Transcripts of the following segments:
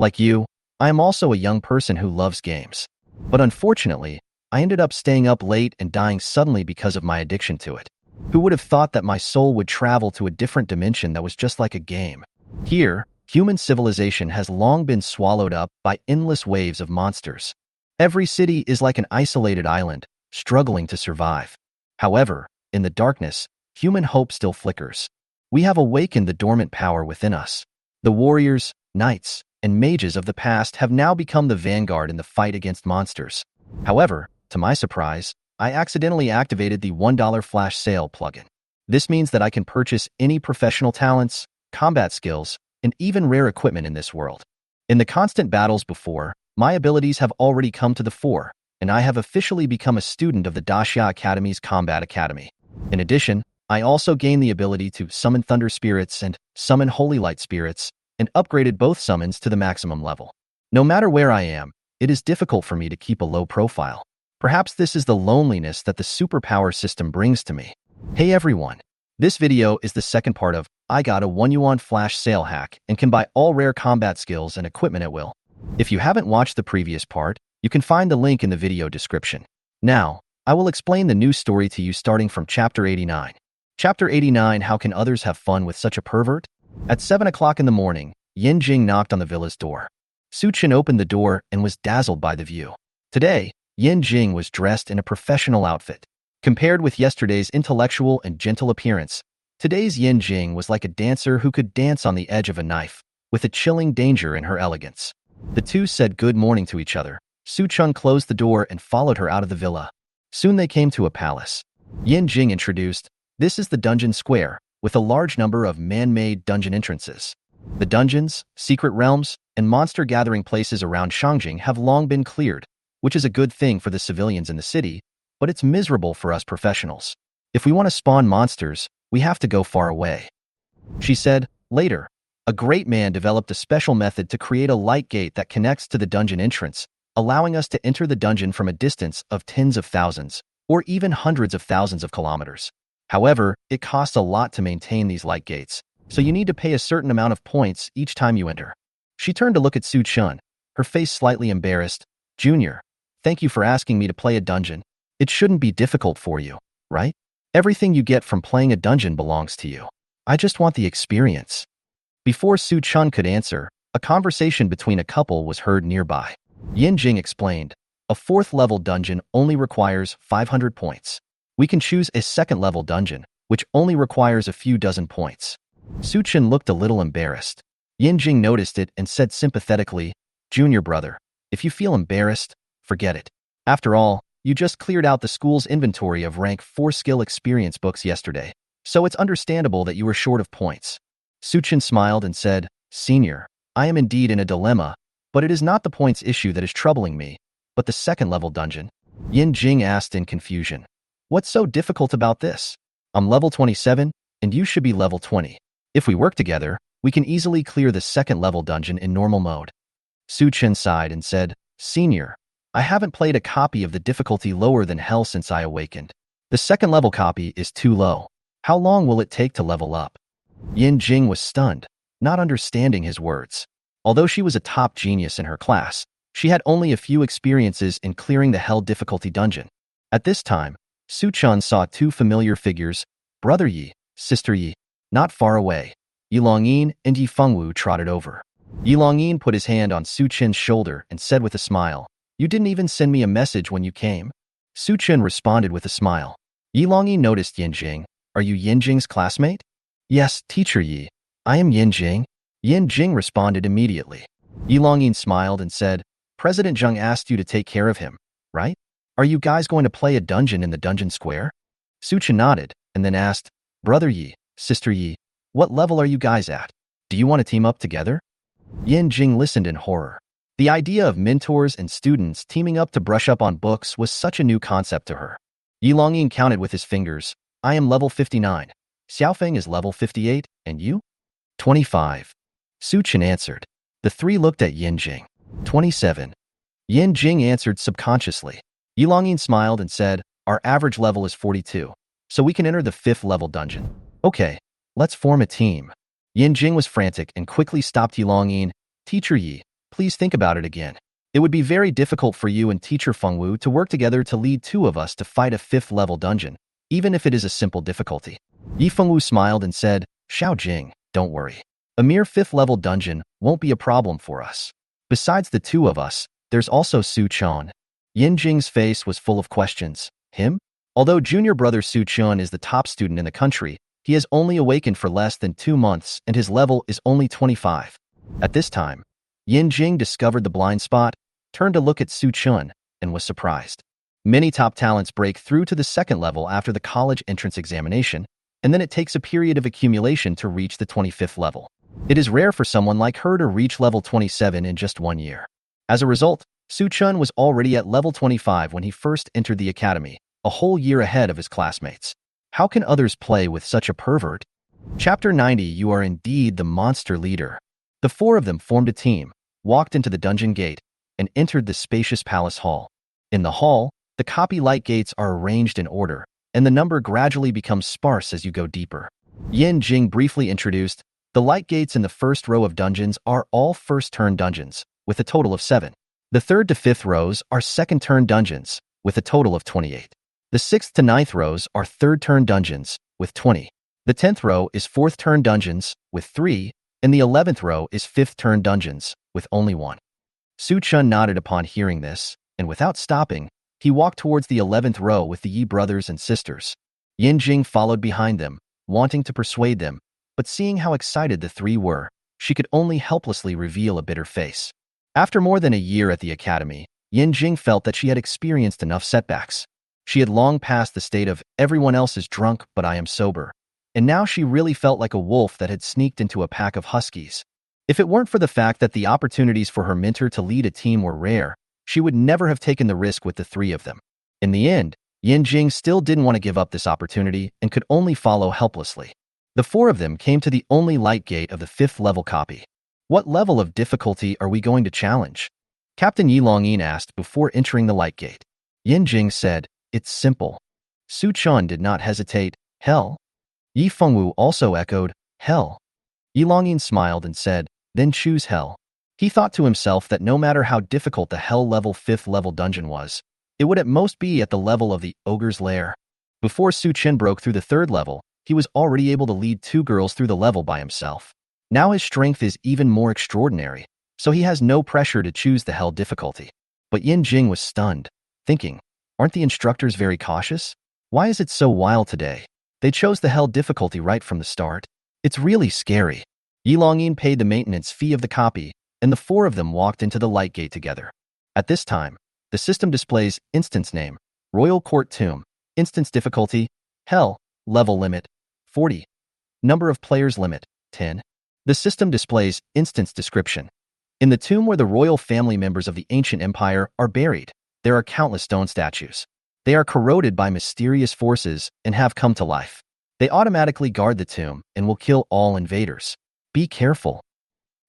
Like you, I am also a young person who loves games. But unfortunately, I ended up staying up late and dying suddenly because of my addiction to it. Who would have thought that my soul would travel to a different dimension that was just like a game? Here, human civilization has long been swallowed up by endless waves of monsters. Every city is like an isolated island, struggling to survive. However, in the darkness, human hope still flickers. We have awakened the dormant power within us. The warriors, knights, and mages of the past have now become the vanguard in the fight against monsters. However, to my surprise, I accidentally activated the $1 flash sale plugin. This means that I can purchase any professional talents, combat skills, and even rare equipment in this world. In the constant battles before, my abilities have already come to the fore, and I have officially become a student of the Daxia Academy's Combat Academy. In addition, I also gained the ability to summon thunder spirits and summon holy light spirits, and upgraded both summons to the maximum level. No matter where I am, it is difficult for me to keep a low profile. Perhaps this is the loneliness that the superpower system brings to me. Hey everyone! This video is the second part of I got a One-Yuan flash sale hack and can buy all rare combat skills and equipment at will. If you haven't watched the previous part, you can find the link in the video description. Now, I will explain the new story to you starting from Chapter 89. Chapter 89: How can others have fun with such a pervert? At 7 o'clock in the morning, Yin Jing knocked on the villa's door. Su Chen opened the door and was dazzled by the view. Today, Yin Jing was dressed in a professional outfit. Compared with yesterday's intellectual and gentle appearance, today's Yin Jing was like a dancer who could dance on the edge of a knife, with a chilling danger in her elegance. The two said good morning to each other. Su Chen closed the door and followed her out of the villa. Soon they came to a palace. Yin Jing introduced, "This is the dungeon square, with a large number of man-made dungeon entrances. The dungeons, secret realms, and monster gathering places around Shangjing have long been cleared, which is a good thing for the civilians in the city, but it's miserable for us professionals. If we want to spawn monsters, we have to go far away." She said, later, a great man developed a special method to create a light gate that connects to the dungeon entrance, allowing us to enter the dungeon from a distance of tens of thousands, or even hundreds of thousands of kilometers. However, it costs a lot to maintain these light gates, so you need to pay a certain amount of points each time you enter. She turned to look at Su Chen, her face slightly embarrassed. "Junior, thank you for asking me to play a dungeon. It shouldn't be difficult for you, right? Everything you get from playing a dungeon belongs to you. I just want the experience." Before Su Chen could answer, a conversation between a couple was heard nearby. Yin Jing explained, "A 4th level dungeon only requires 500 points. We can choose a 2nd level dungeon, which only requires a few dozen points." Su Chen looked a little embarrassed. Yin Jing noticed it and said sympathetically, "Junior brother, if you feel embarrassed, forget it. After all, you just cleared out the school's inventory of rank 4 skill experience books yesterday, so it's understandable that you were short of points." Su Chen smiled and said, "Senior, I am indeed in a dilemma, but it is not the points issue that is troubling me, but the 2nd level dungeon." Yin Jing asked in confusion, "What's so difficult about this? I'm level 27, and you should be level 20. If we work together, we can easily clear the 2nd level dungeon in normal mode." Su Chen sighed and said, "Senior, I haven't played a copy of the difficulty lower than hell since I awakened. The 2nd level copy is too low. How long will it take to level up?" Yin Jing was stunned, not understanding his words. Although she was a top genius in her class, she had only a few experiences in clearing the hell difficulty dungeon. At this time, Su Chen saw 2 familiar figures, Brother Yi, Sister Yi. Not far away, Yi Longyin and Yi Fengwu trotted over. Yi Longyin put his hand on Su Chen's shoulder and said with a smile, "You didn't even send me a message when you came?" Su Chen responded with a smile. Yi Longyin noticed Yin Jing. "Are you Yin Jing's classmate?" "Yes, Teacher Yi. I am Yin Jing." Yin Jing responded immediately. Yi Longyin smiled and said, "President Zheng asked you to take care of him, right? Are you guys going to play a dungeon in the dungeon square?" Su Chen nodded and then asked, "Brother Yi, Sister Yi, what level are you guys at? Do you want to team up together?" Yin Jing listened in horror. The idea of mentors and students teaming up to brush up on books was such a new concept to her. Yi Longyin counted with his fingers. "I am level 59. Xiaofeng is level 58, and you?" 25. Su Chen answered. The 3 looked at Yin Jing. 27. Yin Jing answered subconsciously. Yi Longyin smiled and said, "Our average level is 42, so we can enter the 5th level dungeon." "Okay, let's form a team." Yin Jing was frantic and quickly stopped Yi Longyin. "Teacher Yi, please please think about it again? It would be very difficult for you and teacher Fengwu to work together to lead two of us to fight a 5th level dungeon, even if it is a simple difficulty. Yi Fengwu smiled and said, Xiao Jing, don't worry. A mere 5th level dungeon won't be a problem for us. Besides the two of us, there's also Su Chun. Yin Jing's face was full of questions. Him? Although junior brother Su Chun is the top student in the country, he has only awakened for less than 2 months and his level is only 25. At this time, Yin Jing discovered the blind spot, turned to look at Su Chun, and was surprised. Many top talents break through to the 2nd level after the college entrance examination, and then it takes a period of accumulation to reach the 25th level. It is rare for someone like her to reach level 27 in just 1 year. As a result, Su Chun was already at level 25 when he first entered the academy, a whole year ahead of his classmates. How can others play with such a pervert? Chapter 90. You are indeed the monster leader. The 4 of them formed a team, walked into the dungeon gate, and entered the spacious palace hall. In the hall, the copy light gates are arranged in order, and the number gradually becomes sparse as you go deeper. Yin Jing briefly introduced, the light gates in the first row of dungeons are all first-turn dungeons, with a total of 7. The 3rd to 5th rows are second-turn dungeons, with a total of 28. The 6th to 9th rows are third-turn dungeons, with 20. The 10th row is 4th-turn dungeons, with 3, and the 11th row is 5th-turn dungeons, with only 1. Su Chun nodded upon hearing this, and without stopping, he walked towards the 11th row with the Yi brothers and sisters. Yin Jing followed behind them, wanting to persuade them, but seeing how excited the 3 were, she could only helplessly reveal a bitter face. After more than a year at the academy, Yin Jing felt that she had experienced enough setbacks. She had long passed the state of, everyone else is drunk but I am sober, and now she really felt like a wolf that had sneaked into a pack of huskies. If it weren't for the fact that the opportunities for her mentor to lead a team were rare, she would never have taken the risk with the 3 of them. In the end, Yin Jing still didn't want to give up this opportunity and could only follow helplessly. The 4 of them came to the only light gate of the 5th level copy. What level of difficulty are we going to challenge? Captain Yi Longyin asked before entering the light gate. Yin Jing said, it's simple. Su Chun did not hesitate. Hell? Yi Fengwu also echoed, hell. Yi Longyin smiled and said, then choose hell. He thought to himself that no matter how difficult the hell level 5th level dungeon was, it would at most be at the level of the ogre's lair. Before Su Chun broke through the 3rd level, he was already able to lead 2 girls through the level by himself. Now his strength is even more extraordinary, so he has no pressure to choose the hell difficulty. But Yin Jing was stunned, thinking, aren't the instructors very cautious? Why is it so wild today? They chose the hell difficulty right from the start. It's really scary. Yi Longyin paid the maintenance fee of the copy, and the 4 of them walked into the light gate together. At this time, the system displays instance name, Royal Court Tomb, instance difficulty, hell, level limit, 40. Number of players limit, 10. The system displays instance description. In the tomb where the royal family members of the ancient empire are buried, there are countless stone statues. They are corroded by mysterious forces and have come to life. They automatically guard the tomb and will kill all invaders. Be careful.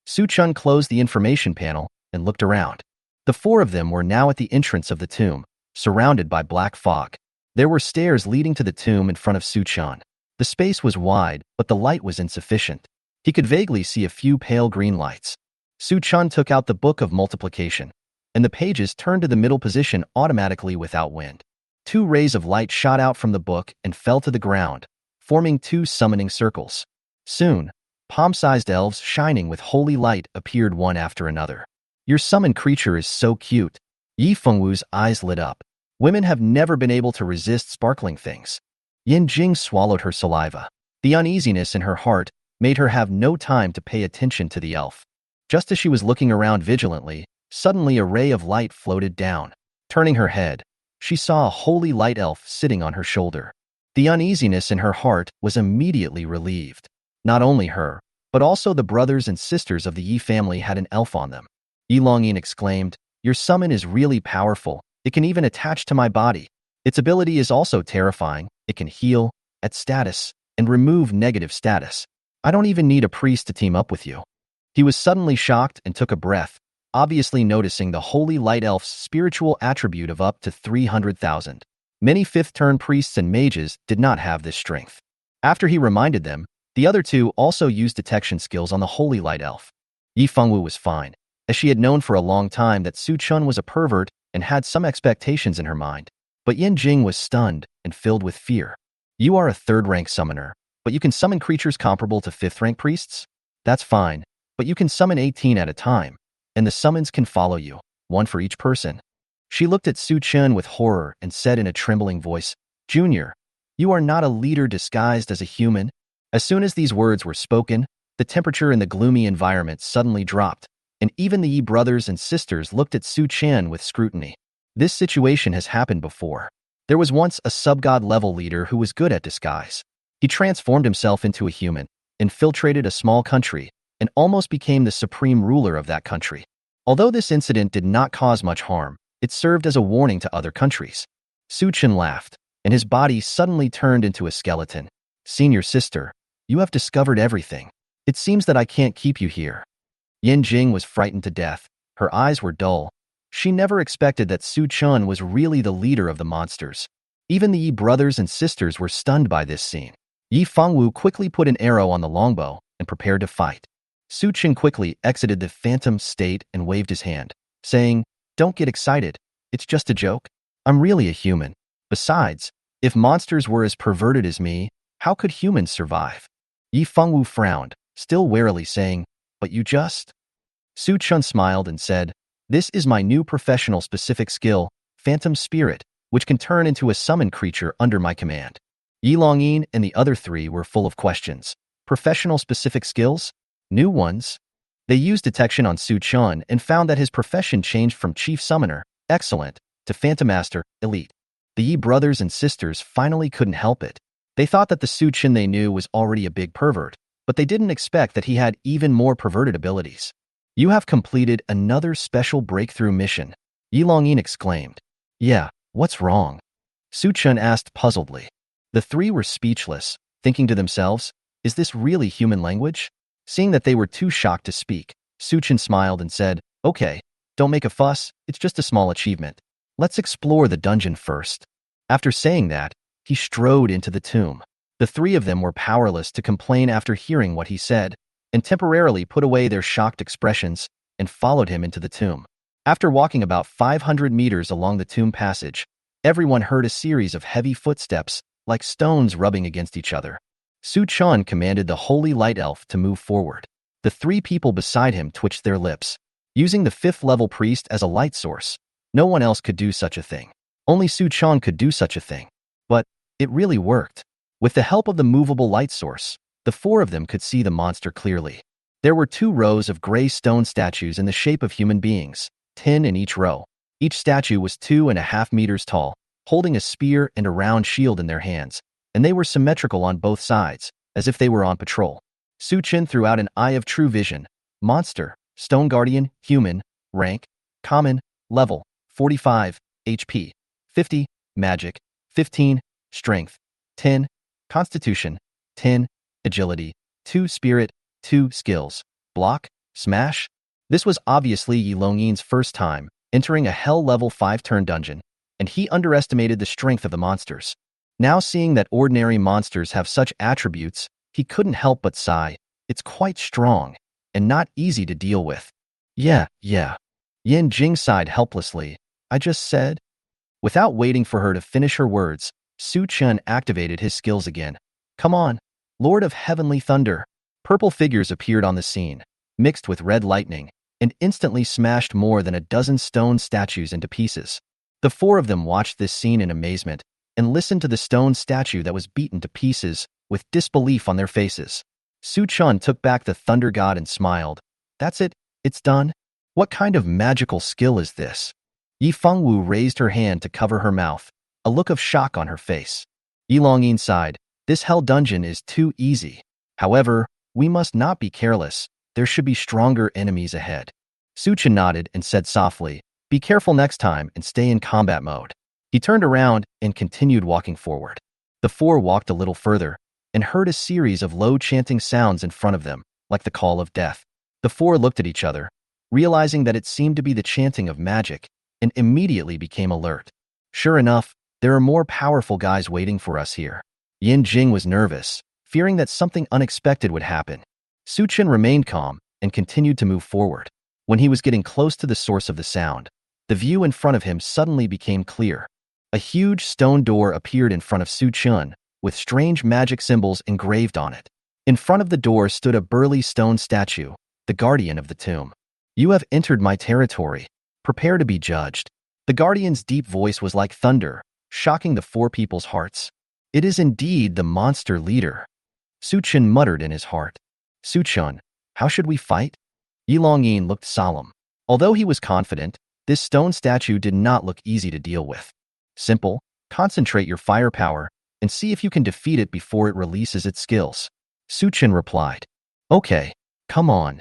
Su Chun closed the information panel and looked around. The 4 of them were now at the entrance of the tomb, surrounded by black fog. There were stairs leading to the tomb in front of Su Chun. The space was wide, but the light was insufficient. He could vaguely see a few pale green lights. Su Chun took out the Book of Multiplication, and the pages turned to the middle position automatically without wind. 2 rays of light shot out from the book and fell to the ground, forming 2 summoning circles. Soon, palm-sized elves shining with holy light appeared one after another. Your summoned creature is so cute. Yi Fengwu's eyes lit up. Women have never been able to resist sparkling things. Yin Jing swallowed her saliva. The uneasiness in her heart made her have no time to pay attention to the elf. Just as she was looking around vigilantly, suddenly a ray of light floated down. Turning her head, she saw a holy light elf sitting on her shoulder. The uneasiness in her heart was immediately relieved. Not only her, but also the brothers and sisters of the Yi family had an elf on them. Yi Longyin exclaimed, your summon is really powerful. It can even attach to my body. Its ability is also terrifying. It can heal, add status, and remove negative status. I don't even need a priest to team up with you. He was suddenly shocked and took a breath, obviously noticing the holy light elf's spiritual attribute of up to 300,000. Many 5th-turn priests and mages did not have this strength. After he reminded them, the other 2 also used detection skills on the holy light elf. Yi Fengwu was fine. as she had known for a long time that Su Chun was a pervert and had some expectations in her mind. But Yin Jing was stunned and filled with fear. You are a third-rank summoner, but you can summon creatures comparable to fifth-rank priests? That's fine, but you can summon 18 at a time, and the summons can follow you, one for each person. She looked at Su Chun with horror and said in a trembling voice, Junior, you are not a leader disguised as a human. As soon as these words were spoken, the temperature in the gloomy environment suddenly dropped, and even the Yi brothers and sisters looked at Su Chen with scrutiny. This situation has happened before. There was once a sub-god level leader who was good at disguise. He transformed himself into a human, infiltrated a small country, and almost became the supreme ruler of that country. Although this incident did not cause much harm, it served as a warning to other countries. Su Chen laughed, and his body suddenly turned into a skeleton. Senior sister, you have discovered everything. It seems that I can't keep you here. Yin Jing was frightened to death. Her eyes were dull. She never expected that Su Chun was really the leader of the monsters. Even the Yi brothers and sisters were stunned by this scene. Yi Fengwu quickly put an arrow on the longbow and prepared to fight. Su Chen quickly exited the phantom state and waved his hand, saying, Don't get excited. It's just a joke. I'm really a human. Besides, if monsters were as perverted as me, how could humans survive? Yi Fengwu frowned, still warily saying, But you just… Su Chun smiled and said, This is my new professional specific skill, Phantom Spirit, which can turn into a summoned creature under my command. Yi Longyin and the other three were full of questions. Professional specific skills? New ones? They used detection on Su Chun and found that his profession changed from Chief Summoner, excellent, to Phantom Master, elite. The Yi brothers and sisters finally couldn't help it. They thought that the Su Chun they knew was already a big pervert, but they didn't expect that he had even more perverted abilities. You have completed another special breakthrough mission, Yi Longyin exclaimed. Yeah, what's wrong? Su Chun asked puzzledly. The three were speechless, thinking to themselves, is this really human language? Seeing that they were too shocked to speak, Su Chun smiled and said, Okay, don't make a fuss, it's just a small achievement. Let's explore the dungeon first. After saying that, he strode into the tomb. The three of them were powerless to complain after hearing what he said, and temporarily put away their shocked expressions and followed him into the tomb. After walking about 500 meters along the tomb passage, everyone heard a series of heavy footsteps, like stones rubbing against each other. Su Chun commanded the holy light elf to move forward. The three people beside him twitched their lips. Using the 5th-level priest as a light source, no one else could do such a thing. Only Su Chun could do such a thing. But it really worked. With the help of the movable light source, the four of them could see the monster clearly. There were 2 rows of gray stone statues in the shape of human beings, 10 in each row. Each statue was 2.5 meters tall, holding a spear and a round shield in their hands, and they were symmetrical on both sides, as if they were on patrol. Su Chen threw out an eye of true vision. Monster, Stone Guardian, Human, Rank, Common, Level, 45, HP, 50, Magic, 15, Strength, 10, Constitution, 10, Agility, 2 Spirit, 2 Skills, Block, Smash. This was obviously Yi Longyin's first time entering a Hell Level 5 turn dungeon, and he underestimated the strength of the monsters. Now seeing that ordinary monsters have such attributes, he couldn't help but sigh. It's quite strong, and not easy to deal with. Yeah. Yin Jing sighed helplessly. I just said. Without waiting for her to finish her words, Su Chun activated his skills again. Come on, Lord of Heavenly Thunder. Purple figures appeared on the scene, mixed with red lightning, and instantly smashed more than a dozen stone statues into pieces. The 4 of them watched this scene in amazement and listened to the stone statue that was beaten to pieces with disbelief on their faces. Su Chun took back the thunder god and smiled. That's it, it's done? What kind of magical skill is this? Yi Fengwu raised her hand to cover her mouth, a look of shock on her face. Yi Longyin sighed. This hell dungeon is too easy. However, we must not be careless. There should be stronger enemies ahead. Su Chen nodded and said softly, Be careful next time and stay in combat mode. He turned around and continued walking forward. The 4 walked a little further and heard a series of low chanting sounds in front of them, like the call of death. The 4 looked at each other, realizing that it seemed to be the chanting of magic, and immediately became alert. Sure enough, there are more powerful guys waiting for us here. Yin Jing was nervous, fearing that something unexpected would happen. Su Chen remained calm and continued to move forward. When he was getting close to the source of the sound, the view in front of him suddenly became clear. A huge stone door appeared in front of Su Chun, with strange magic symbols engraved on it. In front of the door stood a burly stone statue, the guardian of the tomb. "You have entered my territory. Prepare to be judged." The guardian's deep voice was like thunder, shocking the four people's hearts. "It is indeed the monster leader." Su Chun muttered in his heart. "Su Chun, how should we fight?" Yi Longyin looked solemn. Although he was confident, this stone statue did not look easy to deal with. "Simple, concentrate your firepower and see if you can defeat it before it releases its skills." Su Chun replied. "Okay, come on."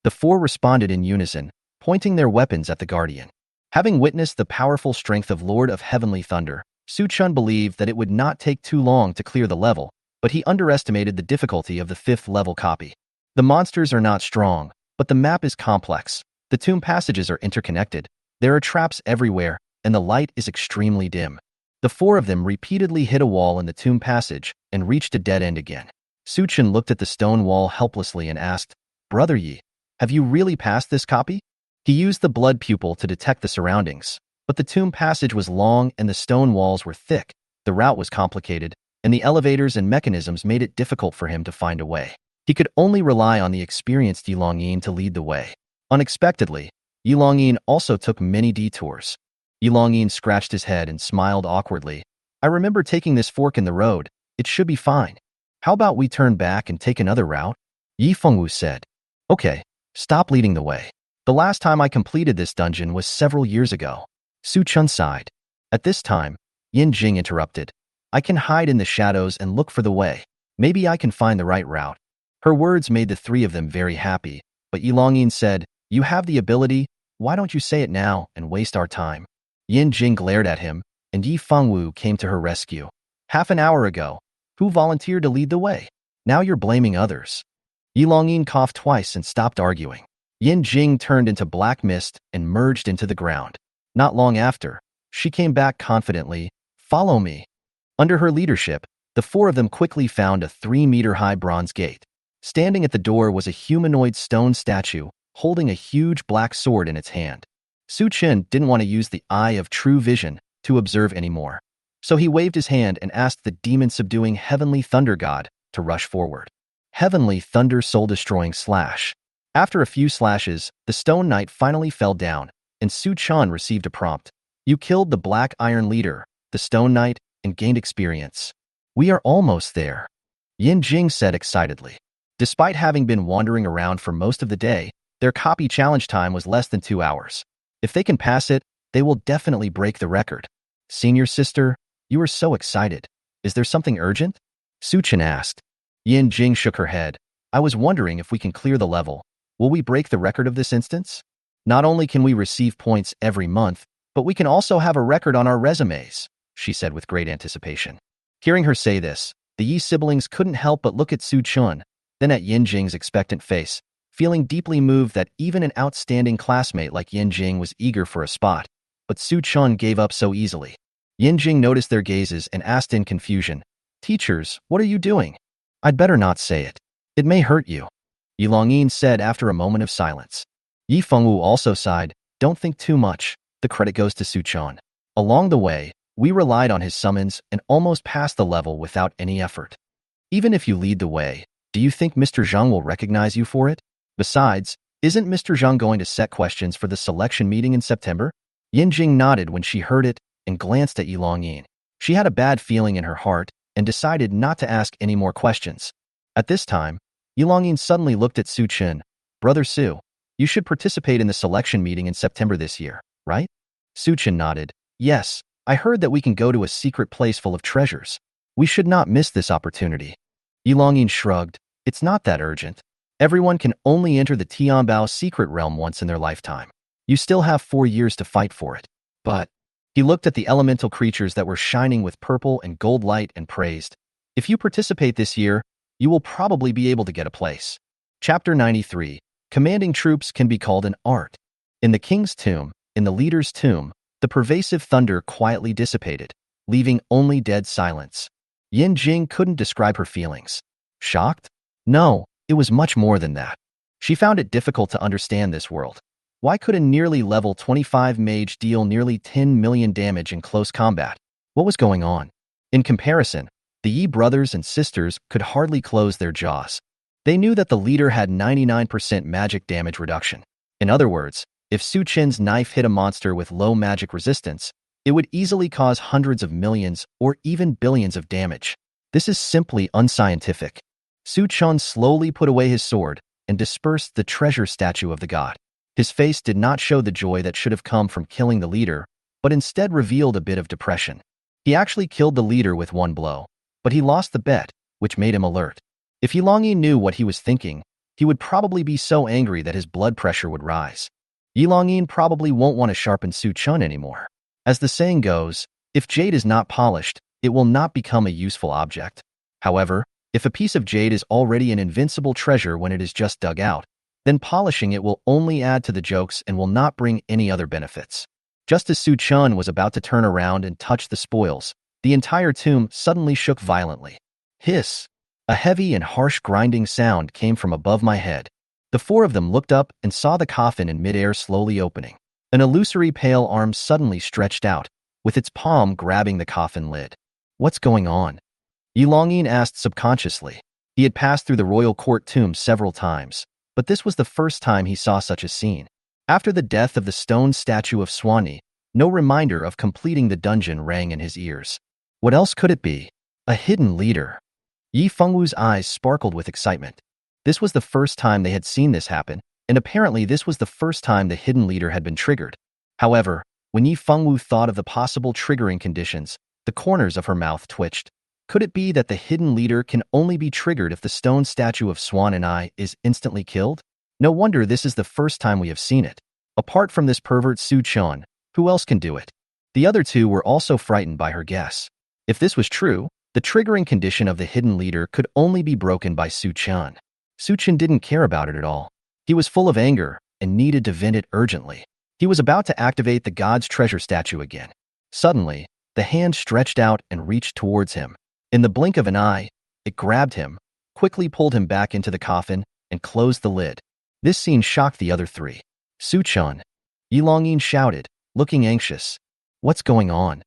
The four responded in unison, pointing their weapons at the guardian. Having witnessed the powerful strength of Lord of Heavenly Thunder, Su Chun believed that it would not take too long to clear the level, but he underestimated the difficulty of the 5th level copy. The monsters are not strong, but the map is complex. The tomb passages are interconnected. There are traps everywhere, and the light is extremely dim. The four of them repeatedly hit a wall in the tomb passage and reached a dead end again. Su Chun looked at the stone wall helplessly and asked, "Brother Yi, have you really passed this copy?" He used the blood pupil to detect the surroundings, but the tomb passage was long and the stone walls were thick, the route was complicated, and the elevators and mechanisms made it difficult for him to find a way. He could only rely on the experienced Yi Longyin to lead the way. Unexpectedly, Yi Longyin also took many detours. Yi Longyin scratched his head and smiled awkwardly. "I remember taking this fork in the road. It should be fine. How about we turn back and take another route?" Yi Fengwu said. "Okay, stop leading the way. The last time I completed this dungeon was several years ago." Su Chun sighed. At this time, Yin Jing interrupted. "I can hide in the shadows and look for the way. Maybe I can find the right route." Her words made the three of them very happy, but Yi Longyin said, "You have the ability, why don't you say it now and waste our time?" Yin Jing glared at him, and Yi Fengwu came to her rescue. "Half an hour ago, who volunteered to lead the way? Now you're blaming others." Yi Longyin coughed twice and stopped arguing. Yin Jing turned into black mist and merged into the ground. Not long after, she came back confidently, "Follow me." Under her leadership, the four of them quickly found a 3-meter-high bronze gate. Standing at the door was a humanoid stone statue, holding a huge black sword in its hand. Su Chun didn't want to use the eye of true vision to observe anymore, so he waved his hand and asked the demon-subduing Heavenly Thunder God to rush forward. Heavenly Thunder soul-destroying slash. After a few slashes, the Stone Knight finally fell down, and Su Chun received a prompt. "You killed the Black Iron Leader, the Stone Knight, and gained experience. We are almost there," Yin Jing said excitedly. Despite having been wandering around for most of the day, their copy challenge time was less than 2 hours. If they can pass it, they will definitely break the record. "Senior sister, you are so excited. Is there something urgent?" Su Chun asked. Yin Jing shook her head. "I was wondering if we can clear the level. Will we break the record of this instance? Not only can we receive points every month, but we can also have a record on our resumes," she said with great anticipation. Hearing her say this, the Yi siblings couldn't help but look at Su Chun, then at Yin Jing's expectant face, feeling deeply moved that even an outstanding classmate like Yin Jing was eager for a spot, but Su Chun gave up so easily. Yin Jing noticed their gazes and asked in confusion, "Teachers, what are you doing?" "I'd better not say it. It may hurt you," Yi Longyin said after a moment of silence. Yi Fengwu also sighed, "Don't think too much. The credit goes to Su Chun. Along the way, we relied on his summons and almost passed the level without any effort. Even if you lead the way, do you think Mr. Zhang will recognize you for it? Besides, isn't Mr. Zhang going to set questions for the selection meeting in September?" Yin Jing nodded when she heard it and glanced at Yi Longyin. She had a bad feeling in her heart and decided not to ask any more questions. At this time, Yi Longyin suddenly looked at Su Chun. "Brother Su, you should participate in the selection meeting in September this year, right?" Su Chun nodded. "Yes, I heard that we can go to a secret place full of treasures. We should not miss this opportunity." Yi Longyin shrugged. "It's not that urgent. Everyone can only enter the Tianbao secret realm once in their lifetime. You still have 4 years to fight for it." But he looked at the elemental creatures that were shining with purple and gold light and praised, "If you participate this year, you will probably be able to get a place." Chapter 93. Commanding troops can be called an art. In the king's tomb, in the leader's tomb, the pervasive thunder quietly dissipated, leaving only dead silence. Yin Jing couldn't describe her feelings. Shocked? No, it was much more than that. She found it difficult to understand this world. Why could a nearly level 25 mage deal nearly 10 million damage in close combat? What was going on? In comparison, the Yi brothers and sisters could hardly close their jaws. They knew that the leader had 99% magic damage reduction. In other words, if Su Chen's knife hit a monster with low magic resistance, it would easily cause hundreds of millions or even billions of damage. This is simply unscientific. Su Chen slowly put away his sword and dispersed the treasure statue of the god. His face did not show the joy that should have come from killing the leader, but instead revealed a bit of depression. He actually killed the leader with one blow, but he lost the bet, which made him alert. If Yilongyi knew what he was thinking, he would probably be so angry that his blood pressure would rise. Yilongyi probably won't want to sharpen Su Chen anymore. As the saying goes, if jade is not polished, it will not become a useful object. However, if a piece of jade is already an invincible treasure when it is just dug out, then polishing it will only add to the jokes and will not bring any other benefits. Just as Su Chen was about to turn around and touch the spoils, the entire tomb suddenly shook violently. Hiss! A heavy and harsh grinding sound came from above my head. The four of them looked up and saw the coffin in midair slowly opening. An illusory pale arm suddenly stretched out, with its palm grabbing the coffin lid. What's going on? Yilongyin asked subconsciously. He had passed through the royal court tomb several times, but this was the first time he saw such a scene. After the death of the stone statue of Swanee, no reminder of completing the dungeon rang in his ears. What else could it be? A hidden leader. Yi Fengwu's eyes sparkled with excitement. This was the first time they had seen this happen, and apparently this was the first time the hidden leader had been triggered. However, when Yi Fengwu thought of the possible triggering conditions, the corners of her mouth twitched. Could it be that the hidden leader can only be triggered if the stone statue of Swan and I is instantly killed? No wonder this is the first time we have seen it. Apart from this pervert Su Chen, who else can do it? The other two were also frightened by her guess. If this was true, the triggering condition of the hidden leader could only be broken by Su Chen. Su Chen didn't care about it at all. He was full of anger and needed to vent it urgently. He was about to activate the god's treasure statue again. Suddenly, the hand stretched out and reached towards him. In the blink of an eye, it grabbed him, quickly pulled him back into the coffin, and closed the lid. This scene shocked the other three. Su Chen, Yilongyin shouted, looking anxious. What's going on?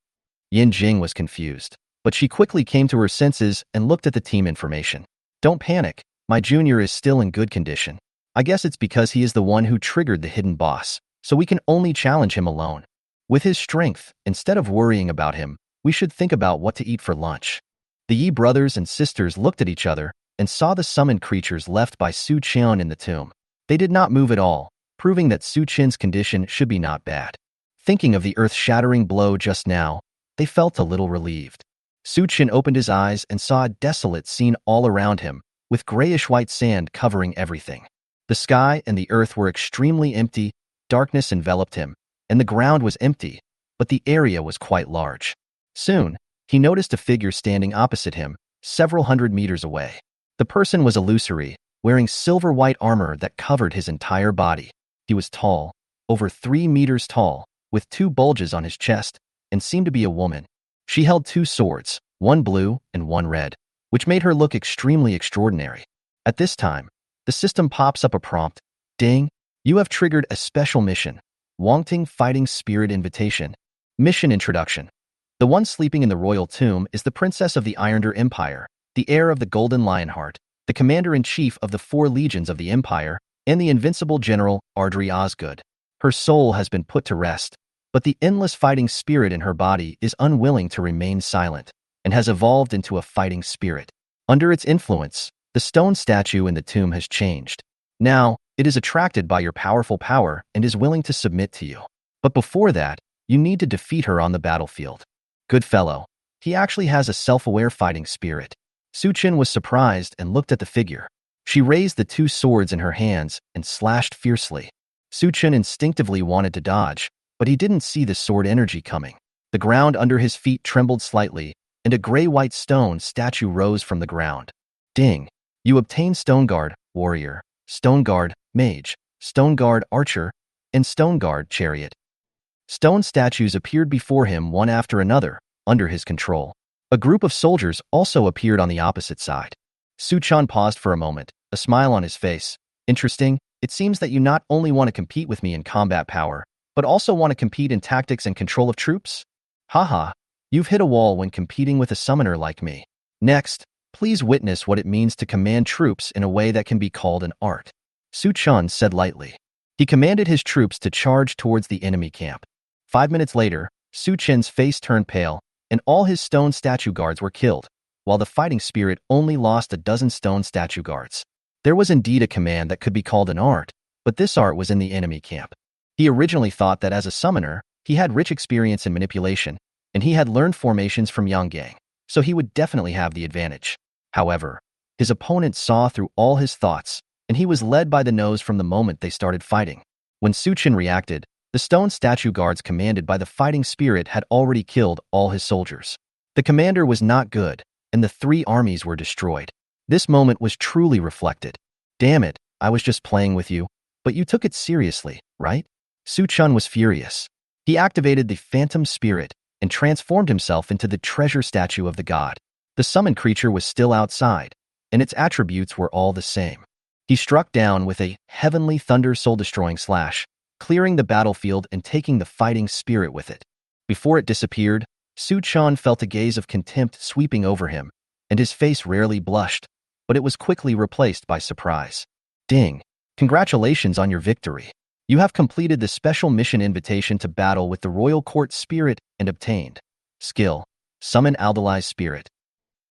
Yin Jing was confused, but she quickly came to her senses and looked at the team information. Don't panic, my junior is still in good condition. I guess it's because he is the one who triggered the hidden boss, so we can only challenge him alone. With his strength, instead of worrying about him, we should think about what to eat for lunch. The Yi brothers and sisters looked at each other and saw the summoned creatures left by Su Chen in the tomb. They did not move at all, proving that Su Chen's condition should be not bad. Thinking of the earth-shattering blow just now, they felt a little relieved. Su Chen opened his eyes and saw a desolate scene all around him, with grayish-white sand covering everything. The sky and the earth were extremely empty, darkness enveloped him, and the ground was empty, but the area was quite large. Soon, he noticed a figure standing opposite him, several hundred meters away. The person was illusory, wearing silver-white armor that covered his entire body. He was tall, over 3 meters tall, with 2 bulges on his chest, and seemed to be a woman. She held 2 swords, one blue and one red, which made her look extremely extraordinary. At this time, the system pops up a prompt. Ding, you have triggered a special mission. Wanting Fighting Spirit Invitation. Mission Introduction. The one sleeping in the royal tomb is the princess of the Irondeer Empire, the heir of the Golden Lionheart, the commander-in-chief of the 4 legions of the Empire, and the invincible general Ardry Osgood. Her soul has been put to rest, but the endless fighting spirit in her body is unwilling to remain silent, and has evolved into a fighting spirit. Under its influence, the stone statue in the tomb has changed. Now, it is attracted by your powerful power and is willing to submit to you. But before that, you need to defeat her on the battlefield. Good fellow. He actually has a self-aware fighting spirit. Su Chen was surprised and looked at the figure. She raised the 2 swords in her hands and slashed fiercely. Su Chen instinctively wanted to dodge, but he didn't see the sword energy coming. The ground under his feet trembled slightly, and a gray-white stone statue rose from the ground. Ding! You obtain Stone Guard, Warrior, Stone Guard, Mage, Stone Guard, Archer, and Stone Guard, Chariot. Stone statues appeared before him one after another, under his control. A group of soldiers also appeared on the opposite side. Su Chen paused for a moment, a smile on his face. Interesting, It seems that you not only want to compete with me in combat power, but also want to compete in tactics and control of troops? Haha, you've hit a wall when competing with a summoner like me. Next, please witness what it means to command troops in a way that can be called an art. Su Chun said lightly. He commanded his troops to charge towards the enemy camp. 5 minutes later, Su Chen's face turned pale, and all his stone statue guards were killed, while the fighting spirit only lost a dozen stone statue guards. There was indeed a command that could be called an art, but this art was in the enemy camp. He originally thought that as a summoner, he had rich experience in manipulation, and he had learned formations from Yang, so he would definitely have the advantage. However, his opponent saw through all his thoughts, and he was led by the nose from the moment they started fighting. When Su Chen reacted, the stone statue guards commanded by the fighting spirit had already killed all his soldiers. The commander was not good, and the 3 armies were destroyed. This moment was truly reflected. Damn it, I was just playing with you, but you took it seriously, right? Su Chun was furious. He activated the phantom spirit and transformed himself into the treasure statue of the god. The summoned creature was still outside, and its attributes were all the same. He struck down with a heavenly thunder soul-destroying slash, clearing the battlefield and taking the fighting spirit with it. Before it disappeared, Su Chun felt a gaze of contempt sweeping over him, and his face rarely blushed, but it was quickly replaced by surprise. Ding! Congratulations on your victory. You have completed the special mission invitation to battle with the Royal Court Spirit and obtained. Skill: Summon Aldeli's Spirit.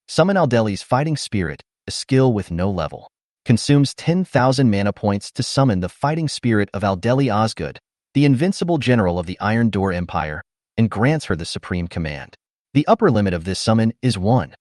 Summon Aldeli's Fighting Spirit, a skill with no level. Consumes 10,000 mana points to summon the fighting spirit of Aldeli Osgood, the invincible general of the Iron Door Empire, and grants her the supreme command. The upper limit of this summon is 1.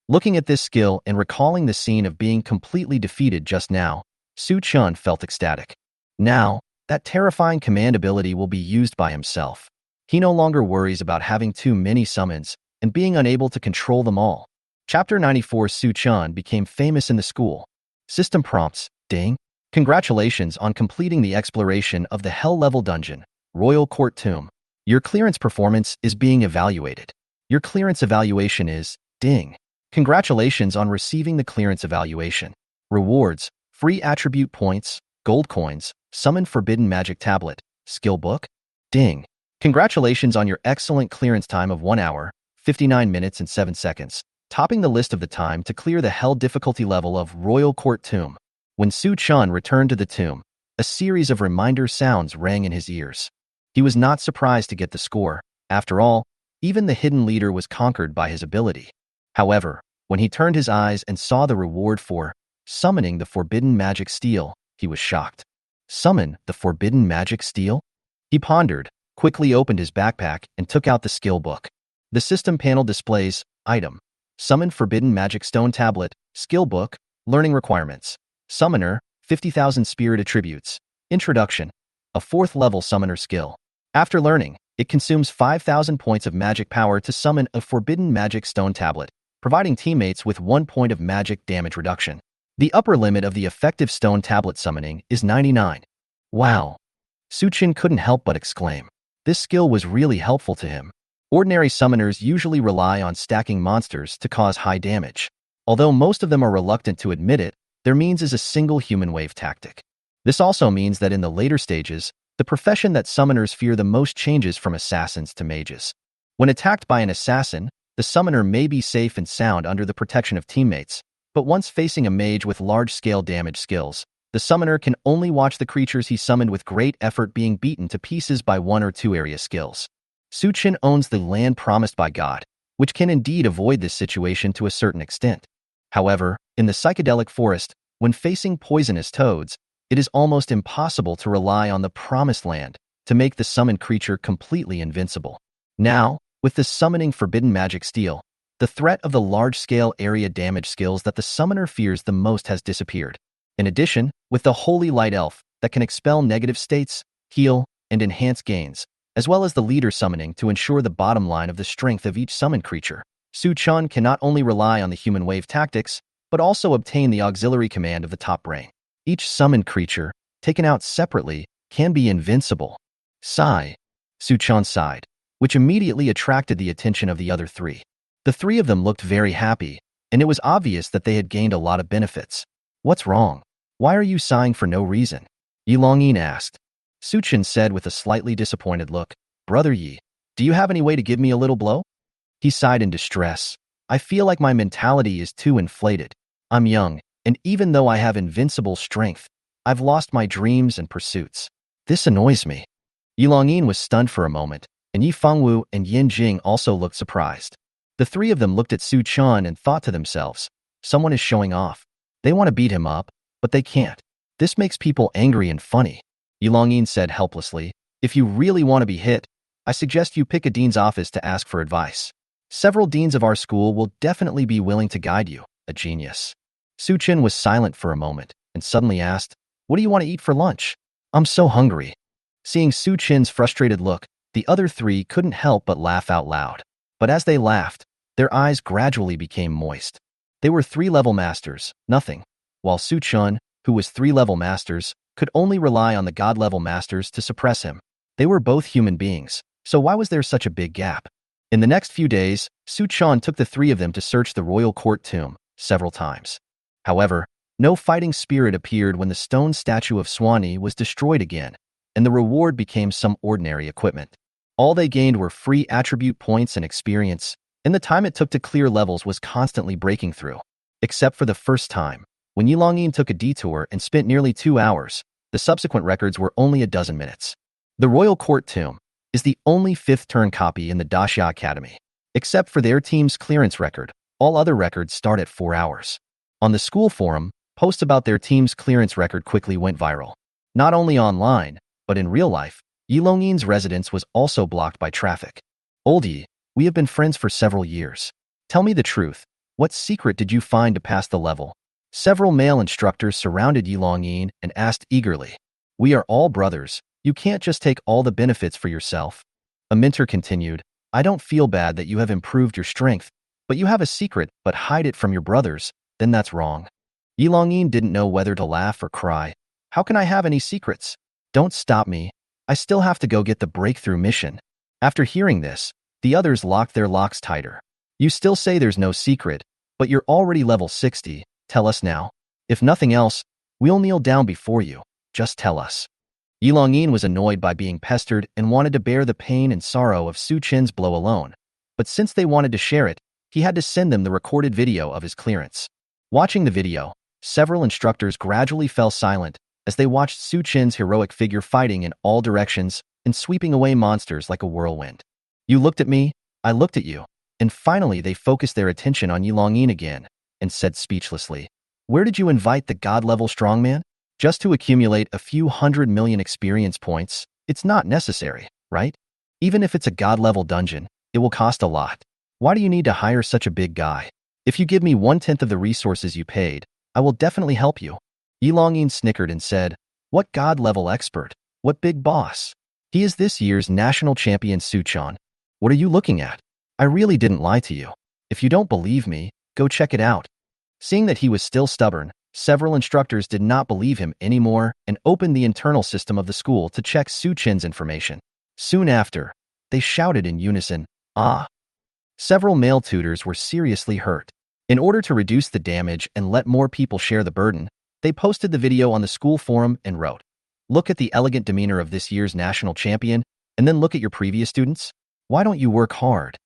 Looking at this skill and recalling the scene of being completely defeated just now, Su Chun felt ecstatic. Now, that terrifying command ability will be used by himself. He no longer worries about having too many summons and being unable to control them all. Chapter 94. Su Chun became famous in the school. System prompts: Ding! Congratulations on completing the exploration of the Hell-level dungeon, Royal Court Tomb. Your clearance performance is being evaluated. Your clearance evaluation is Ding! Congratulations on receiving the clearance evaluation. Rewards: free attribute points, gold coins, summon forbidden magic tablet, skill book. Ding! Congratulations on your excellent clearance time of 1 hour, 59 minutes and 7 seconds. Topping the list of the time to clear the Hell difficulty level of Royal Court Tomb. When Su Chun returned to the tomb, a series of reminder sounds rang in his ears. He was not surprised to get the score. After all, even the hidden leader was conquered by his ability. However, when he turned his eyes and saw the reward for summoning the forbidden magic steel, he was shocked. Summon the forbidden magic steel? He pondered, quickly opened his backpack, and took out the skill book. The system panel displays item: Summon Forbidden Magic Stone Tablet, Skill Book, Learning Requirements. Summoner, 50,000 Spirit Attributes. Introduction: a 4th level summoner skill. After learning, it consumes 5,000 points of magic power to summon a Forbidden Magic Stone Tablet, providing teammates with 1 point of magic damage reduction. The upper limit of the effective stone tablet summoning is 99. Wow! Su Chen couldn't help but exclaim. This skill was really helpful to him. Ordinary summoners usually rely on stacking monsters to cause high damage. Although most of them are reluctant to admit it, their means is a single human wave tactic. This also means that in the later stages, the profession that summoners fear the most changes from assassins to mages. When attacked by an assassin, the summoner may be safe and sound under the protection of teammates, but once facing a mage with large-scale damage skills, the summoner can only watch the creatures he summoned with great effort being beaten to pieces by 1 or 2 area skills. Su Chen owns the land promised by God, which can indeed avoid this situation to a certain extent. However, in the psychedelic forest, when facing poisonous toads, it is almost impossible to rely on the promised land to make the summoned creature completely invincible. Now, with the summoning forbidden magic steel, the threat of the large-scale area damage skills that the summoner fears the most has disappeared. In addition, with the Holy Light Elf that can expel negative states, heal, and enhance gains, as well as the leader summoning to ensure the bottom line of the strength of each summoned creature, Su Chun can not only rely on the human wave tactics, but also obtain the auxiliary command of the top brain. Each summoned creature, taken out separately, can be invincible. Sigh. Su Chun sighed, which immediately attracted the attention of the other 3. The 3 of them looked very happy, and it was obvious that they had gained a lot of benefits. What's wrong? Why are you sighing for no reason? Yi Longyin asked. Suchin said with a slightly disappointed look, Brother Yi, do you have any way to give me a little blow? He sighed in distress. I feel like my mentality is too inflated. I'm young, and even though I have invincible strength, I've lost my dreams and pursuits. This annoys me. Yi Longyin was stunned for a moment, and Yi Fengwu and Yin Jing also looked surprised. The three of them looked at Su Chun and thought to themselves, someone is showing off. They want to beat him up, but they can't. This makes people angry and funny. Yi Longyin said helplessly, if you really want to be hit, I suggest you pick a dean's office to ask for advice. Several deans of our school will definitely be willing to guide you, a genius. Su Chun was silent for a moment and suddenly asked, what do you want to eat for lunch? I'm so hungry. Seeing Su Chun's frustrated look, the other three couldn't help but laugh out loud. But as they laughed, their eyes gradually became moist. They were 3-level masters, nothing, while Su Chun, who was 3-level masters, could only rely on the god-level masters to suppress him. They were both human beings, so why was there such a big gap? In the next few days, Su Chun took the three of them to search the royal court tomb several times. However, no fighting spirit appeared when the stone statue of Swanee was destroyed again, and the reward became some ordinary equipment. All they gained were free attribute points and experience, and the time it took to clear levels was constantly breaking through. Except for the first time, when Yi Longyin took a detour and spent nearly 2 hours, the subsequent records were only a dozen minutes. The Royal Court Tomb is the only 5th-turn copy in the Daxia Academy. Except for their team's clearance record, all other records start at 4 hours. On the school forum, posts about their team's clearance record quickly went viral. Not only online, but in real life, Yi Longyin's residence was also blocked by traffic. Old Yi, we have been friends for several years. Tell me the truth. What secret did you find to pass the level? Several male instructors surrounded Yi Longyin and asked eagerly. We are all brothers. You can't just take all the benefits for yourself. A mentor continued, I don't feel bad that you have improved your strength, but you have a secret but hide it from your brothers, then that's wrong. Yi Longyin didn't know whether to laugh or cry. How can I have any secrets? Don't stop me. I still have to go get the breakthrough mission. After hearing this, the others locked their locks tighter. You still say there's no secret, but you're already level 60. Tell us now. If nothing else, we'll kneel down before you. Just tell us. Yi Longyin was annoyed by being pestered and wanted to bear the pain and sorrow of Su Chen's blow alone. But since they wanted to share it, he had to send them the recorded video of his clearance. Watching the video, several instructors gradually fell silent as they watched Su Chen's heroic figure fighting in all directions and sweeping away monsters like a whirlwind. You looked at me, I looked at you, and finally they focused their attention on Yi Longyin again and said speechlessly, where did you invite the god-level strongman? Just to accumulate a few 100 million experience points, it's not necessary, right? Even if it's a god-level dungeon, it will cost a lot. Why do you need to hire such a big guy? If you give me 1/10 of the resources you paid, I will definitely help you. Yi Longyin snickered and said, what god-level expert? What big boss? He is this year's national champion Su Chun. What are you looking at? I really didn't lie to you. If you don't believe me, go check it out. Seeing that he was still stubborn, several instructors did not believe him anymore and opened the internal system of the school to check Su Chen's information. Soon after, they shouted in unison, ah! Several male tutors were seriously hurt. In order to reduce the damage and let more people share the burden, they posted the video on the school forum and wrote, look at the elegant demeanor of this year's national champion, and then look at your previous students. Why don't you work hard?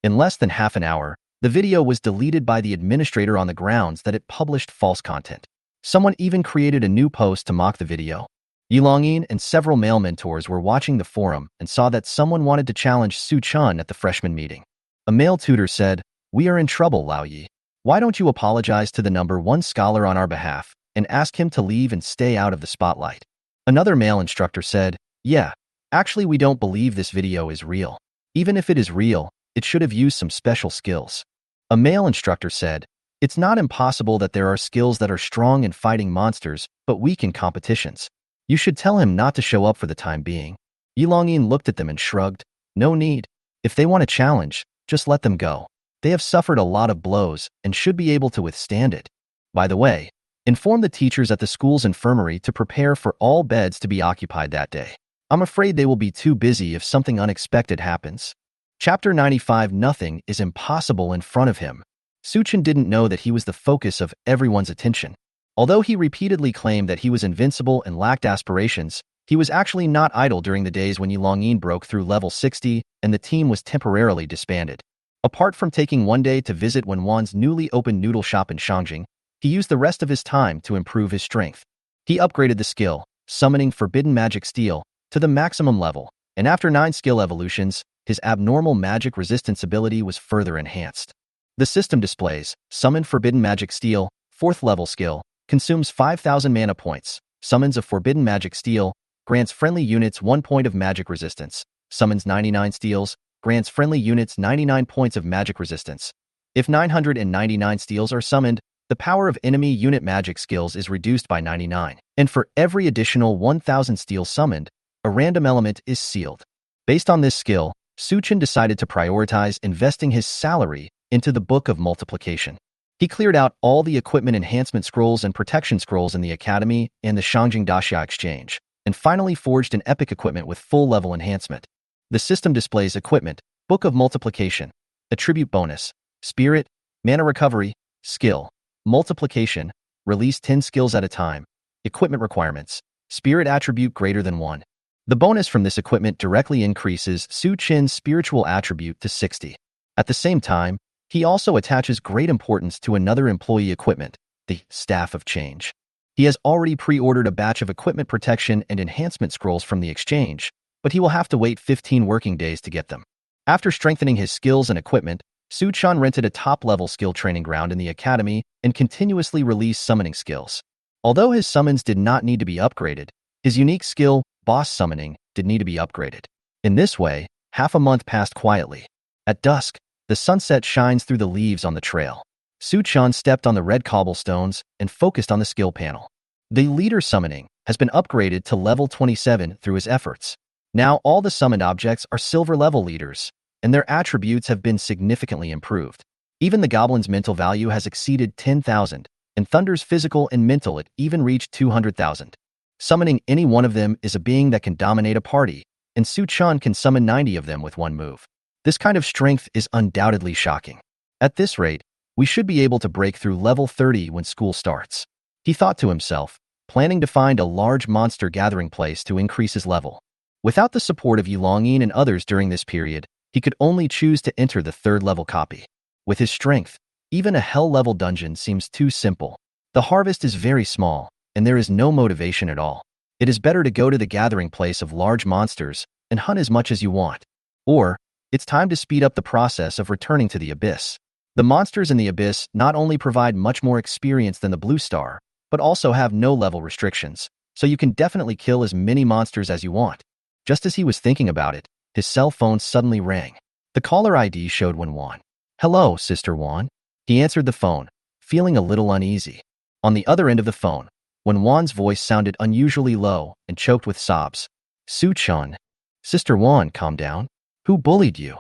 In less than half an hour, the video was deleted by the administrator on the grounds that it published false content. Someone even created a new post to mock the video. Yi Longyin and several male mentors were watching the forum and saw that someone wanted to challenge Su Chun at the freshman meeting. A male tutor said, we are in trouble, Lao Yi. Why don't you apologize to the #1 scholar on our behalf and ask him to leave and stay out of the spotlight? Another male instructor said, yeah, actually we don't believe this video is real. Even if it is real, it should have used some special skills. A male instructor said, it's not impossible that there are skills that are strong in fighting monsters but weak in competitions. You should tell him not to show up for the time being. Yi Longyin looked at them and shrugged, no need. If they want a challenge, just let them go. They have suffered a lot of blows and should be able to withstand it. By the way, inform the teachers at the school's infirmary to prepare for all beds to be occupied that day. I'm afraid they will be too busy if something unexpected happens. Chapter 95. Nothing is impossible in front of him. Su Chun didn't know that he was the focus of everyone's attention. Although he repeatedly claimed that he was invincible and lacked aspirations, he was actually not idle during the days when Yilongyin broke through level 60 and the team was temporarily disbanded. Apart from taking one day to visit One-Yuan's newly opened noodle shop in Shangjing, he used the rest of his time to improve his strength. He upgraded the skill, Summoning Forbidden Magic Steel, to the maximum level, and after 9 skill evolutions, his abnormal magic resistance ability was further enhanced. The system displays, Summon Forbidden Magic Steel, 4th level skill, consumes 5,000 mana points, summons a Forbidden Magic Steel, grants friendly units 1 point of magic resistance, summons 99 steels, grants friendly units 99 points of magic resistance. If 999 steels are summoned, the power of enemy unit magic skills is reduced by 99, and for every additional 1,000 steels summoned, a random element is sealed. Based on this skill, Suchin decided to prioritize investing his salary into the Book of Multiplication. He cleared out all the equipment enhancement scrolls and protection scrolls in the academy and the Shangjing Daxia exchange, and finally forged an epic equipment with full level enhancement. The system displays equipment, Book of Multiplication, attribute bonus, spirit, mana recovery, skill, multiplication, release 10 skills at a time, equipment requirements, spirit attribute greater than 1. The bonus from this equipment directly increases Su Qin's spiritual attribute to 60. At the same time, he also attaches great importance to another employee equipment, the Staff of Change. He has already pre-ordered a batch of equipment protection and enhancement scrolls from the exchange, but he will have to wait 15 working days to get them. After strengthening his skills and equipment, Su Chan rented a top-level skill training ground in the academy and continuously released summoning skills. Although his summons did not need to be upgraded, his unique skill, Boss Summoning, did need to be upgraded. In this way, half a month passed quietly. At dusk, the sunset shines through the leaves on the trail. Su Chan stepped on the red cobblestones and focused on the skill panel. The Leader Summoning has been upgraded to level 27 through his efforts. Now all the summoned objects are silver-level leaders, and their attributes have been significantly improved. Even the goblin's mental value has exceeded 10,000, and Thunder's physical and mental it even reached 200,000. Summoning any one of them is a being that can dominate a party, and Su Chan can summon 90 of them with one move. This kind of strength is undoubtedly shocking. At this rate, we should be able to break through level 30 when school starts. He thought to himself, planning to find a large monster gathering place to increase his level. Without the support of Yilongyin and others during this period, he could only choose to enter the 3rd level copy. With his strength, even a hell-level dungeon seems too simple. The harvest is very small, and there is no motivation at all. It is better to go to the gathering place of large monsters and hunt as much as you want. Or, it's time to speed up the process of returning to the Abyss. The monsters in the Abyss not only provide much more experience than the Blue Star, but also have no level restrictions, so you can definitely kill as many monsters as you want. Just as he was thinking about it, his cell phone suddenly rang. The caller ID showed One-Yuan. "Hello, Sister Wan." He answered the phone, feeling a little uneasy. On the other end of the phone, One-Yuan's voice sounded unusually low and choked with sobs. "Su Chan." "Sister Wan, calm down. Who bullied you?"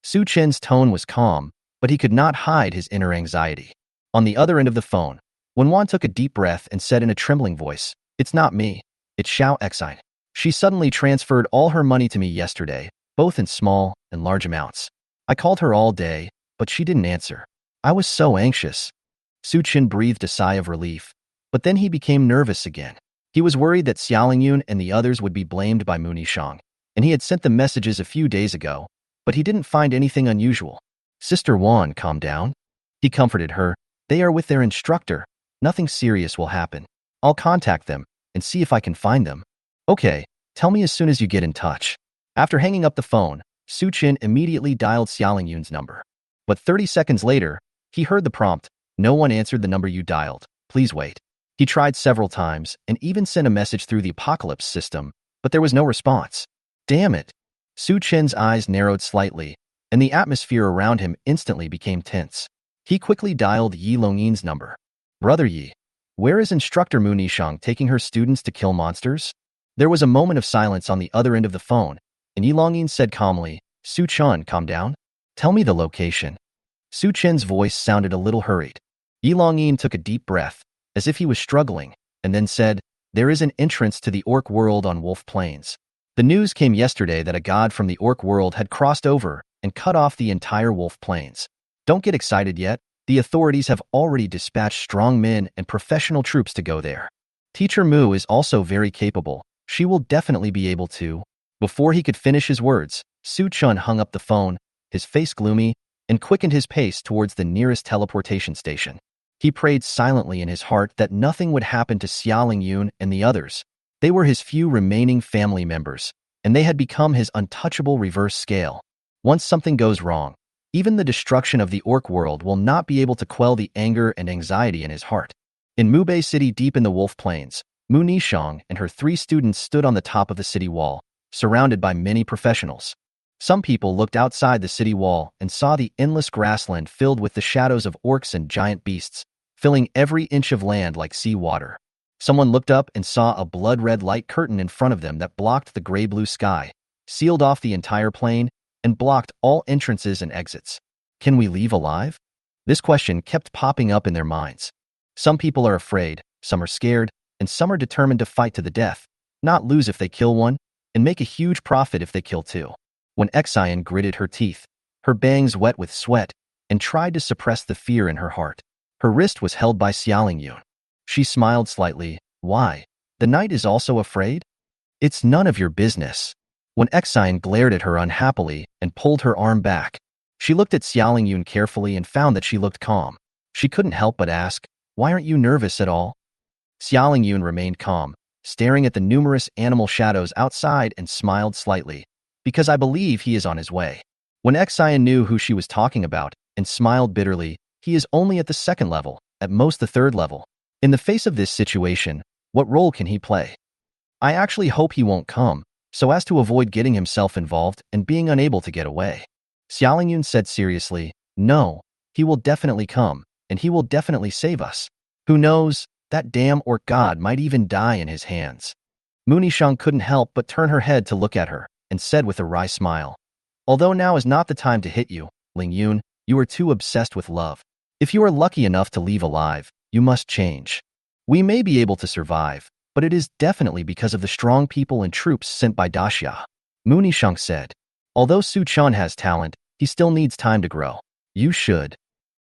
Su Chen's tone was calm, but he could not hide his inner anxiety. On the other end of the phone, One-Yuan took a deep breath and said in a trembling voice, "It's not me. It's Xiao Exine. She suddenly transferred all her money to me yesterday, both in small and large amounts. I called her all day, but she didn't answer. I was so anxious." Su Qin breathed a sigh of relief, but then he became nervous again. He was worried that Xiaolingyun and the others would be blamed by Mu Nishang, and he had sent them messages a few days ago, but he didn't find anything unusual. "Sister Wan, calm down." He comforted her. "They are with their instructor. Nothing serious will happen. I'll contact them and see if I can find them." "Okay, tell me as soon as you get in touch." After hanging up the phone, Su Qin immediately dialed Xiaolingyun's number. But 30 seconds later, he heard the prompt, "No one answered the number you dialed. Please wait." He tried several times and even sent a message through the Apocalypse system, but there was no response. Damn it. Su Qin's eyes narrowed slightly, and the atmosphere around him instantly became tense. He quickly dialed Yi Longyin's number. "Brother Yi, where is Instructor Mu Nishang taking her students to kill monsters?" There was a moment of silence on the other end of the phone, and Yi Longyin said calmly, "Su Chan, calm down. Tell me the location." Su Chen's voice sounded a little hurried. Yi Longyin took a deep breath, as if he was struggling, and then said, "There is an entrance to the Orc world on Wolf Plains. The news came yesterday that a god from the Orc world had crossed over and cut off the entire Wolf Plains. Don't get excited yet. The authorities have already dispatched strong men and professional troops to go there. Teacher Mu is also very capable. She will definitely be able to. Before he could finish his words, Su Chun hung up the phone, his face gloomy, and quickened his pace towards the nearest teleportation station. He prayed silently in his heart that nothing would happen to Xialing Yun and the others. They were his few remaining family members, and they had become his untouchable reverse scale. Once something goes wrong, even the destruction of the orc world will not be able to quell the anger and anxiety in his heart. In Mubei City deep in the Wolf Plains, Mu Nishang and her 3 students stood on the top of the city wall, surrounded by many professionals. Some people looked outside the city wall and saw the endless grassland filled with the shadows of orcs and giant beasts, filling every inch of land like sea water. Someone looked up and saw a blood-red light curtain in front of them that blocked the gray-blue sky, sealed off the entire plain, and blocked all entrances and exits. Can we leave alive? This question kept popping up in their minds. Some people are afraid, some are scared, and some are determined to fight to the death, not lose if they kill one, and make a huge profit if they kill 2. When Xian gritted her teeth, her bangs wet with sweat, and tried to suppress the fear in her heart. Her wrist was held by Xialing Yun. She smiled slightly. Why? The knight is also afraid? It's none of your business. When Xian glared at her unhappily and pulled her arm back, she looked at Xialing Yun carefully and found that she looked calm. She couldn't help but ask, "Why aren't you nervous at all?" Xialing Yun remained calm, staring at the numerous animal shadows outside and smiled slightly. "Because I believe he is on his way." When Xian knew who she was talking about and smiled bitterly, he is only at the 2nd level, at most the 3rd level. In the face of this situation, what role can he play? I actually hope he won't come, so as to avoid getting himself involved and being unable to get away. Xialing Yun said seriously, "No, he will definitely come, and he will definitely save us. Who knows, that damn orc god might even die in his hands." Mu Nishang couldn't help but turn her head to look at her, and said with a wry smile, "Although now is not the time to hit you, Ling Yun, you are too obsessed with love. If you are lucky enough to leave alive, you must change. We may be able to survive, but it is definitely because of the strong people and troops sent by Daxia." Mu Nishang said, "Although Su Chun has talent, he still needs time to grow." "You should."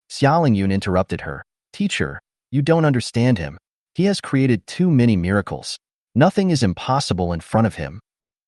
Xialing Yun interrupted her. "Teacher, you don't understand him. He has created too many miracles. Nothing is impossible in front of him."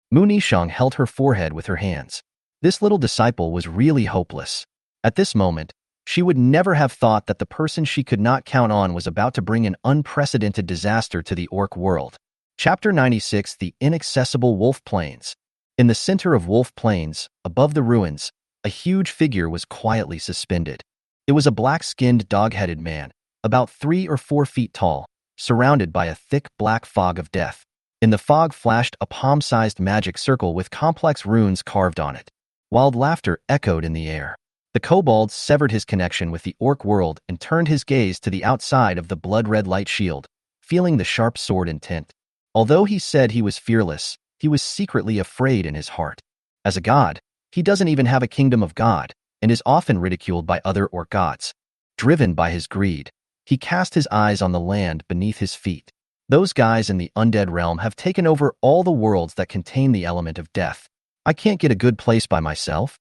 Mu Nishang held her forehead with her hands. This little disciple was really hopeless. At this moment, she would never have thought that the person she could not count on was about to bring an unprecedented disaster to the orc world. Chapter 96: The Inaccessible Wolf Plains. In the center of Wolf Plains, above the ruins, a huge figure was quietly suspended. It was a black-skinned, dog-headed man, about 3 or 4 feet tall, surrounded by a thick black fog of death. In the fog flashed a palm-sized magic circle with complex runes carved on it. Wild laughter echoed in the air. The kobold severed his connection with the orc world and turned his gaze to the outside of the blood-red light shield, feeling the sharp sword intent. Although he said he was fearless, he was secretly afraid in his heart. As a god, he doesn't even have a kingdom of god, and is often ridiculed by other orc gods. Driven by his greed, he cast his eyes on the land beneath his feet. Those guys in the undead realm have taken over all the worlds that contain the element of death. I can't get a good place by myself.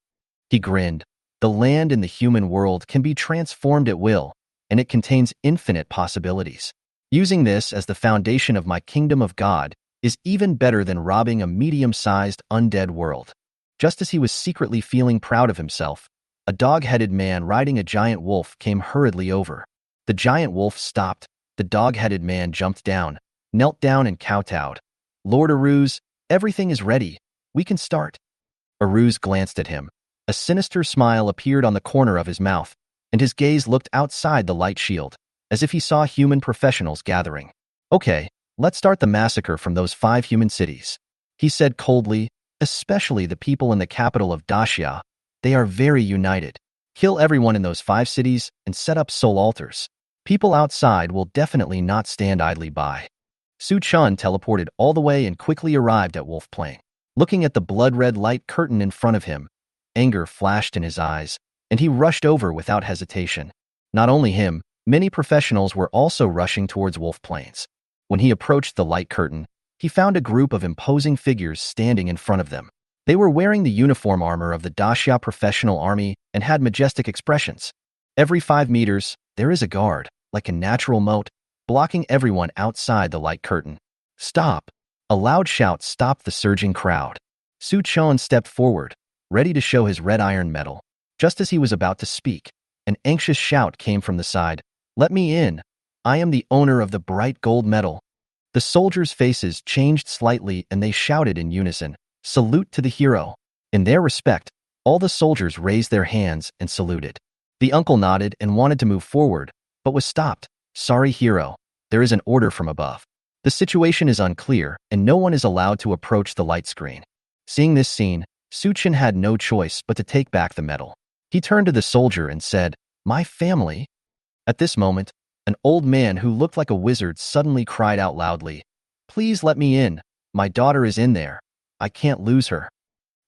He grinned. The land in the human world can be transformed at will, and it contains infinite possibilities. Using this as the foundation of my kingdom of God is even better than robbing a medium-sized undead world. Just as he was secretly feeling proud of himself, a dog-headed man riding a giant wolf came hurriedly over. The giant wolf stopped. The dog-headed man jumped down, knelt down and kowtowed. "Lord Aruz, everything is ready. We can start." Aruz glanced at him. A sinister smile appeared on the corner of his mouth, and his gaze looked outside the light shield, as if he saw human professionals gathering. "Okay, let's start the massacre from those 5 human cities," he said coldly, "especially the people in the capital of Daxia. They are very united. Kill everyone in those 5 cities and set up soul altars. People outside will definitely not stand idly by." Su Chun teleported all the way and quickly arrived at Wolf Plain. Looking at the blood-red light curtain in front of him, anger flashed in his eyes, and he rushed over without hesitation. Not only him, many professionals were also rushing towards Wolf Plains. When he approached the light curtain, he found a group of imposing figures standing in front of them. They were wearing the uniform armor of the Daxia Professional Army and had majestic expressions. Every 5 meters, there is a guard, like a natural moat, blocking everyone outside the light curtain. Stop! A loud shout stopped the surging crowd. Su Chon stepped forward, ready to show his red iron medal. Just as he was about to speak, an anxious shout came from the side. Let me in! I am the owner of the bright gold medal. The soldiers' faces changed slightly and they shouted in unison, Salute to the hero! In their respect, all the soldiers raised their hands and saluted. The uncle nodded and wanted to move forward, but was stopped. Sorry, hero. There is an order from above. The situation is unclear, and no one is allowed to approach the light screen. Seeing this scene, Su Chen had no choice but to take back the medal. He turned to the soldier and said, My family? At this moment, an old man who looked like a wizard suddenly cried out loudly, Please let me in. My daughter is in there. I can't lose her.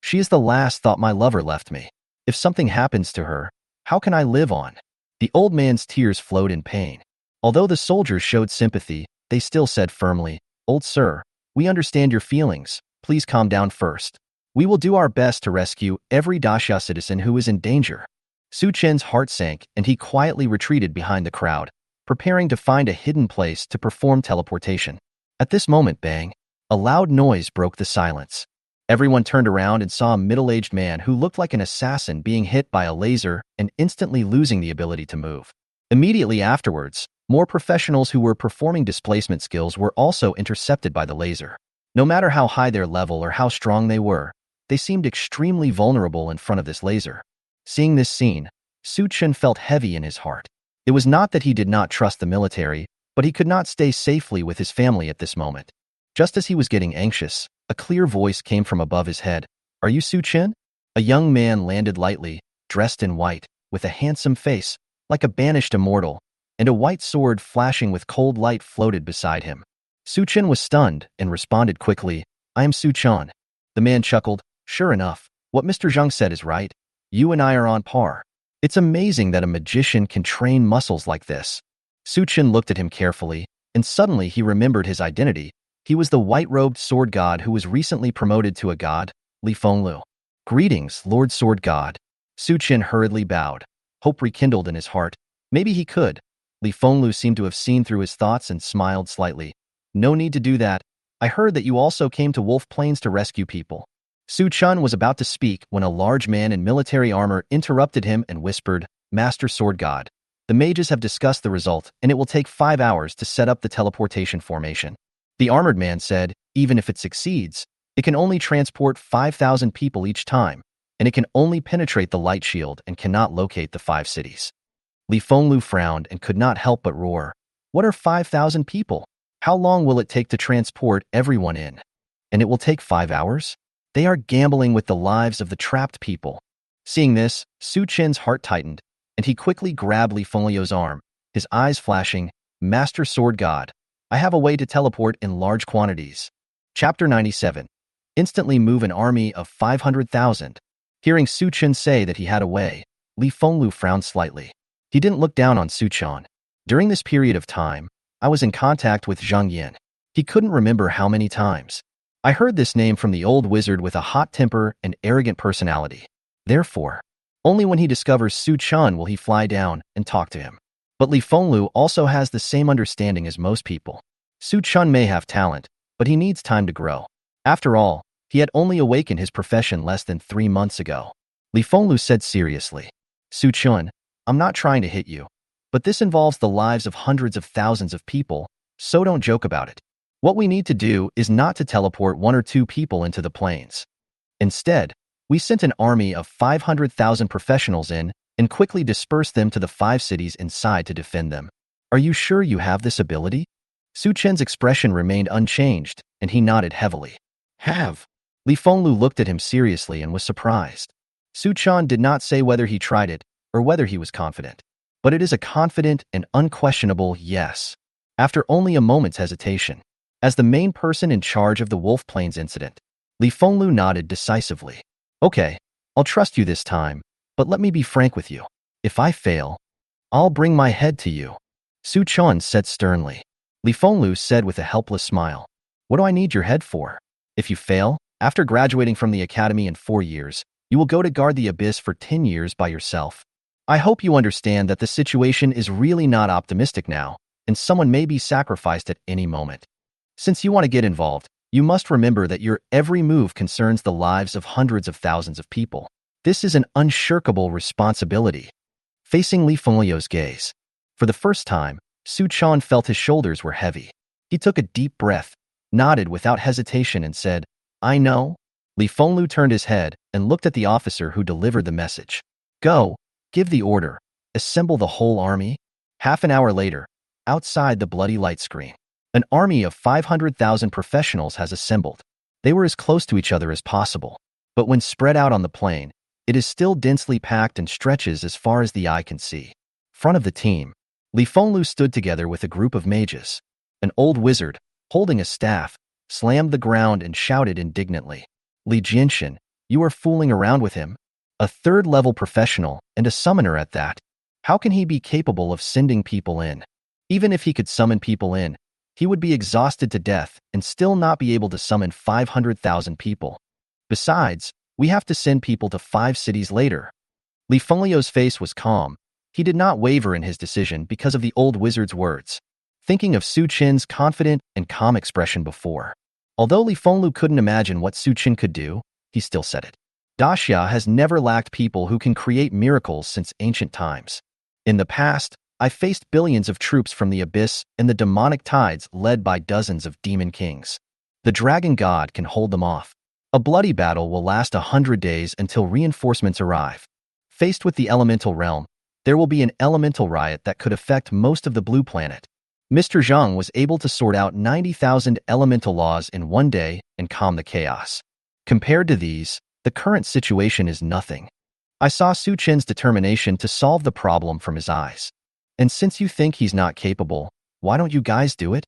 She is the last thought my lover left me. If something happens to her, how can I live on? The old man's tears flowed in pain. Although the soldiers showed sympathy, they still said firmly, Old sir, we understand your feelings. Please calm down first. We will do our best to rescue every Daxia citizen who is in danger. Su Chen's heart sank and he quietly retreated behind the crowd, preparing to find a hidden place to perform teleportation. At this moment, bang! A loud noise broke the silence. Everyone turned around and saw a middle-aged man who looked like an assassin being hit by a laser and instantly losing the ability to move. Immediately afterwards, more professionals who were performing displacement skills were also intercepted by the laser. No matter how high their level or how strong they seemed extremely vulnerable in front of this laser. Seeing this scene, Su Chen felt heavy in his heart. It was not that he did not trust the military, but he could not stay safely with his family at this moment. Just as he was getting anxious, a clear voice came from above his head. Are you Su Chen? A young man landed lightly, dressed in white, with a handsome face, like a banished immortal, and a white sword flashing with cold light floated beside him. Su Chen was stunned and responded quickly, I am Su Chen. The man chuckled, Sure enough, what Mr. Zhang said is right. You and I are on par. It's amazing that a magician can train muscles like this. Su Chen looked at him carefully, and suddenly he remembered his identity. He was the white-robed sword god who was recently promoted to a god, Li Fenglu. Greetings, Lord Sword God. Su Chen hurriedly bowed. Hope rekindled in his heart. Maybe he could. Li Fenglu seemed to have seen through his thoughts and smiled slightly. No need to do that. I heard that you also came to Wolf Plains to rescue people. Su Chen was about to speak when a large man in military armor interrupted him and whispered, Master Sword God, the mages have discussed the result and it will take 5 hours to set up the teleportation formation. The armored man said, even if it succeeds, it can only transport 5,000 people each time, and it can only penetrate the light shield and cannot locate the 5 cities. Li Fenglu frowned and could not help but roar. What are 5,000 people? How long will it take to transport everyone in? And it will take 5 hours? They are gambling with the lives of the trapped people. Seeing this, Su Chen's heart tightened, and he quickly grabbed Li Fenglu's arm, his eyes flashing, Master Sword God, I have a way to teleport in large quantities. Chapter 97. Instantly move an army of 500,000. Hearing Su Chen say that he had a way, Li Fenglu frowned slightly. He didn't look down on Su Chen. During this period of time, I was in contact with Zhang Yin. He couldn't remember how many times. I heard this name from the old wizard with a hot temper and arrogant personality. Therefore, only when he discovers Su Chen will he fly down and talk to him. But Li Fenglu also has the same understanding as most people. Su Chen may have talent, but he needs time to grow. After all, he had only awakened his profession less than 3 months ago. Li Fenglu said seriously, Su Chen, I'm not trying to hit you, but this involves the lives of hundreds of thousands of people, so don't joke about it. What we need to do is not to teleport 1 or 2 people into the plains. Instead, we sent an army of 500,000 professionals in and quickly dispersed them to the 5 cities inside to defend them. Are you sure you have this ability? Su Chen's expression remained unchanged, and he nodded heavily. Have. Li Fenglu looked at him seriously and was surprised. Su Chen did not say whether he tried it or whether he was confident. But it is a confident and unquestionable yes. After only a moment's hesitation, as the main person in charge of the Wolf Plains incident, Li Fenglu nodded decisively. Okay, I'll trust you this time, but let me be frank with you. If I fail, I'll bring my head to you. Su Chen said sternly. Li Fenglu said with a helpless smile. What do I need your head for? If you fail, after graduating from the academy in 4 years, you will go to guard the abyss for 10 years by yourself. I hope you understand that the situation is really not optimistic now, and someone may be sacrificed at any moment. Since you want to get involved, you must remember that your every move concerns the lives of hundreds of thousands of people. This is an unshirkable responsibility. Facing Li Fenglio's gaze. For the first time, Su Chan felt his shoulders were heavy. He took a deep breath, nodded without hesitation and said, "I know." Li Fengliu turned his head and looked at the officer who delivered the message. "Go, give the order, assemble the whole army." Half an hour later, outside the bloody light screen, an army of 500,000 professionals has assembled. They were as close to each other as possible, but when spread out on the plain, it is still densely packed and stretches as far as the eye can see. Front of the team, Li Fengliu stood together with a group of mages. An old wizard, holding a staff, slammed the ground and shouted indignantly, "Li Jinshin, you are fooling around with him? A third-level professional and a summoner at that. How can he be capable of sending people in? Even if he could summon people in, he would be exhausted to death and still not be able to summon 500,000 people. Besides, we have to send people to 5 cities later." Li Fenglio's face was calm. He did not waver in his decision because of the old wizard's words, thinking of Su Qin's confident and calm expression before. Although Li Fengliu couldn't imagine what Su Qin could do, he still said it. Daxia has never lacked people who can create miracles since ancient times. In the past, I faced billions of troops from the abyss and the demonic tides led by dozens of demon kings. The dragon god can hold them off. A bloody battle will last 100 days until reinforcements arrive. Faced with the elemental realm, there will be an elemental riot that could affect most of the blue planet. Mr. Zhang was able to sort out 90,000 elemental laws in one day and calm the chaos. Compared to these, the current situation is nothing. I saw Su Qin's determination to solve the problem from his eyes. And since you think he's not capable, why don't you guys do it?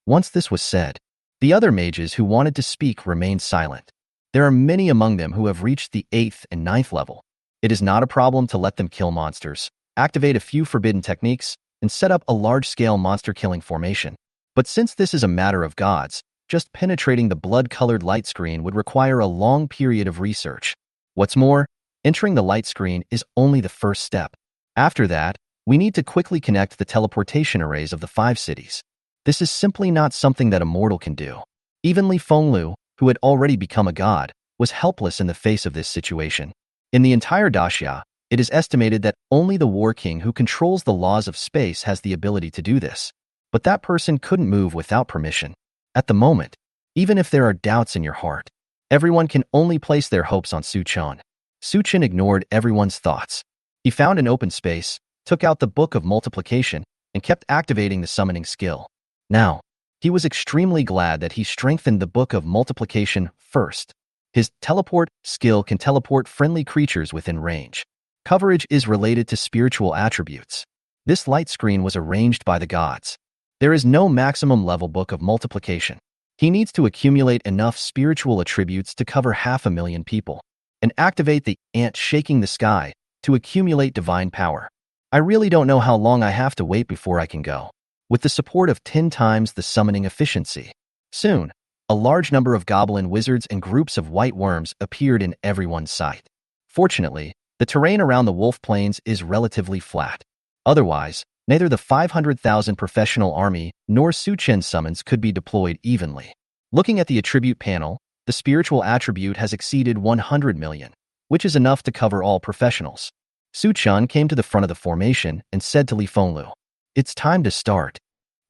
Once this was said, the other mages who wanted to speak remained silent. There are many among them who have reached the 8th and 9th level. It is not a problem to let them kill monsters, activate a few forbidden techniques, and set up a large-scale monster-killing formation. But since this is a matter of gods, just penetrating the blood-colored light screen would require a long period of research. What's more, entering the light screen is only the first step. After that, we need to quickly connect the teleportation arrays of the 5 cities. This is simply not something that a mortal can do. Even Li Fengliu, who had already become a god, was helpless in the face of this situation. In the entire Daxia, it is estimated that only the War King who controls the laws of space has the ability to do this. But that person couldn't move without permission. At the moment, even if there are doubts in your heart, everyone can only place their hopes on Su Chan. Su Chan ignored everyone's thoughts. He found an open space, took out the Book of Multiplication, and kept activating the summoning skill. Now, he was extremely glad that he strengthened the Book of Multiplication first. His teleport skill can teleport friendly creatures within range. Coverage is related to spiritual attributes. This light screen was arranged by the gods. There is no maximum level Book of Multiplication. He needs to accumulate enough spiritual attributes to cover 500,000 people, and activate the ant shaking the sky to accumulate divine power. I really don't know how long I have to wait before I can go. With the support of 10 times the summoning efficiency. Soon, a large number of goblin wizards and groups of white worms appeared in everyone's sight. Fortunately, the terrain around the Wolf Plains is relatively flat. Otherwise, neither the 500,000 professional army nor Su Qin's summons could be deployed evenly. Looking at the attribute panel, the spiritual attribute has exceeded 100 million, which is enough to cover all professionals. Su Chan came to the front of the formation and said to Li Fengliu, "It's time to start."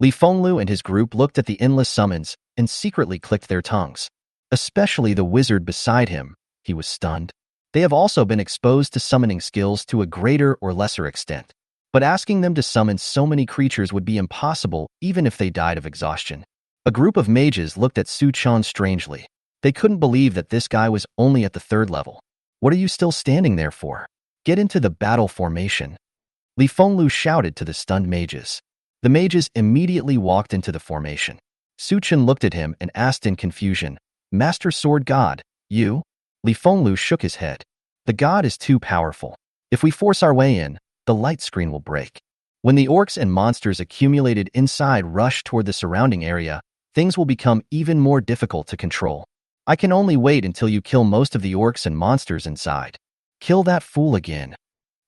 Li Fengliu and his group looked at the endless summons and secretly clicked their tongues. Especially the wizard beside him, he was stunned. They have also been exposed to summoning skills to a greater or lesser extent, but asking them to summon so many creatures would be impossible even if they died of exhaustion. A group of mages looked at Su Chan strangely. They couldn't believe that this guy was only at the 3rd level. "What are you still standing there for? Get into the battle formation." Li Fengliu shouted to the stunned mages. The mages immediately walked into the formation. Su Chan looked at him and asked in confusion, "Master Sword God, you?" Li Fengliu shook his head. "The god is too powerful. If we force our way in, the light screen will break." When the orcs and monsters accumulated inside rushed toward the surrounding area, things will become even more difficult to control. "I can only wait until you kill most of the orcs and monsters inside." "Kill that fool again."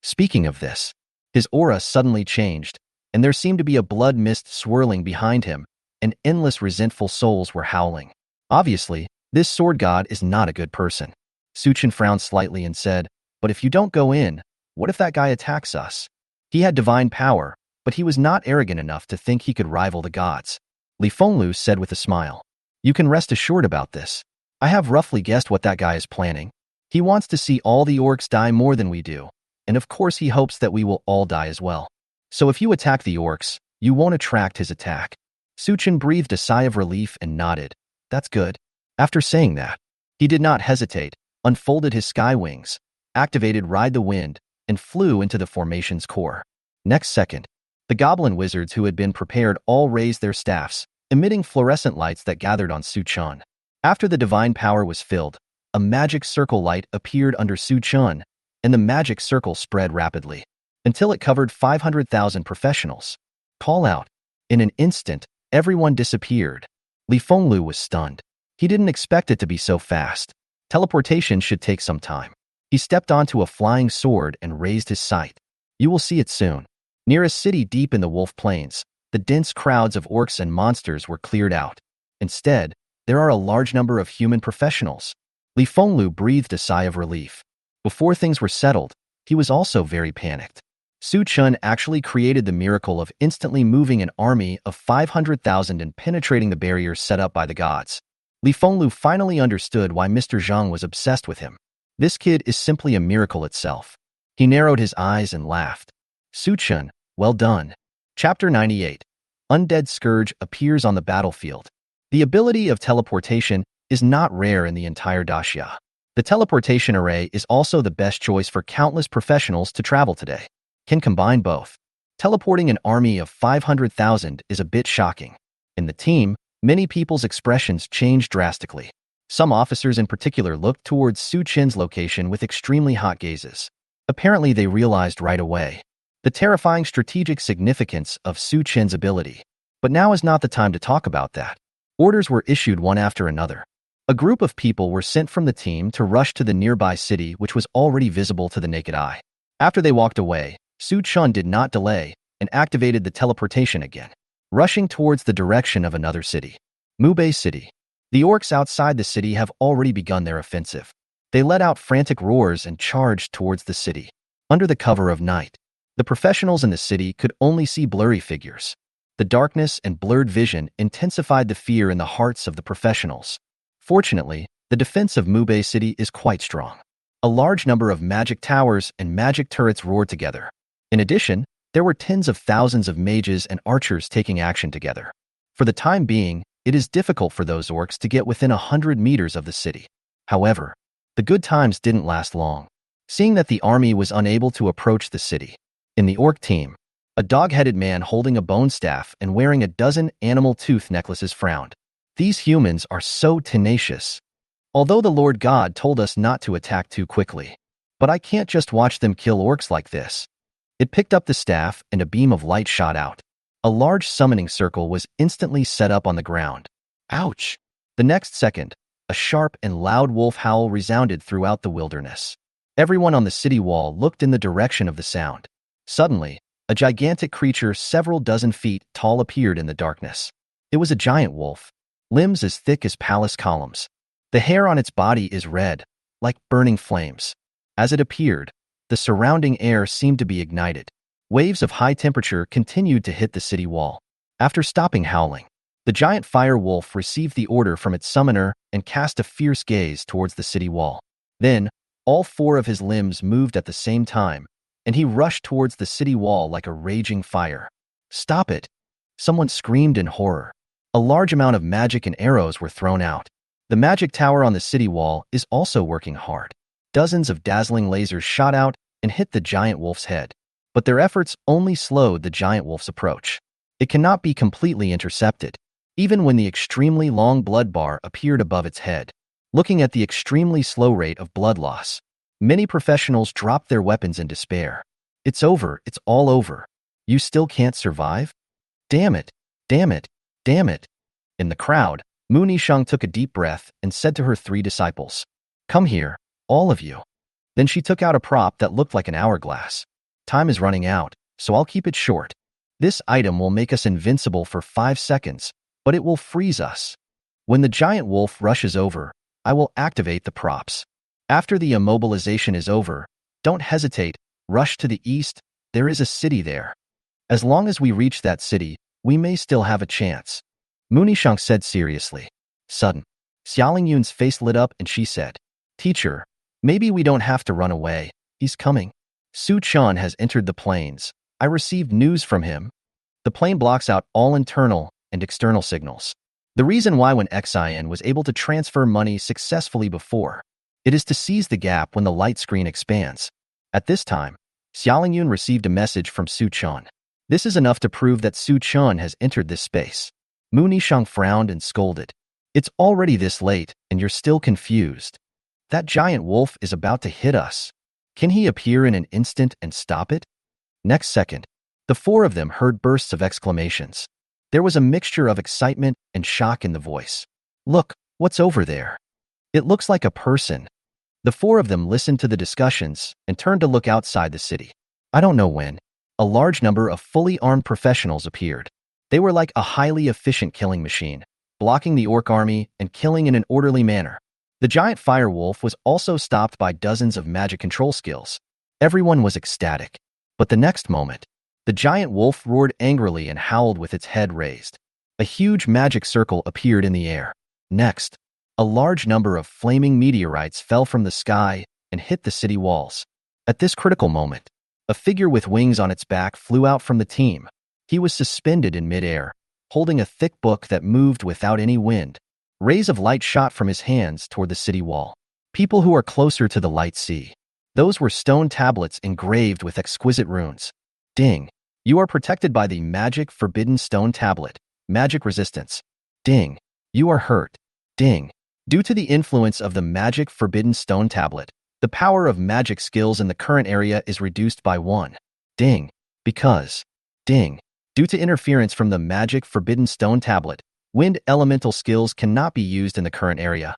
Speaking of this, his aura suddenly changed, and there seemed to be a blood mist swirling behind him, and endless resentful souls were howling. Obviously, this sword god is not a good person. Suchin frowned slightly and said, "But if you don't go in, what if that guy attacks us?" He had divine power, but he was not arrogant enough to think he could rival the gods. Li Fenglu said with a smile, "You can rest assured about this. I have roughly guessed what that guy is planning. He wants to see all the orcs die more than we do, and of course he hopes that we will all die as well. So if you attack the orcs, you won't attract his attack." Suchin breathed a sigh of relief and nodded. "That's good." After saying that, he did not hesitate, unfolded his sky wings, activated Ride the Wind, and flew into the formation's core. Next second, the goblin wizards who had been prepared all raised their staffs, emitting fluorescent lights that gathered on Suchun. After the divine power was filled, a magic circle light appeared under Suchun, and the magic circle spread rapidly, until it covered 500,000 professionals. Call out. In an instant, everyone disappeared. Li Fenglu was stunned. He didn't expect it to be so fast. Teleportation should take some time. He stepped onto a flying sword and raised his sight. You will see it soon. Near a city deep in the Wolf Plains, the dense crowds of orcs and monsters were cleared out. Instead, there are a large number of human professionals. Li Fenglu breathed a sigh of relief. Before things were settled, he was also very panicked. Suchun actually created the miracle of instantly moving an army of 500,000 and penetrating the barriers set up by the gods. Li Fenglu finally understood why Mr. Zhang was obsessed with him. This kid is simply a miracle itself. He narrowed his eyes and laughed. Suchun, well done. Chapter 98. Undead Scourge appears on the battlefield. The ability of teleportation is not rare in the entire Daxia. The teleportation array is also the best choice for countless professionals to travel today. Can combine both. Teleporting an army of 500,000 is a bit shocking. In the team, many people's expressions changed drastically. Some officers in particular looked towards Suchin's location with extremely hot gazes. Apparently they realized right away the terrifying strategic significance of Suchin's ability. But now is not the time to talk about that. Orders were issued one after another. A group of people were sent from the team to rush to the nearby city, which was already visible to the naked eye. After they walked away, Suchun did not delay and activated the teleportation again, rushing towards the direction of another city. Mubei City. The orcs outside the city have already begun their offensive. They let out frantic roars and charged towards the city. Under the cover of night, the professionals in the city could only see blurry figures. The darkness and blurred vision intensified the fear in the hearts of the professionals. Fortunately, the defense of Mubei City is quite strong. A large number of magic towers and magic turrets roared together. In addition, there were tens of thousands of mages and archers taking action together. For the time being, it is difficult for those orcs to get within 100 meters of the city. However, the good times didn't last long. Seeing that the army was unable to approach the city, in the orc team, a dog-headed man holding a bone staff and wearing a dozen animal tooth necklaces frowned. These humans are so tenacious. Although the Lord God told us not to attack too quickly, but I can't just watch them kill orcs like this. It picked up the staff and a beam of light shot out. A large summoning circle was instantly set up on the ground. Ouch! The next second, a sharp and loud wolf howl resounded throughout the wilderness. Everyone on the city wall looked in the direction of the sound. Suddenly, a gigantic creature several dozen feet tall appeared in the darkness. It was a giant wolf, limbs as thick as palace columns. The hair on its body is red, like burning flames. As it appeared, the surrounding air seemed to be ignited. Waves of high temperature continued to hit the city wall. After stopping howling, the giant fire wolf received the order from its summoner and cast a fierce gaze towards the city wall. Then, all four of his limbs moved at the same time, and he rushed towards the city wall like a raging fire. "Stop it!" Someone screamed in horror. A large amount of magic and arrows were thrown out. The magic tower on the city wall is also working hard. Dozens of dazzling lasers shot out and hit the giant wolf's head. But their efforts only slowed the giant wolf's approach. It cannot be completely intercepted, even when the extremely long blood bar appeared above its head. Looking at the extremely slow rate of blood loss, many professionals dropped their weapons in despair. "It's over, it's all over. You still can't survive? Damn it, damn it, damn it." In the crowd, Mu Nishang took a deep breath and said to her 3 disciples, "Come here, all of you." Then she took out a prop that looked like an hourglass. Time is running out, so I'll keep it short. This item will make us invincible for 5 seconds, but it will freeze us. When the giant wolf rushes over, I will activate the props. After the immobilization is over, don't hesitate, rush to the east, there is a city there. As long as we reach that city, we may still have a chance. Munishang said seriously. Sudden, Xiaolingyun's face lit up and she said, Teacher, maybe we don't have to run away, he's coming. Su Chan has entered the plains. I received news from him. The plane blocks out all internal and external signals. The reason why when Xin was able to transfer money successfully before, it is to seize the gap when the light screen expands. At this time, Xiaolingyun received a message from Su Chan. This is enough to prove that Su Chan has entered this space. Mu Nishang frowned and scolded. It's already this late, and you're still confused. That giant wolf is about to hit us. Can he appear in an instant and stop it? Next second, the four of them heard bursts of exclamations. There was a mixture of excitement and shock in the voice. Look, what's over there? It looks like a person. The four of them listened to the discussions and turned to look outside the city. I don't know when. A large number of fully armed professionals appeared. They were like a highly efficient killing machine, blocking the orc army and killing in an orderly manner. The giant fire wolf was also stopped by dozens of magic control skills. Everyone was ecstatic. But the next moment, the giant wolf roared angrily and howled with its head raised. A huge magic circle appeared in the air. Next, a large number of flaming meteorites fell from the sky and hit the city walls. At this critical moment, a figure with wings on its back flew out from the team. He was suspended in midair, holding a thick book that moved without any wind. Rays of light shot from his hands toward the city wall. People who are closer to the light see. Those were stone tablets engraved with exquisite runes. Ding. You are protected by the magic forbidden stone tablet. Magic resistance. Ding. You are hurt. Ding. Due to the influence of the magic forbidden stone tablet, the power of magic skills in the current area is reduced by 1. Ding. Because. Ding. Due to interference from the magic forbidden stone tablet, wind elemental skills cannot be used in the current area.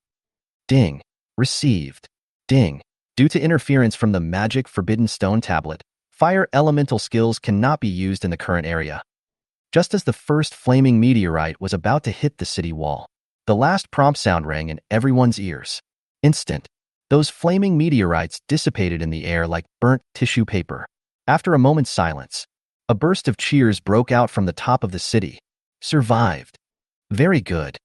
Ding. Received. Ding. Due to interference from the magic forbidden stone tablet, fire elemental skills cannot be used in the current area. Just as the first flaming meteorite was about to hit the city wall, the last prompt sound rang in everyone's ears. Instant. Those flaming meteorites dissipated in the air like burnt tissue paper. After a moment's silence, a burst of cheers broke out from the top of the city. Survived. Very good.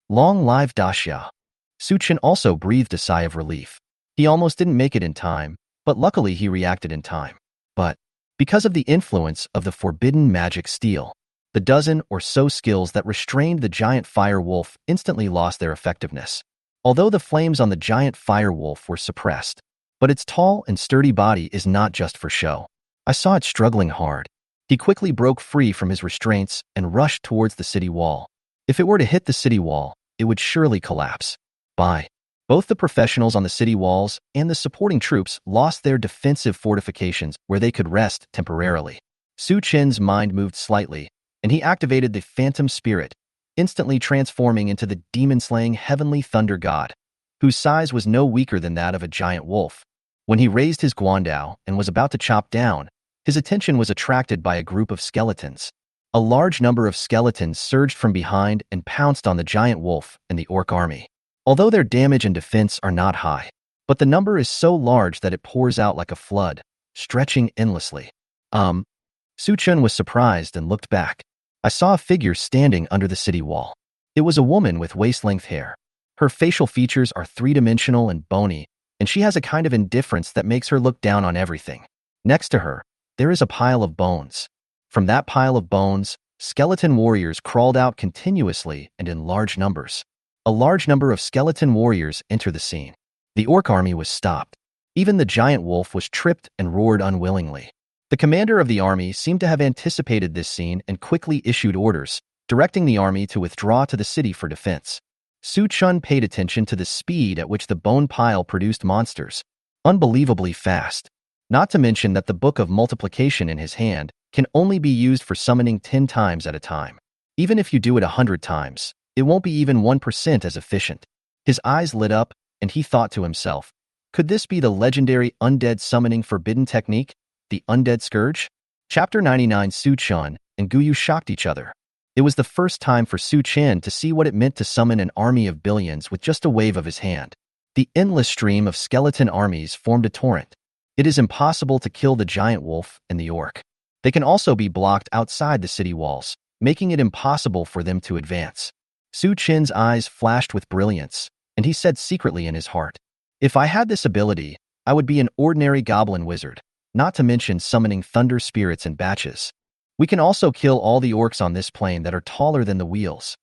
Long live Daxia. Su Chen also breathed a sigh of relief. He almost didn't make it in time, but luckily he reacted in time. But, because of the influence of the forbidden magic steel, the dozen or so skills that restrained the giant fire wolf instantly lost their effectiveness. Although the flames on the giant fire wolf were suppressed, but its tall and sturdy body is not just for show. I saw it struggling hard. He quickly broke free from his restraints and rushed towards the city wall. If it were to hit the city wall, it would surely collapse. Bye. Both the professionals on the city walls and the supporting troops lost their defensive fortifications where they could rest temporarily. Su Chen's mind moved slightly, and he activated the Phantom Spirit, instantly transforming into the demon-slaying Heavenly Thunder God, whose size was no weaker than that of a giant wolf. When he raised his guandao and was about to chop down, his attention was attracted by a group of skeletons. A large number of skeletons surged from behind and pounced on the giant wolf and the orc army. Although their damage and defense are not high, but the number is so large that it pours out like a flood, stretching endlessly. Su Chen was surprised and looked back. I saw a figure standing under the city wall. It was a woman with waist-length hair. Her facial features are three-dimensional and bony, and she has a kind of indifference that makes her look down on everything. Next to her, there is a pile of bones. From that pile of bones, skeleton warriors crawled out continuously and in large numbers. A large number of skeleton warriors enter the scene. The orc army was stopped. Even the giant wolf was tripped and roared unwillingly. The commander of the army seemed to have anticipated this scene and quickly issued orders, directing the army to withdraw to the city for defense. Su Chen paid attention to the speed at which the bone pile produced monsters. Unbelievably fast. Not to mention that the book of multiplication in his hand can only be used for summoning 10 times at a time. Even if you do it 100 times, it won't be even 1% as efficient. His eyes lit up, and he thought to himself, could this be the legendary undead summoning forbidden technique? The Undead Scourge? Chapter 99. Su Chun and Guyu shocked each other. It was the first time for Su Chen to see what it meant to summon an army of billions with just a wave of his hand. The endless stream of skeleton armies formed a torrent. It is impossible to kill the giant wolf and the orc. They can also be blocked outside the city walls, making it impossible for them to advance. Su Chen's eyes flashed with brilliance, and he said secretly in his heart, "If I had this ability, I would be an ordinary goblin wizard, not to mention summoning thunder spirits in batches. We can also kill all the orcs on this plane that are taller than the wheels."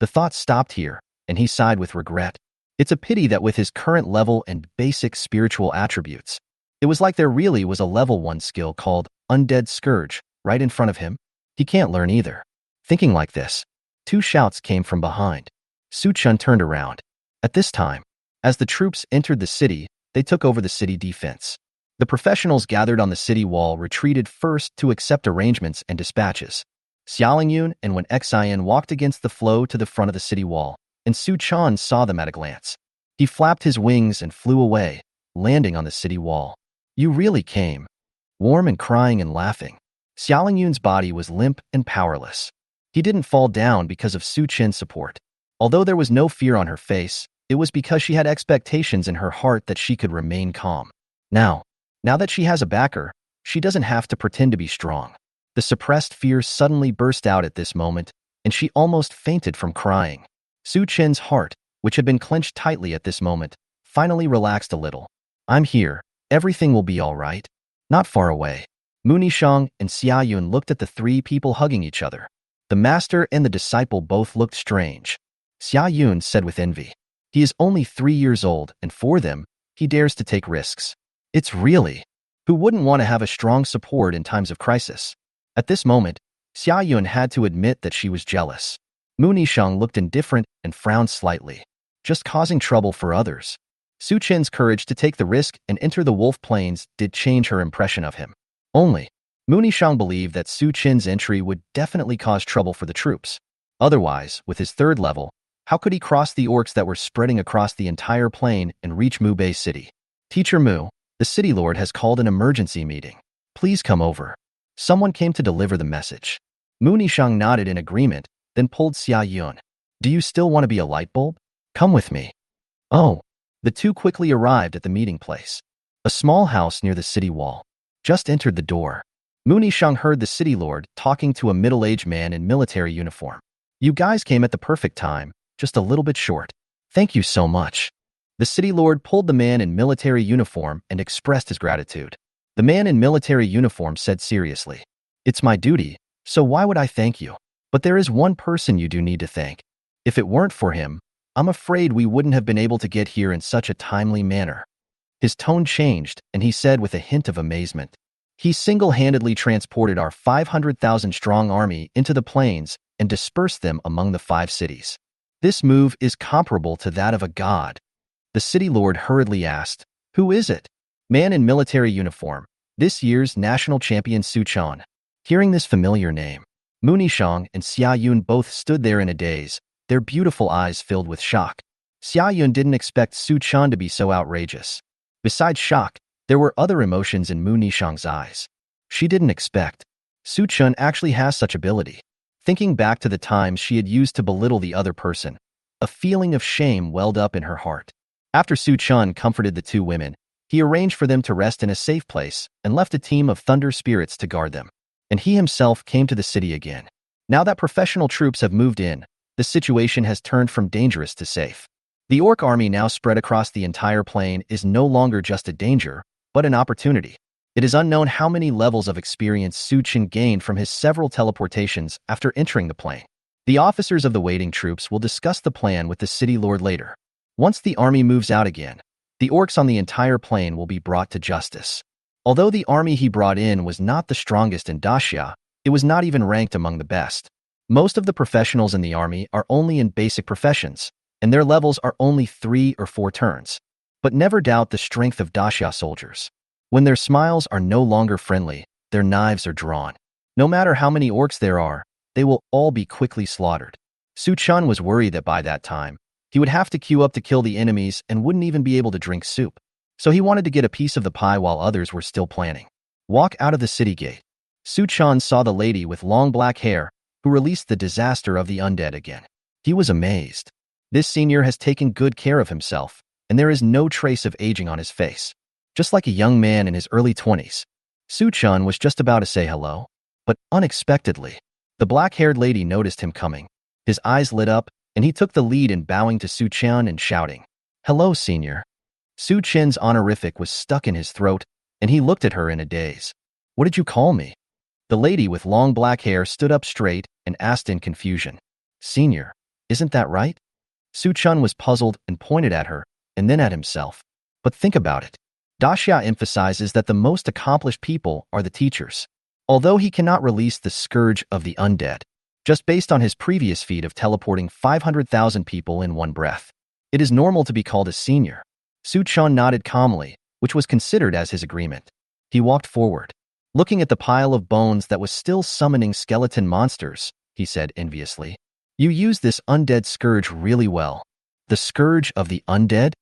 The thought stopped here, and he sighed with regret. It's a pity that with his current level and basic spiritual attributes, it was like there really was a level 1 skill called Undead Scourge right in front of him. He can't learn either. Thinking like this, 2 shouts came from behind. Su Chun turned around. At this time, as the troops entered the city, they took over the city defense. The professionals gathered on the city wall retreated first to accept arrangements and dispatches. Xiaolingyun and Wen Xian walked against the flow to the front of the city wall, and Su Chun saw them at a glance. He flapped his wings and flew away, landing on the city wall. "You really came." Warm and crying and laughing. Xiaolingyun's body was limp and powerless. He didn't fall down because of Su Chen's support. Although there was no fear on her face, it was because she had expectations in her heart that she could remain calm. Now that she has a backer, she doesn't have to pretend to be strong. The suppressed fear suddenly burst out at this moment, and she almost fainted from crying. Su Chen's heart, which had been clenched tightly at this moment, finally relaxed a little. "I'm here. Everything will be all right." Not far away, Munishang and Xiaoyun looked at the 3 people hugging each other. The master and the disciple both looked strange. Xiaoyun said with envy, "He is only 3 years old, and for them, he dares to take risks. It's really, who wouldn't want to have a strong support in times of crisis?" At this moment, Xiaoyun had to admit that she was jealous. Munishang looked indifferent and frowned slightly, just causing trouble for others. Su Chen's courage to take the risk and enter the wolf plains did change her impression of him. Only, Munishang believed that Su Chen's entry would definitely cause trouble for the troops. Otherwise, with his 3rd level, how could he cross the orcs that were spreading across the entire plain and reach Mu Bei City? "Teacher Mu, the city lord has called an emergency meeting. Please come over." Someone came to deliver the message. Munishang nodded in agreement, then pulled Xiaoyun. "Do you still want to be a light bulb? Come with me." Oh. The 2 quickly arrived at the meeting place. A small house near the city wall. Just entered the door. Munishang heard the city lord talking to a middle-aged man in military uniform. "You guys came at the perfect time, just a little bit short. Thank you so much." The city lord pulled the man in military uniform and expressed his gratitude. The man in military uniform said seriously, "It's my duty, so why would I thank you? But there is one person you do need to thank. If it weren't for him, I'm afraid we wouldn't have been able to get here in such a timely manner." His tone changed, and he said with a hint of amazement, "He single-handedly transported our 500,000-strong army into the plains and dispersed them among the 5 cities. This move is comparable to that of a god." The city lord hurriedly asked, "Who is it?" "Man in military uniform, this year's national champion Su Chun." Hearing this familiar name, Munishang and Xiaoyun both stood there in a daze, their beautiful eyes filled with shock. Xiaoyun didn't expect Su Chun to be so outrageous. Besides shock, there were other emotions in Munishang's eyes. She didn't expect Su Chun actually has such ability. Thinking back to the times she had used to belittle the other person, a feeling of shame welled up in her heart. After Su Chun comforted the 2 women, he arranged for them to rest in a safe place and left a team of thunder spirits to guard them. And he himself came to the city again. Now that professional troops have moved in, the situation has turned from dangerous to safe. The orc army now spread across the entire plain is no longer just a danger, but an opportunity. It is unknown how many levels of experience Su Chen gained from his several teleportations after entering the plain. The officers of the waiting troops will discuss the plan with the city lord later. Once the army moves out again, the orcs on the entire plain will be brought to justice. Although the army he brought in was not the strongest in Daxia, it was not even ranked among the best. Most of the professionals in the army are only in basic professions, and their levels are only 3 or 4 turns. But never doubt the strength of Daxia soldiers. When their smiles are no longer friendly, their knives are drawn. No matter how many orcs there are, they will all be quickly slaughtered. Su Chun was worried that by that time, he would have to queue up to kill the enemies and wouldn't even be able to drink soup. So he wanted to get a piece of the pie while others were still planning. Walk out of the city gate. Su-chan saw the lady with long black hair who released the disaster of the undead again. He was amazed. This senior has taken good care of himself, and there is no trace of aging on his face. Just like a young man in his early 20s. Su-chan was just about to say hello, but unexpectedly, the black-haired lady noticed him coming. His eyes lit up, and he took the lead in bowing to Su-chan and shouting, "Hello, senior." Su-chan's honorific was stuck in his throat, and he looked at her in a daze. "What did you call me?" The lady with long black hair stood up straight and asked in confusion, "Senior, isn't that right?" Su-chan was puzzled and pointed at her, and then at himself. But think about it. Daxia emphasizes that the most accomplished people are the teachers. Although he cannot release the scourge of the undead, just based on his previous feat of teleporting 500,000 people in one breath, it is normal to be called a senior. Su-chan nodded calmly, which was considered as his agreement. He walked forward. Looking at the pile of bones that was still summoning skeleton monsters, he said enviously, "You use this undead scourge really well." "The scourge of the undead?"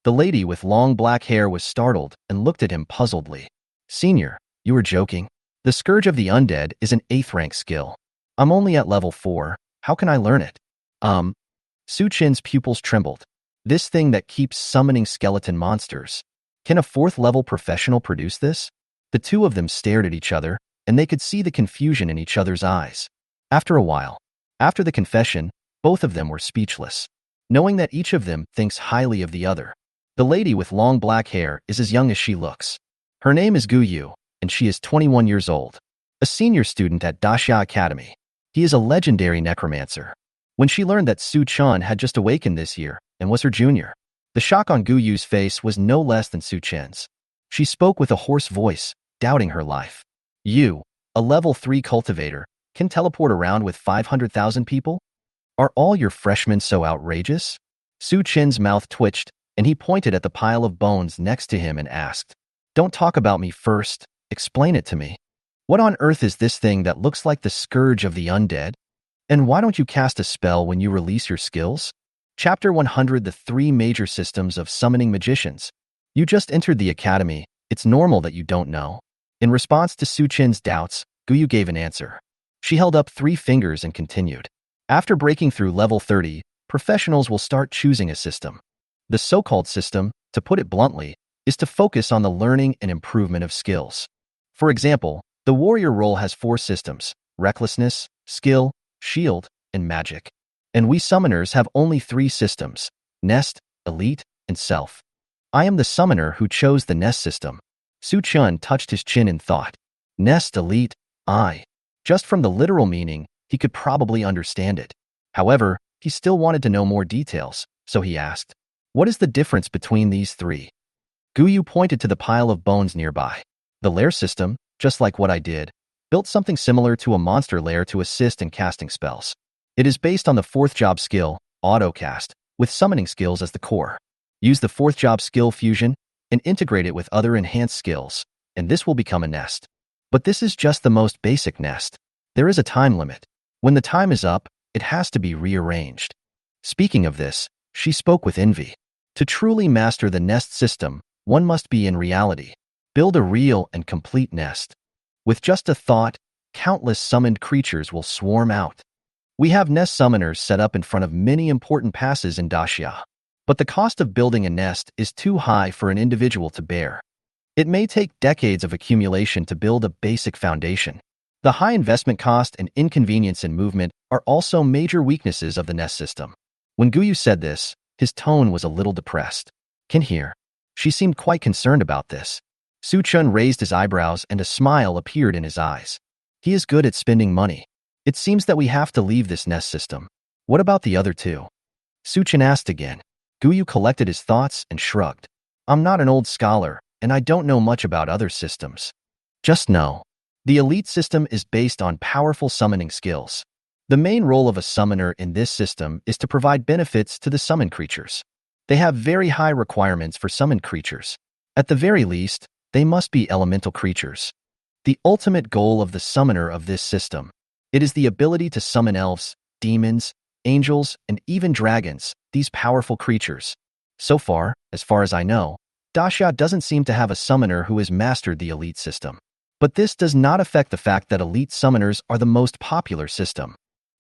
The lady with long black hair was startled and looked at him puzzledly. "Senior, you were joking? The scourge of the undead is an 8th rank skill. I'm only at level 4. How can I learn it?" Su-chan's pupils trembled. This thing that keeps summoning skeleton monsters. Can a 4th level professional produce this? The two of them stared at each other, and they could see the confusion in each other's eyes. After a while, after the confession, both of them were speechless, knowing that each of them thinks highly of the other. The lady with long black hair is as young as she looks. Her name is Gu-yu, and she is 21 years old, a senior student at Daxia Academy. He is a legendary necromancer. When she learned that Su-chan had just awakened this year and was her junior, the shock on Gu-yu's face was no less than Su-chan's. She spoke with a hoarse voice, doubting her life. "You, a level 3 cultivator, can teleport around with 500,000 people? Are all your freshmen so outrageous?" Su-chan's mouth twitched, and he pointed at the pile of bones next to him and asked, "Don't talk about me first, explain it to me. What on earth is this thing that looks like the scourge of the undead? And why don't you cast a spell when you release your skills?" Chapter 100: The 3 Major Systems of Summoning Magicians. "You just entered the academy, it's normal that you don't know." In response to Su-chan's doubts, Gu-yu gave an answer. She held up 3 fingers and continued. "After breaking through level 30, professionals will start choosing a system. The so-called system, to put it bluntly, is to focus on the learning and improvement of skills. For example, the warrior role has 4 systems: recklessness, skill, shield, and magic. And we summoners have only 3 systems: nest, elite, and self. I am the summoner who chose the nest system." Su-chan touched his chin in thought. Nest, elite, just from the literal meaning, he could probably understand it. However, he still wanted to know more details, so he asked, "What is the difference between these 3? Gu-yu pointed to the pile of bones nearby. "The lair system, just like what I did, built something similar to a monster lair to assist in casting spells. It is based on the 4th job skill, autocast, with summoning skills as the core. Use the 4th job skill fusion and integrate it with other enhanced skills, and this will become a nest. But this is just the most basic nest. There is a time limit. When the time is up, it has to be rearranged." Speaking of this, she spoke with envy. To truly master the nest system, one must be in reality. Build a real and complete nest. With just a thought, countless summoned creatures will swarm out. We have nest summoners set up in front of many important passes in Daxia. But the cost of building a nest is too high for an individual to bear. It may take decades of accumulation to build a basic foundation. The high investment cost and inconvenience in movement are also major weaknesses of the nest system. When Gu-yu said this, his tone was a little depressed. "Can hear." She seemed quite concerned about this. Su-chan raised his eyebrows and a smile appeared in his eyes. "He is good at spending money. It seems that we have to leave this nest system. What about the other 2? Su-chan asked again. Gu-yu collected his thoughts and shrugged. "I'm not an old scholar, and I don't know much about other systems. Just know, the elite system is based on powerful summoning skills. The main role of a summoner in this system is to provide benefits to the summoned creatures. They have very high requirements for summoned creatures. At the very least, they must be elemental creatures. The ultimate goal of the summoner of this system, it is the ability to summon elves, demons, angels, and even dragons, these powerful creatures. So far as I know, Daxia doesn't seem to have a summoner who has mastered the elite system. But this does not affect the fact that elite summoners are the most popular system.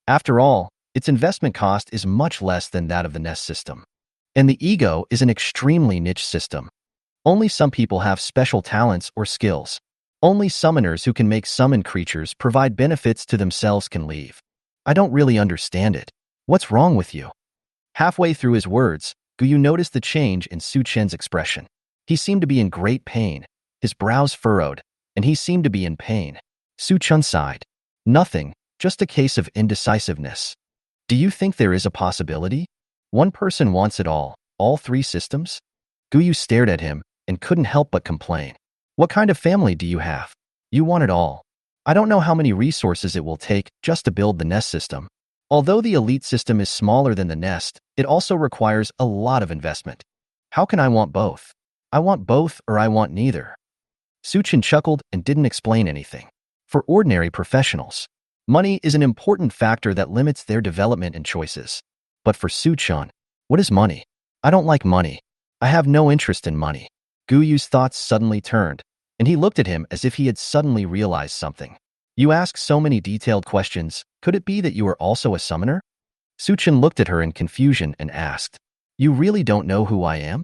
After all, its investment cost is much less than that of the Nest system. And the Ego is an extremely niche system. Only some people have special talents or skills. Only summoners who can make summon creatures provide benefits to themselves can leave. I don't really understand it. What's wrong with you? Halfway through his words, Guyu noticed the change in Su Chen's expression. He seemed to be in great pain, his brows furrowed, and he seemed to be in pain. Su Chen sighed. Nothing, just a case of indecisiveness. Do you think there is a possibility? One person wants it all three systems? Guyu stared at him and couldn't help but complain. What kind of family do you have? You want it all. I don't know how many resources it will take just to build the Nest system. Although the elite system is smaller than the Nest, it also requires a lot of investment. How can I want both? I want both or I want neither. Su Chen chuckled and didn't explain anything. For ordinary professionals, money is an important factor that limits their development and choices. But for Su Chen, what is money? I don't like money. I have no interest in money. Guyu's thoughts suddenly turned, and he looked at him as if he had suddenly realized something. You ask so many detailed questions. Could it be that you are also a summoner? Su Chen looked at her in confusion and asked, You really don't know who I am?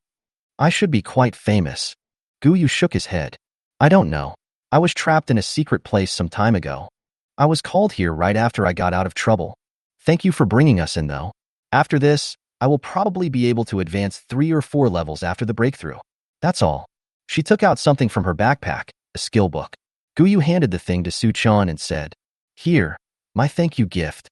I should be quite famous. Guyu shook his head. I don't know. I was trapped in a secret place some time ago. I was called here right after I got out of trouble. Thank you for bringing us in, though. After this, I will probably be able to advance 3 or 4 levels after the breakthrough. That's all. She took out something from her backpack, a skill book. Guyu handed the thing to Su Chen and said, Here, my thank you gift.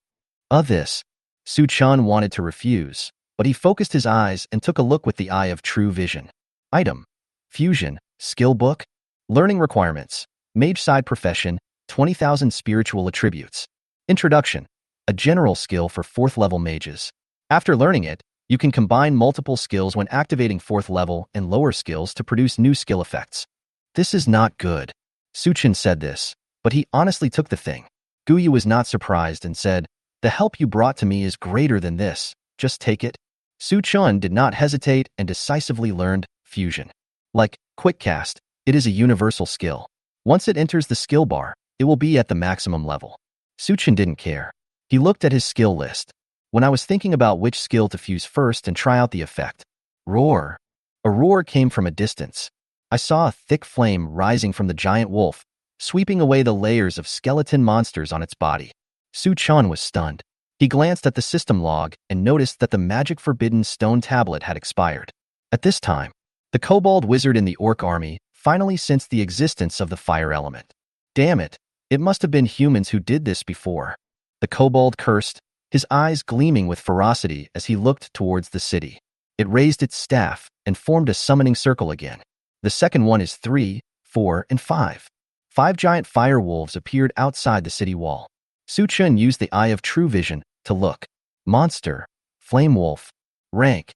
This. Su Chen wanted to refuse, but he focused his eyes and took a look with the eye of true vision. Item. Fusion, skill book, learning requirements, mage side profession, 20,000 spiritual attributes. Introduction, a general skill for 4th level mages. After learning it, you can combine multiple skills when activating 4th level and lower skills to produce new skill effects. This is not good. Su Chen said this, but he honestly took the thing. Guyu was not surprised and said, The help you brought to me is greater than this. Just take it. Su Chen did not hesitate and decisively learned fusion. Like quick cast, it is a universal skill. Once it enters the skill bar, it will be at the maximum level. Su Chen didn't care. He looked at his skill list. When I was thinking about which skill to fuse first and try out the effect. Roar. A roar came from a distance. I saw a thick flame rising from the giant wolf, sweeping away the layers of skeleton monsters on its body. Su Chen was stunned. He glanced at the system log and noticed that the magic forbidden stone tablet had expired. At this time, the kobold wizard in the orc army finally sensed the existence of the fire element. Damn it, it must have been humans who did this before. The kobold cursed, his eyes gleaming with ferocity as he looked towards the city. It raised its staff and formed a summoning circle again. The second one is 3, 4, and 5. 5 giant fire wolves appeared outside the city wall. Su Chen used the eye of true vision to look. Monster, flame wolf, rank,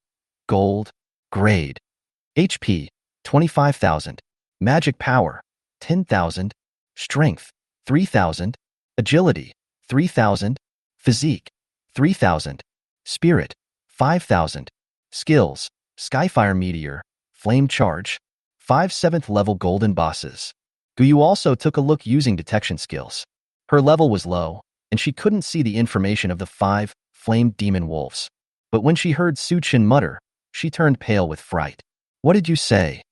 gold, grade, HP, 25,000, magic power, 10,000, strength, 3,000, agility, 3,000, physique, 3,000, spirit, 5,000, skills, skyfire meteor, flame charge, 5 7th level golden bosses. Guyu also took a look using detection skills. Her level was low, and she couldn't see the information of the 5 flame demon wolves. But when she heard Su Chen mutter, she turned pale with fright. What did you say?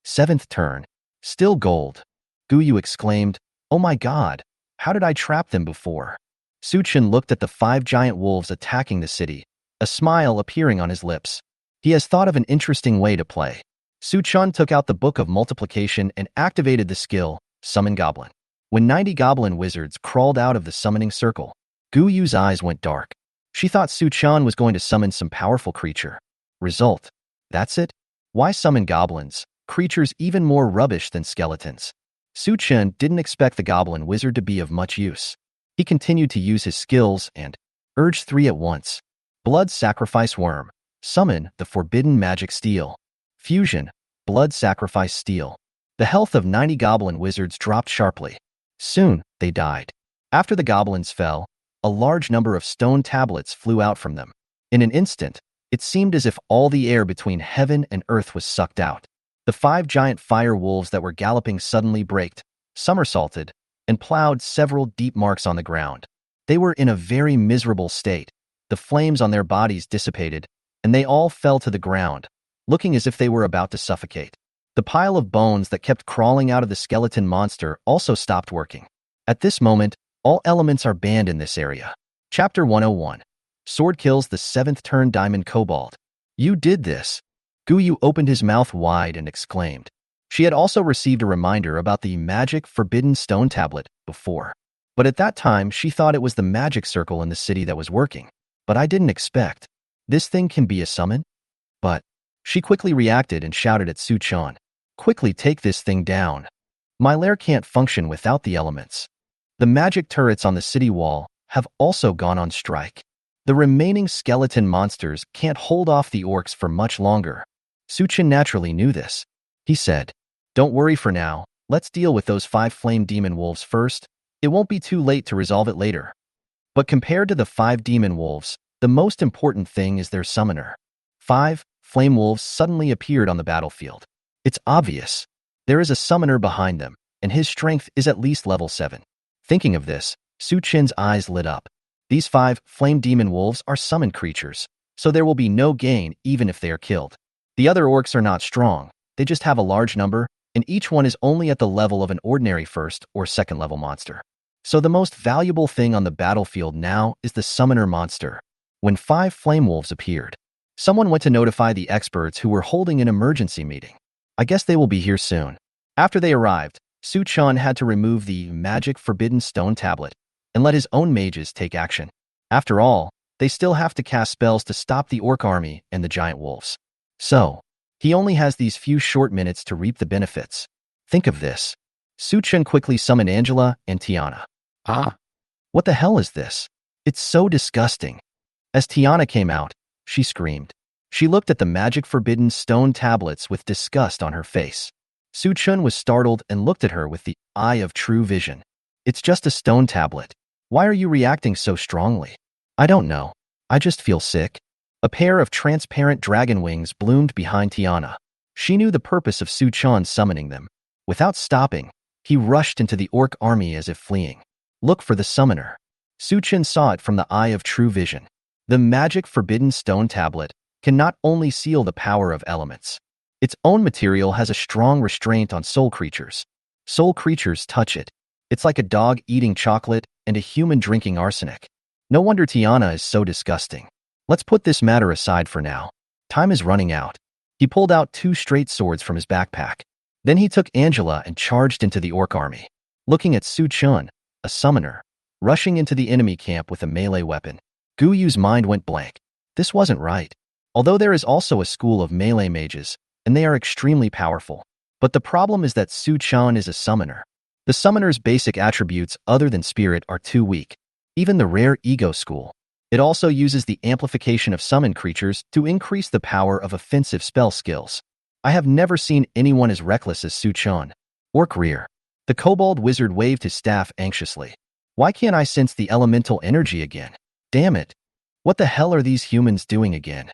7th turn. Still gold. Guyu exclaimed, Oh my god, how did I trap them before? Su Chen looked at the 5 giant wolves attacking the city, a smile appearing on his lips. He has thought of an interesting way to play. Su Chen took out the Book of Multiplication and activated the skill, Summon Goblin. When 90 goblin wizards crawled out of the summoning circle, Guyu's eyes went dark. She thought Su Chen was going to summon some powerful creature. Result. That's it? Why summon goblins, creatures even more rubbish than skeletons? Su Chen didn't expect the goblin wizard to be of much use. He continued to use his skills and urged 3 at once. Blood Sacrifice Worm. Summon the Forbidden Magic Steel. Fusion. Blood Sacrifice Steel. The health of 90 goblin wizards dropped sharply. Soon, they died. After the goblins fell, a large number of stone tablets flew out from them. In an instant, it seemed as if all the air between heaven and earth was sucked out. The 5 giant fire wolves that were galloping suddenly braked, somersaulted, and plowed several deep marks on the ground. They were in a very miserable state. The flames on their bodies dissipated, and they all fell to the ground, looking as if they were about to suffocate. The pile of bones that kept crawling out of the skeleton monster also stopped working. At this moment, all elements are banned in this area. Chapter 101. Sword kills the 7th turn Diamond Kobold. You did this. Guyu opened his mouth wide and exclaimed. She had also received a reminder about the magic forbidden stone tablet before. But at that time, she thought it was the magic circle in the city that was working. But I didn't expect. This thing can be a summon? But she quickly reacted and shouted at Su-chan. Quickly take this thing down. My lair can't function without the elements. The magic turrets on the city wall have also gone on strike. The remaining skeleton monsters can't hold off the orcs for much longer. Su-chan naturally knew this. He said, don't worry for now, let's deal with those 5 flame demon wolves first. It won't be too late to resolve it later. But compared to the 5 demon wolves, the most important thing is their summoner. 5 flame wolves suddenly appeared on the battlefield. It's obvious. There is a summoner behind them, and his strength is at least level 7. Thinking of this, Su-chan's eyes lit up. These 5 flame demon wolves are summoned creatures, so there will be no gain even if they are killed. The other orcs are not strong, they just have a large number, and each one is only at the level of an ordinary 1st or 2nd level monster. So the most valuable thing on the battlefield now is the summoner monster. When 5 flame wolves appeared, someone went to notify the experts who were holding an emergency meeting. I guess they will be here soon. After they arrived, Su-chan had to remove the magic forbidden stone tablet and let his own mages take action. After all, they still have to cast spells to stop the orc army and the giant wolves. So, he only has these few short minutes to reap the benefits. Think of this. Su-chan quickly summoned Angela and Tiana. Ah! What the hell is this? It's so disgusting. As Tiana came out, she screamed. She looked at the magic forbidden stone tablets with disgust on her face. Su-chan was startled and looked at her with the eye of true vision. It's just a stone tablet. Why are you reacting so strongly? I don't know. I just feel sick. A pair of transparent dragon wings bloomed behind Tiana. She knew the purpose of Su-chan summoning them. Without stopping, he rushed into the orc army as if fleeing. Look for the summoner. Su-chan saw it from the eye of true vision. The magic forbidden stone tablet can not only seal the power of elements. Its own material has a strong restraint on soul creatures. Soul creatures touch it. It's like a dog eating chocolate and a human drinking arsenic. No wonder Tiana is so disgusting. Let's put this matter aside for now. Time is running out. He pulled out 2 straight swords from his backpack. Then he took Angela and charged into the orc army. Looking at Su-chan, a summoner, rushing into the enemy camp with a melee weapon. Guyu's mind went blank. This wasn't right. Although there is also a school of melee mages, and they are extremely powerful. But the problem is that Su-chan is a summoner. The summoner's basic attributes other than spirit are too weak. Even the rare ego school. It also uses the amplification of summoned creatures to increase the power of offensive spell skills. I have never seen anyone as reckless as Su-chan. Orc rear. The kobold wizard waved his staff anxiously. Why can't I sense the elemental energy again? Damn it. What the hell are these humans doing again?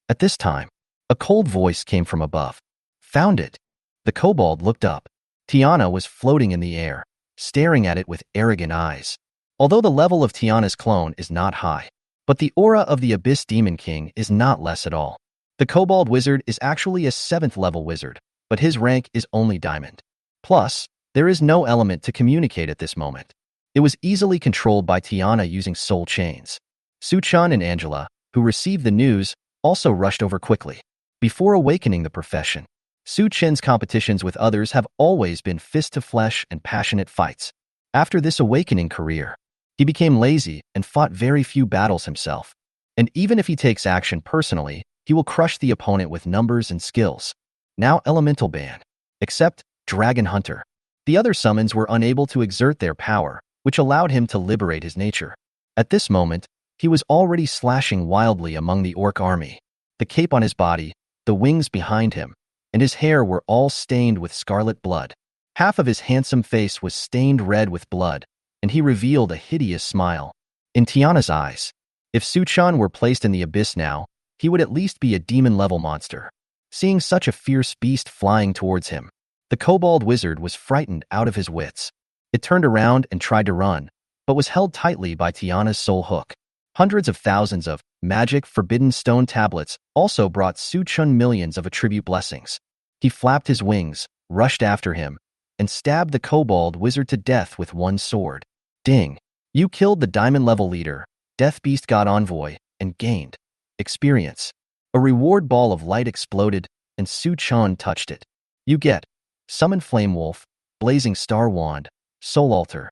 At this time, a cold voice came from above. Found it. The kobold looked up. Tiana was floating in the air, staring at it with arrogant eyes. Although the level of Tiana's clone is not high, but the aura of the Abyss Demon King is not less at all. The kobold wizard is actually a 7th level wizard, but his rank is only diamond. Plus, there is no element to communicate at this moment. It was easily controlled by Tiana using soul chains. Su-chan and Angela, who received the news, also rushed over quickly. Before awakening the profession, Su-chan's competitions with others have always been fist-to-flesh and passionate fights. After this awakening career, he became lazy and fought very few battles himself. And even if he takes action personally, he will crush the opponent with numbers and skills. Now Elemental Ban. Except Dragon Hunter. The other summons were unable to exert their power, which allowed him to liberate his nature. At this moment, he was already slashing wildly among the orc army. The cape on his body, the wings behind him, and his hair were all stained with scarlet blood. Half of his handsome face was stained red with blood, and he revealed a hideous smile. In Tiana's eyes, if Su-chan were placed in the abyss now, he would at least be a demon-level monster. Seeing such a fierce beast flying towards him, the The kobold wizard was frightened out of his wits. It turned around and tried to run, but was held tightly by Tiana's soul hook. Hundreds of thousands of magic forbidden stone tablets also brought Su Chun millions of attribute blessings. He flapped his wings, rushed after him, and stabbed the kobold wizard to death with one sword. Ding! You killed the diamond-level leader, Death Beast God Envoy, and gained experience. A reward ball of light exploded, and Su Chun touched it. You get Summon Flame Wolf, Blazing Star Wand, Soul Altar.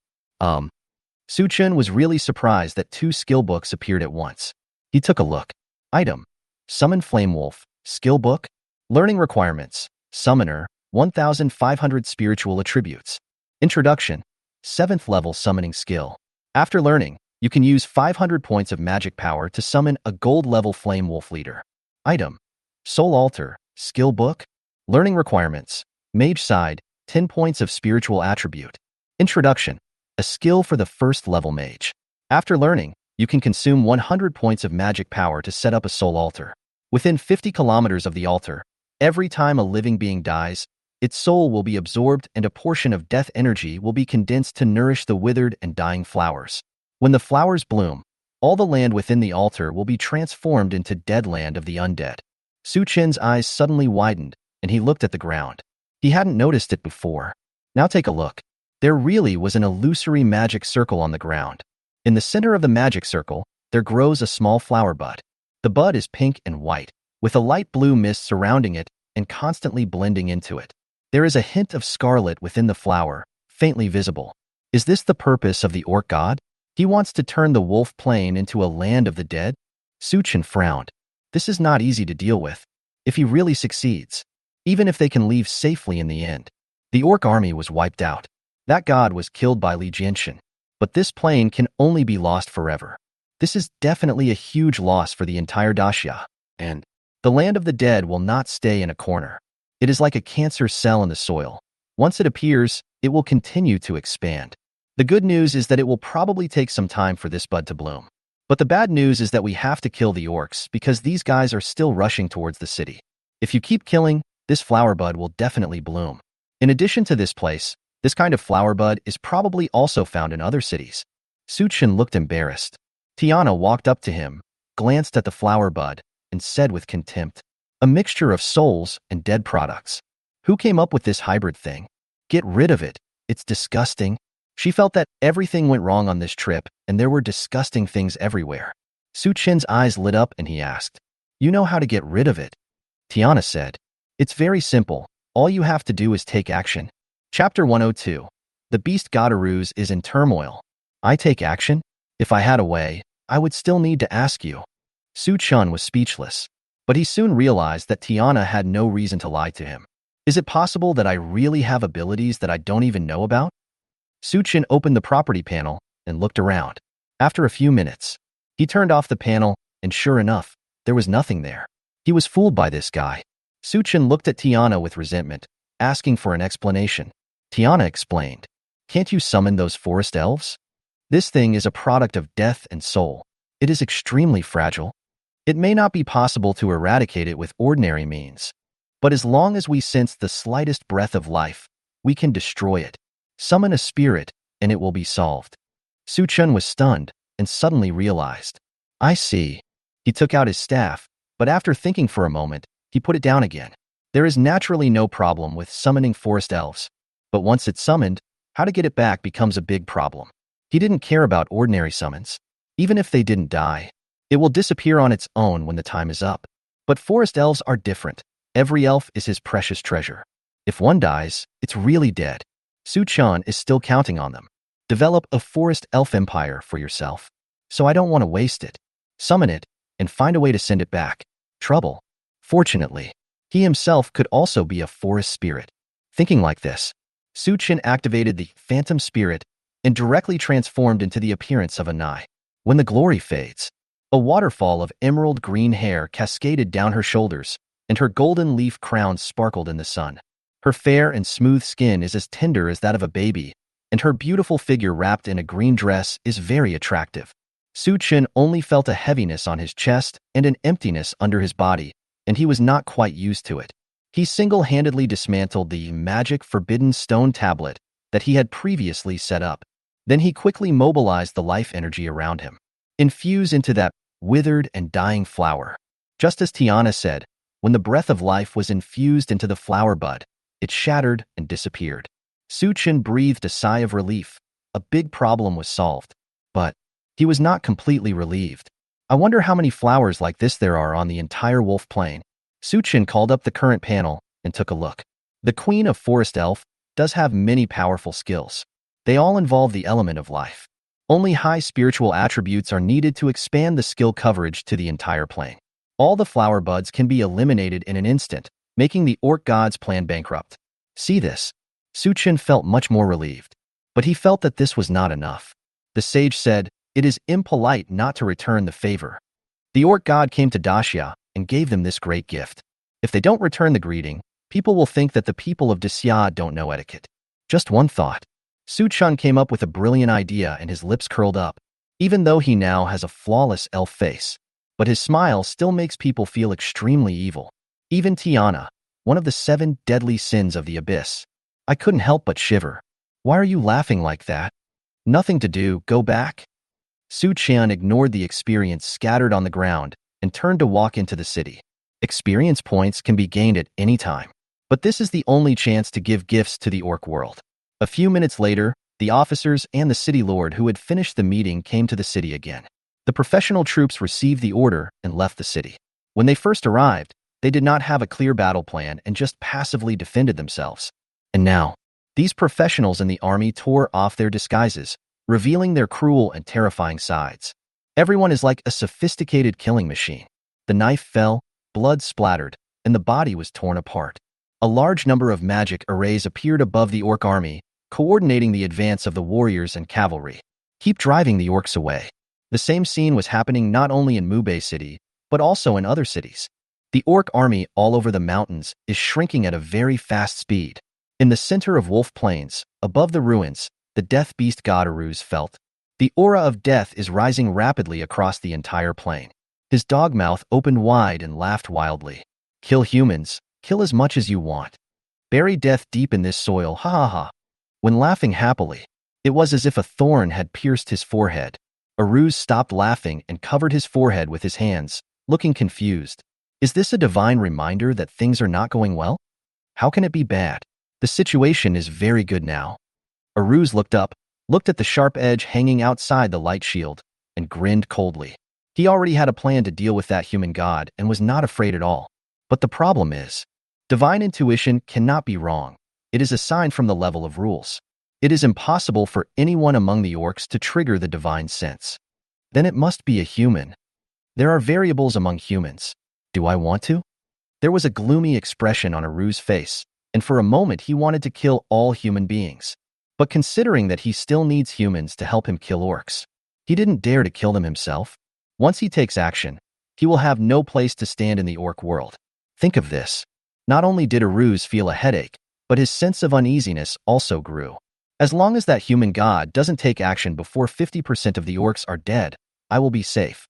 Su Chun was really surprised that 2 skill books appeared at once. He took a look. Item: Summon Flame Wolf, Skill Book. Learning requirements: Summoner, 1,500 spiritual attributes. Introduction: 7th level summoning skill. After learning, you can use 500 points of magic power to summon a gold-level Flame Wolf leader. Item: Soul Altar, Skill Book. Learning requirements: Mage Side, 10 points of spiritual attribute. Introduction: a skill for the 1st level mage. After learning, you can consume 100 points of magic power to set up a soul altar. Within 50 kilometers of the altar, every time a living being dies, its soul will be absorbed and a portion of death energy will be condensed to nourish the withered and dying flowers. When the flowers bloom, all the land within the altar will be transformed into dead land of the undead. Su Chen's eyes suddenly widened, and he looked at the ground. He hadn't noticed it before. Now take a look. There really was an illusory magic circle on the ground. In the center of the magic circle, there grows a small flower bud. The bud is pink and white, with a light blue mist surrounding it and constantly blending into it. There is a hint of scarlet within the flower, faintly visible. Is this the purpose of the orc god? He wants to turn the wolf plain into a land of the dead? Su Chen frowned. This is not easy to deal with. If he really succeeds, even if they can leave safely in the end. The orc army was wiped out. That god was killed by Li Jianshan. But this plain can only be lost forever. This is definitely a huge loss for the entire Daxia. And the land of the dead will not stay in a corner. It is like a cancer cell in the soil. Once it appears, it will continue to expand. The good news is that it will probably take some time for this bud to bloom. But the bad news is that we have to kill the orcs because these guys are still rushing towards the city. If you keep killing, this flower bud will definitely bloom. In addition to this place, this kind of flower bud is probably also found in other cities. Su Chen looked embarrassed. Tiana walked up to him, glanced at the flower bud, and said with contempt, "A mixture of souls and dead products. Who came up with this hybrid thing? Get rid of it. It's disgusting." She felt that everything went wrong on this trip, and there were disgusting things everywhere. Su Chen's eyes lit up and he asked, "You know how to get rid of it?" Tiana said, "It's very simple. All you have to do is take action." Chapter 102. The beast Godaruz is in turmoil. I take action? If I had a way, I would still need to ask you. Su Chun was speechless, but he soon realized that Tiana had no reason to lie to him. Is it possible that I really have abilities that I don't even know about? Su Chun opened the property panel and looked around. After a few minutes, he turned off the panel, and sure enough, there was nothing there. He was fooled by this guy. Su Chun looked at Tiana with resentment, asking for an explanation. Tiana explained, "Can't you summon those forest elves? This thing is a product of death and soul. It is extremely fragile. It may not be possible to eradicate it with ordinary means, but as long as we sense the slightest breath of life, we can destroy it. Summon a spirit, and it will be solved." Su Chun was stunned and suddenly realized. I see. He took out his staff, but after thinking for a moment, he put it down again. There is naturally no problem with summoning forest elves, but once it's summoned, how to get it back becomes a big problem. He didn't care about ordinary summons. Even if they didn't die, it will disappear on its own when the time is up. But forest elves are different. Every elf is his precious treasure. If one dies, it's really dead. Su Chun is still counting on them. Develop a forest elf empire for yourself. So I don't want to waste it. Summon it, and find a way to send it back. Trouble. Fortunately, he himself could also be a forest spirit. Thinking like this, Su Chun activated the phantom spirit and directly transformed into the appearance of a Nai. When the glory fades, a waterfall of emerald green hair cascaded down her shoulders, and her golden leaf crown sparkled in the sun. Her fair and smooth skin is as tender as that of a baby, and her beautiful figure wrapped in a green dress is very attractive. Su Chun only felt a heaviness on his chest and an emptiness under his body, and he was not quite used to it. He single-handedly dismantled the magic forbidden stone tablet that he had previously set up. Then he quickly mobilized the life energy around him. Infuse into that withered and dying flower. Just as Tiana said, when the breath of life was infused into the flower bud, it shattered and disappeared. Su Chen breathed a sigh of relief. A big problem was solved. But he was not completely relieved. I wonder how many flowers like this there are on the entire wolf plain. Su Chen called up the current panel and took a look. The Queen of Forest Elf does have many powerful skills. They all involve the element of life. Only high spiritual attributes are needed to expand the skill coverage to the entire plane. All the flower buds can be eliminated in an instant, making the orc god's plan bankrupt. See this? Su Chen felt much more relieved. But he felt that this was not enough. The sage said, "It is impolite not to return the favor." The orc god came to Daxia and gave them this great gift. If they don't return the greeting, people will think that the people of Daxia don't know etiquette. Just one thought. Su Chen came up with a brilliant idea and his lips curled up, even though he now has a flawless elf face. But his smile still makes people feel extremely evil. Even Tiana, one of the 7 deadly sins of the abyss. I couldn't help but shiver. Why are you laughing like that? Nothing to do, go back. Su Chen ignored the experience scattered on the ground and turned to walk into the city. Experience points can be gained at any time, but this is the only chance to give gifts to the orc world. A few minutes later, the officers and the city lord who had finished the meeting came to the city again. The professional troops received the order and left the city. When they first arrived, they did not have a clear battle plan and just passively defended themselves. And now, these professionals in the army tore off their disguises, revealing their cruel and terrifying sides. Everyone is like a sophisticated killing machine. The knife fell, blood splattered, and the body was torn apart. A large number of magic arrays appeared above the orc army, coordinating the advance of the warriors and cavalry. Keep driving the orcs away. The same scene was happening not only in Mubei City, but also in other cities. The orc army all over the mountains is shrinking at a very fast speed. In the center of Wolf Plains, above the ruins, the death beast god Aruz felt. The aura of death is rising rapidly across the entire plain. His dog mouth opened wide and laughed wildly. Kill humans, kill as much as you want. Bury death deep in this soil, ha ha ha. When laughing happily, it was as if a thorn had pierced his forehead. Aruz stopped laughing and covered his forehead with his hands, looking confused. Is this a divine reminder that things are not going well? How can it be bad? The situation is very good now. Aruz looked up, looked at the sharp edge hanging outside the light shield, and grinned coldly. He already had a plan to deal with that human god and was not afraid at all. But the problem is, divine intuition cannot be wrong. It is a sign from the level of rules. It is impossible for anyone among the orcs to trigger the divine sense. Then it must be a human. There are variables among humans. Do I want to? There was a gloomy expression on Aruz's face, and for a moment he wanted to kill all human beings. But considering that he still needs humans to help him kill orcs, he didn't dare to kill them himself. Once he takes action, he will have no place to stand in the orc world. Think of this. Not only did Aruz feel a headache, but his sense of uneasiness also grew. As long as that human god doesn't take action before 50% of the orcs are dead, I will be safe.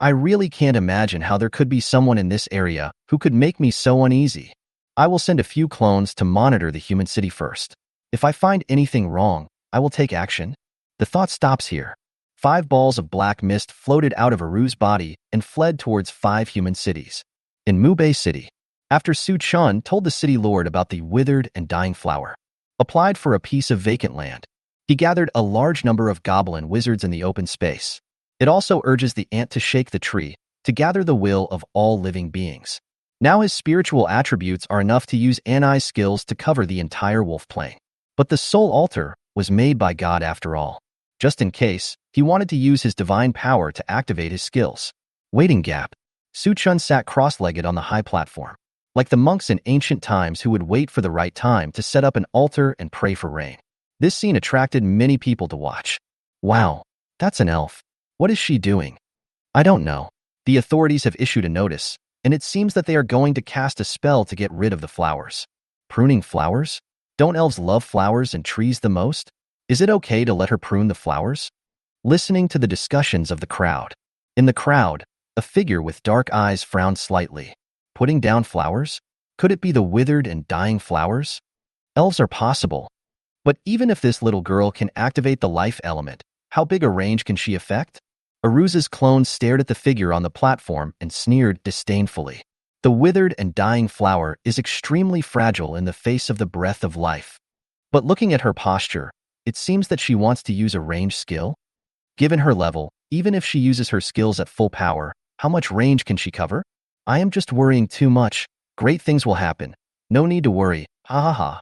I really can't imagine how there could be someone in this area who could make me so uneasy. I will send a few clones to monitor the human city first. If I find anything wrong, I will take action. The thought stops here. 5 balls of black mist floated out of Aruz's body and fled towards 5 human cities. In Mubei City, after Su Chen told the city lord about the withered and dying flower, applied for a piece of vacant land, he gathered a large number of goblin wizards in the open space. It also urges the ant to shake the tree to gather the will of all living beings. Now his spiritual attributes are enough to use Anai's skills to cover the entire wolf plain. But the soul altar was made by God after all. Just in case, he wanted to use his divine power to activate his skills. Waiting gap. Su Chen sat cross-legged on the high platform, like the monks in ancient times who would wait for the right time to set up an altar and pray for rain. This scene attracted many people to watch. Wow, that's an elf. What is she doing? I don't know. The authorities have issued a notice, and it seems that they are going to cast a spell to get rid of the flowers. Pruning flowers? Don't elves love flowers and trees the most? Is it okay to let her prune the flowers? Listening to the discussions of the crowd. In the crowd, a figure with dark eyes frowned slightly. Putting down flowers? Could it be the withered and dying flowers? Elves are possible. But even if this little girl can activate the life element, how big a range can she affect? Aruza's clone stared at the figure on the platform and sneered disdainfully. The withered and dying flower is extremely fragile in the face of the breath of life. But looking at her posture, it seems that she wants to use a range skill. Given her level, even if she uses her skills at full power, how much range can she cover? I am just worrying too much. Great things will happen. No need to worry. Ha ha ha.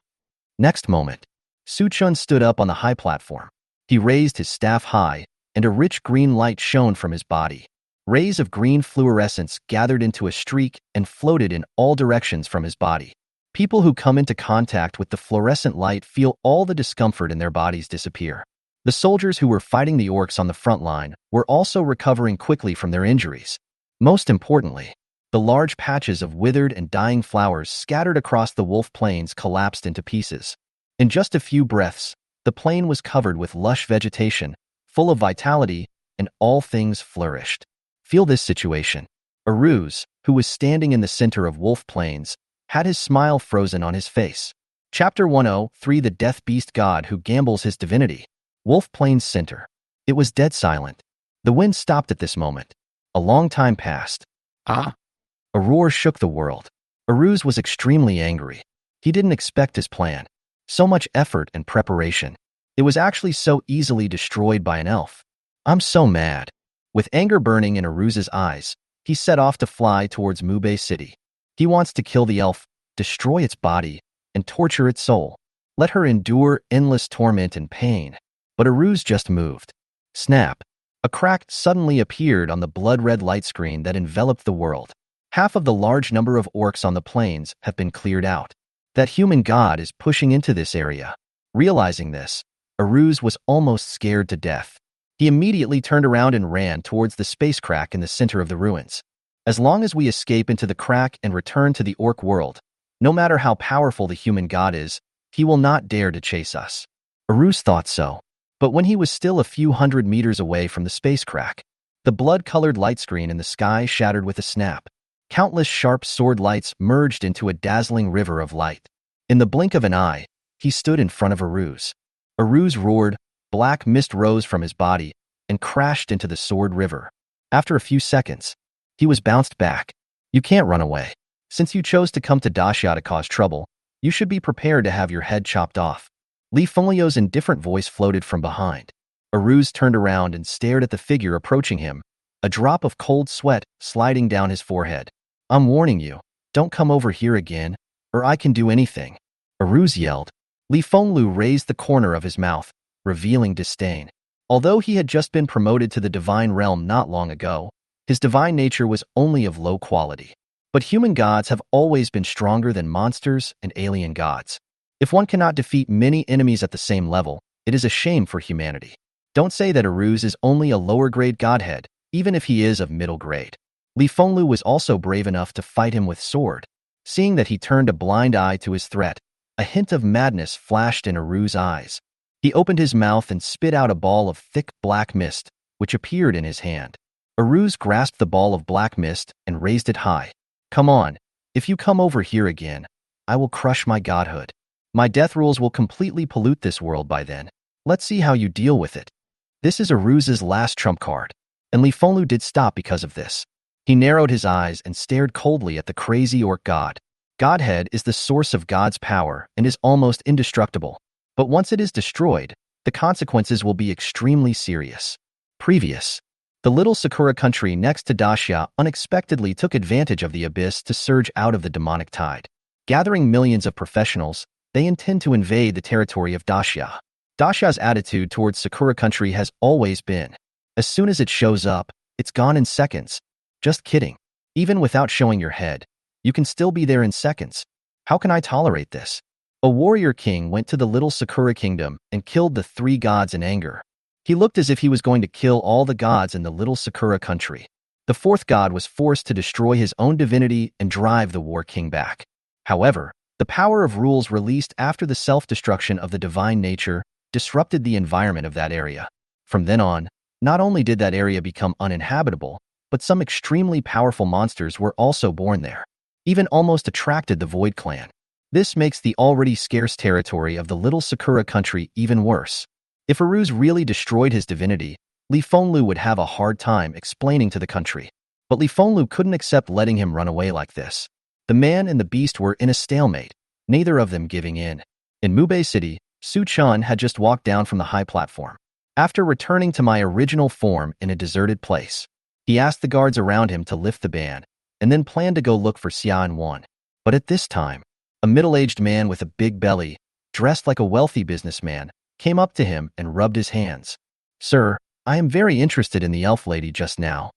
Next moment, Suchun stood up on the high platform. He raised his staff high, and a rich green light shone from his body. Rays of green fluorescence gathered into a streak and floated in all directions from his body. People who come into contact with the fluorescent light feel all the discomfort in their bodies disappear. The soldiers who were fighting the orcs on the front line were also recovering quickly from their injuries. Most importantly, the large patches of withered and dying flowers scattered across the wolf plains collapsed into pieces. In just a few breaths, the plain was covered with lush vegetation, full of vitality, and all things flourished. Feel this situation. Aruz, who was standing in the center of Wolf Plains, had his smile frozen on his face. Chapter 103: The Death Beast God Who Gambles His Divinity. Wolf Plains Center. It was dead silent. The wind stopped at this moment. A long time passed. A roar shook the world. Aruz was extremely angry. He didn't expect his plan. So much effort and preparation. It was actually so easily destroyed by an elf. I'm so mad. With anger burning in Aruz's eyes, he set off to fly towards Mubei City. He wants to kill the elf, destroy its body, and torture its soul. Let her endure endless torment and pain. But Aruz just moved. Snap. A crack suddenly appeared on the blood-red light screen that enveloped the world. Half of the large number of orcs on the plains have been cleared out. That human god is pushing into this area. Realizing this, Aruz was almost scared to death. He immediately turned around and ran towards the space crack in the center of the ruins. As long as we escape into the crack and return to the orc world, no matter how powerful the human god is, he will not dare to chase us. Aruz thought so. But when he was still a few hundred meters away from the space crack, the blood-colored light screen in the sky shattered with a snap. Countless sharp sword lights merged into a dazzling river of light. In the blink of an eye, he stood in front of Aruz. Aruz roared, black mist rose from his body, and crashed into the sword river. After a few seconds, he was bounced back. You can't run away. Since you chose to come to Daxia to cause trouble, you should be prepared to have your head chopped off. Li Fenglio's indifferent voice floated from behind. Aruz turned around and stared at the figure approaching him, a drop of cold sweat sliding down his forehead. I'm warning you, don't come over here again, or I can do anything. Aruz yelled. Li Fenglio raised the corner of his mouth, revealing disdain. Although he had just been promoted to the divine realm not long ago, his divine nature was only of low quality. But human gods have always been stronger than monsters and alien gods. If one cannot defeat many enemies at the same level, it is a shame for humanity. Don't say that Aruz is only a lower-grade godhead, even if he is of middle grade. Li Fenglio was also brave enough to fight him with sword. Seeing that he turned a blind eye to his threat, a hint of madness flashed in Aruz's eyes. He opened his mouth and spit out a ball of thick black mist, which appeared in his hand. Aruz grasped the ball of black mist and raised it high. Come on, if you come over here again, I will crush my godhood. My death rules will completely pollute this world by then. Let's see how you deal with it. This is Aruz's last trump card, and Li Fenglio did stop because of this. He narrowed his eyes and stared coldly at the crazy orc god. Godhead is the source of God's power and is almost indestructible. But once it is destroyed, the consequences will be extremely serious. Previous. The little Sakura country next to Daxia unexpectedly took advantage of the abyss to surge out of the demonic tide. Gathering millions of professionals, they intend to invade the territory of Daxia. Daxia's attitude towards Sakura country has always been, as soon as it shows up, it's gone in seconds. Just kidding. Even without showing your head, you can still be there in seconds. How can I tolerate this? A warrior king went to the little Sakura kingdom and killed the 3 gods in anger. He looked as if he was going to kill all the gods in the little Sakura country. The 4th god was forced to destroy his own divinity and drive the war king back. However, the power of rules released after the self-destruction of the divine nature disrupted the environment of that area. From then on, not only did that area become uninhabitable, but some extremely powerful monsters were also born there. even almost attracted the Void Clan. This makes the already scarce territory of the little Sakura country even worse. If Aruz really destroyed his divinity, Li Fenglu would have a hard time explaining to the country. But Li Fenglu couldn't accept letting him run away like this. The man and the beast were in a stalemate, neither of them giving in. In Mubei City, Su Chan had just walked down from the high platform. After returning to my original form in a deserted place, he asked the guards around him to lift the ban, and then planned to go look for Xian. But at this time, a middle-aged man with a big belly, dressed like a wealthy businessman, came up to him and rubbed his hands. "Sir, I am very interested in the elf lady just now.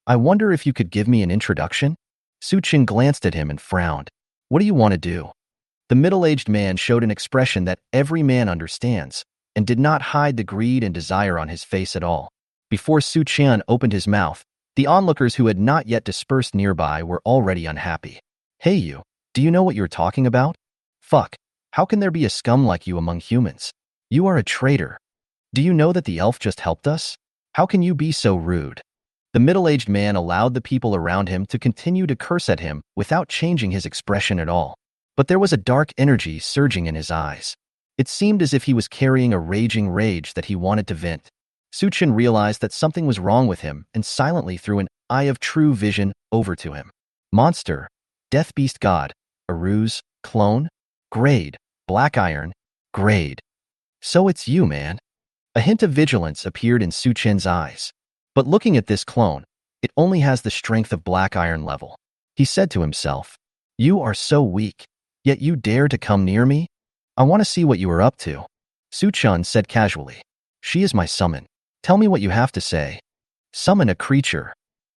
I wonder if you could give me an introduction?" Su Chan glanced at him and frowned. "What do you want to do?" The middle-aged man showed an expression that every man understands, and did not hide the greed and desire on his face at all. Before Su Chan opened his mouth, the onlookers who had not yet dispersed nearby were already unhappy. "Hey you, do you know what you're talking about? Fuck, how can there be a scum like you among humans? You are a traitor. Do you know that the elf just helped us? How can you be so rude?" The middle-aged man allowed the people around him to continue to curse at him without changing his expression at all. But there was a dark energy surging in his eyes. It seemed as if he was carrying a raging rage that he wanted to vent. Su Chan realized that something was wrong with him and silently threw an eye of true vision over to him. "Monster, Death Beast God, Aruz, Clone, Grade, Black Iron, Grade. So it's you, man." A hint of vigilance appeared in Su Chan's eyes. But looking at this clone, it only has the strength of Black Iron level. He said to himself, "You are so weak, yet you dare to come near me? I want to see what you are up to." Su Chan said casually, "She is my summon. Tell me what you have to say." "Summon a creature."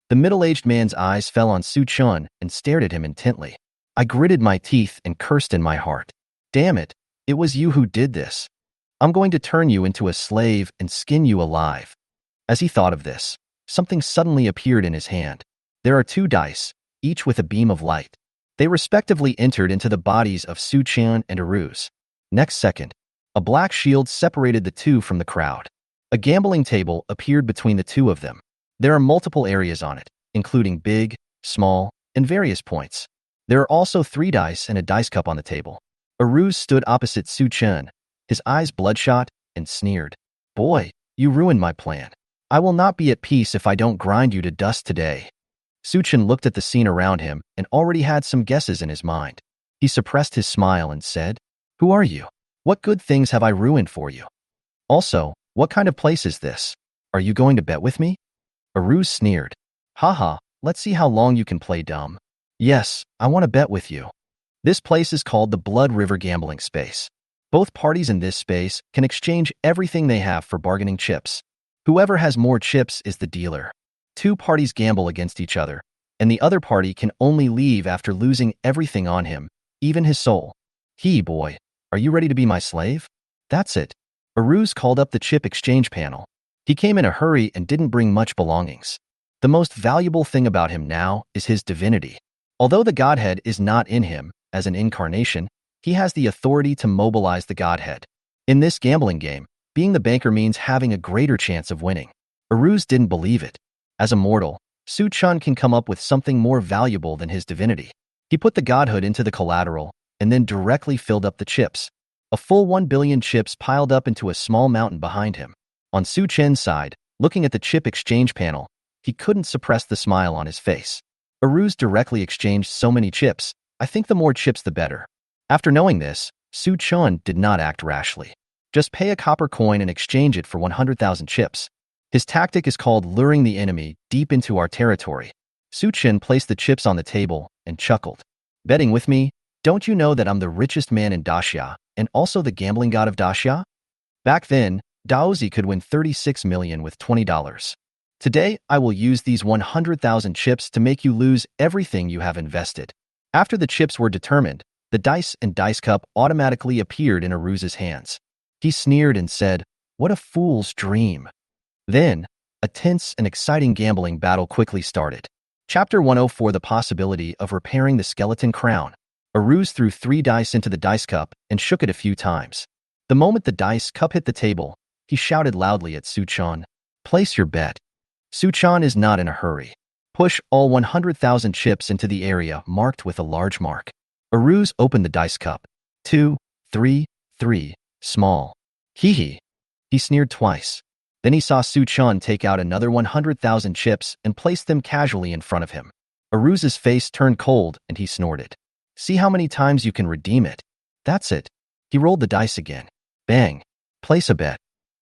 The middle-aged man's eyes fell on Su Chan and stared at him intently. I gritted my teeth and cursed in my heart. "Damn it, it was you who did this. I'm going to turn you into a slave and skin you alive." As he thought of this, something suddenly appeared in his hand. There are two dice, each with a beam of light. They respectively entered into the bodies of Su Chan and Aruz. Next second, a black shield separated the two from the crowd. A gambling table appeared between the two of them. There are multiple areas on it, including big, small, and various points. There are also 3 dice and a dice cup on the table. Aruz stood opposite Su Chan, his eyes bloodshot, and sneered. "Boy, you ruined my plan. I will not be at peace if I don't grind you to dust today." Su Chan looked at the scene around him and already had some guesses in his mind. He suppressed his smile and said, "Who are you? What good things have I ruined for you? Also, what kind of place is this? Are you going to bet with me?" Aruz sneered. "Haha, let's see how long you can play dumb." "Yes, I want to bet with you." This place is called the Blood River Gambling Space. Both parties in this space can exchange everything they have for bargaining chips. Whoever has more chips is the dealer. 2 parties gamble against each other, and the other party can only leave after losing everything on him, even his soul. Boy, are you ready to be my slave?" "That's it." Aruz called up the chip exchange panel. He came in a hurry and didn't bring much belongings. The most valuable thing about him now is his divinity. Although the Godhead is not in him as an incarnation, he has the authority to mobilize the Godhead. In this gambling game, being the banker means having a greater chance of winning. Aruz didn't believe it. As a mortal, Su Chan can come up with something more valuable than his divinity. He put the godhood into the collateral and then directly filled up the chips. A full 1 billion chips piled up into a small mountain behind him. On Su Chen's side, looking at the chip exchange panel, he couldn't suppress the smile on his face. Aruz directly exchanged so many chips. I think the more chips the better. After knowing this, Su Chan did not act rashly. Just pay a copper coin and exchange it for 100,000 chips. His tactic is called luring the enemy deep into our territory. Su Chan placed the chips on the table and chuckled. "Betting with me? Don't you know that I'm the richest man in Daxia and also the gambling god of Daxia? Back then, Daozi could win 36 million with $20. Today, I will use these 100,000 chips to make you lose everything you have invested." After the chips were determined, the dice and dice cup automatically appeared in Aruz's hands. He sneered and said, "What a fool's dream." Then, a tense and exciting gambling battle quickly started. Chapter 104: The Possibility of Repairing the Skeleton Crown. Aruz threw 3 dice into the dice cup and shook it a few times. The moment the dice cup hit the table, he shouted loudly at Su Chan, "Place your bet." Su Chan is not in a hurry. Push all 100,000 chips into the area marked with a large mark. Aruz opened the dice cup. 2, 3, 3, small. Hee hee. He sneered twice. Then he saw Su-chan take out another 100,000 chips and place them casually in front of him. Aruz's face turned cold and he snorted. See how many times you can redeem it. That's it. He rolled the dice again. Bang. Place a bet.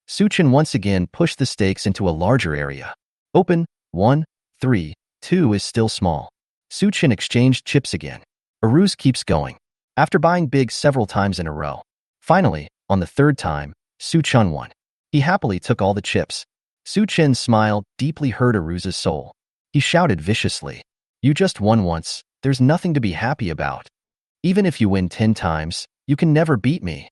Su-chan once again pushed the stakes into a larger area. Open. 1, 3, 2 is still small. Su-chan exchanged chips again. Aruz keeps going. After buying big several times in a row. Finally, on the third time, Su-chan won. He happily took all the chips. Su-chan's smile deeply hurt Aruz's soul. He shouted viciously. You just won once. There's nothing to be happy about. Even if you win 10 times, you can never beat me.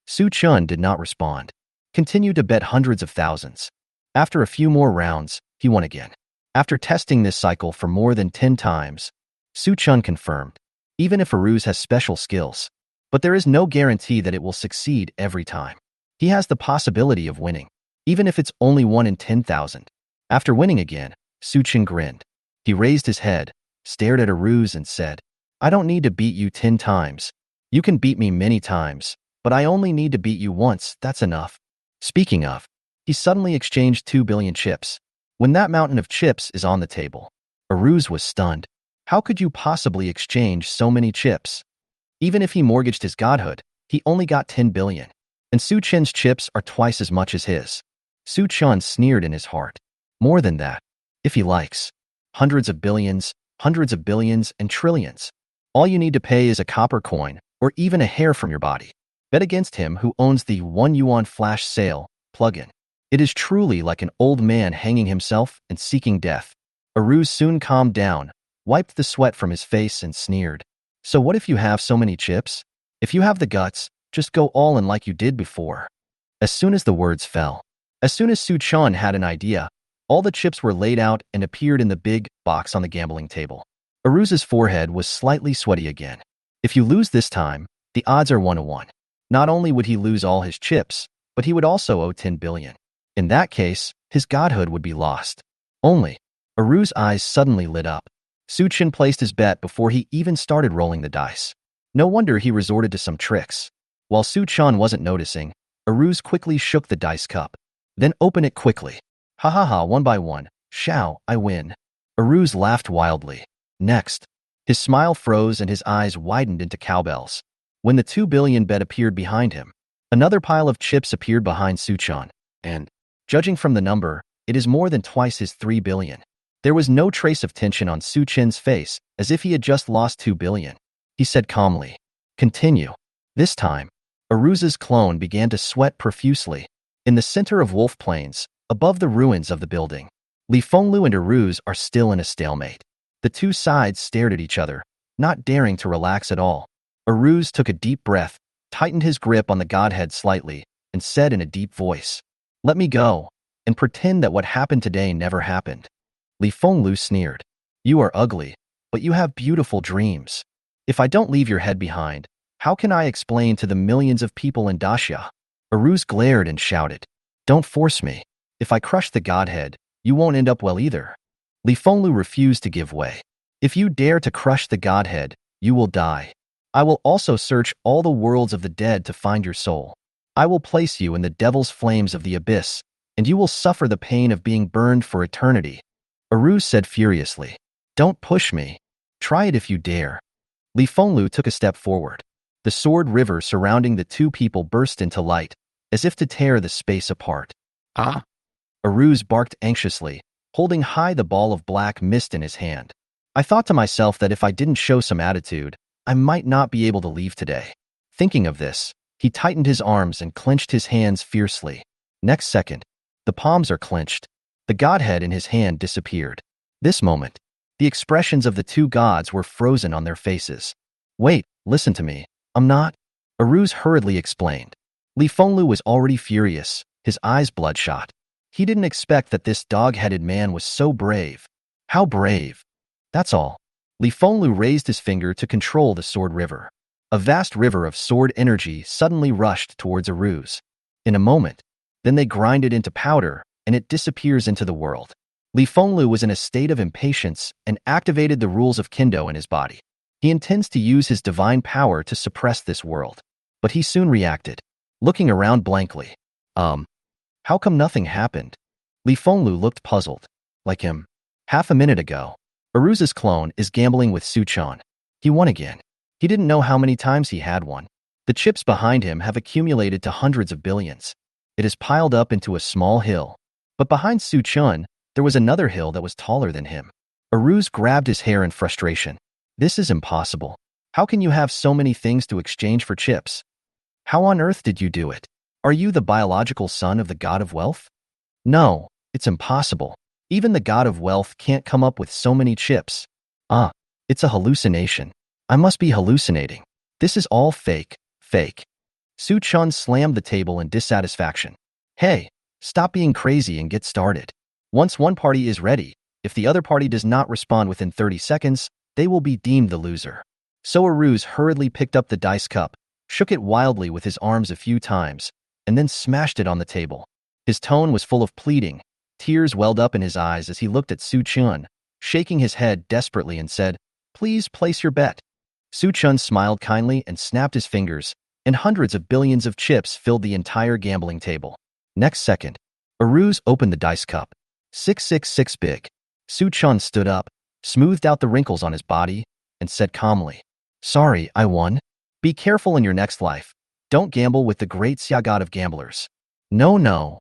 Su-chan did not respond. Continued to bet hundreds of thousands. After a few more rounds, he won again. After testing this cycle for more than 10 times, Su-chan confirmed, even if Aruz has special skills, but there is no guarantee that it will succeed every time. He has the possibility of winning, even if it's only 1 in 10,000. After winning again, Su-chan grinned. He raised his head, stared at Aruz and said, I don't need to beat you 10 times. You can beat me many times, but I only need to beat you once, that's enough. Speaking of, he suddenly exchanged 2 billion chips. When that mountain of chips is on the table, Aruz was stunned. How could you possibly exchange so many chips? Even if he mortgaged his godhood, he only got 10 billion. And Su-chan's chips are twice as much as his. Su-chan sneered in his heart. More than that, if he likes. Hundreds of billions, and trillions. All you need to pay is a copper coin, or even a hair from your body. Bet against him who owns the One-Yuan flash sale plugin. It is truly like an old man hanging himself and seeking death. Aruz soon calmed down, wiped the sweat from his face and sneered. So what if you have so many chips? If you have the guts, just go all in like you did before. As soon as the words fell, as soon as Su-chan had an idea, all the chips were laid out and appeared in the big box on the gambling table. Aruz's forehead was slightly sweaty again. If you lose this time, the odds are 1 to 1. Not only would he lose all his chips, but he would also owe 10 billion. In that case, his godhood would be lost. Only, Aruz's eyes suddenly lit up. Su-chan placed his bet before he even started rolling the dice. No wonder he resorted to some tricks. While Su-chan wasn't noticing, Aruz quickly shook the dice cup. Then opened it quickly. Ha ha ha, 1 by 1. Shao, I win. Aruz laughed wildly. Next, his smile froze and his eyes widened into cowbells. When the 2 billion bet appeared behind him, another pile of chips appeared behind Su-chan. And, judging from the number, it is more than twice his 3 billion. There was no trace of tension on Su-chan's face, as if he had just lost 2 billion. He said calmly, Continue. This time, Aruz's clone began to sweat profusely. In the center of Wolf Plains, above the ruins of the building, Li Fenglu and Aruz are still in a stalemate. The two sides stared at each other, not daring to relax at all. Aruz took a deep breath, tightened his grip on the godhead slightly, and said in a deep voice, Let me go, and pretend that what happened today never happened. Li Fenglu sneered. You are ugly, but you have beautiful dreams. If I don't leave your head behind, how can I explain to the millions of people in Daxia? Aruz glared and shouted, Don't force me. If I crush the godhead, you won't end up well either. Li Fenglu refused to give way. If you dare to crush the godhead, you will die. I will also search all the worlds of the dead to find your soul. I will place you in the devil's flames of the abyss, and you will suffer the pain of being burned for eternity. Aruz said furiously, Don't push me. Try it if you dare. Li Fenglu took a step forward. The sword river surrounding the two people burst into light, as if to tear the space apart. Ah! Aruz barked anxiously, holding high the ball of black mist in his hand. I thought to myself that if I didn't show some attitude, I might not be able to leave today. Thinking of this, he tightened his arms and clenched his hands fiercely. Next second, the palms are clenched. The godhead in his hand disappeared. This moment, the expressions of the two gods were frozen on their faces. Wait, listen to me. I'm not. Aruz hurriedly explained. Li Fenglu was already furious, his eyes bloodshot. He didn't expect that this dog-headed man was so brave. How brave? That's all. Li Fenglu raised his finger to control the sword river. A vast river of sword energy suddenly rushed towards Aruz. In a moment, then they grind it into powder, and it disappears into the world. Li Fenglu was in a state of impatience and activated the rules of Kendo in his body. He intends to use his divine power to suppress this world. But he soon reacted, looking around blankly. How come nothing happened? Li Fenglu looked puzzled. Like him. Half a minute ago, Aruza's clone is gambling with Suchan. He won again. He didn't know how many times he had won. The chips behind him have accumulated to hundreds of billions. It has piled up into a small hill. But behind Suchan, there was another hill that was taller than him. Aruz grabbed his hair in frustration. This is impossible. How can you have so many things to exchange for chips? How on earth did you do it? Are you the biological son of the god of wealth? No, it's impossible. Even the god of wealth can't come up with so many chips. It's a hallucination. I must be hallucinating. This is all fake. Suchan slammed the table in dissatisfaction. Hey, stop being crazy and get started. Once one party is ready, if the other party does not respond within 30 seconds, they will be deemed the loser. So Aruz hurriedly picked up the dice cup, shook it wildly with his arms a few times, and then smashed it on the table. His tone was full of pleading. Tears welled up in his eyes as he looked at Suchan, shaking his head desperately and said, "Please place your bet." Suchan smiled kindly and snapped his fingers, and hundreds of billions of chips filled the entire gambling table. Next second, Aruz opened the dice cup. 666 big. Suchan stood up, smoothed out the wrinkles on his body, and said calmly, "Sorry, I won. Be careful in your next life. Don't gamble with the great Xia god of gamblers." No.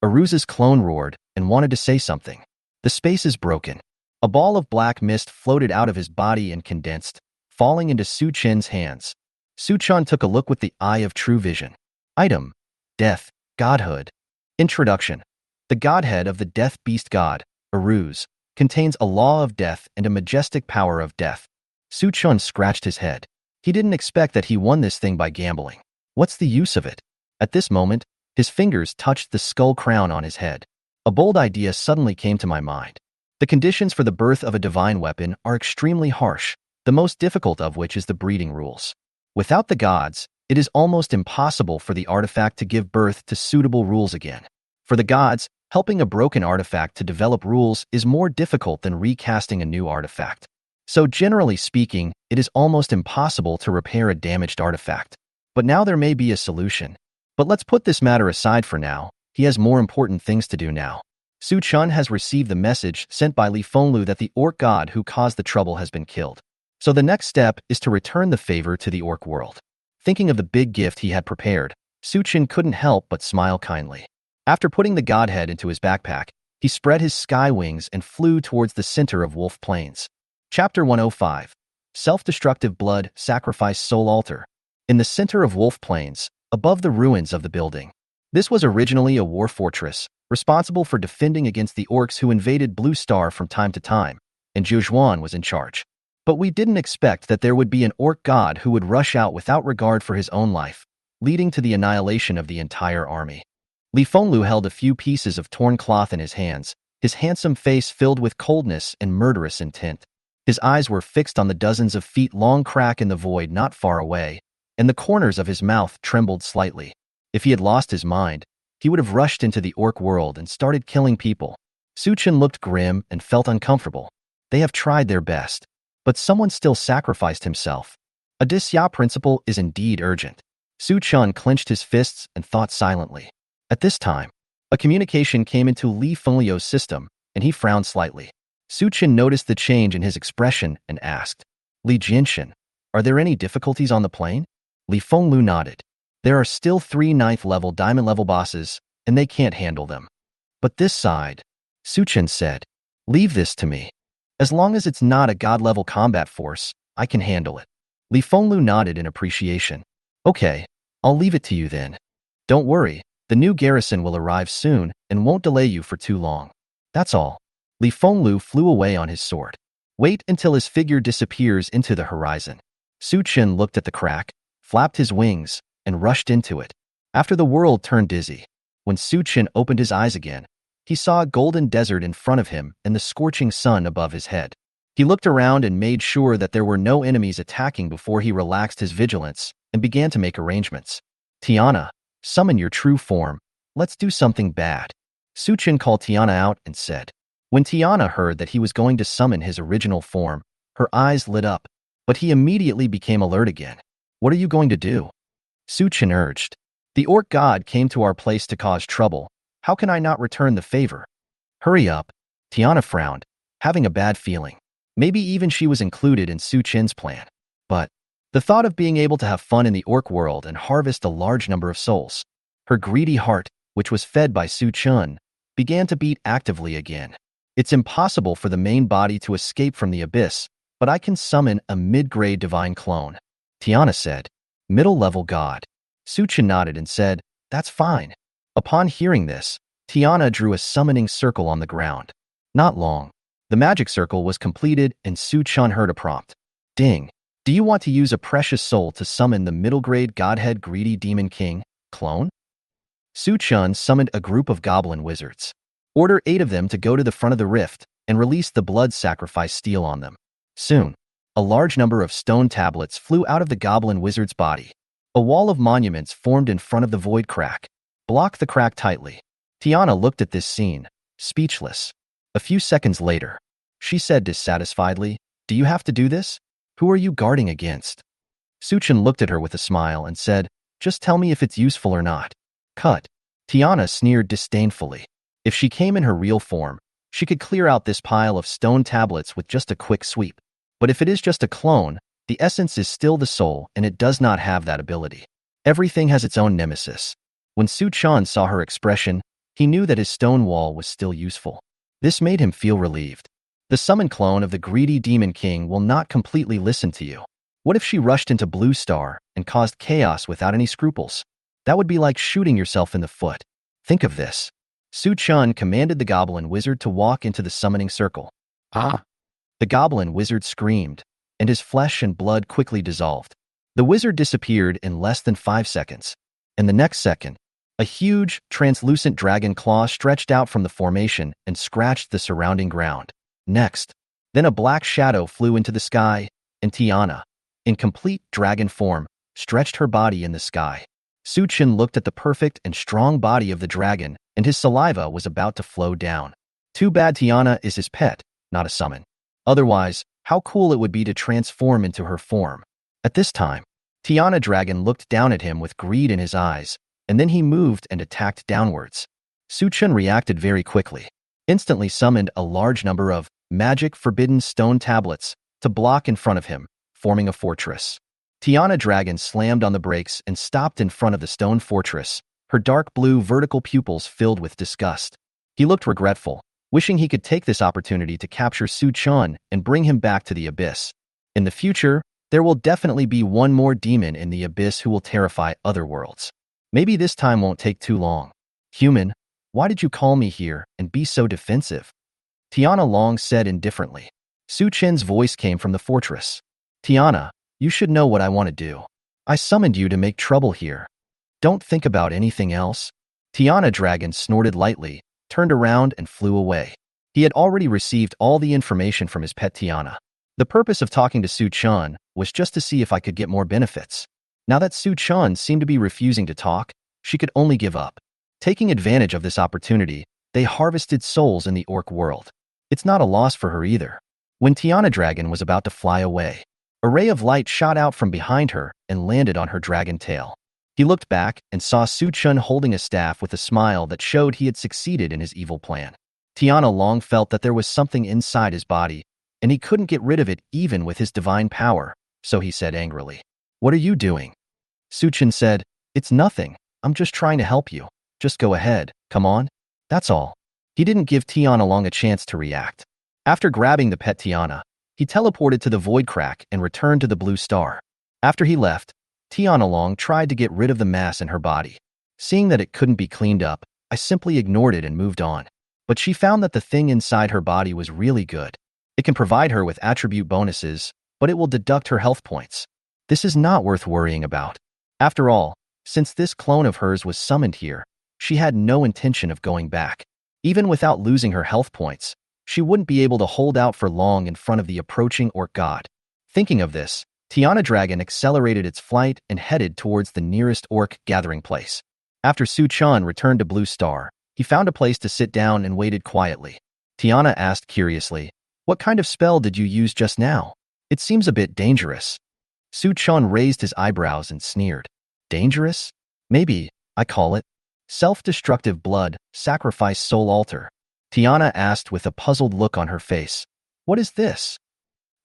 Aruz's clone roared and wanted to say something. The space is broken. A ball of black mist floated out of his body and condensed, falling into Suchan's hands. Suchan took a look with the eye of true vision. Item: Death, Godhood. Introduction. The godhead of the death beast god, Aruz, contains a law of death and a majestic power of death. Suchan scratched his head. He didn't expect that he won this thing by gambling. What's the use of it? At this moment, his fingers touched the skull crown on his head. A bold idea suddenly came to my mind. The conditions for the birth of a divine weapon are extremely harsh, the most difficult of which is the breeding rules. Without the gods, it is almost impossible for the artifact to give birth to suitable rules again. For the gods, helping a broken artifact to develop rules is more difficult than recasting a new artifact. So generally speaking, it is almost impossible to repair a damaged artifact. But now there may be a solution. But let's put this matter aside for now. He has more important things to do now. Suchan has received the message sent by Li Fenglu that the orc god who caused the trouble has been killed. So the next step is to return the favor to the orc world. Thinking of the big gift he had prepared, Suchan couldn't help but smile kindly. After putting the godhead into his backpack, he spread his sky wings and flew towards the center of Wolf Plains. Chapter 105. Self-destructive blood, sacrifice soul altar. In the center of Wolf Plains, above the ruins of the building. This was originally a war fortress, responsible for defending against the orcs who invaded Blue Star from time to time, and One-Yuan was in charge. But we didn't expect that there would be an orc god who would rush out without regard for his own life, leading to the annihilation of the entire army. Li Fenglu held a few pieces of torn cloth in his hands, his handsome face filled with coldness and murderous intent. His eyes were fixed on the dozens of feet-long crack in the void not far away, and the corners of his mouth trembled slightly. If he had lost his mind, he would have rushed into the orc world and started killing people. Suchan looked grim and felt uncomfortable. They have tried their best. But someone still sacrificed himself. A Xia principle is indeed urgent. Suchan clenched his fists and thought silently. At this time, a communication came into Li Fenglu's system, and he frowned slightly. Suchan noticed the change in his expression and asked, "Li Jinshan, are there any difficulties on the plane?" Li Fenglu nodded. "There are still 3 9th-level diamond-level bosses, and they can't handle them. But this side," Suchan said, "leave this to me. As long as it's not a god-level combat force, I can handle it." Li Fenglu nodded in appreciation. "Okay, I'll leave it to you then. Don't worry, the new garrison will arrive soon and won't delay you for too long. That's all." Li Fenglu flew away on his sword. Wait until his figure disappears into the horizon. Suchan looked at the crack, flapped his wings, and rushed into it. After the world turned dizzy, when Suchan opened his eyes again, he saw a golden desert in front of him and the scorching sun above his head. He looked around and made sure that there were no enemies attacking before he relaxed his vigilance and began to make arrangements. "Tiana, summon your true form. Let's do something bad." Suchan called Tiana out and said, When Tiana heard that he was going to summon his original form, her eyes lit up, but he immediately became alert again. What are you going to do? Suchin urged. The orc god came to our place to cause trouble. How can I not return the favor? Hurry up. Tiana frowned, having a bad feeling. Maybe even she was included in Suchin's plan. But the thought of being able to have fun in the orc world and harvest a large number of souls. Her greedy heart, which was fed by Suchin, began to beat actively again. It's impossible for the main body to escape from the abyss, but I can summon a mid-grade divine clone. Tiana said, middle-level god. Suchin nodded and said, that's fine. Upon hearing this, Tiana drew a summoning circle on the ground. Not long. The magic circle was completed and Suchin heard a prompt. Ding. Do you want to use a precious soul to summon the middle-grade godhead greedy demon king, clone? Suchin summoned a group of goblin wizards. Order 8 of them to go to the front of the rift and release the blood sacrifice steel on them. Soon, a large number of stone tablets flew out of the goblin wizard's body. A wall of monuments formed in front of the void crack. Block the crack tightly. Tiana looked at this scene, speechless. A few seconds later, she said dissatisfiedly, do you have to do this? Who are you guarding against? Suchin looked at her with a smile and said, just tell me if it's useful or not. Cut. Tiana sneered disdainfully. If she came in her real form, she could clear out this pile of stone tablets with just a quick sweep. But if it is just a clone, the essence is still the soul and it does not have that ability. Everything has its own nemesis. When Suchin saw her expression, he knew that his stone wall was still useful. This made him feel relieved. The summoned clone of the greedy demon king will not completely listen to you. What if she rushed into Blue Star and caused chaos without any scruples? That would be like shooting yourself in the foot. Think of this. Suchin commanded the goblin wizard to walk into the summoning circle. Ah! The goblin wizard screamed, and his flesh and blood quickly dissolved. The wizard disappeared in less than 5 seconds. And the next second, a huge, translucent dragon claw stretched out from the formation and scratched the surrounding ground. Next, then a black shadow flew into the sky, and Tiana, in complete dragon form, stretched her body in the sky. Suchin looked at the perfect and strong body of the dragon, and his saliva was about to flow down. Too bad Tiana is his pet, not a summon. Otherwise, how cool it would be to transform into her form. At this time, Tiana Dragon looked down at him with greed in his eyes, and then he moved and attacked downwards. Suchin reacted very quickly, instantly summoned a large number of magic forbidden stone tablets to block in front of him, forming a fortress. Tiana Dragon slammed on the brakes and stopped in front of the stone fortress, her dark blue vertical pupils filled with disgust. He looked regretful, wishing he could take this opportunity to capture Suchin and bring him back to the abyss. In the future, there will definitely be one more demon in the abyss who will terrify other worlds. Maybe this time won't take too long. Human, why did you call me here and be so defensive? Tiana Long said indifferently. Suchin's voice came from the fortress. Tiana, you should know what I want to do. I summoned you to make trouble here. Don't think about anything else. Tiana Dragon snorted lightly, turned around and flew away. He had already received all the information from his pet Tiana. The purpose of talking to Suchin was just to see if I could get more benefits. Now that Suchin seemed to be refusing to talk, she could only give up. Taking advantage of this opportunity, they harvested souls in the orc world. It's not a loss for her either. When Tiana Dragon was about to fly away, a ray of light shot out from behind her and landed on her dragon tail. He looked back and saw Suchin holding a staff with a smile that showed he had succeeded in his evil plan. Tiana Long felt that there was something inside his body, and he couldn't get rid of it even with his divine power, so he said angrily, "What are you doing?" Suchin said, "It's nothing. I'm just trying to help you. Just go ahead. Come on." That's all. He didn't give Tiana Long a chance to react. After grabbing the pet Tiana, he teleported to the void crack and returned to the Blue Star. After he left, Tiana Long tried to get rid of the mass in her body. Seeing that it couldn't be cleaned up, I simply ignored it and moved on. But she found that the thing inside her body was really good. It can provide her with attribute bonuses, but it will deduct her health points. This is not worth worrying about. After all, since this clone of hers was summoned here, she had no intention of going back. Even without losing her health points, she wouldn't be able to hold out for long in front of the approaching orc god. Thinking of this, Tiana Dragon accelerated its flight and headed towards the nearest orc gathering place. After Suchin returned to Blue Star, he found a place to sit down and waited quietly. Tiana asked curiously. What kind of spell did you use just now? It seems a bit dangerous. Su Chun raised his eyebrows and sneered. Dangerous? Maybe, I call it. Self-destructive blood, sacrifice soul altar. Tiana asked with a puzzled look on her face. What is this?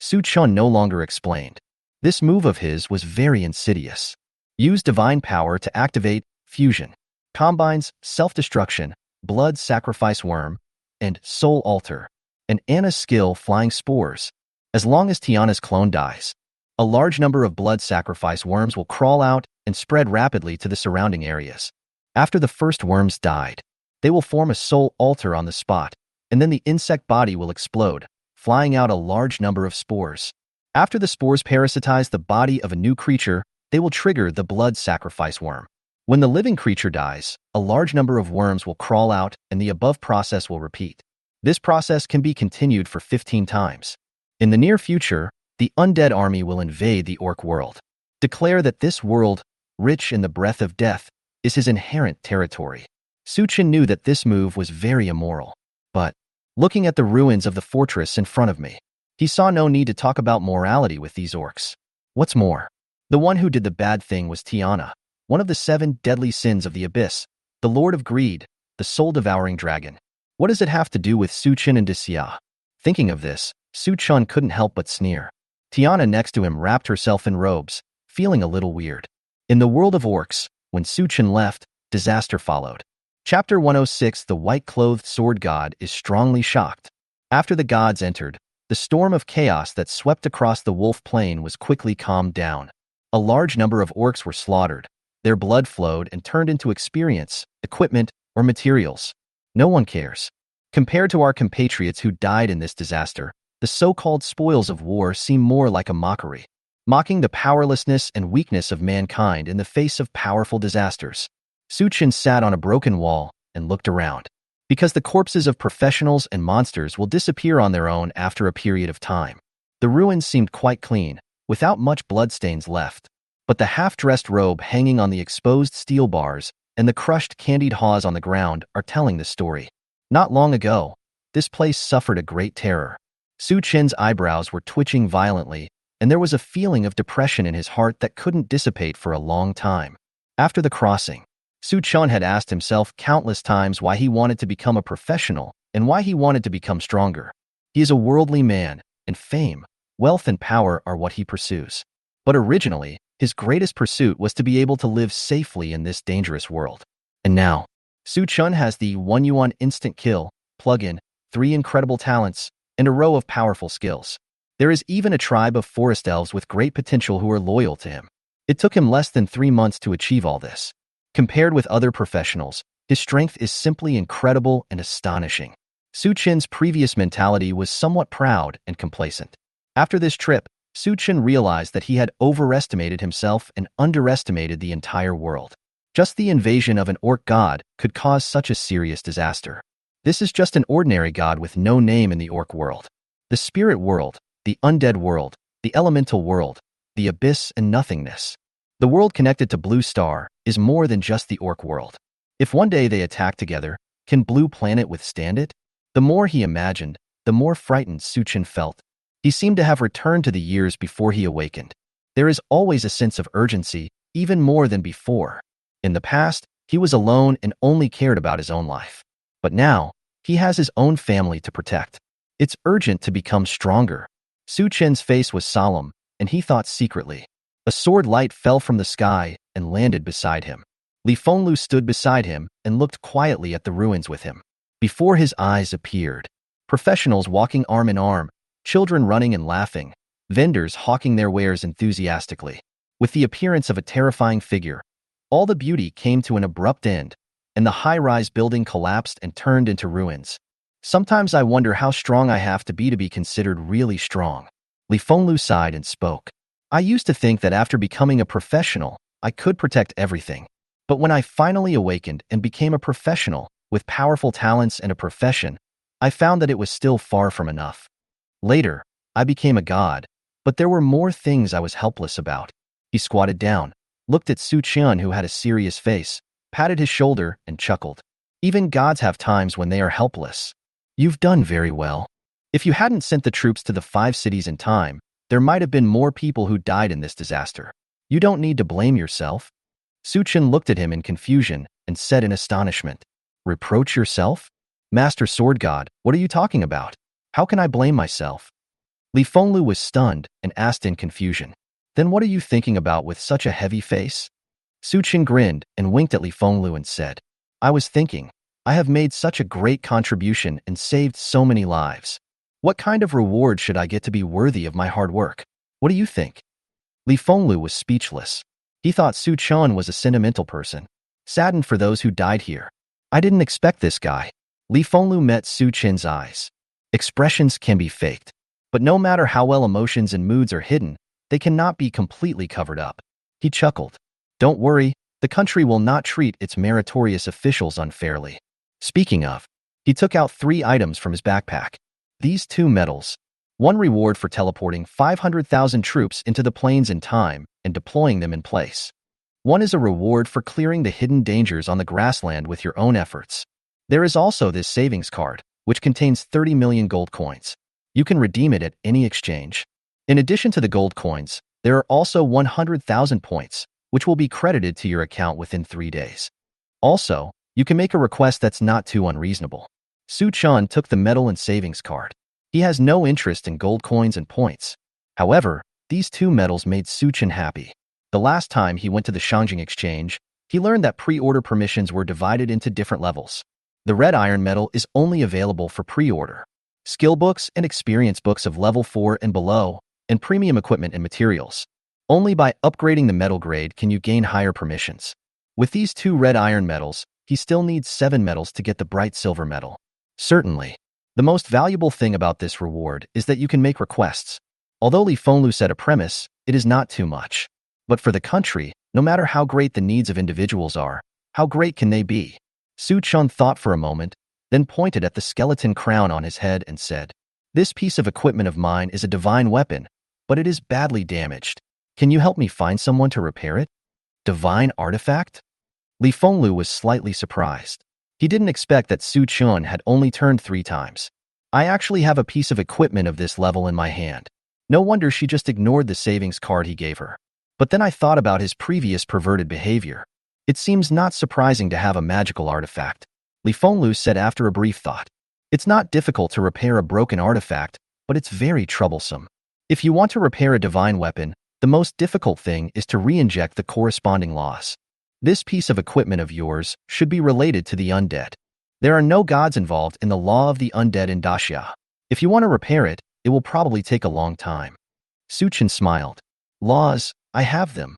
Su Chun no longer explained. This move of his was very insidious. Use divine power to activate fusion. Combines self-destruction, blood sacrifice worm, and soul altar. And Anna's skill flying spores. As long as Tiana's clone dies, a large number of blood sacrifice worms will crawl out and spread rapidly to the surrounding areas. After the first worms died, they will form a soul altar on the spot, and then the insect body will explode, flying out a large number of spores. After the spores parasitize the body of a new creature, they will trigger the blood sacrifice worm. When the living creature dies, a large number of worms will crawl out and the above process will repeat. This process can be continued for 15 times. In the near future, the undead army will invade the orc world. Declare that this world, rich in the breath of death, is his inherent territory. Su Chun knew that this move was very immoral. But, looking at the ruins of the fortress in front of me, he saw no need to talk about morality with these orcs. What's more, the one who did the bad thing was Tiana, one of the 7 deadly sins of the abyss, the Lord of Greed, the soul-devouring dragon. What does it have to do with Su Chun and Xia? Thinking of this, Su Chun couldn't help but sneer. Tiana next to him wrapped herself in robes, feeling a little weird. In the world of orcs, when Su Chun left, disaster followed. Chapter 106. The white-clothed sword god is strongly shocked. After the gods entered, the storm of chaos that swept across the wolf plain was quickly calmed down. A large number of orcs were slaughtered. Their blood flowed and turned into experience, equipment, or materials. No one cares. Compared to our compatriots who died in this disaster, the so-called spoils of war seem more like a mockery, mocking the powerlessness and weakness of mankind in the face of powerful disasters. Su Chun sat on a broken wall and looked around. Because the corpses of professionals and monsters will disappear on their own after a period of time. The ruins seemed quite clean, without much bloodstains left. But the half-dressed robe hanging on the exposed steel bars and the crushed candied haws on the ground are telling the story. Not long ago, this place suffered a great terror. Su Chun's eyebrows were twitching violently, and there was a feeling of depression in his heart that couldn't dissipate for a long time. After the crossing, Su Chun had asked himself countless times why he wanted to become a professional and why he wanted to become stronger. He is a worldly man, and fame, wealth, and power are what he pursues. But originally, his greatest pursuit was to be able to live safely in this dangerous world. And now, Su Chun has the One-Yuan instant kill, plug-in, 3 incredible talents, and a row of powerful skills. There is even a tribe of forest elves with great potential who are loyal to him. It took him less than 3 months to achieve all this. Compared with other professionals, his strength is simply incredible and astonishing. Su Chun's previous mentality was somewhat proud and complacent. After this trip, Su Chun realized that he had overestimated himself and underestimated the entire world. Just the invasion of an orc god could cause such a serious disaster. This is just an ordinary god with no name in the orc world. The spirit world, the undead world, the elemental world, the abyss and nothingness. The world connected to Blue Star is more than just the orc world. If one day they attack together, can Blue Planet withstand it? The more he imagined, the more frightened Su Chun felt. He seemed to have returned to the years before he awakened. There is always a sense of urgency, even more than before. In the past, he was alone and only cared about his own life. But now, he has his own family to protect. It's urgent to become stronger. Su Chun's face was solemn, and he thought secretly. A sword light fell from the sky and landed beside him. Li Fenglu stood beside him and looked quietly at the ruins with him. Before his eyes appeared professionals walking arm in arm, children running and laughing, vendors hawking their wares enthusiastically. With the appearance of a terrifying figure, all the beauty came to an abrupt end, and the high-rise building collapsed and turned into ruins. Sometimes I wonder how strong I have to be considered really strong. Li Fenglu sighed and spoke. I used to think that after becoming a professional, I could protect everything. But when I finally awakened and became a professional, with powerful talents and a profession, I found that it was still far from enough. Later, I became a god, but there were more things I was helpless about. He squatted down, looked at Su Chun who had a serious face, patted his shoulder, and chuckled. Even gods have times when they are helpless. You've done very well. If you hadn't sent the troops to the 5 cities in time, there might have been more people who died in this disaster. You don't need to blame yourself. Su Chen looked at him in confusion and said in astonishment, "Reproach yourself? Master Sword God, what are you talking about? How can I blame myself?" Li Fenglu was stunned and asked in confusion, "Then what are you thinking about with such a heavy face?" Su Chen grinned and winked at Li Fenglu and said, "I was thinking, I have made such a great contribution and saved so many lives. What kind of reward should I get to be worthy of my hard work? What do you think?" Li Fenglu was speechless. He thought Su Chen was a sentimental person, saddened for those who died here. "I didn't expect this guy." Li Fenglu met Su Chen's eyes. Expressions can be faked, but no matter how well emotions and moods are hidden, they cannot be completely covered up. He chuckled. "Don't worry, the country will not treat its meritorious officials unfairly." Speaking of, he took out 3 items from his backpack. These 2 medals. One reward for teleporting 500,000 troops into the plains in time and deploying them in place. One is a reward for clearing the hidden dangers on the grassland with your own efforts. There is also this savings card, which contains 30 million gold coins. You can redeem it at any exchange. In addition to the gold coins, there are also 100,000 points, which will be credited to your account within 3 days. Also, you can make a request that's not too unreasonable. Su Chen took the medal and savings card. He has no interest in gold coins and points. However, these 2 medals made Su Chen happy. The last time he went to the Shangjing exchange, he learned that pre-order permissions were divided into different levels. The red iron medal is only available for pre-order. Skill books and experience books of level 4 and below, and premium equipment and materials. Only by upgrading the medal grade can you gain higher permissions. With these 2 red iron medals, he still needs 7 medals to get the bright silver medal. Certainly, the most valuable thing about this reward is that you can make requests. Although Li Fenglu set a premise, it is not too much. But for the country, no matter how great the needs of individuals are, how great can they be? Su Chen thought for a moment, then pointed at the skeleton crown on his head and said, "This piece of equipment of mine is a divine weapon, but it is badly damaged. Can you help me find someone to repair it?" Divine artifact? Li Fenglu was slightly surprised. He didn't expect that Su Chen had only turned 3 times. "I actually have a piece of equipment of this level in my hand." No wonder she just ignored the savings card he gave her. But then I thought about his previous perverted behavior. It seems not surprising to have a magical artifact, Li Fenglu said after a brief thought. "It's not difficult to repair a broken artifact, but it's very troublesome. If you want to repair a divine weapon, the most difficult thing is to re-inject the corresponding loss. This piece of equipment of yours should be related to the undead. There are no gods involved in the law of the undead in Daxia. If you want to repair it, it will probably take a long time." Su Chen smiled. "Laws, I have them.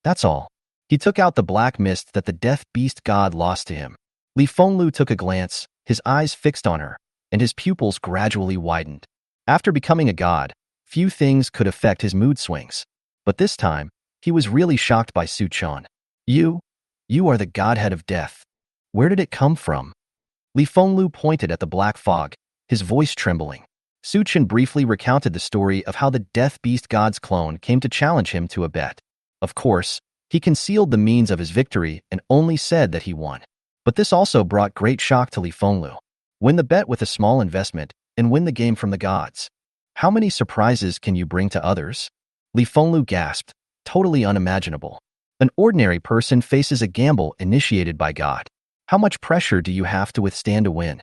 That's all." He took out the black mist that the death beast god lost to him. Li Fenglu took a glance, his eyes fixed on her, and his pupils gradually widened. After becoming a god, few things could affect his mood swings. But this time, he was really shocked by Su Chen. You are the godhead of death. Where did it come from?" Li Fenglu pointed at the black fog, his voice trembling. Su Chen briefly recounted the story of how the Death Beast God's clone came to challenge him to a bet. Of course, he concealed the means of his victory and only said that he won. But this also brought great shock to Li Fenglu. Win the bet with a small investment and win the game from the gods. How many surprises can you bring to others? Li Fenglu gasped, totally unimaginable. An ordinary person faces a gamble initiated by God. How much pressure do you have to withstand to win?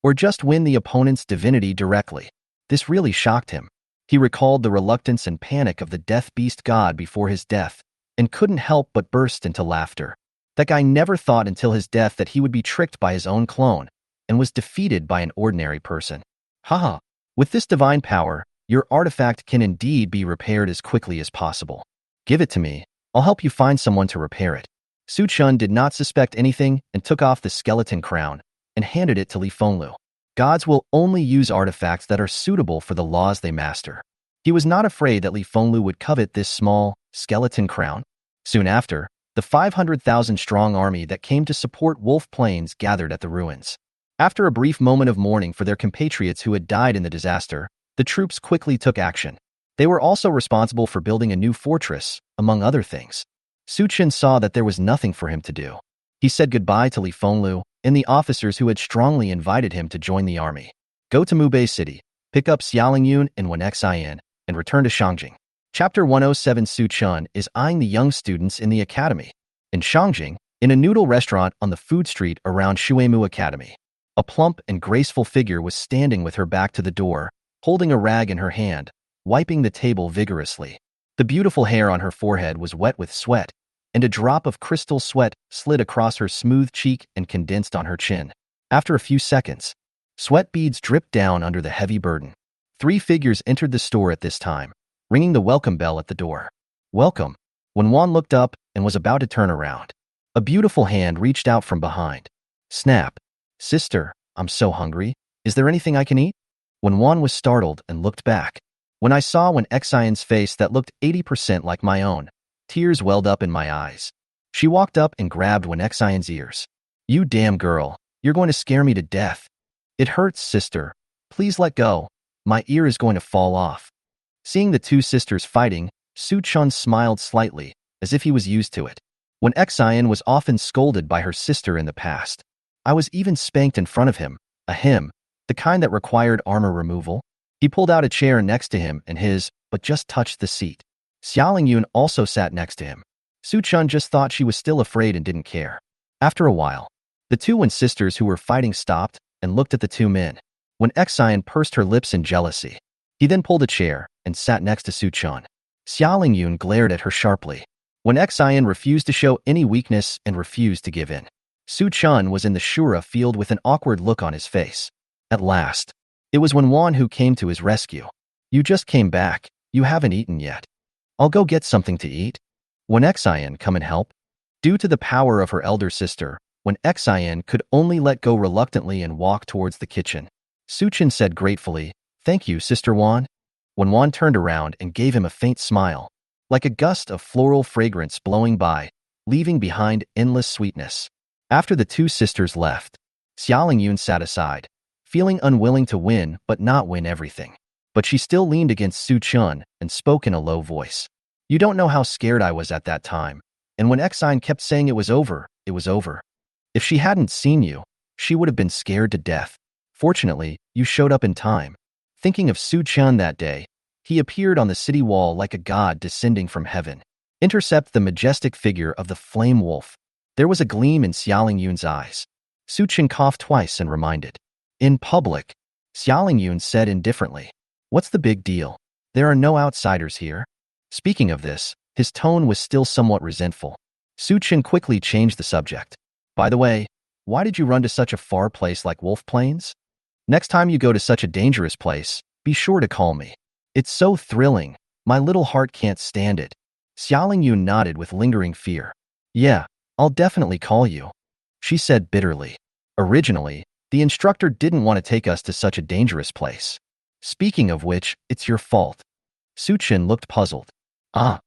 Or just win the opponent's divinity directly? This really shocked him. He recalled the reluctance and panic of the Death Beast God before his death, and couldn't help but burst into laughter. That guy never thought until his death that he would be tricked by his own clone, and was defeated by an ordinary person. Haha, with this divine power, your artifact can indeed be repaired as quickly as possible. Give it to me, I'll help you find someone to repair it. Su Chen did not suspect anything and took off the skeleton crown and handed it to Li Fenglu. Gods will only use artifacts that are suitable for the laws they master. He was not afraid that Li Fenglu would covet this small, skeleton crown. Soon after, the 500,000-strong army that came to support Wolf Plains gathered at the ruins. After a brief moment of mourning for their compatriots who had died in the disaster, the troops quickly took action. They were also responsible for building a new fortress, among other things. Su Chen saw that there was nothing for him to do. He said goodbye to Li Fenglu and the officers who had strongly invited him to join the army. Go to Mubei City, pick up Xiaolingyun and One-Yuan, and return to Shangjing. Chapter 107. Su Chun is eyeing the young students in the academy. In Shangjing, in a noodle restaurant on the food street around Shuimu Academy, a plump and graceful figure was standing with her back to the door, holding a rag in her hand, wiping the table vigorously. The beautiful hair on her forehead was wet with sweat, and a drop of crystal sweat slid across her smooth cheek and condensed on her chin. After a few seconds, sweat beads dripped down under the heavy burden. 3 figures entered the store at this time, ringing the welcome bell at the door. Welcome. When Wan looked up and was about to turn around, a beautiful hand reached out from behind. Snap. Sister, I'm so hungry. Is there anything I can eat? When Wan was startled and looked back, when I saw Xiaolin's face that looked 80% like my own, tears welled up in my eyes. She walked up and grabbed Xiaolin's ears. You damn girl, you're going to scare me to death. It hurts, sister. Please let go. My ear is going to fall off. Seeing the 2 sisters fighting, Su Chun smiled slightly, as if he was used to it. Xiaolin was often scolded by her sister in the past. I was even spanked in front of him, the kind that required armor removal. He pulled out a chair next to him and but just touched the seat. Xiaolingyun also sat next to him. Su Chun just thought she was still afraid and didn't care. After a while, the 2 sisters who were fighting stopped and looked at the 2 men. Xiaolin pursed her lips in jealousy. He then pulled a chair and sat next to Su Chun. Xiaolingyun glared at her sharply. Xiaolin refused to show any weakness and refused to give in. Su Chun was in the Shura field with an awkward look on his face. At last, it was Wan who came to his rescue. You just came back. You haven't eaten yet. I'll go get something to eat. Xiaolin, come and help. Due to the power of her elder sister, Xiaolin could only let go reluctantly and walk towards the kitchen. Su Chun said gratefully, Thank you, Sister Wan. When Wan turned around and gave him a faint smile, like a gust of floral fragrance blowing by, leaving behind endless sweetness. After the 2 sisters left, Xiaolingyun sat aside, feeling unwilling to win but not win everything. But she still leaned against Su Chun and spoke in a low voice. You don't know how scared I was at that time, and when Xiaolin kept saying it was over, it was over. If she hadn't seen you, she would have been scared to death. Fortunately, you showed up in time. Thinking of Su Chun that day, he appeared on the city wall like a god descending from heaven. Intercept the majestic figure of the flame wolf. There was a gleam in Xiaolingyun's eyes. Su Chun coughed twice and reminded. In public, Xiaolingyun said indifferently. What's the big deal? There are no outsiders here. Speaking of this, his tone was still somewhat resentful. Su Chun quickly changed the subject. By the way, why did you run to such a far place like Wolf Plains? Next time you go to such a dangerous place, be sure to call me. It's so thrilling. My little heart can't stand it. Xiaolingyun nodded with lingering fear. Yeah, I'll definitely call you, she said bitterly. Originally, the instructor didn't want to take us to such a dangerous place. Speaking of which, it's your fault. Su Chun looked puzzled. Ah.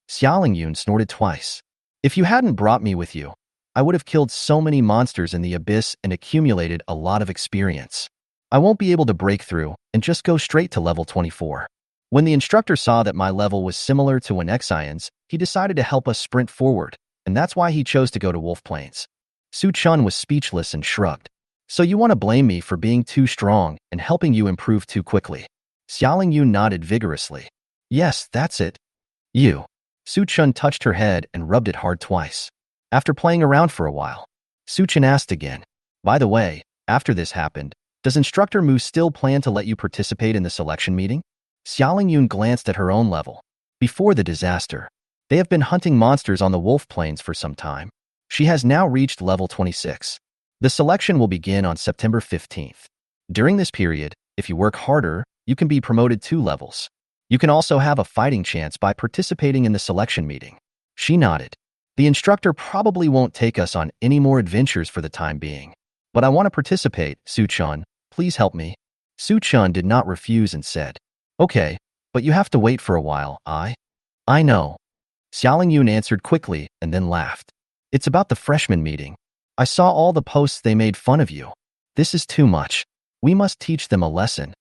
Xiaolingyun snorted twice. If you hadn't brought me with you, I would have killed so many monsters in the abyss and accumulated a lot of experience. I won't be able to break through and just go straight to level 24. When the instructor saw that my level was similar to Xiaolin's, he decided to help us sprint forward, and that's why he chose to go to Wolf Plains. Su Chun was speechless and shrugged. So you want to blame me for being too strong and helping you improve too quickly? Xiaolingyun nodded vigorously. Yes, that's it. You. Su Chun touched her head and rubbed it hard twice. After playing around for a while, Su Chun asked again. By the way, after this happened, does Instructor Mu still plan to let you participate in the selection meeting? Xiaolingyun glanced at her own level. Before the disaster, they have been hunting monsters on the Wolf Plains for some time. She has now reached level 26. The selection will begin on September 15th. During this period, if you work harder, you can be promoted 2 levels. You can also have a fighting chance by participating in the selection meeting. She nodded. The instructor probably won't take us on any more adventures for the time being. But I want to participate, Su Chun. Please help me. Su Chun did not refuse and said, Okay, but you have to wait for a while, I know. Xiaolingyun answered quickly and then laughed. It's about the freshman meeting. I saw all the posts they made fun of you. This is too much. We must teach them a lesson.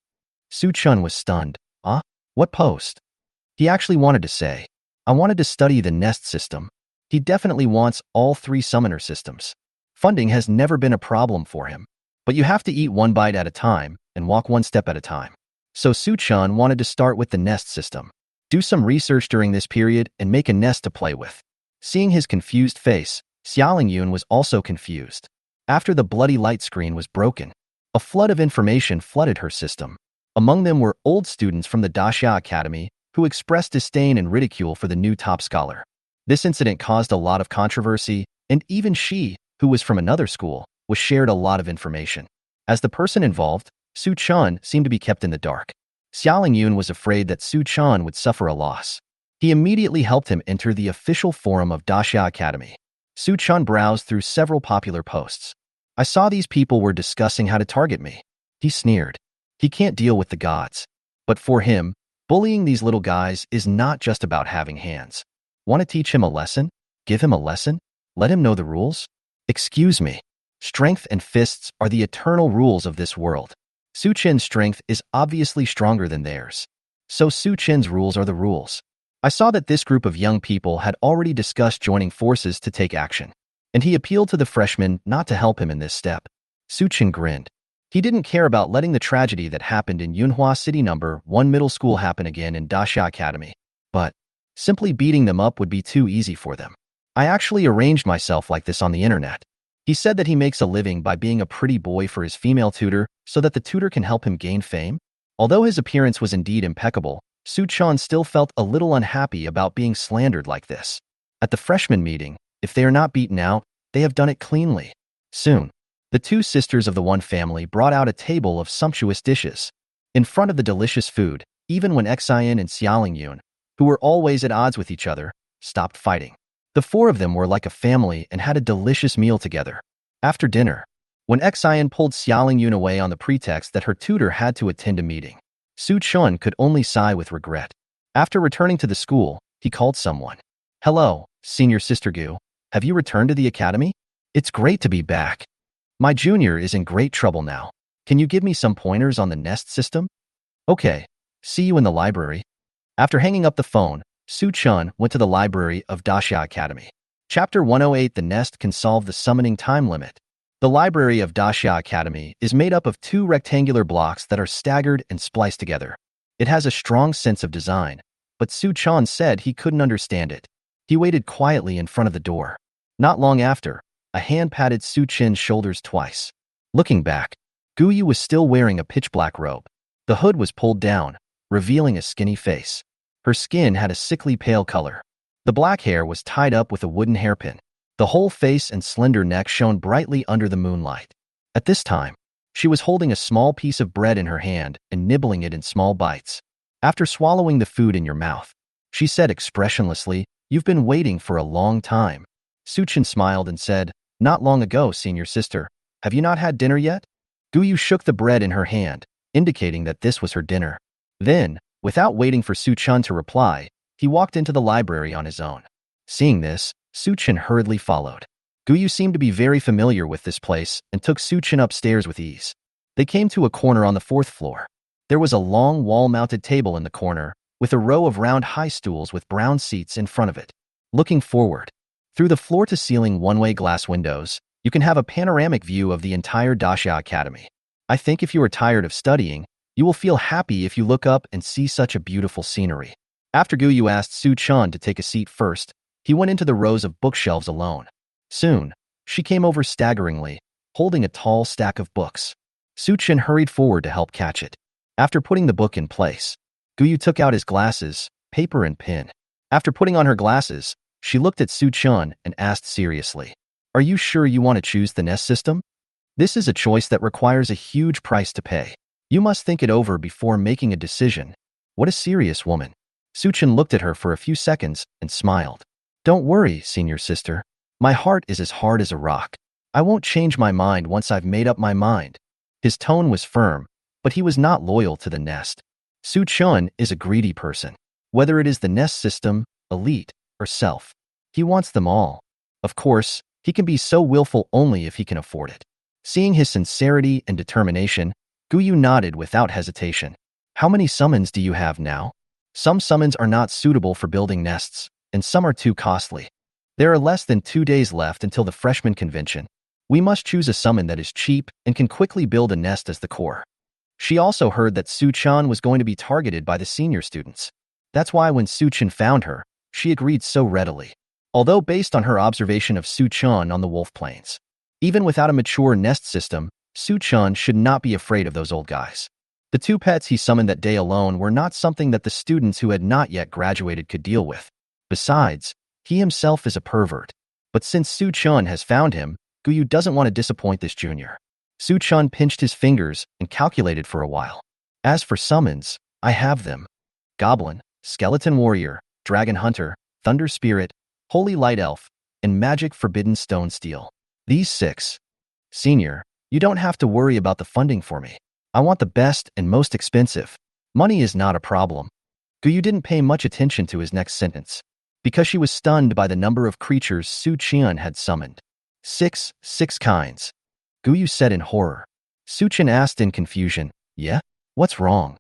Su Chun was stunned. What post? He actually wanted to say, I wanted to study the nest system. He definitely wants all 3 summoner systems. Funding has never been a problem for him, but you have to eat one bite at a time and walk one step at a time. So Su-chan wanted to start with the nest system. Do some research during this period and make a nest to play with. Seeing his confused face, Xiaolingyun was also confused. After the bloody light screen was broken, a flood of information flooded her system. Among them were old students from the Daxia Academy who expressed disdain and ridicule for the new top scholar. This incident caused a lot of controversy, and even she, who was from another school, was shared a lot of information. As the person involved, Su-chan seemed to be kept in the dark. Xiaolingyun was afraid that Su-chan would suffer a loss. He immediately helped him enter the official forum of Daxia Academy. Su-chan browsed through several popular posts. I saw these people were discussing how to target me. He sneered. He can't deal with the gods. But for him, bullying these little guys is not just about having hands. Want to teach him a lesson? Give him a lesson? Let him know the rules? Excuse me. Strength and fists are the eternal rules of this world. Su-chin's strength is obviously stronger than theirs. So Su-chin's rules are the rules. I saw that this group of young people had already discussed joining forces to take action, and he appealed to the freshmen not to help him in this step. Su-chin grinned. He didn't care about letting the tragedy that happened in Yunhua City No. 1 Middle School happen again in Daxia Academy, but simply beating them up would be too easy for them. I actually arranged myself like this on the internet. He said that he makes a living by being a pretty boy for his female tutor so that the tutor can help him gain fame. Although his appearance was indeed impeccable, Su-chan still felt a little unhappy about being slandered like this. At the freshman meeting, if they are not beaten out, they have done it cleanly. Soon, the two sisters of the one family brought out a table of sumptuous dishes. In front of the delicious food, even when Xian and Xiaolingyun, who were always at odds with each other, stopped fighting. The four of them were like a family and had a delicious meal together. After dinner, when Xian pulled Xiaolingyun away on the pretext that her tutor had to attend a meeting, Su-chan could only sigh with regret. After returning to the school, he called someone. Hello, senior sister Gu. Have you returned to the academy? It's great to be back. My junior is in great trouble now. Can you give me some pointers on the nest system? Okay, see you in the library. After hanging up the phone, Su-chan went to the library of Daxia Academy. Chapter 108 The Nest Can Solve the Summoning Time Limit. The library of Daxia Academy is made up of two rectangular blocks that are staggered and spliced together. It has a strong sense of design, but Su-chan said he couldn't understand it. He waited quietly in front of the door. Not long after, a hand patted Su-chin's shoulders twice. Looking back, Guyu was still wearing a pitch-black robe. The hood was pulled down, revealing a skinny face. Her skin had a sickly pale color. The black hair was tied up with a wooden hairpin. The whole face and slender neck shone brightly under the moonlight. At this time, she was holding a small piece of bread in her hand and nibbling it in small bites. After swallowing the food in your mouth, she said expressionlessly, "You've been waiting for a long time." Su-chin smiled and said, "Not long ago, senior sister. Have you not had dinner yet?" Guyu shook the bread in her hand, indicating that this was her dinner. Then, without waiting for Su-chan to reply, he walked into the library on his own. Seeing this, Su-chin hurriedly followed. Guyu seemed to be very familiar with this place and took Su-chin upstairs with ease. They came to a corner on the 4th floor. There was a long wall-mounted table in the corner, with a row of round high stools with brown seats in front of it. Looking forward, through the floor-to-ceiling one-way glass windows, you can have a panoramic view of the entire Daxia Academy. I think if you are tired of studying, you will feel happy if you look up and see such a beautiful scenery. After Guyu asked Su-chan to take a seat first, he went into the rows of bookshelves alone. Soon, she came over staggeringly, holding a tall stack of books. Su-chan hurried forward to help catch it. After putting the book in place, Guyu took out his glasses, paper and pen. After putting on her glasses, she looked at Su-chan and asked seriously, "Are you sure you want to choose the nest system? This is a choice that requires a huge price to pay. You must think it over before making a decision." What a serious woman. Su-chan looked at her for a few seconds and smiled. "Don't worry, senior sister. My heart is as hard as a rock. I won't change my mind once I've made up my mind." His tone was firm, but he was not loyal to the nest. Su-chan is a greedy person. Whether it is the nest system, elite, or self, he wants them all. Of course, he can be so willful only if he can afford it. Seeing his sincerity and determination, Guyu nodded without hesitation. "How many summons do you have now?" "Some summons are not suitable for building nests, and some are too costly. There are less than 2 days left until the freshman convention. We must choose a summon that is cheap and can quickly build a nest as the core. She also heard that Su-chan was going to be targeted by the senior students. That's why when Su-chan found her, she agreed so readily. Although based on her observation of Su-chan on the Wolf Plains. Even without a mature nest system, Su-chan should not be afraid of those old guys. The two pets he summoned that day alone were not something that the students who had not yet graduated could deal with. Besides, he himself is a pervert. But since Su-chan has found him, Guyu doesn't want to disappoint this junior. Su-chan pinched his fingers and calculated for a while. As for summons, I have them. Goblin, Skeleton Warrior, Dragon Hunter, Thunder Spirit, Holy Light Elf, and Magic Forbidden Stone Steel. These 6. Senior, you don't have to worry about the funding for me. I want the best and most expensive. Money is not a problem. Guyu didn't pay much attention to his next sentence, because she was stunned by the number of creatures Su-chan had summoned. 6 kinds. Guyu said in horror. Su-chan asked in confusion, yeah? What's wrong?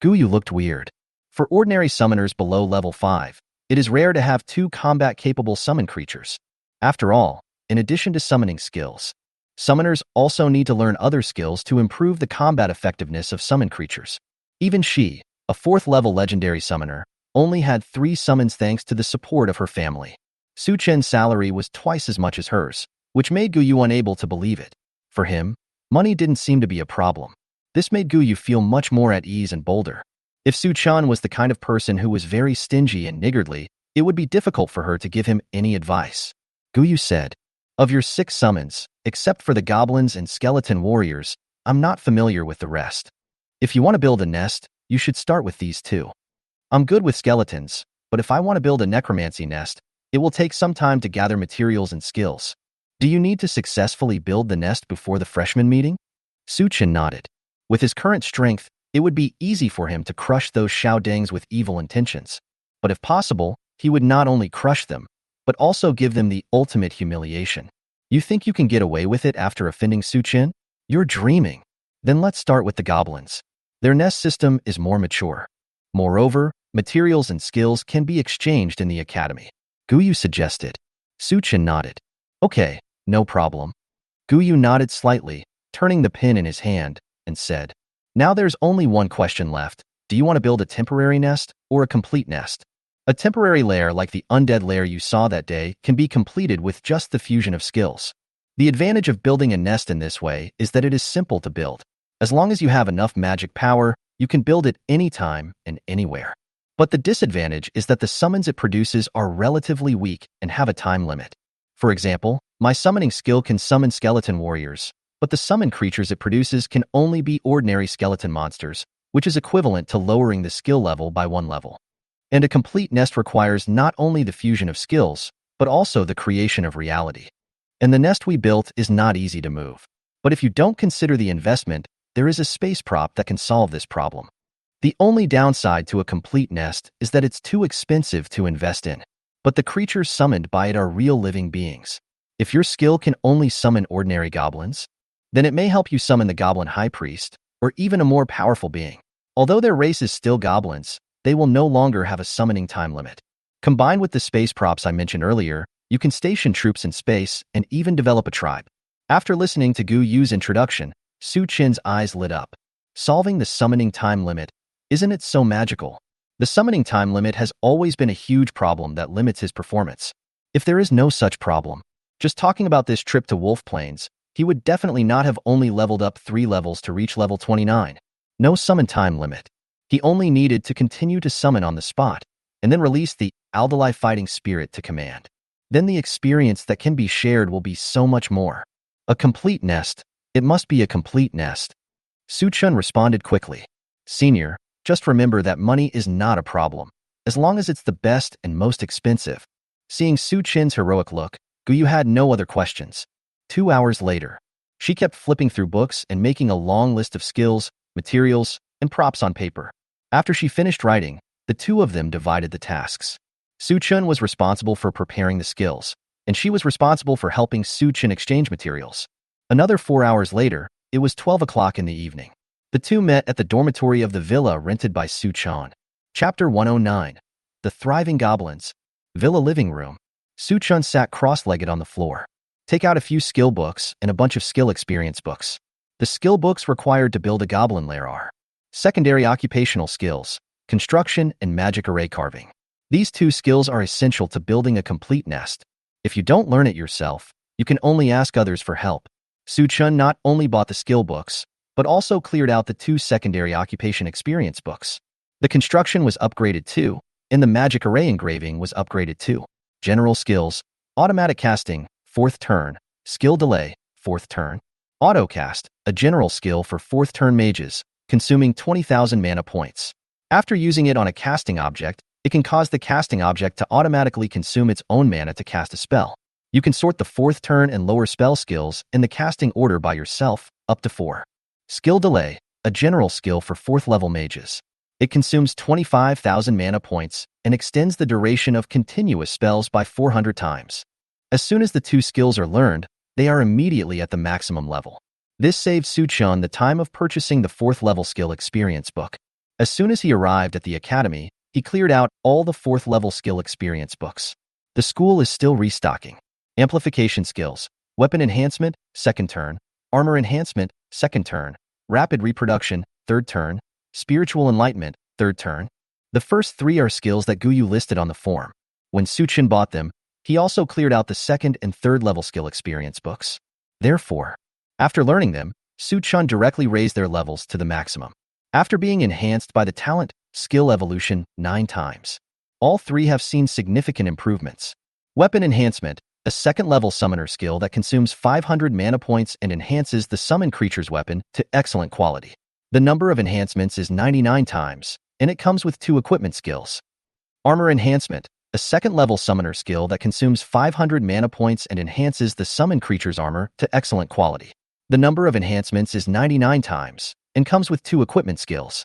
Guyu looked weird. For ordinary summoners below level 5, it is rare to have 2 combat-capable summon creatures. After all, in addition to summoning skills, summoners also need to learn other skills to improve the combat effectiveness of summon creatures. Even she, a 4th-level legendary summoner, only had 3 summons thanks to the support of her family. Su-chan's salary was twice as much as hers, which made Guyu unable to believe it. For him, money didn't seem to be a problem. This made Guyu feel much more at ease and bolder. If Su-chan was the kind of person who was very stingy and niggardly, it would be difficult for her to give him any advice. Guyu said, of your 6 summons, except for the goblins and skeleton warriors, I'm not familiar with the rest. If you want to build a nest, you should start with these 2. I'm good with skeletons, but if I want to build a necromancy nest, it will take some time to gather materials and skills. Do you need to successfully build the nest before the freshman meeting? Su-chan nodded. With his current strength, it would be easy for him to crush those Xiaodangs with evil intentions. But if possible, he would not only crush them, but also give them the ultimate humiliation. You think you can get away with it after offending Su-chan? You're dreaming. Then let's start with the goblins. Their nest system is more mature. Moreover, materials and skills can be exchanged in the academy. Guyu suggested. Su-chan nodded. Okay, no problem. Guyu nodded slightly, turning the pin in his hand, and said, now there's only one question left. Do you want to build a temporary nest or a complete nest? A temporary lair like the undead lair you saw that day can be completed with just the fusion of skills. The advantage of building a nest in this way is that it is simple to build. As long as you have enough magic power, you can build it anytime and anywhere. But the disadvantage is that the summons it produces are relatively weak and have a time limit. For example, my summoning skill can summon skeleton warriors, but the summon creatures it produces can only be ordinary skeleton monsters, which is equivalent to lowering the skill level by 1 level. And a complete nest requires not only the fusion of skills, but also the creation of reality. And the nest we built is not easy to move. But if you don't consider the investment, there is a space prop that can solve this problem. The only downside to a complete nest is that it's too expensive to invest in. But the creatures summoned by it are real living beings. If your skill can only summon ordinary goblins, then it may help you summon the Goblin High Priest, or even a more powerful being. Although their race is still goblins, they will no longer have a summoning time limit. Combined with the space props I mentioned earlier, you can station troops in space and even develop a tribe. After listening to Guyu's introduction, Su-chan's eyes lit up. Solving the summoning time limit, isn't it so magical? The summoning time limit has always been a huge problem that limits his performance. If there is no such problem, just talking about this trip to Wolf Plains, he would definitely not have only leveled up 3 levels to reach level 29. No summon time limit. He only needed to continue to summon on the spot, and then release the Aldalai fighting spirit to command. Then the experience that can be shared will be so much more. A complete nest. It must be a complete nest. Su-chan responded quickly. Senior, just remember that money is not a problem, as long as it's the best and most expensive. Seeing Su-chan's heroic look, Guyu had no other questions. 2 hours later, she kept flipping through books and making a long list of skills, materials, and props on paper. After she finished writing, the 2 of them divided the tasks. Su-chan was responsible for preparing the skills, and she was responsible for helping Su-chan exchange materials. Another 4 hours later, it was 12 o'clock in the evening. The 2 met at the dormitory of the villa rented by Su-chan. Chapter 109. The Thriving Goblins. Villa living room. Su-chan sat cross-legged on the floor. Take out a few skill books and a bunch of skill experience books. The skill books required to build a goblin lair are secondary occupational skills, construction and magic array carving. These two skills are essential to building a complete nest. If you don't learn it yourself, you can only ask others for help. Su-chun not only bought the skill books, but also cleared out the two secondary occupation experience books. The construction was upgraded too, and the magic array engraving was upgraded too. General skills, automatic casting, 4th turn, skill delay, 4th turn. Autocast, a general skill for 4th turn mages, consuming 20,000 mana points. After using it on a casting object, it can cause the casting object to automatically consume its own mana to cast a spell. You can sort the 4th turn and lower spell skills in the casting order by yourself, up to 4. Skill delay, a general skill for 4th level mages. It consumes 25,000 mana points and extends the duration of continuous spells by 400 times. As soon as the two skills are learned, they are immediately at the maximum level. This saves Su-chun the time of purchasing the 4th level skill experience book. As soon as he arrived at the academy, he cleared out all the 4th level skill experience books. The school is still restocking. Amplification skills, weapon enhancement, 2nd turn, armor enhancement, 2nd turn, rapid reproduction, 3rd turn, spiritual enlightenment, 3rd turn. The first 3 are skills that Guyu listed on the form. When Su-chun bought them, he also cleared out the 2nd and 3rd level skill experience books. Therefore, after learning them, Su-chun directly raised their levels to the maximum. After being enhanced by the talent skill evolution 9 times, all 3 have seen significant improvements. Weapon enhancement, a 2nd level summoner skill that consumes 500 mana points and enhances the summon creature's weapon to excellent quality. The number of enhancements is 99 times, and it comes with 2 equipment skills. Armor enhancement, a 2nd level summoner skill that consumes 500 mana points and enhances the summon creature's armor to excellent quality. The number of enhancements is 99 times, and comes with 2 equipment skills.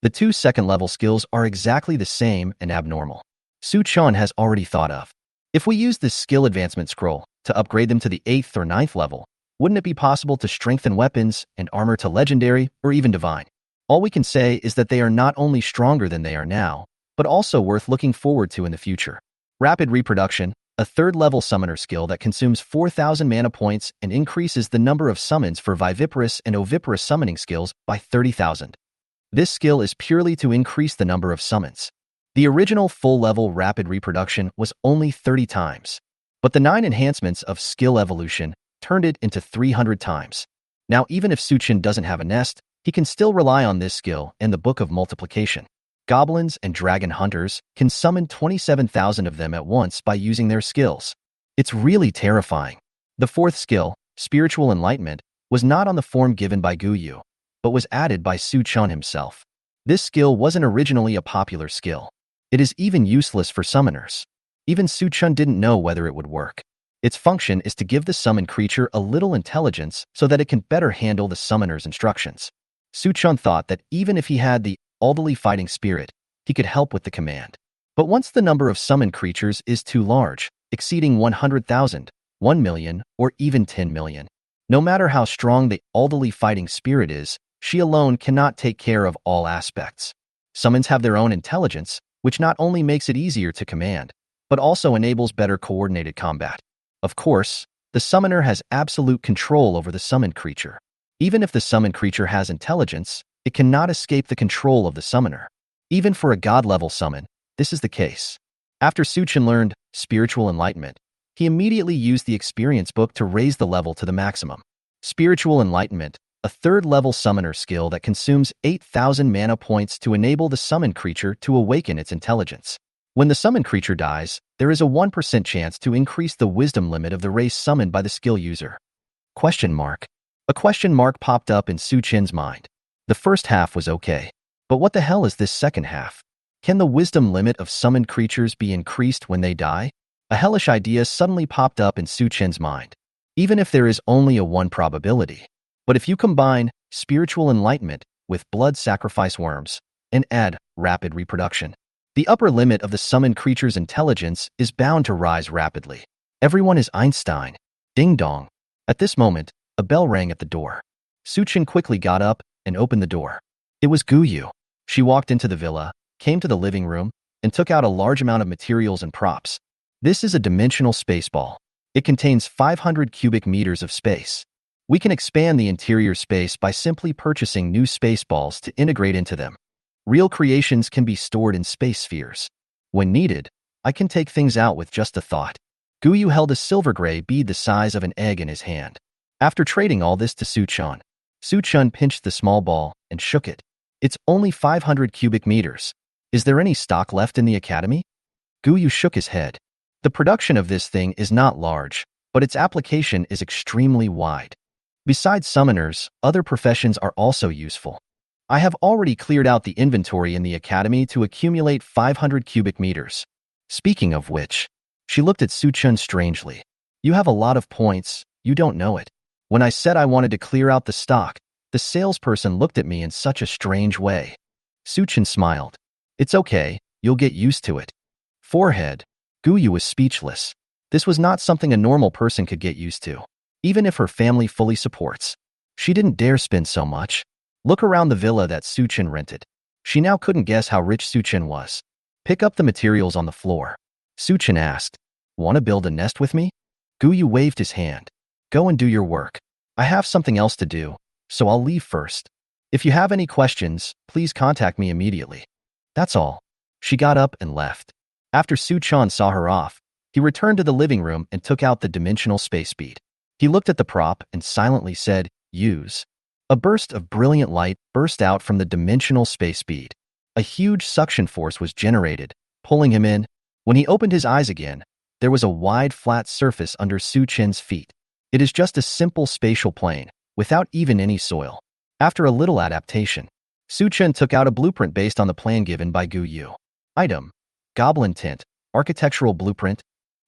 The 2 2nd level skills are exactly the same and abnormal. Su-chun has already thought of. If we use this skill advancement scroll to upgrade them to the 8th or 9th level, wouldn't it be possible to strengthen weapons and armor to legendary or even divine? All we can say is that they are not only stronger than they are now, but also worth looking forward to in the future. Rapid reproduction, a 3rd level summoner skill that consumes 4,000 mana points and increases the number of summons for viviparous and oviparous summoning skills by 30,000. This skill is purely to increase the number of summons. The original full-level rapid reproduction was only 30 times, but the 9 enhancements of skill evolution turned it into 300 times. Now, even if Su-chun doesn't have a nest, he can still rely on this skill and the Book of Multiplication. Goblins and dragon hunters can summon 27,000 of them at once by using their skills. It's really terrifying. The 4th skill, Spiritual Enlightenment, was not on the form given by Guyu, but was added by Su-chun himself. This skill wasn't originally a popular skill. It is even useless for summoners. Even Su-chun didn't know whether it would work. Its function is to give the summoned creature a little intelligence so that it can better handle the summoner's instructions. Su-chun thought that even if he had the elderly fighting spirit, he could help with the command. But once the number of summoned creatures is too large, exceeding 100,000, 1 million, or even 10 million, no matter how strong the elderly fighting spirit is, she alone cannot take care of all aspects. Summons have their own intelligence, which not only makes it easier to command, but also enables better coordinated combat. Of course, the summoner has absolute control over the summoned creature. Even if the summoned creature has intelligence, it cannot escape the control of the summoner. Even for a god-level summon, this is the case. After Su-chun learned Spiritual Enlightenment, he immediately used the experience book to raise the level to the maximum. Spiritual Enlightenment, a 3rd level summoner skill that consumes 8,000 mana points to enable the summoned creature to awaken its intelligence. When the summoned creature dies, there is a 1% chance to increase the wisdom limit of the race summoned by the skill user. Question mark. A question mark popped up in Su-chun's mind. The first half was okay, but what the hell is this second half? Can the wisdom limit of summoned creatures be increased when they die? A hellish idea suddenly popped up in Su-chun's mind. Even if there is only a 1 probability. But if you combine Spiritual Enlightenment with blood sacrifice worms and add rapid reproduction, the upper limit of the summoned creature's intelligence is bound to rise rapidly. Everyone is Einstein. Ding dong. At this moment, a bell rang at the door. Su-chun quickly got up and opened the door. It was Guyu. She walked into the villa, came to the living room, and took out a large amount of materials and props. This is a dimensional space ball. It contains 500 cubic meters of space. We can expand the interior space by simply purchasing new space balls to integrate into them. Real creations can be stored in space spheres. When needed, I can take things out with just a thought. Guyu held a silver gray bead the size of an egg in his hand. After trading all this to Su-chan, Su-chan pinched the small ball and shook it. It's only 500 cubic meters. Is there any stock left in the academy? Guyu shook his head. The production of this thing is not large, but its application is extremely wide. Besides summoners, other professions are also useful. I have already cleared out the inventory in the academy to accumulate 500 cubic meters. Speaking of which, she looked at Su-chan strangely. You have a lot of points, you don't know it. When I said I wanted to clear out the stock, the salesperson looked at me in such a strange way. Su-chan smiled. It's okay, you'll get used to it. Forehead. Guyu was speechless. This was not something a normal person could get used to, even if her family fully supports. She didn't dare spend so much. Look around the villa that Su-chan rented. She now couldn't guess how rich Su-chan was. Pick up the materials on the floor. Su-chan asked, Want to build a nest with me? Guyu waved his hand. Go and do your work. I have something else to do, so I'll leave first. If you have any questions, please contact me immediately. That's all. She got up and left. After Su-chan saw her off, he returned to the living room and took out the dimensional space bead. He looked at the prop and silently said, Use. A burst of brilliant light burst out from the dimensional space bead. A huge suction force was generated, pulling him in. When he opened his eyes again, there was a wide flat surface under Su-chan's feet. It is just a simple spatial plane, without even any soil. After a little adaptation, Su-chan took out a blueprint based on the plan given by Guyu. Item: Goblin Tint, Architectural Blueprint.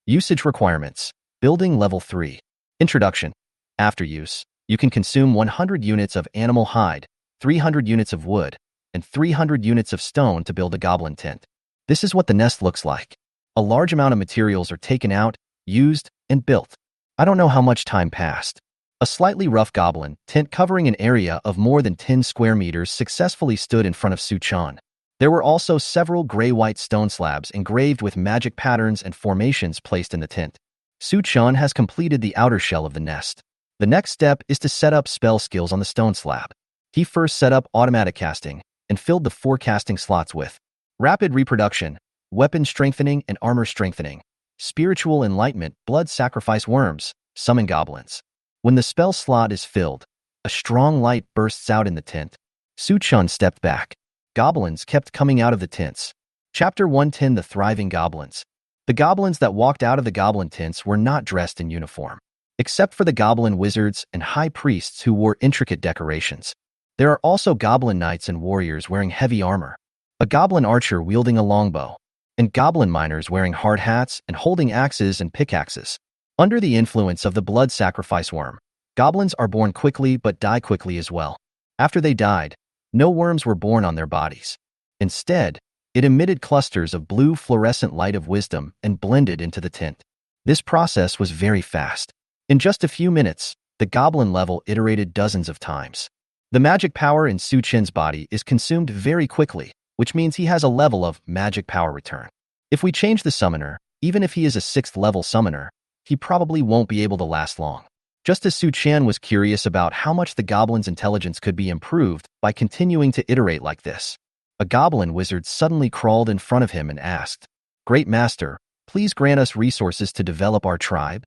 Usage Requirements: Building Level 3. Introduction. After use, you can consume 100 units of animal hide, 300 units of wood, and 300 units of stone to build a goblin tent. This is what the nest looks like. A large amount of materials are taken out, used, and built. I don't know how much time passed. A slightly rough goblin tent covering an area of more than 10 square meters successfully stood in front of Su-chan. There were also several gray-white stone slabs engraved with magic patterns and formations placed in the tent. Su-chan has completed the outer shell of the nest. The next step is to set up spell skills on the stone slab. He first set up automatic casting and filled the 4 casting slots with rapid reproduction, weapon strengthening and armor strengthening, spiritual enlightenment, blood sacrifice worms, summon goblins. When the spell slot is filled, a strong light bursts out in the tent. Su-chan stepped back. Goblins kept coming out of the tents. Chapter 110: The Thriving Goblins. The goblins that walked out of the goblin tents were not dressed in uniform, except for the goblin wizards and high priests who wore intricate decorations. There are also goblin knights and warriors wearing heavy armor, a goblin archer wielding a longbow, and goblin miners wearing hard hats and holding axes and pickaxes. Under the influence of the blood sacrifice worm, goblins are born quickly but die quickly as well. After they died, no worms were born on their bodies. Instead, it emitted clusters of blue fluorescent light of wisdom and blended into the tent. This process was very fast. In just a few minutes, the goblin level iterated dozens of times. The magic power in Su-chan's body is consumed very quickly, which means he has a level of magic power return. If we change the summoner, even if he is a 6th level summoner, he probably won't be able to last long. Just as Su-chan was curious about how much the goblin's intelligence could be improved by continuing to iterate like this, a goblin wizard suddenly crawled in front of him and asked, Great Master, please grant us resources to develop our tribe?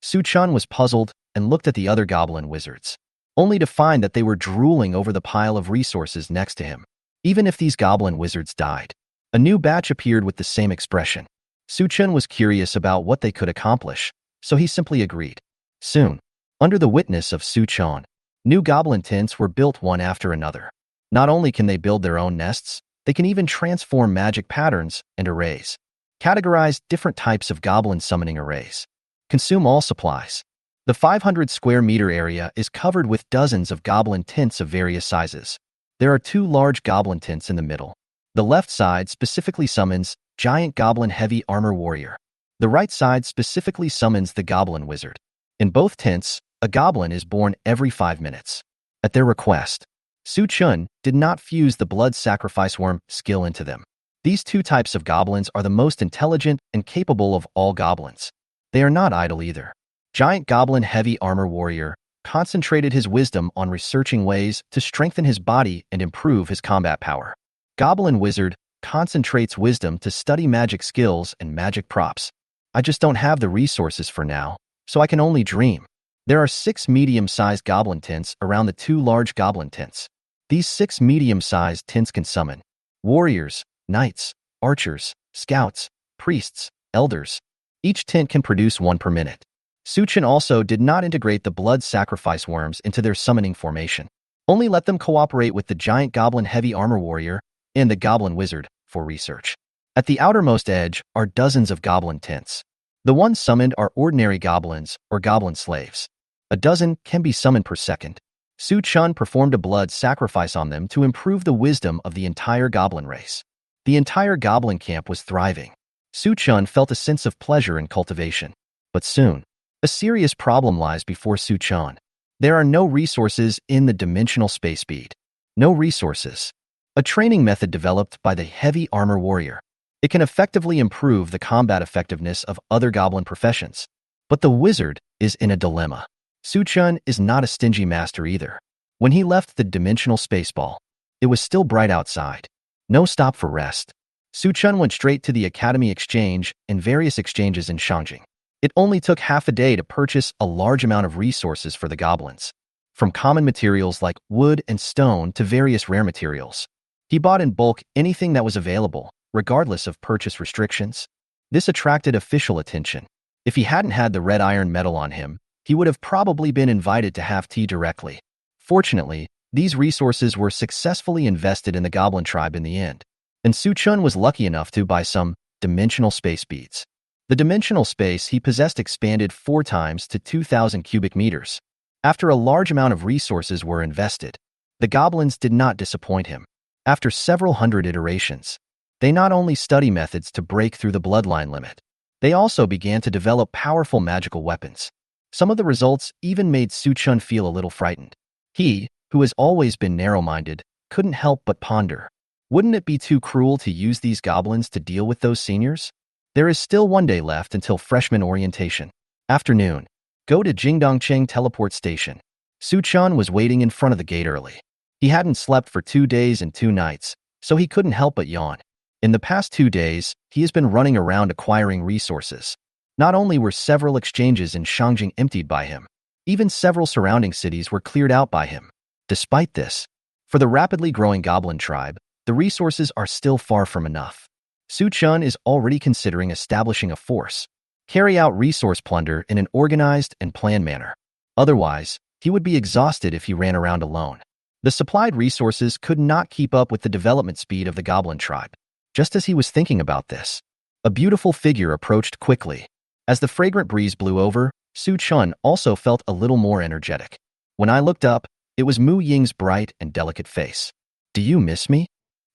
Su-chan was puzzled and looked at the other goblin wizards, only to find that they were drooling over the pile of resources next to him. Even if these goblin wizards died, a new batch appeared with the same expression. Su-chan was curious about what they could accomplish, so he simply agreed. Soon, under the witness of Su-chan, new goblin tents were built one after another. Not only can they build their own nests, they can even transform magic patterns and arrays. Categorize different types of goblin summoning arrays. Consume all supplies. The 500 square meter area is covered with dozens of goblin tents of various sizes. There are 2 large goblin tents in the middle. The left side specifically summons Giant Goblin Heavy Armor Warrior. The right side specifically summons the Goblin Wizard. In both tents, a goblin is born every 5 minutes. At their request, Su-chan did not fuse the blood sacrifice worm skill into them. These 2 types of goblins are the most intelligent and capable of all goblins. They are not idle either. Giant Goblin Heavy Armor Warrior concentrated his wisdom on researching ways to strengthen his body and improve his combat power. Goblin Wizard concentrates wisdom to study magic skills and magic props. I just don't have the resources for now, so I can only dream. There are 6 medium-sized goblin tents around the 2 large goblin tents. These 6 medium-sized tents can summon warriors, knights, archers, scouts, priests, elders. Each tent can produce 1 per minute. Suchin also did not integrate the blood sacrifice worms into their summoning formation. Only let them cooperate with the giant goblin heavy armor warrior and the goblin wizard for research. At the outermost edge are dozens of goblin tents. The ones summoned are ordinary goblins or goblin slaves. A dozen can be summoned per second. Su Chun performed a blood sacrifice on them to improve the wisdom of the entire goblin race. The entire goblin camp was thriving. Su Chun felt a sense of pleasure in cultivation. But soon, a serious problem lies before Su Chun. There are no resources in the dimensional space bead. No resources. A training method developed by the heavy armor warrior. It can effectively improve the combat effectiveness of other goblin professions. But the wizard is in a dilemma. Su Chun is not a stingy master either. When he left the dimensional space ball, it was still bright outside. No stop for rest. Su Chun went straight to the Academy Exchange and various exchanges in Shangjing. It only took half a day to purchase a large amount of resources for the goblins. From common materials like wood and stone to various rare materials. He bought in bulk anything that was available, regardless of purchase restrictions. This attracted official attention. If he hadn't had the red iron medal on him, he would have probably been invited to have tea directly. Fortunately, these resources were successfully invested in the goblin tribe in the end. And Su Chun was lucky enough to buy some dimensional space beads. The dimensional space he possessed expanded 4 times to 2,000 cubic meters. After a large amount of resources were invested, the goblins did not disappoint him. After several hundred iterations, they not only study methods to break through the bloodline limit, they also began to develop powerful magical weapons. Some of the results even made Su Chun feel a little frightened. He, who has always been narrow-minded, couldn't help but ponder. Wouldn't it be too cruel to use these goblins to deal with those seniors? There is still 1 day left until freshman orientation. Afternoon. Go to Jingdongcheng Teleport Station. Su Chun was waiting in front of the gate early. He hadn't slept for 2 days and 2 nights, so he couldn't help but yawn. In the past 2 days, he has been running around acquiring resources. Not only were several exchanges in Shangjing emptied by him, even several surrounding cities were cleared out by him. Despite this, for the rapidly growing goblin tribe, the resources are still far from enough. Su Chun is already considering establishing a force, carry out resource plunder in an organized and planned manner. Otherwise, he would be exhausted if he ran around alone. The supplied resources could not keep up with the development speed of the goblin tribe. Just as he was thinking about this, a beautiful figure approached quickly. As the fragrant breeze blew over, Su Chun also felt a little more energetic. When I looked up, it was Mu Ying's bright and delicate face. "Do you miss me?"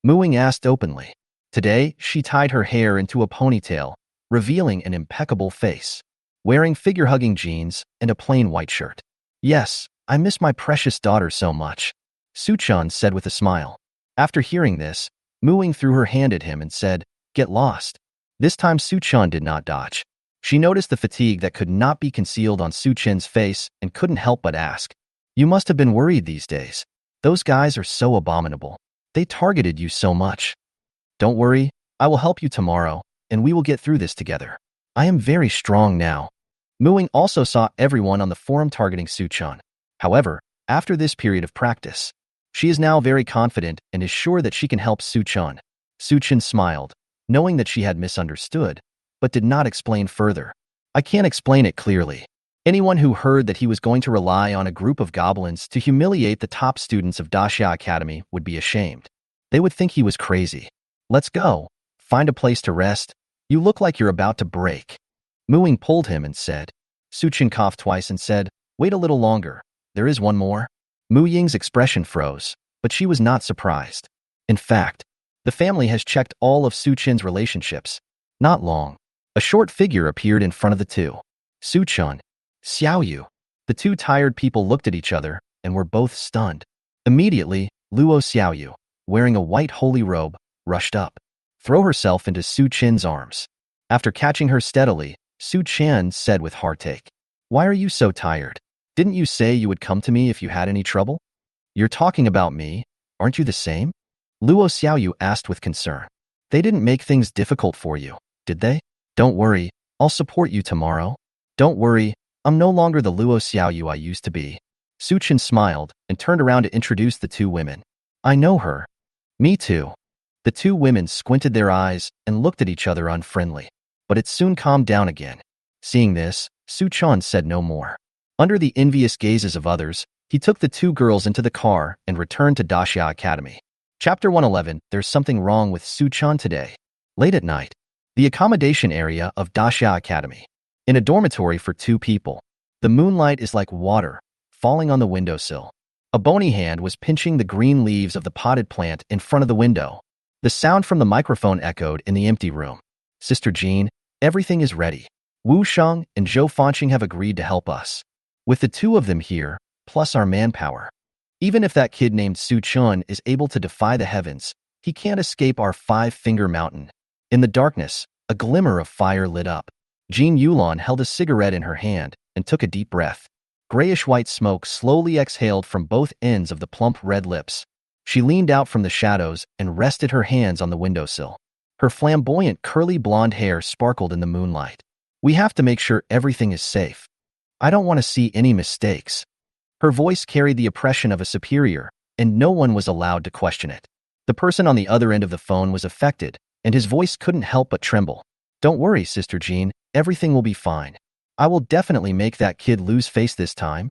Mu Ying asked openly. Today, she tied her hair into a ponytail, revealing an impeccable face, wearing figure-hugging jeans and a plain white shirt. "Yes, I miss my precious daughter so much," Su Chun said with a smile. After hearing this, Mu Ying threw her hand at him and said, "Get lost." This time Su Chun did not dodge. She noticed the fatigue that could not be concealed on Su Chin's face and couldn't help but ask, "You must have been worried these days. Those guys are so abominable. They targeted you so much." "Don't worry, I will help you tomorrow, and we will get through this together. I am very strong now." Mu Ying also saw everyone on the forum targeting Su Chun. However, after this period of practice, she is now very confident and is sure that she can help Su Chun. Su Chun smiled, knowing that she had misunderstood, but did not explain further. "I can't explain it clearly. Anyone who heard that he was going to rely on a group of goblins to humiliate the top students of Daxia Academy would be ashamed. They would think he was crazy. Let's go. Find a place to rest. You look like you're about to break." Mu Ying pulled him and said. Su Chun coughed twice and said, "Wait a little longer. There is one more." Mu Ying's expression froze, but she was not surprised. In fact, the family has checked all of Su Chin's relationships. Not long, a short figure appeared in front of the two. Su Chun, Xiao Yu. The 2 tired people looked at each other and were both stunned. Immediately, Luo Xiao Yu, wearing a white holy robe, rushed up, throw herself into Su Chin's arms. After catching her steadily, Su Chan said with heartache. Why are you so tired? Didn't you say you would come to me if you had any trouble? You're talking about me. Aren't you the same? Luo Xiaoyu asked with concern. They didn't make things difficult for you, did they? Don't worry, I'll support you tomorrow. Don't worry, I'm no longer the Luo Xiaoyu I used to be. Su Chen smiled and turned around to introduce the two women. I know her. Me too. The two women squinted their eyes and looked at each other unfriendly. But it soon calmed down again. Seeing this, Su Chan said no more. Under the envious gazes of others, he took the two girls into the car and returned to Daxia Academy. Chapter 111, There's something wrong with Su Chan today. Late at night, the accommodation area of Daxia Academy. In a dormitory for two people. The moonlight is like water, falling on the windowsill. A bony hand was pinching the green leaves of the potted plant in front of the window. The sound from the microphone echoed in the empty room. Sister Jean, everything is ready. Wu Shang and Zhou Fanqing have agreed to help us. With the two of them here, plus our manpower. Even if that kid named Su Chun is able to defy the heavens, he can't escape our five-finger mountain. In the darkness, a glimmer of fire lit up. Jean Yulan held a cigarette in her hand and took a deep breath. Grayish-white smoke slowly exhaled from both ends of the plump red lips. She leaned out from the shadows and rested her hands on the windowsill. Her flamboyant curly blonde hair sparkled in the moonlight. We have to make sure everything is safe. I don't want to see any mistakes. Her voice carried the oppression of a superior, and no one was allowed to question it. The person on the other end of the phone was affected, and his voice couldn't help but tremble. Don't worry, Sister Jean, everything will be fine. I will definitely make that kid lose face this time.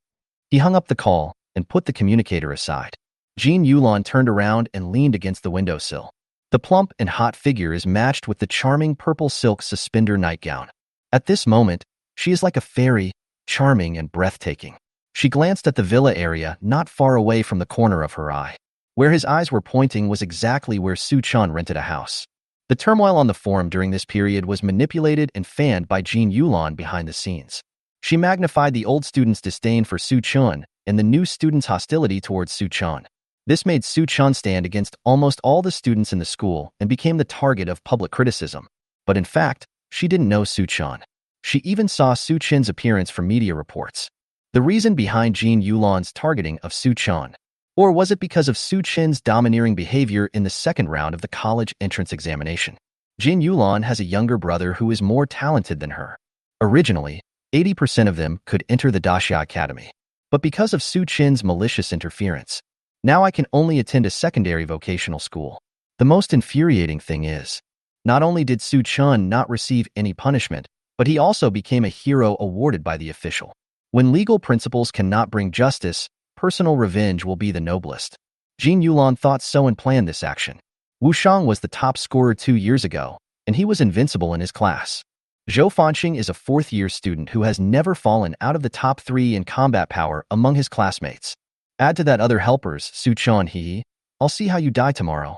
He hung up the call and put the communicator aside. Jean Yulan turned around and leaned against the windowsill. The plump and hot figure is matched with the charming purple silk suspender nightgown. At this moment, she is like a fairy, charming and breathtaking. She glanced at the villa area not far away from the corner of her eye. Where his eyes were pointing was exactly where Su Chan rented a house. The turmoil on the forum during this period was manipulated and fanned by Jean Yulan behind the scenes. She magnified the old students' disdain for Su Chun and the new students' hostility towards Su Chan. This made Su Chan stand against almost all the students in the school and became the target of public criticism. But in fact, she didn't know Su Chan. She even saw Su Chen's appearance from media reports. The reason behind Jean Yulan's targeting of Su Chan? Or was it because of Su Chen's domineering behavior in the second round of the college entrance examination? Jean Yulan has a younger brother who is more talented than her. Originally, 80% of them could enter the Daxia Academy. But because of Su Chen's malicious interference, now I can only attend a secondary vocational school. The most infuriating thing is, not only did Su Chun not receive any punishment, but he also became a hero awarded by the official. When legal principles cannot bring justice, personal revenge will be the noblest. Jean Yulan thought so and planned this action. Wu Shang was the top scorer 2 years ago, and he was invincible in his class. Zhou Fanqing is a fourth-year student who has never fallen out of the top 3 in combat power among his classmates. Add to that other helpers, Su Chan He, I'll see how you die tomorrow.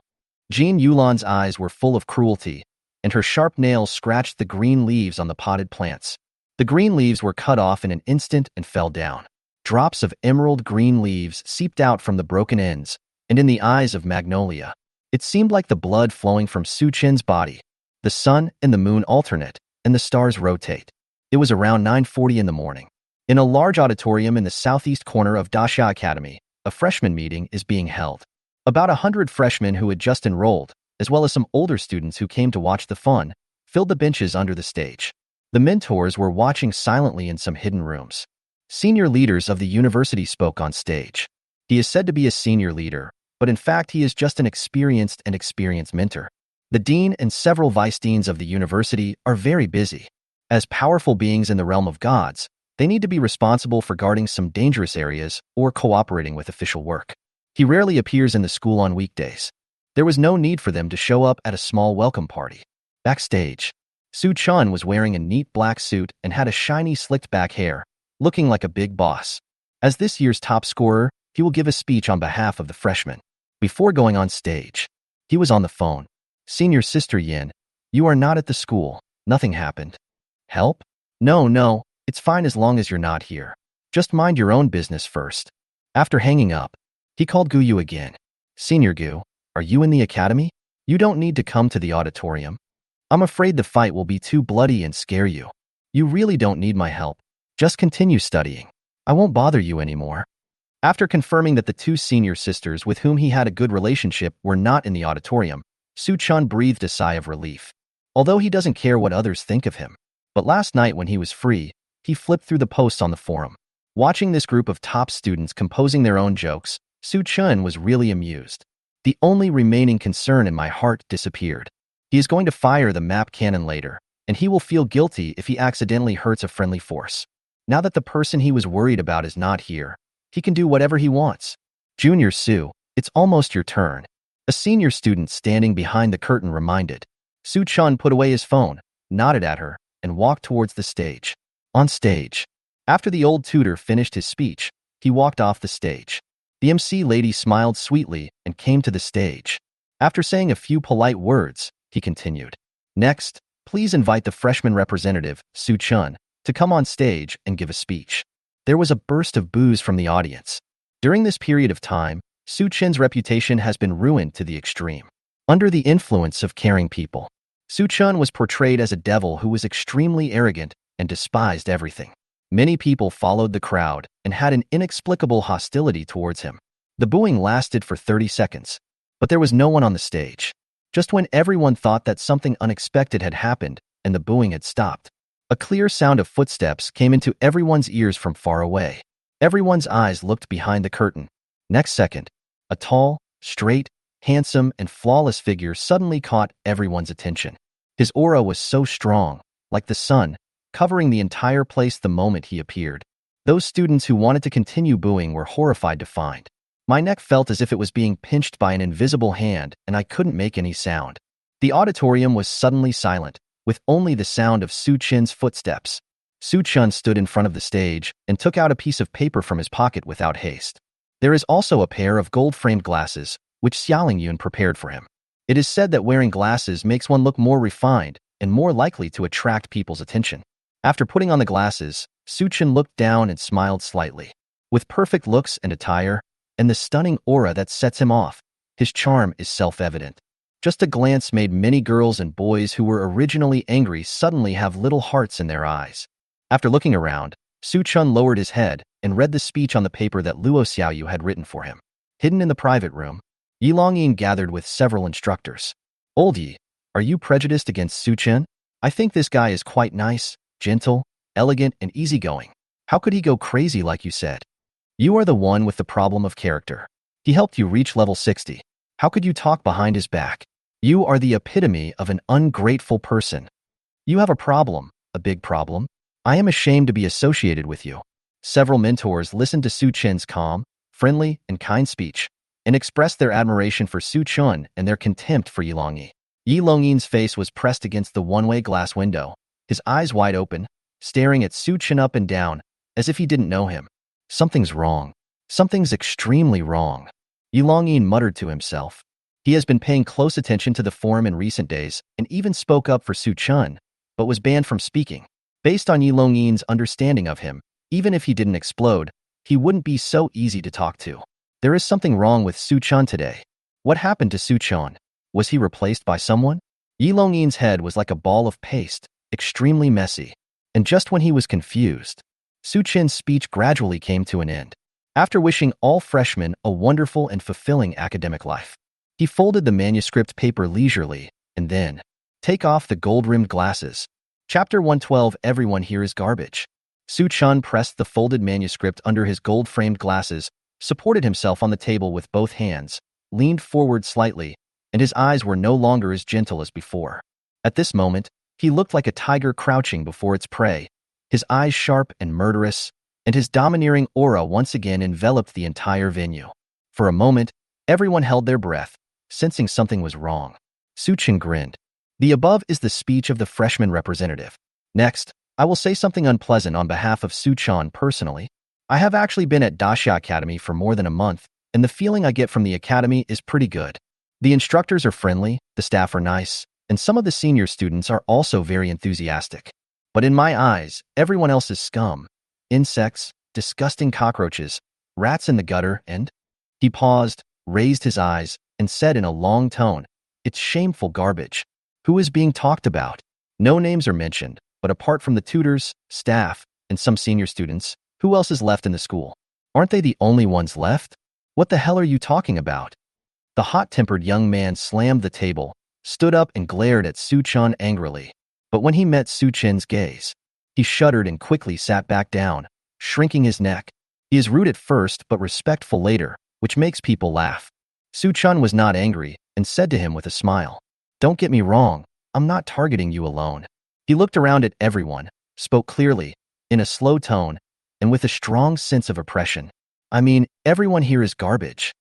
Jean Yulan's eyes were full of cruelty, and her sharp nails scratched the green leaves on the potted plants. The green leaves were cut off in an instant and fell down. Drops of emerald green leaves seeped out from the broken ends, and in the eyes of Magnolia, it seemed like the blood flowing from Su Chen's body. The sun and the moon alternate, and the stars rotate. It was around 9:40 in the morning. In a large auditorium in the southeast corner of Daxia Academy, a freshman meeting is being held. About 100 freshmen who had just enrolled, as well as some older students who came to watch the fun, filled the benches under the stage. The mentors were watching silently in some hidden rooms. Senior leaders of the university spoke on stage. He is said to be a senior leader, but in fact he is just an experienced mentor. The dean and several vice deans of the university are very busy. As powerful beings in the realm of gods, they need to be responsible for guarding some dangerous areas or cooperating with official work. He rarely appears in the school on weekdays. There was no need for them to show up at a small welcome party. Backstage, Su Chun was wearing a neat black suit and had a shiny slicked back hair, looking like a big boss. As this year's top scorer, he will give a speech on behalf of the freshmen. Before going on stage, he was on the phone. Senior Sister Yin, you are not at the school. Nothing happened. Help? No, it's fine as long as you're not here. Just mind your own business first. After hanging up, he called Gu Yu again. Senior Gu, are you in the academy? You don't need to come to the auditorium. I'm afraid the fight will be too bloody and scare you. You really don't need my help. Just continue studying. I won't bother you anymore. After confirming that the two senior sisters with whom he had a good relationship were not in the auditorium, Su-chun breathed a sigh of relief. Although he doesn't care what others think of him. But last night when he was free, he flipped through the posts on the forum. Watching this group of top students composing their own jokes, Su-chun was really amused. The only remaining concern in my heart disappeared. He is going to fire the map cannon later, and he will feel guilty if he accidentally hurts a friendly force. Now that the person he was worried about is not here, he can do whatever he wants. Junior Su, it's almost your turn. A senior student standing behind the curtain reminded. Su-chun put away his phone, nodded at her, and walked towards the stage. On stage. After the old tutor finished his speech, he walked off the stage. The MC lady smiled sweetly and came to the stage. After saying a few polite words, he continued. Next, please invite the freshman representative, Su-chun, to come on stage and give a speech. There was a burst of boos from the audience. During this period of time, Su-chun's reputation has been ruined to the extreme. Under the influence of caring people, Su-chun was portrayed as a devil who was extremely arrogant and despised everything. Many people followed the crowd and had an inexplicable hostility towards him. The booing lasted for 30 seconds, but there was no one on the stage. Just when everyone thought that something unexpected had happened and the booing had stopped, a clear sound of footsteps came into everyone's ears from far away. Everyone's eyes looked behind the curtain. Next second, a tall, straight, handsome, and flawless figure suddenly caught everyone's attention. His aura was so strong, like the sun, covering the entire place the moment he appeared. Those students who wanted to continue booing were horrified to find. My neck felt as if it was being pinched by an invisible hand, and I couldn't make any sound. The auditorium was suddenly silent, with only the sound of Su-chun's footsteps. Su-chun stood in front of the stage and took out a piece of paper from his pocket without haste. There is also a pair of gold-framed glasses, which Xiaolingyun prepared for him. It is said that wearing glasses makes one look more refined and more likely to attract people's attention. After putting on the glasses, Su-chun looked down and smiled slightly. With perfect looks and attire, and the stunning aura that sets him off, his charm is self-evident. Just a glance made many girls and boys who were originally angry suddenly have little hearts in their eyes. After looking around, Su-chun lowered his head and read the speech on the paper that Luo Xiaoyu had written for him. Hidden in the private room, Yi Longyin gathered with several instructors. Old Yi, are you prejudiced against Su-chun? I think this guy is quite nice, gentle, elegant, and easygoing. How could he go crazy like you said? You are the one with the problem of character. He helped you reach level 60. How could you talk behind his back? You are the epitome of an ungrateful person. You have a problem, a big problem. I am ashamed to be associated with you. Several mentors listened to Su-chun's calm, friendly, and kind speech, and expressed their admiration for Su-chun and their contempt for Yi Longyi. Yi Longyin's face was pressed against the one-way glass window, his eyes wide open, staring at Su-chun up and down, as if he didn't know him. Something's wrong. Something's extremely wrong. Yi Longyin muttered to himself. He has been paying close attention to the forum in recent days and even spoke up for Su-chun, but was banned from speaking. Based on Yi Longyin's understanding of him, even if he didn't explode, he wouldn't be so easy to talk to. There is something wrong with Su-chun today. What happened to Su-chun? Was he replaced by someone? Yi Longyin's head was like a ball of paste, extremely messy. And just when he was confused, Su-chun's speech gradually came to an end. After wishing all freshmen a wonderful and fulfilling academic life, he folded the manuscript paper leisurely, and then, take off the gold-rimmed glasses. Chapter 112. Everyone here is garbage. Su-chun pressed the folded manuscript under his gold-framed glasses, supported himself on the table with both hands, leaned forward slightly, and his eyes were no longer as gentle as before. At this moment, he looked like a tiger crouching before its prey, his eyes sharp and murderous, and his domineering aura once again enveloped the entire venue. For a moment, everyone held their breath, sensing something was wrong. Su-chun grinned. The above is the speech of the freshman representative. Next, I will say something unpleasant on behalf of Su-chun personally. I have actually been at Daxia Academy for more than a month, and the feeling I get from the academy is pretty good. The instructors are friendly, the staff are nice, and some of the senior students are also very enthusiastic. But in my eyes, everyone else is scum. Insects, disgusting cockroaches, rats in the gutter, and... He paused, raised his eyes, and said in a long tone, "It's shameful garbage. Who is being talked about?" No names are mentioned, but but apart from the tutors, staff, and some senior students, who else is left in the school? Aren't they the only ones left? What the hell are you talking about? The hot-tempered young man slammed the table, stood up and glared at Su-chan angrily. But when he met Su-chen's gaze, he shuddered and quickly sat back down, shrinking his neck. He is rude at first but respectful later, which makes people laugh. Su-chan was not angry and said to him with a smile, "Don't get me wrong, I'm not targeting you alone." He looked around at everyone, spoke clearly, in a slow tone, and with a strong sense of oppression. "I mean, everyone here is garbage."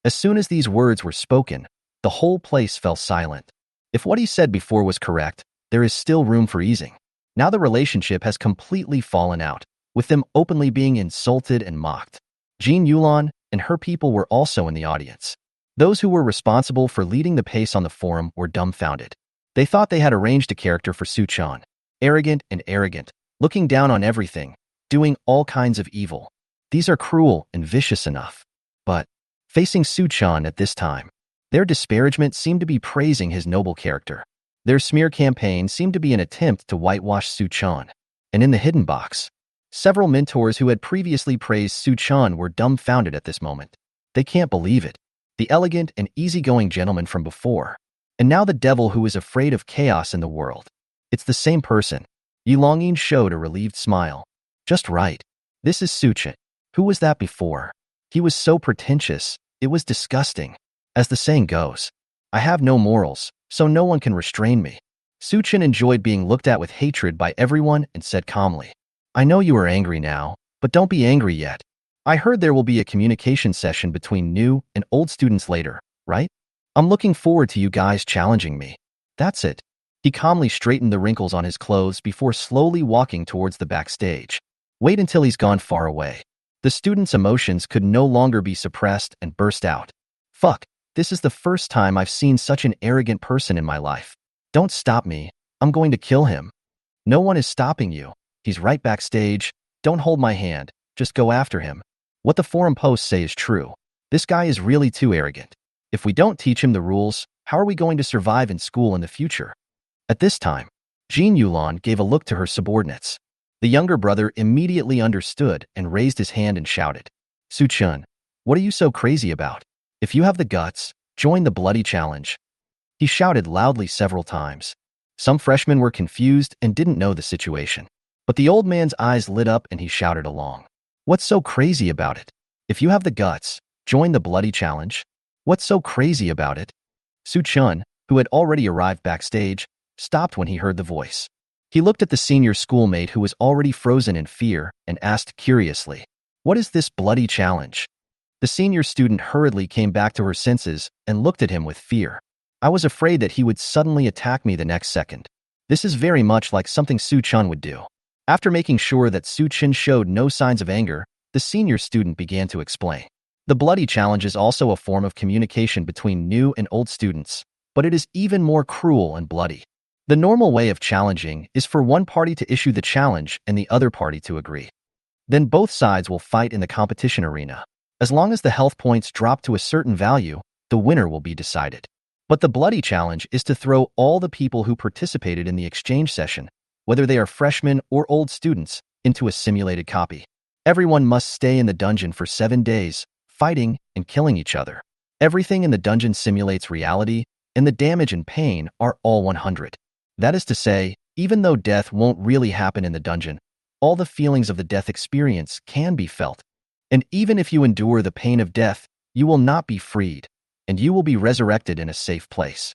As soon as these words were spoken, the whole place fell silent. If what he said before was correct, there is still room for easing. Now the relationship has completely fallen out, with them openly being insulted and mocked. Jean Yulan and her people were also in the audience. Those who were responsible for leading the pace on the forum were dumbfounded. They thought they had arranged a character for Su-chan, arrogant, looking down on everything, doing all kinds of evil. These are cruel and vicious enough. But, facing Su-chan at this time, their disparagement seemed to be praising his noble character. Their smear campaign seemed to be an attempt to whitewash Su-chan. And in the hidden box, several mentors who had previously praised Su-chan were dumbfounded at this moment. They can't believe it. The elegant and easygoing gentleman from before. And now the devil who is afraid of chaos in the world. It's the same person. Yilongyin showed a relieved smile. Just right. This is Su-chan. Who was that before? He was so pretentious, it was disgusting. As the saying goes, I have no morals, so no one can restrain me. Su-chan enjoyed being looked at with hatred by everyone and said calmly, "I know you are angry now, but don't be angry yet. I heard there will be a communication session between new and old students later, right? I'm looking forward to you guys challenging me. That's it." He calmly straightened the wrinkles on his clothes before slowly walking towards the backstage. Wait until he's gone far away. The students' emotions could no longer be suppressed and burst out. Fuck, this is the first time I've seen such an arrogant person in my life. Don't stop me. I'm going to kill him. No one is stopping you. He's right backstage. Don't hold my hand. Just go after him. What the forum posts say is true. This guy is really too arrogant. If we don't teach him the rules, how are we going to survive in school in the future? At this time, Jean Yulan gave a look to her subordinates. The younger brother immediately understood and raised his hand and shouted, "Su-chan, what are you so crazy about? If you have the guts, join the bloody challenge." He shouted loudly several times. Some freshmen were confused and didn't know the situation. But the old man's eyes lit up and he shouted along, "What's so crazy about it? If you have the guts, join the bloody challenge. What's so crazy about it?" Su-chan, who had already arrived backstage, stopped when he heard the voice. He looked at the senior schoolmate who was already frozen in fear and asked curiously, "What is this bloody challenge?" The senior student hurriedly came back to her senses and looked at him with fear. "I was afraid that he would suddenly attack me the next second. This is very much like something Su-chan would do." After making sure that Su-chan showed no signs of anger, the senior student began to explain. The bloody challenge is also a form of communication between new and old students, but it is even more cruel and bloody. The normal way of challenging is for one party to issue the challenge and the other party to agree. Then both sides will fight in the competition arena. As long as the health points drop to a certain value, the winner will be decided. But the bloody challenge is to throw all the people who participated in the exchange session, whether they are freshmen or old students, into a simulated copy. Everyone must stay in the dungeon for 7 days, fighting and killing each other. Everything in the dungeon simulates reality, and the damage and pain are all 100. That is to say, even though death won't really happen in the dungeon, all the feelings of the death experience can be felt. And even if you endure the pain of death, you will not be freed, and you will be resurrected in a safe place.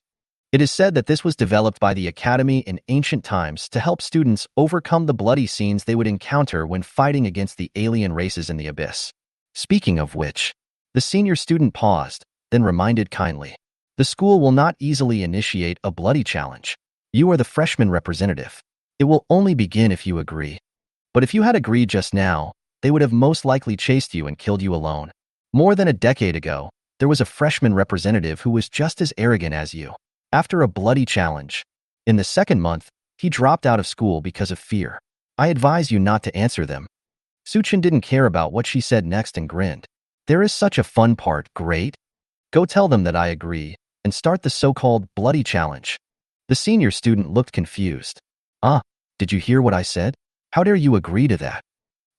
It is said that this was developed by the Academy in ancient times to help students overcome the bloody scenes they would encounter when fighting against the alien races in the abyss. Speaking of which, the senior student paused, then reminded kindly, "The school will not easily initiate a bloody challenge. You are the freshman representative. It will only begin if you agree. But if you had agreed just now, they would have most likely chased you and killed you alone. More than a decade ago, there was a freshman representative who was just as arrogant as you. After a bloody challenge, in the second month, he dropped out of school because of fear. I advise you not to answer them." Su-chan didn't care about what she said next and grinned. "There is such a fun part, great. Go tell them that I agree, and start the so-called bloody challenge." The senior student looked confused. Did you hear what I said? How dare you agree to that?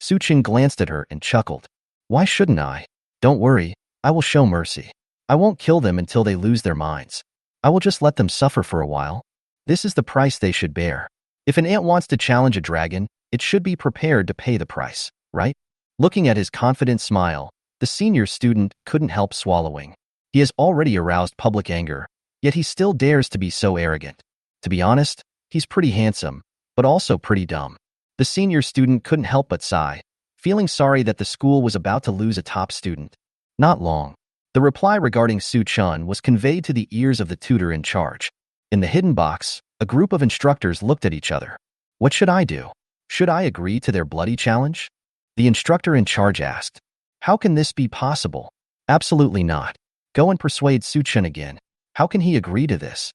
Suchin glanced at her and chuckled. Why shouldn't I? Don't worry, I will show mercy. I won't kill them until they lose their minds. I will just let them suffer for a while. This is the price they should bear. If an ant wants to challenge a dragon, it should be prepared to pay the price, right? Looking at his confident smile, the senior student couldn't help swallowing. He has already aroused public anger, yet he still dares to be so arrogant. To be honest, he's pretty handsome, but also pretty dumb. The senior student couldn't help but sigh, feeling sorry that the school was about to lose a top student. Not long. The reply regarding Su Chun was conveyed to the ears of the tutor in charge. In the hidden box, a group of instructors looked at each other. What should I do? Should I agree to their bloody challenge? The instructor in charge asked. How can this be possible? Absolutely not. Go and persuade Su Chun again. How can he agree to this?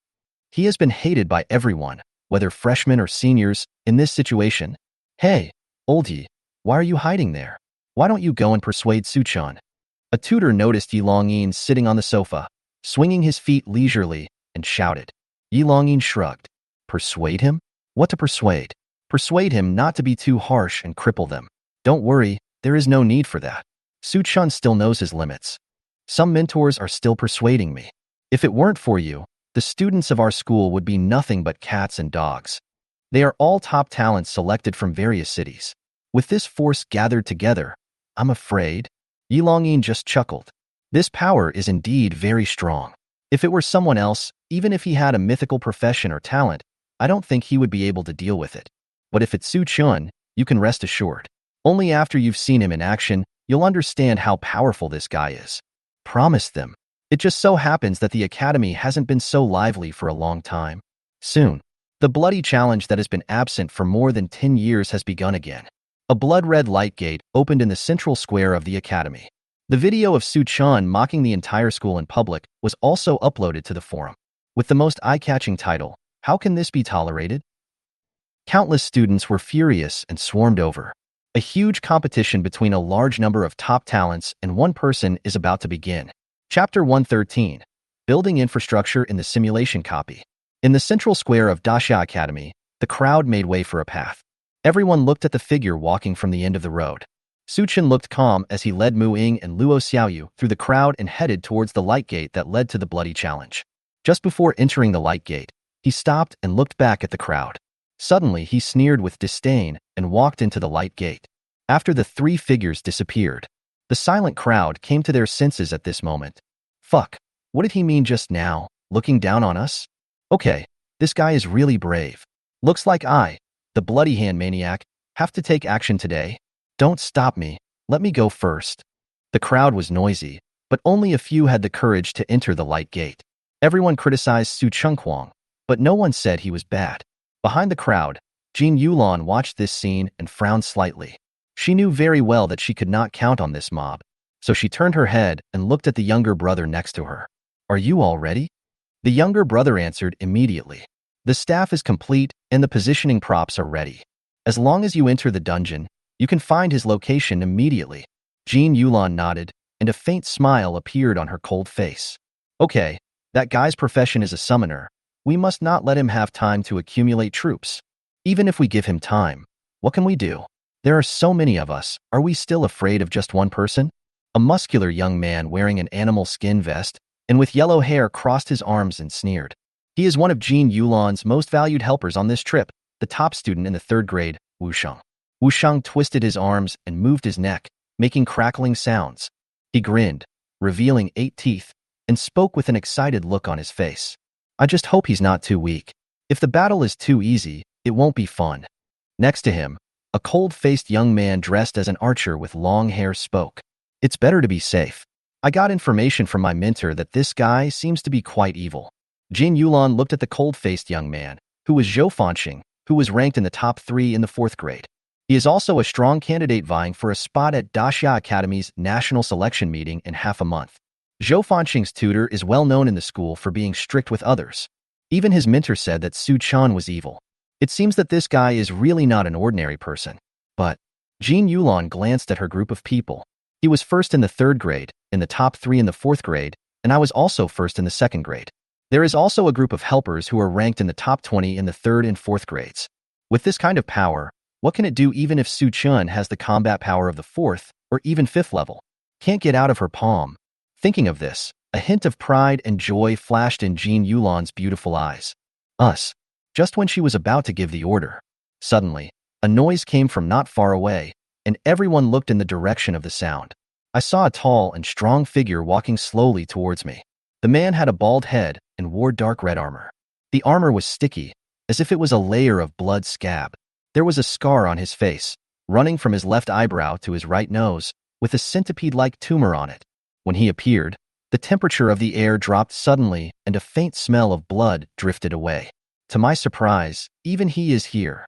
He has been hated by everyone, whether freshmen or seniors, in this situation. Hey, oldie, why are you hiding there? Why don't you go and persuade Su Chun? A tutor noticed Yi Longyin sitting on the sofa, swinging his feet leisurely, and shouted. Yi Longyin shrugged. Persuade him? What to persuade? Persuade him not to be too harsh and cripple them. Don't worry, there is no need for that. Su Chun still knows his limits. Some mentors are still persuading me. If it weren't for you, the students of our school would be nothing but cats and dogs. They are all top talents selected from various cities. With this force gathered together, I'm afraid. Yi Longyin just chuckled. This power is indeed very strong. If it were someone else, even if he had a mythical profession or talent, I don't think he would be able to deal with it. But if it's Su Chun, you can rest assured. Only after you've seen him in action, you'll understand how powerful this guy is. Promise them. It just so happens that the academy hasn't been so lively for a long time. Soon, the bloody challenge that has been absent for more than 10 years has begun again. A blood-red light gate opened in the central square of the academy. The video of Su Chun mocking the entire school in public was also uploaded to the forum, with the most eye-catching title, How Can This Be Tolerated? Countless students were furious and swarmed over. A huge competition between a large number of top talents and one person is about to begin. Chapter 113, Building Infrastructure in the Simulation Copy. In the central square of Daxia Academy, the crowd made way for a path. Everyone looked at the figure walking from the end of the road. Su Chun looked calm as he led Mu Ying and Luo Xiaoyu through the crowd and headed towards the light gate that led to the bloody challenge. Just before entering the light gate, he stopped and looked back at the crowd. Suddenly, he sneered with disdain and walked into the light gate. After the three figures disappeared, the silent crowd came to their senses at this moment. Fuck, what did he mean just now, looking down on us? Okay, this guy is really brave. Looks like I, the bloody hand maniac, have to take action today. Don't stop me, let me go first. The crowd was noisy, but only a few had the courage to enter the light gate. Everyone criticized Su Chunquang, but no one said he was bad. Behind the crowd, Jin Yulan watched this scene and frowned slightly. She knew very well that she could not count on this mob, so she turned her head and looked at the younger brother next to her. Are you all ready? The younger brother answered immediately. The staff is complete and the positioning props are ready. As long as you enter the dungeon, you can find his location immediately. Jin Yulan nodded, and a faint smile appeared on her cold face. Okay, that guy's profession is a summoner. We must not let him have time to accumulate troops. Even if we give him time, what can we do? There are so many of us, are we still afraid of just one person? A muscular young man wearing an animal skin vest and with yellow hair crossed his arms and sneered. He is one of Jin Yulan's most valued helpers on this trip, the top student in the 3rd grade, Wu Sheng. Wu Sheng twisted his arms and moved his neck, making crackling sounds. He grinned, revealing 8 teeth, and spoke with an excited look on his face. I just hope he's not too weak. If the battle is too easy, it won't be fun. Next to him, a cold-faced young man dressed as an archer with long hair spoke. It's better to be safe. I got information from my mentor that this guy seems to be quite evil. Jin Yulan looked at the cold-faced young man, who was Zhou Fanqing, who was ranked in the top 3 in the 4th grade. He is also a strong candidate vying for a spot at Daxia Academy's national selection meeting in half a month. Zhou Fanqing's tutor is well known in the school for being strict with others. Even his mentor said that Su Chun was evil. It seems that this guy is really not an ordinary person. But Jin Yulan glanced at her group of people. He was first in the 3rd grade, in the top 3 in the 4th grade, and I was also first in the 2nd grade. There is also a group of helpers who are ranked in the top 20 in the 3rd and 4th grades. With this kind of power, what can it do even if Su Chun has the combat power of the 4th or even 5th level? Can't get out of her palm. Thinking of this, a hint of pride and joy flashed in Jean Yulan's beautiful eyes. Us. Just when she was about to give the order. Suddenly, a noise came from not far away, and everyone looked in the direction of the sound. I saw a tall and strong figure walking slowly towards me. The man had a bald head and wore dark red armor. The armor was sticky, as if it was a layer of blood scab. There was a scar on his face, running from his left eyebrow to his right nose, with a centipede-like tumor on it. When he appeared, the temperature of the air dropped suddenly and a faint smell of blood drifted away. To my surprise, even he is here.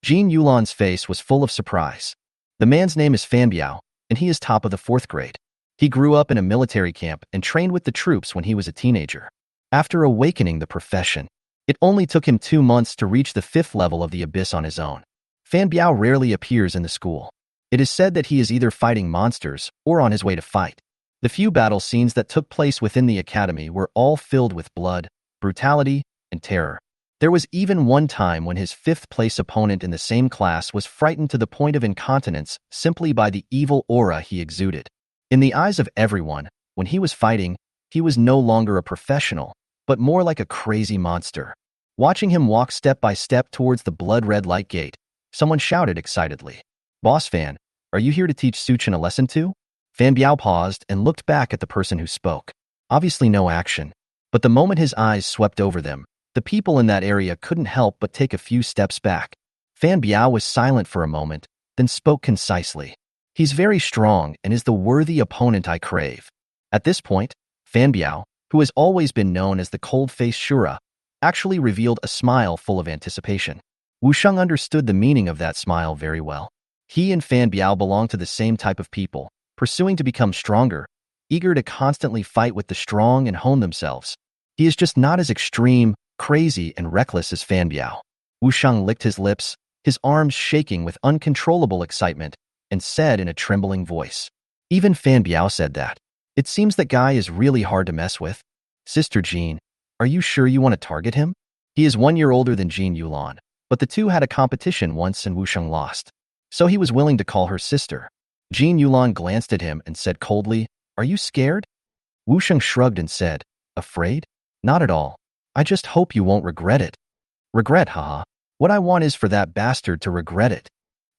Jean Yulan's face was full of surprise. The man's name is Fan Biao, and he is top of the 4th grade. He grew up in a military camp and trained with the troops when he was a teenager. After awakening the profession, it only took him 2 months to reach the 5th level of the abyss on his own. Fan Biao rarely appears in the school. It is said that he is either fighting monsters or on his way to fight. The few battle scenes that took place within the academy were all filled with blood, brutality, and terror. There was even one time when his 5th-place opponent in the same class was frightened to the point of incontinence simply by the evil aura he exuded. In the eyes of everyone, when he was fighting, he was no longer a professional, but more like a crazy monster. Watching him walk step by step towards the blood-red light gate, someone shouted excitedly, "Boss Fan, are you here to teach Suchin a lesson too?" Fan Biao paused and looked back at the person who spoke. Obviously no action, but the moment his eyes swept over them, the people in that area couldn't help but take a few steps back. Fan Biao was silent for a moment, then spoke concisely. "He's very strong and is the worthy opponent I crave." At this point, Fan Biao, who has always been known as the cold-faced Shura, actually revealed a smile full of anticipation. Wu Sheng understood the meaning of that smile very well. He and Fan Biao belong to the same type of people, pursuing to become stronger, eager to constantly fight with the strong and hone themselves. He is just not as extreme, crazy, and reckless as Fan Biao. Wu Sheng licked his lips, his arms shaking with uncontrollable excitement, and said in a trembling voice. Even Fan Biao said that. "It seems that guy is really hard to mess with. Sister Jean, are you sure you want to target him?" He is 1 year older than Jean Yulan, but the two had a competition once and Wu Sheng lost. So he was willing to call her sister. Jean Yulan glanced at him and said coldly, "Are you scared?" Wu Sheng shrugged and said, "Afraid? Not at all. I just hope you won't regret it." "Regret, haha. What I want is for that bastard to regret it."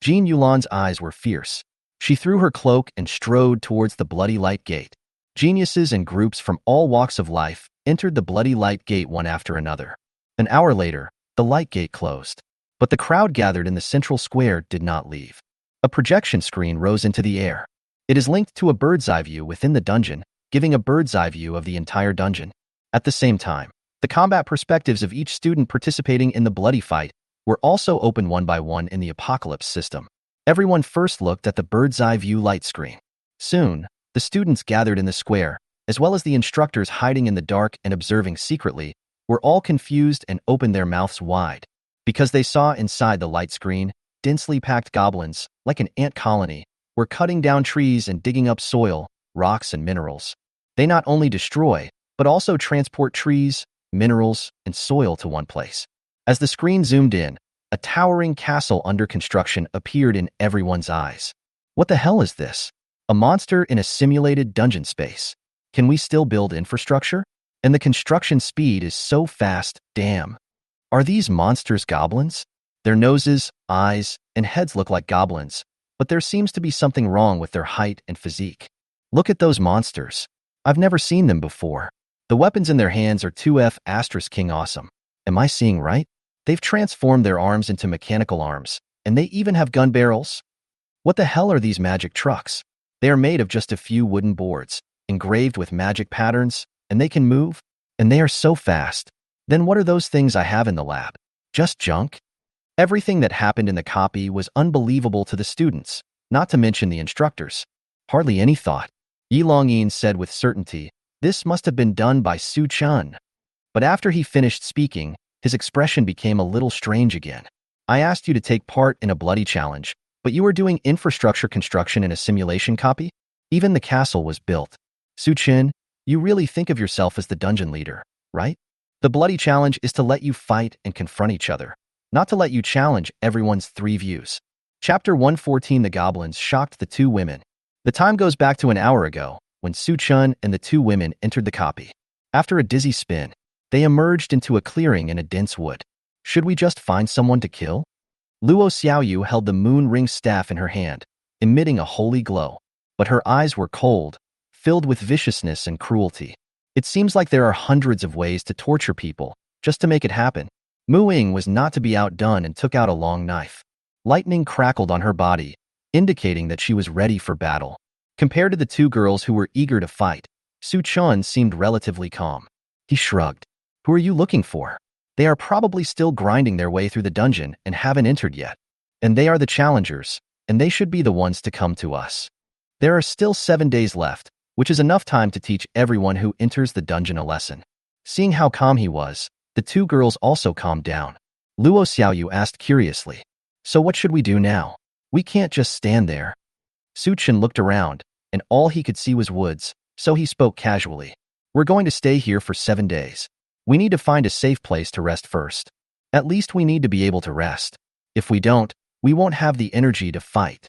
Jean Yulan's eyes were fierce. She threw her cloak and strode towards the bloody light gate. Geniuses and groups from all walks of life entered the bloody light gate one after another. An hour later, the light gate closed. But the crowd gathered in the central square did not leave. A projection screen rose into the air. It is linked to a bird's-eye view within the dungeon, giving a bird's-eye view of the entire dungeon. At the same time, the combat perspectives of each student participating in the bloody fight were also open one by one in the Apocalypse system. Everyone first looked at the bird's-eye view light screen. Soon, the students gathered in the square, as well as the instructors hiding in the dark and observing secretly, were all confused and opened their mouths wide. Because they saw inside the light screen, densely packed goblins, like an ant colony, were cutting down trees and digging up soil, rocks, and minerals. They not only destroy, but also transport trees, minerals, and soil to one place. As the screen zoomed in, a towering castle under construction appeared in everyone's eyes. What the hell is this? A monster in a simulated dungeon space. Can we still build infrastructure? And the construction speed is so fast, damn. Are these monsters goblins? Their noses, eyes, and heads look like goblins, but there seems to be something wrong with their height and physique. Look at those monsters. I've never seen them before. The weapons in their hands are 2F * King awesome. Am I seeing right? They've transformed their arms into mechanical arms, and they even have gun barrels. What the hell are these magic trucks? They are made of just a few wooden boards, engraved with magic patterns, and they can move, and they are so fast. Then what are those things I have in the lab? Just junk? Everything that happened in the copy was unbelievable to the students, not to mention the instructors. Hardly any thought. Yi Longyin said with certainty, "This must have been done by Su Chun." But after he finished speaking, his expression became a little strange again. "I asked you to take part in a bloody challenge, but you are doing infrastructure construction in a simulation copy? Even the castle was built. Su Chun, you really think of yourself as the dungeon leader, right? The bloody challenge is to let you fight and confront each other, not to let you challenge everyone's three views. Chapter 114. The goblins shocked the two women. The time goes back to an hour ago, when Su-chun and the two women entered the copy. After a dizzy spin, they emerged into a clearing in a dense wood. Should we just find someone to kill? Luo Xiaoyu held the moon ring staff in her hand, emitting a holy glow. But her eyes were cold, filled with viciousness and cruelty. It seems like there are hundreds of ways to torture people, just to make it happen. Mu Ying was not to be outdone and took out a long knife. Lightning crackled on her body, indicating that she was ready for battle. Compared to the two girls who were eager to fight, Su-chun seemed relatively calm. He shrugged. Who are you looking for? They are probably still grinding their way through the dungeon and haven't entered yet. And they are the challengers, and they should be the ones to come to us. There are still 7 days left, which is enough time to teach everyone who enters the dungeon a lesson. Seeing how calm he was, the two girls also calmed down. Luo Xiaoyu asked curiously, "So what should we do now? We can't just stand there." Su-chun looked around, and all he could see was woods, so he spoke casually. "We're going to stay here for 7 days. We need to find a safe place to rest first. At least we need to be able to rest. If we don't, we won't have the energy to fight."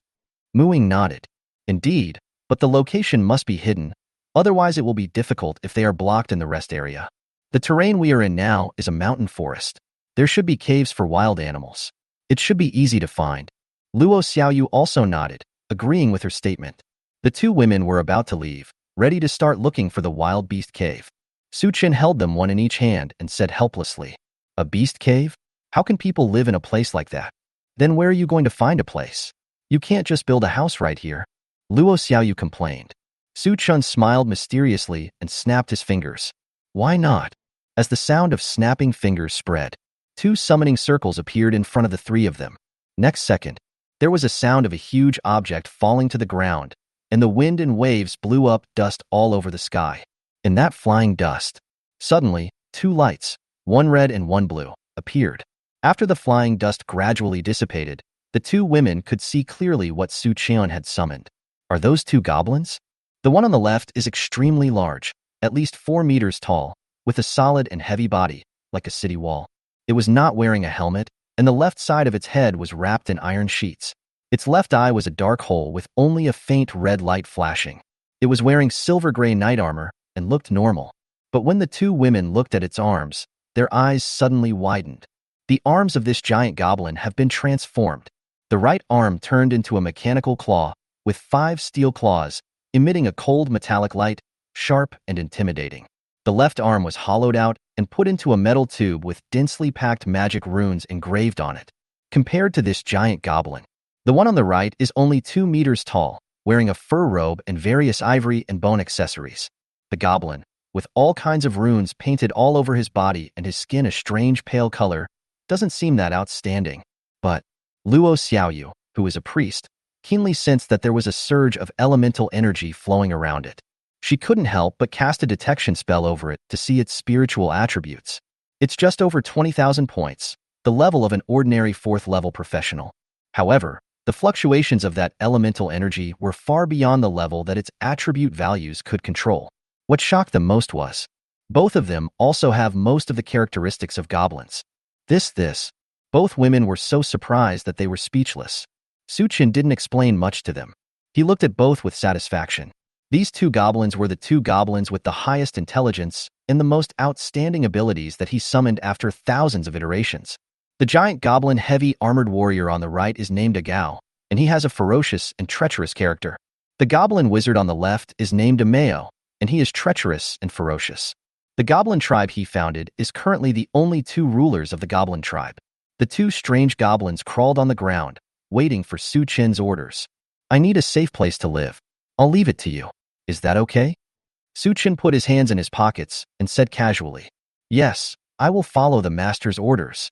Mu Ying nodded. "Indeed, but the location must be hidden, otherwise it will be difficult if they are blocked in the rest area. The terrain we are in now is a mountain forest. There should be caves for wild animals. It should be easy to find." Luo Xiaoyu also nodded, agreeing with her statement. The two women were about to leave, ready to start looking for the wild beast cave. Su-chun held them one in each hand and said helplessly, "A beast cave? How can people live in a place like that? Then where are you going to find a place? You can't just build a house right here." Luo Xiaoyu complained. Su-chun smiled mysteriously and snapped his fingers. "Why not?" As the sound of snapping fingers spread, two summoning circles appeared in front of the three of them. Next second, there was a sound of a huge object falling to the ground, and the wind and waves blew up dust all over the sky. In that flying dust, suddenly, two lights, one red and one blue, appeared. After the flying dust gradually dissipated, the two women could see clearly what Su-chun had summoned. Are those two goblins? The one on the left is extremely large, at least 4 meters tall, with a solid and heavy body, like a city wall. It was not wearing a helmet, and the left side of its head was wrapped in iron sheets. Its left eye was a dark hole with only a faint red light flashing. It was wearing silver-gray knight armor and looked normal. But when the two women looked at its arms, their eyes suddenly widened. The arms of this giant goblin have been transformed. The right arm turned into a mechanical claw, with 5 steel claws, emitting a cold metallic light, sharp and intimidating. The left arm was hollowed out and put into a metal tube with densely packed magic runes engraved on it. Compared to this giant goblin, the one on the right is only 2 meters tall, wearing a fur robe and various ivory and bone accessories. The goblin, with all kinds of runes painted all over his body and his skin a strange pale color, doesn't seem that outstanding. But Luo Xiaoyu, who is a priest, keenly sensed that there was a surge of elemental energy flowing around it. She couldn't help but cast a detection spell over it to see its spiritual attributes. It's just over 20,000 points, the level of an ordinary 4th-level professional. However, the fluctuations of that elemental energy were far beyond the level that its attribute values could control. What shocked them most was, both of them also have most of the characteristics of goblins. Both women were so surprised that they were speechless. Su-chun didn't explain much to them. He looked at both with satisfaction. These two goblins were the two goblins with the highest intelligence and the most outstanding abilities that he summoned after thousands of iterations. The giant goblin heavy armored warrior on the right is named Agao, and he has a ferocious and treacherous character. The goblin wizard on the left is named Ameo, and he is treacherous and ferocious. The goblin tribe he founded is currently the only 2 rulers of the goblin tribe. The 2 strange goblins crawled on the ground, waiting for Su-chun's orders. "I need a safe place to live. I'll leave it to you. Is that okay?" Su-chun put his hands in his pockets and said casually, "Yes, I will follow the master's orders."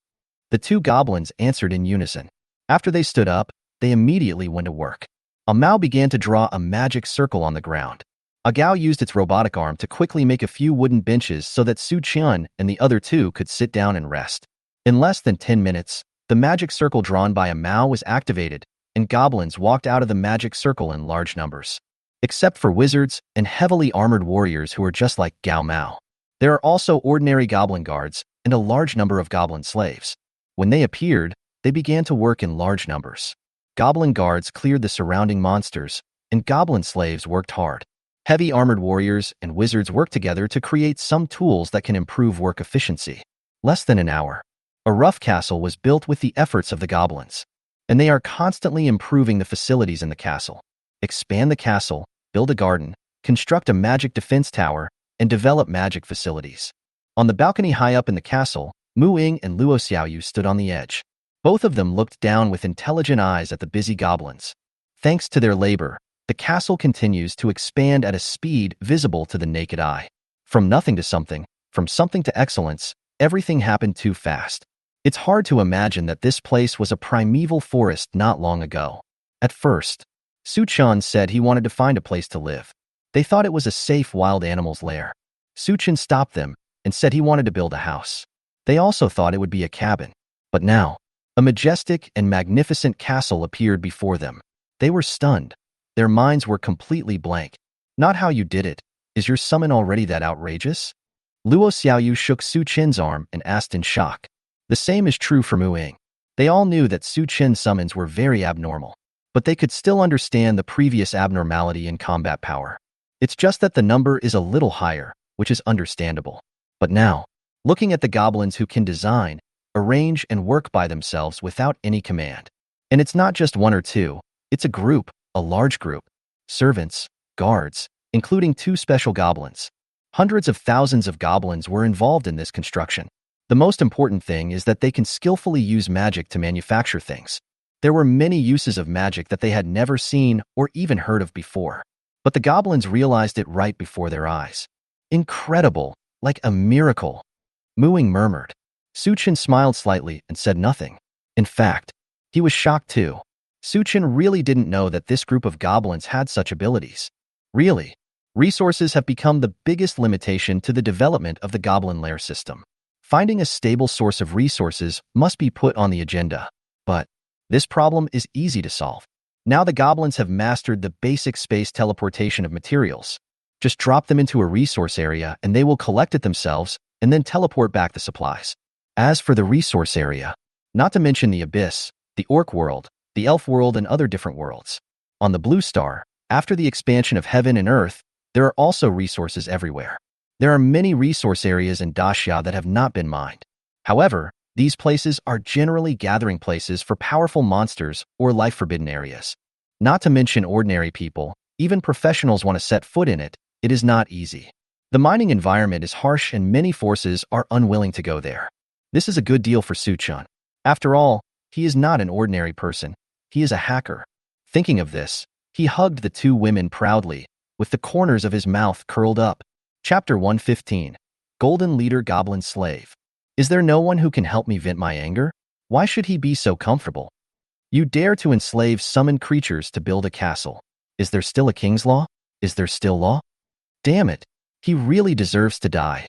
The 2 goblins answered in unison. After they stood up, they immediately went to work. Amao began to draw a magic circle on the ground. Agao used its robotic arm to quickly make a few wooden benches so that Su-chun and the other 2 could sit down and rest. In less than 10 minutes, the magic circle drawn by Amao was activated, and goblins walked out of the magic circle in large numbers. Except for wizards and heavily armored warriors who are just like Gao Mao. There are also ordinary goblin guards and a large number of goblin slaves. When they appeared, they began to work in large numbers. Goblin guards cleared the surrounding monsters, and goblin slaves worked hard. Heavy armored warriors and wizards worked together to create some tools that can improve work efficiency. Less than an hour, a rough castle was built with the efforts of the goblins, and they are constantly improving the facilities in the castle. Expand the castle, build a garden, construct a magic defense tower, and develop magic facilities. On the balcony high up in the castle, Mu Ying and Luo Xiaoyu stood on the edge. Both of them looked down with intelligent eyes at the busy goblins. Thanks to their labor, the castle continues to expand at a speed visible to the naked eye. From nothing to something, from something to excellence, everything happened too fast. It's hard to imagine that this place was a primeval forest not long ago. At first, Su Chen said he wanted to find a place to live. They thought it was a safe wild animals lair. Su Chen stopped them and said he wanted to build a house. They also thought it would be a cabin. But now, a majestic and magnificent castle appeared before them. They were stunned. Their minds were completely blank. Not how you did it. Is your summon already that outrageous? Luo Xiaoyu shook Su Chen's arm and asked in shock. The same is true for Mu Ying. They all knew that Su Chen's summons were very abnormal, but they could still understand the previous abnormality in combat power. It's just that the number is a little higher, which is understandable. But now, looking at the goblins who can design, arrange, and work by themselves without any command. And it's not just one or two, it's a group, a large group. Servants, guards, including 2 special goblins. Hundreds of thousands of goblins were involved in this construction. The most important thing is that they can skillfully use magic to manufacture things. There were many uses of magic that they had never seen or even heard of before. But the goblins realized it right before their eyes. Incredible, like a miracle. Mu Ying murmured. Su Chen smiled slightly and said nothing. In fact, he was shocked too. Su Chen really didn't know that this group of goblins had such abilities. Really, resources have become the biggest limitation to the development of the goblin lair system. Finding a stable source of resources must be put on the agenda. But this problem is easy to solve. Now the goblins have mastered the basic space teleportation of materials. Just drop them into a resource area and they will collect it themselves and then teleport back the supplies. As for the resource area, not to mention the abyss, the orc world, the elf world, and other different worlds. On the blue star, after the expansion of heaven and earth, there are also resources everywhere. There are many resource areas in Daxia that have not been mined. However, these places are generally gathering places for powerful monsters or life-forbidden areas. Not to mention ordinary people, even professionals want to set foot in it. It is not easy. The mining environment is harsh and many forces are unwilling to go there. This is a good deal for Su Chen. After all, he is not an ordinary person. He is a hacker. Thinking of this, he hugged the 2 women proudly, with the corners of his mouth curled up. Chapter 115. Golden Leader Goblin Slave. Is there no one who can help me vent my anger? Why should he be so comfortable? You dare to enslave summoned creatures to build a castle. Is there still a king's law? Is there still law? Damn it. He really deserves to die.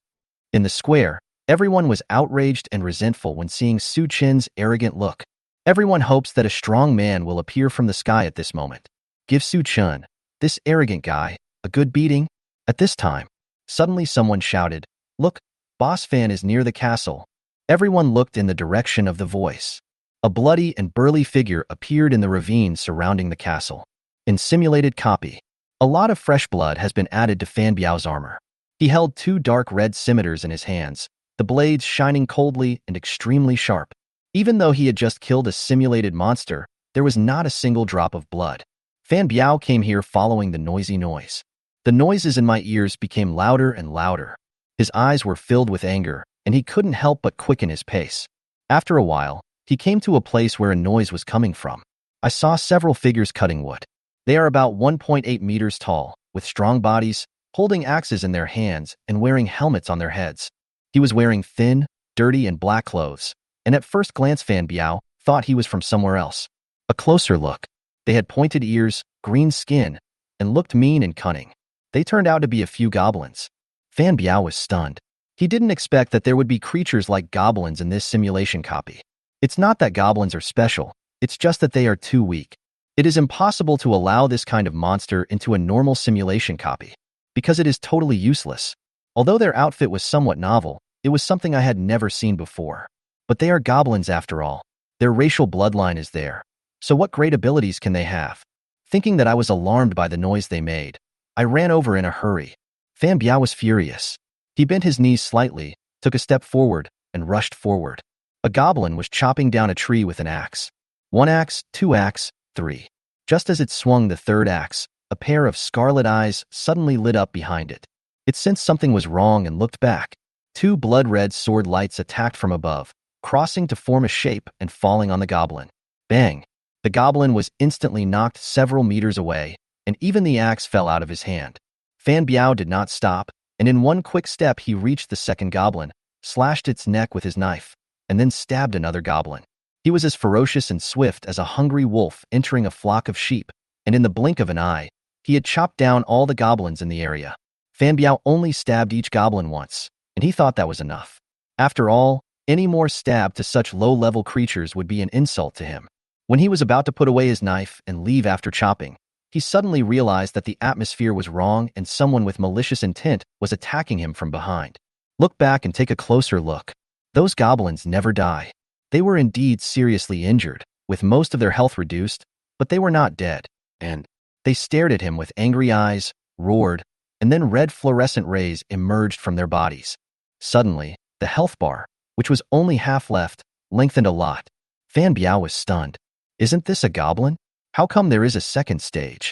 In the square, everyone was outraged and resentful when seeing Su Chen's arrogant look. Everyone hopes that a strong man will appear from the sky at this moment. Give Su Chen, this arrogant guy, a good beating. At this time, suddenly someone shouted, "Look, Boss Fan is near the castle." Everyone looked in the direction of the voice. A bloody and burly figure appeared in the ravine surrounding the castle. In simulated copy, a lot of fresh blood has been added to Fan Biao's armor. He held 2 dark red scimitars in his hands, the blades shining coldly and extremely sharp. Even though he had just killed a simulated monster, there was not a single drop of blood. Fan Biao came here following the noisy noise. The noises in my ears became louder and louder. His eyes were filled with anger, and he couldn't help but quicken his pace. After a while, he came to a place where a noise was coming from. I saw several figures cutting wood. They are about 1.8 meters tall, with strong bodies, holding axes in their hands and wearing helmets on their heads. He was wearing thin, dirty, and black clothes, and at first glance Fan Biao thought he was from somewhere else. A closer look. They had pointed ears, green skin, and looked mean and cunning. They turned out to be a few goblins. Fan Biao was stunned. He didn't expect that there would be creatures like goblins in this simulation copy. It's not that goblins are special, it's just that they are too weak. It is impossible to allow this kind of monster into a normal simulation copy, because it is totally useless. Although their outfit was somewhat novel, it was something I had never seen before. But they are goblins after all. Their racial bloodline is there. So what great abilities can they have? Thinking that I was alarmed by the noise they made, I ran over in a hurry. Fan Biao was furious. He bent his knees slightly, took a step forward, and rushed forward. A goblin was chopping down a tree with an axe. 1 axe, 2 axe, 3. Just as it swung the 3rd axe, a pair of scarlet eyes suddenly lit up behind it. It sensed something was wrong and looked back. 2 blood-red sword lights attacked from above, crossing to form a shape and falling on the goblin. Bang! The goblin was instantly knocked several meters away, and even the axe fell out of his hand. Fan Biao did not stop, and in one quick step he reached the second goblin, slashed its neck with his knife, and then stabbed another goblin. He was as ferocious and swift as a hungry wolf entering a flock of sheep, and in the blink of an eye, he had chopped down all the goblins in the area. Fan Biao only stabbed each goblin once, and he thought that was enough. After all, any more stab to such low-level creatures would be an insult to him. When he was about to put away his knife and leave after chopping, he suddenly realized that the atmosphere was wrong and someone with malicious intent was attacking him from behind. Look back and take a closer look. Those goblins never die. They were indeed seriously injured, with most of their health reduced, but they were not dead. And they stared at him with angry eyes, roared, and then red fluorescent rays emerged from their bodies. Suddenly, the health bar, which was only half left, lengthened a lot. Fan Biao was stunned. Isn't this a goblin? How come there is a second stage?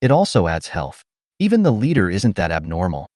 It also adds health. Even the leader isn't that abnormal.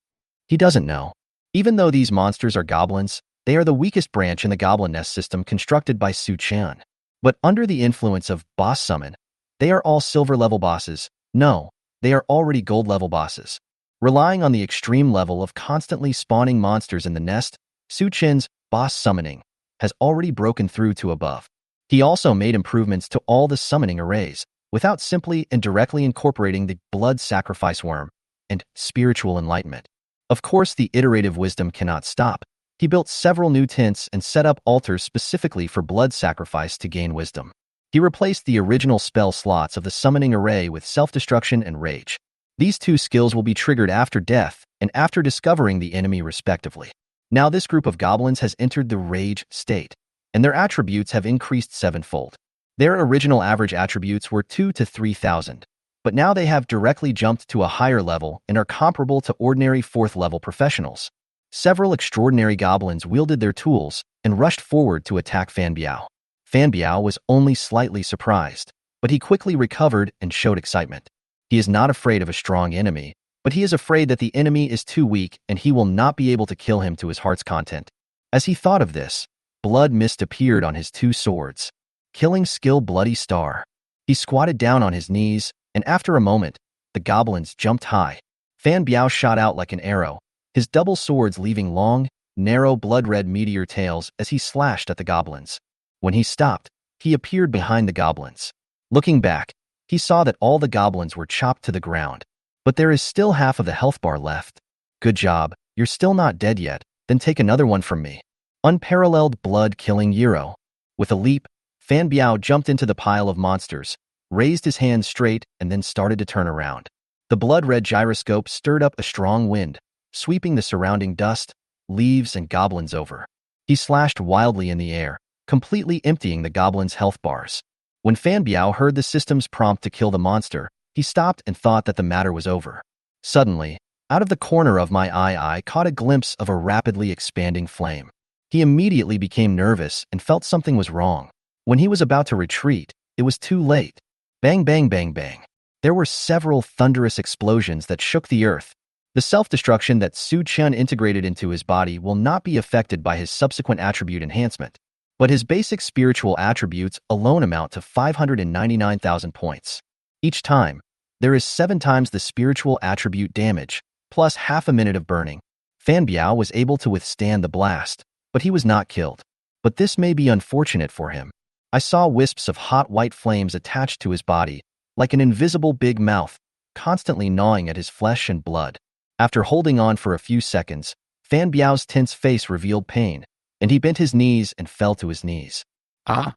He doesn't know. Even though these monsters are goblins, they are the weakest branch in the goblin nest system constructed by Su Qian. But under the influence of boss summon, they are all silver-level bosses. No, they are already gold-level bosses. Relying on the extreme level of constantly spawning monsters in the nest, Su Qian's boss summoning has already broken through to above. He also made improvements to all the summoning arrays, without simply and directly incorporating the blood sacrifice worm and spiritual enlightenment. Of course, the iterative wisdom cannot stop. He built several new tints and set up altars specifically for blood sacrifice to gain wisdom. He replaced the original spell slots of the summoning array with self-destruction and rage. These 2 skills will be triggered after death and after discovering the enemy respectively. Now this group of goblins has entered the rage state, and their attributes have increased 7-fold. Their original average attributes were 2,000 to 3,000, but now they have directly jumped to a higher level and are comparable to ordinary 4th-level professionals. Several extraordinary goblins wielded their tools and rushed forward to attack Fan Biao. Fan Biao was only slightly surprised, but he quickly recovered and showed excitement. He is not afraid of a strong enemy, but he is afraid that the enemy is too weak and he will not be able to kill him to his heart's content. As he thought of this, blood mist appeared on his 2 swords. Killing skill Bloody Star. He squatted down on his knees, and after a moment, the goblins jumped high. Fan Biao shot out like an arrow, his double swords leaving long, narrow blood-red meteor tails as he slashed at the goblins. When he stopped, he appeared behind the goblins. Looking back, he saw that all the goblins were chopped to the ground. But there is still half of the health bar left. Good job, you're still not dead yet, then take another one from me. Unparalleled blood-killing Euro. With a leap, Fan Biao jumped into the pile of monsters, raised his hands straight, and then started to turn around. The blood-red gyroscope stirred up a strong wind, sweeping the surrounding dust, leaves, and goblins over. He slashed wildly in the air, completely emptying the goblins' health bars. When Fan Biao heard the system's prompt to kill the monster, he stopped and thought that the matter was over. Suddenly, out of the corner of my eye I caught a glimpse of a rapidly expanding flame. He immediately became nervous and felt something was wrong. When he was about to retreat, it was too late. Bang, bang, bang, bang. There were several thunderous explosions that shook the earth. The self-destruction that Su Qian integrated into his body will not be affected by his subsequent attribute enhancement, but his basic spiritual attributes alone amount to 599,000 points. Each time, there is 7 times the spiritual attribute damage, plus half a minute of burning. Fan Biao was able to withstand the blast, but he was not killed. But this may be unfortunate for him. I saw wisps of hot white flames attached to his body, like an invisible big mouth, constantly gnawing at his flesh and blood. After holding on for a few seconds, Fan Biao's tense face revealed pain, and he bent his knees and fell to his knees. Ah!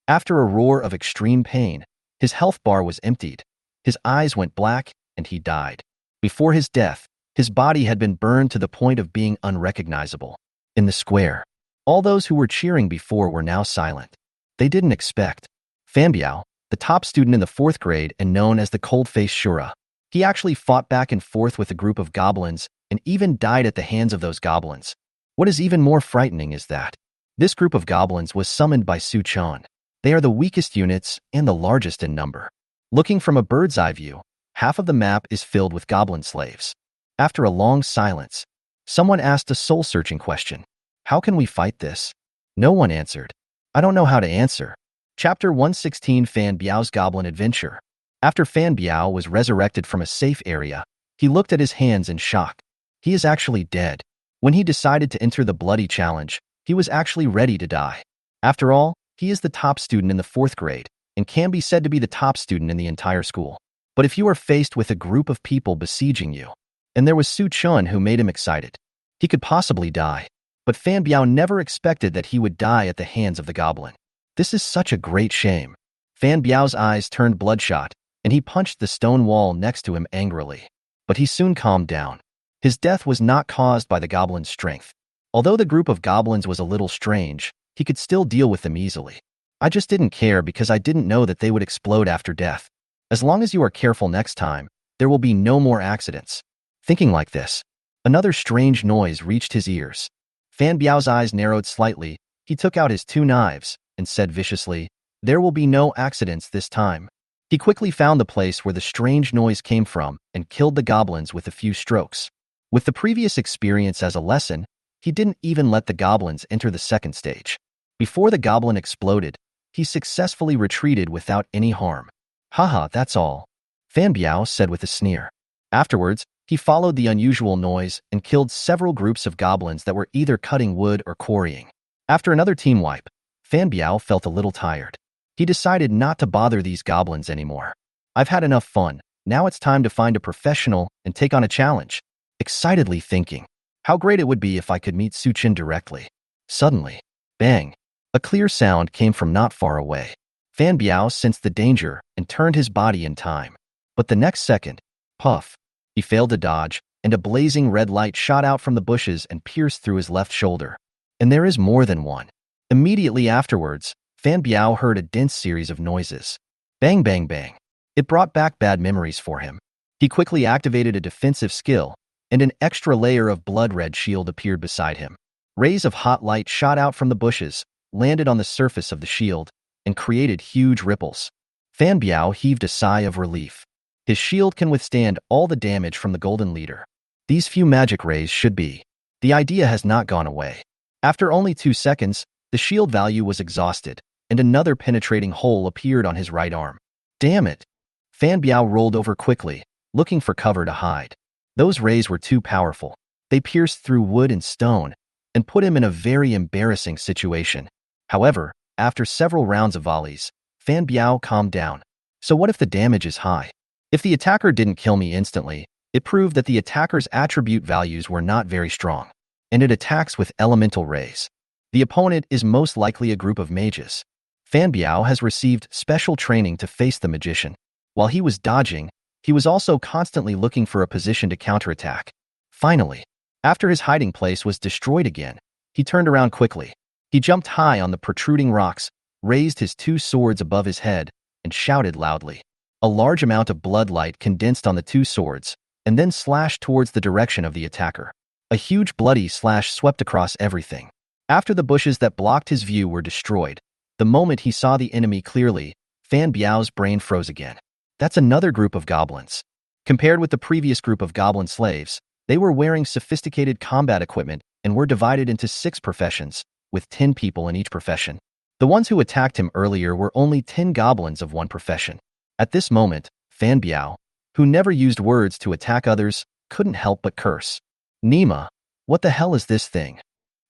After a roar of extreme pain, his health bar was emptied, his eyes went black, and he died. Before his death, his body had been burned to the point of being unrecognizable. In the square, All those who were cheering before were now silent. They didn't expect. Fan Biao, the top student in the 4th grade and known as the cold-faced Shura. He actually fought back and forth with a group of goblins and even died at the hands of those goblins. What is even more frightening is that this group of goblins was summoned by Su Chan. They are the weakest units and the largest in number. Looking from a bird's eye view, half of the map is filled with goblin slaves. After a long silence, someone asked a soul-searching question. How can we fight this? No one answered. I don't know how to answer. Chapter 116 Fan Biao's Goblin Adventure. After Fan Biao was resurrected from a safe area, he looked at his hands in shock. He is actually dead. When he decided to enter the bloody challenge, he was actually ready to die. After all, he is the top student in the 4th grade and can be said to be the top student in the entire school. But if you are faced with a group of people besieging you, and there was Su Chun who made him excited, he could possibly die. But Fan Biao never expected that he would die at the hands of the goblin. This is such a great shame. Fan Biao's eyes turned bloodshot, and he punched the stone wall next to him angrily. But he soon calmed down. His death was not caused by the goblin's strength. Although the group of goblins was a little strange, he could still deal with them easily. I just didn't care because I didn't know that they would explode after death. As long as you are careful next time, there will be no more accidents. Thinking like this, another strange noise reached his ears. Fan Biao's eyes narrowed slightly. He took out his 2 knives and said viciously, "There will be no accidents this time." He quickly found the place where the strange noise came from and killed the goblins with a few strokes. With the previous experience as a lesson, he didn't even let the goblins enter the 2nd stage. Before the goblin exploded, he successfully retreated without any harm. "Haha, that's all," Fan Biao said with a sneer. Afterwards, he followed the unusual noise and killed several groups of goblins that were either cutting wood or quarrying. After another team wipe, Fan Biao felt a little tired. He decided not to bother these goblins anymore. I've had enough fun. Now it's time to find a professional and take on a challenge. Excitedly thinking, how great it would be if I could meet Su Chin directly. Suddenly, bang! A clear sound came from not far away. Fan Biao sensed the danger and turned his body in time. But the next second, puff! He failed to dodge, and a blazing red light shot out from the bushes and pierced through his left shoulder. And there is more than one. Immediately afterwards, Fan Biao heard a dense series of noises. Bang, bang, bang. It brought back bad memories for him. He quickly activated a defensive skill, and an extra layer of blood-red shield appeared beside him. Rays of hot light shot out from the bushes, landed on the surface of the shield, and created huge ripples. Fan Biao heaved a sigh of relief. His shield can withstand all the damage from the golden leader. These few magic rays should be. The idea has not gone away. After only 2 seconds, the shield value was exhausted, and another penetrating hole appeared on his right arm. Damn it! Fan Biao rolled over quickly, looking for cover to hide. Those rays were too powerful. They pierced through wood and stone, and put him in a very embarrassing situation. However, after several rounds of volleys, Fan Biao calmed down. So what if the damage is high? If the attacker didn't kill me instantly, it proved that the attacker's attribute values were not very strong, and it attacks with elemental rays. The opponent is most likely a group of mages. Fan Biao has received special training to face the magician. While he was dodging, he was also constantly looking for a position to counterattack. Finally, after his hiding place was destroyed again, he turned around quickly. He jumped high on the protruding rocks, raised his 2 swords above his head, and shouted loudly. A large amount of blood light condensed on the 2 swords, and then slashed towards the direction of the attacker. A huge bloody slash swept across everything. After the bushes that blocked his view were destroyed, the moment he saw the enemy clearly, Fan Biao's brain froze again. That's another group of goblins. Compared with the previous group of goblin slaves, they were wearing sophisticated combat equipment and were divided into 6 professions, with 10 people in each profession. The ones who attacked him earlier were only 10 goblins of one profession. At this moment, Fan Biao, who never used words to attack others, couldn't help but curse. Nima, what the hell is this thing?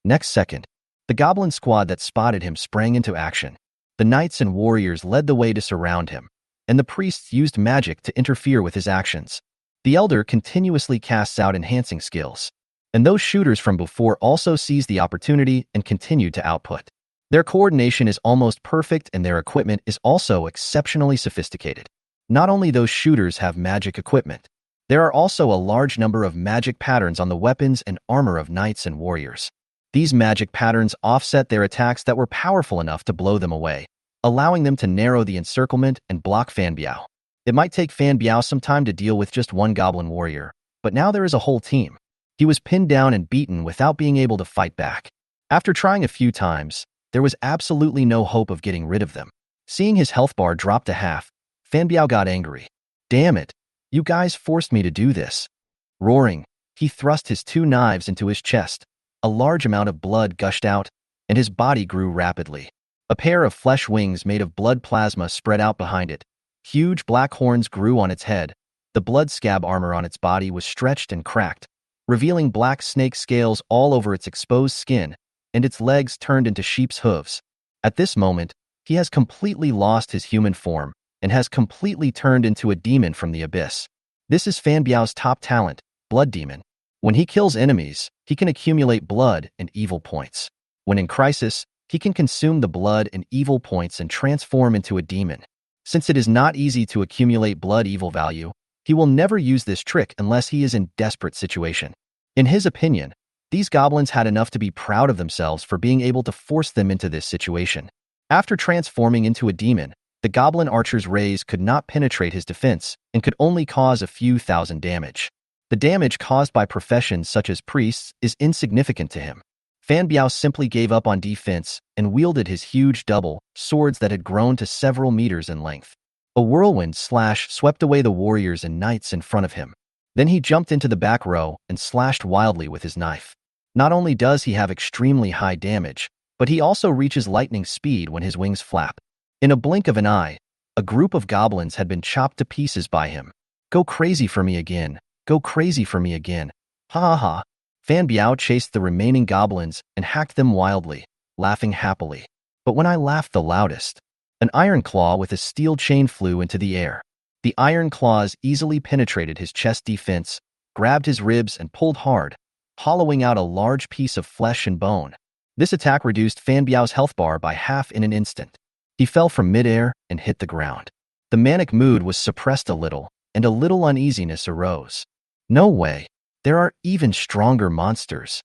Next second, the goblin squad that spotted him sprang into action. The knights and warriors led the way to surround him, and the priests used magic to interfere with his actions. The elder continuously casts out enhancing skills, and those shooters from before also seized the opportunity and continued to output. Their coordination is almost perfect and their equipment is also exceptionally sophisticated. Not only those shooters have magic equipment, there are also a large number of magic patterns on the weapons and armor of knights and warriors. These magic patterns offset their attacks that were powerful enough to blow them away, allowing them to narrow the encirclement and block Fan Biao. It might take Fan Biao some time to deal with just one goblin warrior, but now there is a whole team. He was pinned down and beaten without being able to fight back. After trying a few times, there was absolutely no hope of getting rid of them. Seeing his health bar drop to half, Fan Biao got angry. "Damn it! You guys forced me to do this." Roaring, he thrust his two knives into his chest. A large amount of blood gushed out, and his body grew rapidly. A pair of flesh wings made of blood plasma spread out behind it. Huge black horns grew on its head. The blood scab armor on its body was stretched and cracked, revealing black snake scales all over its exposed skin, and its legs turned into sheep's hooves. At this moment, he has completely lost his human form and has completely turned into a demon from the abyss. This is Fan Biao's top talent, Blood Demon. When he kills enemies, he can accumulate blood and evil points. When in crisis, he can consume the blood and evil points and transform into a demon. Since it is not easy to accumulate blood evil value, he will never use this trick unless he is in desperate situation. In his opinion, these goblins had enough to be proud of themselves for being able to force them into this situation. After transforming into a demon, the goblin archer's rays could not penetrate his defense and could only cause a few thousand damage. The damage caused by professions such as priests is insignificant to him. Fan Biao simply gave up on defense and wielded his huge double swords that had grown to several meters in length. A whirlwind slash swept away the warriors and knights in front of him. Then he jumped into the back row and slashed wildly with his knife. Not only does he have extremely high damage, but he also reaches lightning speed when his wings flap. In a blink of an eye, a group of goblins had been chopped to pieces by him. "Go crazy for me again. Go crazy for me again. Ha ha ha." Fan Biao chased the remaining goblins and hacked them wildly, laughing happily. But when I laughed the loudest, an iron claw with a steel chain flew into the air. The iron claws easily penetrated his chest defense, grabbed his ribs and pulled hard, hollowing out a large piece of flesh and bone. This attack reduced Fan Biao's health bar by half in an instant. He fell from midair and hit the ground. The manic mood was suppressed a little, and a little uneasiness arose. "No way. There are even stronger monsters,"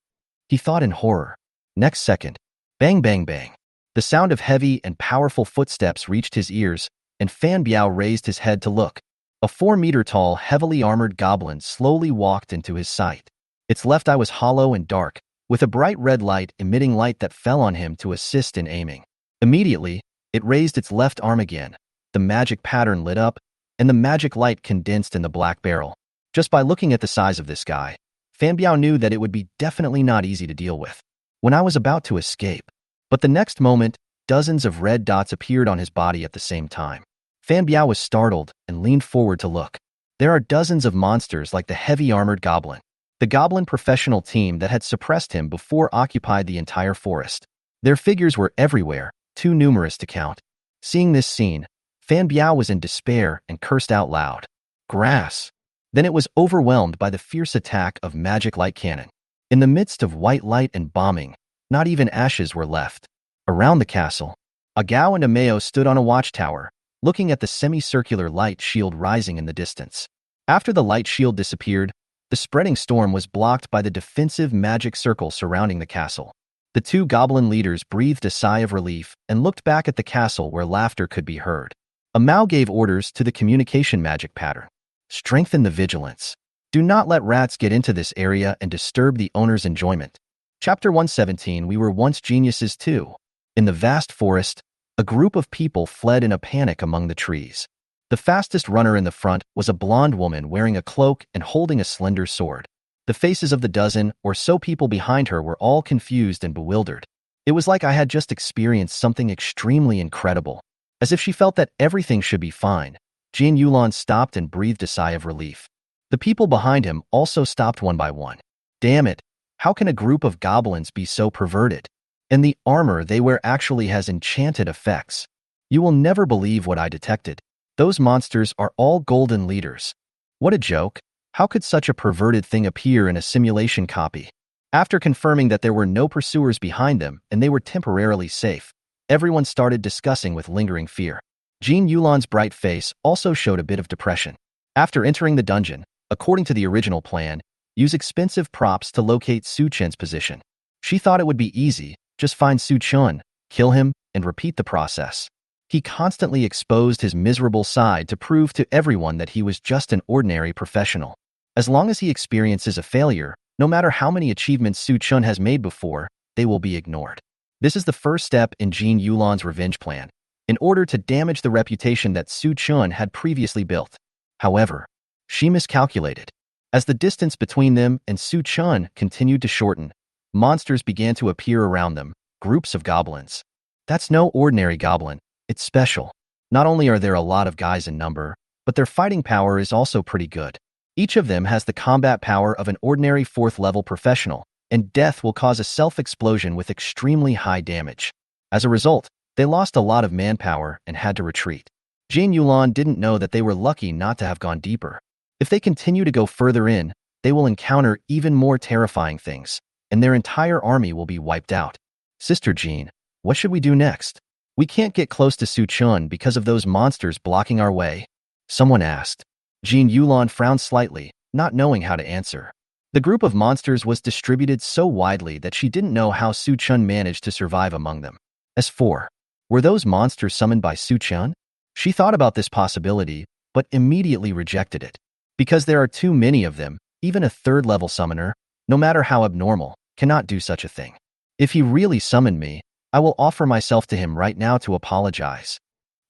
he thought in horror. Next second, bang bang bang. The sound of heavy and powerful footsteps reached his ears, and Fan Biao raised his head to look. A 4-meter-tall, heavily armored goblin slowly walked into his sight. Its left eye was hollow and dark, with a bright red light emitting light that fell on him to assist in aiming. Immediately, it raised its left arm again. The magic pattern lit up, and the magic light condensed in the black barrel. Just by looking at the size of this guy, Fan Biao knew that it would be definitely not easy to deal with. When I was about to escape, but the next moment, dozens of red dots appeared on his body at the same time. Fan Biao was startled and leaned forward to look. There are dozens of monsters like the heavy armored goblin. The goblin professional team that had suppressed him before occupied the entire forest. Their figures were everywhere, too numerous to count. Seeing this scene, Fan Biao was in despair and cursed out loud. "Grass." Then it was overwhelmed by the fierce attack of magic light cannon. In the midst of white light and bombing, not even ashes were left. Around the castle, a Gao and a Mayo stood on a watchtower, looking at the semicircular light shield rising in the distance. After the light shield disappeared, the spreading storm was blocked by the defensive magic circle surrounding the castle. The two goblin leaders breathed a sigh of relief and looked back at the castle where laughter could be heard. A Mao gave orders to the communication magic pattern. "Strengthen the vigilance. Do not let rats get into this area and disturb the owner's enjoyment." Chapter 117. We were once geniuses too. In the vast forest, a group of people fled in a panic among the trees. The fastest runner in the front was a blonde woman wearing a cloak and holding a slender sword. The faces of the dozen or so people behind her were all confused and bewildered. It was like I had just experienced something extremely incredible. As if she felt that everything should be fine, Jin Yulan stopped and breathed a sigh of relief. The people behind him also stopped one by one. Damn it, how can a group of goblins be so perverted? And the armor they wear actually has enchanted effects. You will never believe what I detected. Those monsters are all golden leaders. What a joke. How could such a perverted thing appear in a simulation copy? After confirming that there were no pursuers behind them and they were temporarily safe, everyone started discussing with lingering fear. Jin Yulan's bright face also showed a bit of depression. After entering the dungeon, according to the original plan, use expensive props to locate Su Chen's position. She thought it would be easy, just find Su Chun, kill him, and repeat the process. He constantly exposed his miserable side to prove to everyone that he was just an ordinary professional. As long as he experiences a failure, no matter how many achievements Su Chun has made before, they will be ignored. This is the first step in Jin Yulan's revenge plan, in order to damage the reputation that Su Chun had previously built. However, she miscalculated. As the distance between them and Su Chun continued to shorten, monsters began to appear around them, groups of goblins. That's no ordinary goblin, it's special. Not only are there a lot of guys in number, but their fighting power is also pretty good. Each of them has the combat power of an ordinary 4th-level professional, and death will cause a self-explosion with extremely high damage. As a result, they lost a lot of manpower and had to retreat. Jin Yulan didn't know that they were lucky not to have gone deeper. If they continue to go further in, they will encounter even more terrifying things, and their entire army will be wiped out. Sister Jean, what should we do next? We can't get close to Su Chun because of those monsters blocking our way, someone asked. Jin Yulan frowned slightly, not knowing how to answer. The group of monsters was distributed so widely that she didn't know how Su Chun managed to survive among them. S4. Were those monsters summoned by Su Chun? She thought about this possibility, but immediately rejected it. Because there are too many of them, even a 3rd-level summoner, no matter how abnormal, cannot do such a thing. If he really summoned me, I will offer myself to him right now to apologize.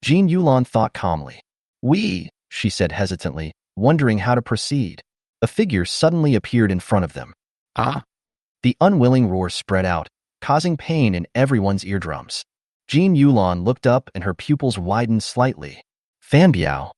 Jin Yulan thought calmly. She said hesitantly, wondering how to proceed. A figure suddenly appeared in front of them. Ah! The unwilling roar spread out, causing pain in everyone's eardrums. Jin Yulan looked up and her pupils widened slightly. Fan Biao.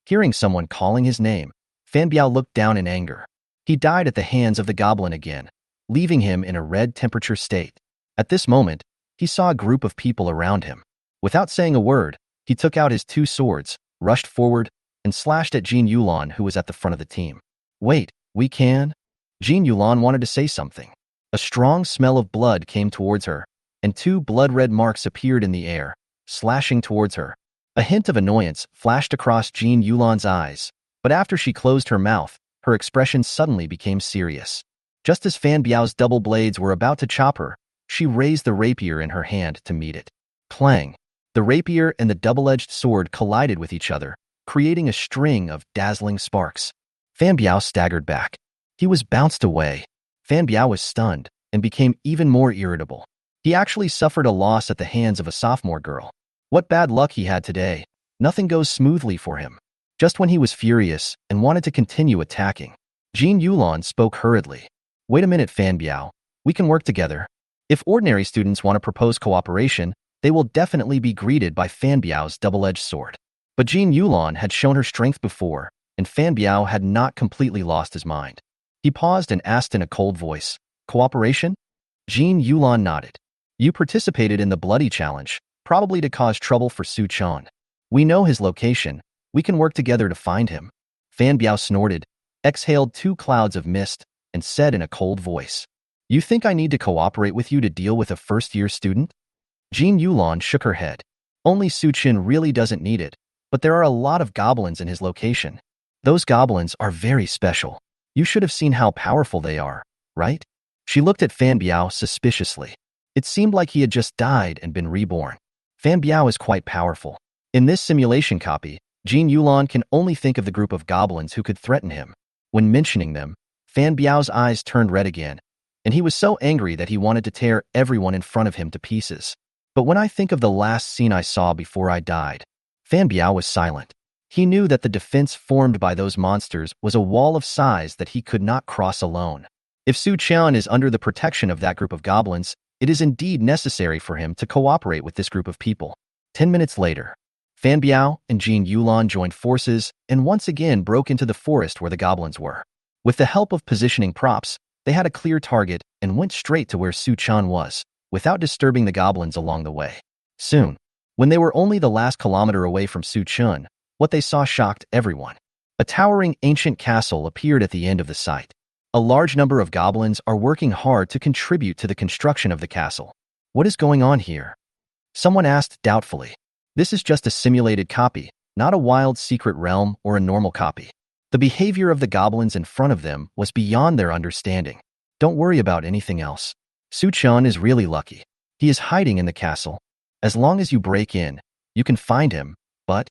Hearing someone calling his name, Fan Biao looked down in anger. He died at the hands of the goblin again, leaving him in a red temperature state. At this moment, he saw a group of people around him. Without saying a word, he took out his 2 swords, rushed forward, and slashed at Jin Yulan, who was at the front of the team. Wait, we can? Jin Yulan wanted to say something. A strong smell of blood came towards her, and 2 blood-red marks appeared in the air, slashing towards her. A hint of annoyance flashed across Jin Yulan's eyes, but after she closed her mouth, her expression suddenly became serious. Just as Fan Biao's double blades were about to chop her, she raised the rapier in her hand to meet it. Clang! The rapier and the double-edged sword collided with each other, creating a string of dazzling sparks. Fan Biao staggered back. He was bounced away. Fan Biao was stunned and became even more irritable. He actually suffered a loss at the hands of a sophomore girl. What bad luck he had today. Nothing goes smoothly for him. Just when he was furious and wanted to continue attacking, Jin Yulan spoke hurriedly. Wait a minute, Fan Biao. We can work together. If ordinary students want to propose cooperation, they will definitely be greeted by Fan Biao's double-edged sword. But Jin Yulan had shown her strength before, and Fan Biao had not completely lost his mind. He paused and asked in a cold voice, Cooperation? Jin Yulan nodded. You participated in the bloody challenge, probably to cause trouble for Su Chun. We know his location. We can work together to find him. Fan Biao snorted, exhaled 2 clouds of mist, and said in a cold voice, You think I need to cooperate with you to deal with a first-year student? Jin Yulan shook her head. Only Su Chun really doesn't need it, but there are a lot of goblins in his location. Those goblins are very special. You should have seen how powerful they are, right? She looked at Fan Biao suspiciously. It seemed like he had just died and been reborn. Fan Biao is quite powerful. In this simulation copy, Jin Yulan can only think of the group of goblins who could threaten him. When mentioning them, Fan Biao's eyes turned red again, and he was so angry that he wanted to tear everyone in front of him to pieces. But when I think of the last scene I saw before I died, Fan Biao was silent. He knew that the defense formed by those monsters was a wall of size that he could not cross alone. If Su Chun is under the protection of that group of goblins, it is indeed necessary for him to cooperate with this group of people. 10 minutes later, Fan Biao and Jin Yulan joined forces and once again broke into the forest where the goblins were. With the help of positioning props, they had a clear target and went straight to where Su Chun was, without disturbing the goblins along the way. Soon, when they were only the last kilometer away from Su Chun, what they saw shocked everyone. A towering ancient castle appeared at the end of the site. A large number of goblins are working hard to contribute to the construction of the castle. What is going on here? Someone asked doubtfully. This is just a simulated copy, not a wild secret realm or a normal copy. The behavior of the goblins in front of them was beyond their understanding. Don't worry about anything else. Su Chun is really lucky. He is hiding in the castle. As long as you break in, you can find him, but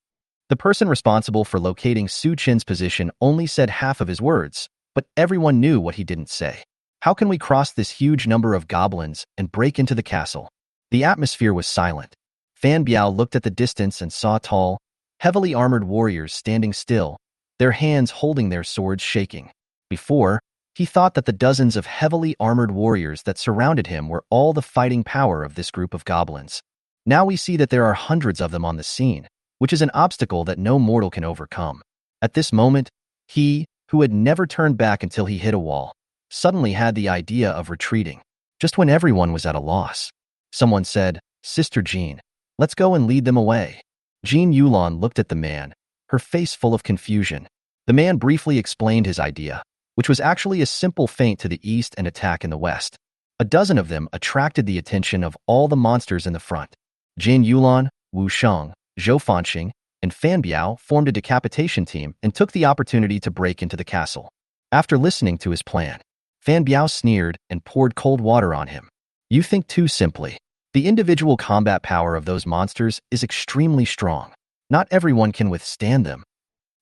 the person responsible for locating Su Chin's position only said half of his words, but everyone knew what he didn't say. How can we cross this huge number of goblins and break into the castle? The atmosphere was silent. Fan Biao looked at the distance and saw tall, heavily armored warriors standing still, their hands holding their swords shaking. Before, he thought that the dozens of heavily armored warriors that surrounded him were all the fighting power of this group of goblins. Now we see that there are hundreds of them on the scene, which is an obstacle that no mortal can overcome. At this moment, he, who had never turned back until he hit a wall, suddenly had the idea of retreating, just when everyone was at a loss. Someone said, "Sister Jean, let's go and lead them away." Jean Yulan looked at the man, her face full of confusion. The man briefly explained his idea, which was actually a simple feint to the east and attack in the west. A dozen of them attracted the attention of all the monsters in the front. Jin Yulan, Wu Sheng, Zhou Fanxing, and Fan Biao formed a decapitation team and took the opportunity to break into the castle. After listening to his plan, Fan Biao sneered and poured cold water on him. You think too simply. The individual combat power of those monsters is extremely strong. Not everyone can withstand them.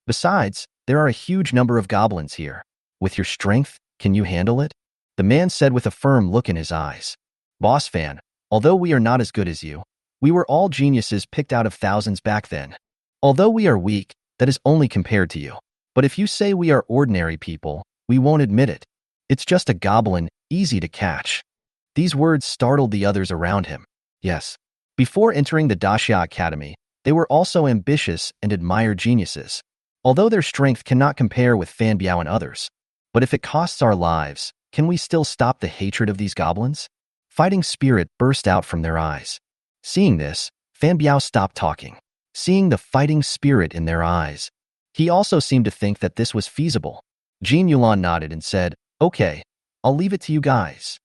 Besides, there are a huge number of goblins here. With your strength, can you handle it? The man said with a firm look in his eyes. Boss Fan, although we are not as good as you, we were all geniuses picked out of thousands back then. Although we are weak, that is only compared to you. But if you say we are ordinary people, we won't admit it. It's just a goblin, easy to catch. These words startled the others around him. Yes. Before entering the Daxia Academy, they were also ambitious and admired geniuses. Although their strength cannot compare with Fan Biao and others. But if it costs our lives, can we still stop the hatred of these goblins? Fighting spirit burst out from their eyes. Seeing this, Fan Biao stopped talking. Seeing the fighting spirit in their eyes, he also seemed to think that this was feasible. Jin Yulan nodded and said, "Okay, I'll leave it to you guys."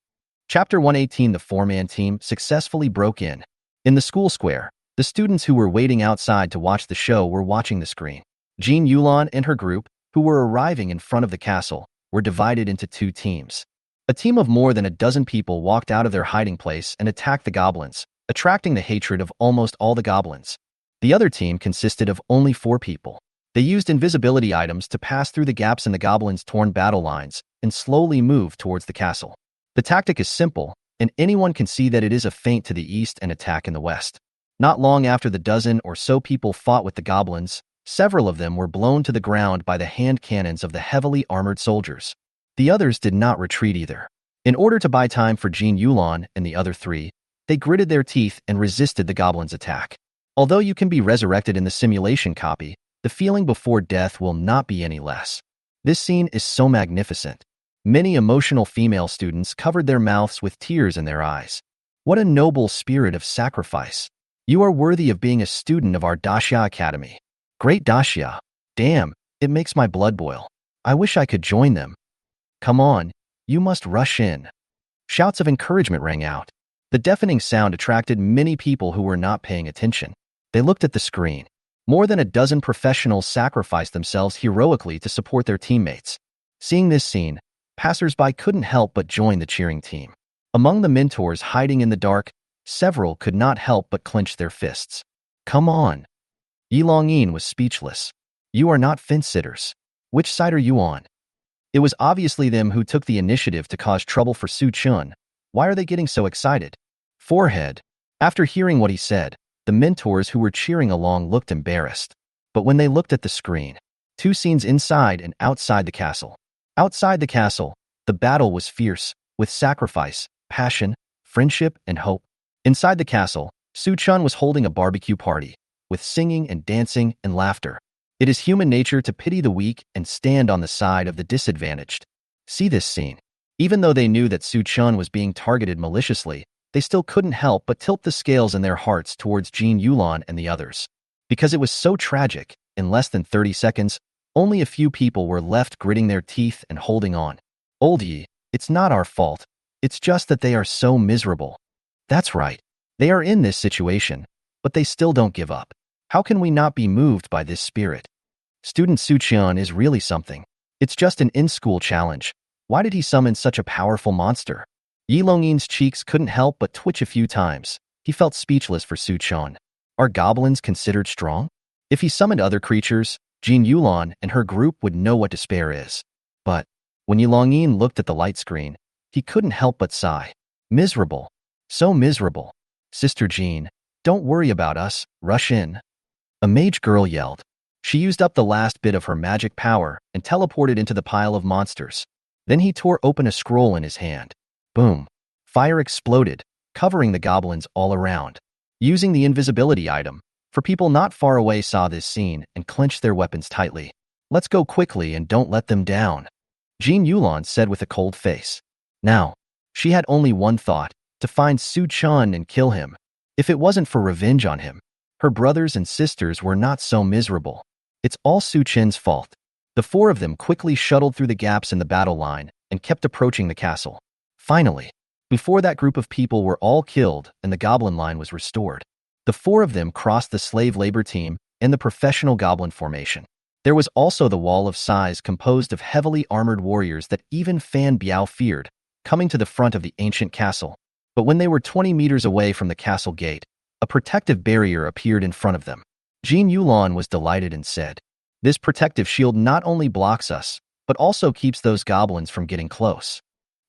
Chapter 118. The four-man team successfully broke in. In the school square, the students who were waiting outside to watch the show were watching the screen. Jin Yulan and her group, who were arriving in front of the castle, were divided into two teams. A team of more than a dozen people walked out of their hiding place and attacked the goblins, attracting the hatred of almost all the goblins. The other team consisted of only 4 people. They used invisibility items to pass through the gaps in the goblins' torn battle lines and slowly move towards the castle. The tactic is simple, and anyone can see that it is a feint to the east and attack in the west. Not long after the dozen or so people fought with the goblins, several of them were blown to the ground by the hand cannons of the heavily armored soldiers. The others did not retreat either. In order to buy time for Jin Yulan and the other 3, they gritted their teeth and resisted the goblins' attack. Although you can be resurrected in the simulation copy, the feeling before death will not be any less. This scene is so magnificent. Many emotional female students covered their mouths with tears in their eyes. What a noble spirit of sacrifice. You are worthy of being a student of our Daxia Academy. Great Daxia. Damn, it makes my blood boil. I wish I could join them. Come on, you must rush in. Shouts of encouragement rang out. The deafening sound attracted many people who were not paying attention. They looked at the screen. More than a dozen professionals sacrificed themselves heroically to support their teammates. Seeing this scene, passers-by couldn't help but join the cheering team. Among the mentors hiding in the dark, several could not help but clench their fists. Come on. Yi Longyin was speechless. You are not fence-sitters. Which side are you on? It was obviously them who took the initiative to cause trouble for Su Chun. Why are they getting so excited? Forehead. After hearing what he said, the mentors who were cheering along looked embarrassed. But when they looked at the screen, 2 scenes inside and outside the castle. Outside the castle, the battle was fierce, with sacrifice, passion, friendship, and hope. Inside the castle, Su Chun was holding a barbecue party, with singing and dancing and laughter. It is human nature to pity the weak and stand on the side of the disadvantaged. See this scene. Even though they knew that Su Chun was being targeted maliciously, they still couldn't help but tilt the scales in their hearts towards Jin Yulan and the others. Because it was so tragic, in less than 30 seconds, only a few people were left gritting their teeth and holding on. Old Yi, it's not our fault. It's just that they are so miserable. That's right. They are in this situation, but they still don't give up. How can we not be moved by this spirit? Student Su Chun is really something. It's just an in-school challenge. Why did he summon such a powerful monster? Yi Longyin's cheeks couldn't help but twitch a few times. He felt speechless for Su Chan. Are goblins considered strong? If he summoned other creatures, Jin Yulan and her group would know what despair is. But when Yi Longyin looked at the light screen, he couldn't help but sigh. Miserable. So miserable. Sister Jean, don't worry about us, rush in. A mage girl yelled. She used up the last bit of her magic power and teleported into the pile of monsters. Then he tore open a scroll in his hand. Boom. Fire exploded, covering the goblins all around. Using the invisibility item, for people not far away saw this scene and clenched their weapons tightly. Let's go quickly and don't let them down, Jin Yulan said with a cold face. Now, she had only one thought, to find Su Chan and kill him. If it wasn't for revenge on him, her brothers and sisters were not so miserable. It's all Su Chen's fault. The four of them quickly shuttled through the gaps in the battle line and kept approaching the castle. Finally, before that group of people were all killed and the goblin line was restored, the four of them crossed the slave labor team and the professional goblin formation. There was also the wall of size composed of heavily armored warriors that even Fan Biao feared, coming to the front of the ancient castle. But when they were 20 meters away from the castle gate, a protective barrier appeared in front of them. Jin Yulan was delighted and said, "This protective shield not only blocks us, but also keeps those goblins from getting close.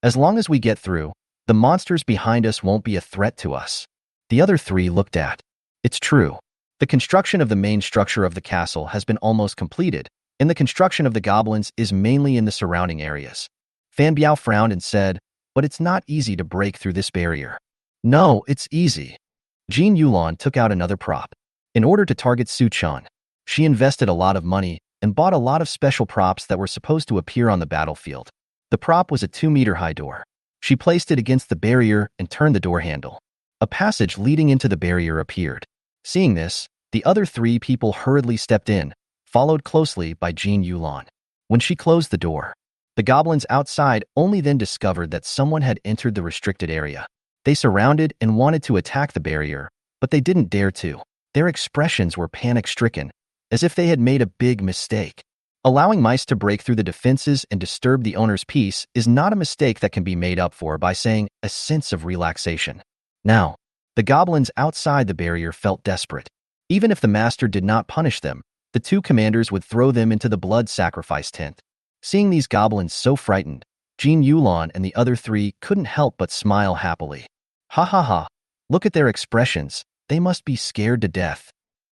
As long as we get through, the monsters behind us won't be a threat to us." The other three looked at. It's true. The construction of the main structure of the castle has been almost completed, and the construction of the goblins is mainly in the surrounding areas. Fan Biao frowned and said, "But it's not easy to break through this barrier." "No, it's easy." Jin Yulan took out another prop. In order to target Su Chan, she invested a lot of money and bought a lot of special props that were supposed to appear on the battlefield. The prop was a 2-meter-high door. She placed it against the barrier and turned the door handle. A passage leading into the barrier appeared. Seeing this, the other three people hurriedly stepped in, followed closely by Jin Yulan. When she closed the door, the goblins outside only then discovered that someone had entered the restricted area. They surrounded and wanted to attack the barrier, but they didn't dare to. Their expressions were panic-stricken, as if they had made a big mistake. Allowing mice to break through the defenses and disturb the owner's peace is not a mistake that can be made up for by saying a sense of relaxation. Now, the goblins outside the barrier felt desperate. Even if the master did not punish them, the two commanders would throw them into the blood sacrifice tent. Seeing these goblins so frightened, Jin Yulan and the other three couldn't help but smile happily. Ha ha ha, look at their expressions, they must be scared to death.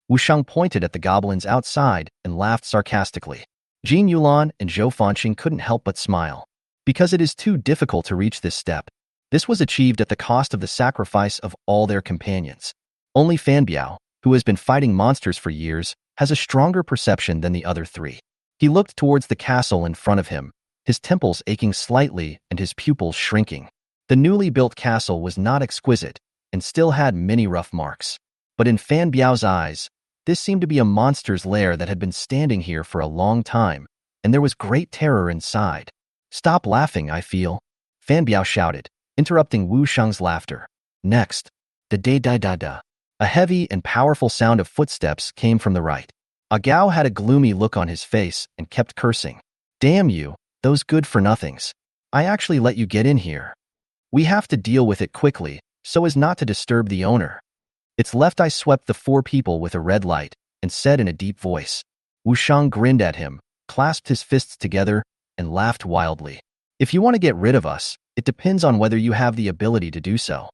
Wu Shang pointed at the goblins outside and laughed sarcastically. Jin Yulan and Zhou Fanqing couldn't help but smile. Because it is too difficult to reach this step, this was achieved at the cost of the sacrifice of all their companions. Only Fan Biao, who has been fighting monsters for years, has a stronger perception than the other three. He looked towards the castle in front of him, his temples aching slightly and his pupils shrinking. The newly built castle was not exquisite and still had many rough marks. But in Fan Biao's eyes, this seemed to be a monster's lair that had been standing here for a long time, and there was great terror inside. "Stop laughing, I feel," Fan Biao shouted, interrupting Wu Shang's laughter. Next, da-da-da-da-da. A heavy and powerful sound of footsteps came from the right. Agao had a gloomy look on his face and kept cursing. "Damn you, those good-for-nothings. I actually let you get in here. We have to deal with it quickly, so as not to disturb the owner." Its left eye swept the four people with a red light and said in a deep voice. Wu Shang grinned at him, clasped his fists together, and laughed wildly. "If you want to get rid of us, it depends on whether you have the ability to do so."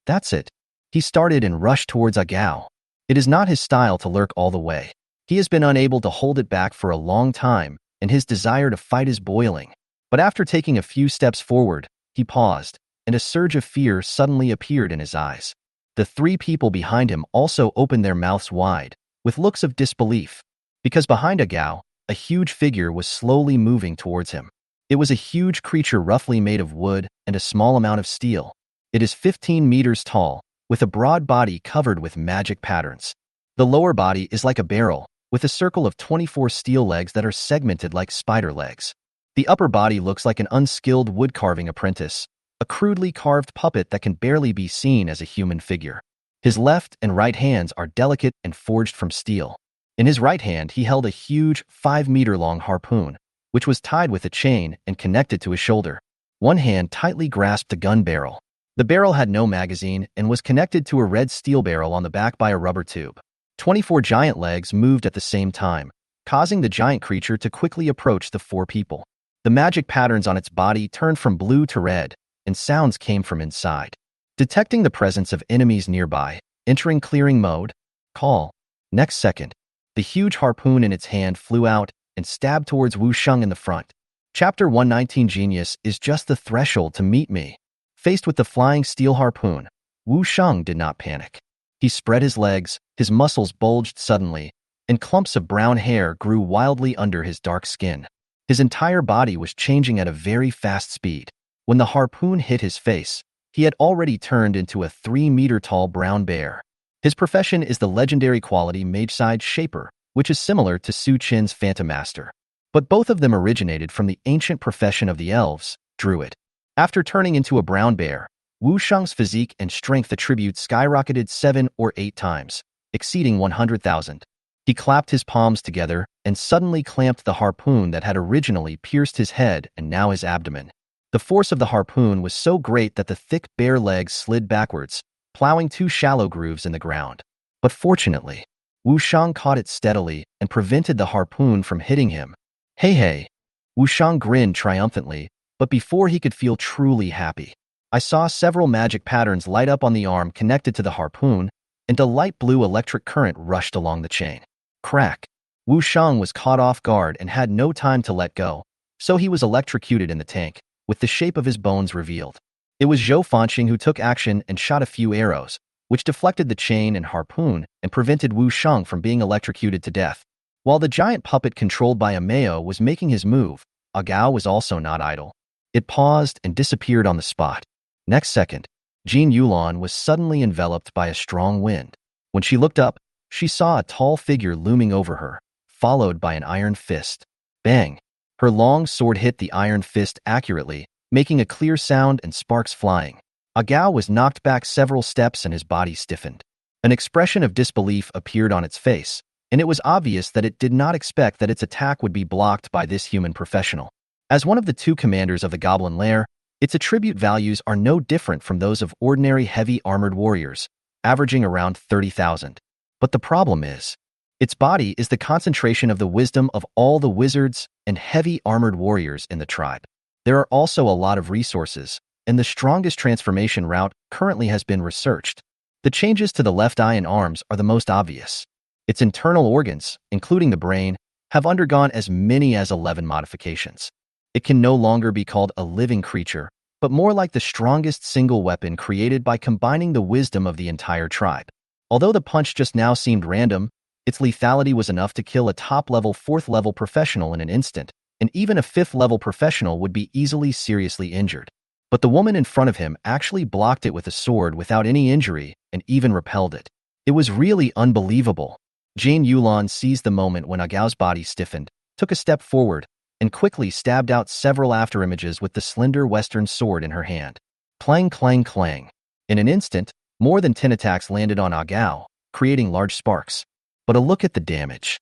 That's it. He started and rushed towards Agao. It is not his style to lurk all the way. He has been unable to hold it back for a long time, and his desire to fight is boiling. But after taking a few steps forward, he paused, and a surge of fear suddenly appeared in his eyes. The three people behind him also opened their mouths wide, with looks of disbelief, because behind Agao, a huge figure was slowly moving towards him. It was a huge creature roughly made of wood and a small amount of steel. It is 15 meters tall, with a broad body covered with magic patterns. The lower body is like a barrel, with a circle of 24 steel legs that are segmented like spider legs. The upper body looks like an unskilled wood-carving apprentice, a crudely carved puppet that can barely be seen as a human figure. His left and right hands are delicate and forged from steel. In his right hand, he held a huge 5-meter-long harpoon, which was tied with a chain and connected to his shoulder. One hand tightly grasped a gun barrel. The barrel had no magazine and was connected to a red steel barrel on the back by a rubber tube. 24 giant legs moved at the same time, causing the giant creature to quickly approach the four people. The magic patterns on its body turned from blue to red, and sounds came from inside. Detecting the presence of enemies nearby, entering clearing mode, call. Next second, the huge harpoon in its hand flew out and stabbed towards Wu Sheng in the front. Chapter 119 Genius is just the threshold to meet me. Faced with the flying steel harpoon, Wu Sheng did not panic. He spread his legs, his muscles bulged suddenly, and clumps of brown hair grew wildly under his dark skin. His entire body was changing at a very fast speed. When the harpoon hit his face, he had already turned into a 3-meter-tall brown bear. His profession is the legendary quality Mage-Side Shaper, which is similar to Su Qin's Phantom Master. But both of them originated from the ancient profession of the elves, Druid. After turning into a brown bear, Wu Sheng's physique and strength attributes skyrocketed 7 or 8 times, exceeding 100,000. He clapped his palms together and suddenly clamped the harpoon that had originally pierced his head and now his abdomen. The force of the harpoon was so great that the thick, bare legs slid backwards, plowing 2 shallow grooves in the ground. But fortunately, Wu Sheng caught it steadily and prevented the harpoon from hitting him. Hey hey! Wu Sheng grinned triumphantly, but before he could feel truly happy, I saw several magic patterns light up on the arm connected to the harpoon, and a light blue electric current rushed along the chain. Crack! Wu Sheng was caught off guard and had no time to let go, so he was electrocuted in the tank, with the shape of his bones revealed. It was Zhou Fanqing who took action and shot a few arrows, which deflected the chain and harpoon and prevented Wu Sheng from being electrocuted to death. While the giant puppet controlled by a Meo was making his move, Agao was also not idle. It paused and disappeared on the spot. Next second, Jin Yulan was suddenly enveloped by a strong wind. When she looked up, she saw a tall figure looming over her, followed by an iron fist. Bang! Her long sword hit the iron fist accurately, making a clear sound and sparks flying. Agao was knocked back several steps and his body stiffened. An expression of disbelief appeared on its face, and it was obvious that it did not expect that its attack would be blocked by this human professional. As one of the 2 commanders of the Goblin Lair, its attribute values are no different from those of ordinary heavy armored warriors, averaging around 30,000. But the problem is, its body is the concentration of the wisdom of all the wizards and heavy armored warriors in the tribe. There are also a lot of resources, and the strongest transformation route currently has been researched. The changes to the left eye and arms are the most obvious. Its internal organs, including the brain, have undergone as many as 11 modifications. It can no longer be called a living creature, but more like the strongest single weapon created by combining the wisdom of the entire tribe. Although the punch just now seemed random, its lethality was enough to kill a top-level 4th-level professional in an instant, and even a 5th-level professional would be easily seriously injured. But the woman in front of him actually blocked it with a sword without any injury and even repelled it. It was really unbelievable. Jin Yulan seized the moment when Agao's body stiffened, took a step forward, and quickly stabbed out several afterimages with the slender western sword in her hand. Clang, clang, clang. In an instant, more than 10 attacks landed on Agao, creating large sparks. But a look at the damage.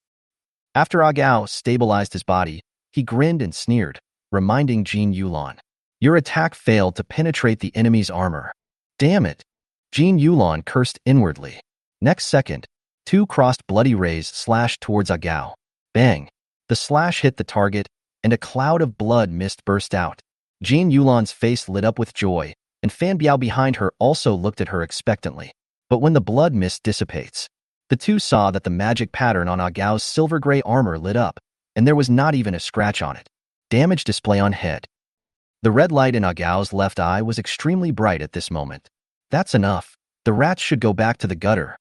After Agao stabilized his body, he grinned and sneered, reminding Jin Yulan, "Your attack failed to penetrate the enemy's armor." Damn it! Jin Yulan cursed inwardly. Next second, 2 crossed bloody rays slashed towards Agao. Bang! The slash hit the target, and a cloud of blood mist burst out. Jin Yulan's face lit up with joy, and Fan Biao behind her also looked at her expectantly. But when the blood mist dissipates, the 2 saw that the magic pattern on Agao's silver-gray armor lit up, and there was not even a scratch on it. Damage display on head. The red light in Agao's left eye was extremely bright at this moment. That's enough. The rats should go back to the gutter.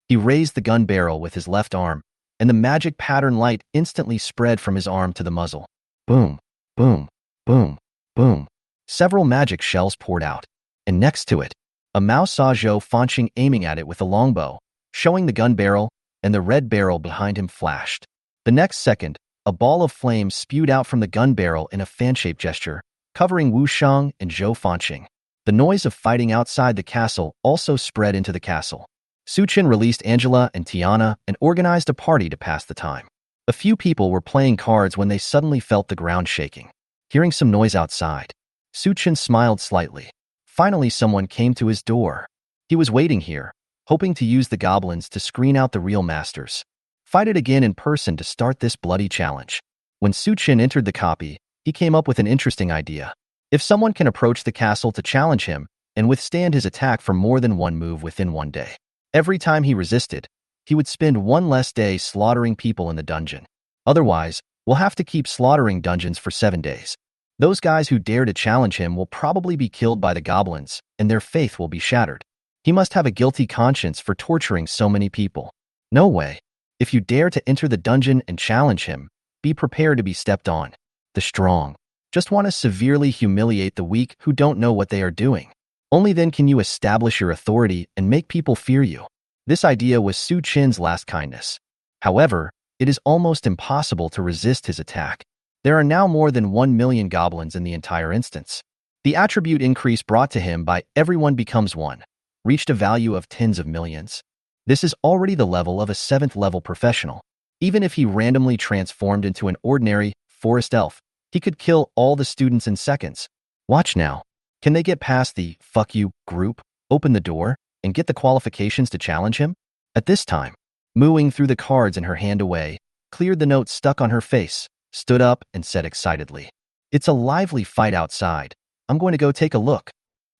He raised the gun barrel with his left arm, and the magic pattern light instantly spread from his arm to the muzzle. Boom, boom, boom, boom. Several magic shells poured out, and next to it, a mouse saw Zhou Fanqing aiming at it with a longbow, showing the gun barrel, and the red barrel behind him flashed. The next second, a ball of flame spewed out from the gun barrel in a fan-shaped gesture, covering Wu Sheng and Zhou Fanqing. The noise of fighting outside the castle also spread into the castle. Su Qin released Angela and Tiana and organized a party to pass the time. A few people were playing cards when they suddenly felt the ground shaking. Hearing some noise outside, Su Chen smiled slightly. Finally, someone came to his door. He was waiting here, hoping to use the goblins to screen out the real masters. Fight it again in person to start this bloody challenge. When Su Chen entered the copy, he came up with an interesting idea. If someone can approach the castle to challenge him and withstand his attack for more than one move within one day, every time he resisted, he would spend one less day slaughtering people in the dungeon. Otherwise, we'll have to keep slaughtering dungeons for 7 days. Those guys who dare to challenge him will probably be killed by the goblins, and their faith will be shattered. He must have a guilty conscience for torturing so many people. No way. If you dare to enter the dungeon and challenge him, be prepared to be stepped on. The strong just want to severely humiliate the weak who don't know what they are doing. Only then can you establish your authority and make people fear you. This idea was Su Chen's last kindness. However, it is almost impossible to resist his attack. There are now more than 1 million goblins in the entire instance. The attribute increase brought to him by everyone becomes 1 reached a value of tens of millions. This is already the level of a 7th level professional. Even if he randomly transformed into an ordinary forest elf, he could kill all the students in seconds. Watch now. Can they get past the "fuck you" group, open the door, and get the qualifications to challenge him? At this time, Mooing threw the cards in her hand away, cleared the note stuck on her face, stood up, and said excitedly, "It's a lively fight outside. I'm going to go take a look."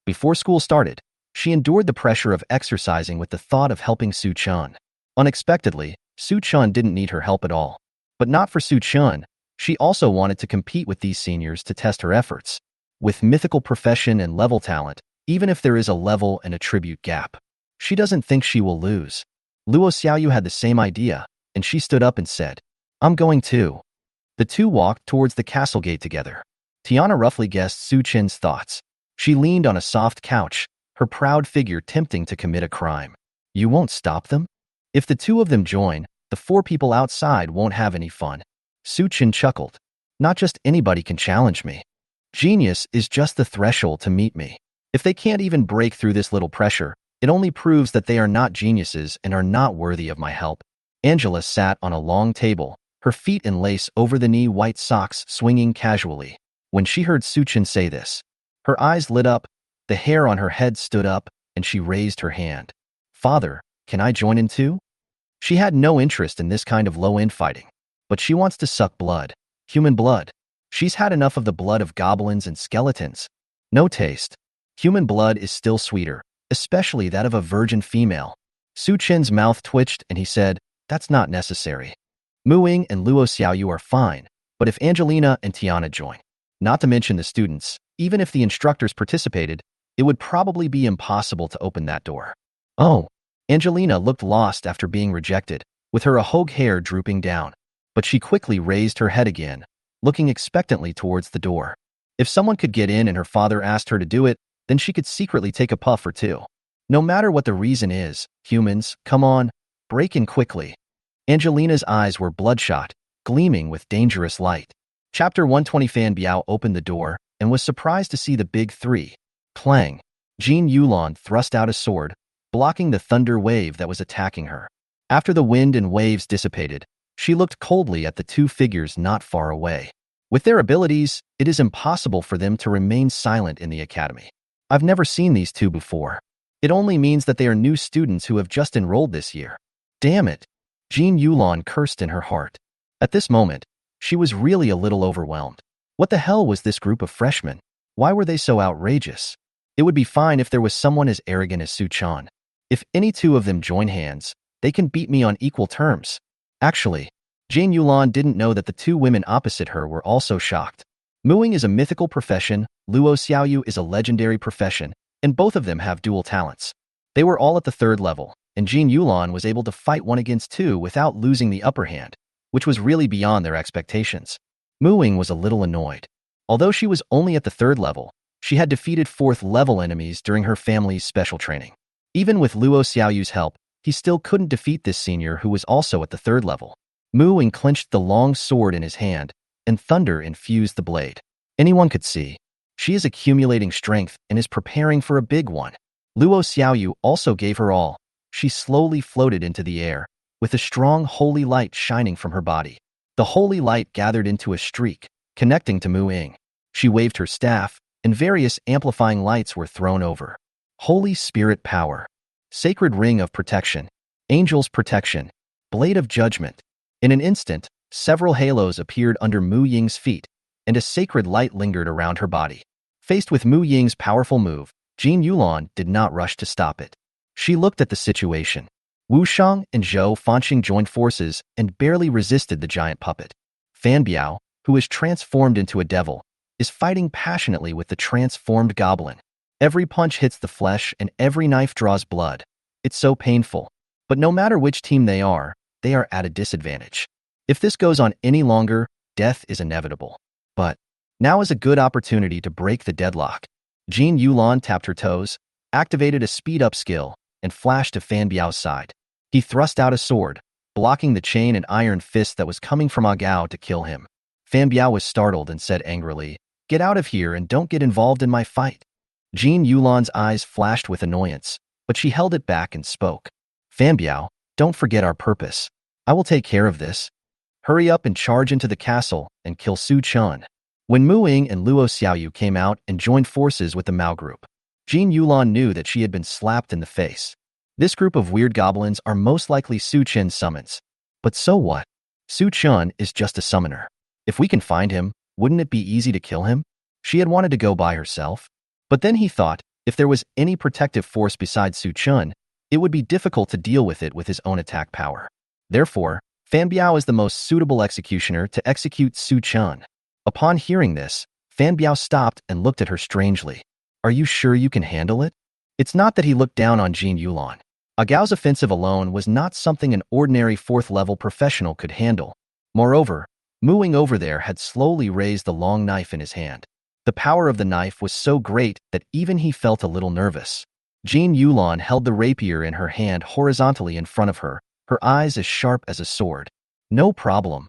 Before school started, she endured the pressure of exercising with the thought of helping Su Chen. Unexpectedly, Su Chen didn't need her help at all. But not for Su Chen. She also wanted to compete with these seniors to test her efforts. With mythical profession and level talent, even if there is a level and attribute gap, she doesn't think she will lose. Luo Xiaoyu had the same idea, and she stood up and said, "I'm going too." The two walked towards the castle gate together. Tiana roughly guessed Su Chen's thoughts. She leaned on a soft couch, her proud figure tempting to commit a crime. You won't stop them? If the two of them join, the 4 people outside won't have any fun. Su Chen chuckled. Not just anybody can challenge me. Genius is just the threshold to meet me. If they can't even break through this little pressure, it only proves that they are not geniuses and are not worthy of my help. Angela sat on a long table, her feet in lace over-the-knee white socks swinging casually. When she heard Su Chen say this, her eyes lit up, the hair on her head stood up, and she raised her hand. "Father, can I join in too?" She had no interest in this kind of low-end fighting, but she wants to suck blood, human blood. She's had enough of the blood of goblins and skeletons. No taste. Human blood is still sweeter, especially that of a virgin female. Su Chen's mouth twitched and he said, "That's not necessary. Mooing and Luo Xiaoyu are fine, but if Angelina and Tiana join, not to mention the students, even if the instructors participated, it would probably be impossible to open that door." Oh, Angelina looked lost after being rejected, with her ahog hair drooping down, but she quickly raised her head again, looking expectantly towards the door. If someone could get in and her father asked her to do it, then she could secretly take a puff or two. No matter what the reason is, humans, come on, break in quickly. Angelina's eyes were bloodshot, gleaming with dangerous light. Chapter 120. Fan Biao opened the door and was surprised to see the big 3. Clang. Jin Yulan thrust out a sword, blocking the thunder wave that was attacking her. After the wind and waves dissipated, she looked coldly at the 2 figures not far away. With their abilities, it is impossible for them to remain silent in the academy. I've never seen these 2 before. It only means that they are new students who have just enrolled this year. Damn it! Jin Yulan cursed in her heart. At this moment, she was really a little overwhelmed. What the hell was this group of freshmen? Why were they so outrageous? It would be fine if there was someone as arrogant as Su Chen. If any 2 of them join hands, they can beat me on equal terms. Actually, Jin Yulan didn't know that the 2 women opposite her were also shocked. Mooing is a mythical profession, Luo Xiaoyu is a legendary profession, and both of them have dual talents. They were all at the 3rd level, and Jin Yulan was able to fight 1 against 2 without losing the upper hand, which was really beyond their expectations. Mooing was a little annoyed. Although she was only at the 3rd level, she had defeated 4th level enemies during her family's special training. Even with Luo Xiaoyu's help, he still couldn't defeat this senior who was also at the 3rd level. Mooing clenched the long sword in his hand, and thunder infused the blade. Anyone could see. She is accumulating strength and is preparing for a big one. Luo Xiaoyu also gave her all. She slowly floated into the air, with a strong holy light shining from her body. The holy light gathered into a streak, connecting to Mu Ying. She waved her staff, and various amplifying lights were thrown over. Holy Spirit power. Sacred ring of protection. Angel's protection. Blade of judgment. In an instant, several halos appeared under Mu Ying's feet, and a sacred light lingered around her body. Faced with Mu Ying's powerful move, Jin Yulan did not rush to stop it. She looked at the situation. Wu Shang and Zhou Fanqing joined forces and barely resisted the giant puppet. Fan Biao, who is transformed into a devil, is fighting passionately with the transformed goblin. Every punch hits the flesh and every knife draws blood. It's so painful. But no matter which team they are at a disadvantage. If this goes on any longer, death is inevitable. But now is a good opportunity to break the deadlock. Jin Yulan tapped her toes, activated a speed-up skill, and flashed to Fan Biao's side. He thrust out a sword, blocking the chain and iron fist that was coming from Agao to kill him. Fan Biao was startled and said angrily, "Get out of here and don't get involved in my fight." Jin Yulan's eyes flashed with annoyance, but she held it back and spoke. "Fan Biao, don't forget our purpose. I will take care of this. Hurry up and charge into the castle and kill Su Chun." When Mu Ying and Luo Xiaoyu came out and joined forces with the Mao group, Jin Yulan knew that she had been slapped in the face. This group of weird goblins are most likely Su Chen's summons. But so what? Su Chun is just a summoner. If we can find him, wouldn't it be easy to kill him? She had wanted to go by herself. But then he thought, if there was any protective force besides Su Chun, it would be difficult to deal with it with his own attack power. Therefore, Fan Biao is the most suitable executioner to execute Su Chun. Upon hearing this, Fan Biao stopped and looked at her strangely. "Are you sure you can handle it?" It's not that he looked down on Jin Yulan. Agao's offensive alone was not something an ordinary 4th-level professional could handle. Moreover, Mu Ying over there had slowly raised the long knife in his hand. The power of the knife was so great that even he felt a little nervous. Jin Yulan held the rapier in her hand horizontally in front of her, her eyes as sharp as a sword. No problem.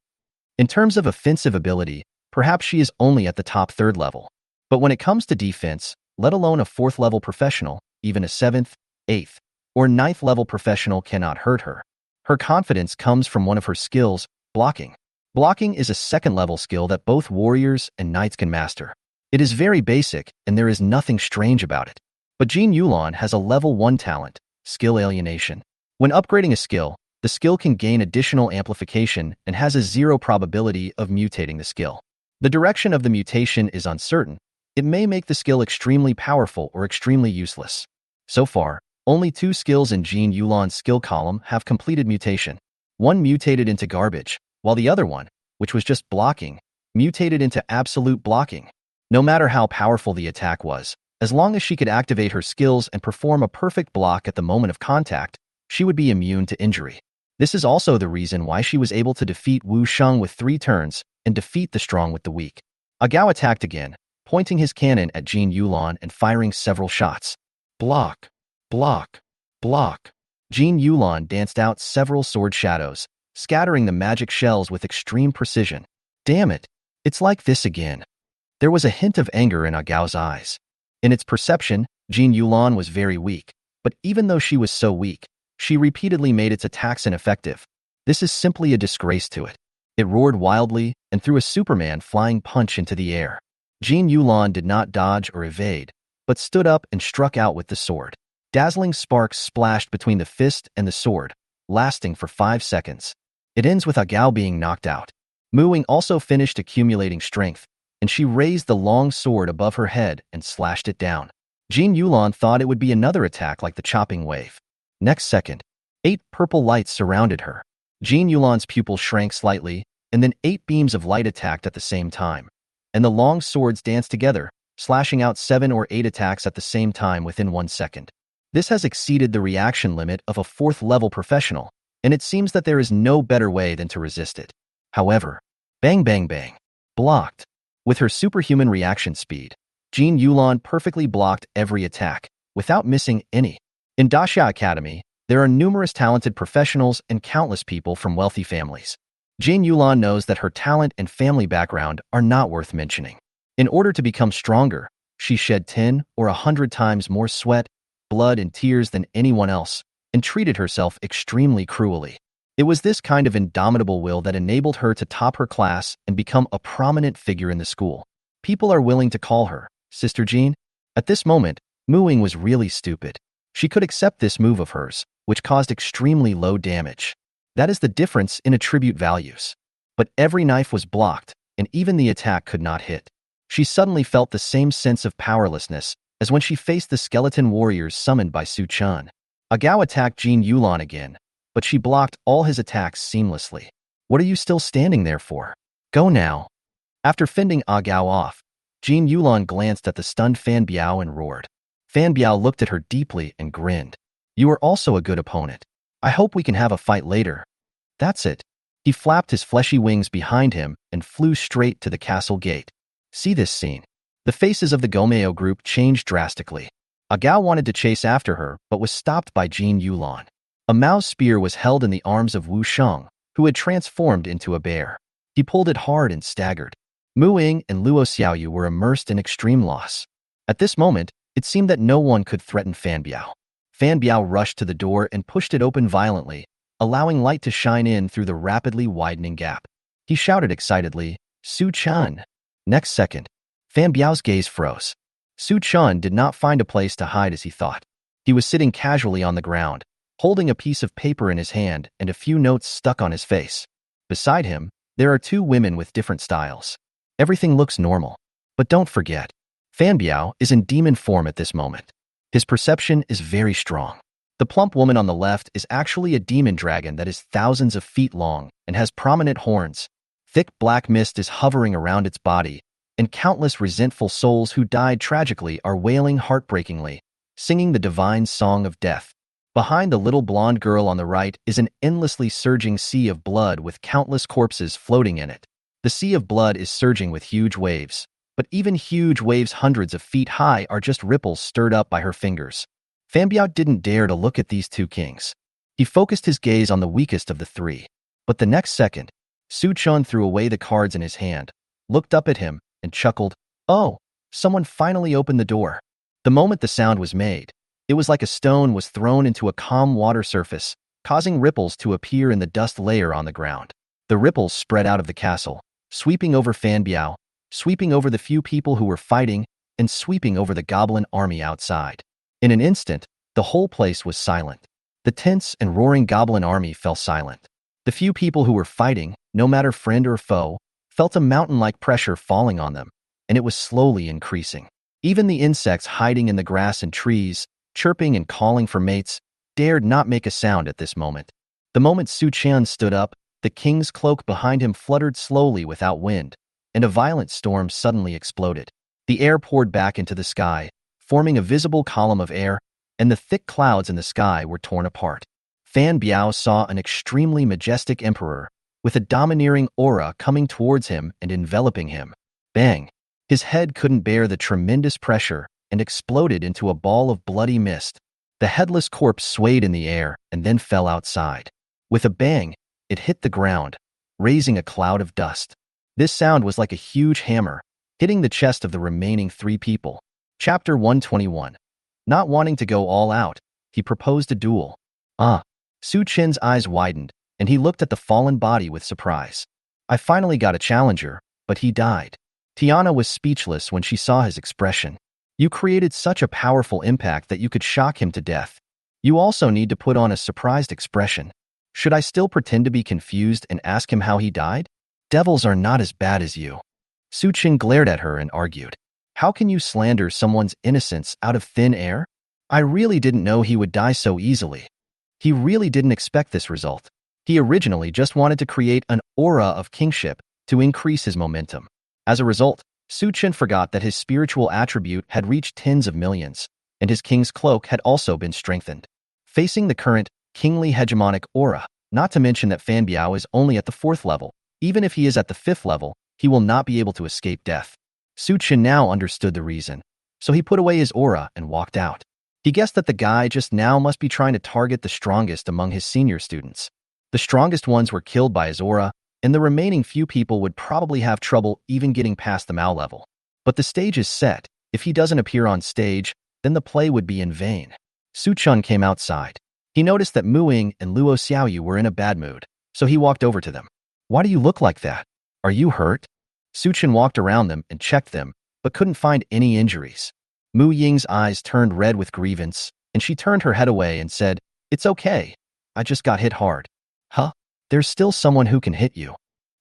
In terms of offensive ability, perhaps she is only at the top 3rd level. But when it comes to defense, let alone a 4th-level professional, even a 7th, 8th, or 9th-level professional cannot hurt her. Her confidence comes from one of her skills, blocking. Blocking is a 2nd-level skill that both warriors and knights can master. It is very basic, and there is nothing strange about it. But Jin Yulan has a level 1 talent, skill alienation. When upgrading a skill, the skill can gain additional amplification and has a 0 probability of mutating the skill. The direction of the mutation is uncertain. It may make the skill extremely powerful or extremely useless. So far, only 2 skills in Jin Yulan's skill column have completed mutation. One mutated into garbage, while the other one, which was just blocking, mutated into absolute blocking. No matter how powerful the attack was, as long as she could activate her skills and perform a perfect block at the moment of contact, she would be immune to injury. This is also the reason why she was able to defeat Wu Shang with 3 turns and defeat the strong with the weak. Agao attacked again, pointing his cannon at Jin Yulan and firing several shots. Block, block, block. Jin Yulan danced out several sword shadows, scattering the magic shells with extreme precision. Damn it, it's like this again. There was a hint of anger in Agao's eyes. In its perception, Jin Yulan was very weak, but even though she was so weak, she repeatedly made its attacks ineffective. This is simply a disgrace to it. It roared wildly and threw a Superman flying punch into the air. Jin Yulan did not dodge or evade, but stood up and struck out with the sword. Dazzling sparks splashed between the fist and the sword, lasting for 5 seconds. It ends with Agao being knocked out. Mu Ying also finished accumulating strength, and she raised the long sword above her head and slashed it down. Jin Yulan thought it would be another attack like the chopping wave. Next second, 8 purple lights surrounded her. Jin Yulan's pupil shrank slightly, and then 8 beams of light attacked at the same time. And the long swords danced together, slashing out 7 or 8 attacks at the same time within 1 second. This has exceeded the reaction limit of a 4th-level professional, and it seems that there is no better way than to resist it. However, bang bang bang, blocked. With her superhuman reaction speed, Jin Yulan perfectly blocked every attack, without missing any. In Daxia Academy, there are numerous talented professionals and countless people from wealthy families. Jin Yulan knows that her talent and family background are not worth mentioning. In order to become stronger, she shed 10 or 100 times more sweat, blood, and tears than anyone else, and treated herself extremely cruelly. It was this kind of indomitable will that enabled her to top her class and become a prominent figure in the school. People are willing to call her Sister Jean? At this moment, Mooing was really stupid. She could accept this move of hers, which caused extremely low damage. That is the difference in attribute values. But every knife was blocked, and even the attack could not hit. She suddenly felt the same sense of powerlessness as when she faced the skeleton warriors summoned by Su Chun. Agao attacked Jean Yulan again, but she blocked all his attacks seamlessly. What are you still standing there for? Go now. After fending Agao off, Jean Yulan glanced at the stunned Fan Biao and roared. Fan Biao looked at her deeply and grinned. You are also a good opponent. I hope we can have a fight later. That's it. He flapped his fleshy wings behind him and flew straight to the castle gate. See this scene. The faces of the Gomeo group changed drastically. Agao wanted to chase after her, but was stopped by Jean Yulan. A Mao's spear was held in the arms of Wu Sheng, who had transformed into a bear. He pulled it hard and staggered. Mu Ying and Luo Xiaoyu were immersed in extreme loss. At this moment, it seemed that no one could threaten Fan Biao. Fan Biao rushed to the door and pushed it open violently, allowing light to shine in through the rapidly widening gap. He shouted excitedly, Su Chun. Next second, Fan Biao's gaze froze. Su Chun did not find a place to hide as he thought. He was sitting casually on the ground, holding a piece of paper in his hand and a few notes stuck on his face. Beside him, there are two women with different styles. Everything looks normal. But don't forget, Fan Biao is in demon form at this moment. His perception is very strong. The plump woman on the left is actually a demon dragon that is thousands of feet long and has prominent horns. Thick black mist is hovering around its body, and countless resentful souls who died tragically are wailing heartbreakingly, singing the divine song of death. Behind the little blonde girl on the right is an endlessly surging sea of blood with countless corpses floating in it. The sea of blood is surging with huge waves, but even huge waves hundreds of feet high are just ripples stirred up by her fingers. Fan Biao didn't dare to look at these two kings. He focused his gaze on the weakest of the three. But the next second, Su Chun threw away the cards in his hand, looked up at him, and chuckled. Oh, someone finally opened the door. The moment the sound was made, it was like a stone was thrown into a calm water surface, causing ripples to appear in the dust layer on the ground. The ripples spread out of the castle, sweeping over Fan Biao, sweeping over the few people who were fighting, and sweeping over the goblin army outside. In an instant, the whole place was silent. The tense and roaring goblin army fell silent. The few people who were fighting, no matter friend or foe, felt a mountain-like pressure falling on them, and it was slowly increasing. Even the insects hiding in the grass and trees, chirping and calling for mates, dared not make a sound at this moment. The moment Su Qian stood up, the king's cloak behind him fluttered slowly without wind, and a violent storm suddenly exploded. The air poured back into the sky, forming a visible column of air, and the thick clouds in the sky were torn apart. Fan Biao saw an extremely majestic emperor, with a domineering aura coming towards him and enveloping him. Bang! His head couldn't bear the tremendous pressure and exploded into a ball of bloody mist. The headless corpse swayed in the air and then fell outside. With a bang, it hit the ground, raising a cloud of dust. This sound was like a huge hammer, hitting the chest of the remaining three people. Chapter 121. Not wanting to go all out, he proposed a duel. Su Chin's eyes widened, and he looked at the fallen body with surprise. I finally got a challenger, but he died. Tiana was speechless when she saw his expression. You created such a powerful impact that you could shock him to death. You also need to put on a surprised expression. Should I still pretend to be confused and ask him how he died? Devils are not as bad as you. Su Chin glared at her and argued. How can you slander someone's innocence out of thin air? I really didn't know he would die so easily. He really didn't expect this result. He originally just wanted to create an aura of kingship to increase his momentum. As a result, Su Chin forgot that his spiritual attribute had reached tens of millions, and his king's cloak had also been strengthened. Facing the current, kingly hegemonic aura, not to mention that Fan Biao is only at the 4th level, even if he is at the 5th level, he will not be able to escape death. Su Chin now understood the reason, so he put away his aura and walked out. He guessed that the guy just now must be trying to target the strongest among his senior students. The strongest ones were killed by his aura, and the remaining few people would probably have trouble even getting past the Mao level. But the stage is set. If he doesn't appear on stage, then the play would be in vain. Su Chun came outside. He noticed that Mu Ying and Luo Xiaoyu were in a bad mood, so he walked over to them. Why do you look like that? Are you hurt? Su Chun walked around them and checked them, but couldn't find any injuries. Mu Ying's eyes turned red with grievance, and she turned her head away and said, "It's okay. I just got hit hard." "Huh? There's still someone who can hit you."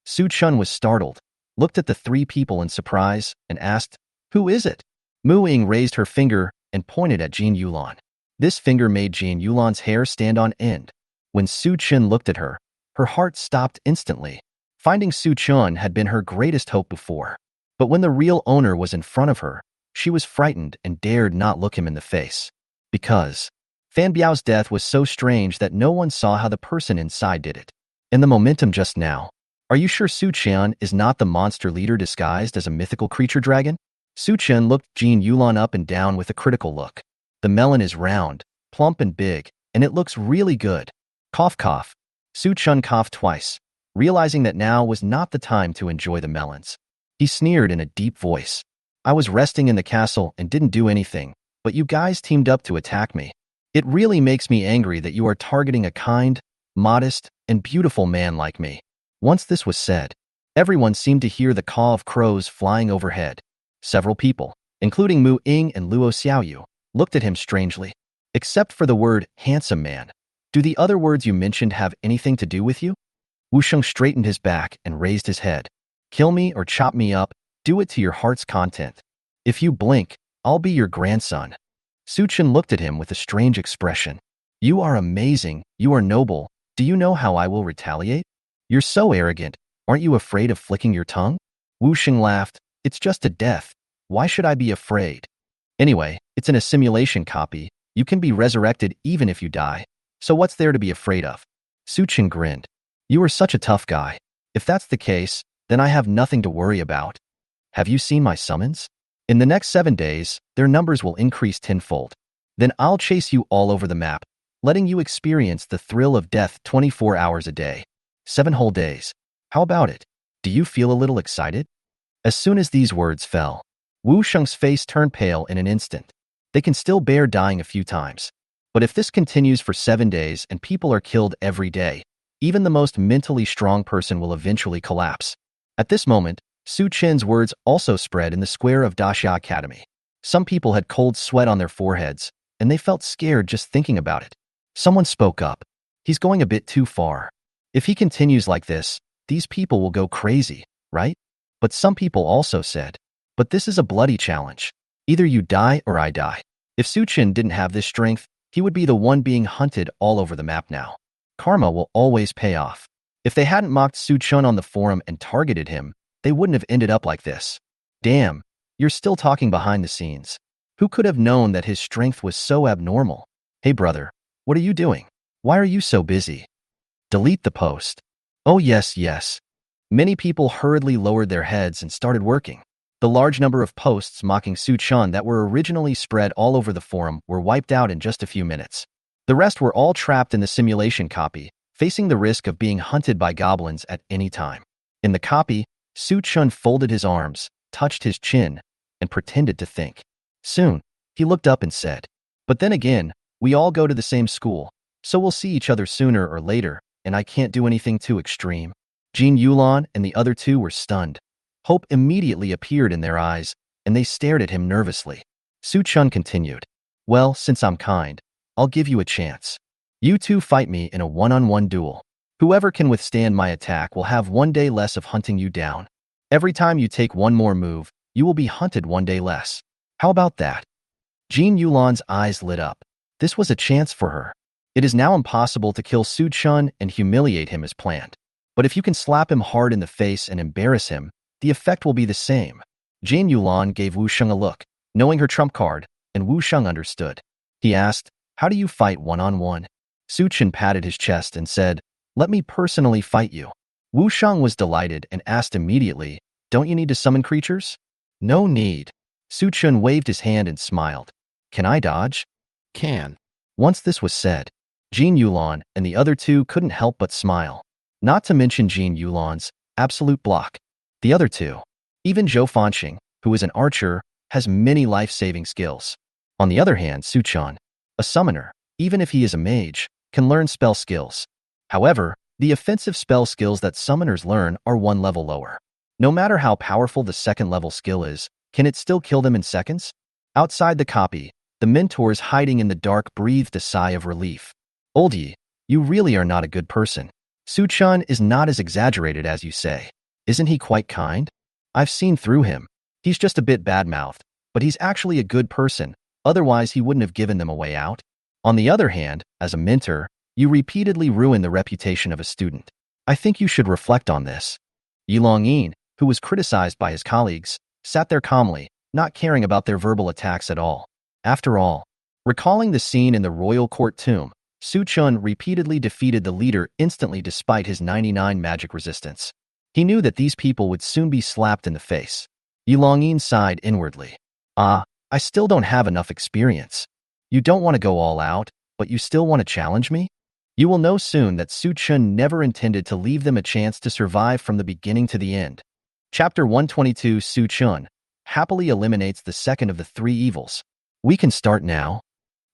Su Chun was startled, looked at the three people in surprise, and asked, "Who is it?" Mu Ying raised her finger and pointed at Jin Yulan. This finger made Jin Yulan's hair stand on end. When Su Chun looked at her, her heart stopped instantly. Finding Su Chun had been her greatest hope before. But when the real owner was in front of her, she was frightened and dared not look him in the face. Because Fan Biao's death was so strange that no one saw how the person inside did it. And the momentum just now. Are you sure Su Qian is not the monster leader disguised as a mythical creature dragon? Su Qian looked Jin Yulan up and down with a critical look. The melon is round, plump and big, and it looks really good. Cough cough. Su Qian coughed twice, realizing that now was not the time to enjoy the melons. He sneered in a deep voice. "I was resting in the castle and didn't do anything, but you guys teamed up to attack me. It really makes me angry that you are targeting a kind, modest, and beautiful man like me." Once this was said, everyone seemed to hear the caw of crows flying overhead. Several people, including Mu Ying and Luo Xiaoyu, looked at him strangely. "Except for the word handsome man, do the other words you mentioned have anything to do with you?" Wu Sheng straightened his back and raised his head. "Kill me or chop me up, do it to your heart's content. If you blink, I'll be your grandson." Su Chen looked at him with a strange expression. "You are amazing, you are noble. Do you know how I will retaliate? You're so arrogant. Aren't you afraid of flicking your tongue?" Wu Sheng laughed. "It's just a death. Why should I be afraid? Anyway, it's in a simulation copy. You can be resurrected even if you die. So what's there to be afraid of?" Su Chen grinned. "You are such a tough guy. If that's the case, then I have nothing to worry about. Have you seen my summons? In the next 7 days, their numbers will increase tenfold. Then I'll chase you all over the map, letting you experience the thrill of death 24 hours a day. 7 whole days. How about it? Do you feel a little excited?" As soon as these words fell, Wu Sheng's face turned pale in an instant. They can still bear dying a few times. But if this continues for 7 days and people are killed every day, even the most mentally strong person will eventually collapse. At this moment, Su Chen's words also spread in the square of Daxia Academy. Some people had cold sweat on their foreheads, and they felt scared just thinking about it. Someone spoke up. "He's going a bit too far. If he continues like this, these people will go crazy, right?" But some people also said, "But this is a bloody challenge. Either you die or I die." If Su Chen didn't have this strength, he would be the one being hunted all over the map now. Karma will always pay off. If they hadn't mocked Su Chen on the forum and targeted him, they wouldn't have ended up like this. Damn, you're still talking behind the scenes. Who could have known that his strength was so abnormal? Hey brother, what are you doing? Why are you so busy? Delete the post. Oh yes, yes. Many people hurriedly lowered their heads and started working. The large number of posts mocking Su Chen that were originally spread all over the forum were wiped out in just a few minutes. The rest were all trapped in the simulation copy, facing the risk of being hunted by goblins at any time. In the copy, Su Chen folded his arms, touched his chin, and pretended to think. Soon, he looked up and said, "But then again, we all go to the same school, so we'll see each other sooner or later, and I can't do anything too extreme." Jin Yulan and the other two were stunned. Hope immediately appeared in their eyes, and they stared at him nervously. Su Chen continued, "Well, since I'm kind, I'll give you a chance. You two fight me in a one-on-one duel. Whoever can withstand my attack will have 1 day less of hunting you down. Every time you take one more move, you will be hunted 1 day less. How about that?" Jin Yulan's eyes lit up. This was a chance for her. It is now impossible to kill Su Chen and humiliate him as planned. But if you can slap him hard in the face and embarrass him, the effect will be the same. Jin Yulan gave Wu Sheng a look, knowing her trump card, and Wu Sheng understood. He asked, "How do you fight one-on-one?" Su Chen patted his chest and said, "Let me personally fight you." Wu Sheng was delighted and asked immediately, "Don't you need to summon creatures?" "No need." Su Chen waved his hand and smiled. "Can I dodge?" "Can." Once this was said, Jin Yulan and the other two couldn't help but smile. Not to mention Jin Yulan's absolute block. The other two, even Zhou Fanxing, who is an archer, has many life-saving skills. On the other hand, Su Chen, a summoner, even if he is a mage, can learn spell skills. However, the offensive spell skills that summoners learn are 1 level lower. No matter how powerful the 2nd level skill is, Can it still kill them in seconds? Outside the copy, the mentors hiding in the dark breathed a sigh of relief. Old Yi, you really are not a good person. Su-chan is not as exaggerated as you say. Isn't he quite kind? I've seen through him. He's just a bit bad-mouthed, but he's actually a good person, otherwise he wouldn't have given them a way out. On the other hand, as a mentor, you repeatedly ruin the reputation of a student. I think you should reflect on this. Yi Longyin, who was criticized by his colleagues, sat there calmly, not caring about their verbal attacks at all. After all, recalling the scene in the royal court tomb, Su-chun repeatedly defeated the leader instantly despite his 99 magic resistance. He knew that these people would soon be slapped in the face. Yi Longyin sighed inwardly. I still don't have enough experience. You don't want to go all out, but you still want to challenge me? You will know soon that Su-chun never intended to leave them a chance to survive from the beginning to the end. Chapter 122 Su-chun happily eliminates the second of the three evils. We can start now?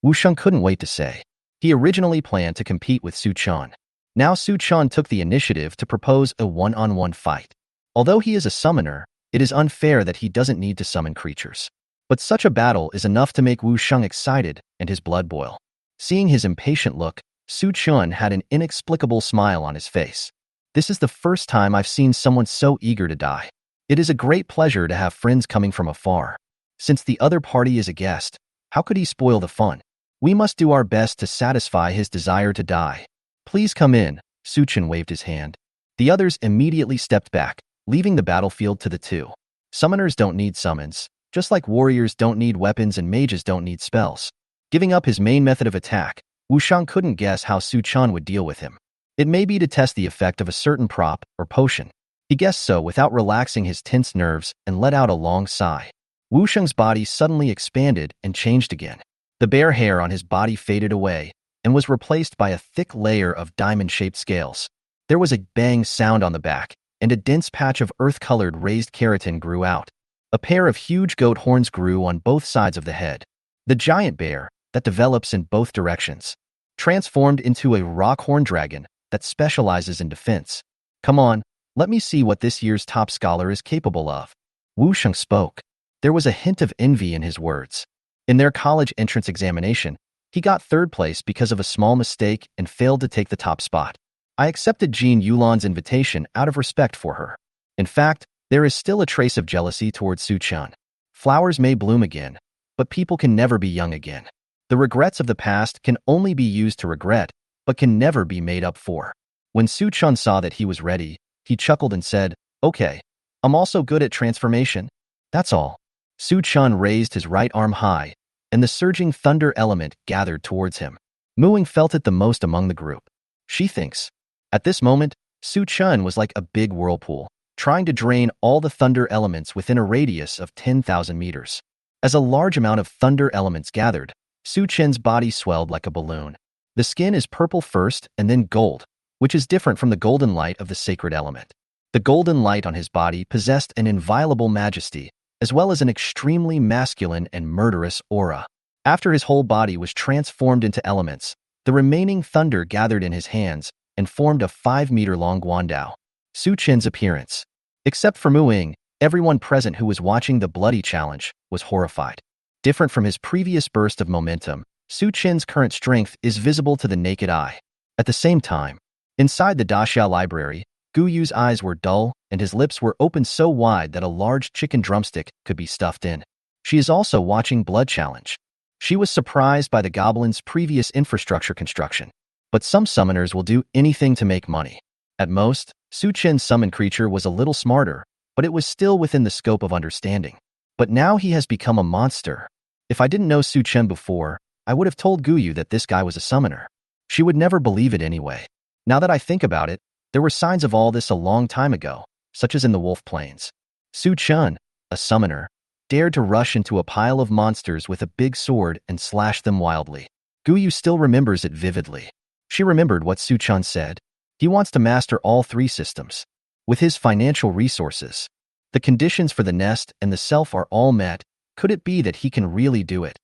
Wu Sheng couldn't wait to say. He originally planned to compete with Su-chan. Now Su-chan took the initiative to propose a one-on-one fight. Although he is a summoner, it is unfair that he doesn't need to summon creatures. But such a battle is enough to make Wu Sheng excited and his blood boil. Seeing his impatient look, Su-chun had an inexplicable smile on his face. This is the first time I've seen someone so eager to die. It is a great pleasure to have friends coming from afar. Since the other party is a guest, how could he spoil the fun? We must do our best to satisfy his desire to die. Please come in, Su-chun waved his hand. The others immediately stepped back, leaving the battlefield to the two. Summoners don't need summons, just like warriors don't need weapons and mages don't need spells. Giving up his main method of attack, Wu Sheng couldn't guess how Su-chan would deal with him. It may be to test the effect of a certain prop or potion. He guessed so without relaxing his tense nerves and let out a long sigh. Wu Sheng's body suddenly expanded and changed again. The bare hair on his body faded away and was replaced by a thick layer of diamond-shaped scales. There was a bang sound on the back, and a dense patch of earth-colored raised keratin grew out. A pair of huge goat horns grew on both sides of the head. The giant bear, that develops in both directions, transformed into a rock horn dragon that specializes in defense. Come on, let me see what this year's top scholar is capable of. Wu Sheng spoke. There was a hint of envy in his words. In their college entrance examination, he got third place because of a small mistake and failed to take the top spot. I accepted Jean Yulan's invitation out of respect for her. In fact, there is still a trace of jealousy towards Su-chan. Flowers may bloom again, but people can never be young again. The regrets of the past can only be used to regret, but can never be made up for. When Su-chan saw that he was ready, he chuckled and said, "Okay, I'm also good at transformation. That's all." Su-chan raised his right arm high, and the surging thunder element gathered towards him. Muing felt it the most among the group. She thinks. At this moment, Su-chan was like a big whirlpool, trying to drain all the thunder elements within a radius of 10,000 meters. As a large amount of thunder elements gathered, Su-chan's body swelled like a balloon. The skin is purple first and then gold, which is different from the golden light of the sacred element. The golden light on his body possessed an inviolable majesty, as well as an extremely masculine and murderous aura. After his whole body was transformed into elements, the remaining thunder gathered in his hands and formed a 5-meter-long guandao. Su-chen's appearance. Except for Muing, everyone present who was watching the bloody challenge was horrified. Different from his previous burst of momentum, Su-chen's current strength is visible to the naked eye. At the same time, inside the Daxia library, Gu Yu's eyes were dull and his lips were open so wide that a large chicken drumstick could be stuffed in. She is also watching Blood Challenge. She was surprised by the goblin's previous infrastructure construction. But some summoners will do anything to make money. At most, Su-chen's summon creature was a little smarter, but it was still within the scope of understanding. But now he has become a monster. If I didn't know Su-chen before, I would have told Gu Yu that this guy was a summoner. She would never believe it anyway. Now that I think about it, there were signs of all this a long time ago, such as in the Wolf Plains. Su-chen, a summoner, dared to rush into a pile of monsters with a big sword and slash them wildly. Gu Yu still remembers it vividly. She remembered what Su-chan said. He wants to master all three systems. With his financial resources, the conditions for the nest and the self are all met. Could it be that he can really do it?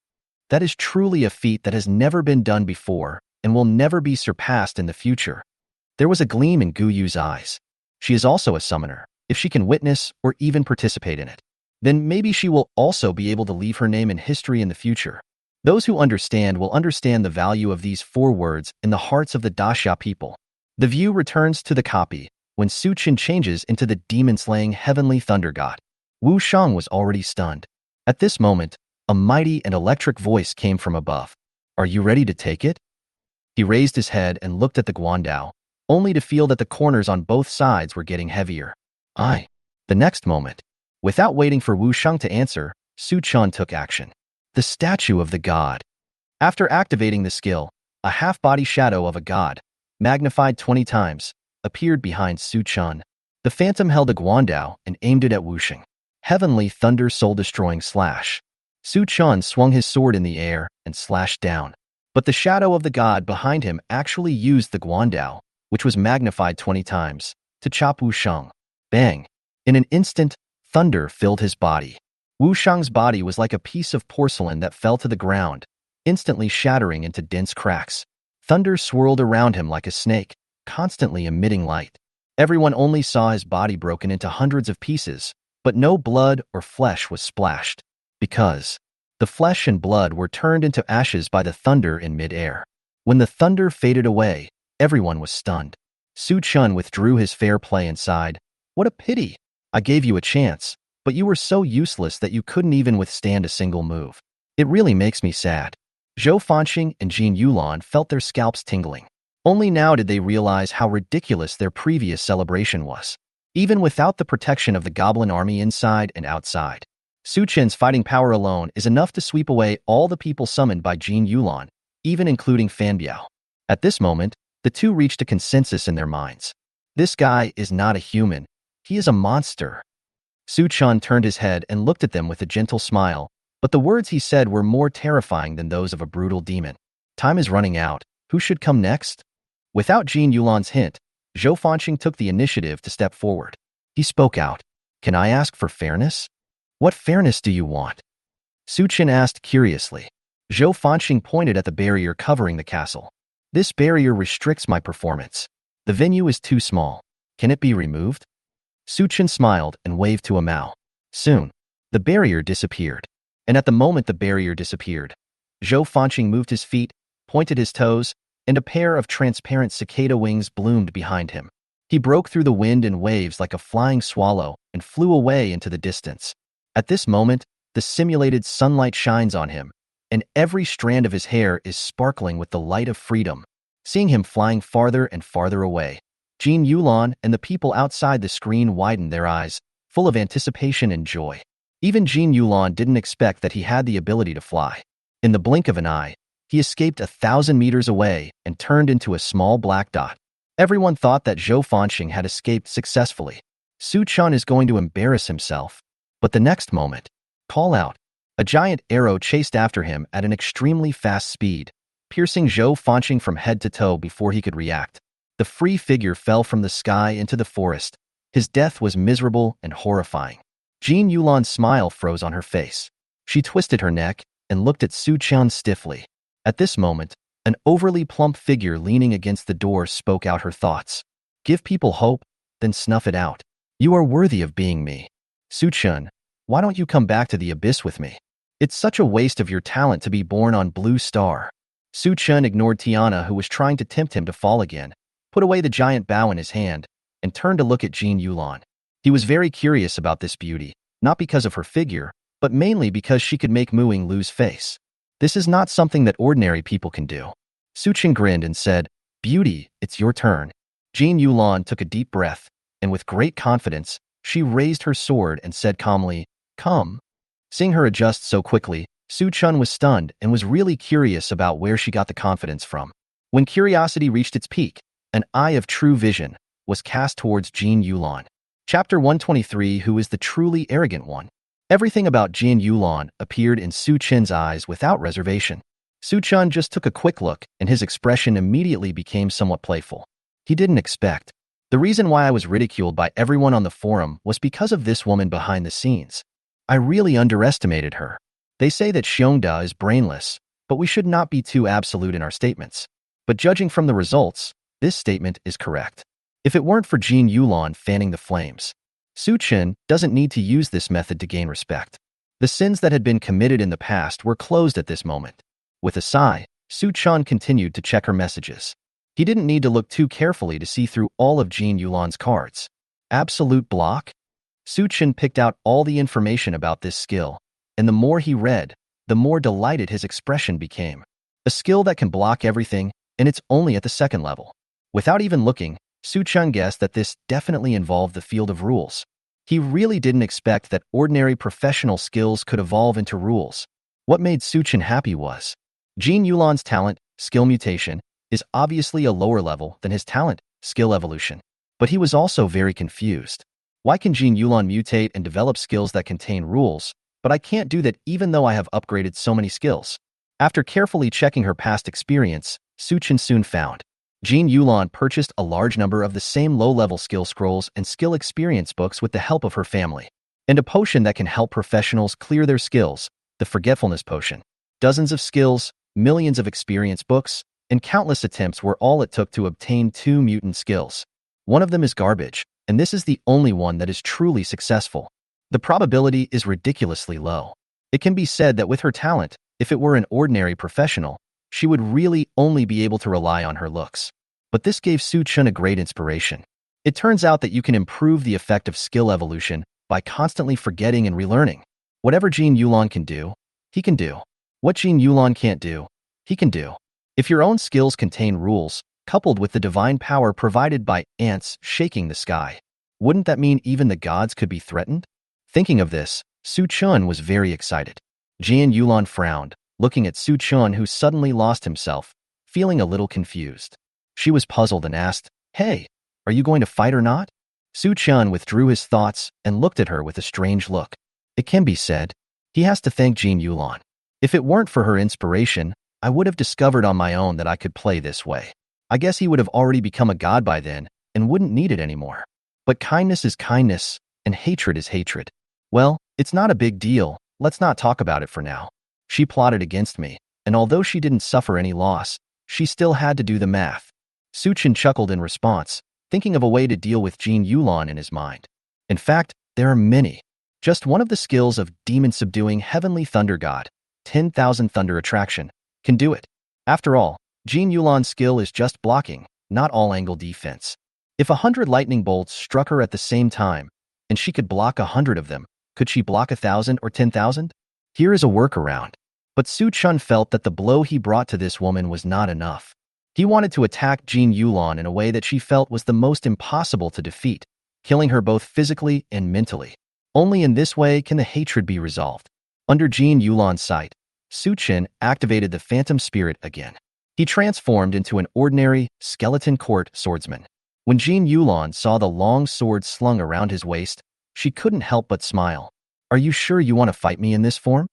That is truly a feat that has never been done before and will never be surpassed in the future. There was a gleam in Gu Yu's eyes. She is also a summoner, if she can witness or even participate in it. then maybe she will also be able to leave her name in history in the future. Those who understand will understand the value of these 4 words in the hearts of the Daxia people. The view returns to the copy when Su Chen changes into the demon-slaying heavenly thunder god. Wu Shang was already stunned. At this moment, a mighty and electric voice came from above. Are you ready to take it? He raised his head and looked at the Guandao, only to feel that the corners on both sides were getting heavier. Aye. The next moment, without waiting for Wu Shang to answer, Su Chen took action. The statue of the god. After activating the skill, a half-body shadow of a god, magnified 20 times, appeared behind Su Chen. The phantom held a Guandao and aimed it at Wu Shang. Heavenly thunder soul-destroying slash. Su Chen swung his sword in the air and slashed down. But the shadow of the god behind him actually used the Guandao, which was magnified 20 times, to chop Wu Shang. Bang! In an instant, thunder filled his body. Wu Shang's body was like a piece of porcelain that fell to the ground, instantly shattering into dense cracks. Thunder swirled around him like a snake, constantly emitting light. Everyone only saw his body broken into hundreds of pieces, but no blood or flesh was splashed, because the flesh and blood were turned into ashes by the thunder in mid-air. When the thunder faded away, everyone was stunned. Su Chen withdrew his fair play and sighed. What a pity! I gave you a chance, but you were so useless that you couldn't even withstand a single move. It really makes me sad. Zhou Fanqing and Jin Yulan felt their scalps tingling. Only now did they realize how ridiculous their previous celebration was. Even without the protection of the goblin army inside and outside, Su Chen's fighting power alone is enough to sweep away all the people summoned by Jin Yulan, even including Fan Biao. At this moment, the two reached a consensus in their minds. This guy is not a human. He is a monster. Su Chen turned his head and looked at them with a gentle smile, but the words he said were more terrifying than those of a brutal demon. Time is running out. Who should come next? Without Jin Yulan's hint, Zhou Fanqing took the initiative to step forward. He spoke out. Can I ask for fairness? What fairness do you want? Su Chen asked curiously. Zhou Fanqing pointed at the barrier covering the castle. This barrier restricts my performance. The venue is too small. Can it be removed? Su Chen smiled and waved to a Mao. Soon, the barrier disappeared. And at the moment the barrier disappeared, Zhou Fanqing moved his feet, pointed his toes, and a pair of transparent cicada wings bloomed behind him. He broke through the wind and waves like a flying swallow and flew away into the distance. At this moment, the simulated sunlight shines on him, and every strand of his hair is sparkling with the light of freedom. Seeing him flying farther and farther away, Jin Yulan and the people outside the screen widened their eyes, full of anticipation and joy. Even Jin Yulan didn't expect that he had the ability to fly. In the blink of an eye, he escaped 1,000 meters away and turned into a small black dot. Everyone thought that Zhou Fanqing had escaped successfully. Su Chen is going to embarrass himself. But the next moment, call out. A giant arrow chased after him at an extremely fast speed, piercing Zhou Fanqing from head to toe before he could react. The free figure fell from the sky into the forest. His death was miserable and horrifying. Jin Yulan's smile froze on her face. She twisted her neck and looked at Su Chen stiffly. At this moment, an overly plump figure leaning against the door spoke out her thoughts. Give people hope, then snuff it out. You are worthy of being me. Su Chen, why don't you come back to the abyss with me? It's such a waste of your talent to be born on Blue Star. Su Chen ignored Tiana, who was trying to tempt him to fall again, put away the giant bow in his hand, and turned to look at Jin Yulan. He was very curious about this beauty, not because of her figure, but mainly because she could make Mu Ying lose face. This is not something that ordinary people can do. Su Chen grinned and said, Beauty, it's your turn. Jin Yulan took a deep breath, and with great confidence, she raised her sword and said calmly, Come. Seeing her adjust so quickly, Su Chen was stunned and was really curious about where she got the confidence from. When curiosity reached its peak, an eye of true vision was cast towards Jin Yulan. Chapter 123, Who is the truly arrogant one? Everything about Jin Yulan appeared in Su Chen's eyes without reservation. Su Chen just took a quick look, and his expression immediately became somewhat playful. He didn't expect. The reason why I was ridiculed by everyone on the forum was because of this woman behind the scenes. I really underestimated her. They say that Xiongda is brainless, but we should not be too absolute in our statements. But judging from the results, this statement is correct. If it weren't for Jin Yulan fanning the flames, Su Chen doesn't need to use this method to gain respect. The sins that had been committed in the past were closed at this moment. With a sigh, Su Chen continued to check her messages. He didn't need to look too carefully to see through all of Jin Yulan's cards. Absolute block? Su Chen picked out all the information about this skill, and the more he read, the more delighted his expression became. A skill that can block everything, and it's only at the second level. Without even looking, Su Chen guessed that this definitely involved the field of rules. He really didn't expect that ordinary professional skills could evolve into rules. What made Su Chen happy was Jin Yulan's talent, skill mutation, is obviously a lower level than his talent, skill evolution. But he was also very confused. Why can Jin Yulan mutate and develop skills that contain rules, but I can't do that even though I have upgraded so many skills? After carefully checking her past experience, Su Chen soon found Jin Yulan purchased a large number of the same low-level skill scrolls and skill experience books with the help of her family, and a potion that can help professionals clear their skills, the Forgetfulness Potion. Dozens of skills, millions of experience books, and countless attempts were all it took to obtain 2 mutant skills. One of them is garbage, and this is the only one that is truly successful. The probability is ridiculously low. It can be said that with her talent, if it were an ordinary professional, she would really only be able to rely on her looks. But this gave Su Chen a great inspiration. It turns out that you can improve the effect of skill evolution by constantly forgetting and relearning. Whatever Jin Yulan can do, he can do. What Jin Yulan can't do, he can do. If your own skills contain rules, coupled with the divine power provided by ants shaking the sky, wouldn't that mean even the gods could be threatened? Thinking of this, Su Chen was very excited. Jin Yulan frowned, looking at Su Chen, who suddenly lost himself, feeling a little confused. She was puzzled and asked, "Hey, are you going to fight or not?" Su Chen withdrew his thoughts and looked at her with a strange look. It can be said, he has to thank Jin Yulan. If it weren't for her inspiration, I would have discovered on my own that I could play this way. I guess he would have already become a god by then and wouldn't need it anymore. But kindness is kindness, and hatred is hatred. Well, it's not a big deal, let's not talk about it for now. She plotted against me, and although she didn't suffer any loss, she still had to do the math. Su Chen chuckled in response, thinking of a way to deal with Jin Yulan in his mind. In fact, there are many. Just one of the skills of demon subduing heavenly thunder god, 10,000 thunder attraction, can do it. After all, Jin Yulan's skill is just blocking, not all-angle defense. If 100 lightning bolts struck her at the same time, and she could block 100 of them, could she block 1,000 or 10,000? Here is a workaround. But Su Chen felt that the blow he brought to this woman was not enough. He wanted to attack Jin Yulan in a way that she felt was the most impossible to defeat, killing her both physically and mentally. Only in this way can the hatred be resolved. Under Jin Yulan's sight, Su Chen activated the phantom spirit again. He transformed into an ordinary, skeleton court swordsman. When Jin Yulan saw the long sword slung around his waist, she couldn't help but smile. "Are you sure you want to fight me in this form?"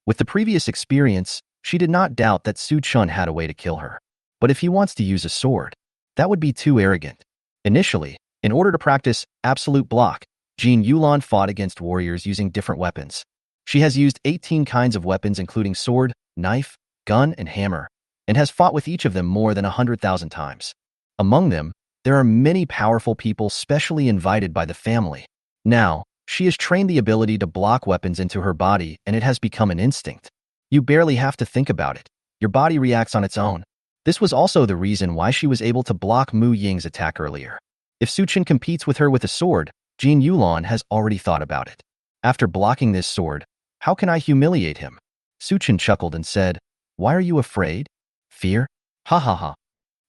With the previous experience, she did not doubt that Su Chen had a way to kill her. But if he wants to use a sword, that would be too arrogant. Initially, in order to practice absolute block, Jin Yulan fought against warriors using different weapons. She has used 18 kinds of weapons including sword, knife, gun, and hammer, and has fought with each of them more than 100,000 times. Among them, there are many powerful people specially invited by the family. Now, she has trained the ability to block weapons into her body, and it has become an instinct. You barely have to think about it. Your body reacts on its own. This was also the reason why she was able to block Mu Ying's attack earlier. If Su Chen competes with her with a sword, Jin Yulan has already thought about it. After blocking this sword, how can I humiliate him? Su Chen chuckled and said, "Why are you afraid? Fear? Ha ha ha."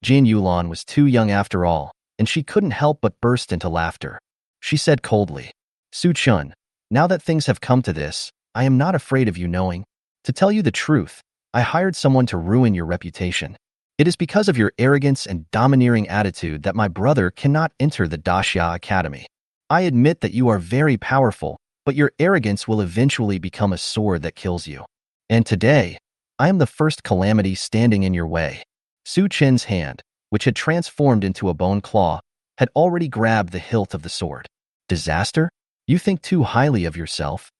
Jin Yulan was too young after all, and she couldn't help but burst into laughter. She said coldly, "Su Chen, now that things have come to this, I am not afraid of you knowing. To tell you the truth, I hired someone to ruin your reputation. It is because of your arrogance and domineering attitude that my brother cannot enter the Daxia Academy. I admit that you are very powerful, but your arrogance will eventually become a sword that kills you. And today, I am the first calamity standing in your way." Su Chen's hand, which had transformed into a bone claw, had already grabbed the hilt of the sword. "Disaster? You think too highly of yourself?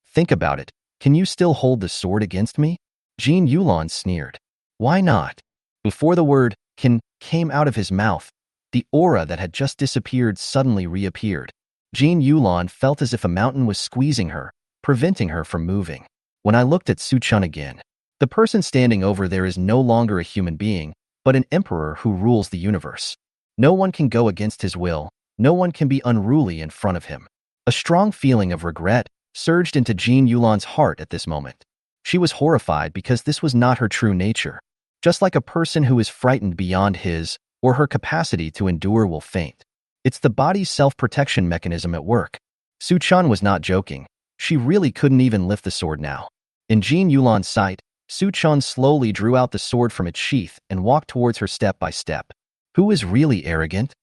Think about it. Can you still hold the sword against me?" Jin Yulan sneered. "Why not?" Before the word "can" came out of his mouth, the aura that had just disappeared suddenly reappeared. Jean Yulan felt as if a mountain was squeezing her, preventing her from moving. When I looked at Su Chun again, the person standing over there is no longer a human being, but an emperor who rules the universe. No one can go against his will, no one can be unruly in front of him. A strong feeling of regret surged into Jean Yulan's heart at this moment. She was horrified because this was not her true nature. Just like a person who is frightened beyond his or her capacity to endure will faint. It's the body's self-protection mechanism at work. Su Chun was not joking. She really couldn't even lift the sword now. In Jean Yulan's sight, Su Chun slowly drew out the sword from its sheath and walked towards her step by step. Who is really arrogant?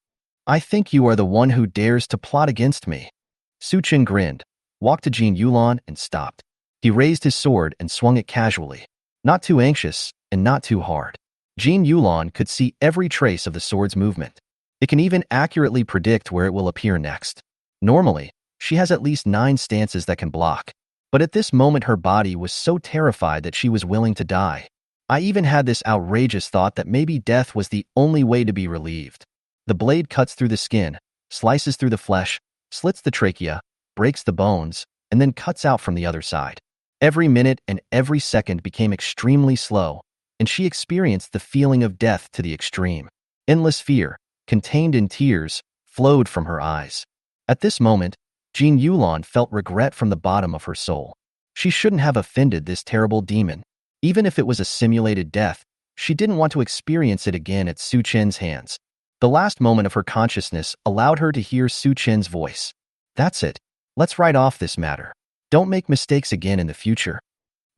I think you are the one who dares to plot against me. Su Chun grinned, walked to Jean Yulan and stopped. He raised his sword and swung it casually. Not too anxious and not too hard. Jean Yulan could see every trace of the sword's movement. It can even accurately predict where it will appear next. Normally, she has at least 9 stances that can block. But at this moment her body was so terrified that she was willing to die. I even had this outrageous thought that maybe death was the only way to be relieved. The blade cuts through the skin, slices through the flesh, slits the trachea, breaks the bones, and then cuts out from the other side. Every minute and every second became extremely slow, and she experienced the feeling of death to the extreme. Endless fear, contained in tears, flowed from her eyes. At this moment, Jean Yulan felt regret from the bottom of her soul. She shouldn't have offended this terrible demon. Even if it was a simulated death, she didn't want to experience it again at Su Chen's hands. The last moment of her consciousness allowed her to hear Su Chen's voice. That's it. Let's write off this matter. Don't make mistakes again in the future.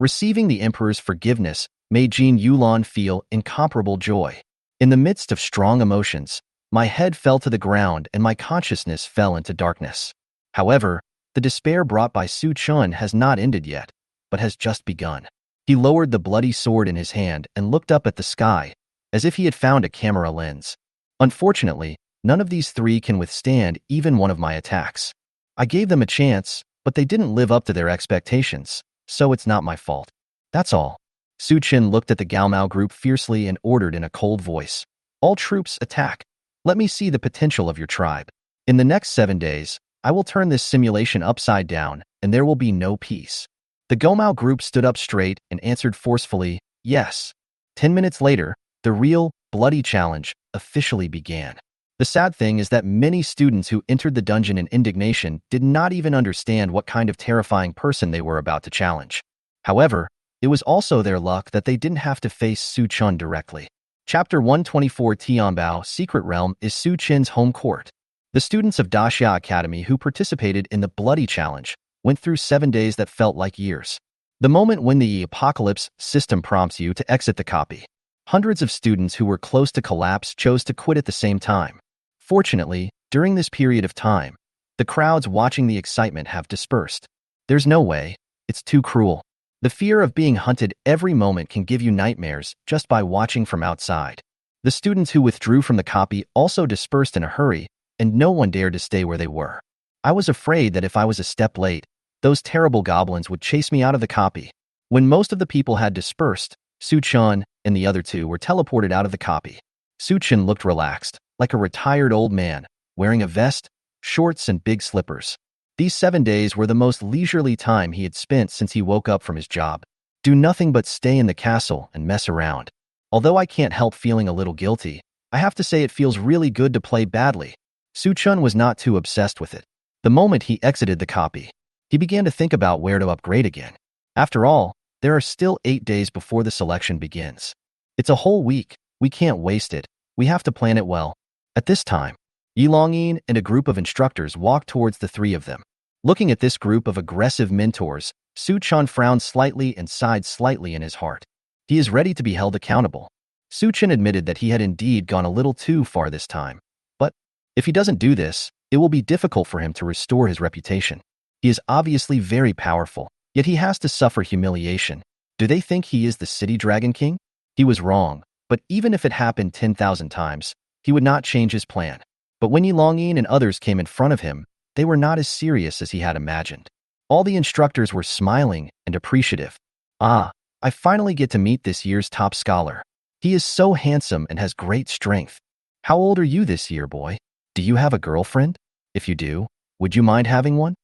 Receiving the emperor's forgiveness made Jean Yulan feel incomparable joy. In the midst of strong emotions, my head fell to the ground and my consciousness fell into darkness. However, the despair brought by Su Chun has not ended yet, but has just begun. He lowered the bloody sword in his hand and looked up at the sky, as if he had found a camera lens. Unfortunately, none of these 3 can withstand even one of my attacks. I gave them a chance, but they didn't live up to their expectations, so it's not my fault. That's all. Su Chun looked at the Gaomao group fiercely and ordered in a cold voice. All troops attack. Let me see the potential of your tribe. In the next 7 days, I will turn this simulation upside down, and there will be no peace. The Gaomao group stood up straight and answered forcefully, yes. 10 minutes later, the real, bloody challenge officially began. The sad thing is that many students who entered the dungeon in indignation did not even understand what kind of terrifying person they were about to challenge. However, it was also their luck that they didn't have to face Su Chun directly. Chapter 124 Tianbao Secret Realm is Su Chen's home court. The students of Daxia Academy who participated in the Bloody Challenge went through 7 days that felt like years. The moment when the apocalypse system prompts you to exit the copy. Hundreds of students who were close to collapse chose to quit at the same time. Fortunately, during this period of time, the crowds watching the excitement have dispersed. There's no way. It's too cruel. The fear of being hunted every moment can give you nightmares just by watching from outside. The students who withdrew from the copy also dispersed in a hurry, and no one dared to stay where they were. I was afraid that if I was a step late, those terrible goblins would chase me out of the copy. When most of the people had dispersed, Su Chun and the other 2 were teleported out of the copy. Su Chun looked relaxed, like a retired old man, wearing a vest, shorts, and big slippers. These 7 days were the most leisurely time he had spent since he woke up from his job. Do nothing but stay in the castle and mess around. Although I can't help feeling a little guilty, I have to say it feels really good to play badly. Su Chun was not too obsessed with it. The moment he exited the copy, he began to think about where to upgrade again. After all, there are still 8 days before the selection begins. It's a whole week. We can't waste it. We have to plan it well. At this time, Yi Longyin and a group of instructors walked towards the 3 of them. Looking at this group of aggressive mentors, Su Chun frowned slightly and sighed slightly in his heart. He is ready to be held accountable. Su Chun admitted that he had indeed gone a little too far this time. But if he doesn't do this, it will be difficult for him to restore his reputation. He is obviously very powerful, yet he has to suffer humiliation. Do they think he is the City Dragon King? He was wrong, but even if it happened 10,000 times, he would not change his plan. But when Yi Longyin and others came in front of him, they were not as serious as he had imagined. All the instructors were smiling and appreciative. Ah, I finally get to meet this year's top scholar. He is so handsome and has great strength. How old are you this year, boy? Do you have a girlfriend? If you do, Would you mind having one?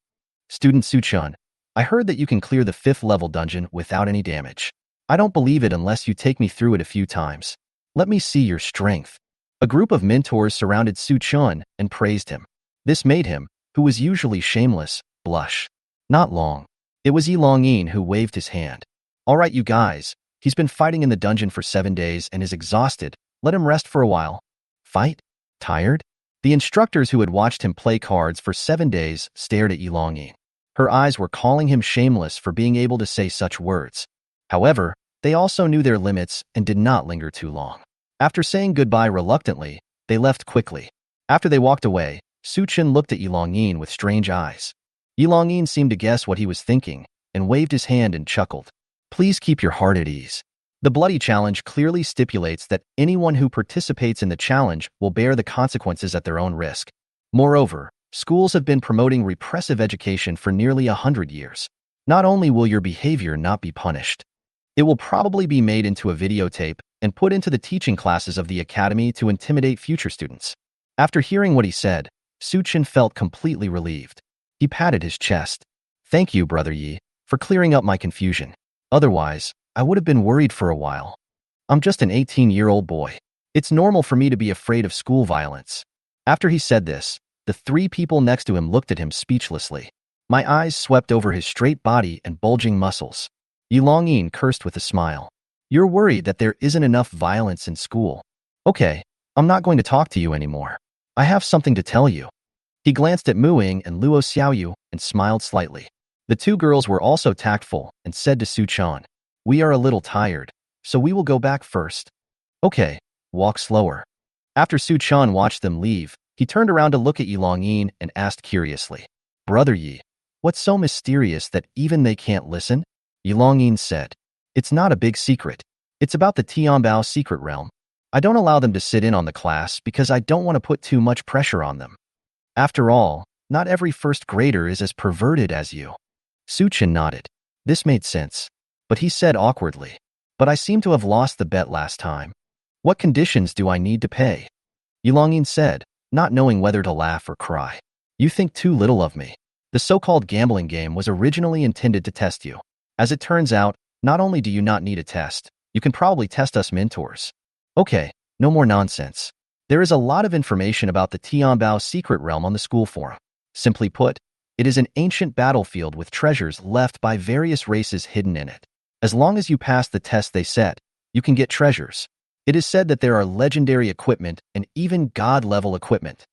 Student Suchun, I heard that you can clear the 5th level dungeon without any damage. I don't believe it unless you take me through it a few times. Let me see your strength. A group of mentors surrounded Suchun and praised him. This made him, who was usually shameless, blush. Not long. It was Yilongyin who waved his hand. All right, you guys. He's been fighting in the dungeon for 7 days and is exhausted. Let him rest for a while. Fight? Tired? The instructors who had watched him play cards for 7 days stared at Yilongyin. Her eyes were calling him shameless for being able to say such words. However, they also knew their limits and did not linger too long. After saying goodbye reluctantly, they left quickly. After they walked away, Suchun looked at Yilongyin with strange eyes. Yilongyin seemed to guess what he was thinking and waved his hand and chuckled. Please keep your heart at ease. The Bloody Challenge clearly stipulates that anyone who participates in the challenge will bear the consequences at their own risk. Moreover, schools have been promoting repressive education for nearly 100 years. Not only will your behavior not be punished, it will probably be made into a videotape and put into the teaching classes of the academy to intimidate future students. After hearing what he said, Suchun felt completely relieved. He patted his chest. Thank you, Brother Yi, for clearing up my confusion. Otherwise, I would have been worried for a while. I'm just an 18-year-old boy. It's normal for me to be afraid of school violence. After he said this, the 3 people next to him looked at him speechlessly. My eyes swept over his straight body and bulging muscles. Yilongyin cursed with a smile. You're worried that there isn't enough violence in school. Okay, I'm not going to talk to you anymore. I have something to tell you. He glanced at Muing and Luo Xiaoyu and smiled slightly. The 2 girls were also tactful and said to Suchun, we are a little tired, so we will go back first. Okay, walk slower. After Suchun watched them leave, he turned around to look at Yilongyin and asked curiously, Brother Yi, what's so mysterious that even they can't listen? Yilongyin said, it's not a big secret. It's about the Tianbao secret realm. I don't allow them to sit in on the class because I don't want to put too much pressure on them. After all, not every first grader is as perverted as you. Suchun nodded. This made sense, but he said awkwardly, but I seem to have lost the bet last time. What conditions do I need to pay? Yilongyin said, not knowing whether to laugh or cry. You think too little of me. The so-called gambling game was originally intended to test you. As it turns out, not only do you not need a test, you can probably test us mentors. Okay, no more nonsense. There is a lot of information about the Tianbao secret realm on the school forum. Simply put, it is an ancient battlefield with treasures left by various races hidden in it. As long as you pass the test they set, you can get treasures. It is said that there are legendary equipment and even god-level equipment.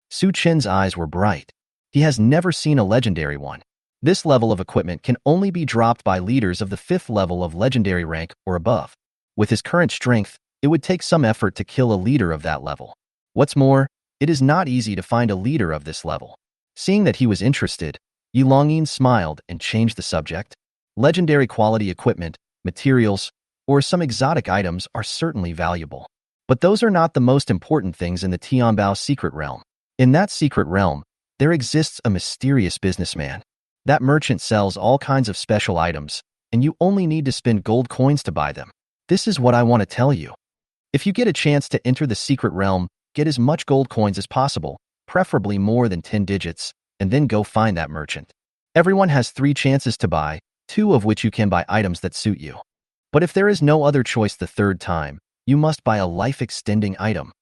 Suchun's eyes were bright. He has never seen a legendary one. This level of equipment can only be dropped by leaders of the 5th level of legendary rank or above. With his current strength, it would take some effort to kill a leader of that level. What's more, it is not easy to find a leader of this level. Seeing that he was interested, Yilongyin smiled and changed the subject. Legendary quality equipment, materials, or some exotic items are certainly valuable. But those are not the most important things in the Tianbao secret realm. In that secret realm, there exists a mysterious businessman. That merchant sells all kinds of special items, and you only need to spend gold coins to buy them. This is what I want to tell you. If you get a chance to enter the secret realm, get as much gold coins as possible, preferably more than 10 digits, and then go find that merchant. Everyone has 3 chances to buy, 2 of which you can buy items that suit you. But if there is no other choice the 3rd time, you must buy a life-extending item.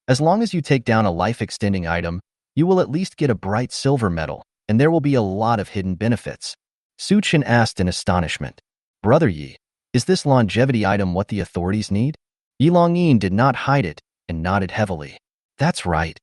As long as you take down a life-extending item, you will at least get a bright silver medal, and there will be a lot of hidden benefits. Suchun asked in astonishment, Brother Yi, is this longevity item what the authorities need? Yilongyin did not hide it and nodded heavily. That's right.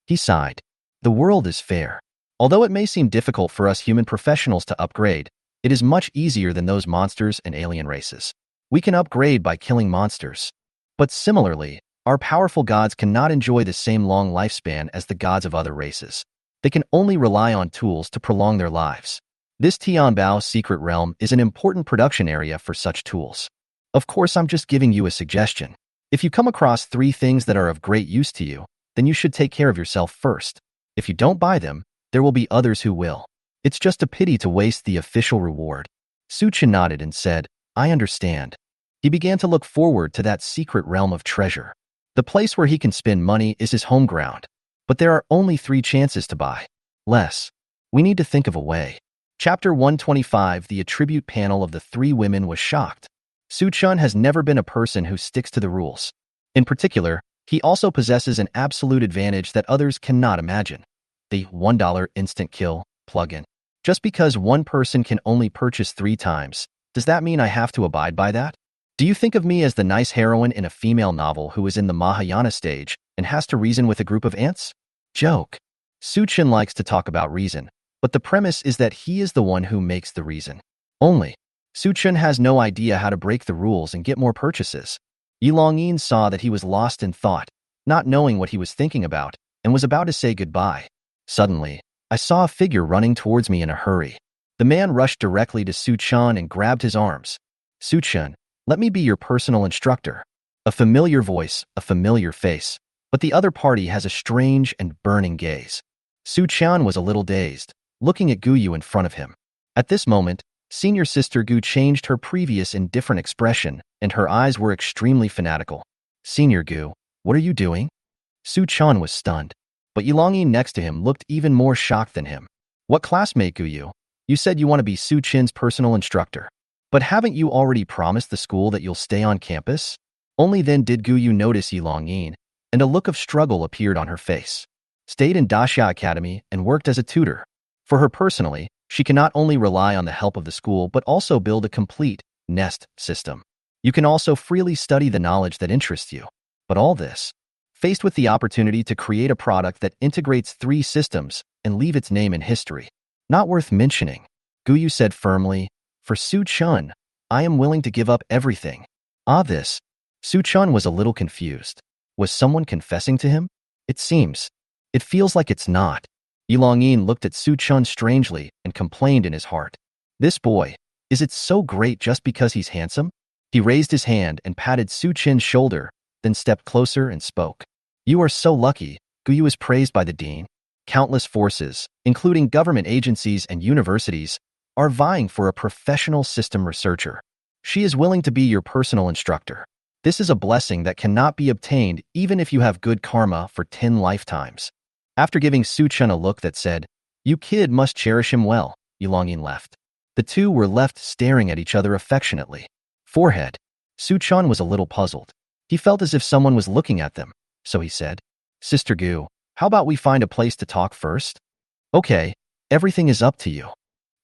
He sighed. The world is fair. Although it may seem difficult for us human professionals to upgrade, it is much easier than those monsters and alien races. We can upgrade by killing monsters. But similarly, our powerful gods cannot enjoy the same long lifespan as the gods of other races. They can only rely on tools to prolong their lives. This Tianbao secret realm is an important production area for such tools. Of course, I'm just giving you a suggestion. If you come across 3 things that are of great use to you, then you should take care of yourself first. If you don't buy them, there will be others who will. It's just a pity to waste the official reward. Suchun nodded and said, I understand. He began to look forward to that secret realm of treasure. The place where he can spend money is his home ground. But there are only 3 chances to buy. Less. We need to think of a way. Chapter 125, the attribute panel of the three women was shocked. Su-chun has never been a person who sticks to the rules. In particular, he also possesses an absolute advantage that others cannot imagine. The $1 instant kill plugin. Just because one person can only purchase 3 times, does that mean I have to abide by that? Do you think of me as the nice heroine in a female novel who is in the Mahayana stage and has to reason with a group of ants? Joke. Su-chun likes to talk about reason, but the premise is that he is the one who makes the reason. Only, Su-chun has no idea how to break the rules and get more purchases. Yilong-yin saw that he was lost in thought, not knowing what he was thinking about, and was about to say goodbye. Suddenly, I saw a figure running towards me in a hurry. The man rushed directly to Su-chun and grabbed his arms. Su-chun, let me be your personal instructor. A familiar voice, a familiar face, but the other party has a strange and burning gaze. Su-chun was a little dazed, looking at Guyu in front of him. At this moment, senior sister Gu changed her previous indifferent expression, and her eyes were extremely fanatical. Senior Gu, what are you doing? Su-chun was stunned, but Yilong-yin next to him looked even more shocked than him. What classmate Guyu? You said you want to be Su-chun's personal instructor. But haven't you already promised the school that you'll stay on campus? Only then did Guyu notice Yilong-yin, and a look of struggle appeared on her face. Stayed in Daxia Academy and worked as a tutor. For her personally, she can not only rely on the help of the school but also build a complete nest system. You can also freely study the knowledge that interests you. But all this, faced with the opportunity to create a product that integrates 3 systems and leave its name in history. Not worth mentioning, Guyu said firmly. For Su-chun, I am willing to give up everything. This. Su-chun was a little confused. Was someone confessing to him? It seems. It feels like it's not. Yilong-yin looked at Su-chun strangely and complained in his heart. This boy, is it so great just because he's handsome? He raised his hand and patted Su-chun's shoulder, then stepped closer and spoke. You are so lucky, Guyu is praised by the dean. Countless forces, including government agencies and universities, are vying for a professional system researcher. She is willing to be your personal instructor. This is a blessing that cannot be obtained even if you have good karma for 10 lifetimes. After giving Su-chun a look that said, you kid must cherish him well, Yilong-yin left. The two were left staring at each other affectionately. Forehead. Su-chun was a little puzzled. He felt as if someone was looking at them, so he said, Sister Gu, how about we find a place to talk first? Okay, everything is up to you.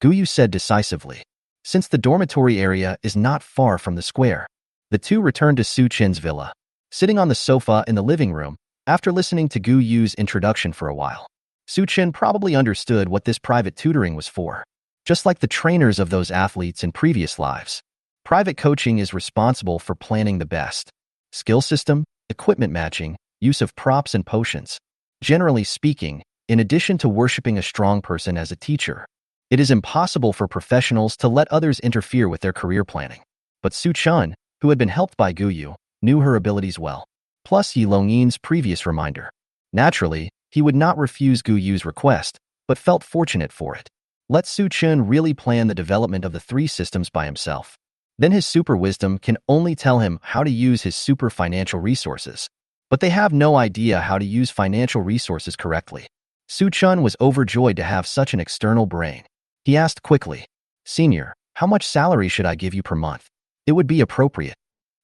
Guyu said decisively. Since the dormitory area is not far from the square, the two returned to Su-chun's villa. Sitting on the sofa in the living room, after listening to Guyu's introduction for a while, Su-chun probably understood what this private tutoring was for. Just like the trainers of those athletes in previous lives, private coaching is responsible for planning the best skill system, equipment matching, use of props and potions. Generally speaking, in addition to worshiping a strong person as a teacher, it is impossible for professionals to let others interfere with their career planning. But Su-chun, who had been helped by Guyu, knew her abilities well. Plus Yilong-yin's previous reminder. Naturally, he would not refuse Guyu's request, but felt fortunate for it. Let Su-chun really plan the development of the 3 systems by himself. Then his super wisdom can only tell him how to use his super financial resources. But they have no idea how to use financial resources correctly. Su-chun was overjoyed to have such an external brain. He asked quickly, Senior, how much salary should I give you per month? It would be appropriate.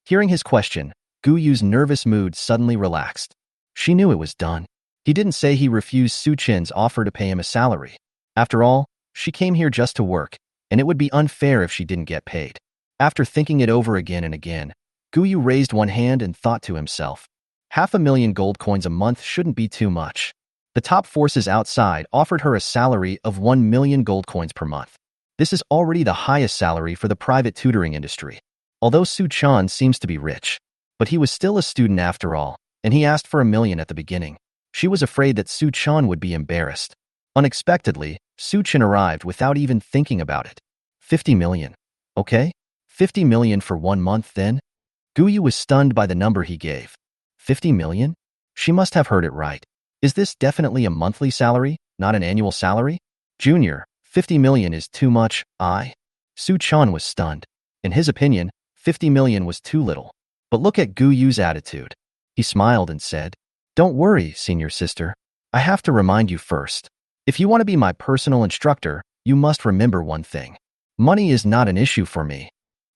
Hearing his question, Guyu's nervous mood suddenly relaxed. She knew it was done. He didn't say he refused Su-chun's offer to pay him a salary. After all, she came here just to work, and it would be unfair if she didn't get paid. After thinking it over again and again, Guyu raised one hand and thought to himself, 500,000 gold coins a month shouldn't be too much. The top forces outside offered her a salary of 1 million gold coins per month. This is already the highest salary for the private tutoring industry. Although Su-chun seems to be rich, but he was still a student after all, and he asked for 1 million at the beginning. She was afraid that Su-chun would be embarrassed. Unexpectedly, Su-chun arrived without even thinking about it. 50 million. Okay? 50 million for 1 month then? Guyu was stunned by the number he gave. 50 million? She must have heard it right. Is this definitely a monthly salary, not an annual salary? Junior, 50 million is too much, Su-chun was stunned. In his opinion, 50 million was too little. But look at Guyu's attitude. He smiled and said, Don't worry, senior sister. I have to remind you first. If you want to be my personal instructor, you must remember one thing. Money is not an issue for me.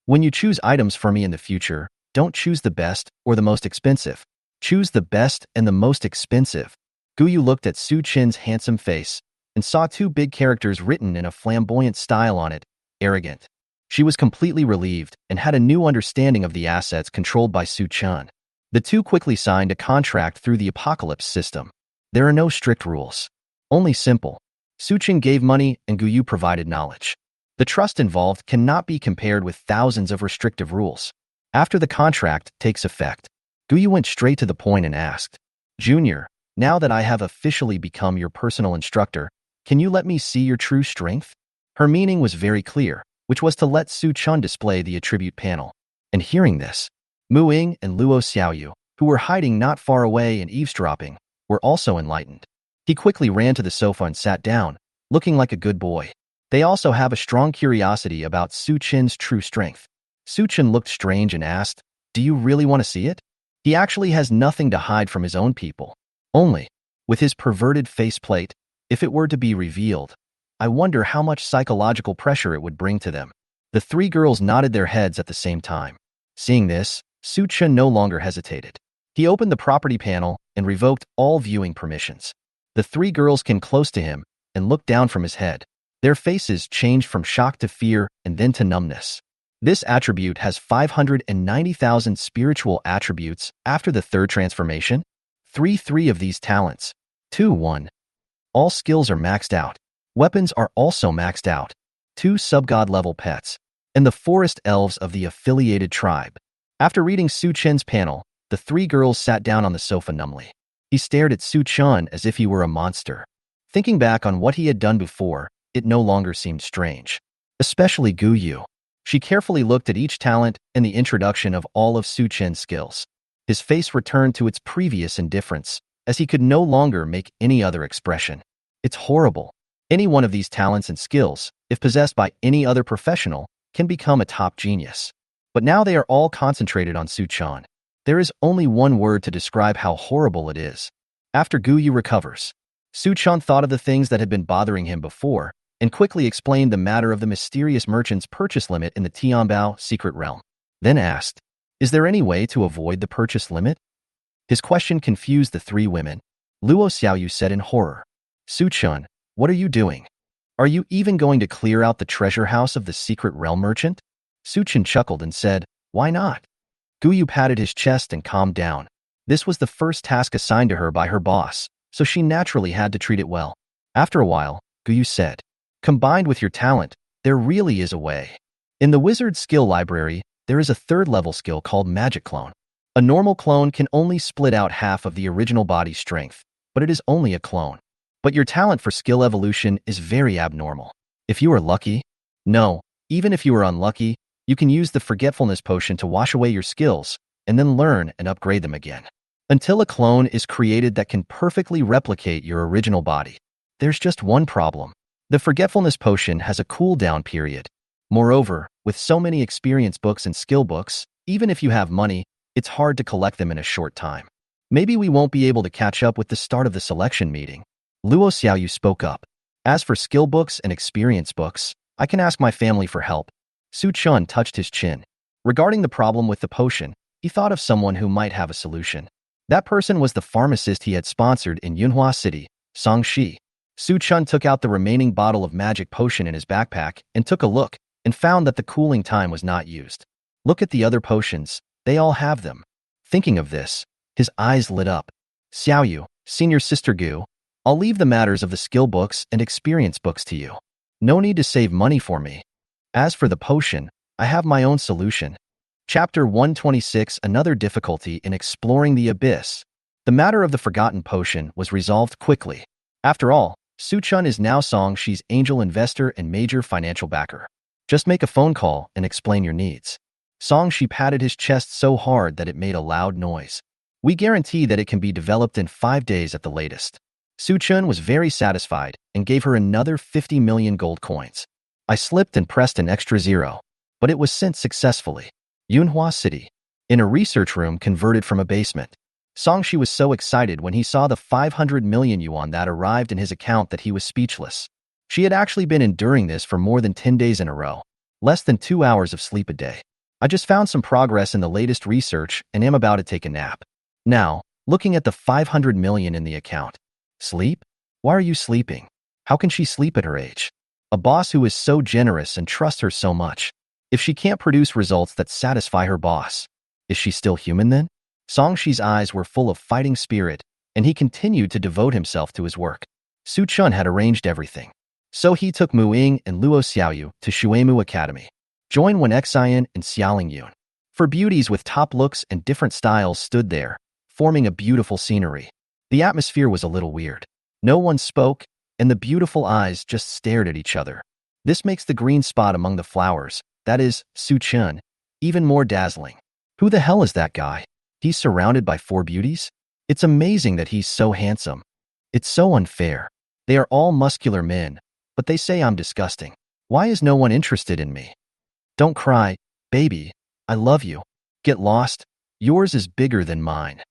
When you choose items for me in the future, don't choose the best or the most expensive. Choose the best and the most expensive. Guyu looked at Su Chen's handsome face and saw two big characters written in a flamboyant style on it, arrogant. She was completely relieved and had a new understanding of the assets controlled by Su Chen. The two quickly signed a contract through the Apocalypse system. There are no strict rules. Only simple. Su Chen gave money and Guyu provided knowledge. The trust involved cannot be compared with thousands of restrictive rules. After the contract takes effect, Guyu went straight to the point and asked, Junior, now that I have officially become your personal instructor, can you let me see your true strength? Her meaning was very clear, which was to let Su Chen display the attribute panel. And hearing this, Mu Ying and Luo Xiaoyu, who were hiding not far away and eavesdropping, were also enlightened. He quickly ran to the sofa and sat down, looking like a good boy. They also have a strong curiosity about Su Chen's true strength. Su Chen looked strange and asked, Do you really want to see it? He actually has nothing to hide from his own people. Only, with his perverted faceplate, if it were to be revealed, I wonder how much psychological pressure it would bring to them. The three girls nodded their heads at the same time. Seeing this, Su Chen no longer hesitated. He opened the property panel and revoked all viewing permissions. The three girls came close to him and looked down from his head. Their faces changed from shock to fear and then to numbness. This attribute has 590,000 spiritual attributes after the third transformation. 3 of these talents. 2 All skills are maxed out. Weapons are also maxed out. 2 sub-god level pets. And the forest elves of the affiliated tribe. After reading Su Chen's panel, the three girls sat down on the sofa numbly. He stared at Su Chen as if he were a monster. Thinking back on what he had done before, it no longer seemed strange. Especially Guyu. She carefully looked at each talent and the introduction of all of Su Chen's skills. His face returned to its previous indifference, as he could no longer make any other expression. It's horrible. Any one of these talents and skills, if possessed by any other professional, can become a top genius. But now they are all concentrated on Su Chen. There is only one word to describe how horrible it is. After Guyu recovers, Su Chen thought of the things that had been bothering him before and quickly explained the matter of the mysterious merchant's purchase limit in the Tianbao secret realm. Then asked, Is there any way to avoid the purchase limit? His question confused the three women. Luo Xiaoyu said in horror, Su Chen, what are you doing? Are you even going to clear out the treasure house of the secret realm merchant? Su Chen chuckled and said, Why not? Guyu patted his chest and calmed down. This was the first task assigned to her by her boss, so she naturally had to treat it well. After a while, Guyu said, Combined with your talent, there really is a way. In the wizard skill library, there is a third-level skill called Magic Clone. A normal clone can only split out half of the original body's strength, but it is only a clone. But your talent for skill evolution is very abnormal. If you are lucky, no, even if you are unlucky, you can use the forgetfulness potion to wash away your skills and then learn and upgrade them again. Until a clone is created that can perfectly replicate your original body. There's just one problem. The forgetfulness potion has a cooldown period. Moreover, with so many experience books and skill books, even if you have money, it's hard to collect them in a short time. Maybe we won't be able to catch up with the start of the selection meeting. Luo Xiaoyu spoke up. As for skill books and experience books, I can ask my family for help. Su Chen touched his chin. Regarding the problem with the potion, he thought of someone who might have a solution. That person was the pharmacist he had sponsored in Yunhua City, Song Shi. Su Chen took out the remaining bottle of magic potion in his backpack and took a look, and found that the cooling time was not used. Look at the other potions, they all have them. Thinking of this, his eyes lit up. Xiaoyu, senior sister Gu, I'll leave the matters of the skill books and experience books to you. No need to save money for me. As for the potion, I have my own solution. Chapter 126 Another difficulty in exploring the abyss. The matter of the forgotten potion was resolved quickly. After all, Su Chen is now Song Shi's angel investor and major financial backer. Just make a phone call and explain your needs. Song Shi patted his chest so hard that it made a loud noise. We guarantee that it can be developed in 5 days at the latest. Su Chen was very satisfied and gave her another 50 million gold coins. I slipped and pressed an extra 0, but it was sent successfully. Yunhua City. In a research room converted from a basement. Songshi was so excited when he saw the 500 million yuan that arrived in his account that he was speechless. She had actually been enduring this for more than 10 days in a row. Less than 2 hours of sleep a day. I just found some progress in the latest research and am about to take a nap. Now, looking at the 500 million in the account. Sleep? Why are you sleeping? How can she sleep at her age? A boss who is so generous and trusts her so much. If she can't produce results that satisfy her boss, is she still human then? Songshi's eyes were full of fighting spirit, and he continued to devote himself to his work. Su Chun had arranged everything. So he took Mu Ying and Luo Xiaoyu to Shuemu Academy. Join Wen-Xian and Xiaolingyun. For beauties with top looks and different styles stood there, forming a beautiful scenery. The atmosphere was a little weird. No one spoke, and the beautiful eyes just stared at each other. This makes the green spot among the flowers, that is, Su Chun, even more dazzling. Who the hell is that guy? He's surrounded by 4 beauties? It's amazing that he's so handsome. It's so unfair. They are all muscular men, but they say I'm disgusting. Why is no one interested in me? Don't cry, baby. I love you. Get lost. Yours is bigger than mine.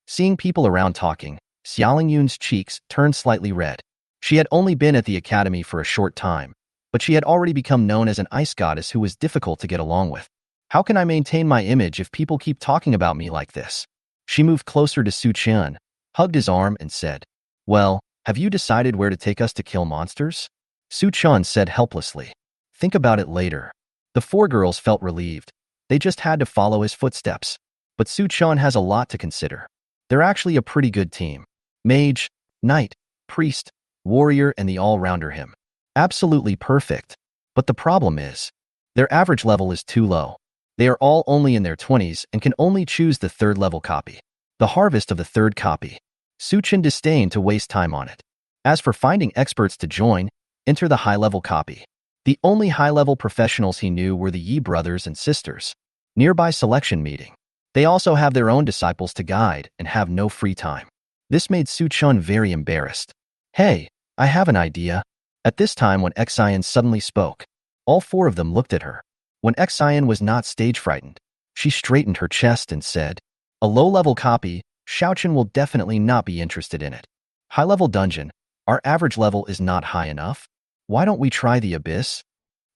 Seeing people around talking, Xiaolingyun's cheeks turned slightly red. She had only been at the academy for a short time, but she had already become known as an ice goddess who was difficult to get along with. How can I maintain my image if people keep talking about me like this? She moved closer to Su Chun, hugged his arm, and said, "Well, have you decided where to take us to kill monsters?" Su Chun said helplessly, "Think about it later." The 4 girls felt relieved. They just had to follow his footsteps. But Su Chun has a lot to consider. They're actually a pretty good team. Mage, knight, priest, warrior, and the all-rounder him. Absolutely perfect. But the problem is, their average level is too low. They are all only in their 20s and can only choose the 3rd level copy. The harvest of the 3rd copy. Su Chun disdained to waste time on it. As for finding experts to join, enter the high-level copy. The only high-level professionals he knew were the Yi brothers and sisters. Nearby selection meeting. They also have their own disciples to guide and have no free time. This made Su Chun very embarrassed. "Hey, I have an idea." At this time when Xian suddenly spoke, all 4 of them looked at her. When Xian was not stage-frightened, she straightened her chest and said, "A low-level copy, Shaochen will definitely not be interested in it. High-level dungeon, our average level is not high enough. Why don't we try the Abyss?"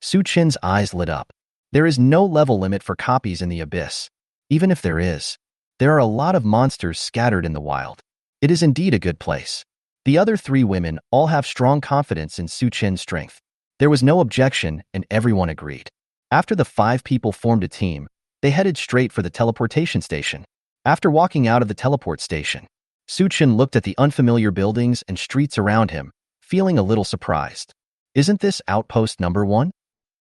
Su Chin's eyes lit up. There is no level limit for copies in the Abyss. Even if there is, there are a lot of monsters scattered in the wild. It is indeed a good place. The other 3 women all have strong confidence in Su Chin's strength. There was no objection, and everyone agreed. After the 5 people formed a team, they headed straight for the teleportation station. After walking out of the teleport station, Su Chin looked at the unfamiliar buildings and streets around him, feeling a little surprised. Isn't this outpost number 1?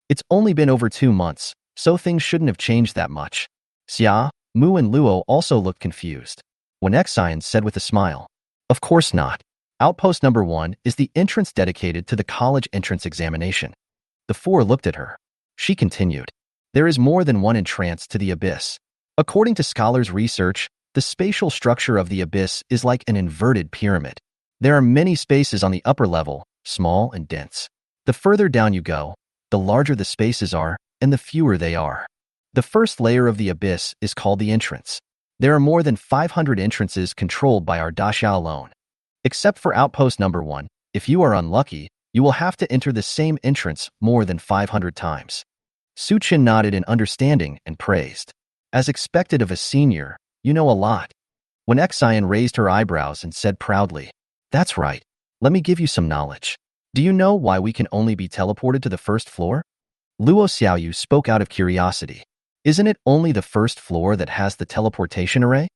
It's only been over 2 months, so things shouldn't have changed that much. Xia, Mu and Luo also looked confused. When Xian said with a smile, "Of course not. Outpost number 1 is the entrance dedicated to the college entrance examination." The 4 looked at her. She continued, "There is more than one entrance to the Abyss. According to scholars' research, the spatial structure of the Abyss is like an inverted pyramid. There are many spaces on the upper level, small and dense. The further down you go, the larger the spaces are, and the fewer they are. The first layer of the Abyss is called the entrance. There are more than 500 entrances controlled by our Dasha alone. Except for outpost number 1, if you are unlucky, you will have to enter the same entrance more than 500 times." Su Chin nodded in understanding and praised. "As expected of a senior, you know a lot." When Xian raised her eyebrows and said proudly, "That's right. Let me give you some knowledge. Do you know why we can only be teleported to the 1st floor?" Luo Xiaoyu spoke out of curiosity. "Isn't it only the 1st floor that has the teleportation array?"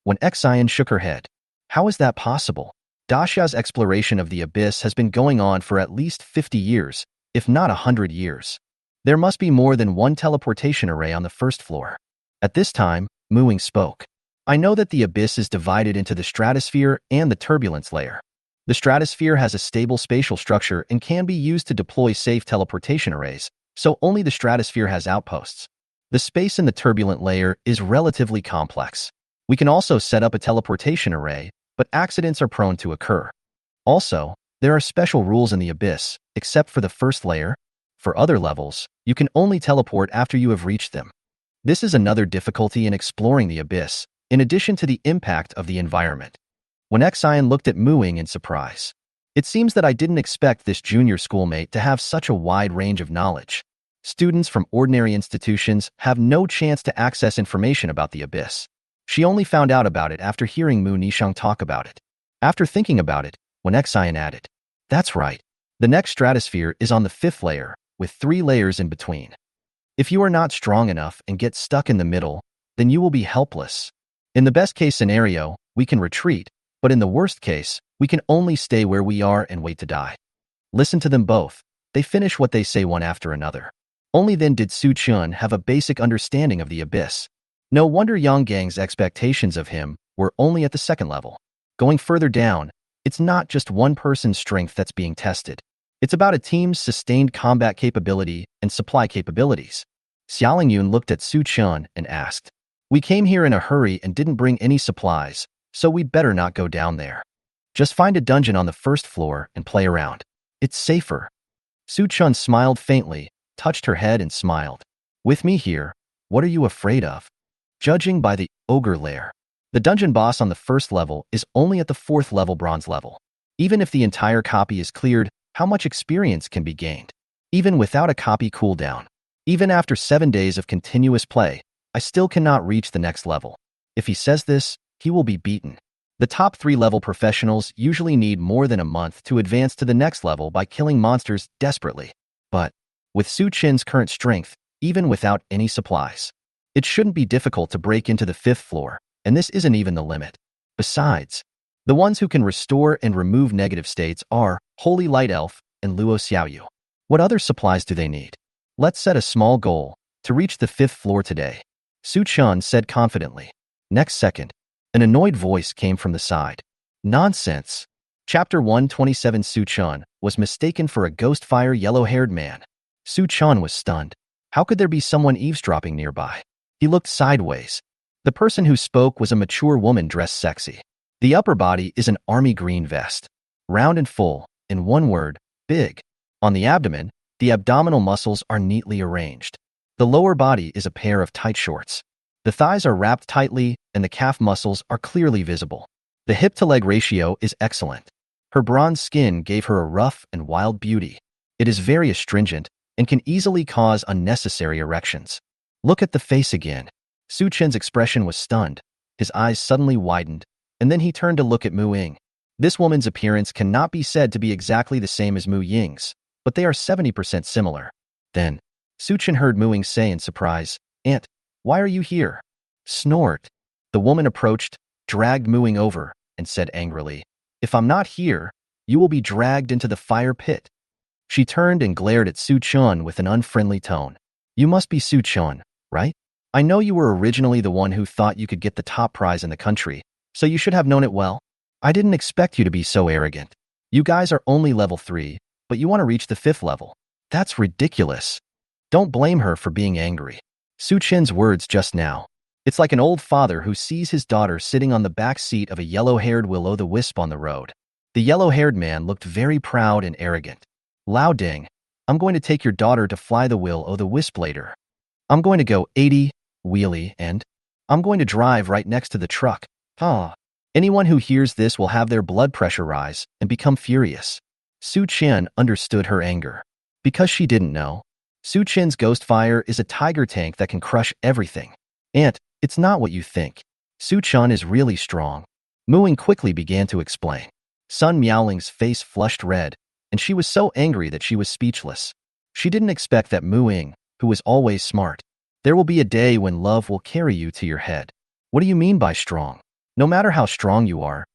When Xian shook her head, "How is that possible? Dasha's exploration of the Abyss has been going on for at least 50 years, if not 100 years. There must be more than one teleportation array on the 1st floor." At this time, Mu Ying spoke. "I know that the Abyss is divided into the stratosphere and the turbulence layer. The stratosphere has a stable spatial structure and can be used to deploy safe teleportation arrays, so only the stratosphere has outposts. The space in the turbulent layer is relatively complex. We can also set up a teleportation array, but accidents are prone to occur. Also, there are special rules in the Abyss, except for the 1st layer. For other levels, you can only teleport after you have reached them. This is another difficulty in exploring the Abyss, in addition to the impact of the environment. When Xian looked at Mu Ying in surprise. It seems that I didn't expect this junior schoolmate to have such a wide range of knowledge. Students from ordinary institutions have no chance to access information about the abyss. She only found out about it after hearing Mu Nishang talk about it. After thinking about it, when Xian added, "That's right. The next stratosphere is on the 5th layer, with 3 layers in between. If you are not strong enough and get stuck in the middle, then you will be helpless. In the best case scenario, we can retreat, but in the worst case, we can only stay where we are and wait to die." Listen to them both. They finish what they say one after another. Only then did Su Chun have a basic understanding of the abyss. No wonder Yang Gang's expectations of him were only at the 2nd level. Going further down, it's not just one person's strength that's being tested. It's about a team's sustained combat capability and supply capabilities. Xiaoling Yun looked at Su Chun and asked, "We came here in a hurry and didn't bring any supplies, so we'd better not go down there. Just find a dungeon on the 1st floor and play around. It's safer." Su Chun smiled faintly, touched her head and smiled. "With me here, what are you afraid of?" Judging by the ogre lair, the dungeon boss on the 1st level is only at the 4th level bronze level. Even if the entire copy is cleared, how much experience can be gained? Even without a copy cooldown, even after 7 days of continuous play, I still cannot reach the next level. If he says this, he will be beaten. The top 3 level professionals usually need more than a month to advance to the next level by killing monsters desperately. But with Su Chin's current strength, even without any supplies, it shouldn't be difficult to break into the 5th floor, and this isn't even the limit. Besides, the ones who can restore and remove negative states are Holy Light Elf and Luo Xiaoyu. What other supplies do they need? Let's set a small goal to reach the 5th floor today, Su Chun said confidently. Next second, an annoyed voice came from the side. Nonsense. Chapter 127. Su Chun was mistaken for a ghost-fire yellow-haired man. Su Chun was stunned. How could there be someone eavesdropping nearby? He looked sideways. The person who spoke was a mature woman dressed sexy. The upper body is an army green vest. Round and full, in one word, big. On the abdomen, the abdominal muscles are neatly arranged. The lower body is a pair of tight shorts. The thighs are wrapped tightly, and the calf muscles are clearly visible. The hip-to-leg ratio is excellent. Her bronze skin gave her a rough and wild beauty. It is very astringent and can easily cause unnecessary erections. Look at the face again. Su Chen's expression was stunned. His eyes suddenly widened, and then he turned to look at Mu Ying. This woman's appearance cannot be said to be exactly the same as Mu Ying's, but they are 70% similar. Then, Su Chen heard Mu Ying say in surprise, "Aunt, why are you here?" Snort. The woman approached, dragged Mu Ying over, and said angrily, "If I'm not here, you will be dragged into the fire pit." She turned and glared at Su Chun with an unfriendly tone. "You must be Su Chun, right? I know you were originally the one who thought you could get the top prize in the country, so you should have known it well. I didn't expect you to be so arrogant. You guys are only level 3, but you want to reach the 5th level. That's ridiculous." Don't blame her for being angry. Su Chen's words just now. It's like an old father who sees his daughter sitting on the back seat of a yellow-haired will-o'-the-wisp on the road. The yellow-haired man looked very proud and arrogant. "Lao Ding, I'm going to take your daughter to fly the will-o'-the-wisp later. I'm going to go 80, wheelie, and I'm going to drive right next to the truck. Anyone who hears this will have their blood pressure rise and become furious." Su Chen understood her anger. Because she didn't know, Su Chen's ghost fire is a tiger tank that can crush everything. "Aunt, it's not what you think. Su Chen is really strong." Mu Ying quickly began to explain. Sun Miaoling's face flushed red, and she was so angry that she was speechless. She didn't expect that Mu Ying, who was always smart. "There will be a day when love will carry you to your head." What do you mean by strong? No matter how strong you are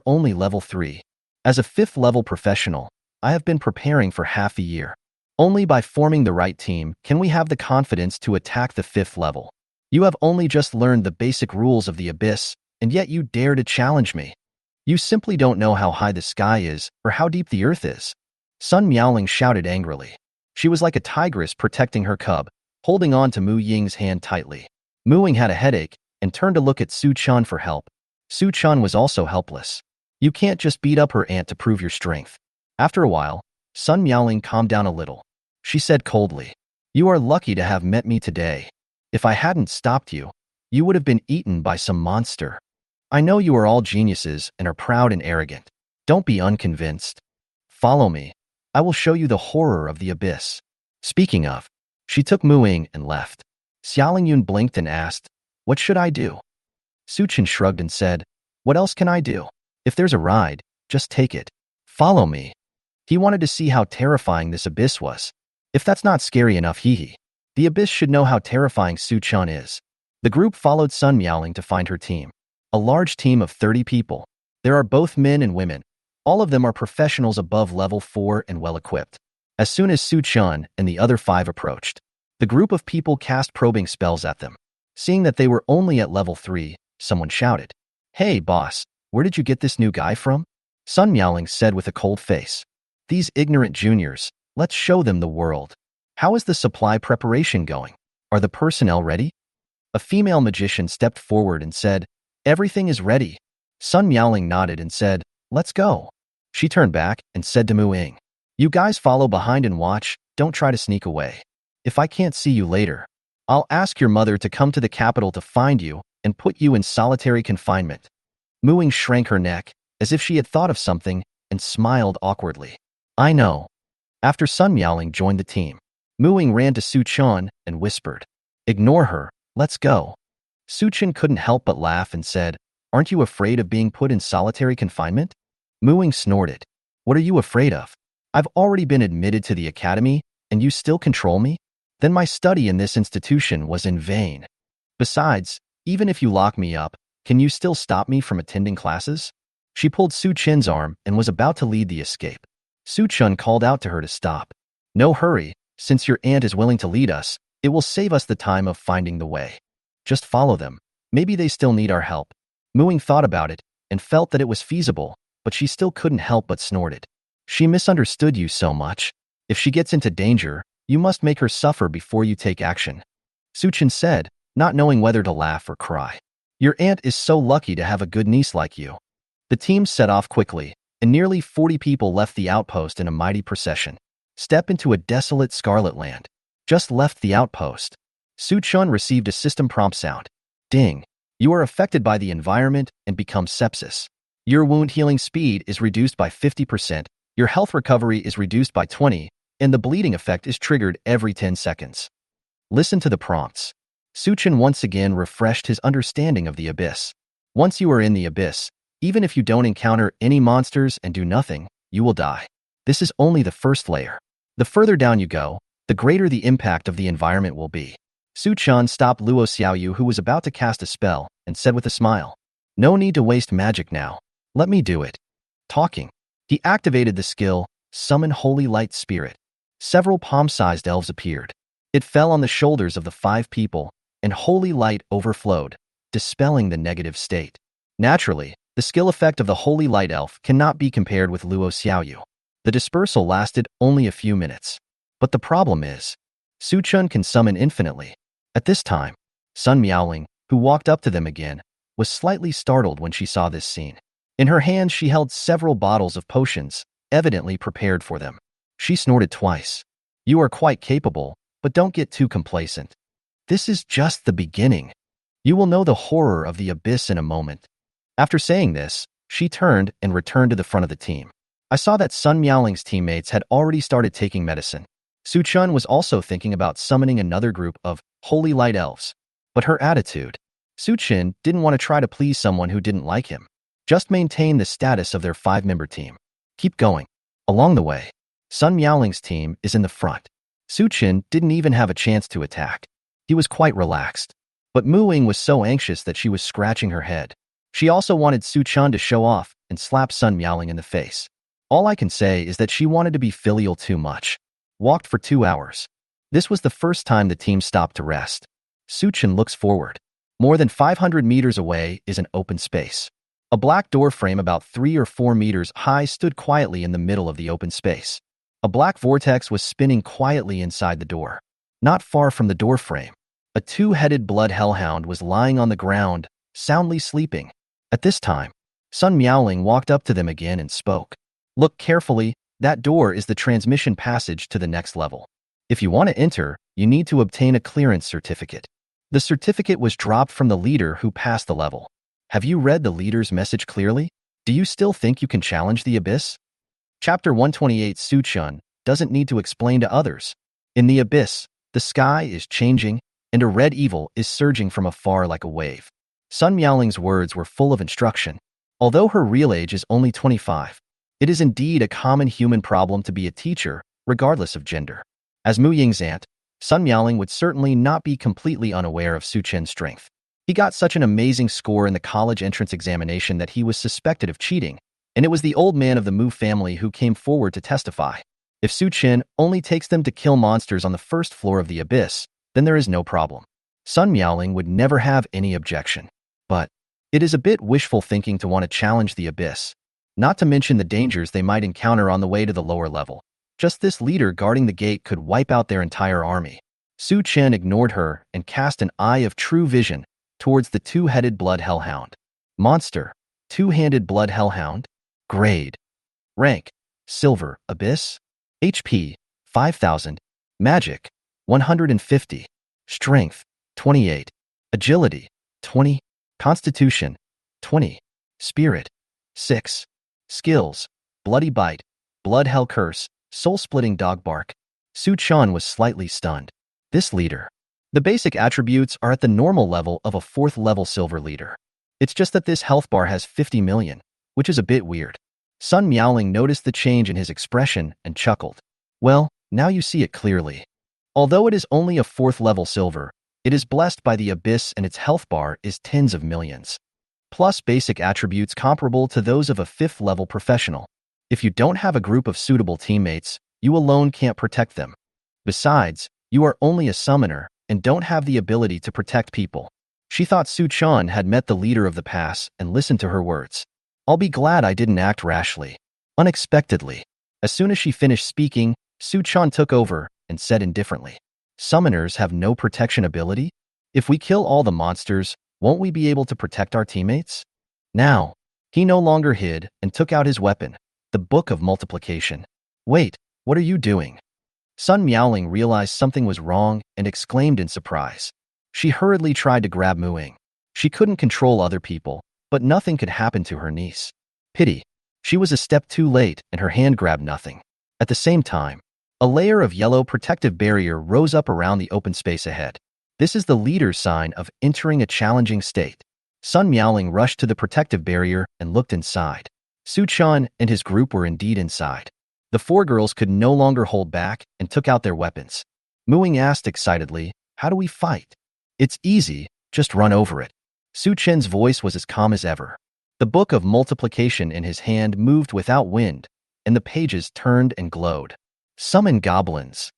only level 3. As a 5th level professional, I have been preparing for half a year. Only by forming the right team can we have the confidence to attack the 5th level. You have only just learned the basic rules of the abyss, and yet you dare to challenge me. You simply don't know how high the sky is or how deep the earth is. Sun Miaoling shouted angrily. She was like a tigress protecting her cub, holding on to Mu Ying's hand tightly. Mu Ying had a headache and turned to look at Su Chun for help. Su Chun was also helpless. You can't just beat up her aunt to prove your strength. After a while, Sun Miaoling calmed down a little. She said coldly, "You are lucky to have met me today. If I hadn't stopped you, you would have been eaten by some monster. I know you are all geniuses and are proud and arrogant. Don't be unconvinced. Follow me. I will show you the horror of the abyss. Speaking of, she took Muing and left. Xiaolingyun blinked and asked, what should I do? Suchin shrugged and said, what else can I do? If there's a ride, just take it. Follow me. He wanted to see how terrifying this abyss was. If that's not scary enough, hee. The abyss should know how terrifying Suchun is. The group followed Sun Miaoling to find her team. A large team of 30 people. There are both men and women. All of them are professionals above level 4 and well-equipped. As soon as Suchun and the other 5 approached, the group of people cast probing spells at them. Seeing that they were only at level 3, someone shouted, hey, boss, where did you get this new guy from? Sun Miaoling said with a cold face. These ignorant juniors, let's show them the world. How is the supply preparation going? Are the personnel ready? A female magician stepped forward and said, everything is ready. Sun Miaoling nodded and said, let's go. She turned back and said to Muing, you guys follow behind and watch, don't try to sneak away. If I can't see you later, I'll ask your mother to come to the capital to find you and put you in solitary confinement. Muing shrank her neck, as if she had thought of something, and smiled awkwardly. I know. After Sun Miaoling joined the team, Muing ran to Suchun and whispered, ignore her, let's go. Suchun couldn't help but laugh and said, aren't you afraid of being put in solitary confinement? Muing snorted. What are you afraid of? I've already been admitted to the academy, and you still control me? Then my study in this institution was in vain. Besides, even if you lock me up, can you still stop me from attending classes? She pulled Suchun's arm and was about to lead the escape. Suchun called out to her to stop. No hurry, since your aunt is willing to lead us, it will save us the time of finding the way. Just follow them. Maybe they still need our help. Muing thought about it and felt that it was feasible, but she still couldn't help but snorted. She misunderstood you so much. If she gets into danger, you must make her suffer before you take action. Suchun said, not knowing whether to laugh or cry. Your aunt is so lucky to have a good niece like you. The team set off quickly, and nearly 40 people left the outpost in a mighty procession. Step into a desolate scarlet land. Just left the outpost. Suchun received a system prompt sound. Ding. You are affected by the environment and become sepsis. Your wound healing speed is reduced by 50%, your health recovery is reduced by 20%, and the bleeding effect is triggered every 10 seconds. Listen to the prompts. Suchun once again refreshed his understanding of the abyss. Once you are in the abyss, even if you don't encounter any monsters and do nothing, you will die. This is only the first layer. The further down you go, the greater the impact of the environment will be. Suchun stopped Luo Xiaoyu, who was about to cast a spell, and said with a smile, no need to waste magic now. Let me do it. Talking. He activated the skill, Summon Holy Light Spirit. Several palm-sized elves appeared. It fell on the shoulders of the 5 people, and holy light overflowed, dispelling the negative state. Naturally, the skill effect of the holy light elf cannot be compared with Luo Xiaoyu. The dispersal lasted only a few minutes. But the problem is, Suchun can summon infinitely. At this time, Sun Miaoling, who walked up to them again, was slightly startled when she saw this scene. In her hands she held several bottles of potions, evidently prepared for them. She snorted twice. You are quite capable, but don't get too complacent. This is just the beginning. You will know the horror of the abyss in a moment. After saying this, she turned and returned to the front of the team. I saw that Sun Miaoling's teammates had already started taking medicine. Suchun was also thinking about summoning another group of holy light elves. But her attitude. Suchun didn't want to try to please someone who didn't like him. Just maintain the status of their 5-member team. Keep going. Along the way, Sun Miaoling's team is in the front. Suchun didn't even have a chance to attack. He was quite relaxed. But Muing was so anxious that she was scratching her head. She also wanted Suchun to show off and slap Sun Miaoling in the face. All I can say is that she wanted to be filial too much. Walked for 2 hours. This was the first time the team stopped to rest. Suchun looks forward. More than 500 meters away is an open space. A black door frame about 3 or 4 meters high stood quietly in the middle of the open space. A black vortex was spinning quietly inside the door. Not far from the door frame, a 2-headed blood hellhound was lying on the ground, soundly sleeping. At this time, Sun Miaoling walked up to them again and spoke. Look carefully, that door is the transmission passage to the next level. If you want to enter, you need to obtain a clearance certificate. The certificate was dropped from the leader who passed the level. Have you read the leader's message clearly? Do you still think you can challenge the abyss? Chapter 128 Su-chun doesn't need to explain to others. In the abyss, the sky is changing, and a red evil is surging from afar like a wave. Sun Miaoling's words were full of instruction. Although her real age is only 25, it is indeed a common human problem to be a teacher, regardless of gender. As Mu Ying's aunt, Sun Miaoling would certainly not be completely unaware of Su Chen's strength. He got such an amazing score in the college entrance examination that he was suspected of cheating, and it was the old man of the Mu family who came forward to testify. If Su Chen only takes them to kill monsters on the first floor of the abyss, then there is no problem. Sun Miaoling would never have any objection. But it is a bit wishful thinking to want to challenge the abyss, not to mention the dangers they might encounter on the way to the lower level. Just this leader guarding the gate could wipe out their entire army. Su Chen ignored her and cast an eye of true vision towards the two-headed blood hellhound. Monster, two-handed blood hellhound. Grade. Rank, Silver, Abyss. HP, 5000. Magic, 150. Strength, 28. Agility, 20. Constitution, 20. Spirit, 6. Skills, Bloody Bite, Blood Hell Curse, Soul-Splitting Dog Bark. Su Chen was slightly stunned. This leader. The basic attributes are at the normal level of a 4th level silver leader. It's just that this health bar has 50 million, which is a bit weird. Sun Miaoling noticed the change in his expression and chuckled. Well, now you see it clearly. Although it is only a 4th level silver, it is blessed by the abyss and its health bar is tens of millions. Plus basic attributes comparable to those of a 5th level professional. If you don't have a group of suitable teammates, you alone can't protect them. Besides, you are only a summoner and don't have the ability to protect people. She thought Su Chen had met the leader of the pass and listened to her words. I'll be glad I didn't act rashly. Unexpectedly. As soon as she finished speaking, Su Chen took over and said indifferently, Summoners have no protection ability? If we kill all the monsters, won't we be able to protect our teammates? Now, he no longer hid and took out his weapon, the Book of Multiplication. Wait, what are you doing? Sun Miaoling realized something was wrong and exclaimed in surprise. She hurriedly tried to grab Mu Ying. She couldn't control other people, but nothing could happen to her niece. Pity. She was a step too late and her hand grabbed nothing. At the same time, a layer of yellow protective barrier rose up around the open space ahead. This is the leader's sign of entering a challenging state. Sun Miaoling rushed to the protective barrier and looked inside. Su Chen and his group were indeed inside. The 4 girls could no longer hold back and took out their weapons. Mu Ying asked excitedly, how do we fight? It's easy, just run over it. Su Chen's voice was as calm as ever. The Book of Multiplication in his hand moved without wind, and the pages turned and glowed. Summon goblins.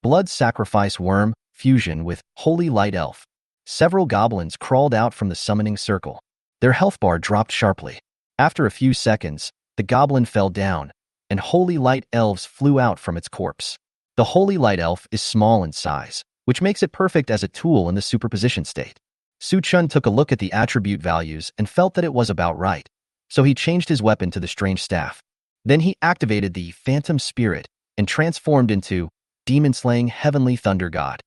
Blood sacrifice worm, fusion with holy light elf. Several goblins crawled out from the summoning circle. Their health bar dropped sharply. After a few seconds, the goblin fell down, and holy light elves flew out from its corpse. The holy light elf is small in size, which makes it perfect as a tool in the superposition state. Su Chen took a look at the attribute values and felt that it was about right, so he changed his weapon to the strange staff. Then he activated the phantom spirit and transformed into demon-slaying heavenly thunder god.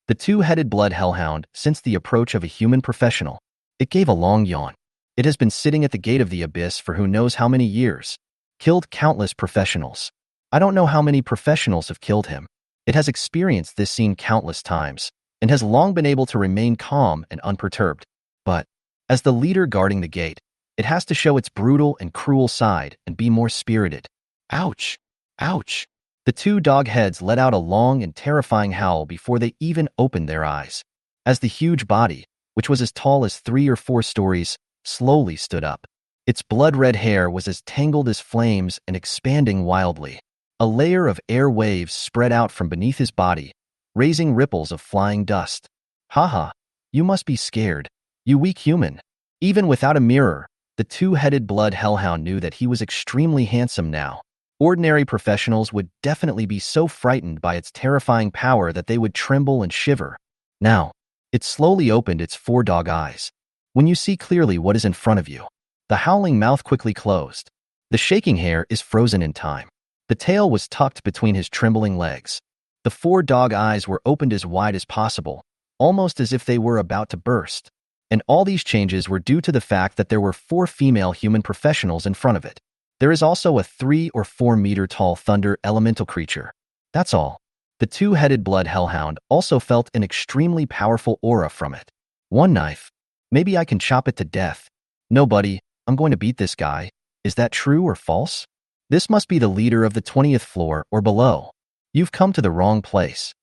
The two-headed blood hellhound sensed the approach of a human professional. It gave a long yawn. It has been sitting at the gate of the abyss for who knows how many years. Killed countless professionals. I don't know how many professionals have killed him. It has experienced this scene countless times and has long been able to remain calm and unperturbed. But, as the leader guarding the gate, it has to show its brutal and cruel side and be more spirited. Ouch! Ouch! The 2 dog heads let out a long and terrifying howl before they even opened their eyes. As the huge body, which was as tall as 3 or 4 stories, slowly stood up. Its blood-red hair was as tangled as flames and expanding wildly. A layer of air waves spread out from beneath his body, raising ripples of flying dust. Haha, you must be scared, you weak human. Even without a mirror, the two-headed blood hellhound knew that he was extremely handsome now. Ordinary professionals would definitely be so frightened by its terrifying power that they would tremble and shiver. Now, it slowly opened its 4 dog eyes. When you see clearly what is in front of you, the howling mouth quickly closed. The shaking hair is frozen in time. The tail was tucked between his trembling legs. The 4 dog eyes were opened as wide as possible, almost as if they were about to burst. And all these changes were due to the fact that there were 4 female human professionals in front of it. There is also a 3 or 4 meter tall thunder elemental creature. That's all. The 2-headed blood hellhound also felt an extremely powerful aura from it. One knife. Maybe I can chop it to death. No, buddy, I'm going to beat this guy. Is that true or false? This must be the leader of the 20th floor or below. You've come to the wrong place.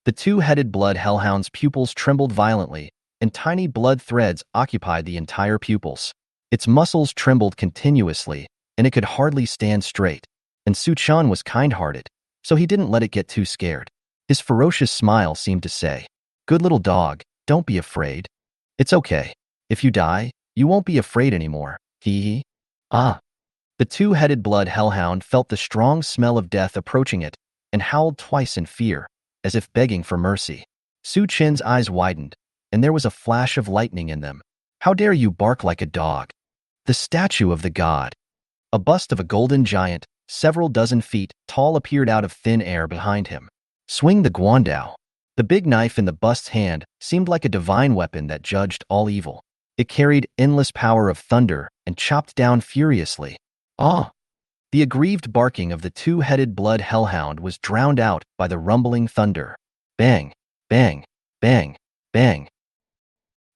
The 2-headed blood hellhound's pupils trembled violently, and tiny blood threads occupied the entire pupils. Its muscles trembled continuously, and it could hardly stand straight. And Su-chan was kind-hearted, so he didn't let it get too scared. His ferocious smile seemed to say, "Good little dog, don't be afraid. It's okay. If you die, you won't be afraid anymore. Hee hee." Ah. The 2-headed blood hellhound felt the strong smell of death approaching it and howled twice in fear, as if begging for mercy. Su-chin's eyes widened, and there was a flash of lightning in them. "How dare you bark like a dog?" The statue of the god. A bust of a golden giant, several dozen feet tall, appeared out of thin air behind him. Swing the guandao. The big knife in the bust's hand seemed like a divine weapon that judged all evil. It carried endless power of thunder and chopped down furiously. Ah! The aggrieved barking of the 2-headed blood hellhound was drowned out by the rumbling thunder. Bang! Bang! Bang! Bang!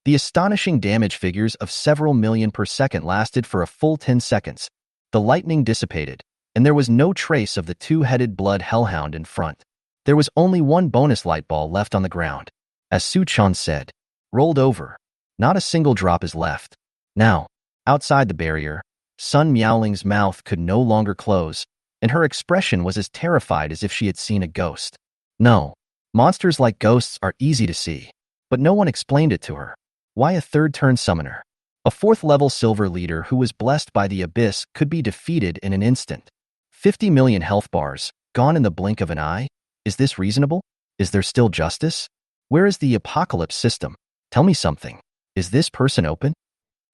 The astonishing damage figures of several million per second lasted for a full 10 seconds. The lightning dissipated, and there was no trace of the 2-headed blood hellhound in front. There was only one bonus light ball left on the ground. As Su-chan said, "Rolled over. Not a single drop is left." Now, outside the barrier, Sun Miaoling's mouth could no longer close, and her expression was as terrified as if she had seen a ghost. No, monsters like ghosts are easy to see, but no one explained it to her. Why a third-turn summoner? A 4th-level silver leader who was blessed by the abyss could be defeated in an instant. 50 million health bars, gone in the blink of an eye? Is this reasonable? Is there still justice? Where is the apocalypse system? Tell me something. Is this person open?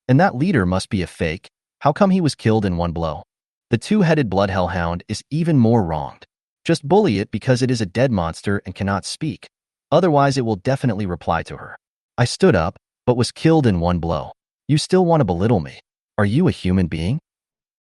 And that leader must be a fake. How come he was killed in one blow? The 2-headed blood hellhound is even more wronged. Just bully it because it is a dead monster and cannot speak. Otherwise, it will definitely reply to her. I stood up, but was killed in one blow. You still want to belittle me? Are you a human being?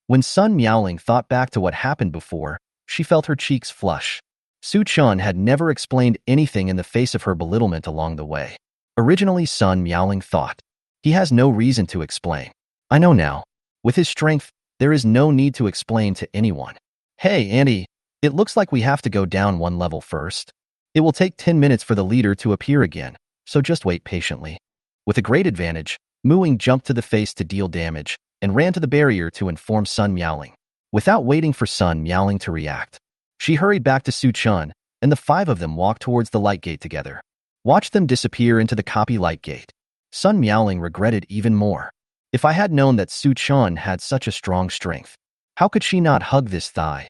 When Sun Miaoling thought back to what happened before, she felt her cheeks flush. Su-chan had never explained anything in the face of her belittlement along the way. Originally, Sun Miaoling thought, he has no reason to explain. I know now. With his strength, there is no need to explain to anyone. Hey, Andy, it looks like we have to go down one level first. It will take 10 minutes for the leader to appear again, so just wait patiently. With a great advantage, Mooing jumped to the face to deal damage and ran to the barrier to inform Sun Miaoling. Without waiting for Sun Miaoling to react, she hurried back to Su-chan, and the 5 of them walked towards the light gate together. Watch them disappear into the copy light gate. Sun Miaoling regretted even more. If I had known that Su-chan had such a strong strength, how could she not hug this thigh?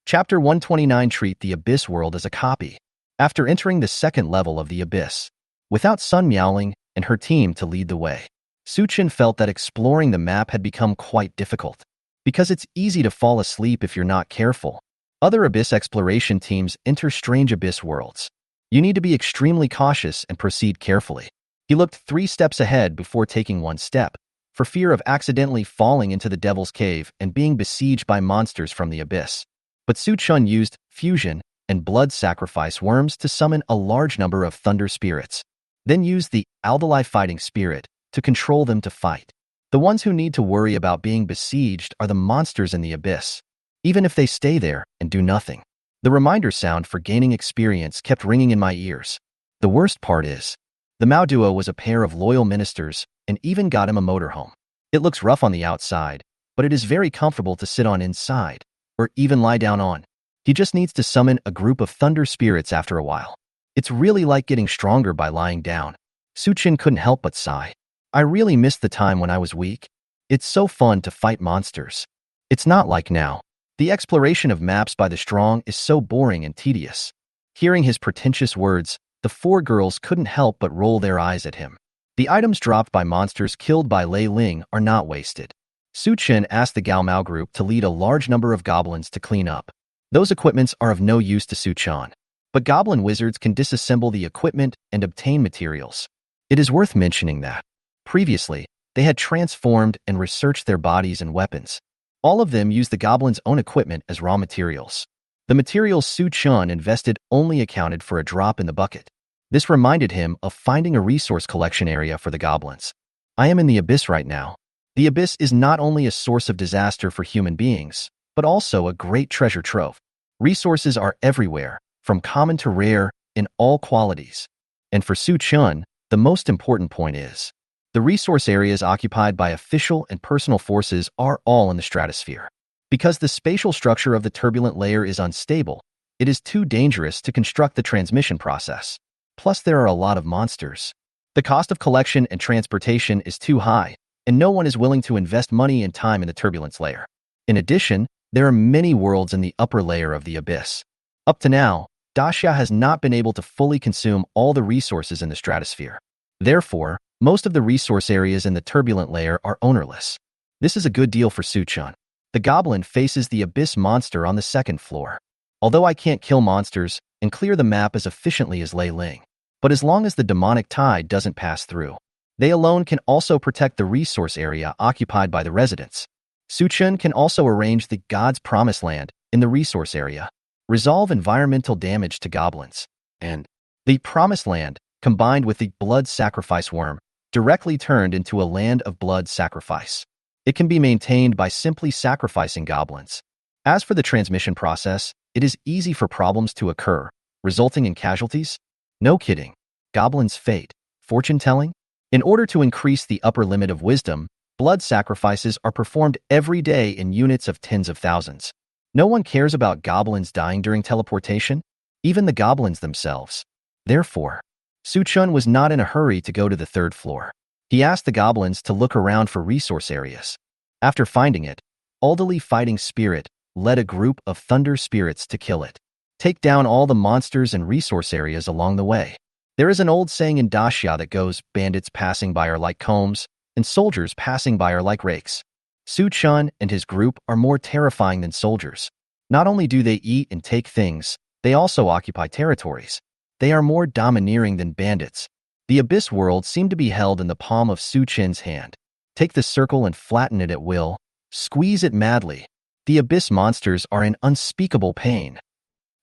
Chapter 129. Treat the Abyss World as a copy. After entering the 2nd level of the Abyss, without Sun Miaoling and her team to lead the way, Su-chan felt that exploring the map had become quite difficult. Because it's easy to fall asleep if you're not careful. Other Abyss exploration teams enter strange Abyss worlds. You need to be extremely cautious and proceed carefully. He looked 3 steps ahead before taking 1 step, for fear of accidentally falling into the Devil's Cave and being besieged by monsters from the Abyss. But Su-chan used fusion and blood sacrifice worms to summon a large number of thunder spirits, then used the Aldalai fighting spirit to control them to fight. The ones who need to worry about being besieged are the monsters in the Abyss, even if they stay there and do nothing. The reminder sound for gaining experience kept ringing in my ears. The worst part is, the Mao duo was a pair of loyal ministers and even got him a motorhome. It looks rough on the outside, but it is very comfortable to sit on inside, or even lie down on. He just needs to summon a group of thunder spirits after a while. It's really like getting stronger by lying down. Su-chan couldn't help but sigh. I really missed the time when I was weak. It's so fun to fight monsters. It's not like now. The exploration of maps by the strong is so boring and tedious. Hearing his pretentious words, the 4 girls couldn't help but roll their eyes at him. The items dropped by monsters killed by Lei Ling are not wasted. Su-chan asked the Gao Mao group to lead a large number of goblins to clean up. Those equipments are of no use to Su-chan. but goblin wizards can disassemble the equipment and obtain materials. It is worth mentioning that, previously, they had transformed and researched their bodies and weapons. All of them used the goblin's own equipment as raw materials. The materials Su Chun invested only accounted for a drop in the bucket. This reminded him of finding a resource collection area for the goblins. I am in the abyss right now. The abyss is not only a source of disaster for human beings, but also a great treasure trove. Resources are everywhere, from common to rare, in all qualities. And for Su Chun, the most important point is, the resource areas occupied by official and personal forces are all in the stratosphere. Because the spatial structure of the turbulent layer is unstable, it is too dangerous to construct the transmission process. Plus, there are a lot of monsters. The cost of collection and transportation is too high, and no one is willing to invest money and time in the turbulence layer. In addition, there are many worlds in the upper layer of the abyss. Up to now, Daxia has not been able to fully consume all the resources in the stratosphere. Therefore, most of the resource areas in the turbulent layer are ownerless. This is a good deal for Su Chun. The goblin faces the abyss monster on the second floor. Although I can't kill monsters and clear the map as efficiently as Lei Ling, but as long as the demonic tide doesn't pass through, they alone can also protect the resource area occupied by the residents. Su Chun can also arrange the God's Promised Land in the resource area, resolve environmental damage to goblins, and the Promised Land, combined with the blood sacrifice worm, directly turned into a land of blood sacrifice. It can be maintained by simply sacrificing goblins. As for the transmission process, it is easy for problems to occur, resulting in casualties. No kidding. Goblins' fate, fortune-telling? In order to increase the upper limit of wisdom, blood sacrifices are performed every day in units of tens of thousands. No one cares about goblins dying during teleportation, even the goblins themselves. Therefore, Su Chun was not in a hurry to go to the third floor. He asked the goblins to look around for resource areas. After finding it, Aldali Fighting Spirit led a group of thunder spirits to kill it. Take down all the monsters and resource areas along the way. There is an old saying in Daxia that goes, bandits passing by are like combs, and soldiers passing by are like rakes. Su Chun and his group are more terrifying than soldiers. Not only do they eat and take things, they also occupy territories. They are more domineering than bandits. The abyss world seemed to be held in the palm of Su Chun's hand. Take the circle and flatten it at will. Squeeze it madly. The abyss monsters are in unspeakable pain.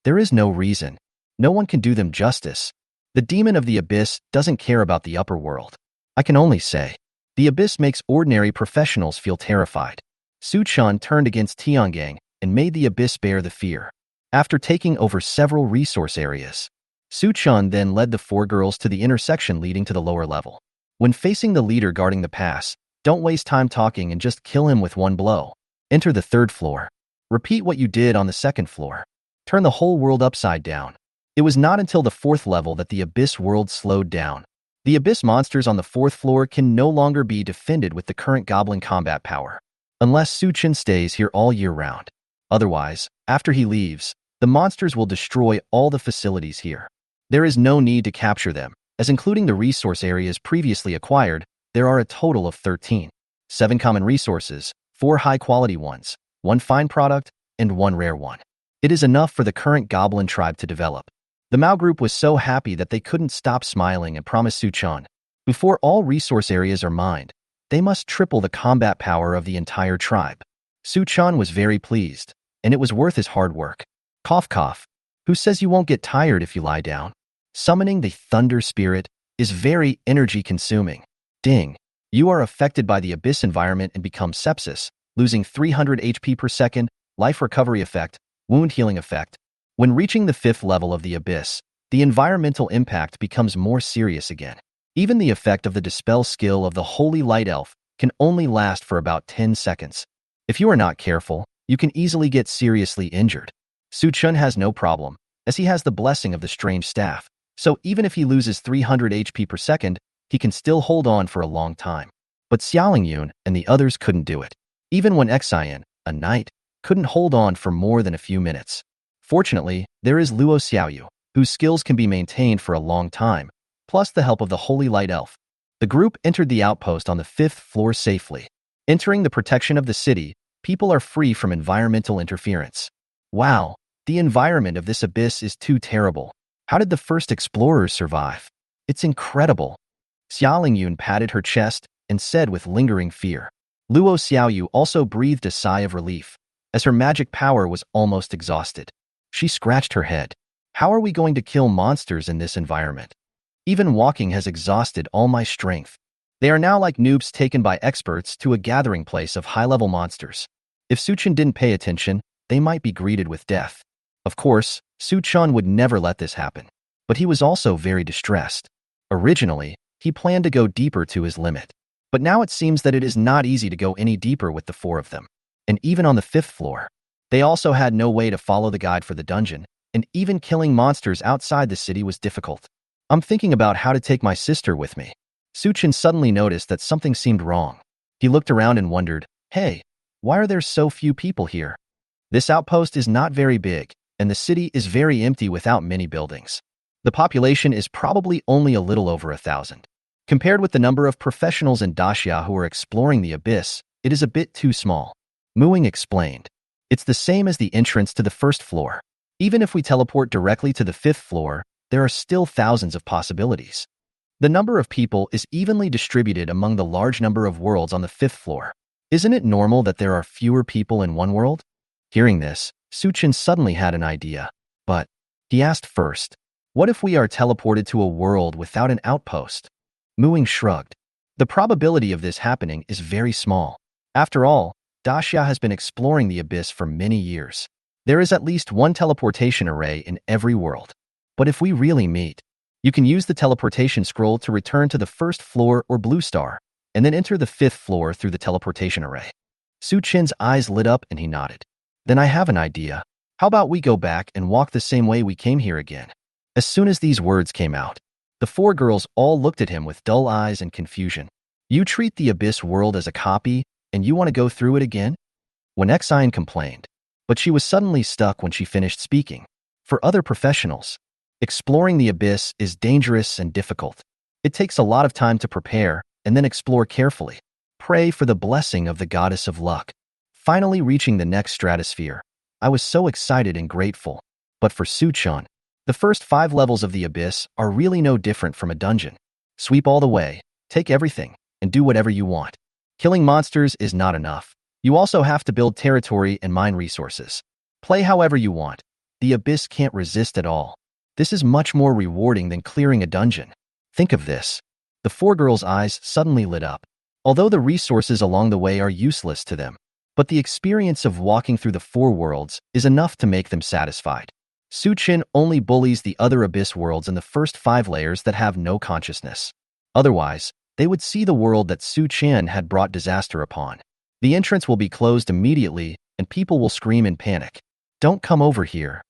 There is no reason. No one can do them justice. The demon of the abyss doesn't care about the upper world. I can only say, the abyss makes ordinary professionals feel terrified. Su Chun turned against Tiangang and made the abyss bear the fear. After taking over several resource areas, Su Chun then led the four girls to the intersection leading to the lower level. When facing the leader guarding the pass, don't waste time talking and just kill him with one blow. Enter the third floor. Repeat what you did on the second floor. Turn the whole world upside down. It was not until the fourth level that the abyss world slowed down. The abyss monsters on the fourth floor can no longer be defended with the current goblin combat power, unless Su Chun stays here all year round. Otherwise, after he leaves, the monsters will destroy all the facilities here. There is no need to capture them, as including the resource areas previously acquired, there are a total of 13. 7 common resources, 4 high-quality ones, 1 fine product, and 1 rare one. It is enough for the current goblin tribe to develop. The Mao group was so happy that they couldn't stop smiling and promised Su Chun, before all resource areas are mined, they must triple the combat power of the entire tribe. Su Chun was very pleased, and it was worth his hard work. Cough cough. Who says you won't get tired if you lie down? Summoning the thunder spirit is very energy-consuming. Ding. You are affected by the abyss environment and become sepsis, losing 300 HP per second, life recovery effect, wound healing effect. When reaching the 5th level of the abyss, the environmental impact becomes more serious again. Even the effect of the dispel skill of the Holy Light Elf can only last for about 10 seconds. If you are not careful, you can easily get seriously injured. Su Chun has no problem, as he has the blessing of the strange staff, so even if he loses 300 HP per second, he can still hold on for a long time. But Xiaolingyun and the others couldn't do it. Even when Xian, a knight, couldn't hold on for more than a few minutes. Fortunately, there is Luo Xiaoyu, whose skills can be maintained for a long time, plus the help of the Holy Light Elf. The group entered the outpost on the 5th floor safely. Entering the protection of the city, people are free from environmental interference. Wow, The environment of this abyss is too terrible. How did the first explorers survive? It's incredible. Xiaolingyun patted her chest and said with lingering fear. Luo Xiaoyu also breathed a sigh of relief, as her magic power was almost exhausted. She scratched her head. How are we going to kill monsters in this environment? Even walking has exhausted all my strength. They are now like noobs taken by experts to a gathering place of high-level monsters. If Suchen didn't pay attention, they might be greeted with death. Of course, Suchun would never let this happen. But he was also very distressed. Originally, he planned to go deeper to his limit. But now it seems that it is not easy to go any deeper with the four of them. And even on the 5th floor, they also had no way to follow the guide for the dungeon, and even killing monsters outside the city was difficult. I'm thinking about how to take my sister with me. Suchen suddenly noticed that something seemed wrong. He looked around and wondered, hey, why are there so few people here? This outpost is not very big, and the city is very empty without many buildings. The population is probably only a little over 1,000. Compared with the number of professionals in Daxia who are exploring the abyss, it is a bit too small. Muing explained. It's the same as the entrance to the 1st floor. Even if we teleport directly to the 5th floor, there are still thousands of possibilities. The number of people is evenly distributed among the large number of worlds on the 5th floor. Isn't it normal that there are fewer people in one world? Hearing this, Suchen suddenly had an idea. But, he asked first, what if we are teleported to a world without an outpost? Muing shrugged. The probability of this happening is very small. After all, Daxia has been exploring the abyss for many years. There is at least one teleportation array in every world. But if we really meet, you can use the teleportation scroll to return to the 1st floor or blue star, and then enter the 5th floor through the teleportation array. Suchen's eyes lit up and he nodded. Then I have an idea. How about we go back and walk the same way we came here again? As soon as these words came out, the 4 girls all looked at him with dull eyes and confusion. You treat the abyss world as a copy, and you want to go through it again? When Xine complained, but she was suddenly stuck when she finished speaking. For other professionals, exploring the abyss is dangerous and difficult. It takes a lot of time to prepare and then explore carefully. Pray for the blessing of the goddess of luck. Finally reaching the next stratosphere, I was so excited and grateful. But for Suchun, the first 5 levels of the abyss are really no different from a dungeon. Sweep all the way, take everything, and do whatever you want. Killing monsters is not enough. You also have to build territory and mine resources. Play however you want. The abyss can't resist at all. This is much more rewarding than clearing a dungeon. Think of this. The 4 girls' eyes suddenly lit up. Although the resources along the way are useless to them, but the experience of walking through the 4 worlds is enough to make them satisfied. Suchen only bullies the other abyss worlds in the first 5 layers that have no consciousness. Otherwise, they would see the world that Suchen had brought disaster upon. The entrance will be closed immediately, and people will scream in panic. Don't come over here.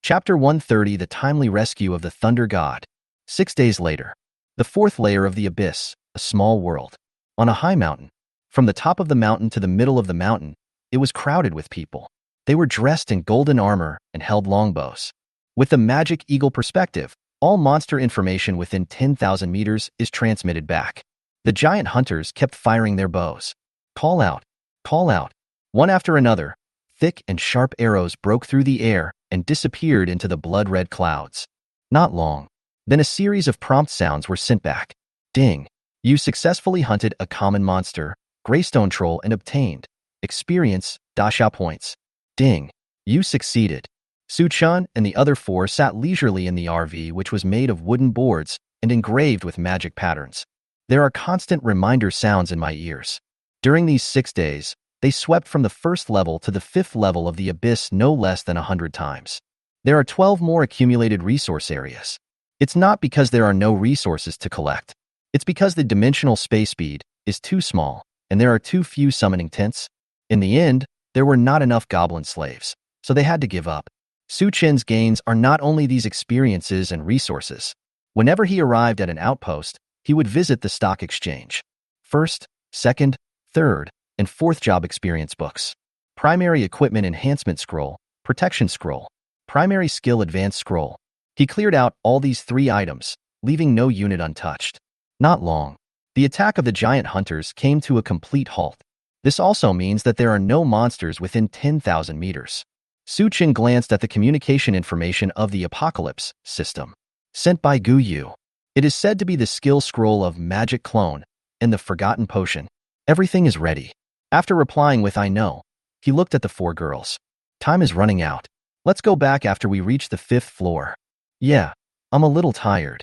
Chapter 130, The Timely Rescue of the Thunder God. 6 days later. The 4th layer of the abyss, a small world. On a high mountain. From the top of the mountain to the middle of the mountain, it was crowded with people. They were dressed in golden armor and held longbows. With the magic eagle perspective, all monster information within 10,000 meters is transmitted back. The giant hunters kept firing their bows. Call out, call out. One after another, thick and sharp arrows broke through the air and disappeared into the blood-red clouds. Not long. Then a series of prompt sounds were sent back. Ding. You successfully hunted a common monster, Greystone Troll, and obtained experience, Daxia points. Ding. You succeeded. Suchun and the other 4 sat leisurely in the RV, which was made of wooden boards and engraved with magic patterns. There are constant reminder sounds in my ears. During these 6 days, they swept from the 1st level to the 5th level of the abyss no less than 100 times. There are 12 more accumulated resource areas. It's not because there are no resources to collect. It's because the dimensional space speed is too small, and there are too few summoning tents. In the end, there were not enough goblin slaves, so they had to give up. Suchen's gains are not only these experiences and resources. Whenever he arrived at an outpost, he would visit the stock exchange. 1st, 2nd, 3rd, and 4th job experience books. Primary equipment enhancement scroll, protection scroll, primary skill advanced scroll. He cleared out all these 3 items, leaving no unit untouched. Not long. The attack of the giant hunters came to a complete halt. This also means that there are no monsters within 10,000 meters. Su Chen glanced at the communication information of the Apocalypse system, sent by Gu Yu. It is said to be the skill scroll of Magic Clone and the Forgotten Potion. Everything is ready. After replying with I know, he looked at the four girls. Time is running out. Let's go back after we reach the 5th floor. Yeah, I'm a little tired.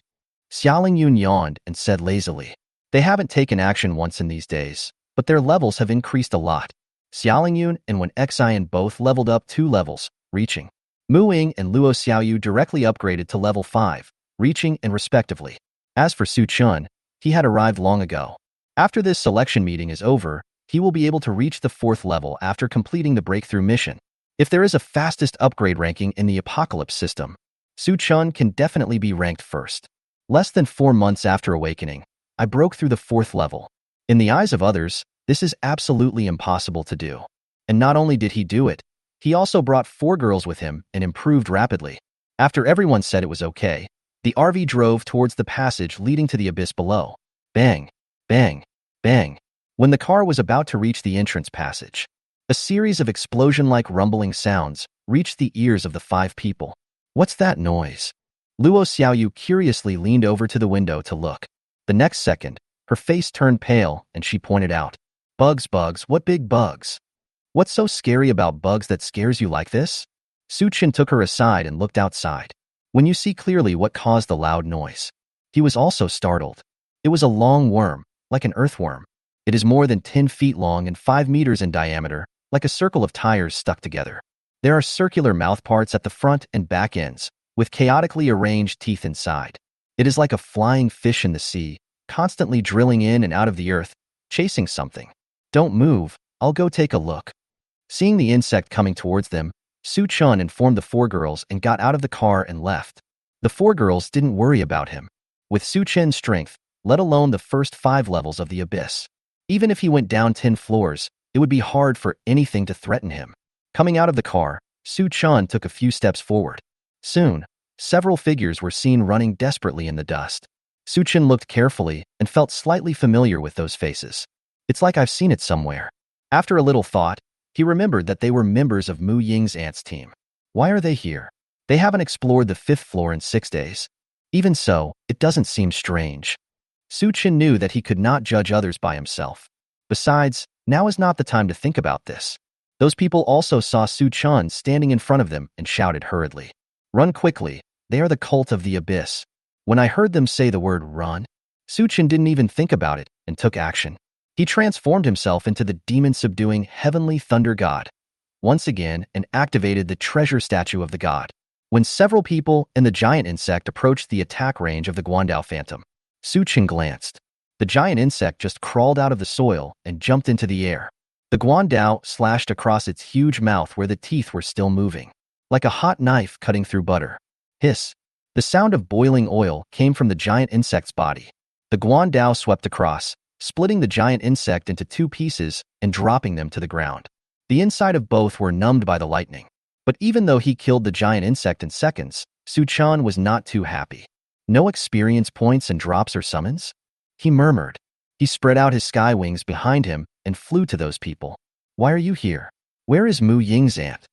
Xiaoling Yun yawned and said lazily. They haven't taken action once in these days, but their levels have increased a lot. Xiaoling Yun and Wen Xian both leveled up 2 levels, reaching. Mu Ying and Luo Xiaoyu directly upgraded to level 5, reaching and respectively. As for Su Chun, he had arrived long ago. After this selection meeting is over, he will be able to reach the 4th level after completing the breakthrough mission. If there is a fastest upgrade ranking in the Apocalypse system, Su Chun can definitely be ranked first. Less than 4 months after awakening, I broke through the 4th level. In the eyes of others, this is absolutely impossible to do. And not only did he do it, he also brought 4 girls with him and improved rapidly. After everyone said it was okay, the RV drove towards the passage leading to the abyss below. Bang, bang, bang. When the car was about to reach the entrance passage, a series of explosion-like rumbling sounds reached the ears of the 5 people. What's that noise? Luo Xiaoyu curiously leaned over to the window to look. The next second, her face turned pale and she pointed out. Bugs, what big bugs? What's so scary about bugs that scares you like this? Su Chen took her aside and looked outside. When you see clearly what caused the loud noise. He was also startled. It was a long worm, like an earthworm. It is more than 10 feet long and 5 meters in diameter, like a circle of tires stuck together. There are circular mouthparts at the front and back ends, with chaotically arranged teeth inside. It is like a flying fish in the sea, constantly drilling in and out of the earth, chasing something. Don't move, I'll go take a look. Seeing the insect coming towards them, Su Chun informed the 4 girls and got out of the car and left. The 4 girls didn't worry about him. With Su Chen's strength, let alone the first 5 levels of the abyss. Even if he went down 10 floors, it would be hard for anything to threaten him. Coming out of the car, Su Chun took a few steps forward. Soon, several figures were seen running desperately in the dust. Su Chen looked carefully and felt slightly familiar with those faces. It's like I've seen it somewhere. After a little thought, he remembered that they were members of Mu Ying's ants team. Why are they here? They haven't explored the 5th floor in 6 days. Even so, it doesn't seem strange. Su Chen knew that he could not judge others by himself. Besides, now is not the time to think about this. Those people also saw Su Chun standing in front of them and shouted hurriedly. Run quickly, they are the cult of the abyss. When I heard them say the word run, Su Chen didn't even think about it and took action. He transformed himself into the demon-subduing heavenly thunder god once again and activated the treasure statue of the god. When several people and the giant insect approached the attack range of the Guandao Phantom, Su Chen glanced. The giant insect just crawled out of the soil and jumped into the air. The Guandao slashed across its huge mouth where the teeth were still moving, like a hot knife cutting through butter. Hiss. The sound of boiling oil came from the giant insect's body. The Guandao swept across, splitting the giant insect into 2 pieces and dropping them to the ground. The inside of both were numbed by the lightning. But even though he killed the giant insect in seconds, Su Chun was not too happy. No experience points and drops or summons? He murmured. He spread out his sky wings behind him and flew to those people. Why are you here? Where is Mu Ying's ant?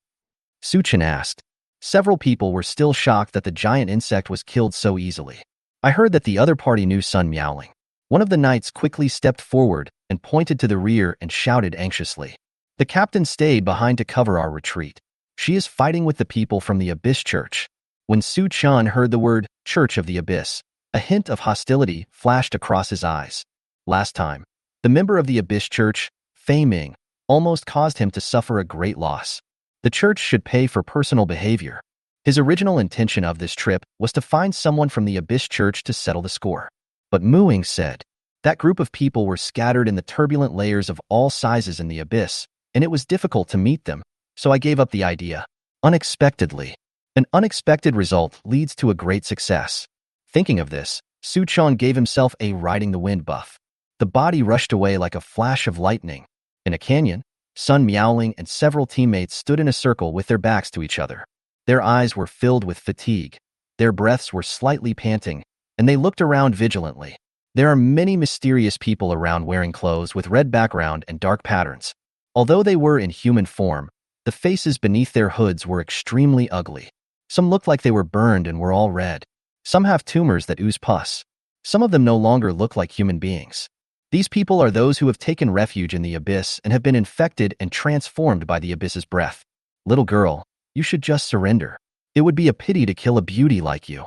Su Chen asked. Several people were still shocked that the giant insect was killed so easily. I heard that the other party knew Sun Miaoling. One of the knights quickly stepped forward and pointed to the rear and shouted anxiously. The captain stayed behind to cover our retreat. She is fighting with the people from the Abyss Church. When Su Chun heard the word Church of the Abyss, a hint of hostility flashed across his eyes. Last time, the member of the Abyss Church, Fei Ming, almost caused him to suffer a great loss. The church should pay for personal behavior. His original intention of this trip was to find someone from the Abyss Church to settle the score. But Mu Ying said, that group of people were scattered in the turbulent layers of all sizes in the abyss, and it was difficult to meet them, so I gave up the idea. Unexpectedly. An unexpected result leads to a great success. Thinking of this, Su Chun gave himself a riding the wind buff. The body rushed away like a flash of lightning. In a canyon, Sun Miaoling and several teammates stood in a circle with their backs to each other. Their eyes were filled with fatigue. Their breaths were slightly panting, and they looked around vigilantly. There are many mysterious people around wearing clothes with red background and dark patterns. Although they were in human form, The faces beneath their hoods were extremely ugly. Some looked like they were burned and were all red. Some have tumors that ooze pus. Some of them no longer look like human beings. These people are those who have taken refuge in the abyss and have been infected and transformed by the abyss's breath. Little girl, you should just surrender. It would be a pity to kill a beauty like you.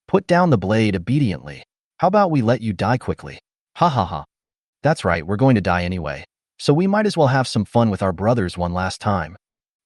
Put down the blade obediently. How about we let you die quickly? Ha ha ha. That's right, we're going to die anyway. So we might as well have some fun with our brothers one last time.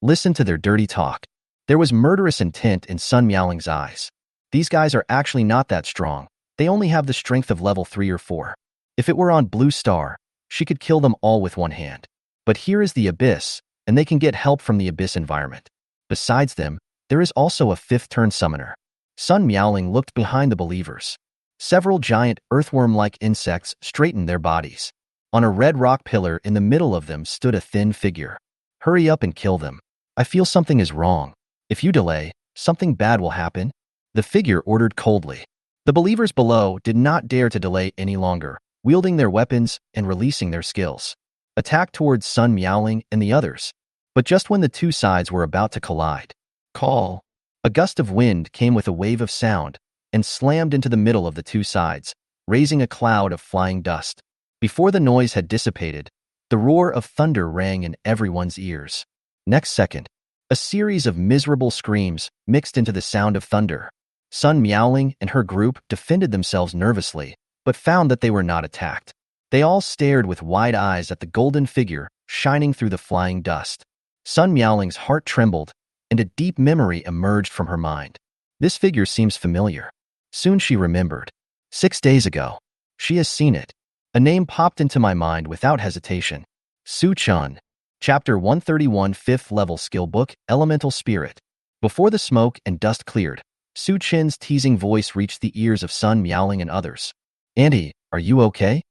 Listen to their dirty talk. There was murderous intent in Sun Miaoling's eyes. These guys are actually not that strong. They only have the strength of level 3 or 4. If it were on Blue Star, she could kill them all with one hand. But here is the abyss, and they can get help from the abyss environment. Besides them, there is also a 5th turn summoner. Sun Miaoling looked behind the believers. Several giant earthworm-like insects straightened their bodies. On a red rock pillar in the middle of them stood a thin figure. Hurry up and kill them. I feel something is wrong. If you delay, something bad will happen. The figure ordered coldly. The believers below did not dare to delay any longer, wielding their weapons and releasing their skills. Attack towards Sun Miaoling and the others. But just when the two sides were about to collide, call. A gust of wind came with a wave of sound and slammed into the middle of the two sides, raising a cloud of flying dust. Before the noise had dissipated, the roar of thunder rang in everyone's ears. Next second, a series of miserable screams mixed into the sound of thunder. Sun Miaoling and her group defended themselves nervously, but found that they were not attacked. They all stared with wide eyes at the golden figure shining through the flying dust. Sun Miaoling's heart trembled, and a deep memory emerged from her mind. This figure seems familiar. Soon she remembered. 6 days ago. She has seen it. A name popped into my mind without hesitation. Su Chun. Chapter 131 5th Level Skill Book, Elemental Spirit. Before the smoke and dust cleared, Su Chin's teasing voice reached the ears of Sun Miaoling and others. Auntie, are you okay?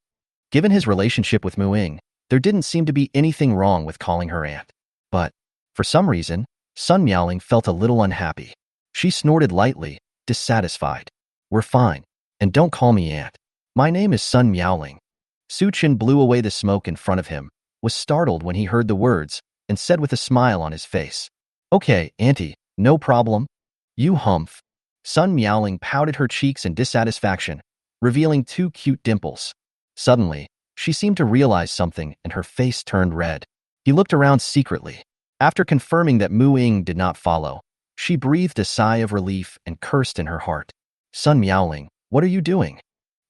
Given his relationship with Mu Ying, there didn't seem to be anything wrong with calling her aunt. But, for some reason, Sun Miaoling felt a little unhappy. She snorted lightly, dissatisfied. We're fine, and don't call me aunt. My name is Sun Miaoling. Su Chin blew away the smoke in front of him, was startled when he heard the words, and said with a smile on his face. Okay, auntie, no problem. You humph. Sun Miaoling pouted her cheeks in dissatisfaction, revealing 2 cute dimples. Suddenly, she seemed to realize something and her face turned red. He looked around secretly. After confirming that Mu Ying did not follow, she breathed a sigh of relief and cursed in her heart. Sun Miaoling, what are you doing?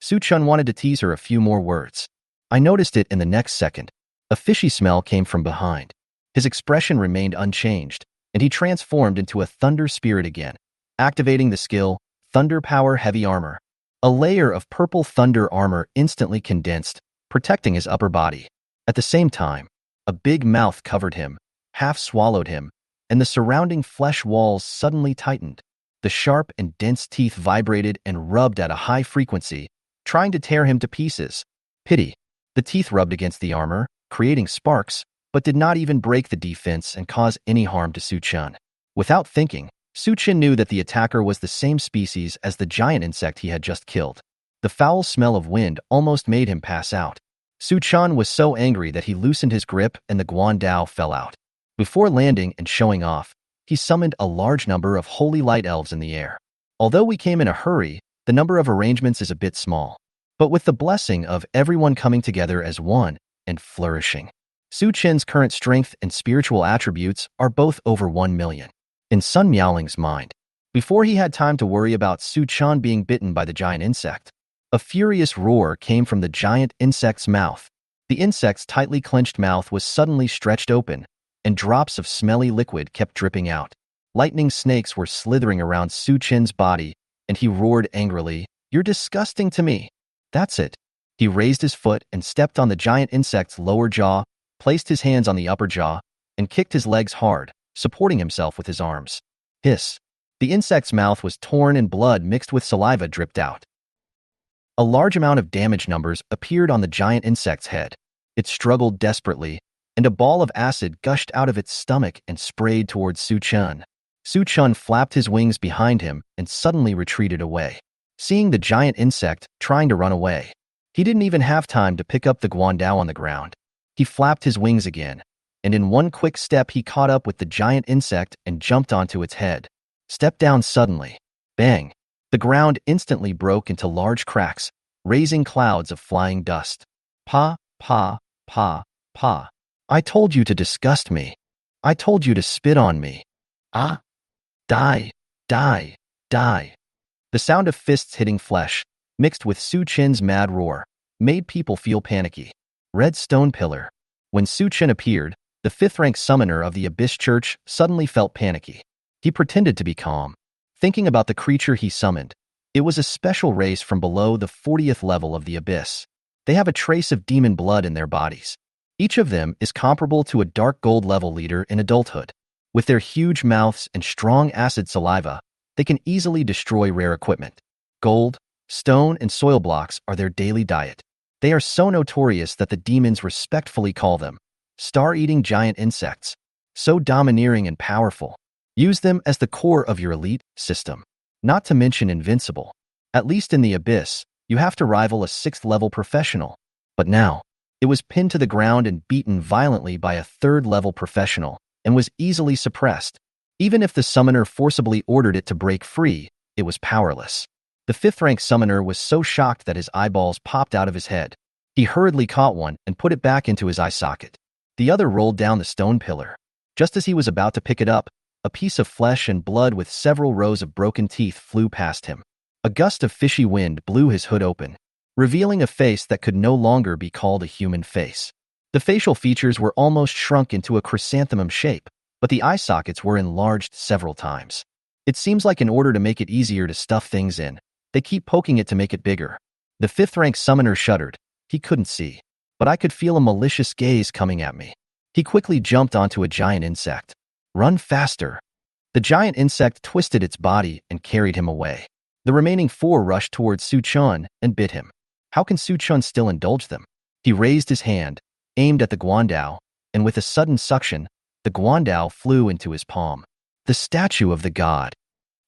Su Chun wanted to tease her a few more words. I noticed it in the next second. A fishy smell came from behind. His expression remained unchanged, and he transformed into a thunder spirit again, activating the skill, Thunder Power Heavy Armor. A layer of purple thunder armor instantly condensed, protecting his upper body. At the same time, a big mouth covered him, half swallowed him, and the surrounding flesh walls suddenly tightened. The sharp and dense teeth vibrated and rubbed at a high frequency, trying to tear him to pieces. Pity. The teeth rubbed against the armor, creating sparks, but did not even break the defense and cause any harm to Su Chun. Without thinking, Su Chin knew that the attacker was the same species as the giant insect he had just killed. The foul smell of wind almost made him pass out. Su Chun was so angry that he loosened his grip and the Guandao fell out. Before landing and showing off, he summoned a large number of holy light elves in the air. Although we came in a hurry, the number of arrangements is a bit small. But with the blessing of everyone coming together as one and flourishing, Su Chin's current strength and spiritual attributes are both over 1 million. In Sun Miaoling's mind, before he had time to worry about Su Chun being bitten by the giant insect, a furious roar came from the giant insect's mouth. The insect's tightly clenched mouth was suddenly stretched open, and drops of smelly liquid kept dripping out. Lightning snakes were slithering around Su Chin's body, and he roared angrily, "You're disgusting to me." That's it. He raised his foot and stepped on the giant insect's lower jaw, placed his hands on the upper jaw, and kicked his legs hard, supporting himself with his arms. Hiss. The insect's mouth was torn and blood mixed with saliva dripped out. A large amount of damage numbers appeared on the giant insect's head. It struggled desperately, and a ball of acid gushed out of its stomach and sprayed towards Su Chun. Su Chun flapped his wings behind him and suddenly retreated away. Seeing the giant insect trying to run away, he didn't even have time to pick up the Guandao on the ground. He flapped his wings again, and in one quick step he caught up with the giant insect and jumped onto its head. Stepped down suddenly. Bang! The ground instantly broke into large cracks, raising clouds of flying dust. Pa, pa, pa, pa. I told you to disgust me. I told you to spit on me. Ah! Die, die, die. The sound of fists hitting flesh, mixed with Su Chin's mad roar, made people feel panicky. Red stone pillar. When Su Chin appeared, the fifth-rank summoner of the Abyss Church suddenly felt panicky. He pretended to be calm, thinking about the creature he summoned. It was a special race from below the 40th level of the Abyss. They have a trace of demon blood in their bodies. Each of them is comparable to a dark gold level leader in adulthood. With their huge mouths and strong acid saliva, they can easily destroy rare equipment. Gold, stone, and soil blocks are their daily diet. They are so notorious that the demons respectfully call them star-eating giant insects, so domineering and powerful. Use them as the core of your elite system, not to mention invincible. At least in the Abyss, you have to rival a 6th-level professional. But now, it was pinned to the ground and beaten violently by a 3rd-level professional, and was easily suppressed. Even if the summoner forcibly ordered it to break free, it was powerless. The 5th-rank summoner was so shocked that his eyeballs popped out of his head. He hurriedly caught one and put it back into his eye socket. The other rolled down the stone pillar. Just as he was about to pick it up, a piece of flesh and blood with several rows of broken teeth flew past him. A gust of fishy wind blew his hood open, revealing a face that could no longer be called a human face. The facial features were almost shrunk into a chrysanthemum shape, but the eye sockets were enlarged several times. It seems like in order to make it easier to stuff things in, they keep poking it to make it bigger. The 5th-rank summoner shuddered. He couldn't see, but I could feel a malicious gaze coming at me. He quickly jumped onto a giant insect. Run faster. The giant insect twisted its body and carried him away. The remaining 4 rushed towards Su Chun and bit him. How can Su Chun still indulge them? He raised his hand, aimed at the Guandao, and with a sudden suction, the Guandao flew into his palm. The statue of the god.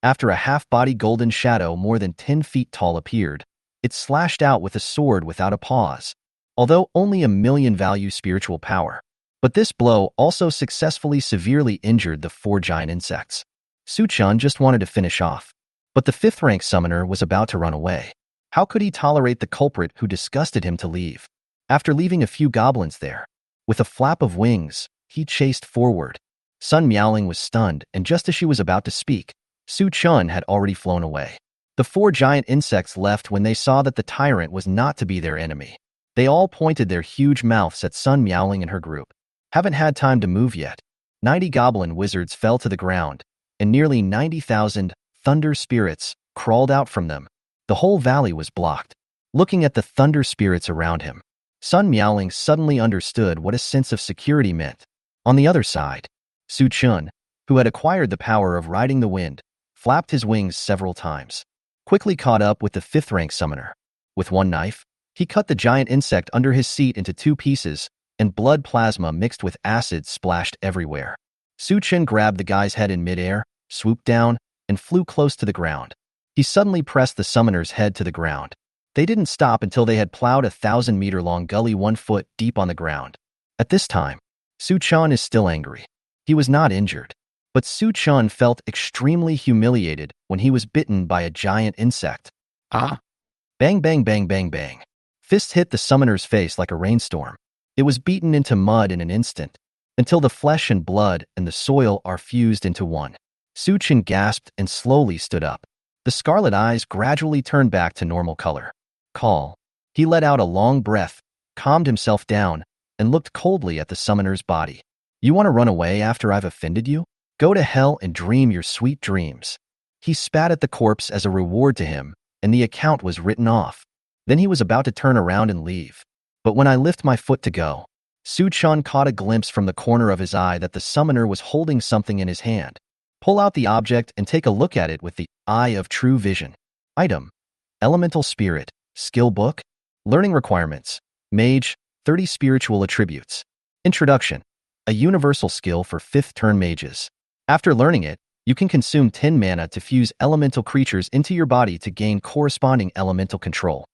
After a half-body golden shadow more than 10 feet tall appeared, it slashed out with a sword without a pause, although only a million-value spiritual power. But this blow also successfully severely injured the 4 giant insects. Su Chun just wanted to finish off, but the 5th-rank summoner was about to run away. How could he tolerate the culprit who disgusted him to leave? After leaving a few goblins there, with a flap of wings, he chased forward. Sun Miaoling was stunned, and just as she was about to speak, Su Chun had already flown away. The 4 giant insects left when they saw that the tyrant was not to be their enemy. They all pointed their huge mouths at Sun Miaoling and her group. Haven't had time to move yet. 90 goblin wizards fell to the ground, and nearly 90,000 thunder spirits crawled out from them. The whole valley was blocked. Looking at the thunder spirits around him, Sun Miaoling suddenly understood what a sense of security meant. On the other side, Su Chun, who had acquired the power of riding the wind, flapped his wings several times. Quickly caught up with the 5th-rank summoner. With one knife, he cut the giant insect under his seat into 2 pieces, and blood plasma mixed with acid splashed everywhere. Su Chun grabbed the guy's head in midair, swooped down, and flew close to the ground. He suddenly pressed the summoner's head to the ground. They didn't stop until they had plowed a 1,000-meter-long gully 1 foot deep on the ground. At this time, Su Chun is still angry. He was not injured, but Su Chun felt extremely humiliated when he was bitten by a giant insect. Ah! Bang, bang, bang, bang, bang. Fists hit the summoner's face like a rainstorm. It was beaten into mud in an instant, until the flesh and blood and the soil are fused into one. Su Chun gasped and slowly stood up. The scarlet eyes gradually turned back to normal color. Call. He let out a long breath, calmed himself down, and looked coldly at the summoner's body. You want to run away after I've offended you? Go to hell and dream your sweet dreams. He spat at the corpse as a reward to him, and the account was written off. Then he was about to turn around and leave. But when I lift my foot to go, Su Chun caught a glimpse from the corner of his eye that the summoner was holding something in his hand. Pull out the object and take a look at it with the eye of true vision. Item: Elemental Spirit, Skill Book, Learning Requirements, Mage, 30 Spiritual Attributes. Introduction: A universal skill for 5th turn mages. After learning it, you can consume 10 mana to fuse elemental creatures into your body to gain corresponding elemental control.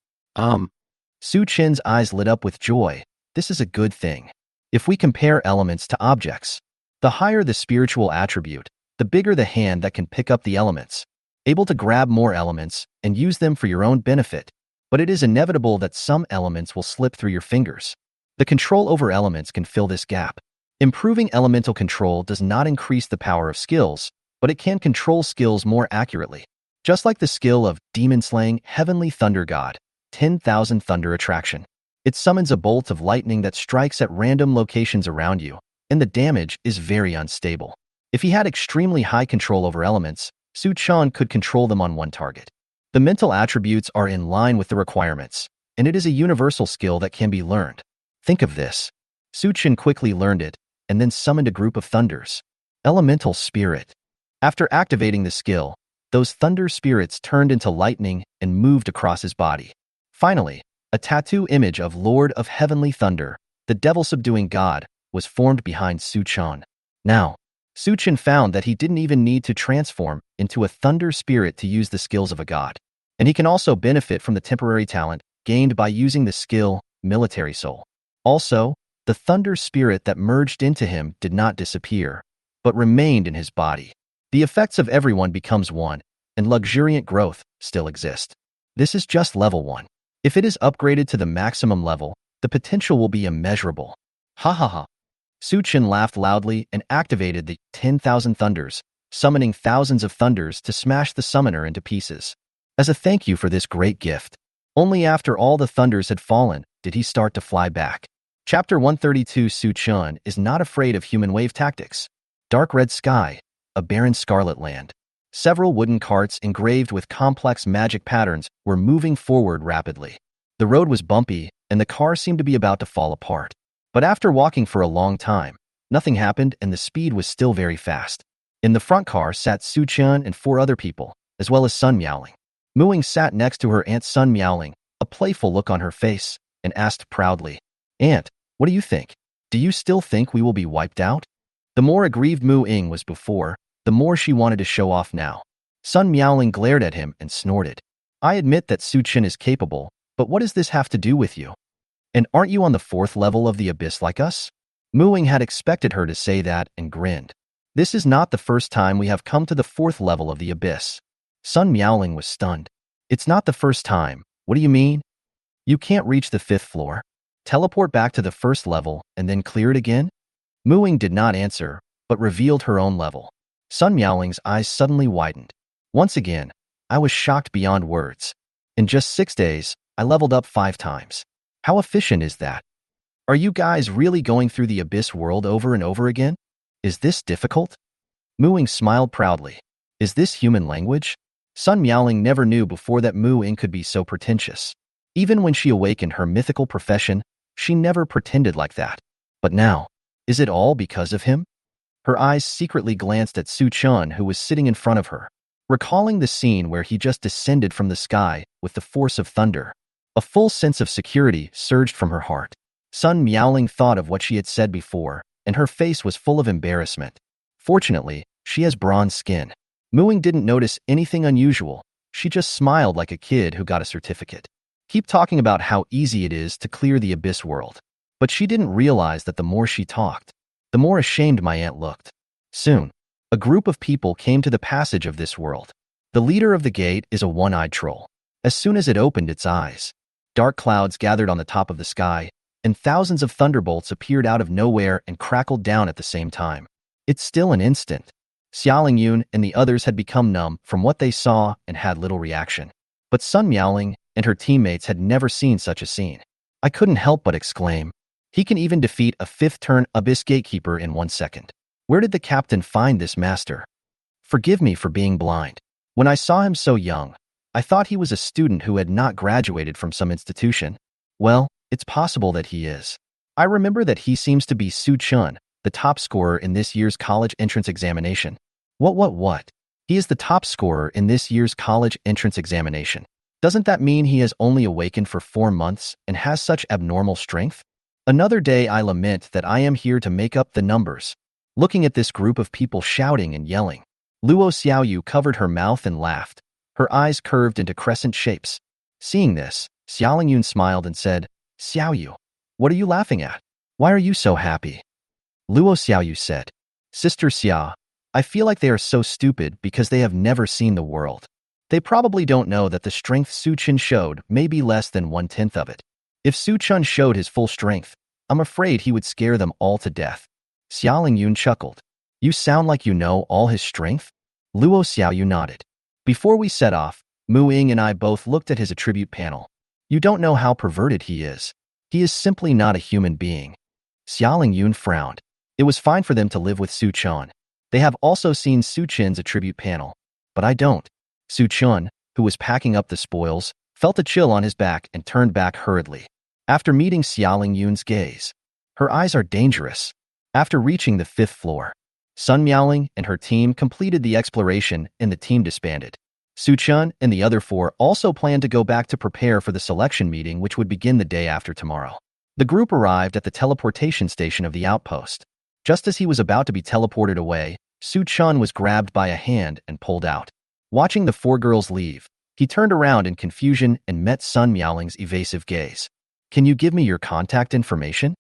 Su Chin's eyes lit up with joy. This is a good thing. If we compare elements to objects, the higher the spiritual attribute, the bigger the hand that can pick up the elements, able to grab more elements and use them for your own benefit, but it is inevitable that some elements will slip through your fingers. The control over elements can fill this gap. Improving elemental control does not increase the power of skills, but it can control skills more accurately. Just like the skill of Demon Slaying Heavenly Thunder God, 10,000 Thunder Attraction. It summons a bolt of lightning that strikes at random locations around you, and the damage is very unstable. If he had extremely high control over elements, Su Chan could control them on one target. The mental attributes are in line with the requirements, and it is a universal skill that can be learned. Think of this. Su Chan quickly learned it, and then summoned a group of thunders. Elemental Spirit. After activating the skill, those thunder spirits turned into lightning and moved across his body. Finally, a tattoo image of Lord of Heavenly Thunder, the devil-subduing god, was formed behind Su Chan. Now, Su Chan found that he didn't even need to transform into a thunder spirit to use the skills of a god. And he can also benefit from the temporary talent gained by using the skill Military Soul. Also, the thunder spirit that merged into him did not disappear, but remained in his body. The effects of everyone becomes one, and luxuriant growth still exist. This is just level 1. If it is upgraded to the maximum level, the potential will be immeasurable. Ha ha ha. Su Chan laughed loudly and activated the 10,000 thunders, summoning thousands of thunders to smash the summoner into pieces. As a thank you for this great gift, only after all the thunders had fallen did he start to fly back. Chapter 132. Su Chan is not afraid of human wave tactics. Dark red sky, a barren scarlet land. Several wooden carts engraved with complex magic patterns were moving forward rapidly. The road was bumpy, and the car seemed to be about to fall apart. But after walking for a long time, nothing happened and the speed was still very fast. In the front car sat Su Chan and 4 other people, as well as Sun Miaoling. Muing sat next to her aunt Sun Miaoling, a playful look on her face, and asked proudly, "Aunt, what do you think? Do you still think we will be wiped out?" The more aggrieved Mu Ying was before, the more she wanted to show off now. Sun Miaoling glared at him and snorted. "I admit that Su Chan is capable, but what does this have to do with you? And aren't you on the 4th level of the abyss like us?" Mu Ying had expected her to say that and grinned. "This is not the first time we have come to the 4th level of the abyss." Sun Miaoling was stunned. "It's not the first time. What do you mean? You can't reach the 5th floor? Teleport back to the 1st level and then clear it again?" Mu Ying did not answer, but revealed her own level. Sun Miaoling's eyes suddenly widened. "Once again, I was shocked beyond words. In just 6 days, I leveled up 5 times. How efficient is that? Are you guys really going through the abyss world over and over again? Is this difficult?" Mu Ying smiled proudly. "Is this human language?" Sun Miaoling never knew before that Mu Ying could be so pretentious. Even when she awakened her mythical profession, she never pretended like that. But now, is it all because of him? Her eyes secretly glanced at Su Chan, who was sitting in front of her. Recalling the scene where he just descended from the sky with the force of thunder, a full sense of security surged from her heart. Sun Miaoling thought of what she had said before, and her face was full of embarrassment. Fortunately, she has bronze skin. Mu Ying didn't notice anything unusual. She just smiled like a kid who got a certificate. Keep talking about how easy it is to clear the abyss world. But she didn't realize that the more she talked, the more ashamed my aunt looked. Soon, a group of people came to the passage of this world. The leader of the gate is a one-eyed troll. As soon as it opened its eyes, dark clouds gathered on the top of the sky, and thousands of thunderbolts appeared out of nowhere and crackled down at the same time. It's still an instant. Xiaoling Yun and the others had become numb from what they saw and had little reaction. But Sun Miaoling and her teammates had never seen such a scene. I couldn't help but exclaim, "He can even defeat a 5th-turn Abyss Gatekeeper in 1 second. Where did the captain find this master? Forgive me for being blind. When I saw him so young, I thought he was a student who had not graduated from some institution. Well, it's possible that he is. I remember that he seems to be Su Chan, the top scorer in this year's college entrance examination." What? He is the top scorer in this year's college entrance examination. Doesn't that mean he has only awakened for 4 months and has such abnormal strength? Another day I lament that I am here to make up the numbers. Looking at this group of people shouting and yelling, Luo Xiaoyu covered her mouth and laughed. Her eyes curved into crescent shapes. Seeing this, Xiaoling Yun smiled and said, "Xiaoyu, what are you laughing at?" Why are you so happy? Luo Xiaoyu said. Sister Xia, I feel like they are so stupid because they have never seen the world. They probably don't know that the strength Su Chen showed may be less than 1/10 of it. If Su Chen showed his full strength, I'm afraid he would scare them all to death. Xiaoling Yun chuckled. You sound like you know all his strength? Luo Xiaoyu nodded. Before we set off, Mu Ying and I both looked at his attribute panel. You don't know how perverted he is. He is simply not a human being. Xiaoling Yun frowned. It was fine for them to live with Su Chen. They have also seen Su Chen's attribute panel. But I don't. Su Chen, who was packing up the spoils, felt a chill on his back and turned back hurriedly. After meeting Xiaoling Yun's gaze, her eyes are dangerous. After reaching the 5th floor, Sun Miaoling and her team completed the exploration and the team disbanded. Su Chen and the other 4 also planned to go back to prepare for the selection meeting which would begin the day after tomorrow. The group arrived at the teleportation station of the outpost. Just as he was about to be teleported away, Su Chen was grabbed by a hand and pulled out. Watching the 4 girls leave, he turned around in confusion and met Sun Miaoling's evasive gaze. Can you give me your contact information?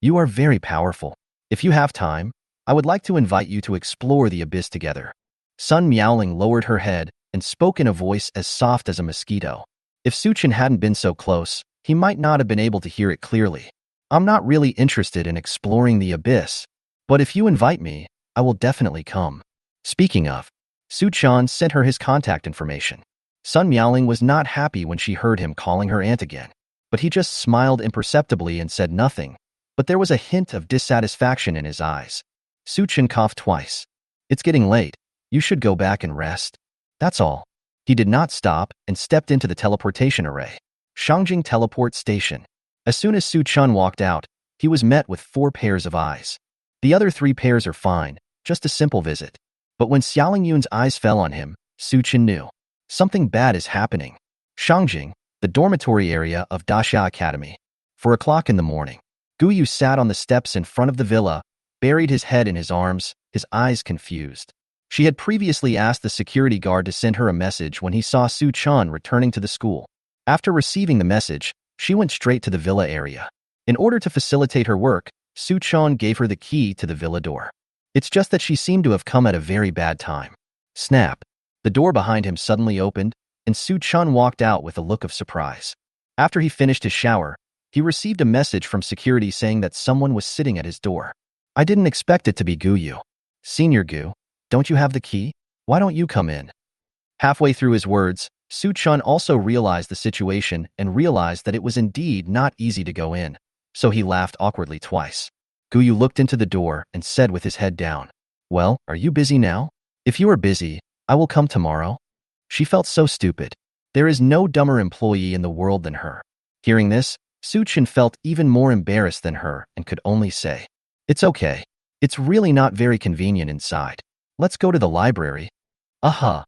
You are very powerful. If you have time, I would like to invite you to explore the abyss together. Sun Miaoling lowered her head and spoke in a voice as soft as a mosquito. If Su Chen hadn't been so close, he might not have been able to hear it clearly. I'm not really interested in exploring the abyss, but if you invite me, I will definitely come. Speaking of, Su Chen sent her his contact information. Sun Miaoling was not happy when she heard him calling her aunt again, but he just smiled imperceptibly and said nothing, but there was a hint of dissatisfaction in his eyes. Su Chen coughed twice. It's getting late. You should go back and rest. That's all. He did not stop and stepped into the teleportation array. Shangjing Teleport Station. As soon as Su Chen walked out, he was met with 4 pairs of eyes. The other 3 pairs are fine, just a simple visit. But when Xiaoling Yun's eyes fell on him, Su Chen knew. Something bad is happening. Shangjing, the dormitory area of Daxia Academy. 4 o'clock in the morning. Guyu sat on the steps in front of the villa, buried his head in his arms, his eyes confused. She had previously asked the security guard to send her a message when he saw Su Chen returning to the school. After receiving the message, she went straight to the villa area. In order to facilitate her work, Su Chen gave her the key to the villa door. It's just that she seemed to have come at a very bad time. Snap! The door behind him suddenly opened, and Su Chen walked out with a look of surprise. After he finished his shower, he received a message from security saying that someone was sitting at his door. I didn't expect it to be Guyu. Senior Gu, don't you have the key? Why don't you come in? Halfway through his words, Su Chen also realized the situation and realized that it was indeed not easy to go in, so he laughed awkwardly twice. Guyu looked into the door and said with his head down, Well, are you busy now? If you are busy, I will come tomorrow. She felt so stupid. There is no dumber employee in the world than her. Hearing this, Su Chen felt even more embarrassed than her and could only say, It's okay. It's really not very convenient inside. Let's go to the library. Aha.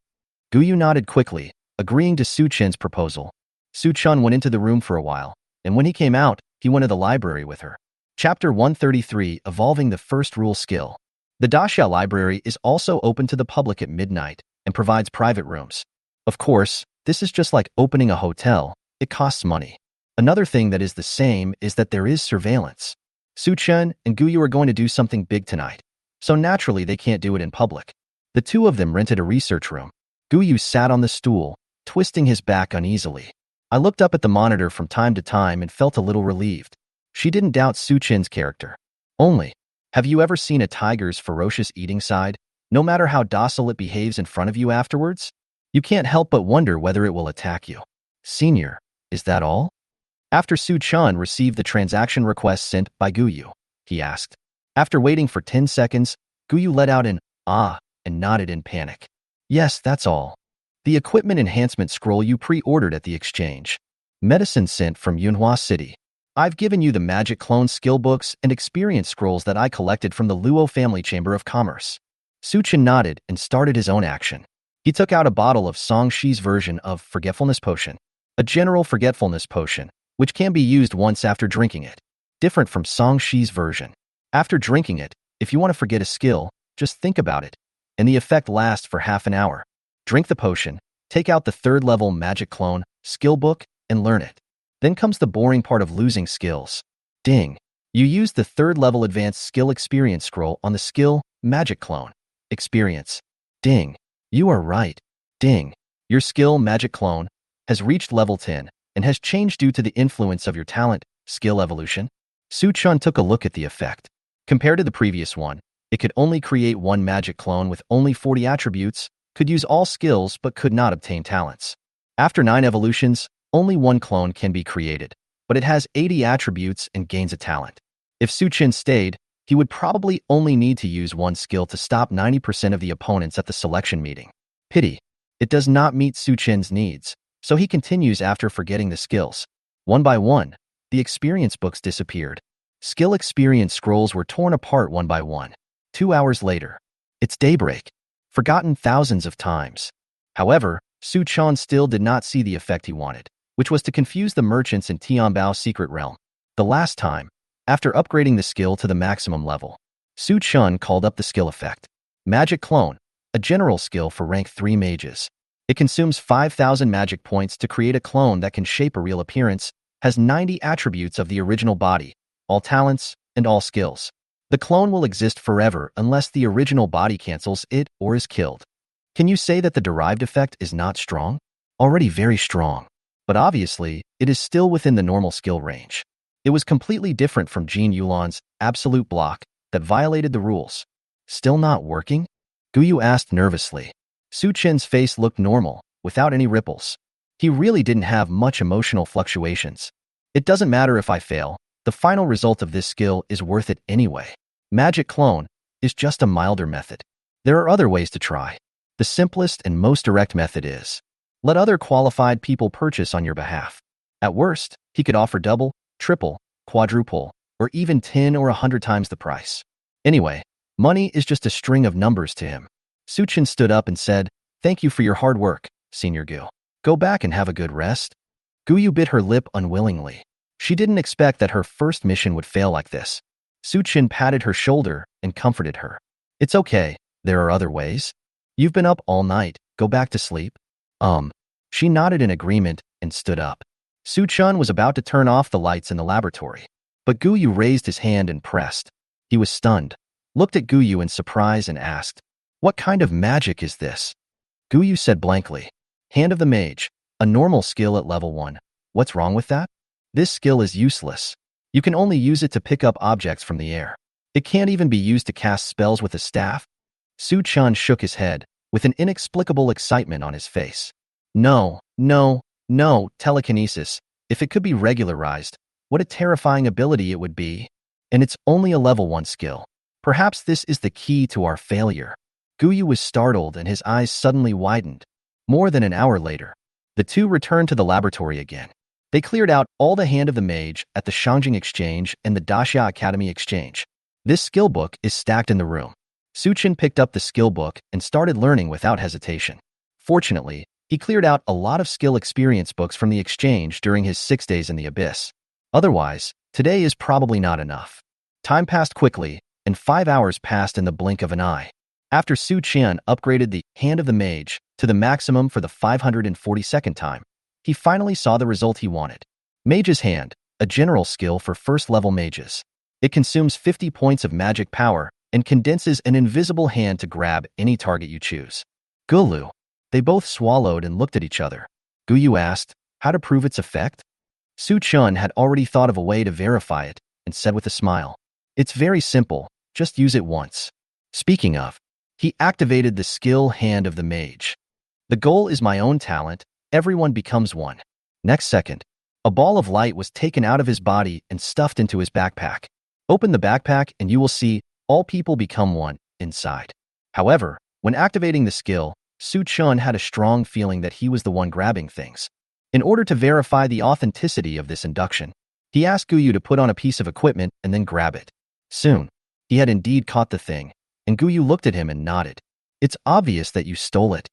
Guyu nodded quickly, agreeing to Su Chen's proposal. Su Chen went into the room for a while, and when he came out, he went to the library with her. Chapter 133, Evolving the First Rule Skill. The Daxia Library is also open to the public at midnight and provides private rooms. Of course, this is just like opening a hotel. It costs money. Another thing that is the same is that there is surveillance. Su Chen and Guyu are going to do something big tonight, so naturally they can't do it in public. The 2 of them rented a research room. Guyu sat on the stool, twisting his back uneasily. I looked up at the monitor from time to time and felt a little relieved. She didn't doubt Su Chen's character. Only, have you ever seen a tiger's ferocious eating side? No matter how docile it behaves in front of you afterwards, you can't help but wonder whether it will attack you. Senior, is that all? After Su Chen received the transaction request sent by Guyu, he asked. After waiting for 10 seconds, Guyu let out an ah and nodded in panic. Yes, that's all. The equipment enhancement scroll you pre-ordered at the exchange. Medicine sent from Yunhua City. I've given you the magic clone skill books and experience scrolls that I collected from the Luo Family Chamber of Commerce. Su Chen nodded and started his own action. He took out a bottle of Song Shi's version of Forgetfulness Potion, a general forgetfulness potion, which can be used once after drinking it, different from Song Shi's version. After drinking it, if you want to forget a skill, just think about it, and the effect lasts for half an hour. Drink the potion, take out the 3rd level magic clone skill book, and learn it. Then comes the boring part of losing skills. Ding. You use the third level advanced skill experience scroll on the skill Magic Clone. Experience. Ding. You are right. Ding. Your skill Magic Clone has reached level 10 and has changed due to the influence of your talent, skill evolution. Su-Chun took a look at the effect. Compared to the previous one, it could only create one magic clone with only 40 attributes, could use all skills but could not obtain talents. After 9 evolutions, only one clone can be created, but it has 80 attributes and gains a talent. If Su-Chun stayed, he would probably only need to use one skill to stop 90% of the opponents at the selection meeting. Pity. It does not meet Su-Chun's needs, so he continues after forgetting the skills. One by one, the experience books disappeared. Skill experience scrolls were torn apart one by one. 2 hours later. It's daybreak. Forgotten thousands of times. However, Su-Chun still did not see the effect he wanted, which was to confuse the merchants in Tianbao's secret realm. The last time, after upgrading the skill to the maximum level, Su-Chun called up the skill effect. Magic Clone, a general skill for rank 3 mages. It consumes 5,000 magic points to create a clone that can shape a real appearance, has 90 attributes of the original body, all talents, and all skills. The clone will exist forever unless the original body cancels it or is killed. Can you say that the derived effect is not strong? Already very strong. But obviously, it is still within the normal skill range. It was completely different from Jin Yulan's absolute block that violated the rules. Still not working? Guyu asked nervously. Su-Chen's face looked normal, without any ripples. He really didn't have much emotional fluctuations. It doesn't matter if I fail, the final result of this skill is worth it anyway. Magic Clone is just a milder method. There are other ways to try. The simplest and most direct method is let other qualified people purchase on your behalf. At worst, he could offer double, triple, quadruple, or even 10 or 100 times the price. Anyway, money is just a string of numbers to him. Su-Chun stood up and said, "Thank you for your hard work, Senior Gu. Go back and have a good rest." Guyu bit her lip unwillingly. She didn't expect that her first mission would fail like this. Su-Chun patted her shoulder and comforted her. "It's okay, there are other ways. You've been up all night, go back to sleep." She nodded in agreement and stood up. Su-Chun was about to turn off the lights in the laboratory, but Guyu raised his hand and pressed. He was stunned, looked at Guyu in surprise and asked, "What kind of magic is this?" Guyu said blankly, "Hand of the Mage, a normal skill at level 1. What's wrong with that? This skill is useless. You can only use it to pick up objects from the air. It can't even be used to cast spells with a staff." Su-Chun shook his head, with an inexplicable excitement on his face. No, telekinesis. If it could be regularized, what a terrifying ability it would be. And it's only a level 1 skill. Perhaps this is the key to our failure. Guyu was startled and his eyes suddenly widened. More than an hour later, the two returned to the laboratory again. They cleared out all the Hand of the Mage at the Shangjing Exchange and the Daxia Academy Exchange. This skill book is stacked in the room. Su-Chun picked up the skill book and started learning without hesitation. Fortunately, he cleared out a lot of skill experience books from the exchange during his 6 days in the abyss. Otherwise, today is probably not enough. Time passed quickly, and 5 hours passed in the blink of an eye. After Su-Chun upgraded the Hand of the Mage to the maximum for the 542nd time, he finally saw the result he wanted. Mage's Hand, a general skill for first-level mages. It consumes 50 points of magic power and condenses an invisible hand to grab any target you choose. Gulu. They both swallowed and looked at each other. Guyu asked, how to prove its effect? Su-Chun had already thought of a way to verify it and said with a smile, "It's very simple, just use it once." Speaking of, he activated the skill Hand of the Mage. "The goal is my own talent, everyone becomes one." Next second, a ball of light was taken out of his body and stuffed into his backpack. Open the backpack and you will see all people become one inside. However, when activating the skill, Su-Chun had a strong feeling that he was the one grabbing things. In order to verify the authenticity of this induction, he asked Guyu to put on a piece of equipment and then grab it. Soon, he had indeed caught the thing, and Guyu looked at him and nodded. "It's obvious that you stole it."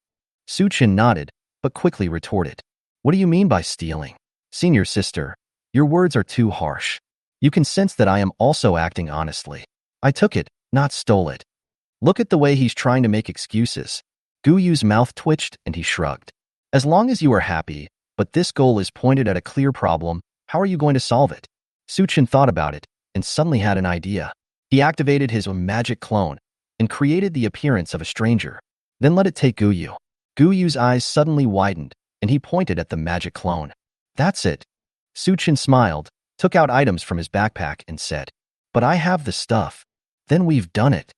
Su-Chun nodded, but quickly retorted, "What do you mean by stealing? Senior sister, your words are too harsh. You can sense that I am also acting honestly. I took it, not stole it." Look at the way he's trying to make excuses. Guyu's mouth twitched and he shrugged. "As long as you are happy, but this goal is pointed at a clear problem, how are you going to solve it?" Su-Chun thought about it and suddenly had an idea. He activated his magic clone and created the appearance of a stranger. Then let it take Guyu. Guyu's eyes suddenly widened, and he pointed at the magic clone. That's it. Suchin smiled, took out items from his backpack, and said, But I have the stuff. Then we've done it.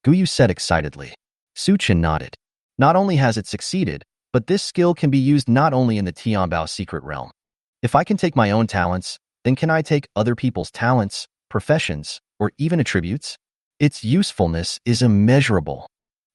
Guyu said excitedly. Suchin nodded. Not only has it succeeded, but this skill can be used not only in the Tianbao secret realm. If I can take my own talents, then can I take other people's talents, professions, or even attributes? Its usefulness is immeasurable.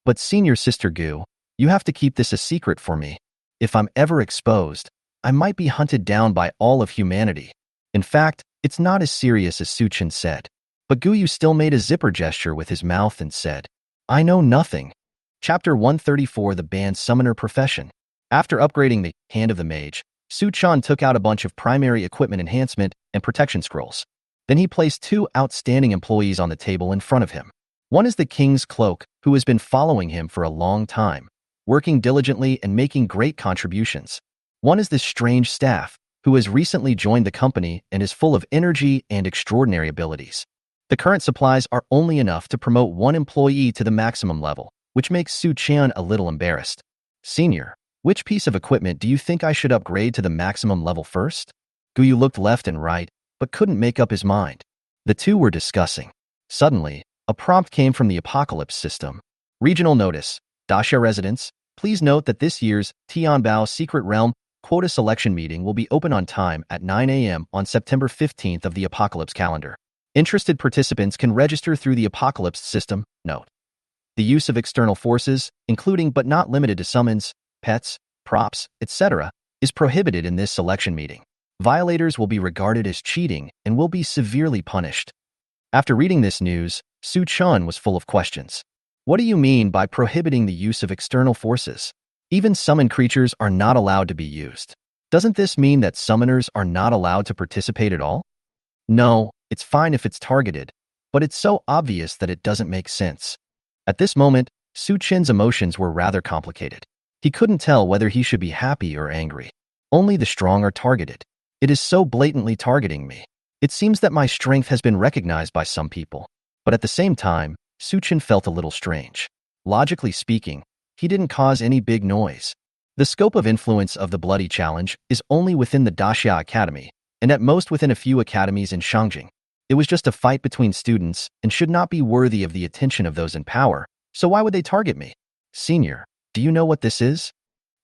But senior sister Gu, you have to keep this a secret for me. If I'm ever exposed, I might be hunted down by all of humanity. In fact, it's not as serious as Suchin said. But Guyu still made a zipper gesture with his mouth and said, I know nothing. Chapter 134, The Banned Summoner Profession. After upgrading the Hand of the Mage, Suchan took out a bunch of primary equipment enhancement and protection scrolls. Then he placed two outstanding employees on the table in front of him. One is the King's Cloak, who has been following him for a long time, working diligently and making great contributions. One is the Strange Staff, who has recently joined the company and is full of energy and extraordinary abilities. The current supplies are only enough to promote one employee to the maximum level, which makes Su Qian a little embarrassed. Senior, which piece of equipment do you think I should upgrade to the maximum level first? Guyu looked left and right, but couldn't make up his mind. The two were discussing. Suddenly, a prompt came from the Apocalypse system. Regional notice. Daxia residents, please note that this year's Tianbao Secret Realm quota selection meeting will be open on time at 9 a.m. on September 15th of the Apocalypse calendar. Interested participants can register through the Apocalypse system. Note: the use of external forces, including but not limited to summons, pets, props, etc., is prohibited in this selection meeting. Violators will be regarded as cheating and will be severely punished. After reading this news, Su Chun was full of questions. What do you mean by prohibiting the use of external forces? Even summoned creatures are not allowed to be used. Doesn't this mean that summoners are not allowed to participate at all? No, it's fine if it's targeted, but it's so obvious that it doesn't make sense. At this moment, Su Chin's emotions were rather complicated. He couldn't tell whether he should be happy or angry. Only the strong are targeted. It is so blatantly targeting me. It seems that my strength has been recognized by some people. But at the same time, Su Chin felt a little strange. Logically speaking, he didn't cause any big noise. The scope of influence of the Bloody Challenge is only within the Daxia Academy, and at most within a few academies in Shangjing. It was just a fight between students and should not be worthy of the attention of those in power, so why would they target me? Senior, do you know what this is?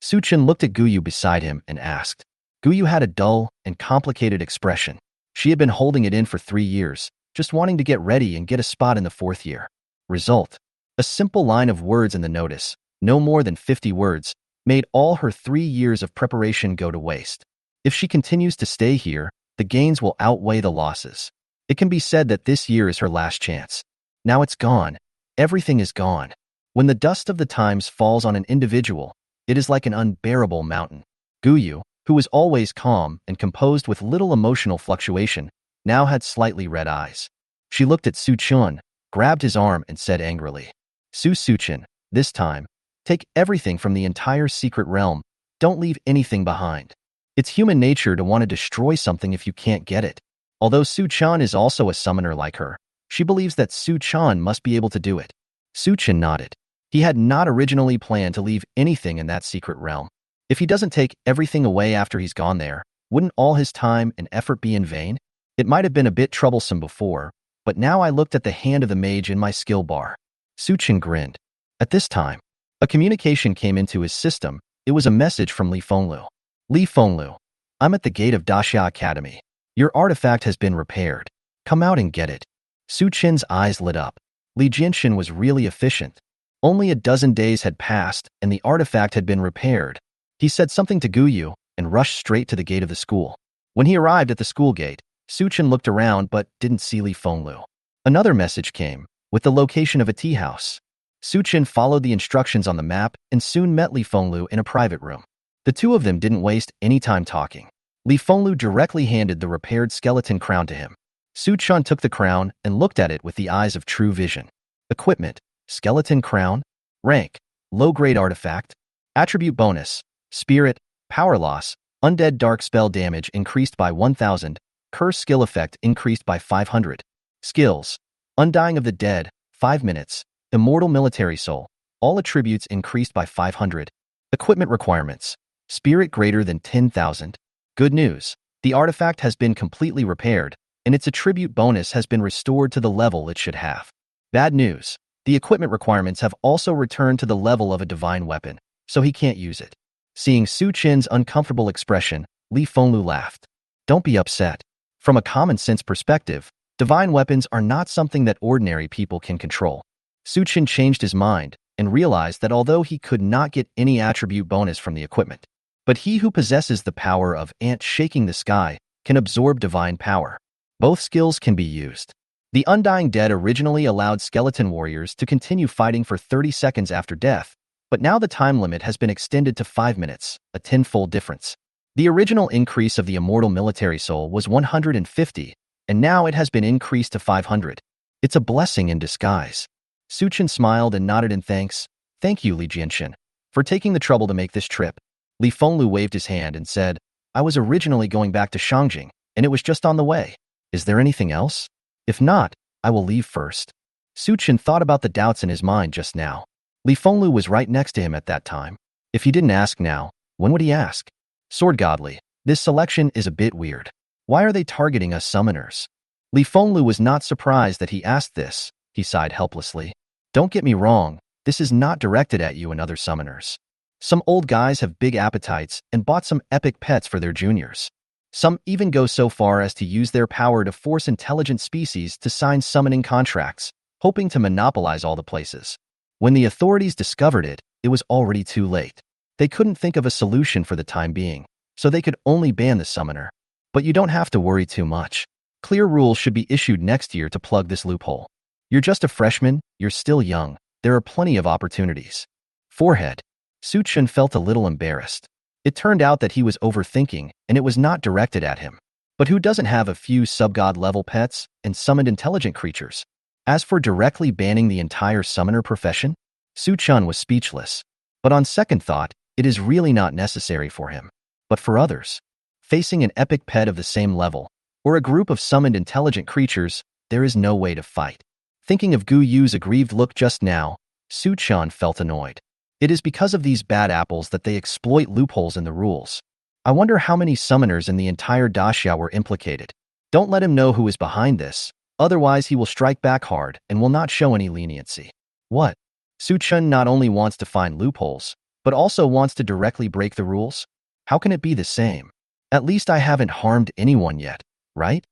Su Chin looked at Guyu beside him and asked. Guyu had a dull and complicated expression. She had been holding it in for 3 years, just wanting to get ready and get a spot in the 4th year. Result: a simple line of words in the notice, no more than 50 words, made all her 3 years of preparation go to waste. If she continues to stay here, the gains will outweigh the losses. It can be said that this year is her last chance. Now it's gone. Everything is gone. When the dust of the times falls on an individual, it is like an unbearable mountain. Guyu, who was always calm and composed with little emotional fluctuation, now had slightly red eyes. She looked at Su Chun, grabbed his arm, and said angrily, Su Chin, this time, take everything from the entire secret realm. Don't leave anything behind. It's human nature to want to destroy something if you can't get it. Although Su Chan is also a summoner like her, she believes that Su Chan must be able to do it. Su Chin nodded. He had not originally planned to leave anything in that secret realm. If he doesn't take everything away after he's gone there, wouldn't all his time and effort be in vain? It might have been a bit troublesome before, but now I looked at the Hand of the Mage in my skill bar. Su Chin grinned. At this time, a communication came into his system. It was a message from Li Fenglu. Li Fenglu, I'm at the gate of Daxia Academy. Your artifact has been repaired. Come out and get it. Su Chin's eyes lit up. Li Jinshin was really efficient. Only a dozen days had passed, and the artifact had been repaired. He said something to Guyu and rushed straight to the gate of the school. When he arrived at the school gate, Su Chin looked around but didn't see Li Fenglu. Another message came, with the location of a tea house. Su Chin followed the instructions on the map and soon met Li Fenglu in a private room. The two of them didn't waste any time talking. Li Fenglu directly handed the repaired skeleton crown to him. Su Chin took the crown and looked at it with the eyes of true vision. Equipment: skeleton crown. Rank: low-grade artifact. Attribute bonus: spirit, power loss, undead dark spell damage increased by 1000, curse skill effect increased by 500. Skills: Undying of the Dead, 5 minutes. Immortal Military Soul, all attributes increased by 500. Equipment requirements: Spirit greater than 10,000. Good news: the artifact has been completely repaired, and its attribute bonus has been restored to the level it should have. Bad news: the equipment requirements have also returned to the level of a divine weapon, so he can't use it. Seeing Su Chin's uncomfortable expression, Li Fenglu laughed. Don't be upset. From a common-sense perspective, divine weapons are not something that ordinary people can control. Su Chin changed his mind and realized that although he could not get any attribute bonus from the equipment, but he who possesses the power of ant shaking the sky can absorb divine power. Both skills can be used. The Undying Dead originally allowed skeleton warriors to continue fighting for 30 seconds after death, but now the time limit has been extended to 5 minutes, a tenfold difference. The original increase of the Immortal Military Soul was 150, and now it has been increased to 500. It's a blessing in disguise. Su Chin smiled and nodded in thanks. Thank you, Li Jianxin, for taking the trouble to make this trip. Li Fenglu waved his hand and said, I was originally going back to Shangjing, and it was just on the way. Is there anything else? If not, I will leave first. Su Chin thought about the doubts in his mind just now. Li Fenglu was right next to him at that time. If he didn't ask now, when would he ask? Sword Godly, this selection is a bit weird. Why are they targeting us summoners? Li Fenglu was not surprised that he asked this. He sighed helplessly. Don't get me wrong, this is not directed at you and other summoners. Some old guys have big appetites and bought some epic pets for their juniors. Some even go so far as to use their power to force intelligent species to sign summoning contracts, hoping to monopolize all the places. When the authorities discovered it, it was already too late. They couldn't think of a solution for the time being, so they could only ban the summoner. But you don't have to worry too much. Clear rules should be issued next year to plug this loophole. You're just a freshman, you're still young, there are plenty of opportunities. Forehead. Su Chin felt a little embarrassed. It turned out that he was overthinking, and it was not directed at him. But who doesn't have a few sub-god-level pets and summoned intelligent creatures? As for directly banning the entire summoner profession, Su Chin was speechless. But on second thought, it is really not necessary for him. But for others, facing an epic pet of the same level, or a group of summoned intelligent creatures, there is no way to fight. Thinking of Gu Yu's aggrieved look just now, Su Chin felt annoyed. It is because of these bad apples that they exploit loopholes in the rules. I wonder how many summoners in the entire Daxia were implicated. Don't let him know who is behind this, otherwise he will strike back hard and will not show any leniency. What? Su Chin not only wants to find loopholes, but also wants to directly break the rules? How can it be the same? At least I haven't harmed anyone yet, right?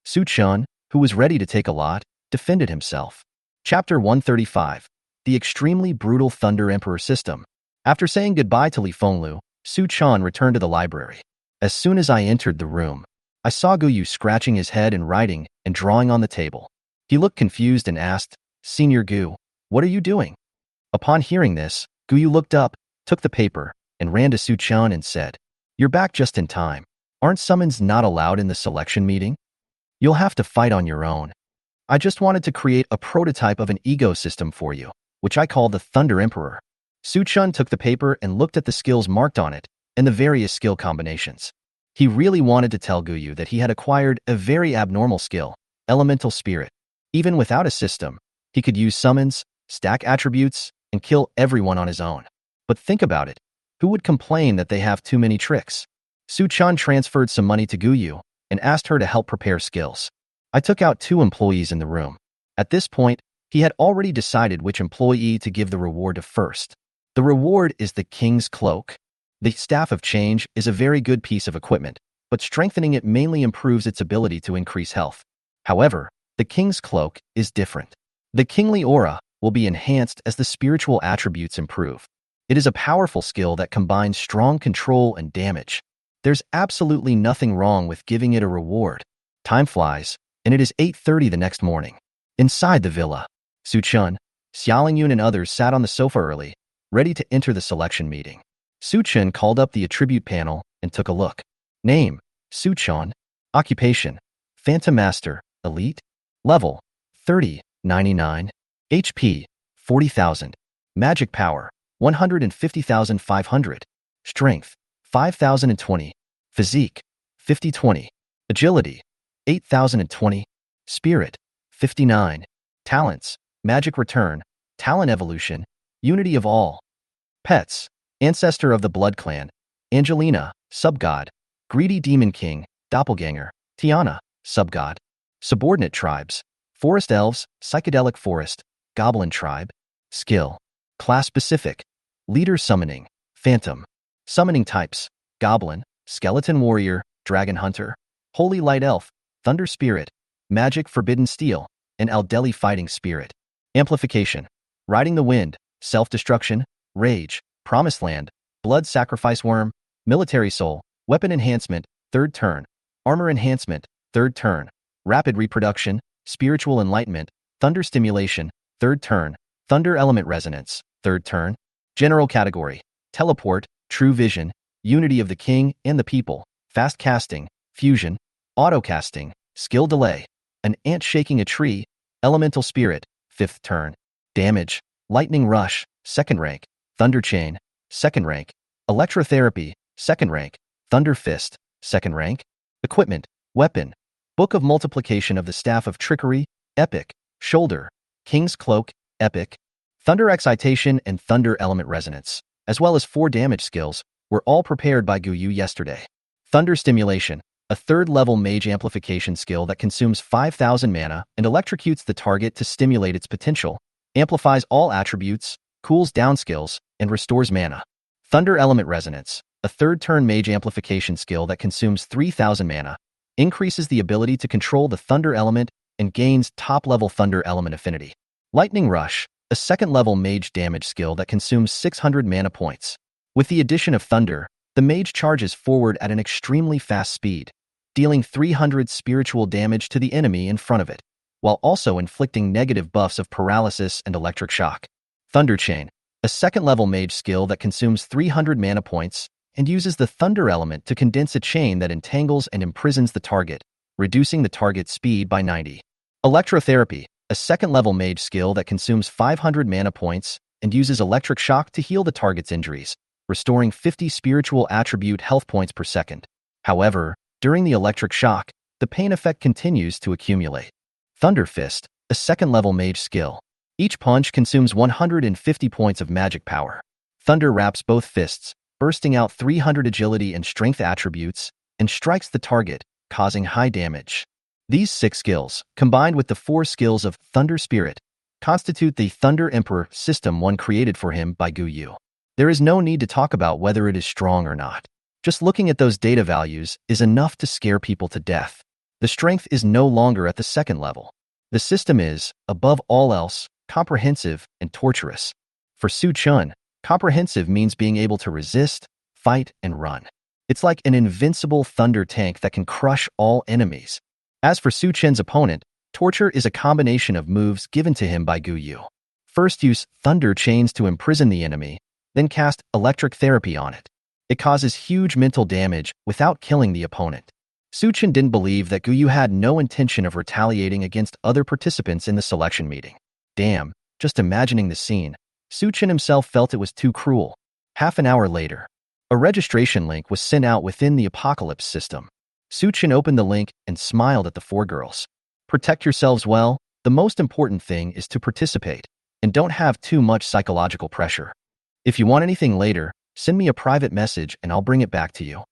Su Chin, who was ready to take a lot, defended himself. Chapter 135. The extremely brutal Thunder Emperor system. After saying goodbye to Li Fenglu, Su Chin returned to the library. As soon as I entered the room, I saw Gu Yu scratching his head and writing and drawing on the table. He looked confused and asked, Senior Gu, what are you doing? Upon hearing this, Gu Yu looked up, took the paper, and ran to Su Chin and said, You're back just in time. Aren't summons not allowed in the selection meeting? You'll have to fight on your own. I just wanted to create a prototype of an ecosystem for you, which I call the Thunder Emperor. Su Chin took the paper and looked at the skills marked on it and the various skill combinations. He really wanted to tell Gu Yu that he had acquired a very abnormal skill, Elemental Spirit. Even without a system, he could use summons, stack attributes, and kill everyone on his own. But think about it. Who would complain that they have too many tricks? Su Chin transferred some money to Gu Yu and asked her to help prepare skills. I took out 2 employees in the room. At this point, he had already decided which employee to give the reward to first. The reward is the King's Cloak. The Staff of Change is a very good piece of equipment, but strengthening it mainly improves its ability to increase health. However, the King's Cloak is different. The kingly aura will be enhanced as the spiritual attributes improve. It is a powerful skill that combines strong control and damage. There's absolutely nothing wrong with giving it a reward. Time flies, and it is 8:30 the next morning. Inside the villa, Su Chin, Xiaolingyun and others sat on the sofa early, ready to enter the selection meeting. Su Chin called up the attribute panel and took a look. Name, Su Chin. Occupation, Phantom Master, Elite. Level, 30, 99. HP, 40,000. Magic Power, 150,500. Strength, 5,020. Physique, 5020. Agility, 8,020. Spirit, 59. Talents, magic return, talent evolution, unity of all. Pets, ancestor of the blood clan, Angelina, subgod, greedy demon king, doppelganger, Tiana, subgod. Subordinate tribes, forest elves, psychedelic forest, goblin tribe. Skill, class specific, leader summoning, phantom. Summoning types, goblin, skeleton warrior, dragon hunter, holy light elf, thunder spirit, magic forbidden steel, and Aldeli fighting spirit. Amplification, riding the wind, self-destruction, rage, promised land, blood sacrifice worm, military soul, weapon enhancement, third turn, armor enhancement, third turn, rapid reproduction, spiritual enlightenment, thunder stimulation, third turn, thunder element resonance, third turn. General category, teleport, true vision, unity of the king and the people, fast casting, fusion, auto casting, skill delay, an ant shaking a tree, elemental spirit, fifth turn. Damage, lightning rush, second rank, thunder chain, second rank, electrotherapy, second rank, thunder fist, second rank. Equipment, weapon, book of multiplication of the staff of trickery, epic, shoulder, king's cloak, epic, thunder excitation and thunder element resonance, as well as 4 damage skills, were all prepared by Guyu yesterday. Thunder stimulation, a third-level mage amplification skill that consumes 5,000 mana and electrocutes the target to stimulate its potential, amplifies all attributes, cools down skills, and restores mana. Thunder element resonance, a third-turn mage amplification skill that consumes 3,000 mana, increases the ability to control the thunder element and gains top-level thunder element affinity. Lightning rush, a second-level mage damage skill that consumes 600 mana points. With the addition of thunder, the mage charges forward at an extremely fast speed, dealing 300 spiritual damage to the enemy in front of it, while also inflicting negative buffs of paralysis and electric shock. Thunder chain, a second-level mage skill that consumes 300 mana points and uses the thunder element to condense a chain that entangles and imprisons the target, reducing the target's speed by 90. Electrotherapy, a second-level mage skill that consumes 500 mana points and uses electric shock to heal the target's injuries, restoring 50 spiritual attribute health points per second. However, during the electric shock, the pain effect continues to accumulate. Thunder fist, a second-level mage skill. Each punch consumes 150 points of magic power. Thunder wraps both fists, bursting out 300 agility and strength attributes, and strikes the target, causing high damage. These 6 skills, combined with the 4 skills of Thunder Spirit, constitute the Thunder Emperor System 1 created for him by Guyu. There is no need to talk about whether it is strong or not. Just looking at those data values is enough to scare people to death. The strength is no longer at the second level. The system is, above all else, comprehensive and torturous. For Su Chun, comprehensive means being able to resist, fight, and run. It's like an invincible thunder tank that can crush all enemies. As for Su Chen's opponent, torture is a combination of moves given to him by Guyu. First, use thunder chains to imprison the enemy, then cast electric therapy on it. It causes huge mental damage without killing the opponent. Su Chen didn't believe that Guyu had no intention of retaliating against other participants in the selection meeting. Damn, just imagining the scene. Su Chen himself felt it was too cruel. Half an hour later, a registration link was sent out within the Apocalypse system. Su Chen opened the link and smiled at the 4 girls. Protect yourselves well. The most important thing is to participate, and don't have too much psychological pressure. If you want anything later, send me a private message and I'll bring it back to you.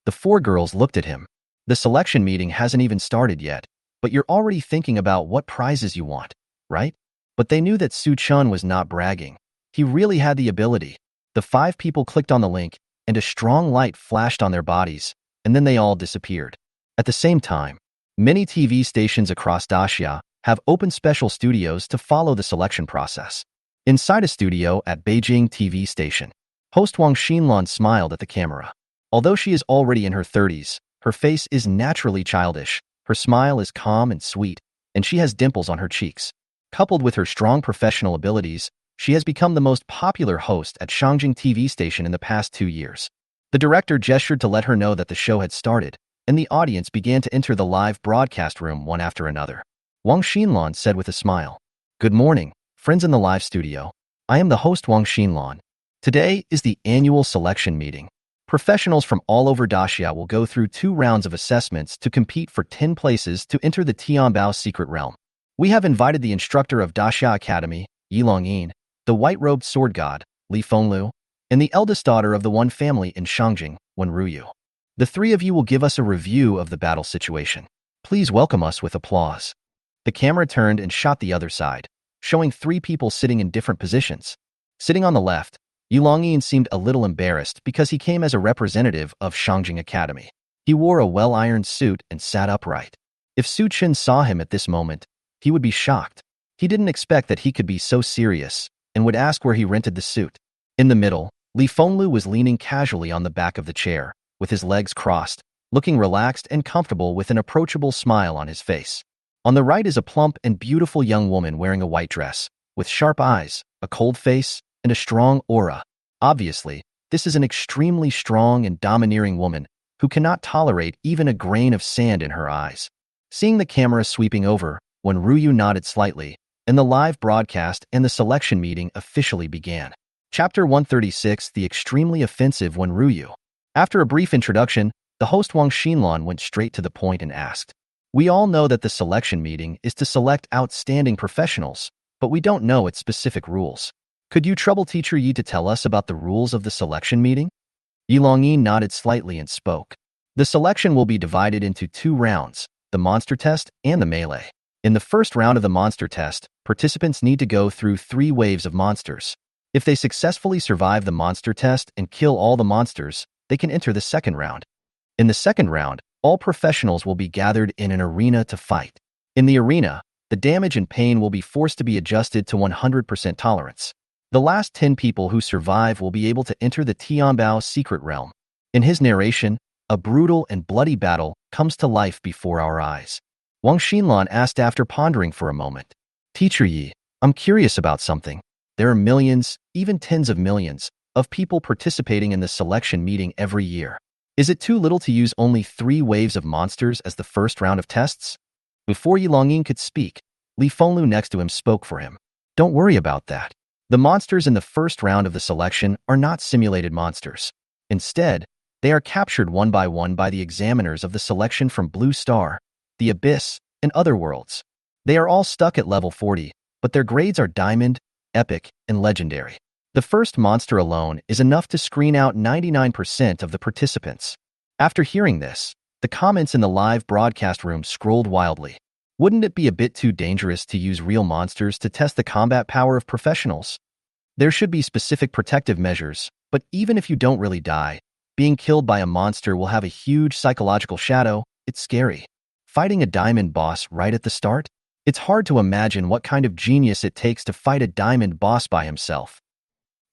The 4 girls looked at him. The selection meeting hasn't even started yet, but you're already thinking about what prizes you want, right? But they knew that Su Chun was not bragging. He really had the ability. The 5 people clicked on the link, and a strong light flashed on their bodies, and then they all disappeared. At the same time, many TV stations across Daxia have opened special studios to follow the selection process. Inside a studio at Beijing TV station, host Wang Xinlan smiled at the camera. Although she is already in her 30s, her face is naturally childish, her smile is calm and sweet, and she has dimples on her cheeks. Coupled with her strong professional abilities, she has become the most popular host at Shangjing TV station in the past 2 years. The director gestured to let her know that the show had started, and the audience began to enter the live broadcast room one after another. Wang Xinlan said with a smile, "Good morning, friends in the live studio. I am the host Wang Xinlan. Today is the annual selection meeting. Professionals from all over Daxia will go through 2 rounds of assessments to compete for 10 places to enter the Tianbao secret realm. We have invited the instructor of Daxia Academy, Yi Longyin, the white-robed sword god, Li Fenglu, and the eldest daughter of the one family in Shangjing, Wenruyu. The three of you will give us a review of the battle situation. Please welcome us with applause. The camera turned and shot the other side, showing three people sitting in different positions. Sitting on the left, Yi Longyin seemed a little embarrassed because he came as a representative of Shangjing Academy. He wore a well-ironed suit and sat upright. If Su Chen saw him at this moment, he would be shocked. He didn't expect that he could be so serious and would ask where he rented the suit. In the middle, Li Fenglu was leaning casually on the back of the chair, with his legs crossed, looking relaxed and comfortable with an approachable smile on his face. On the right is a plump and beautiful young woman wearing a white dress, with sharp eyes, a cold face, and a strong aura. Obviously, this is an extremely strong and domineering woman who cannot tolerate even a grain of sand in her eyes. Seeing the camera sweeping over, Wenruyu nodded slightly, and the live broadcast and the selection meeting officially began. Chapter 136, The Extremely Offensive Wenruyu. After a brief introduction, the host Wang Xinlan went straight to the point and asked, "We all know that the selection meeting is to select outstanding professionals, but we don't know its specific rules. Could you trouble teacher Yi to tell us about the rules of the selection meeting?" Yi Longyin nodded slightly and spoke. The selection will be divided into 2 rounds, the monster test and the melee. In the first round of the monster test, participants need to go through 3 waves of monsters. If they successfully survive the monster test and kill all the monsters, they can enter the second round. In the second round, all professionals will be gathered in an arena to fight. In the arena, the damage and pain will be forced to be adjusted to 100% tolerance. The last 10 people who survive will be able to enter the Tianbao secret realm. In his narration, a brutal and bloody battle comes to life before our eyes. Wang Xinlan asked after pondering for a moment. "Teacher Yi, I'm curious about something. There are millions, even tens of millions, of people participating in the selection meeting every year. Is it too little to use only 3 waves of monsters as the first round of tests?" Before Yi Longyin could speak, Li Fenglu next to him spoke for him. "Don't worry about that. The monsters in the first round of the selection are not simulated monsters. Instead, they are captured one by the examiners of the selection from Blue Star, the Abyss, and other worlds. They are all stuck at level 40, but their grades are Diamond, Epic, and Legendary. The first monster alone is enough to screen out 99% of the participants." After hearing this, the comments in the live broadcast room scrolled wildly. Wouldn't it be a bit too dangerous to use real monsters to test the combat power of professionals? There should be specific protective measures, but even if you don't really die, being killed by a monster will have a huge psychological shadow. It's scary. Fighting a diamond boss right at the start? It's hard to imagine what kind of genius it takes to fight a diamond boss by himself.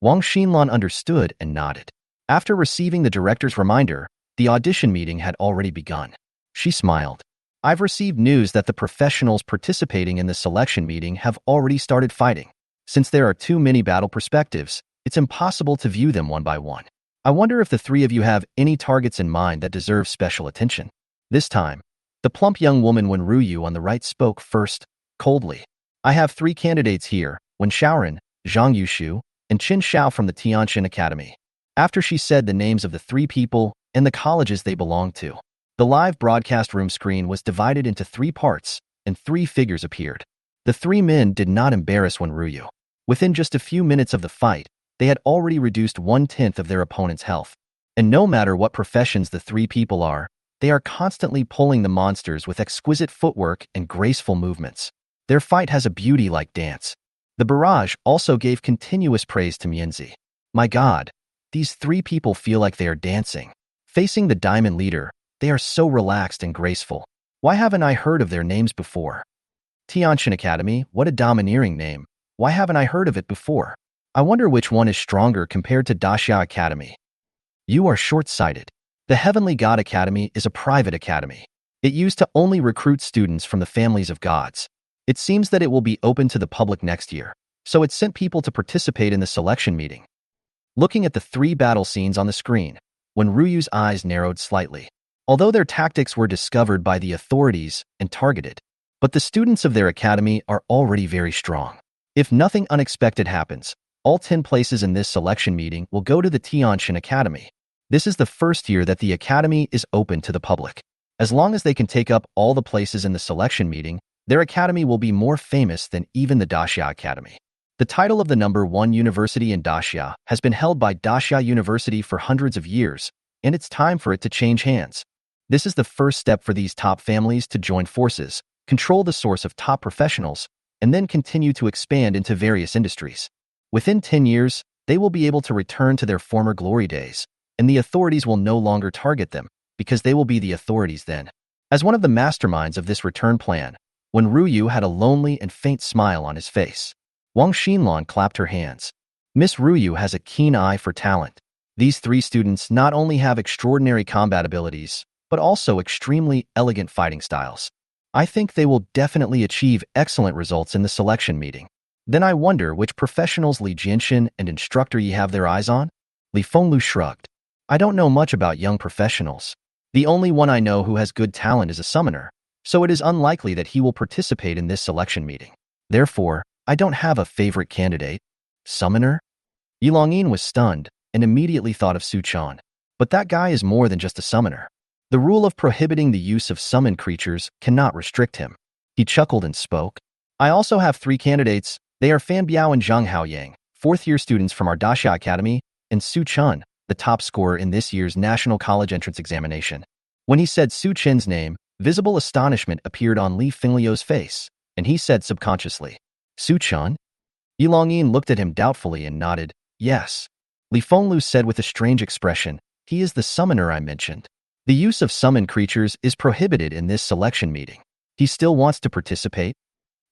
Wang Xinlan understood and nodded. After receiving the director's reminder, the audition meeting had already begun. She smiled. "I've received news that the professionals participating in the selection meeting have already started fighting. Since there are too many battle perspectives, it's impossible to view them one by one. I wonder if the 3 of you have any targets in mind that deserve special attention." This time, the plump young woman Wenruyu on the right spoke first, coldly. "I have 3 candidates here, Wen Shaoran, Zhang Yushu, and Qin Shao from the Tianxin Academy." After she said the names of the 3 people and the colleges they belonged to, the live broadcast room screen was divided into 3 parts, and 3 figures appeared. The 3 men did not embarrass Wenruyu. Within just a few minutes of the fight, they had already reduced 1/10 of their opponent's health. And no matter what professions the 3 people are, they are constantly pulling the monsters with exquisite footwork and graceful movements. Their fight has a beauty like dance. The barrage also gave continuous praise to Mianzi. "My God, these 3 people feel like they are dancing. Facing the diamond leader, they are so relaxed and graceful. Why haven't I heard of their names before? Tianxin Academy, what a domineering name. Why haven't I heard of it before? I wonder which one is stronger compared to Daxia Academy." You are short-sighted. The Heavenly God Academy is a private academy. It used to only recruit students from the families of gods. It seems that it will be open to the public next year, so it sent people to participate in the selection meeting. Looking at the 3 battle scenes on the screen, Wenruyu's eyes narrowed slightly. Although their tactics were discovered by the authorities and targeted, but the students of their academy are already very strong. If nothing unexpected happens, all 10 places in this selection meeting will go to the Tianxin Academy. This is the first year that the academy is open to the public. As long as they can take up all the places in the selection meeting, Their academy will be more famous than even the Daxia Academy. The title of the #1 university in Daxia has been held by Daxia University for hundreds of years, and it's time for it to change hands. This is the first step for these top families to join forces, control the source of top professionals, and then continue to expand into various industries. Within 10 years, they will be able to return to their former glory days, and the authorities will no longer target them, because they will be the authorities then. As one of the masterminds of this return plan, when Ruyu had a lonely and faint smile on his face, Wang Xinlan clapped her hands. Miss Ruyu has a keen eye for talent. These three students not only have extraordinary combat abilities, but also extremely elegant fighting styles. I think they will definitely achieve excellent results in the selection meeting. Then I wonder which professionals Li Jianxin and Instructor Yi have their eyes on? Li Fenglu shrugged. I don't know much about young professionals. The only one I know who has good talent is a summoner, so it is unlikely that he will participate in this selection meeting. Therefore, I don't have a favorite candidate. Summoner? Yi Longyin was stunned and immediately thought of Su Chan. But that guy is more than just a summoner. The rule of prohibiting the use of summoned creatures cannot restrict him. He chuckled and spoke. I also have 3 candidates. They are Fan Biao and Zhang Haoyang, 4th-year students from our Daxia Academy, and Su Chun, the top scorer in this year's National College Entrance Examination. When he said Su Chen's name, visible astonishment appeared on Li Fengliu's face, and he said subconsciously, Su Chun? Yi Longyin looked at him doubtfully and nodded, yes. Li Fenglu said with a strange expression, he is the summoner I mentioned. The use of summoned creatures is prohibited in this selection meeting. He still wants to participate?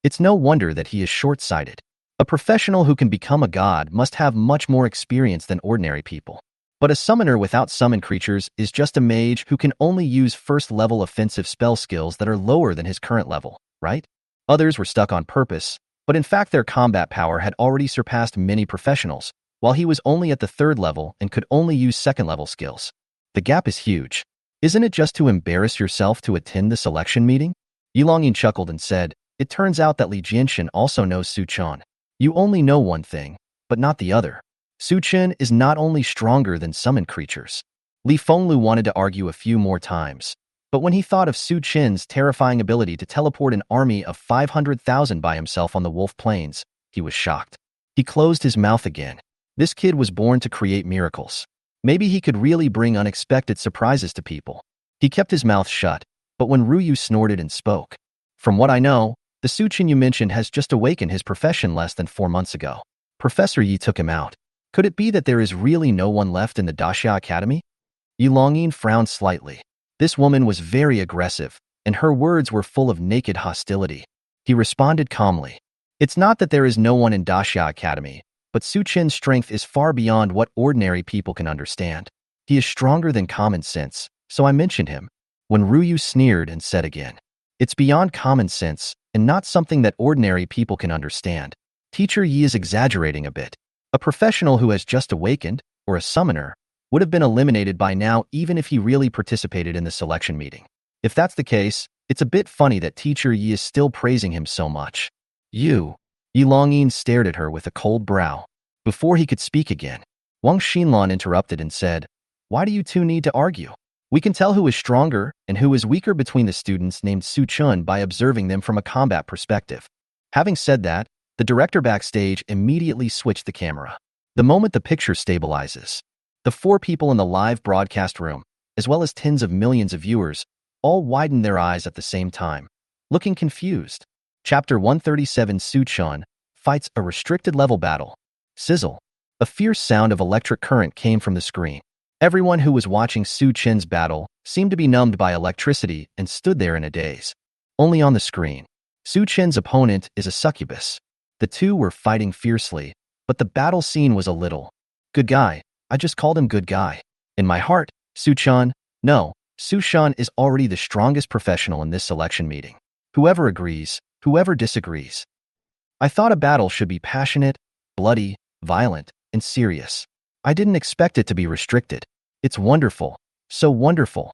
It's no wonder that he is short-sighted. A professional who can become a god must have much more experience than ordinary people. But a summoner without summoned creatures is just a mage who can only use first-level offensive spell skills that are lower than his current level, right? Others were stuck on purpose, but in fact their combat power had already surpassed many professionals, while he was only at the 3rd level and could only use 2nd-level skills. The gap is huge. Isn't it just to embarrass yourself to attend the selection meeting? Yi Longyin chuckled and said, it turns out that Li Jianxin also knows Su Chan. You only know one thing, but not the other. Su Chen is not only stronger than summoned creatures. Li Fenglu wanted to argue a few more times, but when he thought of Su Chen's terrifying ability to teleport an army of 500,000 by himself on the Wolf Plains, he was shocked. He closed his mouth again. This kid was born to create miracles. Maybe he could really bring unexpected surprises to people. He kept his mouth shut, but when Ruyu snorted and spoke, from what I know, the Su Chen you mentioned has just awakened his profession less than 4 months ago. Professor Yi took him out. Could it be that there is really no one left in the Daxia Academy? Yi Longyin frowned slightly. This woman was very aggressive, and her words were full of naked hostility. He responded calmly. It's not that there is no one in Daxia Academy, but Su Chen's strength is far beyond what ordinary people can understand. He is stronger than common sense, so I mentioned him. When Ruyu sneered and said again, it's beyond common sense, and not something that ordinary people can understand. Teacher Yi is exaggerating a bit. A professional who has just awakened, or a summoner, would have been eliminated by now even if he really participated in the selection meeting. If that's the case, it's a bit funny that Teacher Yi is still praising him so much. You. Yi Longyin stared at her with a cold brow. Before he could speak again, Wang Xinlan interrupted and said, why do you two need to argue? We can tell who is stronger and who is weaker between the students named Su Chun by observing them from a combat perspective. Having said that, the director backstage immediately switched the camera. The moment the picture stabilizes, the 4 people in the live broadcast room, as well as tens of millions of viewers, all widened their eyes at the same time, looking confused. Chapter 137 Su Chun fights a restricted level battle. Sizzle. A fierce sound of electric current came from the screen. Everyone who was watching Su Chen's battle seemed to be numbed by electricity and stood there in a daze. Only on the screen. Su Chen's opponent is a succubus. The two were fighting fiercely, but the battle scene was a little. Good guy. I just called him good guy. In my heart, Su Chan, no, Su Chan is already the strongest professional in this selection meeting. Whoever agrees, whoever disagrees. I thought a battle should be passionate, bloody, violent, and serious. I didn't expect it to be restricted. It's wonderful. So wonderful.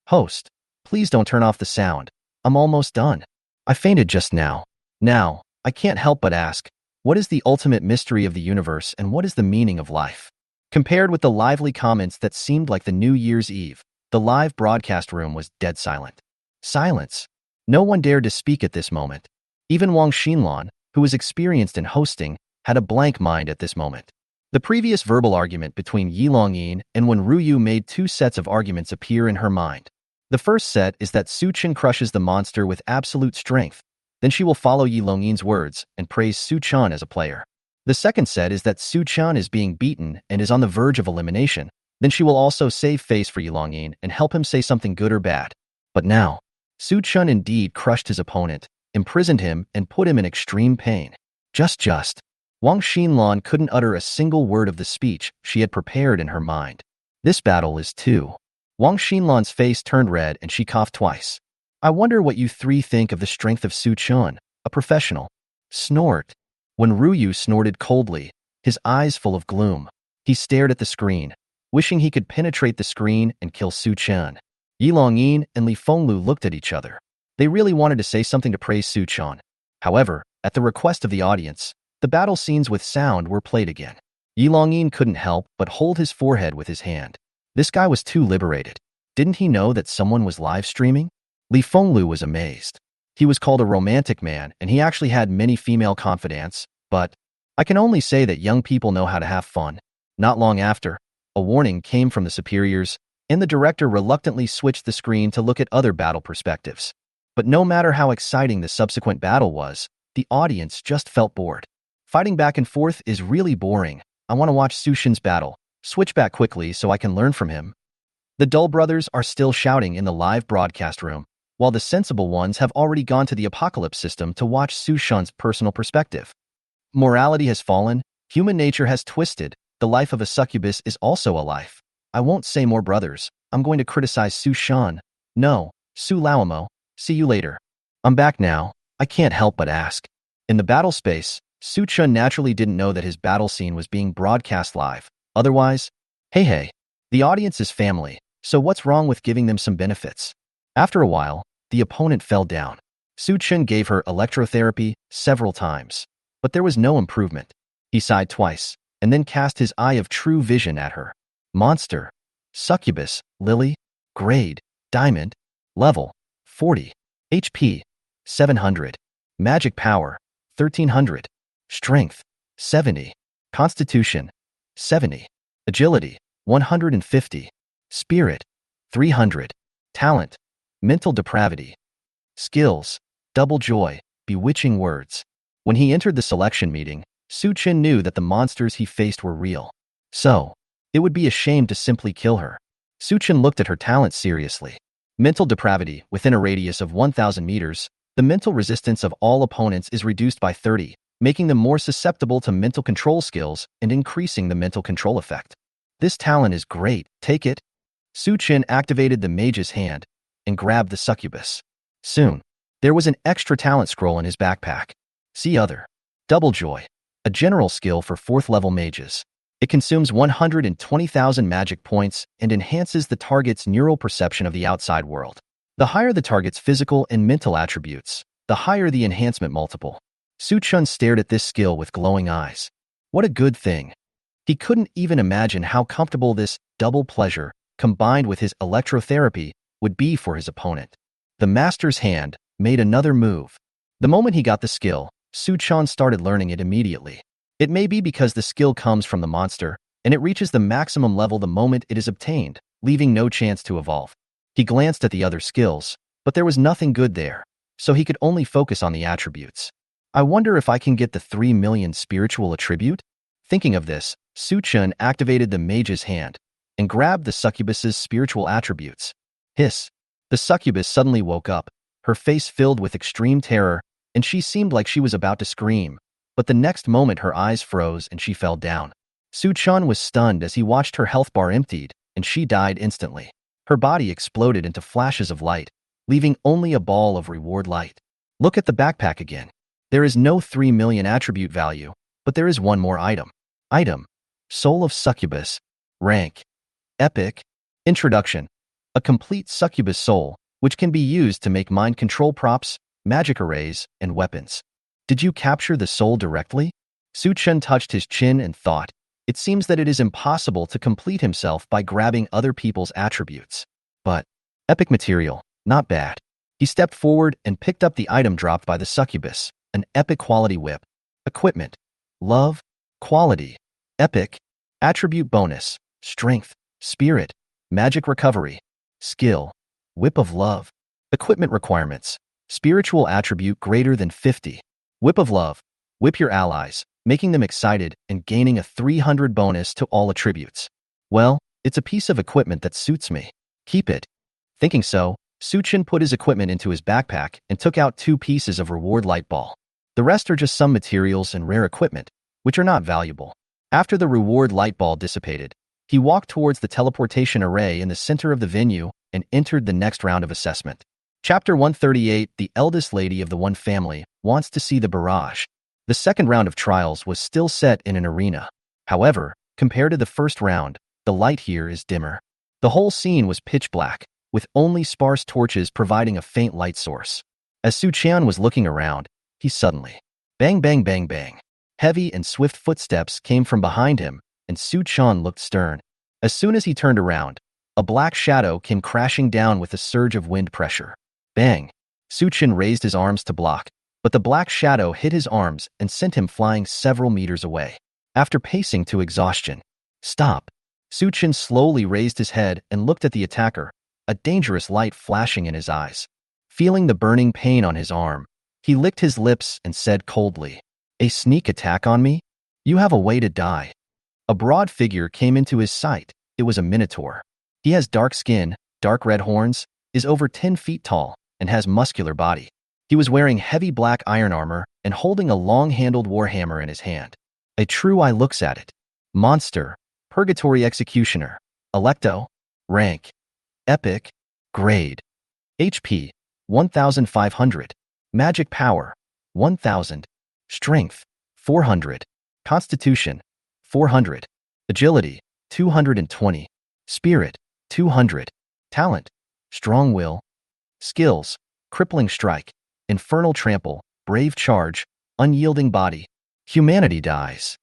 Host, please don't turn off the sound. I'm almost done. I fainted just now. Now, I can't help but ask, what is the ultimate mystery of the universe and what is the meaning of life? Compared with the lively comments that seemed like the New Year's Eve, the live broadcast room was dead silent. Silence. No one dared to speak at this moment. Even Wang Xinlan, who was experienced in hosting, had a blank mind at this moment. The previous verbal argument between Yi Longyin and Wen Ruyu made two sets of arguments appear in her mind. The first set is that Su Chen crushes the monster with absolute strength. Then she will follow Yi Longyin's words and praise Su Chan as a player. The second set is that Su Chan is being beaten and is on the verge of elimination. Then she will also save face for Yi Longyin and help him say something good or bad. But now, Su Chan indeed crushed his opponent, imprisoned him, and put him in extreme pain. Just. Wang Xinlan couldn't utter a single word of the speech she had prepared in her mind. This battle is too. Wang Xinlan's face turned red and she coughed twice. I wonder what you three think of the strength of Su Chan, a professional. Snort. When Ruyu snorted coldly, his eyes full of gloom, he stared at the screen, wishing he could penetrate the screen and kill Su Chan. Yi Longyin and Li Fenglu looked at each other. They really wanted to say something to praise Su Chan. However, at the request of the audience, the battle scenes with sound were played again. Yi Longyin couldn't help but hold his forehead with his hand. This guy was too liberated. Didn't he know that someone was live streaming? Li Fenglu was amazed. He was called a romantic man and he actually had many female confidants, but I can only say that young people know how to have fun. Not long after, a warning came from the superiors, and the director reluctantly switched the screen to look at other battle perspectives. But no matter how exciting the subsequent battle was, the audience just felt bored. Fighting back and forth is really boring. I want to watch Su Chen's battle. Switch back quickly so I can learn from him. The dull brothers are still shouting in the live broadcast room, while the sensible ones have already gone to the apocalypse system to watch Su Chen's personal perspective. Morality has fallen, human nature has twisted, the life of a succubus is also a life. I won't say more brothers, I'm going to criticize Su Chen. No, Su Laomo, see you later. I'm back now, I can't help but ask. In the battle space, Su Chen naturally didn't know that his battle scene was being broadcast live. Otherwise, hey, the audience is family, so what's wrong with giving them some benefits? After a while, the opponent fell down. Su Chen gave her electrotherapy several times, but there was no improvement. He sighed twice, and then cast his eye of true vision at her. Monster, succubus, lily, grade, diamond, level, 40, HP, 700, magic power, 1300, strength, 70, constitution, 70, agility, 150, spirit, 300, talent, mental depravity, skills, double joy, bewitching words. When he entered the selection meeting, Su Chen knew that the monsters he faced were real. So, it would be a shame to simply kill her. Su Chen looked at her talent seriously. Mental depravity, within a radius of 1,000 meters, the mental resistance of all opponents is reduced by 30, making them more susceptible to mental control skills and increasing the mental control effect. This talent is great, take it. Su Chen activated the mage's hand and grabbed the succubus. Soon, there was an extra talent scroll in his backpack. See other. Double Joy, a general skill for 4th level mages. It consumes 120,000 magic points and enhances the target's neural perception of the outside world. The higher the target's physical and mental attributes, the higher the enhancement multiple. Su Chen stared at this skill with glowing eyes. What a good thing. He couldn't even imagine how comfortable this double pleasure, combined with his electrotherapy, would be for his opponent. The master's hand made another move. The moment he got the skill, Su Chen started learning it immediately. It may be because the skill comes from the monster, and it reaches the maximum level the moment it is obtained, leaving no chance to evolve. He glanced at the other skills, but there was nothing good there, so he could only focus on the attributes. I wonder if I can get the 3 million spiritual attribute? Thinking of this, Su Chen activated the mage's hand and grabbed the succubus's spiritual attributes. Hiss! The succubus suddenly woke up, her face filled with extreme terror, and she seemed like she was about to scream. But the next moment her eyes froze and she fell down. Su Chen was stunned as he watched her health bar emptied, and she died instantly. Her body exploded into flashes of light, leaving only a ball of reward light. Look at the backpack again. There is no 3 million attribute value, but there is one more item. Item: Soul of Succubus. Rank: Epic. Introduction: a complete succubus soul, which can be used to make mind control props, magic arrays, and weapons. Did you capture the soul directly? Su Chen touched his chin and thought, it seems that it is impossible to complete himself by grabbing other people's attributes. But, epic material, not bad. He stepped forward and picked up the item dropped by the succubus, an epic quality whip. Equipment. Love. Quality. Epic. Attribute bonus. Strength. Spirit. Magic recovery. Skill. Whip of Love. Equipment requirements. Spiritual attribute greater than 50. Whip of Love. Whip your allies, making them excited and gaining a 300 bonus to all attributes. Well, it's a piece of equipment that suits me. Keep it. Thinking so, Suchin put his equipment into his backpack and took out 2 pieces of reward light ball. The rest are just some materials and rare equipment, which are not valuable. After the reward light ball dissipated, he walked towards the teleportation array in the center of the venue and entered the next round of assessment. Chapter 138, the eldest lady of the One family, wants to see the barrage. The second round of trials was still set in an arena. However, compared to the first round, the light here is dimmer. The whole scene was pitch black, with only sparse torches providing a faint light source. As Su Qian was looking around, he suddenly, bang bang bang bang. Heavy and swift footsteps came from behind him, and Su Qian looked stern. As soon as he turned around, a black shadow came crashing down with a surge of wind pressure. Bang! Su Qian raised his arms to block, but the black shadow hit his arms and sent him flying several meters away. After pacing to exhaustion, stop! Su Qian slowly raised his head and looked at the attacker, a dangerous light flashing in his eyes. Feeling the burning pain on his arm, he licked his lips and said coldly, "A sneak attack on me? You have a way to die." A broad figure came into his sight. It was a minotaur. He has dark skin, dark red horns, is over 10 feet tall, and has muscular body. He was wearing heavy black iron armor and holding a long-handled warhammer in his hand. A true eye looks at it. Monster. Purgatory Executioner. Electo. Rank. Epic. Grade. HP. 1500. Magic Power. 1000. Strength. 400. Constitution. 400. Agility. 220. Spirit. 200. Talent. Strong Will. Skills. Crippling Strike. Infernal Trample. Brave Charge. Unyielding Body. Humanity dies.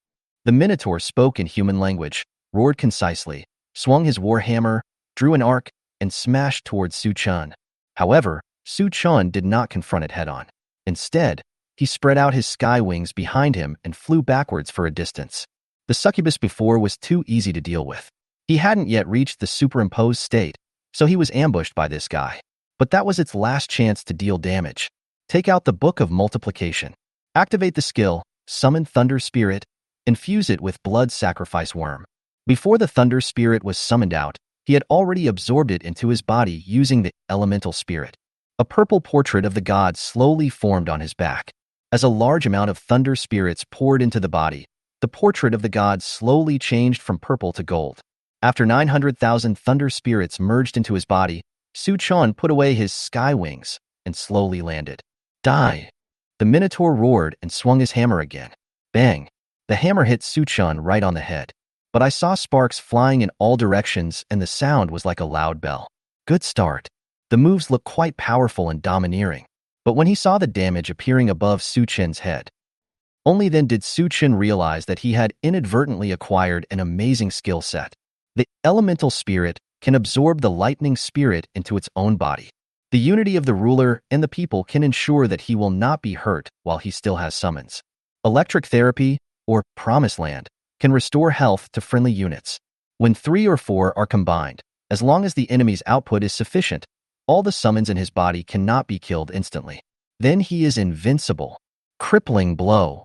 The Minotaur spoke in human language, roared concisely, swung his warhammer, drew an arc, and smashed towards Su Qian. However, Su Qian did not confront it head-on. Instead, he spread out his sky wings behind him and flew backwards for a distance. The succubus before was too easy to deal with. He hadn't yet reached the superimposed state, so he was ambushed by this guy. But that was its last chance to deal damage. Take out the Book of Multiplication. Activate the skill, Summon Thunder Spirit, infuse it with Blood Sacrifice Worm. Before the Thunder Spirit was summoned out, he had already absorbed it into his body using the Elemental Spirit. A purple portrait of the god slowly formed on his back. As a large amount of Thunder Spirits poured into the body, the portrait of the god slowly changed from purple to gold. After 900,000 Thunder Spirits merged into his body, Su Qian put away his sky wings and slowly landed. Die! The Minotaur roared and swung his hammer again. Bang! The hammer hit Su Qian right on the head. But I saw sparks flying in all directions and the sound was like a loud bell. Good start. The moves looked quite powerful and domineering. But when he saw the damage appearing above Su Qian's head, only then did Su Qian realize that he had inadvertently acquired an amazing skill set. The Elemental Spirit can absorb the Lightning Spirit into its own body. The unity of the ruler and the people can ensure that he will not be hurt while he still has summons. Electric Therapy, or Promised Land, can restore health to friendly units. When 3 or 4 are combined, as long as the enemy's output is sufficient, all the summons in his body cannot be killed instantly. Then he is invincible. Crippling Blow.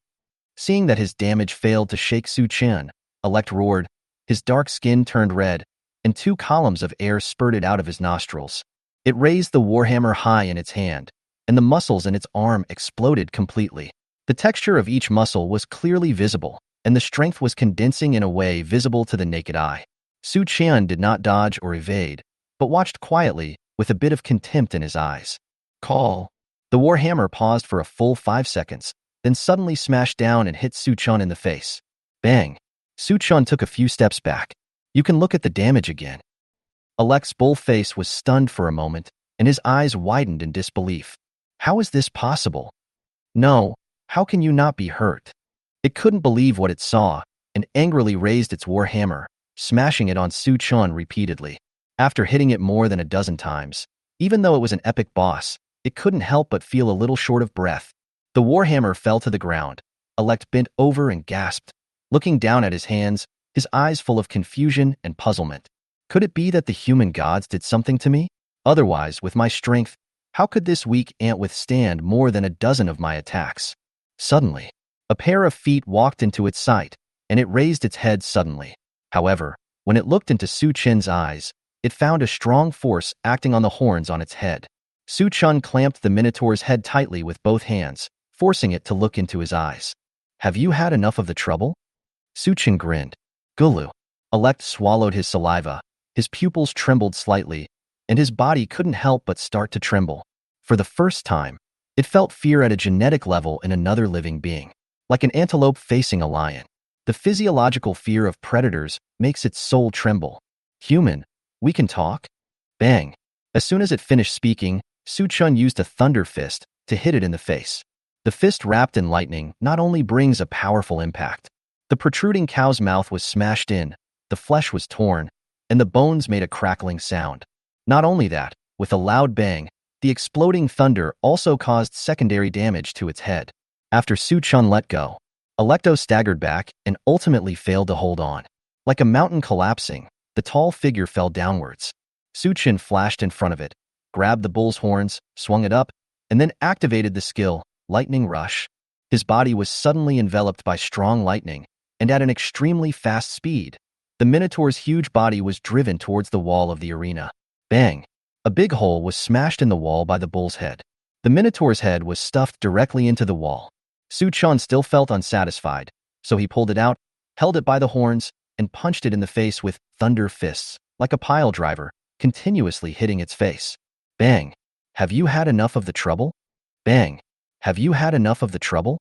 Seeing that his damage failed to shake Su Qian, Elect roared, his dark skin turned red, and 2 columns of air spurted out of his nostrils. It raised the warhammer high in its hand, and the muscles in its arm exploded completely. The texture of each muscle was clearly visible, and the strength was condensing in a way visible to the naked eye. Su Qian did not dodge or evade, but watched quietly, with a bit of contempt in his eyes. Call. The warhammer paused for a full 5 seconds, then suddenly smashed down and hit Su Qian in the face. Bang! Su Qian took a few steps back. You can look at the damage again. Alec's bull face was stunned for a moment, and his eyes widened in disbelief. How is this possible? No, how can you not be hurt? It couldn't believe what it saw, and angrily raised its warhammer, smashing it on Su Qian repeatedly. After hitting it more than a dozen times, even though it was an epic boss, it couldn't help but feel a little short of breath. The warhammer fell to the ground. Elect bent over and gasped, looking down at his hands, his eyes full of confusion and puzzlement. Could it be that the human gods did something to me? Otherwise, with my strength, how could this weak ant withstand more than a dozen of my attacks? Suddenly, a pair of feet walked into its sight, and it raised its head suddenly. However, when it looked into Su Chen's eyes, it found a strong force acting on the horns on its head. Su Chen clamped the Minotaur's head tightly with both hands, forcing it to look into his eyes. Have you had enough of the trouble? Su Chen grinned. Gulu. Elect swallowed his saliva, his pupils trembled slightly, and his body couldn't help but start to tremble. For the first time, it felt fear at a genetic level in another living being, like an antelope facing a lion. The physiological fear of predators makes its soul tremble. Human, we can talk? Bang. As soon as it finished speaking, Su Chen used a thunder fist to hit it in the face. The fist wrapped in lightning not only brings a powerful impact. The protruding cow's mouth was smashed in, the flesh was torn, and the bones made a crackling sound. Not only that, with a loud bang, the exploding thunder also caused secondary damage to its head. After Su Chen let go, Electo staggered back and ultimately failed to hold on. Like a mountain collapsing, the tall figure fell downwards. Su Chen flashed in front of it, grabbed the bull's horns, swung it up, and then activated the skill, Lightning Rush. His body was suddenly enveloped by strong lightning, and at an extremely fast speed. The Minotaur's huge body was driven towards the wall of the arena. Bang! A big hole was smashed in the wall by the bull's head. The Minotaur's head was stuffed directly into the wall. Su Chen still felt unsatisfied, so he pulled it out, held it by the horns, and punched it in the face with thunder fists, like a pile driver, continuously hitting its face. Bang! Have you had enough of the trouble? Bang! Have you had enough of the trouble?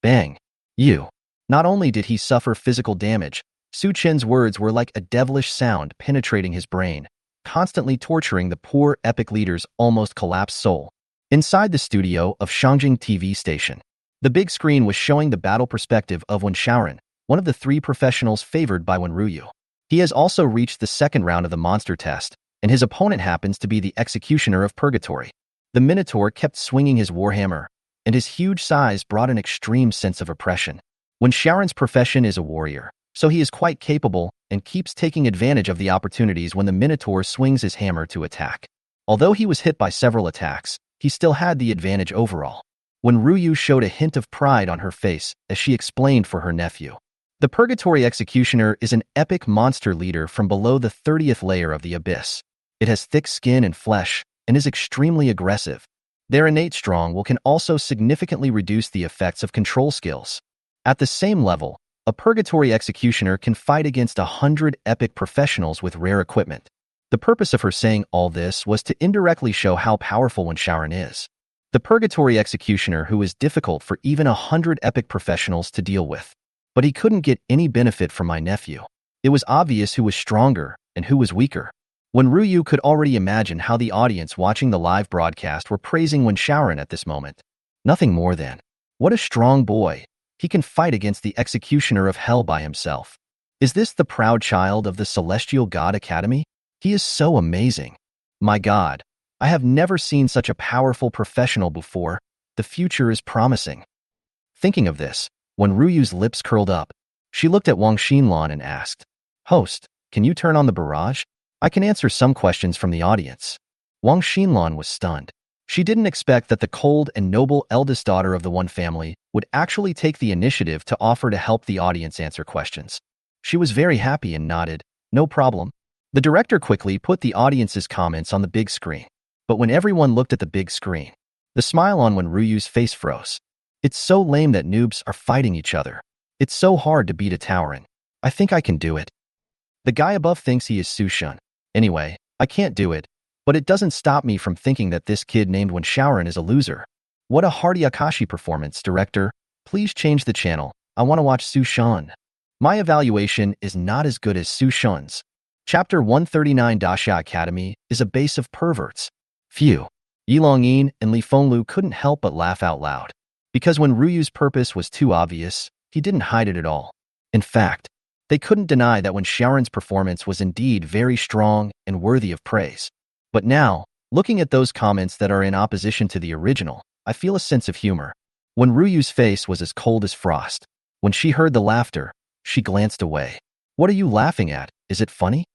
Bang! You! Not only did he suffer physical damage, Su Chen's words were like a devilish sound penetrating his brain, constantly torturing the poor epic leader's almost collapsed soul. Inside the studio of Shangjing TV station, the big screen was showing the battle perspective of Wen-Shaoran, one of the 3 professionals favored by Wenruyu. He has also reached the second round of the monster test, and his opponent happens to be the executioner of Purgatory. The Minotaur kept swinging his warhammer, and his huge size brought an extreme sense of oppression. Wen-Shaoran's profession is a warrior, so he is quite capable and keeps taking advantage of the opportunities when the Minotaur swings his hammer to attack. Although he was hit by several attacks, he still had the advantage overall. Wenruyu showed a hint of pride on her face as she explained for her nephew. The Purgatory Executioner is an epic monster leader from below the 30th layer of the Abyss. It has thick skin and flesh and is extremely aggressive. Their innate strong will can also significantly reduce the effects of control skills. At the same level, a Purgatory Executioner can fight against 100 epic professionals with rare equipment. The purpose of her saying all this was to indirectly show how powerful Wen-Shaoran is. The Purgatory Executioner who is difficult for even 100 epic professionals to deal with. But he couldn't get any benefit from my nephew. It was obvious who was stronger and who was weaker. Wenruyu could already imagine how the audience watching the live broadcast were praising Wen-Shaoran at this moment. Nothing more than, what a strong boy. He can fight against the Executioner of Hell by himself. Is this the proud child of the Celestial God Academy? He is so amazing. My God, I have never seen such a powerful professional before. The future is promising. Thinking of this, Wenruyu's lips curled up. She looked at Wang Xinlan and asked, "Host, can you turn on the barrage? I can answer some questions from the audience." Wang Xinlan was stunned. She didn't expect that the cold and noble eldest daughter of the One family would actually take the initiative to offer to help the audience answer questions. She was very happy and nodded, "No problem." The director quickly put the audience's comments on the big screen. But when everyone looked at the big screen, the smile on Wenruyu's face froze. It's so lame that noobs are fighting each other. It's so hard to beat a Tauren. I think I can do it. The guy above thinks he is Su Chen. Anyway, I can't do it, but it doesn't stop me from thinking that this kid named Wen-Shaoran is a loser. What a hearty Akashi performance, director. Please change the channel. I want to watch Su Chen. My evaluation is not as good as Su Chen's. Chapter 139 Dasha Academy is a base of perverts. Phew. Yi Longyin and Li Fenglu couldn't help but laugh out loud. Because when Ruyu's purpose was too obvious, he didn't hide it at all. In fact, they couldn't deny that Wen-Shaoran's performance was indeed very strong and worthy of praise. But now, Looking at those comments that are in opposition to the original, I feel a sense of humor. When Ryu's face was as cold as frost. When she heard the laughter, she glanced away. What are you laughing at? Is it funny?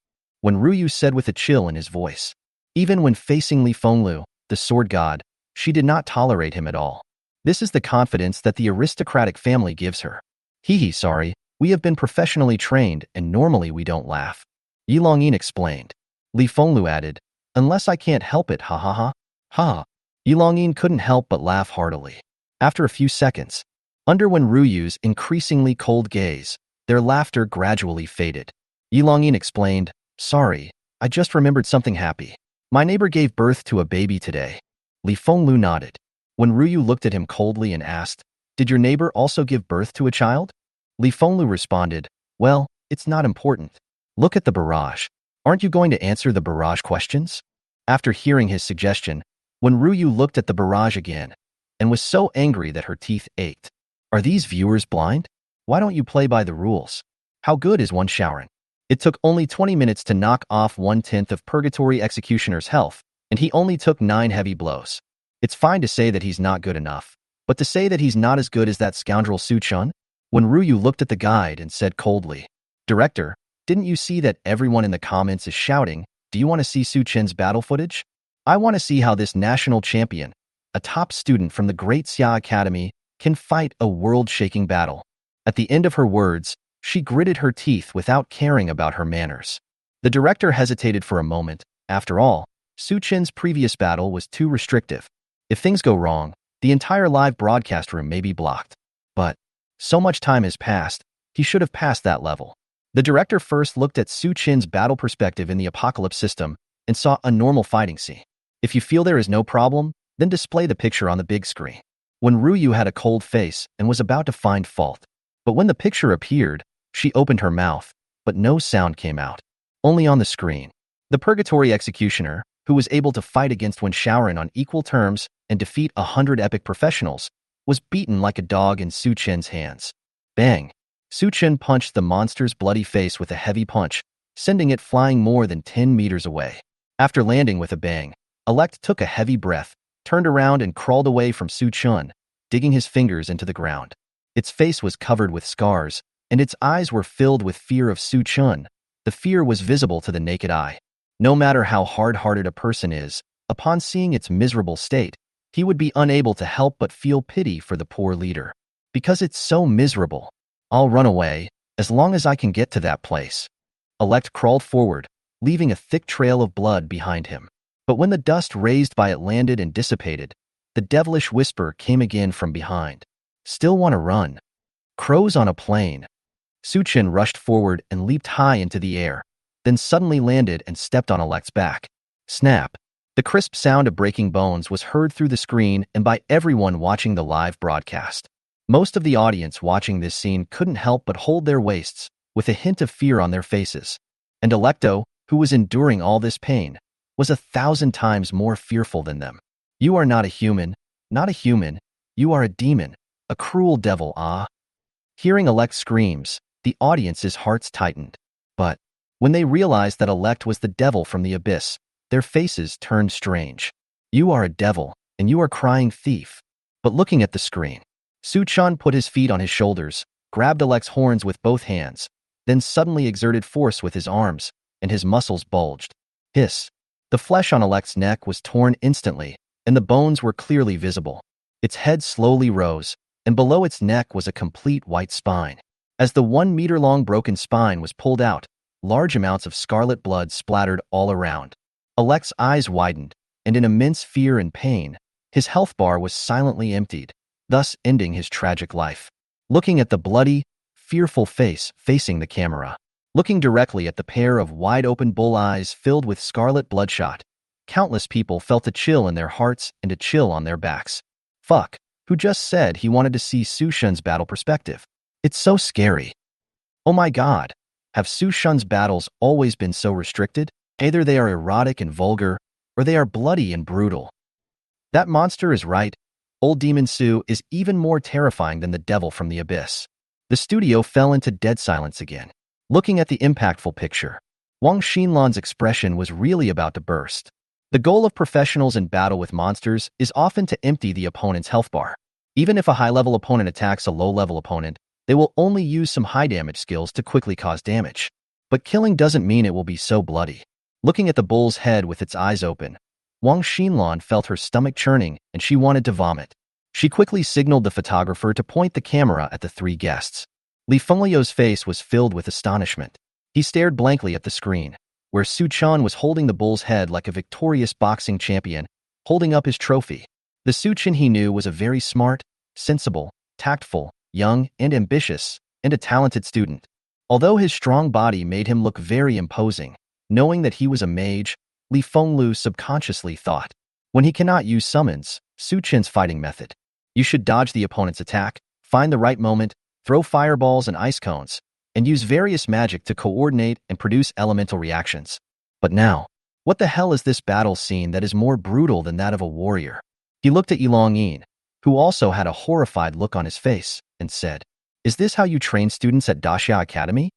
When Ryu said with a chill in his voice. Even when facing Li Fenglu, the sword god, she did not tolerate him at all. This is the confidence that the aristocratic family gives her. Hee, sorry, we have been professionally trained and normally we don't laugh. Yi Longyin explained. Li Fenglu added, unless I can't help it, ha ha ha. Ha. Yi Longyin couldn't help but laugh heartily. After a few seconds, under Wen Ryu's increasingly cold gaze, their laughter gradually faded. Yi Longyin explained, sorry, I just remembered something happy. My neighbor gave birth to a baby today. Li Fenglu nodded. When Ryu looked at him coldly and asked, did your neighbor also give birth to a child? Li Fenglu responded, well, it's not important. Look at the barrage. Aren't you going to answer the barrage questions? After hearing his suggestion, when Ryu looked at the barrage again, and was so angry that her teeth ached. Are these viewers blind? Why don't you play by the rules? How good is One-Yuan? It took only 20 minutes to knock off 1/10 of Purgatory Executioner's health, and he only took 9 heavy blows. It's fine to say that he's not good enough, but to say that he's not as good as that scoundrel Su Chun? When Ryu looked at the guide and said coldly, Director, didn't you see that everyone in the comments is shouting, do you want to see Su Chen's battle footage? I want to see how this national champion, a top student from the Great Xia Academy, can fight a world-shaking battle. At the end of her words, she gritted her teeth without caring about her manners. The director hesitated for a moment. After all, Su Chen's previous battle was too restrictive. If things go wrong, the entire live broadcast room may be blocked. But so much time has passed, he should have passed that level. The director first looked at Su Chen's battle perspective in the Apocalypse system and saw a normal fighting scene. If you feel there is no problem, then display the picture on the big screen. When Ryu had a cold face and was about to find fault. But when the picture appeared, she opened her mouth, but no sound came out. Only on the screen. The Purgatory Executioner, who was able to fight against One-Yuan on equal terms and defeat 100 epic professionals, was beaten like a dog in Su Chen's hands. Bang! Su Chen punched the monster's bloody face with a heavy punch, sending it flying more than 10 meters away. After landing with a bang, Elect took a heavy breath, turned around and crawled away from Su Chen, digging his fingers into the ground. Its face was covered with scars, and its eyes were filled with fear of Su Chen. The fear was visible to the naked eye. No matter how hard-hearted a person is, upon seeing its miserable state, he would be unable to help but feel pity for the poor leader. Because it's so miserable. I'll run away, as long as I can get to that place. Elect crawled forward, leaving a thick trail of blood behind him. But when the dust raised by it landed and dissipated, the devilish whisper came again from behind. Still want to run? Crows on a plane. Su Chen rushed forward and leaped high into the air, then suddenly landed and stepped on Elect's back. Snap! The crisp sound of breaking bones was heard through the screen and by everyone watching the live broadcast. Most of the audience watching this scene couldn't help but hold their waists, with a hint of fear on their faces. And Electo, who was enduring all this pain, was 1,000 times more fearful than them. You are not a human, you are a demon, a cruel devil, ah. Hearing Elect's screams, the audience's hearts tightened. But when they realized that Elect was the devil from the abyss, their faces turned strange. You are a devil, and you are crying thief. But looking at the screen, Su Chen put his feet on his shoulders, grabbed Elect's horns with both hands, then suddenly exerted force with his arms, and his muscles bulged. Hiss! The flesh on Elect's neck was torn instantly, and the bones were clearly visible. Its head slowly rose, and below its neck was a complete white spine. As the 1-meter-long broken spine was pulled out, large amounts of scarlet blood splattered all around. Elect's eyes widened, and in immense fear and pain, his health bar was silently emptied, thus ending his tragic life. Looking at the bloody, fearful face facing the camera, looking directly at the pair of wide-open bull eyes filled with scarlet bloodshot, countless people felt a chill in their hearts and a chill on their backs. Fuck, who just said he wanted to see Su Chen's battle perspective? It's so scary. Oh my god, have Su Chen's battles always been so restricted? Either they are erotic and vulgar, or they are bloody and brutal. That monster is right. Old Demon Su is even more terrifying than the devil from the abyss. The studio fell into dead silence again. Looking at the impactful picture, Wang Xinlan's expression was really about to burst. The goal of professionals in battle with monsters is often to empty the opponent's health bar. Even if a high-level opponent attacks a low-level opponent, they will only use some high-damage skills to quickly cause damage. But killing doesn't mean it will be so bloody. Looking at the bull's head with its eyes open, Wang Xinlan felt her stomach churning and she wanted to vomit. She quickly signaled the photographer to point the camera at the three guests. Li Fenglio's face was filled with astonishment. He stared blankly at the screen, where Su Chan was holding the bull's head like a victorious boxing champion, holding up his trophy. The Su Chan he knew was a very smart, sensible, tactful, young, and ambitious, and a talented student. Although his strong body made him look very imposing, knowing that he was a mage, Li Fenglu subconsciously thought, when he cannot use summons, Su Chen's fighting method. You should dodge the opponent's attack, find the right moment, throw fireballs and ice cones, and use various magic to coordinate and produce elemental reactions. But now, what the hell is this battle scene that is more brutal than that of a warrior? He looked at Yilong-yin, who also had a horrified look on his face, and said, "Is this how you train students at Daxia Academy?"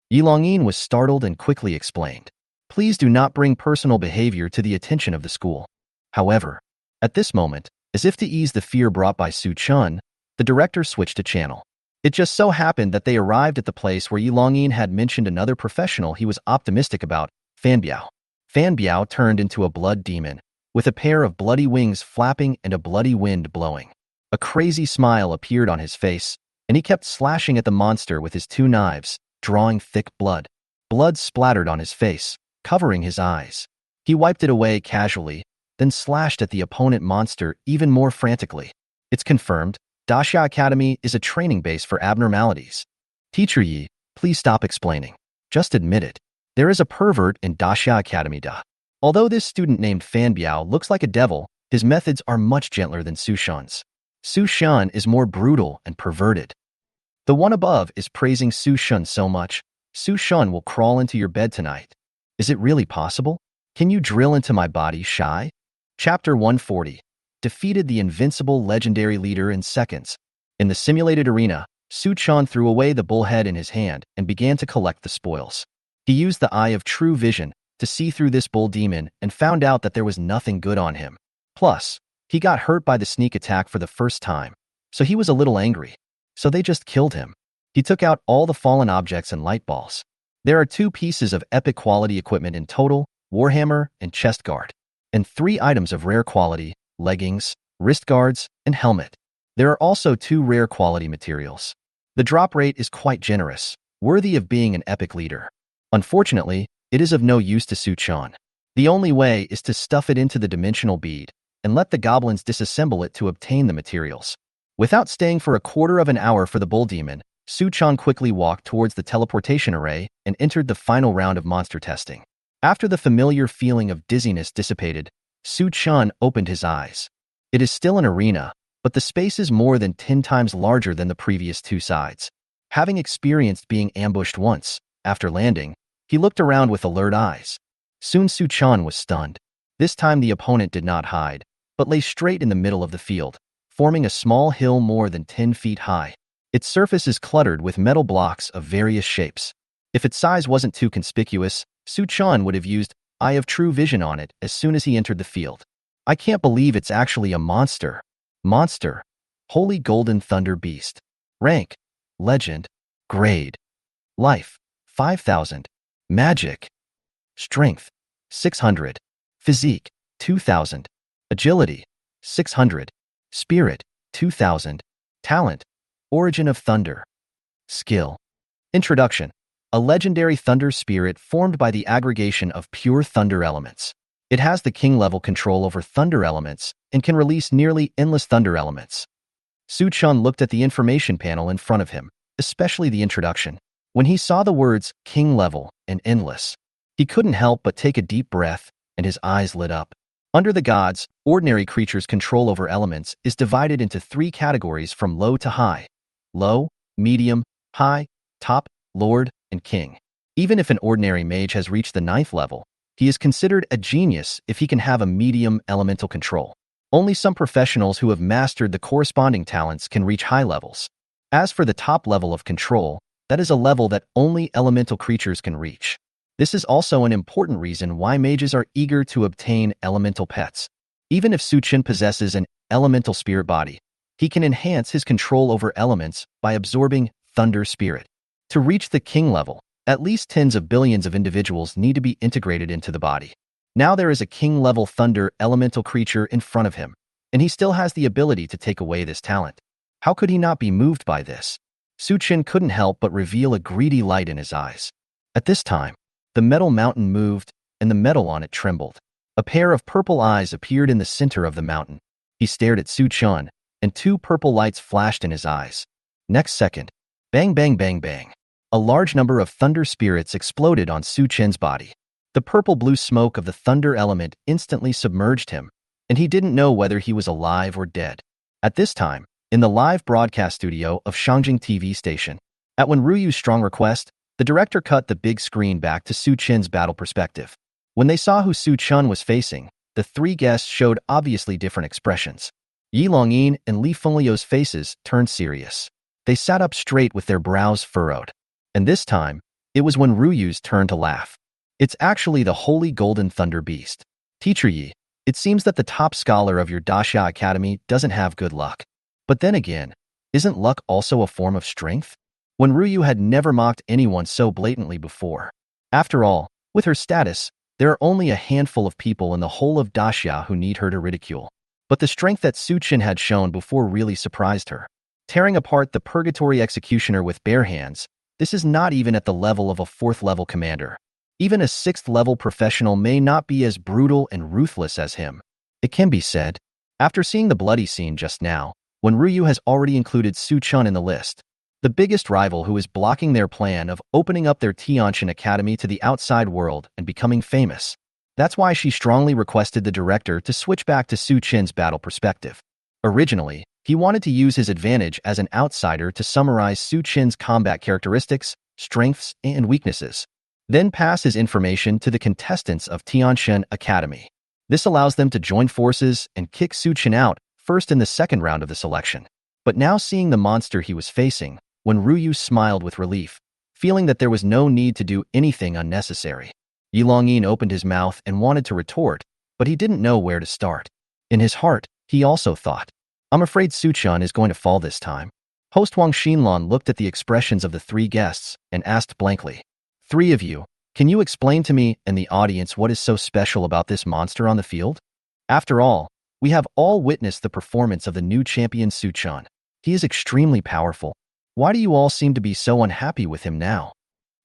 Yilong-yin was startled and quickly explained, "Please do not bring personal behavior to the attention of the school." However, at this moment, as if to ease the fear brought by Su Chun, the director switched a channel. It just so happened that they arrived at the place where Yilong-yin had mentioned another professional he was optimistic about, Fan Biao. Fan Biao turned into a blood demon, with a pair of bloody wings flapping and a bloody wind blowing. A crazy smile appeared on his face, and he kept slashing at the monster with his two knives, drawing thick blood. Blood splattered on his face, covering his eyes. He wiped it away casually, then slashed at the opponent monster even more frantically. It's confirmed, Daxia Academy is a training base for abnormalities. Teacher Yi, please stop explaining. Just admit it. There is a pervert in Daxia Academy da. Although this student named Fan Biao looks like a devil, his methods are much gentler than Su Shan's. Su Shan is more brutal and perverted. The one above is praising Su Shan so much, Su Shan will crawl into your bed tonight. Is it really possible? Can you drill into my body, Shy? Chapter 140. Defeated the invincible legendary leader in seconds. In the simulated arena, Su Chan threw away the bullhead in his hand and began to collect the spoils. He used the eye of true vision to see through this bull demon and found out that there was nothing good on him. Plus, he got hurt by the sneak attack for the first time, so he was a little angry. So they just killed him. He took out all the fallen objects and light balls. There are 2 pieces of epic quality equipment in total, warhammer and chest guard, and 3 items of rare quality, leggings, wrist guards, and helmet. There are also 2 rare quality materials. The drop rate is quite generous, worthy of being an epic leader. Unfortunately, it is of no use to Su Chan. The only way is to stuff it into the dimensional bead and let the goblins disassemble it to obtain the materials. Without staying for a quarter of an hour for the bull demon, Su Chan quickly walked towards the teleportation array and entered the final round of monster testing. After the familiar feeling of dizziness dissipated, Su Chan opened his eyes. It is still an arena, but the space is more than 10 times larger than the previous 2 sides. Having experienced being ambushed once, after landing, he looked around with alert eyes. Soon Su Chan was stunned. This time the opponent did not hide, but lay straight in the middle of the field, forming a small hill more than 10 feet high. Its surface is cluttered with metal blocks of various shapes. If its size wasn't too conspicuous, Su Chan would have used Eye of True Vision on it as soon as he entered the field. I can't believe it's actually a monster. Monster. Holy Golden Thunder Beast. Rank. Legend. Grade. Life. 5,000. Magic. Strength. 600. Physique. 2,000. Agility. 600. Spirit. 2,000. Talent. Origin of Thunder. Skill. Introduction. A legendary thunder spirit formed by the aggregation of pure thunder elements. It has the king-level control over thunder elements and can release nearly endless thunder elements. Su Chan looked at the information panel in front of him, especially the introduction. When he saw the words king-level and endless, he couldn't help but take a deep breath, and his eyes lit up. Under the gods, ordinary creatures' control over elements is divided into 3 categories from low to high. Low, medium, high, top, lord, and king. Even if an ordinary mage has reached the 9th level, he is considered a genius if he can have a medium elemental control. Only some professionals who have mastered the corresponding talents can reach high levels. As for the top level of control, that is a level that only elemental creatures can reach. This is also an important reason why mages are eager to obtain elemental pets. Even if Suchin possesses an elemental spirit body, he can enhance his control over elements by absorbing thunder spirit. To reach the king level, at least tens of billions of individuals need to be integrated into the body. Now there is a king-level thunder elemental creature in front of him, and he still has the ability to take away this talent. How could he not be moved by this? Suchin couldn't help but reveal a greedy light in his eyes. At this time, the metal mountain moved, and the metal on it trembled. A pair of purple eyes appeared in the center of the mountain. He stared at Suchin, and two purple lights flashed in his eyes. Next second, bang bang bang bang. A large number of thunder spirits exploded on Suchin's body. The purple-blue smoke of the thunder element instantly submerged him, and he didn't know whether he was alive or dead. At this time, in the live broadcast studio of Shangjing TV station, at Wenruyu's strong request, the director cut the big screen back to Suchin's battle perspective. When they saw who Suchin was facing, the three guests showed obviously different expressions. Yi Longyin and Li Fengliu's faces turned serious. They sat up straight with their brows furrowed. And this time, it was Wenruyu's turn to laugh. It's actually the Holy Golden Thunder Beast. Teacher Yi, it seems that the top scholar of your Daxia Academy doesn't have good luck. But then again, isn't luck also a form of strength? Wenruyu had never mocked anyone so blatantly before. After all, with her status, there are only a handful of people in the whole of Daxia who need her to ridicule. But the strength that Suchin had shown before really surprised her. Tearing apart the Purgatory Executioner with bare hands, this is not even at the level of a 4th-level commander. Even a 6th-level professional may not be as brutal and ruthless as him. It can be said, after seeing the bloody scene just now, Wenryu has already included Suchin in the list, the biggest rival who is blocking their plan of opening up their Tianqian Academy to the outside world and becoming famous. That's why she strongly requested the director to switch back to Suchin's battle perspective. Originally, he wanted to use his advantage as an outsider to summarize Suchin's combat characteristics, strengths, and weaknesses, then pass his information to the contestants of Tianqian Academy. This allows them to join forces and kick Suchin out first in the second round of the selection. But now seeing the monster he was facing, Wenryu smiled with relief, feeling that there was no need to do anything unnecessary. Yi Longyin opened his mouth and wanted to retort, but he didn't know where to start. In his heart, he also thought, I'm afraid Suchin is going to fall this time. Host Wang Xinlan looked at the expressions of the three guests and asked blankly, "Three of you, can you explain to me and the audience what is so special about this monster on the field? After all, we have all witnessed the performance of the new champion Suchin. He is extremely powerful. Why do you all seem to be so unhappy with him now?"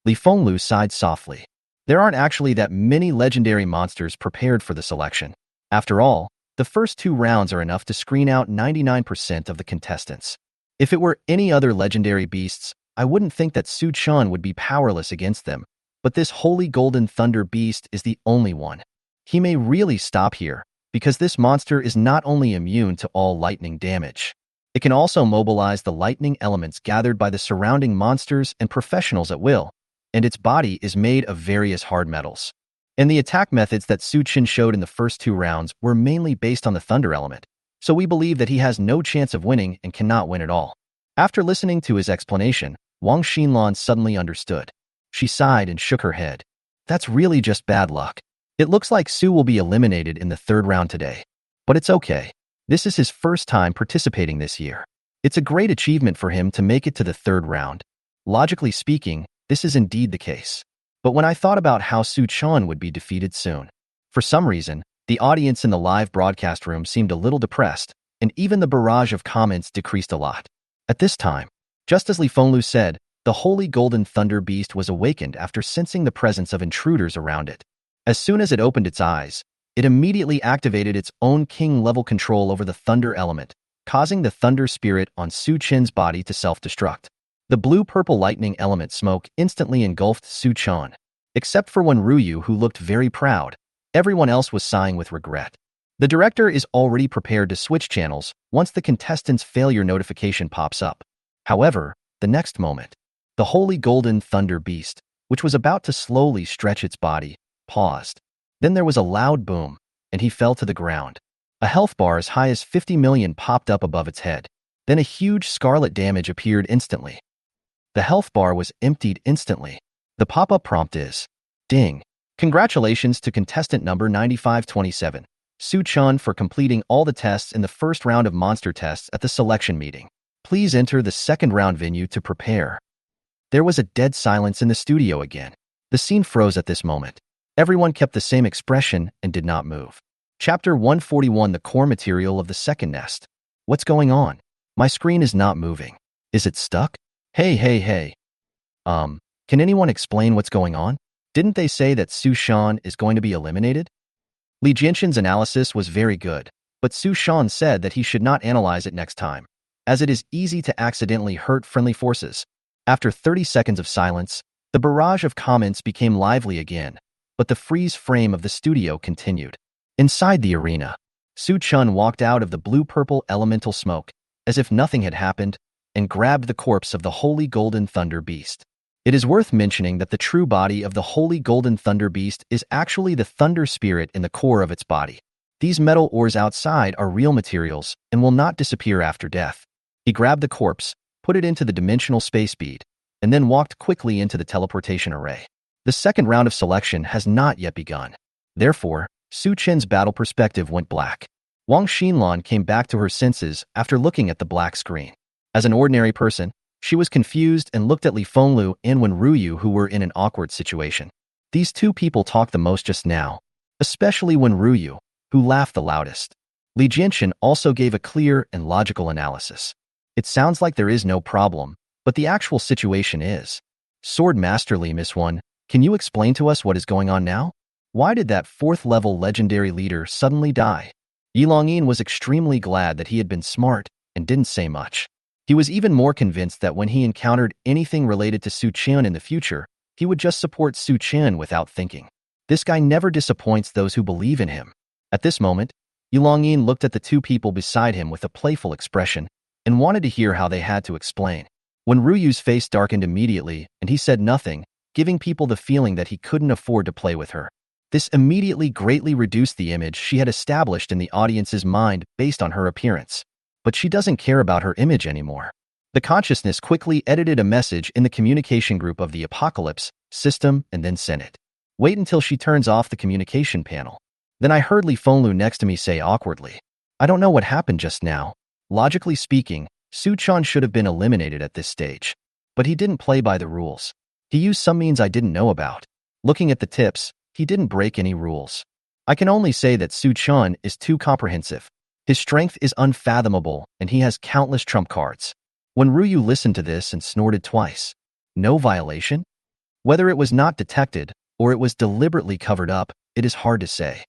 Li Fengliu sighed softly. There aren't actually that many legendary monsters prepared for the selection. After all, the first 2 rounds are enough to screen out 99% of the contestants. If it were any other legendary beasts, I wouldn't think that Suchin would be powerless against them, but this Holy Golden Thunder Beast is the only one. He may really stop here, because this monster is not only immune to all lightning damage. It can also mobilize the lightning elements gathered by the surrounding monsters and professionals at will, and its body is made of various hard metals. And the attack methods that Suchin showed in the first 2 rounds were mainly based on the thunder element, so we believe that he has no chance of winning and cannot win at all. After listening to his explanation, Wang Xinlan suddenly understood. She sighed and shook her head. That's really just bad luck. It looks like Su will be eliminated in the 3rd round today. But it's okay. This is his first time participating this year. It's a great achievement for him to make it to the 3rd round. Logically speaking, this is indeed the case. But when I thought about how Suchin would be defeated soon, for some reason, the audience in the live broadcast room seemed a little depressed, and even the barrage of comments decreased a lot. At this time, just as Li Fengliu said, the Holy Golden Thunder Beast was awakened after sensing the presence of intruders around it. As soon as it opened its eyes, it immediately activated its own king-level control over the thunder element, causing the thunder spirit on Suchin's body to self-destruct. The blue-purple lightning element smoke instantly engulfed Suchin. Except for Wenryu, who looked very proud, everyone else was sighing with regret. The director is already prepared to switch channels once the contestant's failure notification pops up. However, the next moment, the Holy Golden Thunder Beast, which was about to slowly stretch its body, paused. Then there was a loud boom, and he fell to the ground. A health bar as high as 50 million popped up above its head. Then a huge scarlet damage appeared instantly. The health bar was emptied instantly. The pop-up prompt is, Ding. Congratulations to contestant number 9527, Su Chun, for completing all the tests in the first round of monster tests at the selection meeting. Please enter the second round venue to prepare. There was a dead silence in the studio again. The scene froze at this moment. Everyone kept the same expression and did not move. Chapter 141, the core material of the second nest. What's going on? My screen is not moving. Is it stuck? Hey. Can anyone explain what's going on? Didn't they say that Su Shan is going to be eliminated? Li Jianxin's analysis was very good, but Su Shan said that he should not analyze it next time, as it is easy to accidentally hurt friendly forces. After 30 seconds of silence, the barrage of comments became lively again, but the freeze frame of the studio continued. Inside the arena, Su Chun walked out of the blue-purple elemental smoke, as if nothing had happened, and grabbed the corpse of the Holy Golden Thunder Beast. It is worth mentioning that the true body of the Holy Golden Thunder Beast is actually the thunder spirit in the core of its body. These metal ores outside are real materials and will not disappear after death. He grabbed the corpse, put it into the dimensional space bead, and then walked quickly into the teleportation array. The second round of selection has not yet begun. Therefore, Su Chen's battle perspective went black. Wang Xinlan came back to her senses after looking at the black screen. As an ordinary person, she was confused and looked at Li Fenglu and Wen Ruyu, who were in an awkward situation. These two people talked the most just now, especially Wen Ruyu, who laughed the loudest. Li Jianxin also gave a clear and logical analysis. It sounds like there is no problem, but the actual situation is. Sword Master Li, Miss One, can you explain to us what is going on now? Why did that fourth-level legendary leader suddenly die? Yi Longyin was extremely glad that he had been smart and didn't say much. He was even more convinced that when he encountered anything related to Su Chen in the future, he would just support Su Chen without thinking. This guy never disappoints those who believe in him. At this moment, Yi Longyin looked at the two people beside him with a playful expression and wanted to hear how they had to explain. When Ruyu's face darkened immediately and he said nothing, giving people the feeling that he couldn't afford to play with her. This immediately greatly reduced the image she had established in the audience's mind based on her appearance. But she doesn't care about her image anymore. The consciousness quickly edited a message in the communication group of the Apocalypse system and then sent it. Wait until she turns off the communication panel. Then I heard Li Fenglu next to me say awkwardly, I don't know what happened just now. Logically speaking, Su Chan should have been eliminated at this stage. But he didn't play by the rules. He used some means I didn't know about. Looking at the tips, he didn't break any rules. I can only say that Su Chan is too comprehensive. His strength is unfathomable, and he has countless trump cards. When Ruyu listened to this and snorted twice. No violation? Whether it was not detected, or it was deliberately covered up, it is hard to say.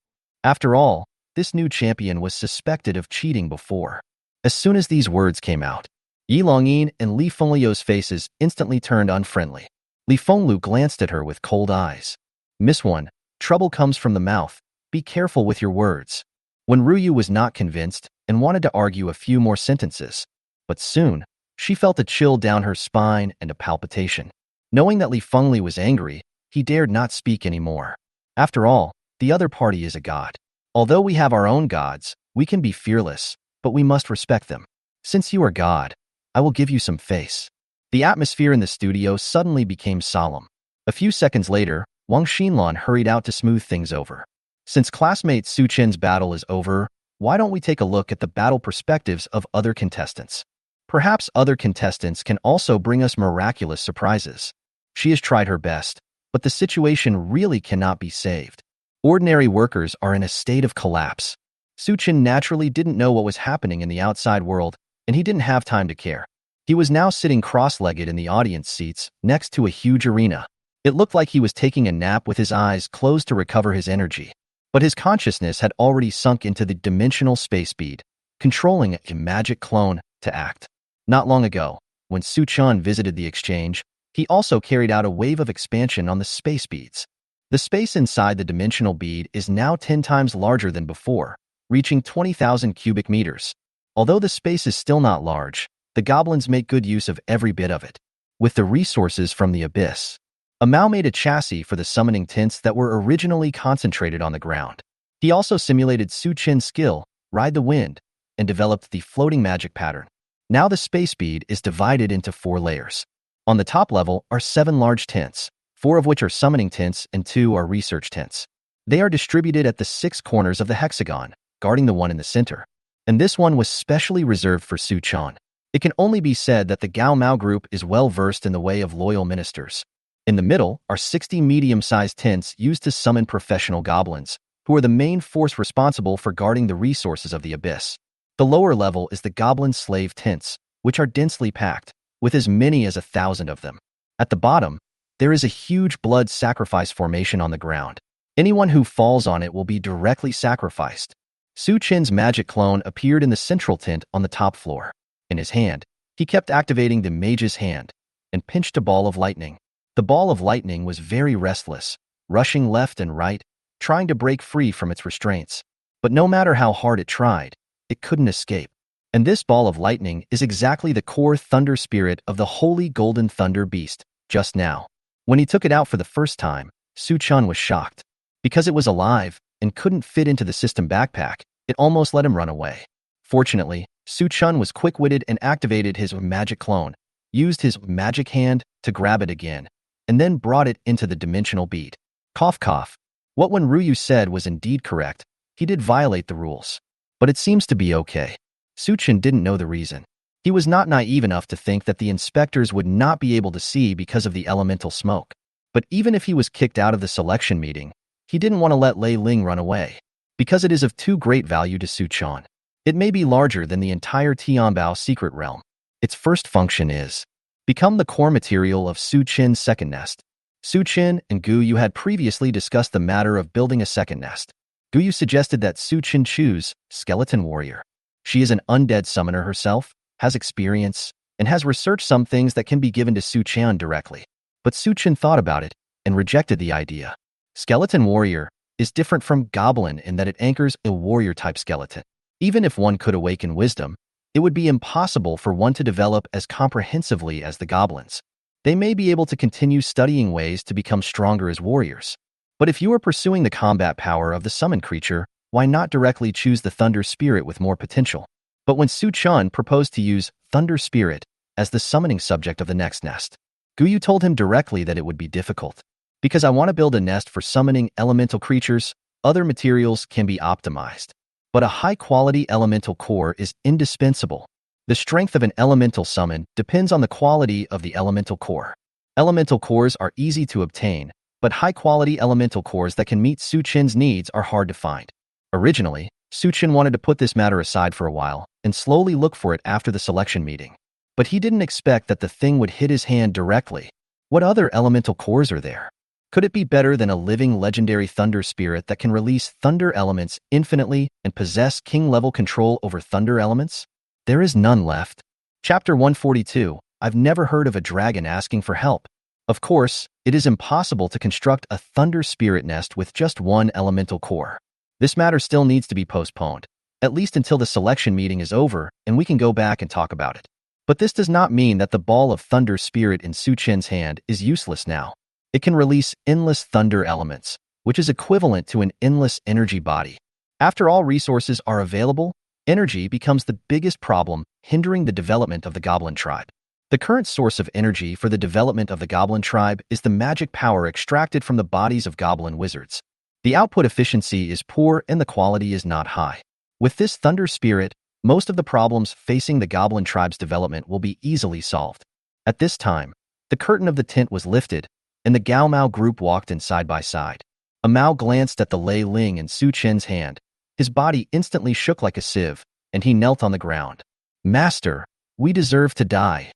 After all, this new champion was suspected of cheating before. As soon as these words came out, Yi Longyin and Li Fenglu's faces instantly turned unfriendly. Li Fenglu glanced at her with cold eyes. Miss One, trouble comes from the mouth. Be careful with your words. When Ruyu was not convinced and wanted to argue a few more sentences, but soon, she felt a chill down her spine and a palpitation. Knowing that Li Fenglu was angry, he dared not speak anymore. After all, the other party is a god. Although we have our own gods, we can be fearless, but we must respect them. Since you are God, I will give you some face. The atmosphere in the studio suddenly became solemn. A few seconds later, Wang Xinlan hurried out to smooth things over. Since classmate Su Chen's battle is over, why don't we take a look at the battle perspectives of other contestants? Perhaps other contestants can also bring us miraculous surprises. She has tried her best, but the situation really cannot be saved. Ordinary workers are in a state of collapse. Su Chen naturally didn't know what was happening in the outside world, and he didn't have time to care. He was now sitting cross-legged in the audience seats next to a huge arena. It looked like he was taking a nap with his eyes closed to recover his energy. But his consciousness had already sunk into the dimensional space bead, controlling a magic clone to act. Not long ago, when Su Chen visited the exchange, he also carried out a wave of expansion on the space beads. The space inside the dimensional bead is now 10 times larger than before, reaching 20,000 cubic meters. Although the space is still not large, the goblins make good use of every bit of it. With the resources from the abyss, Amao made a chassis for the summoning tents that were originally concentrated on the ground. He also simulated Su Chen's skill, Ride the Wind, and developed the floating magic pattern. Now the space bead is divided into 4 layers. On the top level are 7 large tents, 4 of which are summoning tints and 2 are research tints. They are distributed at the 6 corners of the hexagon, guarding the one in the center. And this one was specially reserved for Su Chan. It can only be said that the Gao Mao group is well versed in the way of loyal ministers. In the middle are 60 medium-sized tints used to summon professional goblins, who are the main force responsible for guarding the resources of the abyss. The lower level is the goblin slave tints, which are densely packed, with as many as 1,000 of them. At the bottom, there is a huge blood sacrifice formation on the ground. Anyone who falls on it will be directly sacrificed. Su Chen's magic clone appeared in the central tint on the top floor. In his hand, he kept activating the mage's hand and pinched a ball of lightning. The ball of lightning was very restless, rushing left and right, trying to break free from its restraints. But no matter how hard it tried, it couldn't escape. And this ball of lightning is exactly the core thunder spirit of the holy golden thunder beast. Just now, when he took it out for the first time, Su Chan was shocked. Because it was alive and couldn't fit into the system backpack, it almost let him run away. Fortunately, Su Chan was quick-witted and activated his magic clone, used his magic hand to grab it again, and then brought it into the dimensional bead. Cough cough. What when Ryu said was indeed correct. He did violate the rules. But it seems to be okay. Su Chan didn't know the reason. He was not naive enough to think that the inspectors would not be able to see because of the elemental smoke. But even if he was kicked out of the selection meeting, he didn't want to let Lei Ling run away, because it is of too great value to Su Chan. It may be larger than the entire Tianbao secret realm. Its first function is become the core material of Su Chen's second nest. Su Chen and Gu Yu had previously discussed the matter of building a second nest. Gu Yu suggested that Su Chen choose Skeleton Warrior. She is an undead summoner herself, has experience, and has researched some things that can be given to Su Chan directly. But Su Chen thought about it and rejected the idea. Skeleton Warrior is different from Goblin in that it anchors a warrior-type skeleton. Even if one could awaken wisdom, it would be impossible for one to develop as comprehensively as the goblins. They may be able to continue studying ways to become stronger as warriors. But if you are pursuing the combat power of the summoned creature, why not directly choose the Thunder Spirit with more potential? But when Su Chan proposed to use Thunder Spirit as the summoning subject of the next nest, Gu Yu told him directly that it would be difficult. Because I want to build a nest for summoning elemental creatures, other materials can be optimized. But a high-quality elemental core is indispensable. The strength of an elemental summon depends on the quality of the elemental core. Elemental cores are easy to obtain, but high-quality elemental cores that can meet Su Chen's needs are hard to find. Originally, Su Chen wanted to put this matter aside for a while and slowly look for it after the selection meeting. But he didn't expect that the thing would hit his hand directly. What other elemental cores are there? Could it be better than a living legendary thunder spirit that can release thunder elements infinitely and possess king-level control over thunder elements? There is none left. Chapter 142. I've never heard of a dragon asking for help. Of course, it is impossible to construct a thunder spirit nest with just one elemental core. This matter still needs to be postponed, at least until the selection meeting is over and we can go back and talk about it. But this does not mean that the ball of thunder spirit in Su Chen's hand is useless now. It can release endless thunder elements, which is equivalent to an endless energy body. After all resources are available, energy becomes the biggest problem hindering the development of the goblin tribe. The current source of energy for the development of the goblin tribe is the magic power extracted from the bodies of goblin wizards. The output efficiency is poor and the quality is not high. With this thunder spirit, most of the problems facing the goblin tribe's development will be easily solved. At this time, the curtain of the tent was lifted, and the Gao Mao group walked in side by side. A Mao glanced at the Lei Ling in Su Chen's hand. His body instantly shook like a sieve, and he knelt on the ground. Master, we deserve to die.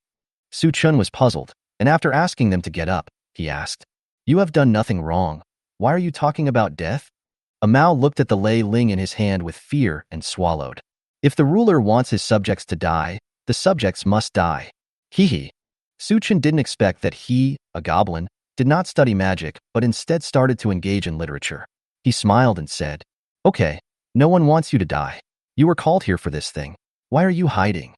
Su Chen was puzzled, and after asking them to get up, he asked, You have done nothing wrong. Why are you talking about death? A Mao looked at the Lei Ling in his hand with fear and swallowed. If the ruler wants his subjects to die, the subjects must die. Hee. Su Chen didn't expect that he, a goblin, did not study magic, but instead started to engage in literature. He smiled and said, Okay, no one wants you to die. You were called here for this thing. Why are you hiding?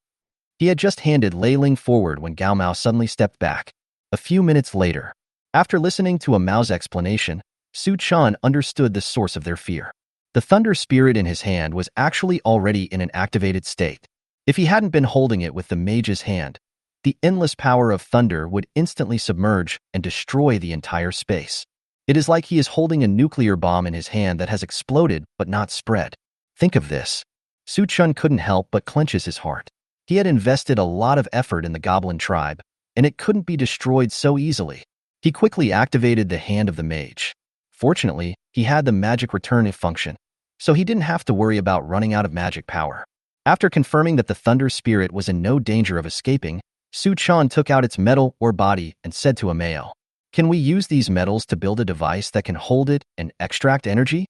He had just handed Lei Ling forward when Gao Mao suddenly stepped back. A few minutes later, after listening to a Mao's explanation, Su Chan understood the source of their fear. The thunder spirit in his hand was actually already in an activated state. If he hadn't been holding it with the mage's hand, the endless power of thunder would instantly submerge and destroy the entire space. It is like he is holding a nuclear bomb in his hand that has exploded but not spread. Think of this. Su Chun couldn't help but clenches his heart. He had invested a lot of effort in the goblin tribe, and it couldn't be destroyed so easily. He quickly activated the hand of the mage. Fortunately, he had the magic return function, so he didn't have to worry about running out of magic power. After confirming that the thunder spirit was in no danger of escaping, Su Chun took out its metal or body and said to Amao, "Can we use these metals to build a device that can hold it and extract energy?"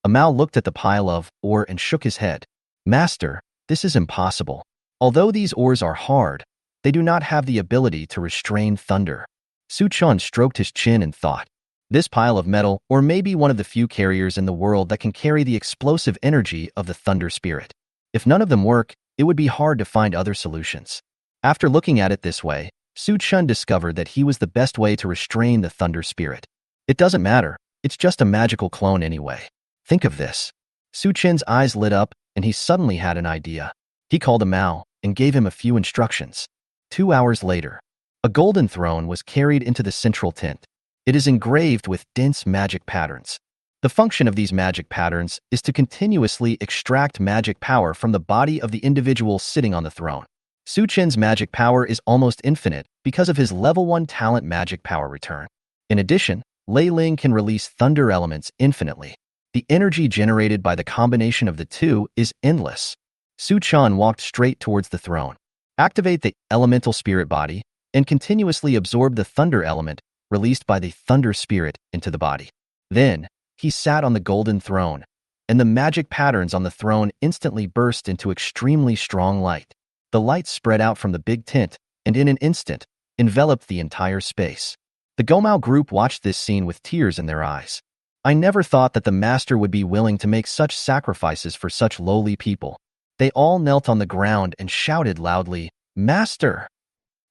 Amao looked at the pile of ore and shook his head. "Master, this is impossible. Although these ores are hard, they do not have the ability to restrain thunder." Su Chun stroked his chin and thought, "This pile of metal, or maybe one of the few carriers in the world that can carry the explosive energy of the thunder spirit. If none of them work, it would be hard to find other solutions." After looking at it this way, Su Chun discovered that he was the best way to restrain the thunder spirit. It doesn't matter, it's just a magical clone anyway. Think of this. Su Chun's eyes lit up, and he suddenly had an idea. He called Amao and gave him a few instructions. 2 hours later, a golden throne was carried into the central tent. It is engraved with dense magic patterns. The function of these magic patterns is to continuously extract magic power from the body of the individual sitting on the throne. Su Chun's magic power is almost infinite because of his level 1 talent magic power return. In addition, Lei Ling can release thunder elements infinitely. The energy generated by the combination of the two is endless. Su Chun walked straight towards the throne. Activate the elemental spirit body and continuously absorb the thunder element released by the thunder spirit into the body. Then, he sat on the golden throne, and the magic patterns on the throne instantly burst into extremely strong light. The light spread out from the big tent, and in an instant, enveloped the entire space. The Gomao group watched this scene with tears in their eyes. I never thought that the master would be willing to make such sacrifices for such lowly people. They all knelt on the ground and shouted loudly, "Master!"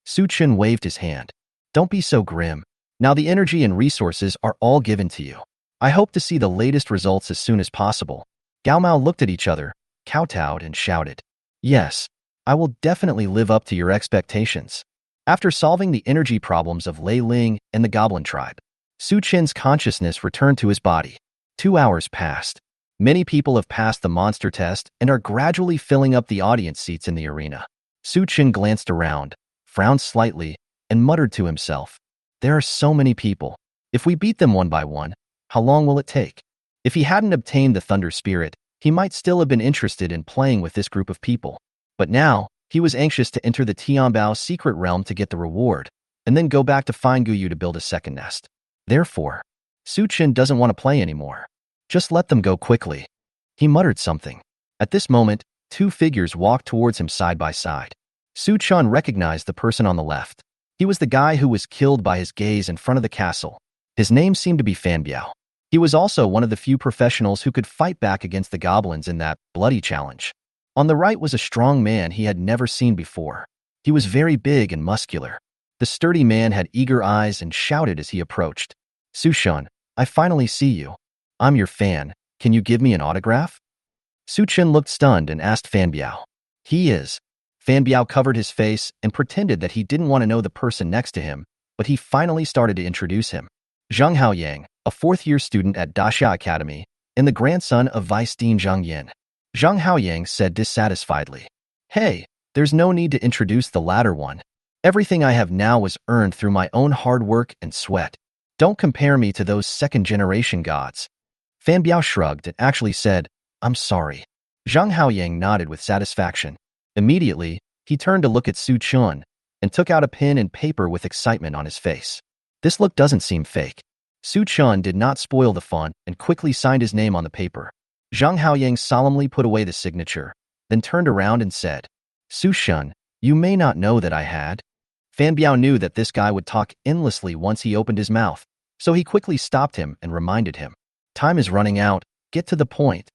Su Chun waved his hand. "Don't be so grim. Now the energy and resources are all given to you. I hope to see the latest results as soon as possible." Gao Mao looked at each other, kowtowed, and shouted, "Yes, I will definitely live up to your expectations." After solving the energy problems of Lei Ling and the goblin tribe, Su Chun's consciousness returned to his body. 2 hours passed. Many people have passed the monster test and are gradually filling up the audience seats in the arena. Su Chun glanced around, frowned slightly, and muttered to himself, "There are so many people. If we beat them one by one, how long will it take?" If he hadn't obtained the thunder spirit, he might still have been interested in playing with this group of people. But now, he was anxious to enter the Tianbao secret realm to get the reward, and then go back to Guyu to build a second nest. Therefore, Su Chun doesn't want to play anymore. Just let them go quickly. He muttered something. At this moment, 2 figures walked towards him side by side. Su Chun recognized the person on the left. He was the guy who was killed by his gaze in front of the castle. His name seemed to be Fan Biao. He was also one of the few professionals who could fight back against the goblins in that bloody challenge. On the right was a strong man he had never seen before. He was very big and muscular. The sturdy man had eager eyes and shouted as he approached, "Su Chun, I finally see you. I'm your fan. Can you give me an autograph?" Su Chun looked stunned and asked Fan Biao. "He is." Fan Biao covered his face and pretended that he didn't want to know the person next to him, but he finally started to introduce him. Zhang Haoyang, a 4th-year student at Dasha Academy, and the grandson of Vice Dean Zhang Yin. Zhang Haoyang said dissatisfiedly, "Hey, there's no need to introduce the latter one. Everything I have now was earned through my own hard work and sweat. Don't compare me to those second-generation gods." Fan Biao shrugged and actually said, "I'm sorry." Zhang Haoyang nodded with satisfaction. Immediately, he turned to look at Su Chun and took out a pen and paper with excitement on his face. This look doesn't seem fake. Su Chun did not spoil the fun and quickly signed his name on the paper. Zhang Haoyang solemnly put away the signature, then turned around and said, "Su Chun, you may not know that I had." Fan Biao knew that this guy would talk endlessly once he opened his mouth, so he quickly stopped him and reminded him, "Time is running out, get to the point."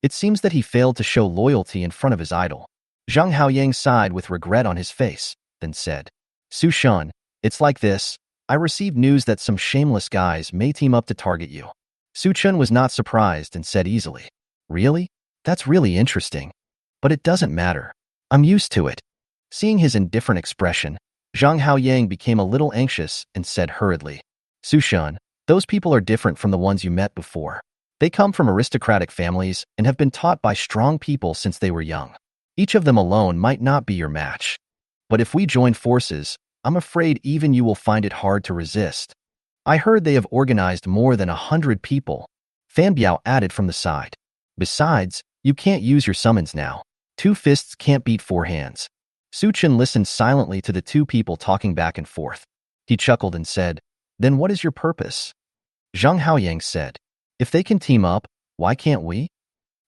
It seems that he failed to show loyalty in front of his idol. Zhang Haoyang sighed with regret on his face, then said, "Su Chun, it's like this. I received news that some shameless guys may team up to target you." Su Chun was not surprised and said easily, "Really? That's really interesting. But it doesn't matter. I'm used to it." Seeing his indifferent expression, Zhang Haoyang became a little anxious and said hurriedly, Sushan, those people are different from the ones you met before. They come from aristocratic families and have been taught by strong people since they were young. Each of them alone might not be your match. But if we join forces, I'm afraid even you will find it hard to resist. I heard they have organized more than 100 people, Fan Biao added from the side. Besides, you can't use your summons now. 2 fists can't beat 4 hands. Su Chen listened silently to the 2 people talking back and forth. He chuckled and said, Then what is your purpose? Zhang Haoyang said, If they can team up, why can't we?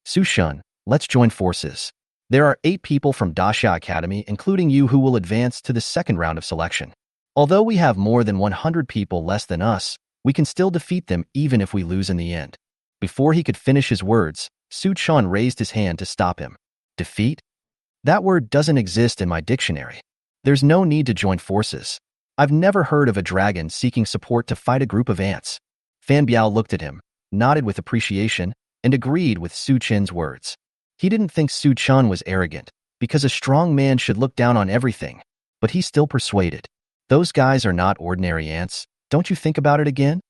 Su Shun, let's join forces. There are 8 people from Daxia Academy, including you, who will advance to the second round of selection. Although we have more than 100 people less than us, we can still defeat them even if we lose in the end. Before he could finish his words, Su Chun raised his hand to stop him. Defeat? That word doesn't exist in my dictionary. There's no need to join forces. I've never heard of a dragon seeking support to fight a group of ants. Fan Biao looked at him, nodded with appreciation, and agreed with Su Chen's words. He didn't think Su Chun was arrogant, because a strong man should look down on everything, but he still persuaded. Those guys are not ordinary ants, don't you think about it again?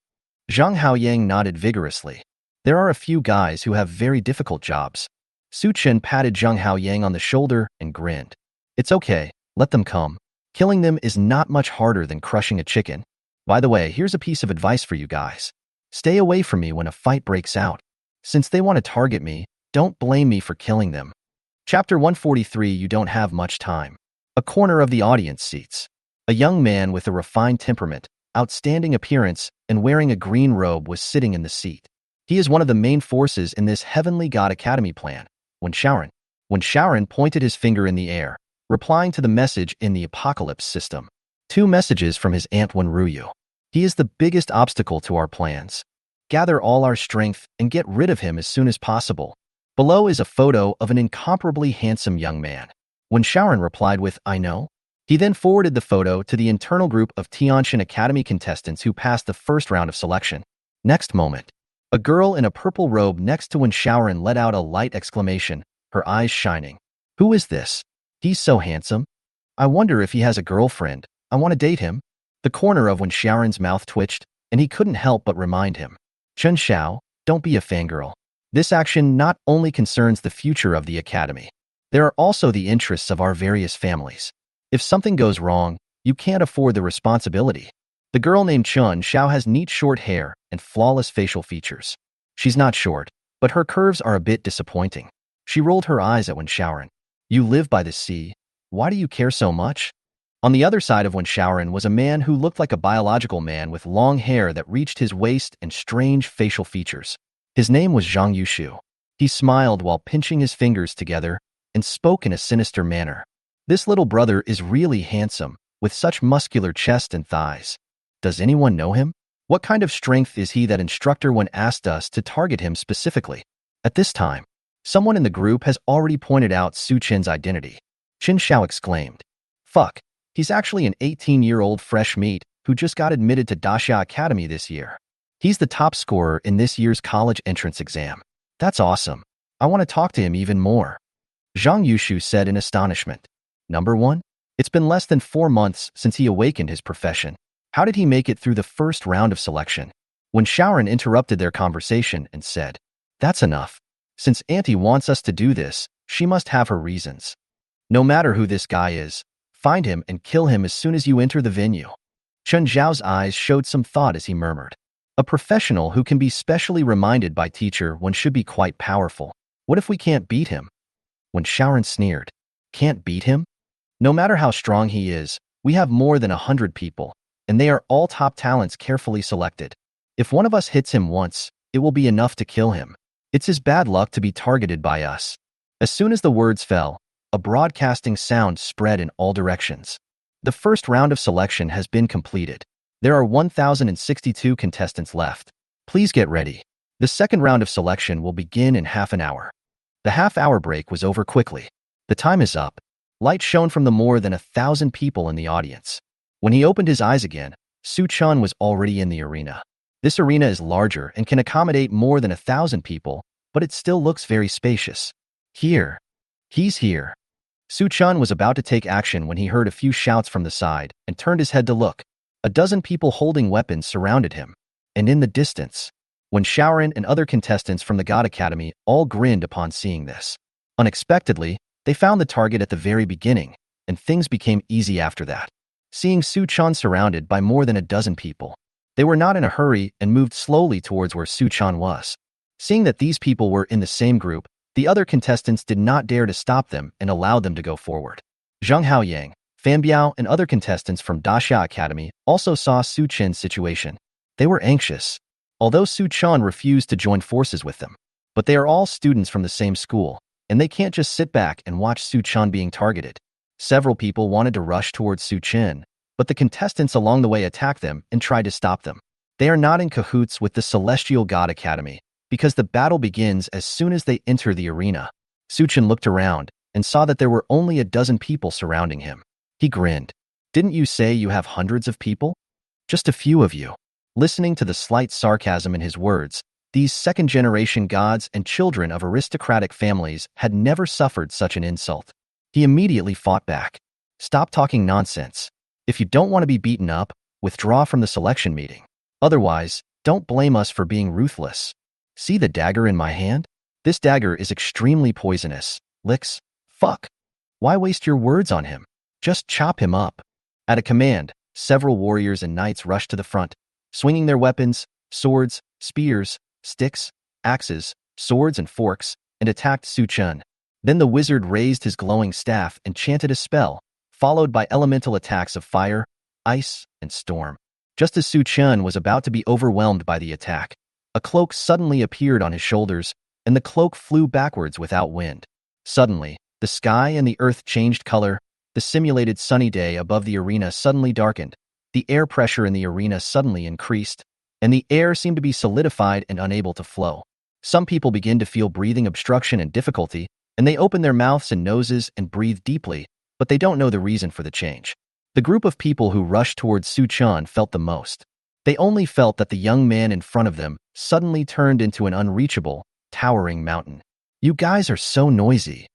Zhang Haoyang nodded vigorously. There are a few guys who have very difficult jobs. Su Chen patted Zhang Haoyang on the shoulder and grinned. It's okay, let them come. Killing them is not much harder than crushing a chicken. By the way, here's a piece of advice for you guys. Stay away from me when a fight breaks out. Since they want to target me, don't blame me for killing them. Chapter 143. You don't have much time. A corner of the audience seats. A young man with a refined temperament, outstanding appearance, and wearing a green robe was sitting in the seat. He is one of the main forces in this Heavenly God Academy plan, Wen-Shaoren. Wen-Shaoren pointed his finger in the air, replying to the message in the Apocalypse system. 2 messages from his aunt Wenruyu. He is the biggest obstacle to our plans. Gather all our strength and get rid of him as soon as possible. Below is a photo of an incomparably handsome young man. Wen-Shaoren replied with, I know. He then forwarded the photo to the internal group of Tianshan Academy contestants who passed the first round of selection. Next moment, a girl in a purple robe next to Wen-Shaoren let out a light exclamation, her eyes shining. Who is this? He's so handsome. I wonder if he has a girlfriend. I want to date him. The corner of Wen-Shaoren's mouth twitched, and he couldn't help but remind him. Chen Xiao, don't be a fangirl. This action not only concerns the future of the academy. There are also the interests of our various families. If something goes wrong, you can't afford the responsibility. The girl named Chun Xiao has neat short hair and flawless facial features. She's not short, but her curves are a bit disappointing. She rolled her eyes at Wen-Shaoren. You live by the sea. Why do you care so much? On the other side of Wen-Shaoren was a man who looked like a biological man with long hair that reached his waist and strange facial features. His name was Zhang Yushu. He smiled while pinching his fingers together and spoke in a sinister manner. This little brother is really handsome, with such muscular chest and thighs. Does anyone know him? What kind of strength is he? That instructor when asked us to target him specifically. At this time, someone in the group has already pointed out Su Chen's identity. Qin Xiao exclaimed, Fuck, he's actually an 18-year-old fresh meat who just got admitted to Daxia Academy this year. He's the top scorer in this year's college entrance exam. That's awesome. I want to talk to him even more. Zhang Yushu said in astonishment. Number 1? It's been less than 4 months since he awakened his profession. How did he make it through the first round of selection? Wen-Shaoren interrupted their conversation and said, That's enough. Since Auntie wants us to do this, she must have her reasons. No matter who this guy is, find him and kill him as soon as you enter the venue. Chen Zhao's eyes showed some thought as he murmured. A professional who can be specially reminded by teacher one should be quite powerful. What if we can't beat him? Wen-Shaoren sneered. Can't beat him? No matter how strong he is, we have more than 100 people, and they are all top talents carefully selected. If one of us hits him once, it will be enough to kill him. It's his bad luck to be targeted by us. As soon as the words fell, a broadcasting sound spread in all directions. The first round of selection has been completed. There are 1,062 contestants left. Please get ready. The second round of selection will begin in half an hour. The half-hour break was over quickly. The time is up. Light shone from the more than 1,000 people in the audience. When he opened his eyes again, Su Chun was already in the arena. This arena is larger and can accommodate more than 1,000 people, but it still looks very spacious. Here. He's here. Su Chun was about to take action when he heard a few shouts from the side and turned his head to look. A dozen people holding weapons surrounded him. And in the distance, when Shaoran and other contestants from the God Academy all grinned upon seeing this. Unexpectedly, they found the target at the very beginning, and things became easy after that. Seeing Su Chun surrounded by more than a dozen people, they were not in a hurry and moved slowly towards where Su Chun was. Seeing that these people were in the same group, the other contestants did not dare to stop them and allowed them to go forward. Zheng Haoyang, Fan Biao, and other contestants from Daxia Academy also saw Su Chen's situation. They were anxious, although Su Chun refused to join forces with them. But they are all students from the same school, and they can't just sit back and watch Su Chun being targeted. Several people wanted to rush towards Su Chen, but the contestants along the way attacked them and tried to stop them. They are not in cahoots with the Celestial God Academy, because the battle begins as soon as they enter the arena. Su Chen looked around and saw that there were only a dozen people surrounding him. He grinned. "Didn't you say you have hundreds of people? Just a few of you." Listening to the slight sarcasm in his words, these second-generation gods and children of aristocratic families had never suffered such an insult. He immediately fought back. "Stop talking nonsense. If you don't want to be beaten up, withdraw from the selection meeting. Otherwise, don't blame us for being ruthless. See the dagger in my hand? This dagger is extremely poisonous. Licks. Fuck. Why waste your words on him? Just chop him up." At a command, several warriors and knights rushed to the front, swinging their weapons, swords, spears, sticks, axes, swords, and forks, and attacked Su Chun. Then the wizard raised his glowing staff and chanted a spell, followed by elemental attacks of fire, ice, and storm. Just as Su Chun was about to be overwhelmed by the attack, a cloak suddenly appeared on his shoulders, and the cloak flew backwards without wind. Suddenly, the sky and the earth changed color. The simulated sunny day above the arena suddenly darkened. The air pressure in the arena suddenly increased, and the air seemed to be solidified and unable to flow. Some people begin to feel breathing obstruction and difficulty, and they open their mouths and noses and breathe deeply, but they don't know the reason for the change. The group of people who rushed towards Su Chun felt the most. They only felt that the young man in front of them suddenly turned into an unreachable, towering mountain. "You guys are so noisy."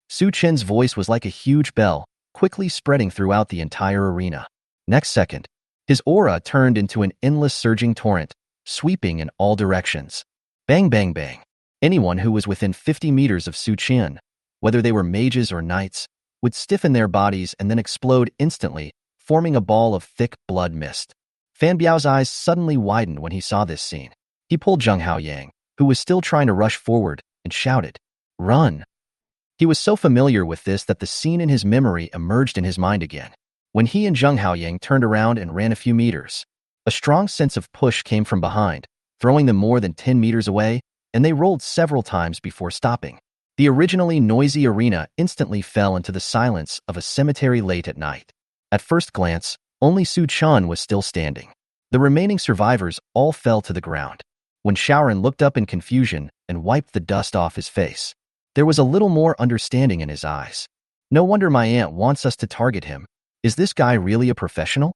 Su Chen's voice was like a huge bell, quickly spreading throughout the entire arena. Next second, his aura turned into an endless surging torrent, sweeping in all directions. Bang, bang, bang. Anyone who was within 50 meters of Su Chen, whether they were mages or knights, would stiffen their bodies and then explode instantly, forming a ball of thick blood mist. Fan Biao's eyes suddenly widened when he saw this scene. He pulled Zheng Haoyang, who was still trying to rush forward, and shouted, "Run!" He was so familiar with this that the scene in his memory emerged in his mind again. When he and Zheng Haoyang turned around and ran a few meters, a strong sense of push came from behind, throwing them more than 10 meters away, and they rolled several times before stopping. The originally noisy arena instantly fell into the silence of a cemetery late at night. At first glance, only Su Chun was still standing. The remaining survivors all fell to the ground. When Shaoran looked up in confusion and wiped the dust off his face, there was a little more understanding in his eyes. "No wonder my aunt wants us to target him. Is this guy really a professional?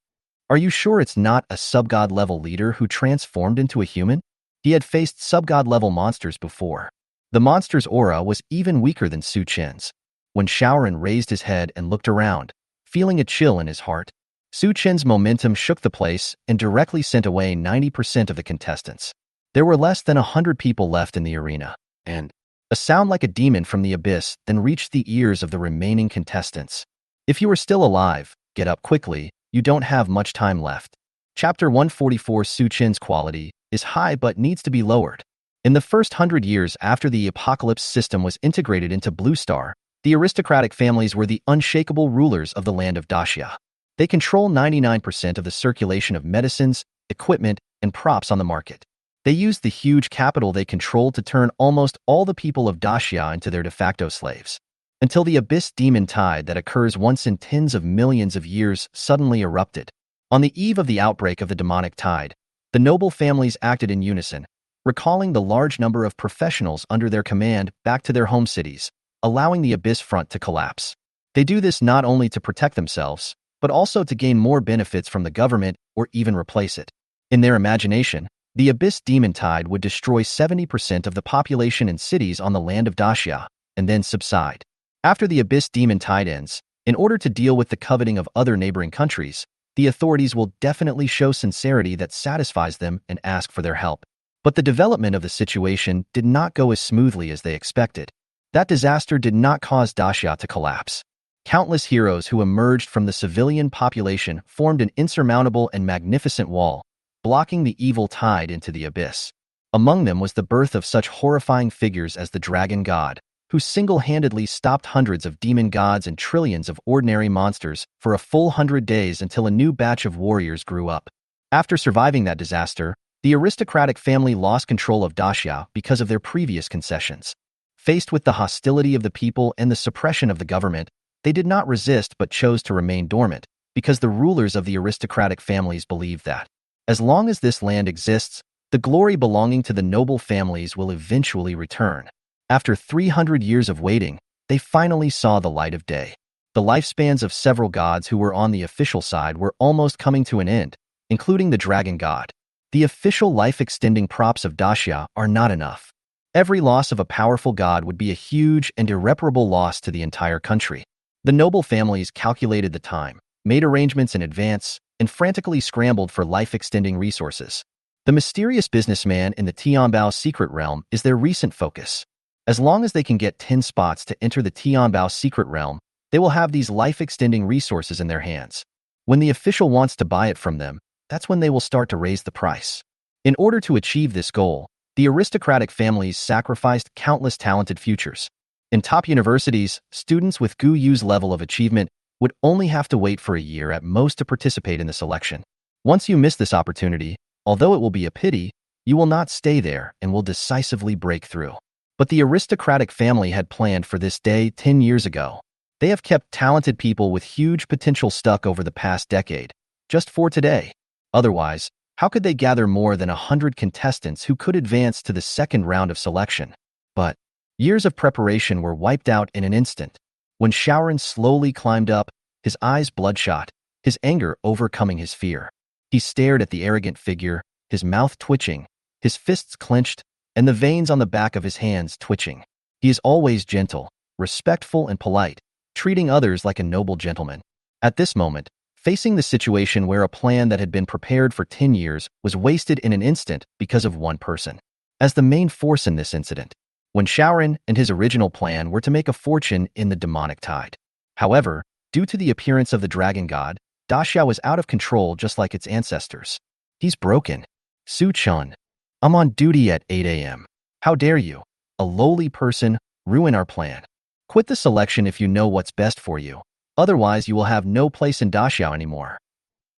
Are you sure it's not a sub-god level leader who transformed into a human?" He had faced sub-god level monsters before. The monster's aura was even weaker than Su Chen's. When Shaoran raised his head and looked around, feeling a chill in his heart, Su Chen's momentum shook the place and directly sent away 90% of the contestants. There were less than 100 people left in the arena, and a sound like a demon from the abyss then reached the ears of the remaining contestants. "If you are still alive, get up quickly, you don't have much time left." Chapter 144. Su Chen's quality is high but needs to be lowered. In the first 100 years after the apocalypse system was integrated into Blue Star, the aristocratic families were the unshakable rulers of the land of Daxia. They control 99% of the circulation of medicines, equipment, and props on the market. They used the huge capital they controlled to turn almost all the people of Daxia into their de facto slaves. Until the abyss demon tide that occurs once in tens of millions of years suddenly erupted. On the eve of the outbreak of the demonic tide, the noble families acted in unison, recalling the large number of professionals under their command back to their home cities, allowing the abyss front to collapse. They do this not only to protect themselves, but also to gain more benefits from the government or even replace it. In their imagination, the abyss demon tide would destroy 70% of the population in cities on the land of Daxia, and then subside. After the Abyss Demon Tide ends, in order to deal with the coveting of other neighboring countries, the authorities will definitely show sincerity that satisfies them and ask for their help. But the development of the situation did not go as smoothly as they expected. That disaster did not cause Daxia to collapse. Countless heroes who emerged from the civilian population formed an insurmountable and magnificent wall, blocking the evil tide into the abyss. Among them was the birth of such horrifying figures as the Dragon God, who single-handedly stopped hundreds of demon gods and trillions of ordinary monsters for a full 100 days until a new batch of warriors grew up. After surviving that disaster, the aristocratic family lost control of Daxia because of their previous concessions. Faced with the hostility of the people and the suppression of the government, they did not resist but chose to remain dormant, because the rulers of the aristocratic families believed that, as long as this land exists, the glory belonging to the noble families will eventually return. After 300 years of waiting, they finally saw the light of day. The lifespans of several gods who were on the official side were almost coming to an end, including the Dragon God. The official life-extending props of Daxia are not enough. Every loss of a powerful god would be a huge and irreparable loss to the entire country. The noble families calculated the time, made arrangements in advance, and frantically scrambled for life-extending resources. The mysterious businessman in the Tianbao secret realm is their recent focus. As long as they can get 10 spots to enter the Tianbao secret realm, they will have these life-extending resources in their hands. When the official wants to buy it from them, that's when they will start to raise the price. In order to achieve this goal, the aristocratic families sacrificed countless talented futures. In top universities, students with Gu Yu's level of achievement would only have to wait for a year at most to participate in the selection. Once you miss this opportunity, although it will be a pity, you will not stay there and will decisively break through. But the aristocratic family had planned for this day 10 years ago. They have kept talented people with huge potential stuck over the past decade, just for today. Otherwise, how could they gather more than 100 contestants who could advance to the second round of selection? But years of preparation were wiped out in an instant. When Shaoran slowly climbed up, his eyes bloodshot, his anger overcoming his fear. He stared at the arrogant figure, his mouth twitching, his fists clenched, and the veins on the back of his hands twitching. He is always gentle, respectful, and polite, treating others like a noble gentleman. At this moment, facing the situation where a plan that had been prepared for 10 years was wasted in an instant because of one person. As the main force in this incident, when Shaoran and his original plan were to make a fortune in the demonic tide. However, due to the appearance of the Dragon God, Daxia was out of control just like its ancestors. He's broken. Su Chun. I'm on duty at 8 a.m. How dare you, a lowly person, ruin our plan. Quit the selection if you know what's best for you. Otherwise, you will have no place in Daxia anymore.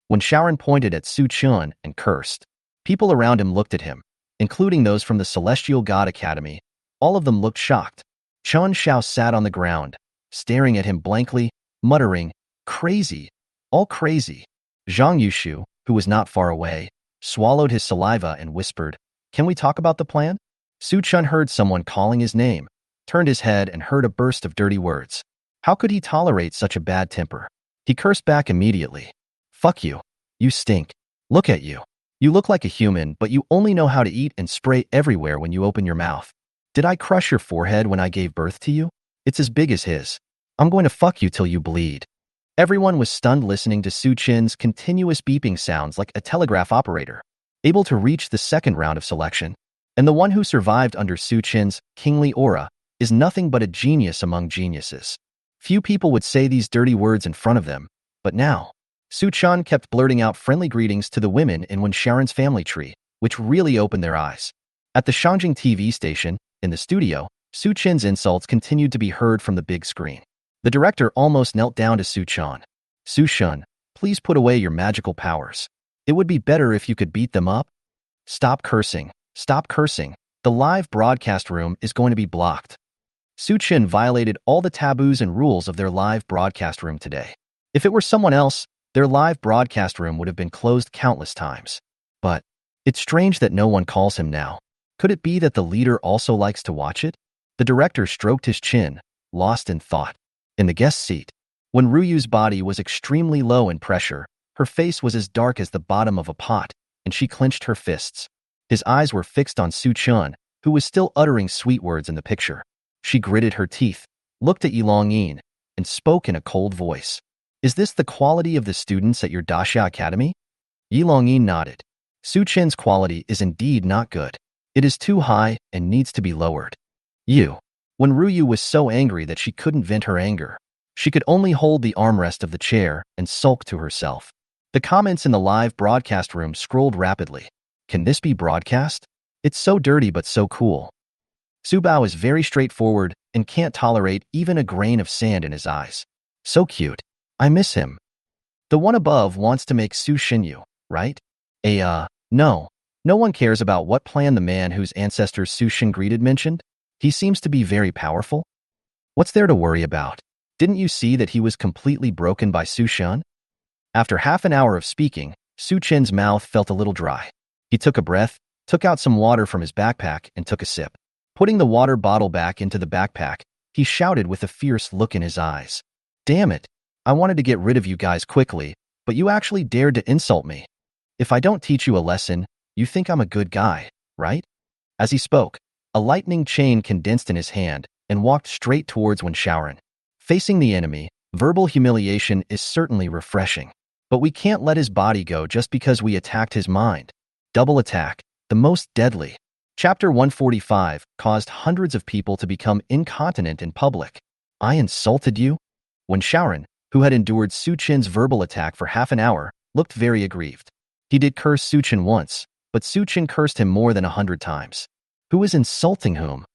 When Shaoran pointed at Su Chun and cursed, people around him looked at him, including those from the Celestial God Academy. All of them looked shocked. Chun Xiao sat on the ground, staring at him blankly, muttering, "Crazy, all crazy." Zhang Yushu, who was not far away, swallowed his saliva and whispered, "Can we talk about the plan?" Su Chun heard someone calling his name, turned his head and heard a burst of dirty words. How could he tolerate such a bad temper? He cursed back immediately. "Fuck you. You stink. Look at you. You look like a human, but you only know how to eat and spray everywhere when you open your mouth. Did I crush your forehead when I gave birth to you? It's as big as his. I'm going to fuck you till you bleed." Everyone was stunned listening to Su Chin's continuous beeping sounds like a telegraph operator, able to reach the second round of selection. And the one who survived under Su Chin's kingly aura is nothing but a genius among geniuses. Few people would say these dirty words in front of them, but now, Su Chun kept blurting out friendly greetings to the women in Wen Shaoran's family tree, which really opened their eyes. At the Shangjing TV station, in the studio, Su Chin's insults continued to be heard from the big screen. The director almost knelt down to Su Chun. "Su Chun, please put away your magical powers. It would be better if you could beat them up." "Stop cursing. Stop cursing. The live broadcast room is going to be blocked." Su Chin violated all the taboos and rules of their live broadcast room today. If it were someone else, their live broadcast room would have been closed countless times. But it's strange that no one calls him now. Could it be that the leader also likes to watch it? The director stroked his chin, lost in thought. In the guest seat, when Ruyu's body was extremely low in pressure, her face was as dark as the bottom of a pot, and she clenched her fists. His eyes were fixed on Su Chun, who was still uttering sweet words in the picture. She gritted her teeth. looked at Yilongyin, and spoke in a cold voice. Is this the quality of the students at your Daxia Academy? Yilongyin nodded. Su Chen's quality is indeed not good. It is too high and needs to be lowered. When Ruyu was so angry that she couldn't vent her anger, she could only hold the armrest of the chair and sulk to herself. The comments in the live broadcast room scrolled rapidly. Can this be broadcast? It's so dirty but so cool. Su Bao is very straightforward and can't tolerate even a grain of sand in his eyes. So cute. I miss him. The one above wants to make Su Xinyu, right? No. No one cares about what plan the man whose ancestors Su Xin greeted mentioned. He seems to be very powerful. What's there to worry about? Didn't you see that he was completely broken by Su Shan? After half an hour of speaking, Su Chen's mouth felt a little dry. He took a breath, took out some water from his backpack, and took a sip. Putting the water bottle back into the backpack, he shouted with a fierce look in his eyes. Damn it! I wanted to get rid of you guys quickly, but you actually dared to insult me. If I don't teach you a lesson, you think I'm a good guy, right? As he spoke, a lightning chain condensed in his hand and walked straight towards Wen-Shaoran. Facing the enemy, verbal humiliation is certainly refreshing. But we can't let his body go just because we attacked his mind. Double attack, the most deadly. Chapter 145 caused hundreds of people to become incontinent in public. I insulted you? Wen-Shaoran, who had endured Su Chen's verbal attack for half an hour, looked very aggrieved. He did curse Su Chen once, but Su Chen cursed him more than 100 times. Who is insulting whom?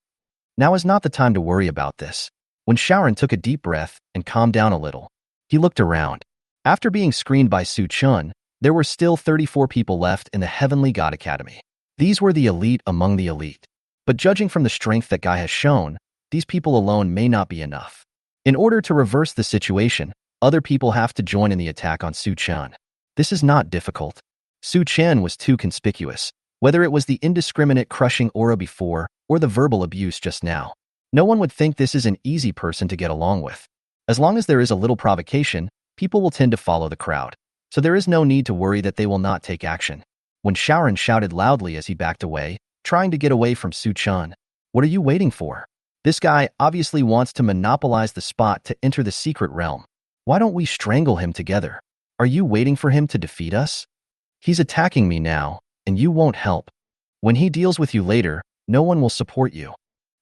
Now is not the time to worry about this. Wen-Shaoran took a deep breath and calmed down a little. He looked around. After being screened by Su Chen, there were still 34 people left in the Heavenly God Academy. These were the elite among the elite. But judging from the strength that guy has shown, these people alone may not be enough. In order to reverse the situation, other people have to join in the attack on Su Chen. This is not difficult. Su Chen was too conspicuous, whether it was the indiscriminate crushing aura before or the verbal abuse just now. No one would think this is an easy person to get along with. As long as there is a little provocation, people will tend to follow the crowd. So there is no need to worry that they will not take action. Wen-Shaoran shouted loudly as he backed away, trying to get away from Su Chen. What are you waiting for? This guy obviously wants to monopolize the spot to enter the secret realm. Why don't we strangle him together? Are you waiting for him to defeat us? He's attacking me now, and you won't help. When he deals with you later, no one will support you.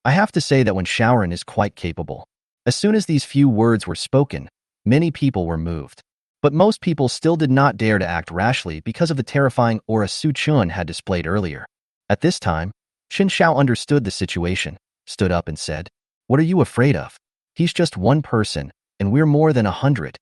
I have to say that Wen-Shaoran is quite capable. As soon as these few words were spoken, many people were moved. But most people still did not dare to act rashly because of the terrifying aura Su Chen had displayed earlier. At this time, Qin Shao understood the situation, stood up and said, "What are you afraid of? He's just one person, and we're more than 100.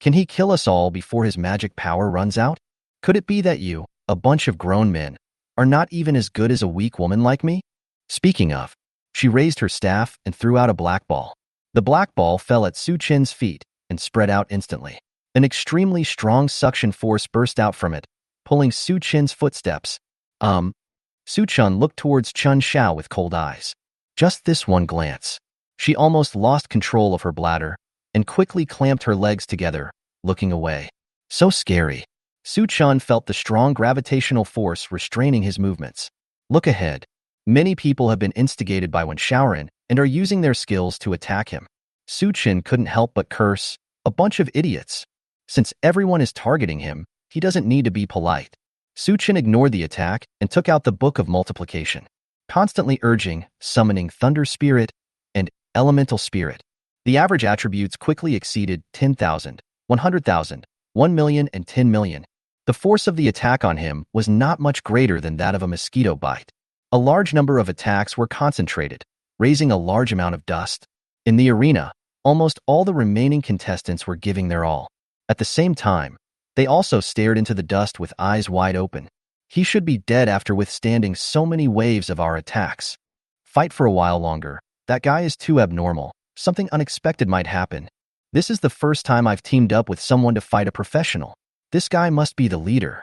Can he kill us all before his magic power runs out? Could it be that you, a bunch of grown men, are not even as good as a weak woman like me?" Speaking of, she raised her staff and threw out a black ball. The black ball fell at Su Chen's feet and spread out instantly. An extremely strong suction force burst out from it, pulling Su Chen's footsteps. Su Chen looked towards Qin Shao with cold eyes. Just this one glance. She almost lost control of her bladder and quickly clamped her legs together, looking away. So scary. Su Chen felt the strong gravitational force restraining his movements. Look ahead. Many people have been instigated by Wen-Shaoran and are using their skills to attack him. Su Chen couldn't help but curse, "A bunch of idiots." Since everyone is targeting him, he doesn't need to be polite. Su Chen ignored the attack and took out the Book of Multiplication, constantly urging, summoning Thunder Spirit and Elemental Spirit. The average attributes quickly exceeded 10,000, 100,000, 1 million, and 10 million. The force of the attack on him was not much greater than that of a mosquito bite. A large number of attacks were concentrated, raising a large amount of dust. In the arena, almost all the remaining contestants were giving their all. At the same time, they also stared into the dust with eyes wide open. He should be dead after withstanding so many waves of our attacks. Fight for a while longer. That guy is too abnormal. Something unexpected might happen. This is the first time I've teamed up with someone to fight a professional. This guy must be the leader.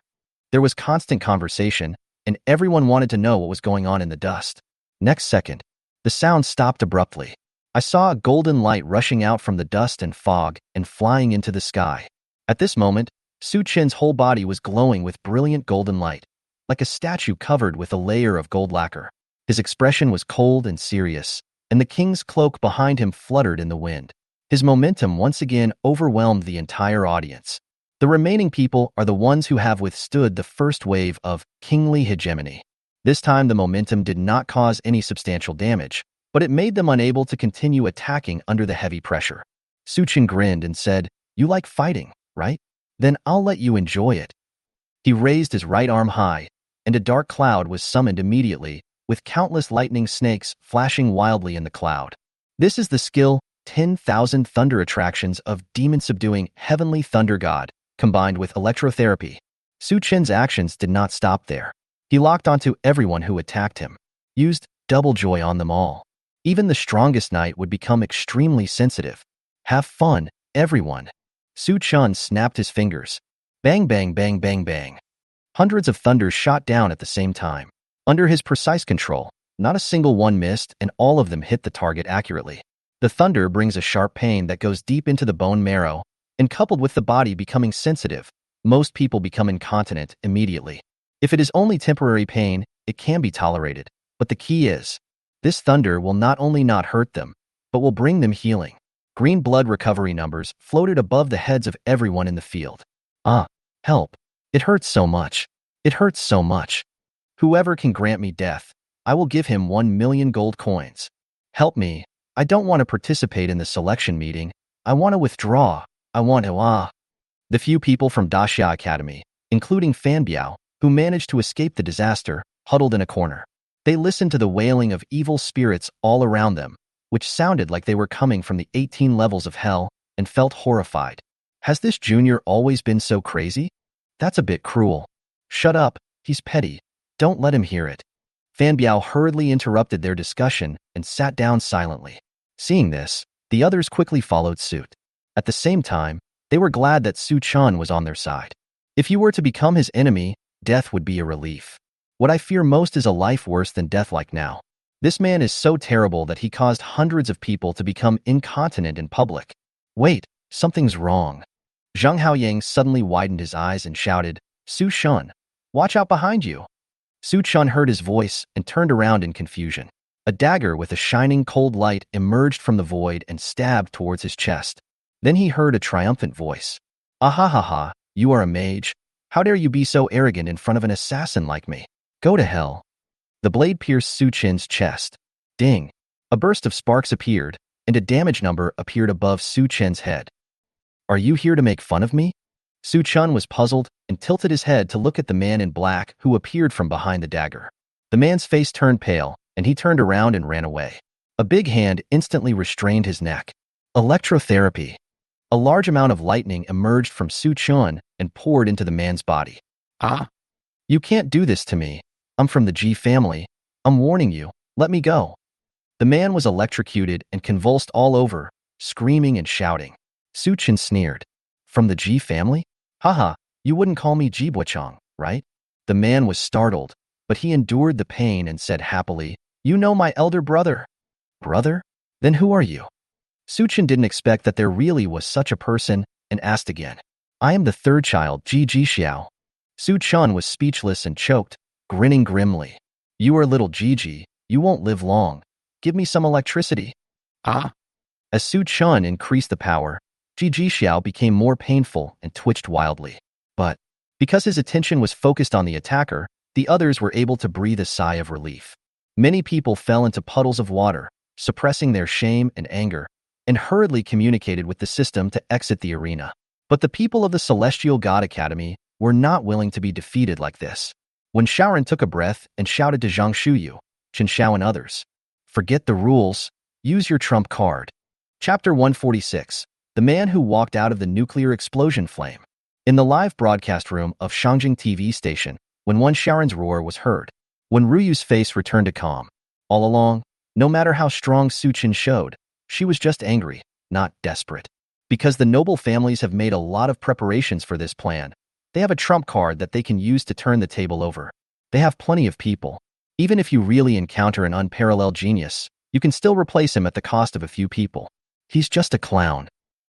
There was constant conversation, and everyone wanted to know what was going on in the dust. Next second, the sound stopped abruptly. I saw a golden light rushing out from the dust and fog and flying into the sky. At this moment, Su Chen's whole body was glowing with brilliant golden light, like a statue covered with a layer of gold lacquer. His expression was cold and serious, and the king's cloak behind him fluttered in the wind. His momentum once again overwhelmed the entire audience. The remaining people are the ones who have withstood the first wave of kingly hegemony. This time the momentum did not cause any substantial damage, but it made them unable to continue attacking under the heavy pressure. Suchin grinned and said, "You like fighting, right? Then I'll let you enjoy it." He raised his right arm high, and a dark cloud was summoned immediately, with countless lightning snakes flashing wildly in the cloud. This is the skill 10,000 thunder attractions of demon-subduing heavenly thunder god, combined with electrotherapy. Suchin's actions did not stop there. He locked onto everyone who attacked him, used double joy on them all. Even the strongest knight would become extremely sensitive. Have fun, everyone. Suchun snapped his fingers. Bang, bang, bang, bang, bang. Hundreds of thunders shot down at the same time. Under his precise control, not a single one missed, and all of them hit the target accurately. The thunder brings a sharp pain that goes deep into the bone marrow, and coupled with the body becoming sensitive, most people become incontinent immediately. If it is only temporary pain, it can be tolerated, but the key is, this thunder will not only not hurt them, but will bring them healing. Green blood recovery numbers floated above the heads of everyone in the field. Ah, help. It hurts so much. It hurts so much. Whoever can grant me death, I will give him 1,000,000 gold coins. Help me. I don't want to participate in the selection meeting. I want to withdraw. I want to The few people from Daxia Academy, including Fan Biao, who managed to escape the disaster, huddled in a corner. They listened to the wailing of evil spirits all around them, which sounded like they were coming from the 18 levels of hell, and felt horrified. Has this junior always been so crazy? That's a bit cruel. Shut up, he's petty. Don't let him hear it. Fan Biao hurriedly interrupted their discussion and sat down silently. Seeing this, the others quickly followed suit. At the same time, they were glad that Su Chun was on their side. If you were to become his enemy, death would be a relief. What I fear most is a life worse than death like now. This man is so terrible that he caused hundreds of people to become incontinent in public. Wait, something's wrong. Zhang Haoyang suddenly widened his eyes and shouted, "Su Shun, watch out behind you." Su Chun heard his voice and turned around in confusion. A dagger with a shining cold light emerged from the void and stabbed towards his chest. Then he heard a triumphant voice. "Ahahaha, you are a mage. How dare you be so arrogant in front of an assassin like me? Go to hell." The blade pierced Su Chin's chest. Ding! A burst of sparks appeared, and a damage number appeared above Su Chin's head. "Are you here to make fun of me?" Su Chun was puzzled and tilted his head to look at the man in black who appeared from behind the dagger. The man's face turned pale, and he turned around and ran away. A big hand instantly restrained his neck. Electrotherapy. A large amount of lightning emerged from Su Chun and poured into the man's body. "Ah! You can't do this to me. I'm from the Ji family. I'm warning you, let me go." The man was electrocuted and convulsed all over, screaming and shouting. Su Chen sneered. "From the Ji family? Haha, you wouldn't call me Ji Buochang, right?" The man was startled, but he endured the pain and said happily, "You know my elder brother." "Brother? Then who are you?" Su Chen didn't expect that there really was such a person and asked again. "I am the third child, Ji Xiao." Su Chun was speechless and choked, grinning grimly. "You are little Gigi, you won't live long. Give me some electricity." "Ah!" As Su Chun increased the power, Ji Xiao became more painful and twitched wildly. But, because his attention was focused on the attacker, the others were able to breathe a sigh of relief. Many people fell into puddles of water, suppressing their shame and anger, and hurriedly communicated with the system to exit the arena. But the people of the Celestial God Academy were not willing to be defeated like this. When Shaoran took a breath and shouted to Zhang Shuyu, Chen Xiao and others, "Forget the rules, use your trump card." Chapter 146, The Man Who Walked Out of the Nuclear Explosion Flame. In the live broadcast room of Shangjing TV station, when one Shaoran's roar was heard, when Ruyu's face returned to calm. All along, no matter how strong Su Chen showed, she was just angry, not desperate. Because the noble families have made a lot of preparations for this plan, they have a trump card that they can use to turn the table over. They have plenty of people. Even if you really encounter an unparalleled genius, you can still replace him at the cost of a few people. He's just a clown.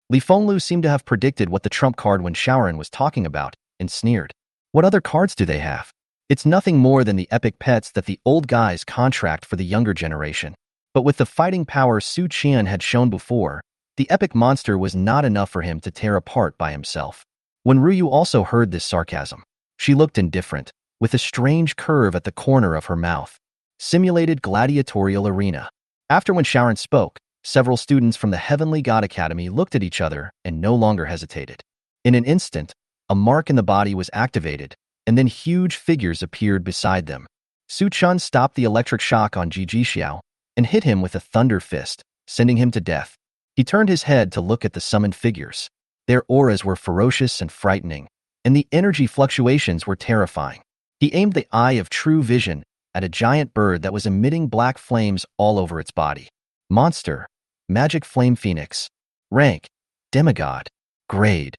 Li Fenglu seemed to have predicted what the trump card when Shaoran was talking about, and sneered. What other cards do they have? It's nothing more than the epic pets that the old guys contract for the younger generation. But with the fighting power Su Qian had shown before, the epic monster was not enough for him to tear apart by himself. When Ruyu also heard this sarcasm, she looked indifferent, with a strange curve at the corner of her mouth. Simulated gladiatorial arena. After when Shaoran spoke, several students from the Heavenly God Academy looked at each other and no longer hesitated. In an instant, a mark in the body was activated, and then huge figures appeared beside them. Su Chun stopped the electric shock on Ji Xiao and hit him with a thunder fist, sending him to death. He turned his head to look at the summoned figures. Their auras were ferocious and frightening, and the energy fluctuations were terrifying. He aimed the eye of true vision at a giant bird that was emitting black flames all over its body. Monster, Magic Flame Phoenix. Rank, Demigod. Grade,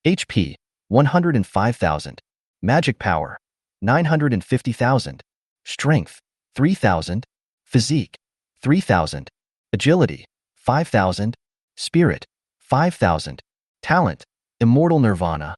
HP, 105,000. Magic Power, 950,000. Strength, 3,000. Physique, 3,000. Agility, 5,000. Spirit, 5,000. Talent, Immortal Nirvana.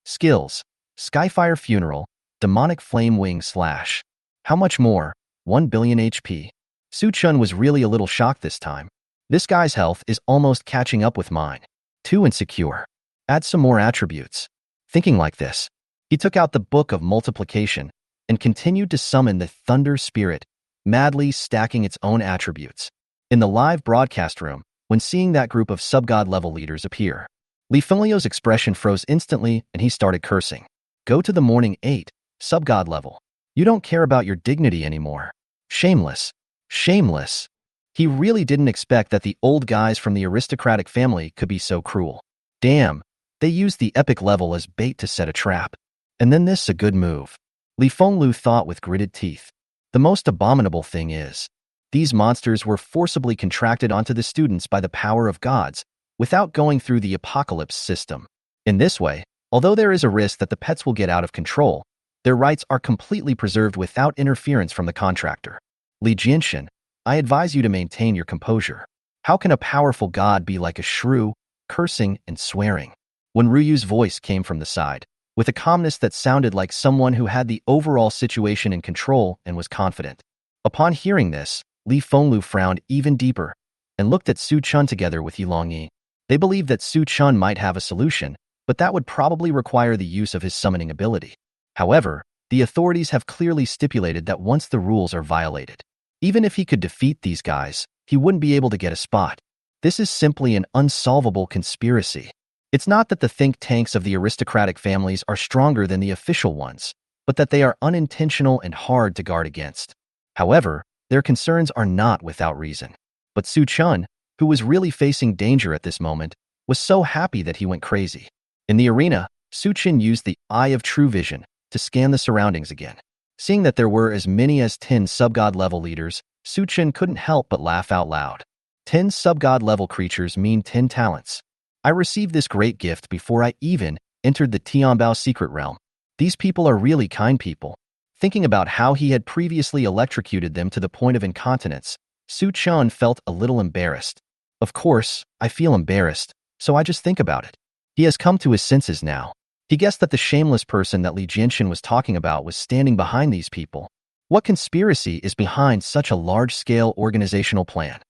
Skills, Skyfire Funeral, Demonic Flame Wing Slash. How much more? 1 billion HP. Su Chun was really a little shocked this time. This guy's health is almost catching up with mine. Too insecure. Add some more attributes. Thinking like this, he took out the Book of Multiplication and continued to summon the Thunder Spirit, madly stacking its own attributes. In the live broadcast room, when seeing that group of sub-god level leaders appear, Li Fenglio's expression froze instantly and he started cursing. Go to the morning 8, sub-god level. You don't care about your dignity anymore. Shameless. Shameless. He really didn't expect that the old guys from the aristocratic family could be so cruel. Damn, they used the epic level as bait to set a trap. And then this a good move. Li Fenglio thought with gritted teeth. The most abominable thing is, these monsters were forcibly contracted onto the students by the power of gods, without going through the apocalypse system. In this way, although there is a risk that the pets will get out of control, their rights are completely preserved without interference from the contractor. Li Jianxian, I advise you to maintain your composure. How can a powerful god be like a shrew, cursing and swearing? When Ruyu's voice came from the side, with a calmness that sounded like someone who had the overall situation in control and was confident. Upon hearing this, Li Fenglio frowned even deeper and looked at Su Chun together with Yi Longyi. They believed that Su Chun might have a solution, but that would probably require the use of his summoning ability. However, the authorities have clearly stipulated that once the rules are violated, even if he could defeat these guys, he wouldn't be able to get a spot. This is simply an unsolvable conspiracy. It's not that the think tanks of the aristocratic families are stronger than the official ones, but that they are unintentional and hard to guard against. However, their concerns are not without reason. But Su Chun, who was really facing danger at this moment, was so happy that he went crazy. In the arena, Su Chun used the Eye of True Vision to scan the surroundings again. Seeing that there were as many as 10 sub-god level leaders, Su Chun couldn't help but laugh out loud. 10 sub-god level creatures mean 10 talents. I received this great gift before I even entered the Tianbao secret realm. These people are really kind people. Thinking about how he had previously electrocuted them to the point of incontinence, Su Chun felt a little embarrassed. Of course, I feel embarrassed, so I just think about it. He has come to his senses now. He guessed that the shameless person that Li Jianxian was talking about was standing behind these people. What conspiracy is behind such a large-scale organizational plan?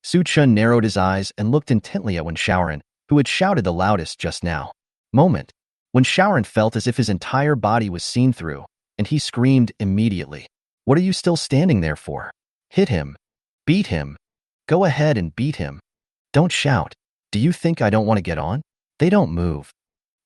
Su Chun narrowed his eyes and looked intently at Wen Shaoran, who had shouted the loudest just now. Moment. When Shaoran felt as if his entire body was seen through, and he screamed immediately. What are you still standing there for? Hit him. Beat him. Go ahead and beat him. Don't shout. Do you think I don't want to get on? They don't move.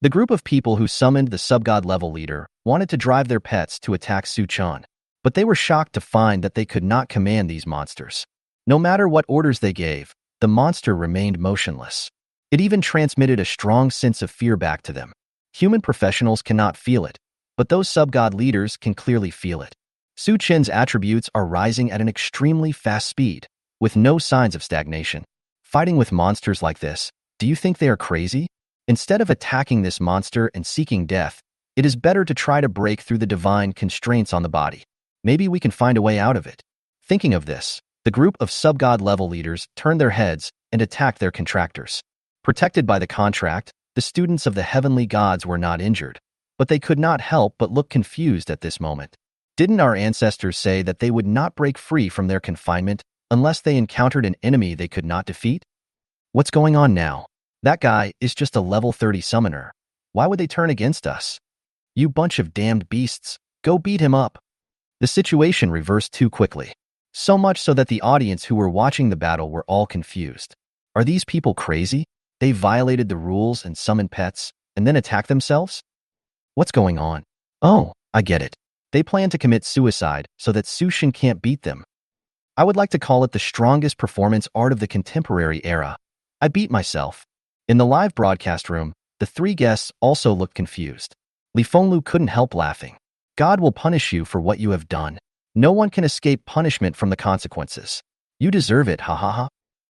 The group of people who summoned the sub-god level leader wanted to drive their pets to attack Su Chun, but they were shocked to find that they could not command these monsters. No matter what orders they gave, the monster remained motionless. It even transmitted a strong sense of fear back to them. Human professionals cannot feel it, but those sub-god leaders can clearly feel it. Su Chen's attributes are rising at an extremely fast speed, with no signs of stagnation. Fighting with monsters like this, do you think they are crazy? Instead of attacking this monster and seeking death, it is better to try to break through the divine constraints on the body. Maybe we can find a way out of it. Thinking of this, the group of sub-god level leaders turned their heads and attacked their contractors. Protected by the contract, the students of the heavenly gods were not injured, but they could not help but look confused at this moment. Didn't our ancestors say that they would not break free from their confinement unless they encountered an enemy they could not defeat? What's going on now? That guy is just a level 30 summoner. Why would they turn against us? You bunch of damned beasts, go beat him up. The situation reversed too quickly. So much so that the audience who were watching the battle were all confused. Are these people crazy? They violated the rules and summoned pets, and then attacked themselves? What's going on? Oh, I get it. They plan to commit suicide so that Sushin can't beat them. I would like to call it the strongest performance art of the contemporary era. I beat myself. In the live broadcast room, the three guests also looked confused. Li Fenglu couldn't help laughing. God will punish you for what you have done. No one can escape punishment from the consequences. You deserve it, ha ha ha.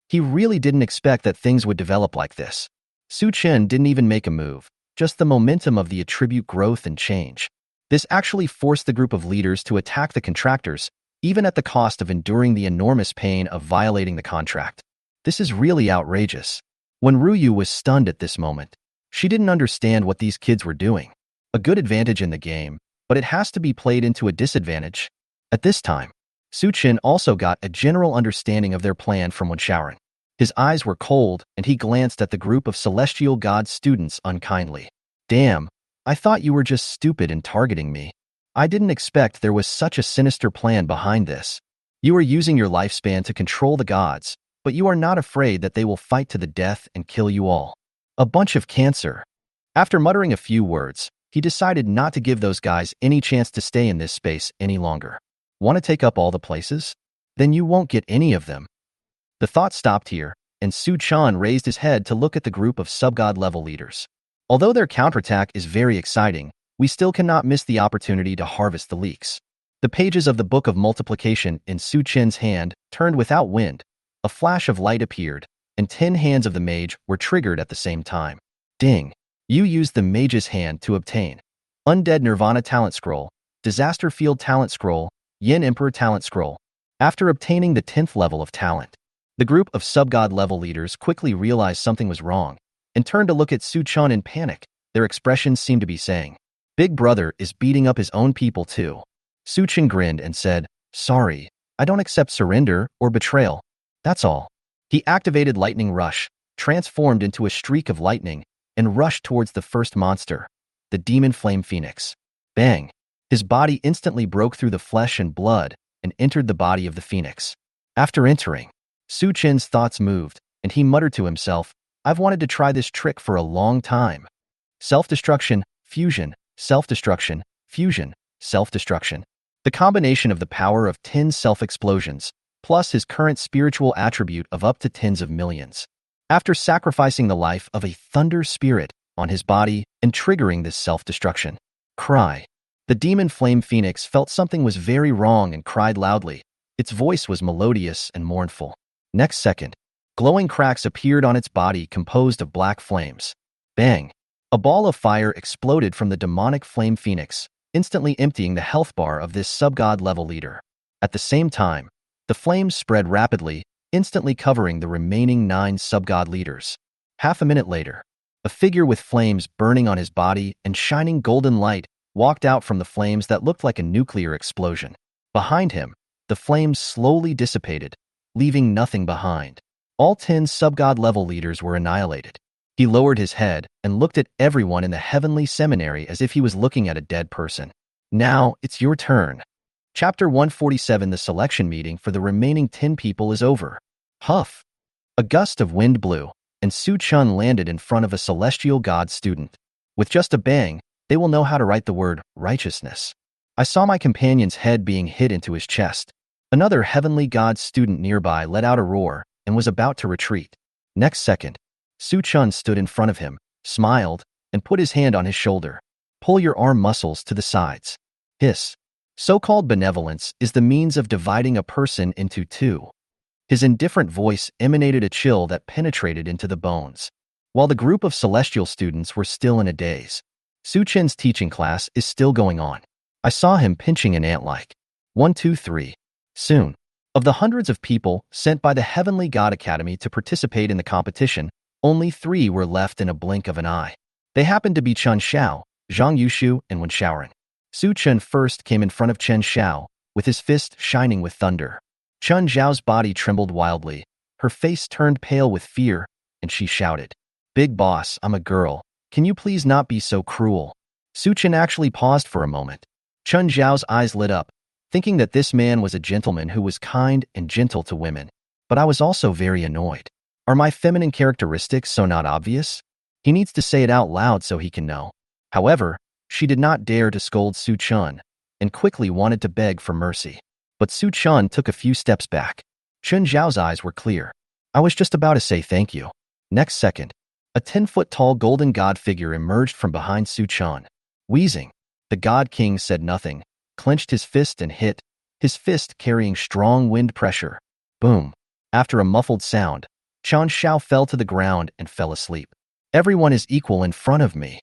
He really didn't expect that things would develop like this. Su Chen didn't even make a move, just the momentum of the attribute growth and change. This actually forced the group of leaders to attack the contractors, even at the cost of enduring the enormous pain of violating the contract. This is really outrageous. When Ruyu was stunned at this moment, she didn't understand what these kids were doing. A good advantage in the game, but it has to be played into a disadvantage. At this time, Su Chen also got a general understanding of their plan from Wen-Shaoran. His eyes were cold, and he glanced at the group of celestial god students unkindly. Damn, I thought you were just stupid in targeting me. I didn't expect there was such a sinister plan behind this. You are using your lifespan to control the gods, but you are not afraid that they will fight to the death and kill you all. A bunch of cancer. After muttering a few words, he decided not to give those guys any chance to stay in this space any longer. Want to take up all the places? Then you won't get any of them. The thought stopped here, and Su Chan raised his head to look at the group of sub-god level leaders. Although their counterattack is very exciting, we still cannot miss the opportunity to harvest the leaks. The pages of the Book of Multiplication in Su Chen's hand turned without wind. A flash of light appeared, and 10 hands of the mage were triggered at the same time. Ding! You used the mage's hand to obtain Undead Nirvana Talent Scroll, Disaster Field Talent Scroll, Yin Emperor Talent Scroll. After obtaining the 10th level of talent, the group of sub-god level leaders quickly realized something was wrong and turned to look at Su Chan in panic. Their expressions seemed to be saying, Big Brother is beating up his own people too. Su Chen grinned and said, Sorry, I don't accept surrender or betrayal. That's all. He activated Lightning Rush, transformed into a streak of lightning, and rushed towards the first monster, the Demon Flame Phoenix. Bang! His body instantly broke through the flesh and blood and entered the body of the phoenix. After entering, Su Chen's thoughts moved, and he muttered to himself, I've wanted to try this trick for a long time. Self-destruction, fusion, self-destruction, fusion, self-destruction. The combination of the power of 10 self-explosions, plus his current spiritual attribute of up to tens of millions. After sacrificing the life of a thunder spirit on his body and triggering this self-destruction. Cry. The demon flame phoenix felt something was very wrong and cried loudly. Its voice was melodious and mournful. Next second, glowing cracks appeared on its body composed of black flames. Bang! A ball of fire exploded from the demonic flame phoenix, instantly emptying the health bar of this sub-god level leader. At the same time, the flames spread rapidly, instantly covering the remaining 9 sub-god leaders. Half a minute later, a figure with flames burning on his body and shining golden light walked out from the flames that looked like a nuclear explosion. Behind him, the flames slowly dissipated, leaving nothing behind. All 10 sub-god level leaders were annihilated. He lowered his head and looked at everyone in the heavenly seminary as if he was looking at a dead person. Now, it's your turn. Chapter 147. The selection meeting for the remaining 10 people is over. Huff! A gust of wind blew, and Su Chun landed in front of a celestial god student. With just a bang, they will know how to write the word righteousness. I saw my companion's head being hit into his chest. Another heavenly god student nearby let out a roar and was about to retreat. Next second, Su Chun stood in front of him, smiled, and put his hand on his shoulder. Pull your arm muscles to the sides. Hiss. So-called benevolence is the means of dividing a person into two. His indifferent voice emanated a chill that penetrated into the bones. While the group of celestial students were still in a daze, Su Chen's teaching class is still going on. I saw him pinching an ant like 1, 2, 3. Soon, of the hundreds of people sent by the Heavenly God Academy to participate in the competition, only 3 were left in a blink of an eye. They happened to be Chen Xiao, Zhang Yushu, and Wen-Shaoran. Su Chen first came in front of Chen Xiao, with his fist shining with thunder. Chun Zhao's body trembled wildly. Her face turned pale with fear, and she shouted, "Big boss, I'm a girl. Can you please not be so cruel?" Su Chen actually paused for a moment. Chun Zhao's eyes lit up, thinking that this man was a gentleman who was kind and gentle to women. But I was also very annoyed. Are my feminine characteristics so not obvious? He needs to say it out loud so he can know. However, she did not dare to scold Su Chun, and quickly wanted to beg for mercy. But Su Chun took a few steps back. Chun Zhao's eyes were clear. I was just about to say thank you. Next second, a 10-foot-tall golden god figure emerged from behind Su Chun. Wheezing, the god king said nothing, clenched his fist and hit, his fist carrying strong wind pressure. Boom. After a muffled sound, Chun Xiao fell to the ground and fell asleep. Everyone is equal in front of me,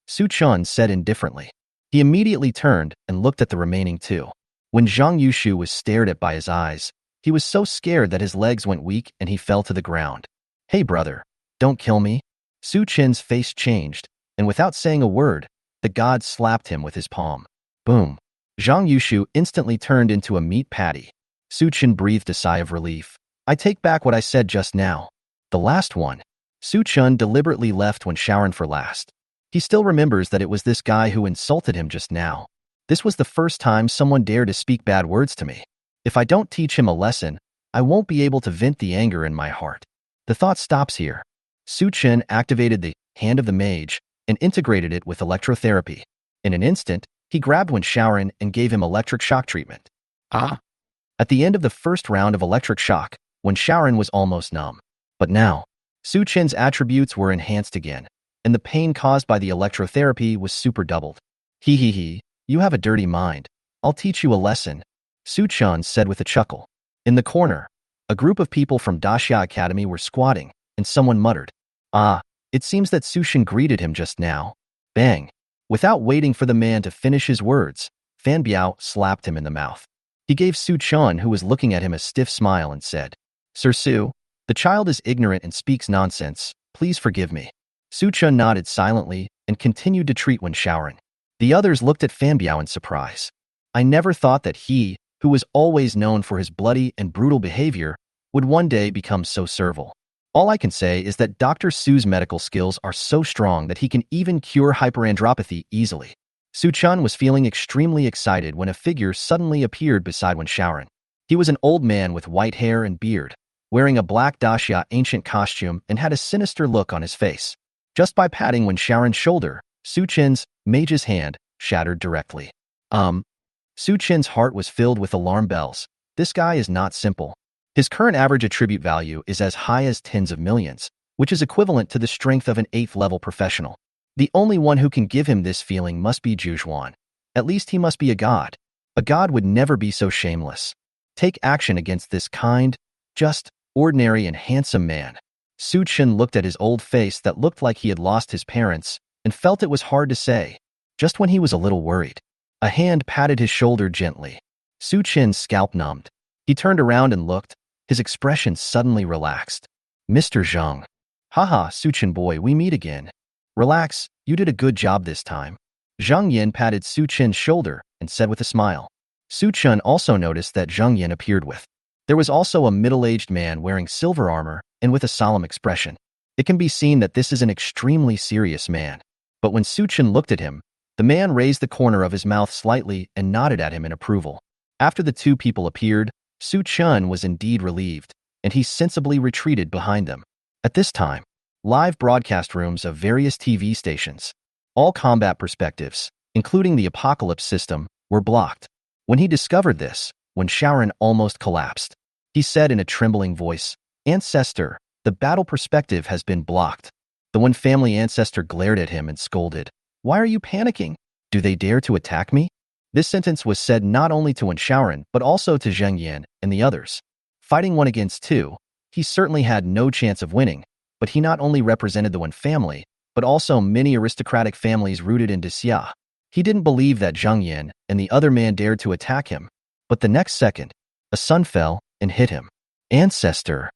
Su Chun said indifferently. He immediately turned and looked at the remaining two. When Zhang Yushu was stared at by his eyes, he was so scared that his legs went weak and he fell to the ground. Hey brother, don't kill me. Su Chen's face changed, and without saying a word, the god slapped him with his palm. Boom. Zhang Yushu instantly turned into a meat patty. Su Chen breathed a sigh of relief. I take back what I said just now. The last one. Su Chen deliberately left when showering for last. He still remembers that it was this guy who insulted him just now. This was the first time someone dared to speak bad words to me. If I don't teach him a lesson, I won't be able to vent the anger in my heart. The thought stops here. Su Chen activated the Hand of the Mage and integrated it with electrotherapy. In an instant, he grabbed Wen Shaoran and gave him electric shock treatment. At the end of the first round of electric shock, Wen Shaoran was almost numb. But now, Su Chen's attributes were enhanced again, and the pain caused by the electrotherapy was super doubled. He, you have a dirty mind. I'll teach you a lesson, Su Chen said with a chuckle. In the corner, a group of people from Daxia Academy were squatting, and someone muttered, it seems that Su Chen greeted him just now. Bang. Without waiting for the man to finish his words, Fan Biao slapped him in the mouth. He gave Su Chen, who was looking at him, a stiff smile and said, Sir Su, the child is ignorant and speaks nonsense. Please forgive me. Su Chen nodded silently and continued to treat Wen Shaoran. The others looked at Fan Biao in surprise. I never thought that he, who was always known for his bloody and brutal behavior, would one day become so servile. All I can say is that Dr. Su's medical skills are so strong that he can even cure hyperandropathy easily. Su Chen was feeling extremely excited when a figure suddenly appeared beside Wen Shaoran. He was an old man with white hair and beard, wearing a black Daxia ancient costume and had a sinister look on his face. Just by patting Wen Shaoran's shoulder, Su Chen's mage's hand shattered directly. Su Chen's heart was filled with alarm bells. This guy is not simple. His current average attribute value is as high as tens of millions, which is equivalent to the strength of an 8th-level professional. The only one who can give him this feeling must be Zhujuan. At least he must be a god. A god would never be so shameless. Take action against this kind, just, ordinary and handsome man. Su Chen looked at his old face that looked like he had lost his parents and felt it was hard to say, just when he was a little worried. A hand patted his shoulder gently. Su Chen's scalp numbed. He turned around and looked. His expression suddenly relaxed. Mr. Zhang. Haha, Su Chen boy, we meet again. Relax, you did a good job this time. Zhang Yin patted Su Chen's shoulder and said with a smile. Su Chen also noticed that Zhang Yin appeared with. There was also a middle-aged man wearing silver armor and with a solemn expression. It can be seen that this is an extremely serious man. But when Su Chen looked at him, the man raised the corner of his mouth slightly and nodded at him in approval. After the two people appeared, Su Chen was indeed relieved, and he sensibly retreated behind them. At this time, live broadcast rooms of various TV stations, all combat perspectives, including the Apocalypse system, were blocked. When he discovered this, Wen Shaoran almost collapsed. He said in a trembling voice, Ancestor, the battle perspective has been blocked. The Wen family ancestor glared at him and scolded, Why are you panicking? Do they dare to attack me? This sentence was said not only to Wen Shaoran, but also to Zheng Yan and the others. Fighting 1 against 2, he certainly had no chance of winning, but he not only represented the Wen family, but also many aristocratic families rooted in Daxia. He didn't believe that Zheng Yan and the other man dared to attack him. But the next second, a sun fell and hit him. Ancestor!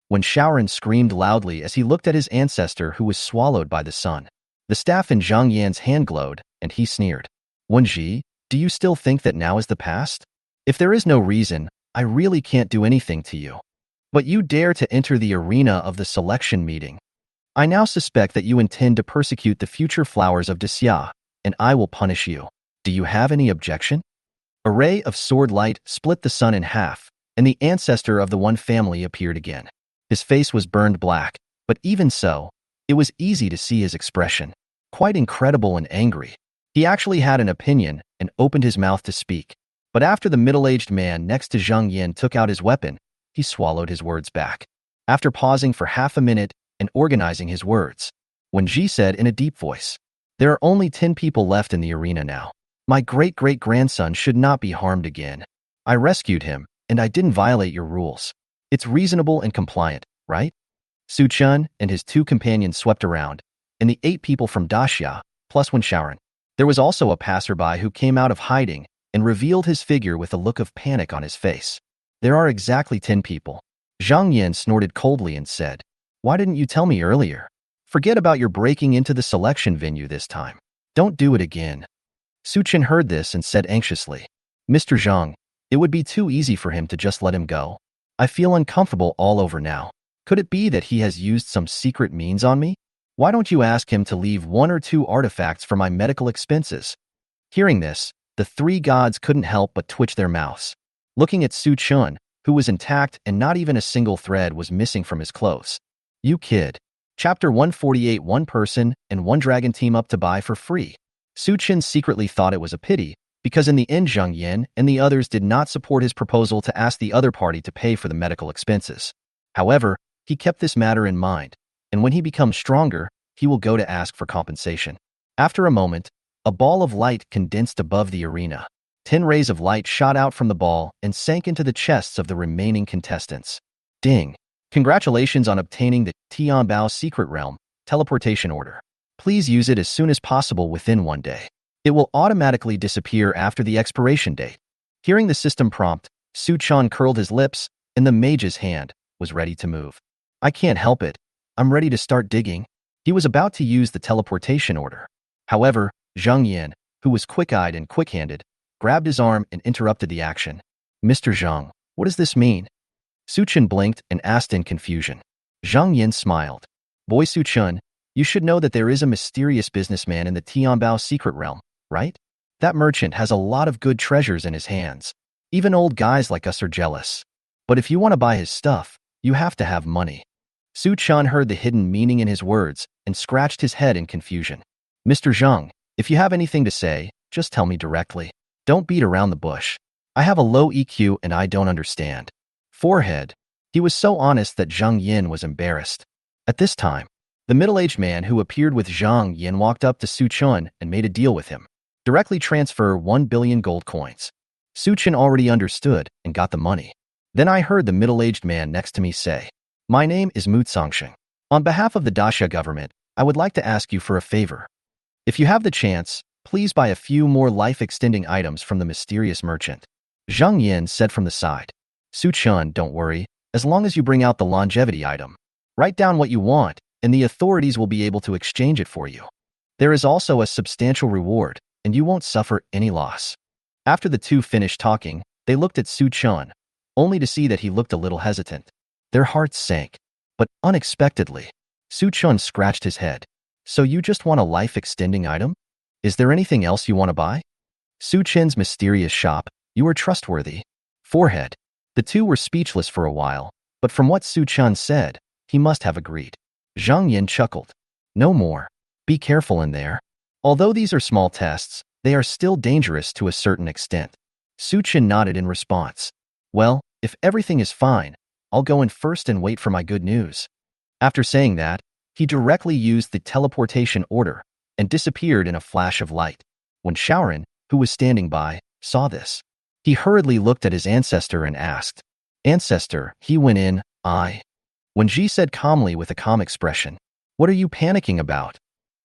Wen Shaoran screamed loudly as he looked at his ancestor who was swallowed by the sun. The staff in Zhang Yan's hand glowed, and he sneered. Wenji, do you still think that now is the past? If there is no reason, I really can't do anything to you. But you dare to enter the arena of the selection meeting. I now suspect that you intend to persecute the future flowers of Desya, and I will punish you. Do you have any objection? A ray of sword light split the sun in half, and the ancestor of the one family appeared again. His face was burned black, but even so, it was easy to see his expression. Quite incredible and angry. He actually had an opinion and opened his mouth to speak. But after the middle-aged man next to Zhang Yin took out his weapon, he swallowed his words back. After pausing for half a minute and organizing his words, Wen Ji said in a deep voice, "There are only 10 people left in the arena now. My great-great-grandson should not be harmed again. I rescued him, and I didn't violate your rules. It's reasonable and compliant, right?" Su Chun and his 2 companions swept around, and the 8 people from Daxia, plus Wen. There was also a passerby who came out of hiding and revealed his figure with a look of panic on his face. "There are exactly 10 people." Zhang Yin snorted coldly and said, "Why didn't you tell me earlier? Forget about your breaking into the selection venue this time. Don't do it again." Su Chen heard this and said anxiously, "Mr. Zhang, it would be too easy for him to just let him go. I feel uncomfortable all over now. Could it be that he has used some secret means on me? Why don't you ask him to leave 1 or 2 artifacts for my medical expenses?" Hearing this, the 3 gods couldn't help but twitch their mouths. Looking at Su Chun, who was intact and not even a single thread was missing from his clothes. "You kid." Chapter 148. One person and one dragon team up to buy for free. Su Chen secretly thought it was a pity, because in the end Zhang Yin and the others did not support his proposal to ask the other party to pay for the medical expenses. However, he kept this matter in mind, and when he becomes stronger, he will go to ask for compensation. After a moment, a ball of light condensed above the arena. 10 rays of light shot out from the ball and sank into the chests of the remaining contestants. Ding! Congratulations on obtaining the Tianbao Secret Realm teleportation order. Please use it as soon as possible within 1 day. It will automatically disappear after the expiration date. Hearing the system prompt, Su Chan curled his lips, and the mage's hand was ready to move. "I can't help it. I'm ready to start digging." He was about to use the teleportation order. However, Zhang Yin, who was quick-eyed and quick-handed, grabbed his arm and interrupted the action. "Mr. Zhang, what does this mean?" Su Chen blinked and asked in confusion. Zhang Yin smiled. "Boy Su Chen, you should know that there is a mysterious businessman in the Tianbao Secret Realm, right? That merchant has a lot of good treasures in his hands. Even old guys like us are jealous. But if you want to buy his stuff, you have to have money." Su Chen heard the hidden meaning in his words and scratched his head in confusion. "Mr. Zhang, if you have anything to say, just tell me directly. Don't beat around the bush. I have a low EQ and I don't understand." Forehead. He was so honest that Zhang Yin was embarrassed. At this time, the middle-aged man who appeared with Zhang Yin walked up to Su Chen and made a deal with him. Directly transfer 1 billion gold coins. Su Chen already understood and got the money. Then I heard the middle-aged man next to me say, "My name is Mu Tsangsheng. On behalf of the Daxia government, I would like to ask you for a favor. If you have the chance, please buy a few more life-extending items from the mysterious merchant." Zhang Yin said from the side. "Su Chen, don't worry, as long as you bring out the longevity item. Write down what you want, and the authorities will be able to exchange it for you. There is also a substantial reward, and you won't suffer any loss." After the 2 finished talking, they looked at Su Chen, only to see that he looked a little hesitant. Their hearts sank, but unexpectedly, Su Chen scratched his head. "So you just want a life-extending item? Is there anything else you want to buy?" Su Chen's mysterious shop, "You are trustworthy." Forehead. The 2 were speechless for a while, but from what Su Chen said, he must have agreed. Zhang Yin chuckled. "No more. Be careful in there. Although these are small tests, they are still dangerous to a certain extent." Su Chen nodded in response. "Well, if everything is fine, I'll go in first and wait for my good news." After saying that, he directly used the teleportation order and disappeared in a flash of light. When Shaoran, who was standing by, saw this, he hurriedly looked at his ancestor and asked, "Ancestor," he went in, "I." When Ji said calmly with a calm expression, "What are you panicking about?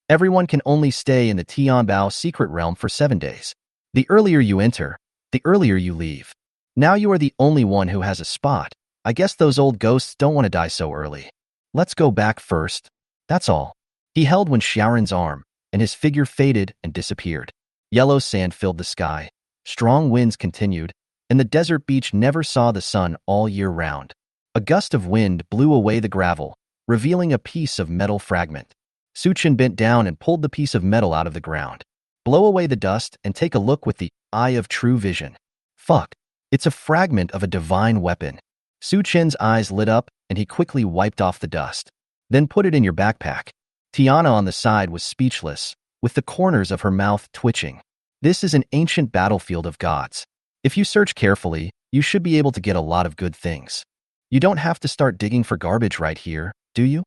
Everyone can only stay in the Tianbao Secret Realm for 7 days. The earlier you enter, the earlier you leave. Now you are the only one who has a spot. I guess those old ghosts don't want to die so early. Let's go back first. That's all." He held Wen Xiaoran's arm, and his figure faded and disappeared. Yellow sand filled the sky. Strong winds continued, and the desert beach never saw the sun all year round. A gust of wind blew away the gravel, revealing a piece of metal fragment. Suchin bent down and pulled the piece of metal out of the ground. Blow away the dust and take a look with the eye of true vision. Fuck. It's a fragment of a divine weapon. Suchin's eyes lit up and he quickly wiped off the dust. Then put it in your backpack. Tiana on the side was speechless, with the corners of her mouth twitching. This is an ancient battlefield of gods. If you search carefully, you should be able to get a lot of good things. You don't have to start digging for garbage right here, do you?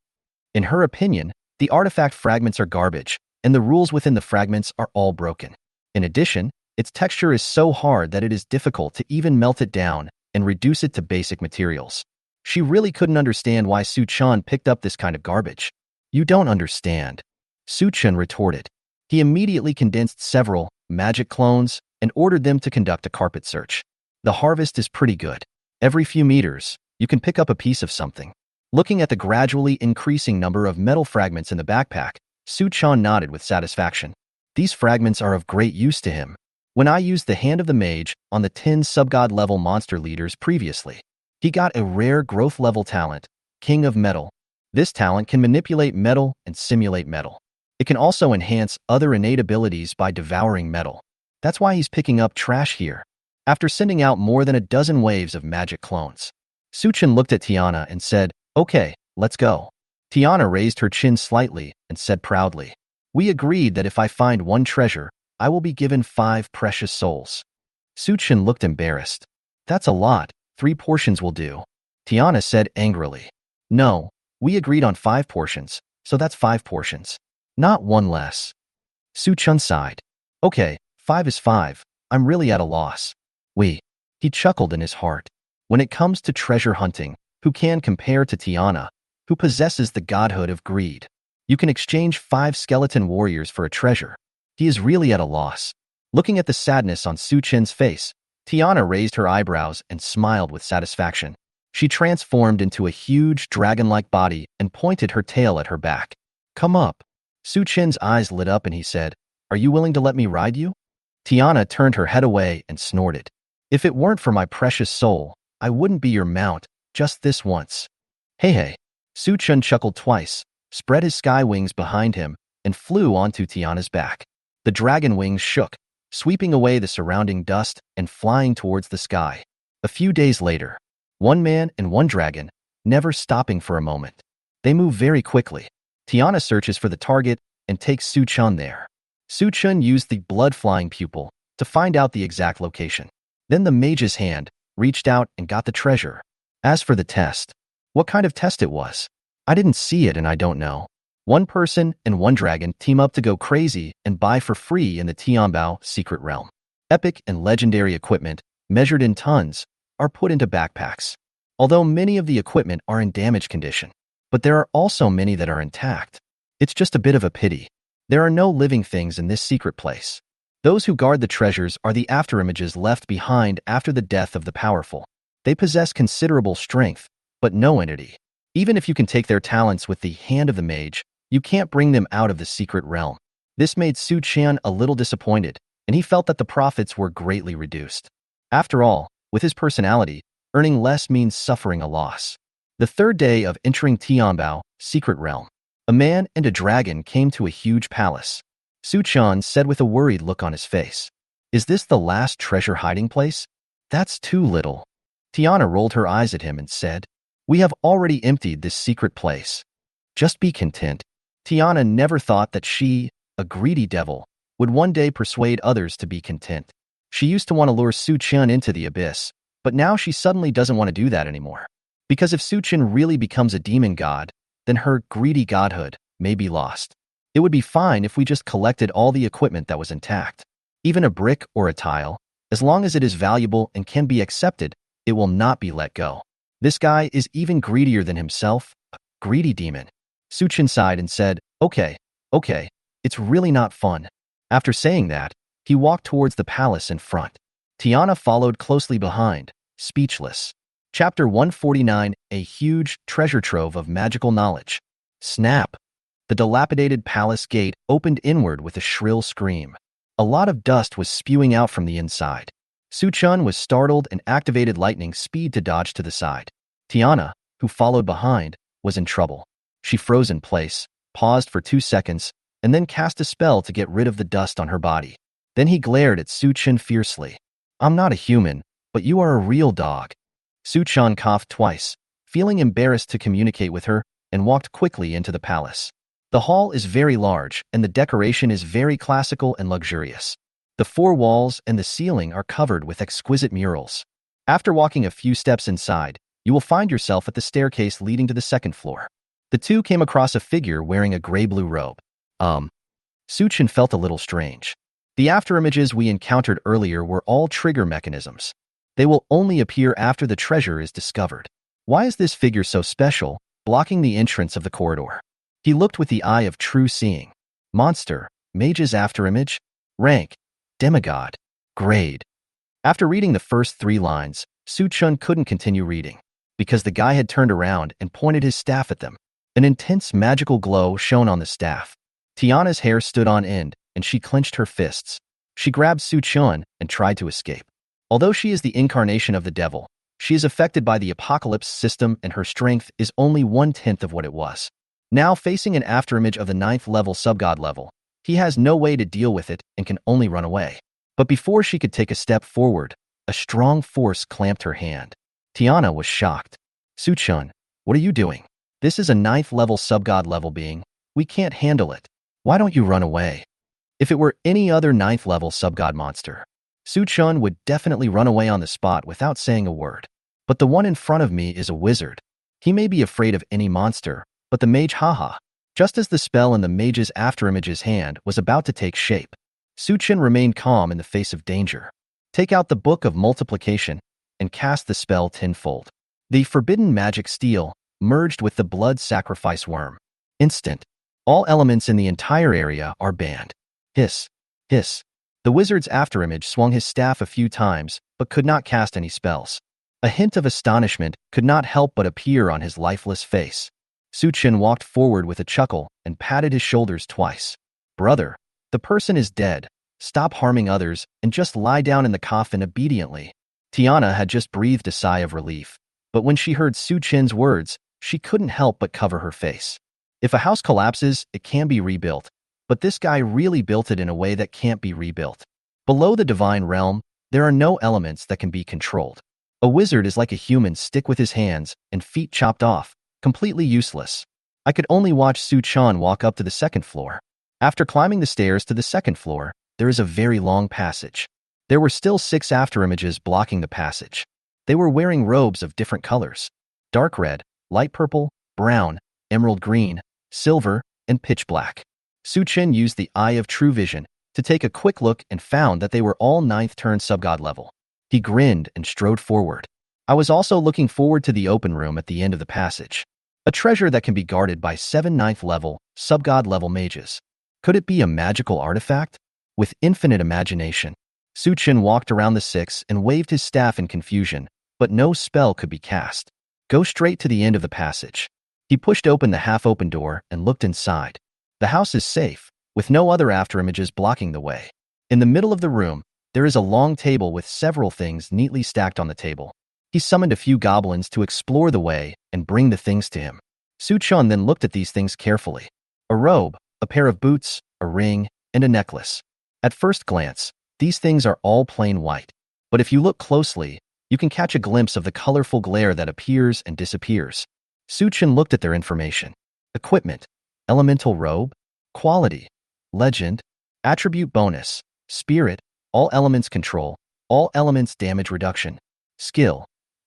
In her opinion, the artifact fragments are garbage, and the rules within the fragments are all broken. In addition, its texture is so hard that it is difficult to even melt it down and reduce it to basic materials. She really couldn't understand why Suchan picked up this kind of garbage. You don't understand, Suchan retorted. He immediately condensed several magic clones and ordered them to conduct a carpet search. The harvest is pretty good. Every few meters, you can pick up a piece of something. Looking at the gradually increasing number of metal fragments in the backpack, Suchan nodded with satisfaction. These fragments are of great use to him. When I used the Hand of the Mage on the 10 subgod level monster leaders previously, he got a rare growth level talent, King of Metal. This talent can manipulate metal and simulate metal. It can also enhance other innate abilities by devouring metal. That's why he's picking up trash here. After sending out more than a dozen waves of magic clones, Suchin looked at Tiana and said, "Okay, let's go." Tiana raised her chin slightly and said proudly, "We agreed that if I find one treasure, I will be given 5 precious souls." Suchin looked embarrassed. "That's a lot. 3 portions will do." Tiana said angrily, "No, we agreed on 5 portions, so that's 5 portions. Not one less." Suchin sighed. "Okay, 5 is 5. I'm really at a loss." He chuckled in his heart. When it comes to treasure hunting, who can compare to Tiana, who possesses the godhood of greed? You can exchange 5 skeleton warriors for a treasure. He is really at a loss. Looking at the sadness on Suchin's face, Tiana raised her eyebrows and smiled with satisfaction. She transformed into a huge dragon-like body and pointed her tail at her back. "Come up." Suchin's eyes lit up and he said, "Are you willing to let me ride you?" Tiana turned her head away and snorted. "If it weren't for my precious soul, I wouldn't be your mount, just this once." Hey. Suchin chuckled twice, spread his sky wings behind him, and flew onto Tiana's back. The dragon wings shook, sweeping away the surrounding dust and flying towards the sky. A few days later, 1 man and 1 dragon, never stopping for a moment. They move very quickly. Tiana searches for the target and takes Suchin there. Suchin used the blood-flying pupil to find out the exact location. Then the mage's hand reached out and got the treasure. As for the test, what kind of test it was, I didn't see it and I don't know. 1 person and 1 dragon team up to go crazy and buy for free in the Tianbao secret realm. Epic and legendary equipment, measured in tons, are put into backpacks. Although many of the equipment are in damaged condition, but there are also many that are intact. It's just a bit of a pity. There are no living things in this secret place. Those who guard the treasures are the afterimages left behind after the death of the powerful. They possess considerable strength, but no entity. Even if you can take their talents with the Hand of the Mage, you can't bring them out of the secret realm. This made Suchin a little disappointed, and he felt that the profits were greatly reduced. After all, with his personality, earning less means suffering a loss. The 3rd day of entering Tianbao secret realm, a man and a dragon came to a huge palace. Suchin said with a worried look on his face, "Is this the last treasure hiding place? That's too little." Tiana rolled her eyes at him and said, "We have already emptied this secret place. Just be content." Tiana never thought that she, a greedy devil, would one day persuade others to be content. She used to want to lure Suchin into the abyss, but now she suddenly doesn't want to do that anymore. Because if Suchin really becomes a demon god, then her greedy godhood may be lost. It would be fine if we just collected all the equipment that was intact. Even a brick or a tile, as long as it is valuable and can be accepted, it will not be let go. This guy is even greedier than himself, a greedy demon. Suchin sighed and said, Okay, it's really not fun." After saying that, he walked towards the palace in front. Tiana followed closely behind, speechless. Chapter 149, A Huge Treasure Trove of Magical Knowledge. Snap! The dilapidated palace gate opened inward with a shrill scream. A lot of dust was spewing out from the inside. Su-chun was startled and activated lightning speed to dodge to the side. Tiana, who followed behind, was in trouble. She froze in place, paused for 2 seconds, and then cast a spell to get rid of the dust on her body. Then he glared at Su-chun fiercely. "I'm not a human, but you are a real dog." Su-chun coughed twice, feeling embarrassed to communicate with her, and walked quickly into the palace. The hall is very large, and the decoration is very classical and luxurious. The 4 walls and the ceiling are covered with exquisite murals. After walking a few steps inside, you will find yourself at the staircase leading to the 2nd floor. The two came across a figure wearing a gray-blue robe. Su-chun felt a little strange. The afterimages we encountered earlier were all trigger mechanisms. They will only appear after the treasure is discovered. Why is this figure so special, blocking the entrance of the corridor? He looked with the eye of true seeing. Monster, mage's afterimage, rank, demigod, grade. After reading the first 3 lines, Su-chun couldn't continue reading, because the guy had turned around and pointed his staff at them. An intense magical glow shone on the staff. Tiana's hair stood on end, and she clenched her fists. She grabbed Su-chun and tried to escape. Although she is the incarnation of the devil, she is affected by the apocalypse system and her strength is only 1/10 of what it was. Now facing an afterimage of the 9th level subgod level, he has no way to deal with it and can only run away. But before she could take a step forward, a strong force clamped her hand. Tiana was shocked. "Su-chun, what are you doing? This is a 9th level subgod level being. We can't handle it. Why don't you run away?" If it were any other 9th level subgod monster, Su-chun would definitely run away on the spot without saying a word. But the one in front of me is a wizard. He may be afraid of any monster, but the mage haha. Just as the spell in the mage's afterimage's hand was about to take shape, Su-chun remained calm in the face of danger. Take out the Book of Multiplication and cast the spell tenfold. The forbidden magic steel merged with the blood sacrifice worm. Instant. All elements in the entire area are banned. Hiss. Hiss. The wizard's afterimage swung his staff a few times, but could not cast any spells. A hint of astonishment could not help but appear on his lifeless face. Su-chun walked forward with a chuckle and patted his shoulders twice. "Brother, the person is dead. Stop harming others and just lie down in the coffin obediently." Tiana had just breathed a sigh of relief, but when she heard Su-chun's words, she couldn't help but cover her face. If a house collapses, it can be rebuilt, but this guy really built it in a way that can't be rebuilt. Below the divine realm, there are no elements that can be controlled. A wizard is like a human stick with his hands and feet chopped off, completely useless. I could only watch Su-chun walk up to the 2nd floor. After climbing the stairs to the 2nd floor, there is a very long passage. There were still 6 afterimages blocking the passage. They were wearing robes of different colors: dark red, light purple, brown, emerald green, silver, and pitch black. Su-chun used the Eye of True Vision to take a quick look and found that they were all 9th turn subgod level. He grinned and strode forward. I was also looking forward to the open room at the end of the passage. A treasure that can be guarded by 7 9th level, subgod level mages. Could it be a magical artifact? With infinite imagination, Su-chun walked around the 6 and waved his staff in confusion, but no spell could be cast. Go straight to the end of the passage. He pushed open the half-open door and looked inside. The house is safe, with no other afterimages blocking the way. In the middle of the room, there is a long table with several things neatly stacked on the table. He summoned a few goblins to explore the way and bring the things to him. Su-chun then looked at these things carefully. A robe, a pair of boots, a ring, and a necklace. At first glance, these things are all plain white. But if you look closely, you can catch a glimpse of the colorful glare that appears and disappears. Su-chun looked at their information. Equipment, elemental robe, quality, legend, attribute bonus, spirit, all elements control, all elements damage reduction, skill,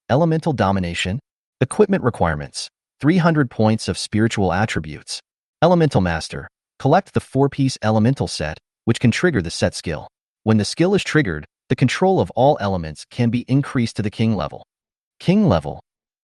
elemental domination, equipment requirements, 300 points of spiritual attributes. Elemental master, collect the 4-piece elemental set, which can trigger the set skill. When the skill is triggered, the control of all elements can be increased to the king level. King level.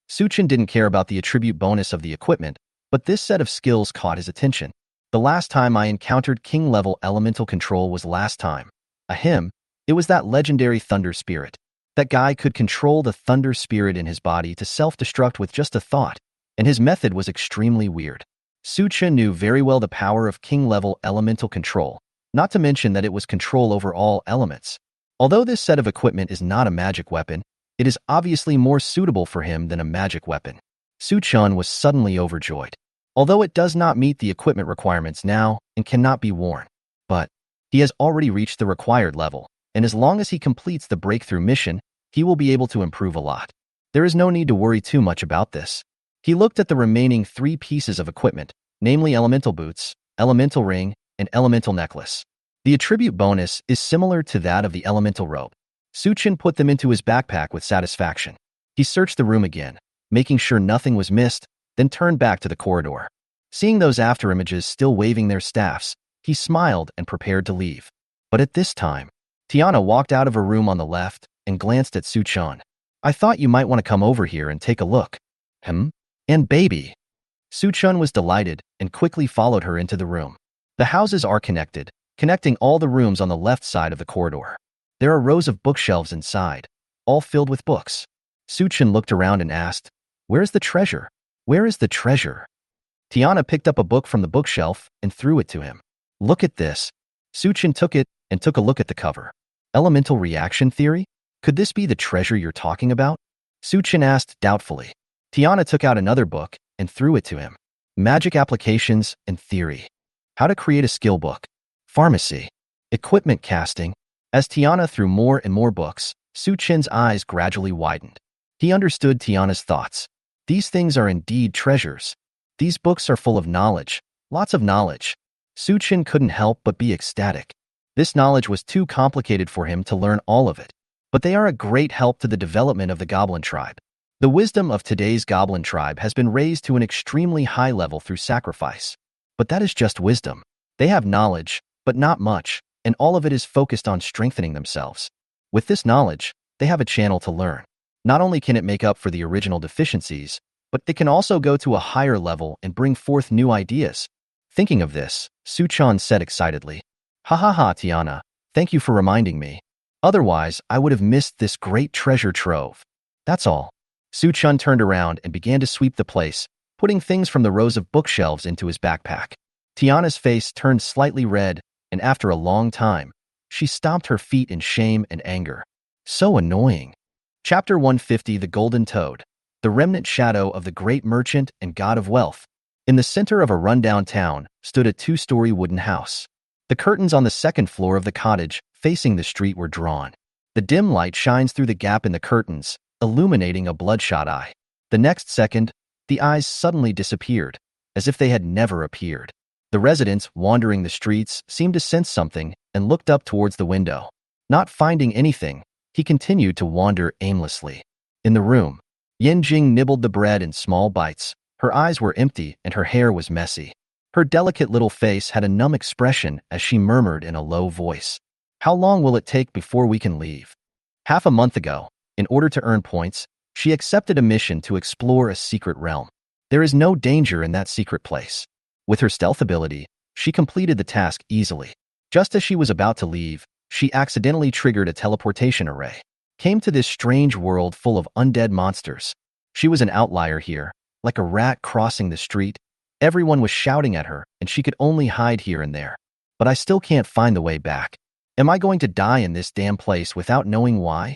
Su-chun didn't care about the attribute bonus of the equipment, but this set of skills caught his attention. The last time I encountered king level elemental control was last time. Ahem, it was that legendary thunder spirit. That guy could control the thunder spirit in his body to self-destruct with just a thought, and his method was extremely weird. Su-chun knew very well the power of king level elemental control, not to mention that it was control over all elements. Although this set of equipment is not a magic weapon, it is obviously more suitable for him than a magic weapon. Su-chun was suddenly overjoyed. Although it does not meet the equipment requirements now and cannot be worn, but he has already reached the required level, and as long as he completes the breakthrough mission, he will be able to improve a lot. There is no need to worry too much about this. He looked at the remaining 3 pieces of equipment, namely elemental boots, elemental ring, and elemental necklace. The attribute bonus is similar to that of the elemental robe. Su-chun put them into his backpack with satisfaction. He searched the room again, making sure nothing was missed, then turned back to the corridor. Seeing those afterimages still waving their staffs, he smiled and prepared to leave. But at this time, Tiana walked out of a room on the left and glanced at Su-chun. "I thought you might want to come over here and take a look." And baby. Su-chun was delighted and quickly followed her into the room. The houses are connected, connecting all the rooms on the left side of the corridor. There are rows of bookshelves inside, all filled with books. Su-chun looked around and asked, "Where's the treasure? Where is the treasure?" Tiana picked up a book from the bookshelf and threw it to him. "Look at this." Su-chun took it and took a look at the cover. "Elemental reaction theory? Could this be the treasure you're talking about?" Su-chun asked doubtfully. Tiana took out another book and threw it to him. "Magic applications and theory. How to create a skill book. Pharmacy. Equipment casting." As Tiana threw more and more books, Su-chun's eyes gradually widened. He understood Tiana's thoughts. These things are indeed treasures. These books are full of knowledge, lots of knowledge. Su-chun couldn't help but be ecstatic. This knowledge was too complicated for him to learn all of it, but they are a great help to the development of the goblin tribe. The wisdom of today's goblin tribe has been raised to an extremely high level through sacrifice. But that is just wisdom. They have knowledge, but not much, and all of it is focused on strengthening themselves. With this knowledge, they have a channel to learn. Not only can it make up for the original deficiencies, but it can also go to a higher level and bring forth new ideas. Thinking of this, Su-chun said excitedly, "Ha ha ha, Tiana, thank you for reminding me. Otherwise, I would have missed this great treasure trove." "That's all." Su-chun turned around and began to sweep the place, putting things from the rows of bookshelves into his backpack. Tiana's face turned slightly red, and after a long time, she stomped her feet in shame and anger. So annoying. Chapter 150, The Golden Toad. The remnant shadow of the great merchant and god of wealth. In the center of a rundown town stood a 2-story wooden house. The curtains on the second floor of the cottage facing the street were drawn. The dim light shines through the gap in the curtains, illuminating a bloodshot eye. The next second, the eyes suddenly disappeared, as if they had never appeared. The residents wandering the streets seemed to sense something and looked up towards the window. Not finding anything, he continued to wander aimlessly. In the room, Yin-jing nibbled the bread in small bites. Her eyes were empty and her hair was messy. Her delicate little face had a numb expression as she murmured in a low voice, "How long will it take before we can leave?" Half a month ago, in order to earn points, she accepted a mission to explore a secret realm. There is no danger in that secret place. With her stealth ability, she completed the task easily. Just as she was about to leave, she accidentally triggered a teleportation array. Came to this strange world full of undead monsters. She was an outlier here, like a rat crossing the street. Everyone was shouting at her, and she could only hide here and there. But I still can't find the way back. Am I going to die in this damn place without knowing why?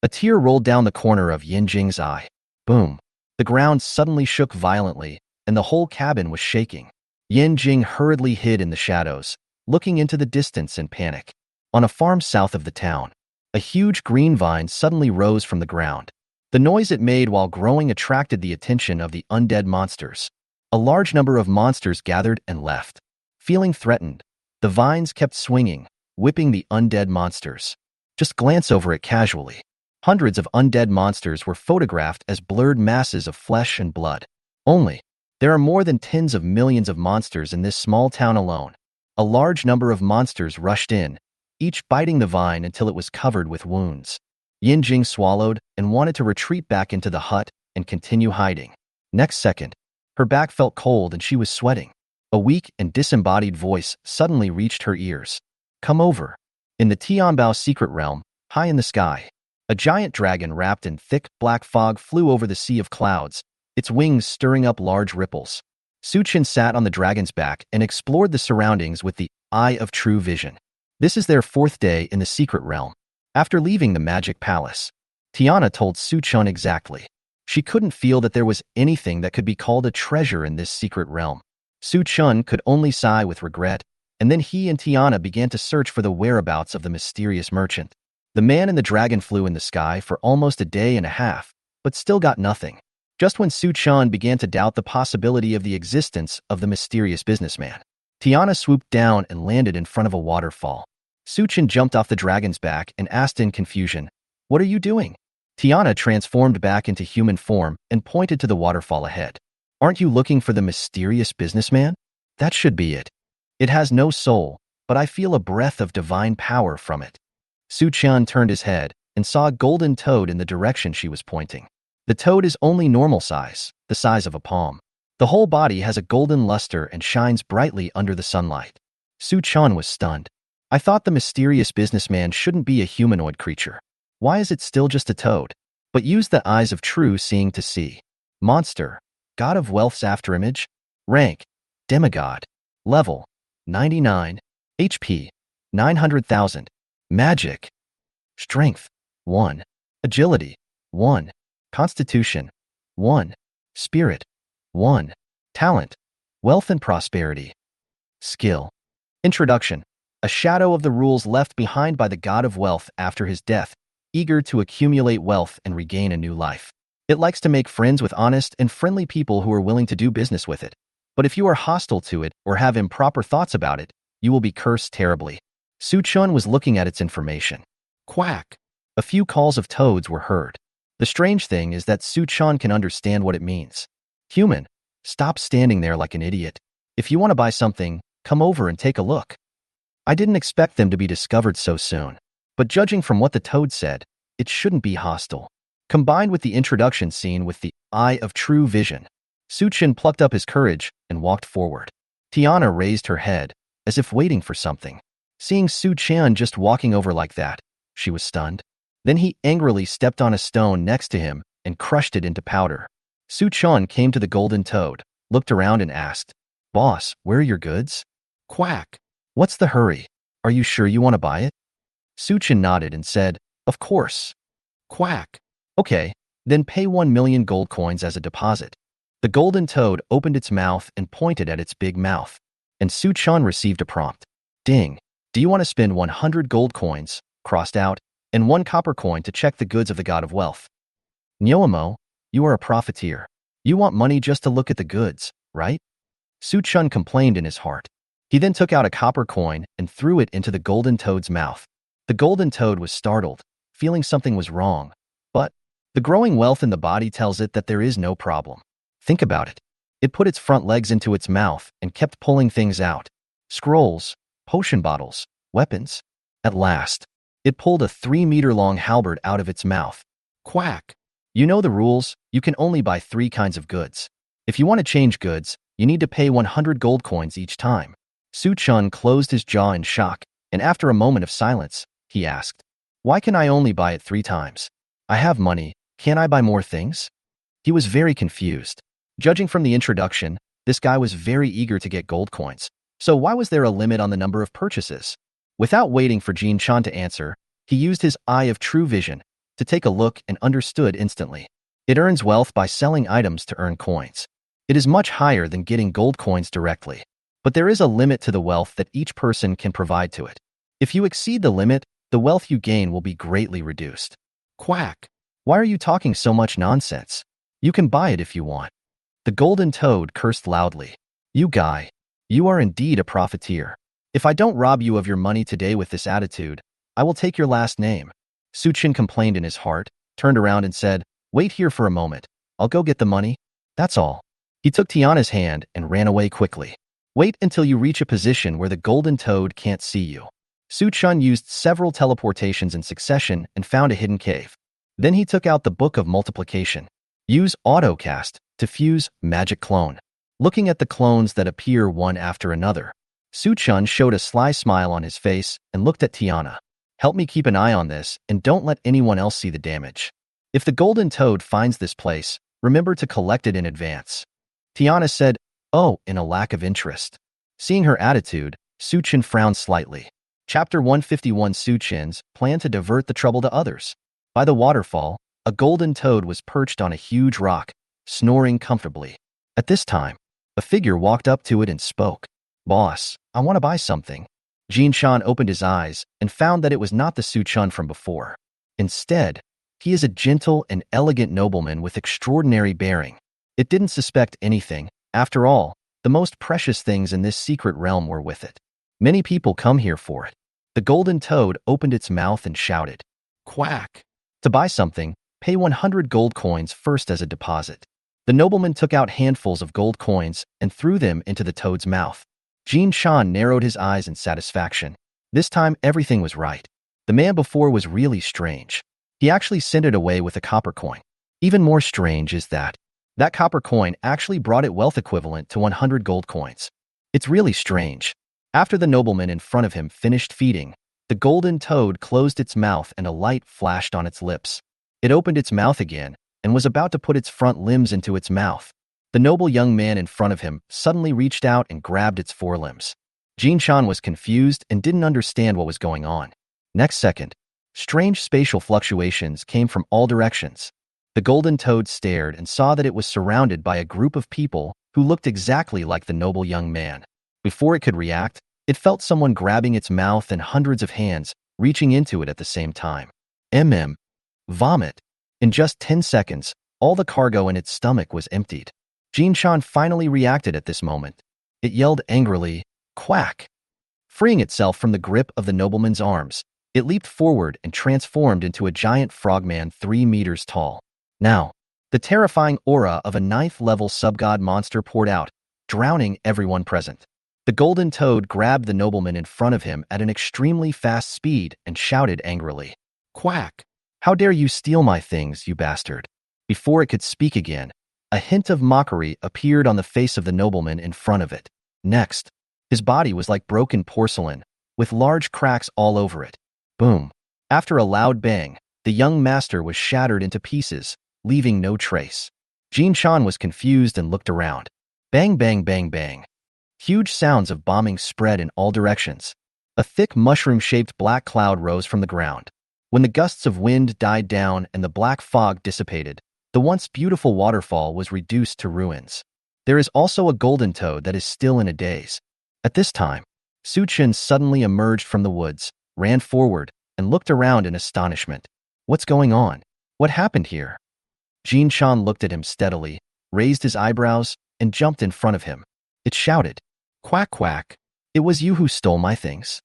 A tear rolled down the corner of Yin-jing's eye. Boom. The ground suddenly shook violently, and the whole cabin was shaking. Yin-jing hurriedly hid in the shadows, looking into the distance in panic. On a farm south of the town, a huge green vine suddenly rose from the ground. The noise it made while growing attracted the attention of the undead monsters. A large number of monsters gathered and left. Feeling threatened, the vines kept swinging, whipping the undead monsters. Just glance over it casually. Hundreds of undead monsters were photographed as blurred masses of flesh and blood. Only, there are more than tens of millions of monsters in this small town alone. A large number of monsters rushed in, each biting the vine until it was covered with wounds. Yin-jing swallowed and wanted to retreat back into the hut and continue hiding. Next second, her back felt cold and she was sweating. A weak and disembodied voice suddenly reached her ears. "Come over." In the Tianbao secret realm, high in the sky, a giant dragon wrapped in thick, black fog flew over the sea of clouds, its wings stirring up large ripples. Su-chun sat on the dragon's back and explored the surroundings with the eye of true vision. This is their 4th day in the secret realm. After leaving the magic palace, Tiana told Su-chun exactly. She couldn't feel that there was anything that could be called a treasure in this secret realm. Su-chun could only sigh with regret, and then he and Tiana began to search for the whereabouts of the mysterious merchant. The man and the dragon flew in the sky for almost a day and a half, but still got nothing. Just when Su-chun began to doubt the possibility of the existence of the mysterious businessman, Tiana swooped down and landed in front of a waterfall. Su-chun jumped off the dragon's back and asked in confusion, "What are you doing?" Tiana transformed back into human form and pointed to the waterfall ahead. "Aren't you looking for the mysterious businessman? That should be it. It has no soul, but I feel a breath of divine power from it." Su-chun turned his head and saw a golden toad in the direction she was pointing. The toad is only normal size, the size of a palm. The whole body has a golden luster and shines brightly under the sunlight. Su-chun was stunned. "I thought the mysterious businessman shouldn't be a humanoid creature. Why is it still just a toad?" "But use the eyes of true seeing to see." Monster, god of wealth's afterimage. Rank, demigod. Level, 99. HP, 900,000. Magic. Strength, 1. Agility, 1. Constitution, 1. Spirit, 1. Talent, wealth and prosperity. Skill. Introduction. A shadow of the rules left behind by the god of wealth after his death, eager to accumulate wealth and regain a new life. It likes to make friends with honest and friendly people who are willing to do business with it. But if you are hostile to it or have improper thoughts about it, you will be cursed terribly. Su-chun was looking at its information. Quack. A few calls of toads were heard. The strange thing is that Su-chun can understand what it means. "Human, stop standing there like an idiot. If you want to buy something, come over and take a look." I didn't expect them to be discovered so soon, but judging from what the toad said, it shouldn't be hostile. Combined with the introduction scene with the eye of true vision, Su-chun plucked up his courage and walked forward. Tiana raised her head, as if waiting for something. Seeing Su-chun just walking over like that, she was stunned. Then he angrily stepped on a stone next to him and crushed it into powder. Su-chun came to the golden toad, looked around and asked, "Boss, where are your goods?" Quack. "What's the hurry? Are you sure you want to buy it?" Su-chun nodded and said, "Of course." Quack. "Okay, then pay 1,000,000 gold coins as a deposit." The golden toad opened its mouth and pointed at its big mouth, and Su-chun received a prompt. Ding. "Do you want to spend 100 gold coins, crossed out, and 1 copper coin to check the goods of the god of wealth?" "Nyoamo, you are a profiteer. You want money just to look at the goods, right?" Su-chun complained in his heart. He then took out a copper coin and threw it into the golden toad's mouth. The golden toad was startled, feeling something was wrong. But the growing wealth in the body tells it that there is no problem. Think about it. It put its front legs into its mouth and kept pulling things out. Scrolls, potion bottles, weapons. At last, it pulled a 3-meter-long halberd out of its mouth. Quack. "You know the rules. You can only buy 3 kinds of goods. If you want to change goods, you need to pay 100 gold coins each time." Su-chun closed his jaw in shock, and after a moment of silence, he asked, "Why can I only buy it 3 times? I have money. Can't I buy more things?" He was very confused. Judging from the introduction, this guy was very eager to get gold coins. So why was there a limit on the number of purchases? Without waiting for Jin-chan to answer, he used his eye of true vision to take a look and understood instantly. It earns wealth by selling items to earn coins. It is much higher than getting gold coins directly. But there is a limit to the wealth that each person can provide to it. If you exceed the limit, the wealth you gain will be greatly reduced. Quack. "Why are you talking so much nonsense? You can buy it if you want." The golden toad cursed loudly. "You guy, you are indeed a profiteer. If I don't rob you of your money today with this attitude, I will take your last name." Su-chun complained in his heart, turned around and said, "Wait here for a moment. I'll go get the money. That's all." He took Tiana's hand and ran away quickly. "Wait until you reach a position where the golden toad can't see you." Su-chun used several teleportations in succession and found a hidden cave. Then he took out the Book of Multiplication. Use Autocast to fuse Magic Clone. Looking at the clones that appear one after another, Su-chun showed a sly smile on his face and looked at Tiana. "Help me keep an eye on this and don't let anyone else see the damage. If the golden toad finds this place, remember to collect it in advance." Tiana said, "Oh," in a lack of interest. Seeing her attitude, Su-chun frowned slightly. Chapter 151. Su Chin's plan to divert the trouble to others. By the waterfall, a golden toad was perched on a huge rock, snoring comfortably. At this time, a figure walked up to it and spoke. "Boss, I want to buy something." Jin Shan opened his eyes and found that it was not the Su Chun from before. Instead, he is a gentle and elegant nobleman with extraordinary bearing. It didn't suspect anything. After all, the most precious things in this secret realm were with it. Many people come here for it. The golden toad opened its mouth and shouted, "Quack! To buy something, pay 100 gold coins first as a deposit." The nobleman took out handfuls of gold coins and threw them into the toad's mouth. Jin Shan narrowed his eyes in satisfaction. This time, everything was right. The man before was really strange. He actually sent it away with a copper coin. Even more strange is that copper coin actually brought it wealth equivalent to 100 gold coins. It's really strange. After the nobleman in front of him finished feeding, the golden toad closed its mouth and a light flashed on its lips. It opened its mouth again and was about to put its front limbs into its mouth. The noble young man in front of him suddenly reached out and grabbed its forelimbs. Jin Shan was confused and didn't understand what was going on. Next second, strange spatial fluctuations came from all directions. The golden toad stared and saw that it was surrounded by a group of people who looked exactly like the noble young man. Before it could react, it felt someone grabbing its mouth and hundreds of hands reaching into it at the same time. Vomit. In just 10 seconds, all the cargo in its stomach was emptied. Jin Shan finally reacted at this moment. It yelled angrily, "Quack!" Freeing itself from the grip of the nobleman's arms, it leaped forward and transformed into a giant frogman 3 meters tall. Now, the terrifying aura of a 9th-level subgod monster poured out, drowning everyone present. The golden toad grabbed the nobleman in front of him at an extremely fast speed and shouted angrily, "Quack! How dare you steal my things, you bastard!" Before it could speak again, a hint of mockery appeared on the face of the nobleman in front of it. Next, his body was like broken porcelain, with large cracks all over it. Boom! After a loud bang, the young master was shattered into pieces, leaving no trace. Jin Shan was confused and looked around. Bang, bang, bang, bang. Huge sounds of bombing spread in all directions. A thick mushroom-shaped black cloud rose from the ground. When the gusts of wind died down and the black fog dissipated, the once beautiful waterfall was reduced to ruins. There is also a golden toad that is still in a daze. At this time, Su Chin suddenly emerged from the woods, ran forward, and looked around in astonishment. What's going on? What happened here? Jin Shan looked at him steadily, raised his eyebrows, and jumped in front of him. It shouted, "Quack, quack! It was you who stole my things."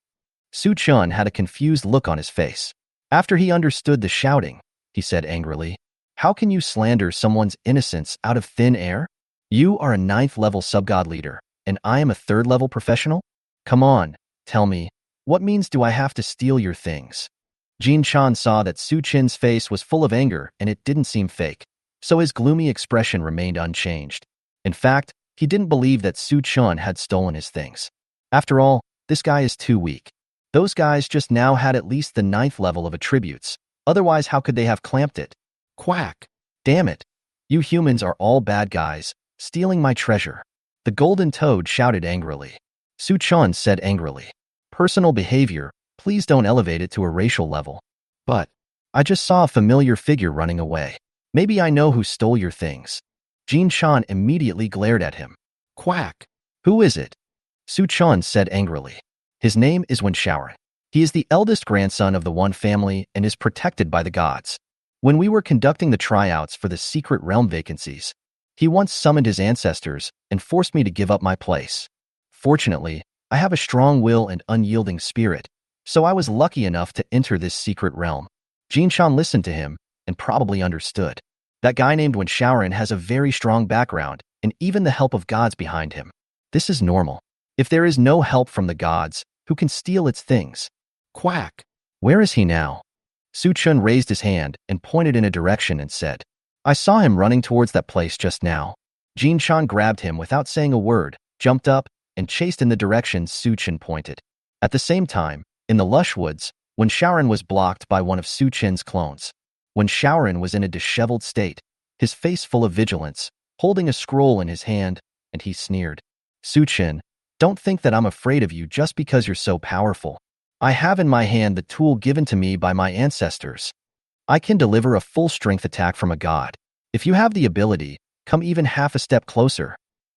Su Chun had a confused look on his face. After he understood the shouting, he said angrily, "How can you slander someone's innocence out of thin air? You are a 9th-level subgod leader, and I am a 3rd-level professional? Come on, tell me, what means do I have to steal your things?" Jin Shan saw that Su Chin's face was full of anger and it didn't seem fake, so his gloomy expression remained unchanged. In fact, he didn't believe that Su Chun had stolen his things. After all, this guy is too weak. Those guys just now had at least the 9th level of attributes. Otherwise, how could they have clamped it? Quack! Damn it! You humans are all bad guys, stealing my treasure. The golden toad shouted angrily. Su Chun said angrily, "Personal behavior, please don't elevate it to a racial level." "But I just saw a familiar figure running away. Maybe I know who stole your things." Jin Shan immediately glared at him. "Quack! Who is it?" Su Chun said angrily. "His name is Wen-Shaoran. He is the eldest grandson of the One family and is protected by the gods. When we were conducting the tryouts for the secret realm vacancies, he once summoned his ancestors and forced me to give up my place. Fortunately, I have a strong will and unyielding spirit, so I was lucky enough to enter this secret realm." Jin Shan listened to him and probably understood. That guy named Wen-Shaoran has a very strong background and even the help of gods behind him. This is normal. If there is no help from the gods, who can steal its things? Quack! Where is he now? Su Chun raised his hand and pointed in a direction and said, "I saw him running towards that place just now." Jin Shan grabbed him without saying a word, jumped up, and chased in the direction Su Chun pointed. At the same time, in the lush woods, Wen-Shaoran was blocked by one of Su Chin's clones. Wen-Shaoran was in a disheveled state, his face full of vigilance, holding a scroll in his hand, and he sneered. "Su Chin, don't think that I'm afraid of you just because you're so powerful. I have in my hand the tool given to me by my ancestors. I can deliver a full-strength attack from a god. If you have the ability, come even half a step closer.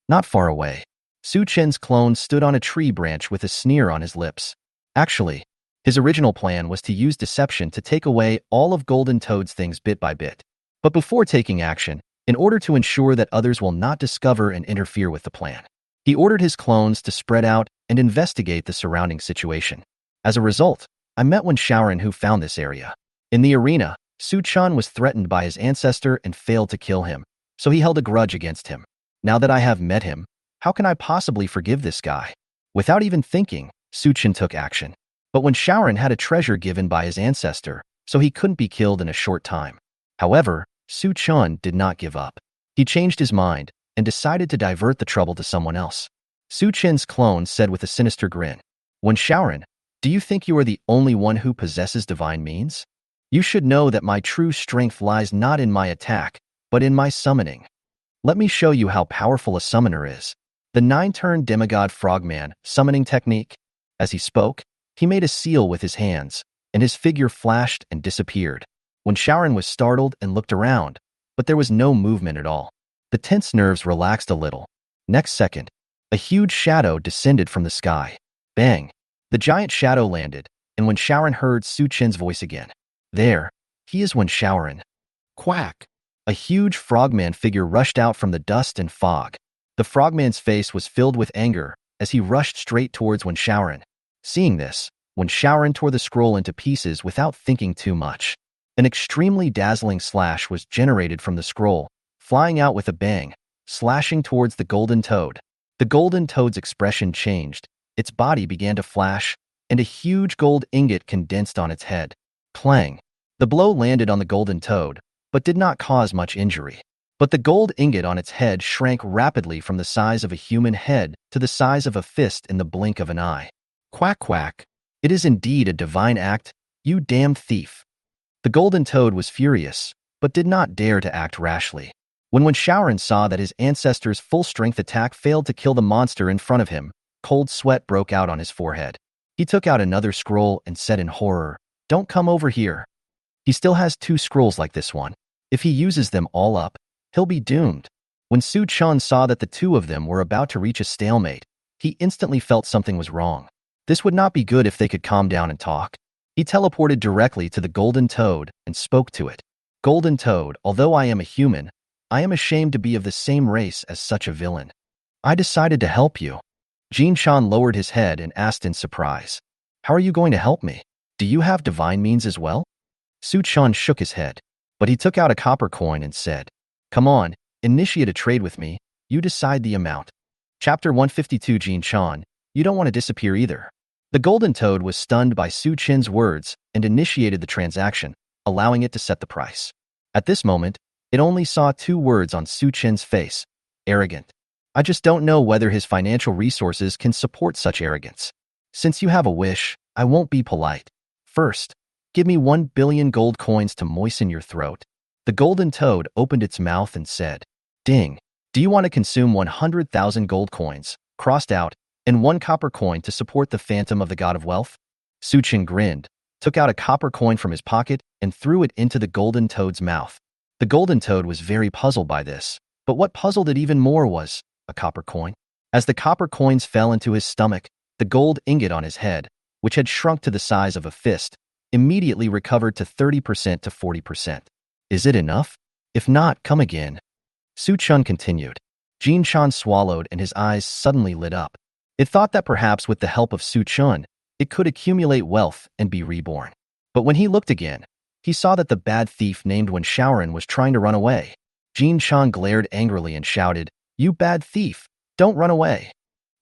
Not far away. Su Chen's clone stood on a tree branch with a sneer on his lips. Actually, his original plan was to use deception to take away all of Golden Toad's things bit by bit. But before taking action, in order to ensure that others will not discover and interfere with the plan, he ordered his clones to spread out and investigate the surrounding situation. As a result, I met One-Yuan who found this area. In the arena, Su Chen was threatened by his ancestor and failed to kill him, so he held a grudge against him. Now that I have met him, how can I possibly forgive this guy? Without even thinking, Su Chen took action. But One-Yuan had a treasure given by his ancestor, so he couldn't be killed in a short time. However, Su Chen did not give up. He changed his mind and decided to divert the trouble to someone else. Su Chen's clone said with a sinister grin, One-Yuan, do you think you are the only one who possesses divine means? You should know that my true strength lies not in my attack, but in my summoning. Let me show you how powerful a summoner is. The 9-turn demigod frogman summoning technique. As he spoke, he made a seal with his hands, and his figure flashed and disappeared. One-Yuan was startled and looked around, but there was no movement at all. The tense nerves relaxed a little. Next second, a huge shadow descended from the sky. Bang! The giant shadow landed, and One-Yuan heard Su Chen's voice again. There, he is One-Yuan. Quack! A huge frogman figure rushed out from the dust and fog. The frogman's face was filled with anger as he rushed straight towards One-Yuan. Seeing this, One-Yuan tore the scroll into pieces without thinking too much. An extremely dazzling slash was generated from the scroll, flying out with a bang, slashing towards the golden toad. The golden toad's expression changed. Its body began to flash, and a huge gold ingot condensed on its head. Clang! The blow landed on the golden toad, but did not cause much injury. But the gold ingot on its head shrank rapidly from the size of a human head to the size of a fist in the blink of an eye. Quack quack! It is indeed a divine act, you damned thief! The golden toad was furious, but did not dare to act rashly. When One-Yuan saw that his ancestor's full-strength attack failed to kill the monster in front of him, cold sweat broke out on his forehead. He took out another scroll and said in horror, Don't come over here. He still has 2 scrolls like this one. If he uses them all up, he'll be doomed. When Su Chen saw that the 2 of them were about to reach a stalemate, he instantly felt something was wrong. This would not be good if they could calm down and talk. He teleported directly to the golden toad and spoke to it. Golden toad, although I am a human, I am ashamed to be of the same race as such a villain. I decided to help you. Jin Shan lowered his head and asked in surprise, How are you going to help me? Do you have divine means as well? Su Chen shook his head, but he took out a copper coin and said, Come on, initiate a trade with me. You decide the amount. Chapter 152 Jin Shan, you don't want to disappear either. The golden toad was stunned by Su Chen's words and initiated the transaction, allowing it to set the price. At this moment, it only saw 2 words on Su Chen's face, arrogant. I just don't know whether his financial resources can support such arrogance. Since you have a wish, I won't be polite. First, give me 1 billion gold coins to moisten your throat. The golden toad opened its mouth and said, Ding, do you want to consume 100,000 gold coins, crossed out, and 1 copper coin to support the phantom of the god of wealth? Su Chen grinned, took out a copper coin from his pocket, and threw it into the golden toad's mouth. The golden toad was very puzzled by this, but what puzzled it even more was a copper coin. As the copper coins fell into his stomach, the gold ingot on his head, which had shrunk to the size of a fist, immediately recovered to 30% to 40%. Is it enough? If not, come again. Su Chen continued. Jin Shan swallowed and his eyes suddenly lit up. It thought that perhaps with the help of Su Chen, it could accumulate wealth and be reborn. But when he looked again, he saw that the bad thief named One-Yuan was trying to run away. Jin Shan glared angrily and shouted, You bad thief, don't run away.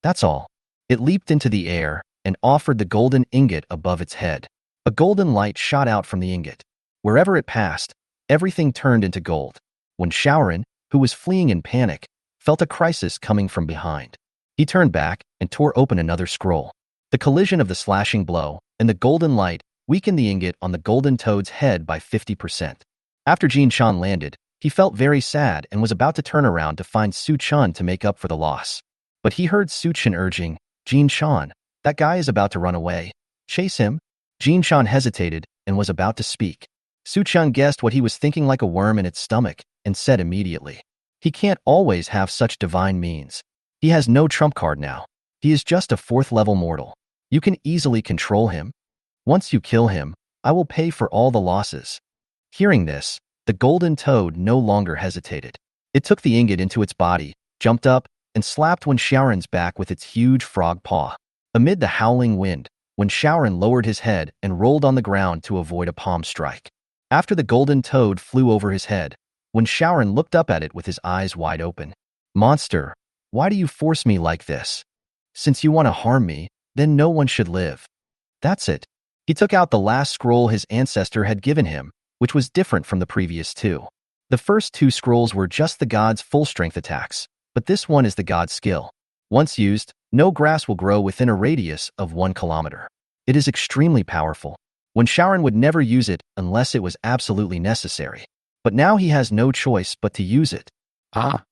That's all. It leaped into the air and offered the golden ingot above its head. A golden light shot out from the ingot. Wherever it passed, everything turned into gold. One-Yuan, who was fleeing in panic, felt a crisis coming from behind. He turned back and tore open another scroll. The collision of the slashing blow and the golden light weakened the ingot on the golden toad's head by 50%. After Jin Shan landed, he felt very sad and was about to turn around to find Su Chen to make up for the loss. But he heard Su Chen urging, Jin Shan, that guy is about to run away. Chase him? Jinshan hesitated and was about to speak. Suchun guessed what he was thinking like a worm in its stomach and said immediately, "He can't always have such divine means. He has no trump card now. He is just a 4th-level mortal. You can easily control him. Once you kill him, I will pay for all the losses." Hearing this, the golden toad no longer hesitated. It took the ingot into its body, jumped up, and slapped Wen-Shaoren's back with its huge frog paw. Amid the howling wind, Wen-Shaoren lowered his head and rolled on the ground to avoid a palm strike. After the golden toad flew over his head, Wen-Shaoren looked up at it with his eyes wide open. "Monster, why do you force me like this? Since you want to harm me, then no one should live." That's it. He took out the last scroll his ancestor had given him, which was different from the previous 2. The first 2 scrolls were just the god's full-strength attacks, but this one is the god's skill. Once used, no grass will grow within a radius of 1 kilometer. It is extremely powerful. Wen-Shaoren would never use it unless it was absolutely necessary. But now he has no choice but to use it. Ah!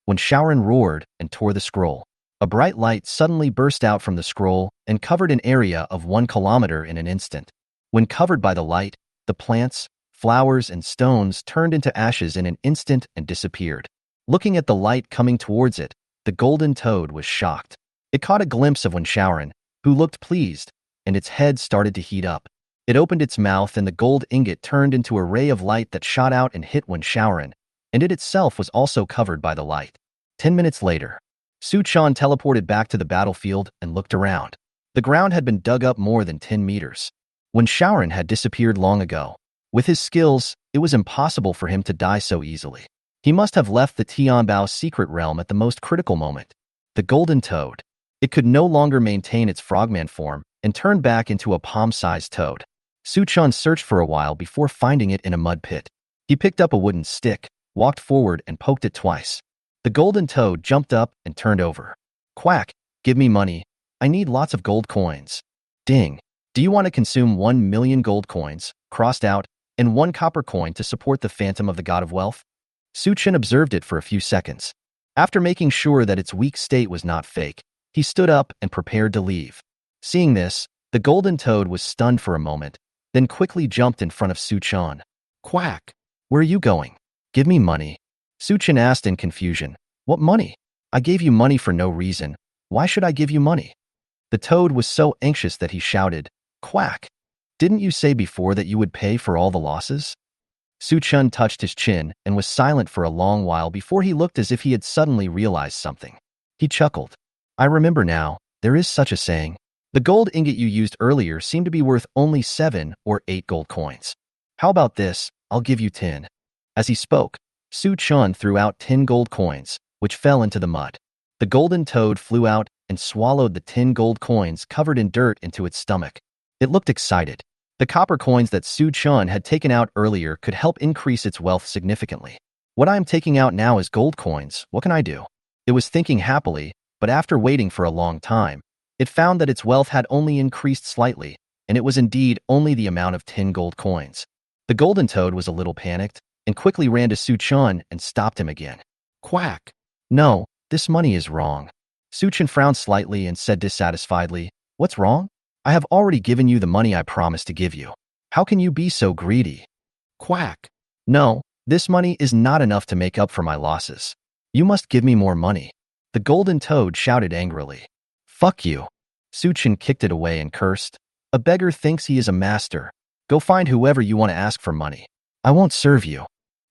Wen-Shaoren roared and tore the scroll. A bright light suddenly burst out from the scroll and covered an area of 1 kilometer in an instant. When covered by the light, the plants, flowers, and stones turned into ashes in an instant and disappeared. Looking at the light coming towards it, the golden toad was shocked. It caught a glimpse of Wen-Shaoren, who looked pleased, and its head started to heat up. It opened its mouth and the gold ingot turned into a ray of light that shot out and hit Wen-Shaoren, and it itself was also covered by the light. 10 minutes later, Suchun teleported back to the battlefield and looked around. The ground had been dug up more than 10 meters. Wen-Shaoren had disappeared long ago. With his skills, it was impossible for him to die so easily. He must have left the Tianbao secret realm at the most critical moment. The golden toad. It could no longer maintain its frogman form and turned back into a palm-sized toad. Suchun searched for a while before finding it in a mud pit. He picked up a wooden stick, walked forward and poked it twice. The golden toad jumped up and turned over. "Quack, give me money. I need lots of gold coins." Ding. "Do you want to consume 1 million gold coins, crossed out, and 1 copper coin to support the phantom of the god of wealth?" Suchun observed it for a few seconds. After making sure that its weak state was not fake, he stood up and prepared to leave. Seeing this, the golden toad was stunned for a moment, then quickly jumped in front of Suchun. "Quack, where are you going? Give me money." Suchun asked in confusion. "What money? I gave you money for no reason. Why should I give you money?" The toad was so anxious that he shouted, "Quack! Didn't you say before that you would pay for all the losses?" Suchun touched his chin and was silent for a long while before he looked as if he had suddenly realized something. He chuckled. "I remember now, there is such a saying. The gold ingot you used earlier seemed to be worth only 7 or 8 gold coins. How about this? I'll give you 10. As he spoke, Suchun threw out 10 gold coins, which fell into the mud. The golden toad flew out and swallowed the 10 gold coins covered in dirt into its stomach. It looked excited. The copper coins that Suchun had taken out earlier could help increase its wealth significantly. "What I am taking out now is gold coins. What can I do?" It was thinking happily, but after waiting for a long time, it found that its wealth had only increased slightly, and it was indeed only the amount of 10 gold coins. The golden toad was a little panicked, and quickly ran to Suchun and stopped him again. "Quack! No, this money is wrong." Suchun frowned slightly and said dissatisfiedly, "What's wrong? I have already given you the money I promised to give you. How can you be so greedy?" "Quack! No, this money is not enough to make up for my losses. You must give me more money." The golden toad shouted angrily. "Fuck you." Suchun kicked it away and cursed. "A beggar thinks he is a master. Go find whoever you want to ask for money. I won't serve you."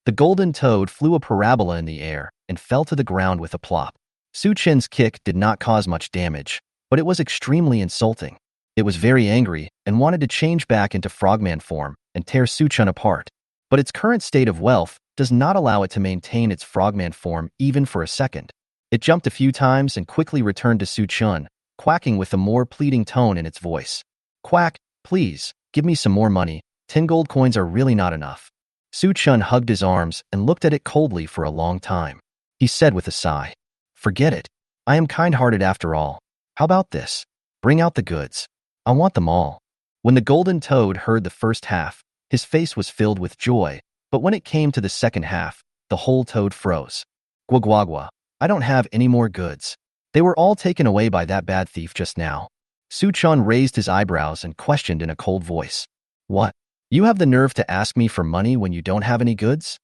The golden toad flew a parabola in the air and fell to the ground with a plop. Suchun's kick did not cause much damage, but it was extremely insulting. It was very angry and wanted to change back into frogman form and tear Suchun apart. But its current state of wealth does not allow it to maintain its frogman form even for a second. It jumped a few times and quickly returned to Suchun, quacking with a more pleading tone in its voice. "Quack, please, give me some more money. 10 gold coins are really not enough." Suchun hugged his arms and looked at it coldly for a long time. He said with a sigh, "Forget it. I am kind-hearted after all. How about this? Bring out the goods. I want them all." When the golden toad heard the first half, his face was filled with joy, but when it came to the second half, the whole toad froze. "Guaguagua, I don't have any more goods. They were all taken away by that bad thief just now." Su Chan raised his eyebrows and questioned in a cold voice. What? You have the nerve to ask me for money when you don't have any goods?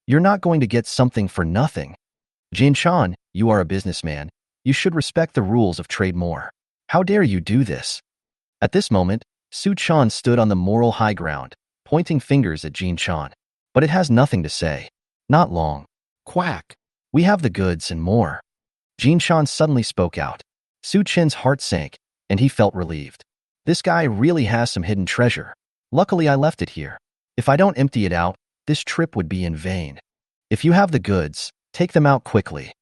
You're not going to get something for nothing. Jin Chan, you are a businessman. You should respect the rules of trade more. How dare you do this? At this moment, Su Chan stood on the moral high ground, pointing fingers at Jin Chan. But it has nothing to say. Not long. Quack. We have the goods and more. Jin Chan suddenly spoke out. Su Chin's heart sank, and he felt relieved. This guy really has some hidden treasure. Luckily, I left it here. If I don't empty it out, this trip would be in vain. If you have the goods, take them out quickly.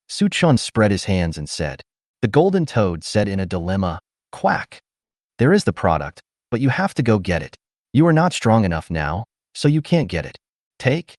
Su Chan spread his hands and said. The golden toad said in a dilemma, Quack. There is the product, but you have to go get it. You are not strong enough now, so you can't get it. Take?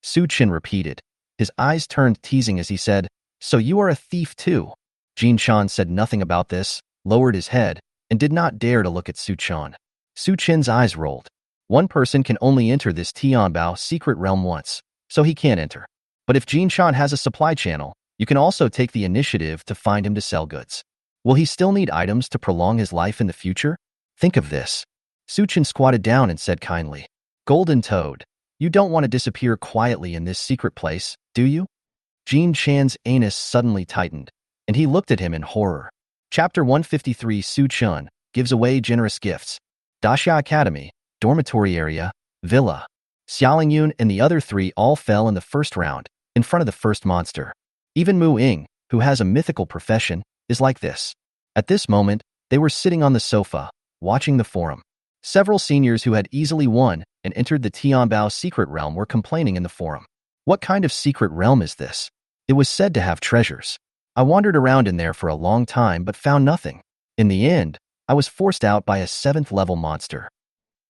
Su Chin repeated. His eyes turned teasing as he said, So you are a thief too? Jin Chan said nothing about this, lowered his head, and did not dare to look at Su Chan. Su Chin's eyes rolled. One person can only enter this Tianbao secret realm once, so he can't enter. But if Jin Chan has a supply channel, you can also take the initiative to find him to sell goods. Will he still need items to prolong his life in the future? Think of this. Su Chin squatted down and said kindly, Golden Toad, you don't want to disappear quietly in this secret place, do you? Jin Chan's anus suddenly tightened, and he looked at him in horror. Chapter 153 Su Chan gives away generous gifts. Daxia Academy, dormitory area, villa. Xiaolingyun and the other three all fell in the first round, in front of the first monster. Even Mu Ying, who has a mythical profession, is like this. At this moment, they were sitting on the sofa, watching the forum. Several seniors who had easily won and entered the Tianbao secret realm were complaining in the forum. What kind of secret realm is this? It was said to have treasures. I wandered around in there for a long time but found nothing. In the end, I was forced out by a 7th level monster.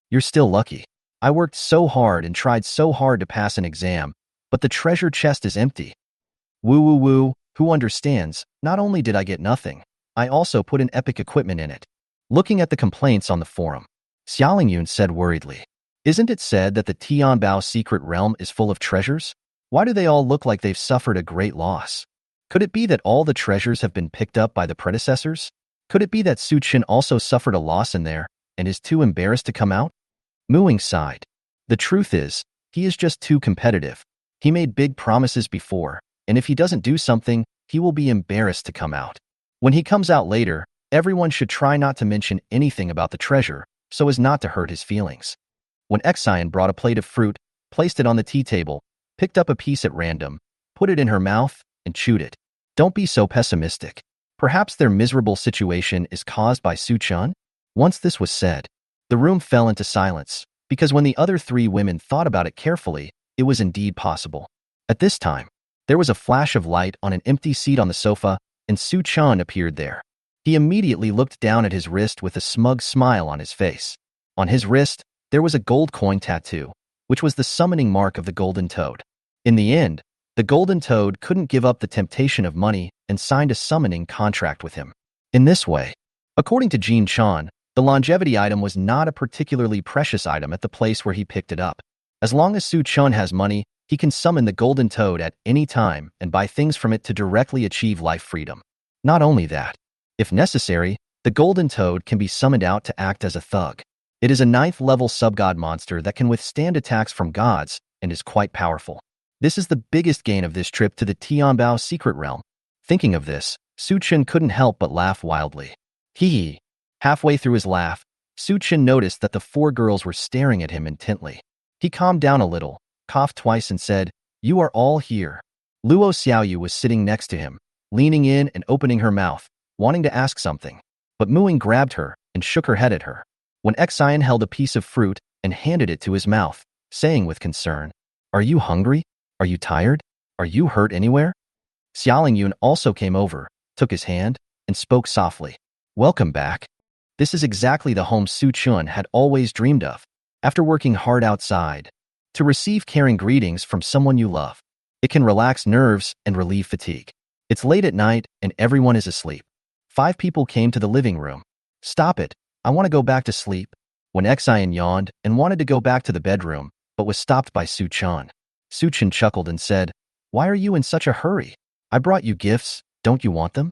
You're still lucky. I worked so hard and tried so hard to pass an exam, but the treasure chest is empty. Woo woo woo, who understands? Not only did I get nothing, I also put an epic equipment in it. Looking at the complaints on the forum, Xiaolingyun said worriedly, Isn't it said that the Tianbao secret realm is full of treasures? Why do they all look like they've suffered a great loss? Could it be that all the treasures have been picked up by the predecessors? Could it be that Su Chin also suffered a loss in there and is too embarrassed to come out? Mu Ying sighed. The truth is, he is just too competitive. He made big promises before, and if he doesn't do something, he will be embarrassed to come out. When he comes out later, everyone should try not to mention anything about the treasure, so as not to hurt his feelings. When Xian brought a plate of fruit, placed it on the tea table, picked up a piece at random, put it in her mouth, and chewed it. Don't be so pessimistic. Perhaps their miserable situation is caused by Su Chan? Once this was said, the room fell into silence, because when the other three women thought about it carefully, it was indeed possible. At this time, there was a flash of light on an empty seat on the sofa, and Su Chan appeared there. He immediately looked down at his wrist with a smug smile on his face. On his wrist, there was a gold coin tattoo, which was the summoning mark of the Golden Toad. In the end, the Golden Toad couldn't give up the temptation of money and signed a summoning contract with him. In this way, according to Jin Chan, the longevity item was not a particularly precious item at the place where he picked it up. As long as Su Chan has money, he can summon the Golden Toad at any time and buy things from it to directly achieve life freedom. Not only that, if necessary, the Golden Toad can be summoned out to act as a thug. It is a 9th level sub-god monster that can withstand attacks from gods and is quite powerful. This is the biggest gain of this trip to the Tianbao secret realm. Thinking of this, Su Chin couldn't help but laugh wildly. Hee. Halfway through his laugh, Su Chin noticed that the 4 girls were staring at him intently. He calmed down a little, coughed twice and said, You are all here. Luo Xiaoyu was sitting next to him, leaning in and opening her mouth, wanting to ask something. But Mu Ying grabbed her and shook her head at her. When Xian held a piece of fruit and handed it to his mouth, saying with concern, Are you hungry? Are you tired? Are you hurt anywhere? Xiaolingyun also came over, took his hand, and spoke softly. Welcome back. This is exactly the home Su Chin had always dreamed of. After working hard outside, to receive caring greetings from someone you love. It can relax nerves and relieve fatigue. It's late at night and everyone is asleep. 5 people came to the living room. Stop it. I want to go back to sleep. When Xian yawned and wanted to go back to the bedroom, but was stopped by Su Chan. Su Chin chuckled and said, Why are you in such a hurry? I brought you gifts. Don't you want them?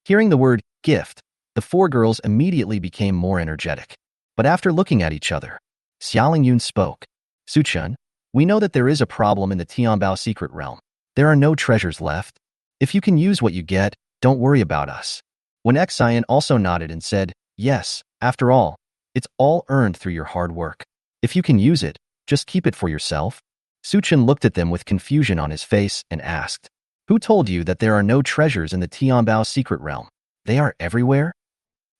Hearing the word gift, the The four girls immediately became more energetic. But after looking at each other, Xiaolingyun spoke. Suchun, we know that there is a problem in the Tianbao secret realm. There are no treasures left. If you can use what you get, don't worry about us. When Xian also nodded and said, yes, after all, it's all earned through your hard work. If you can use it, just keep it for yourself. Suchun looked at them with confusion on his face and asked, who told you that there are no treasures in the Tianbao secret realm? They are everywhere?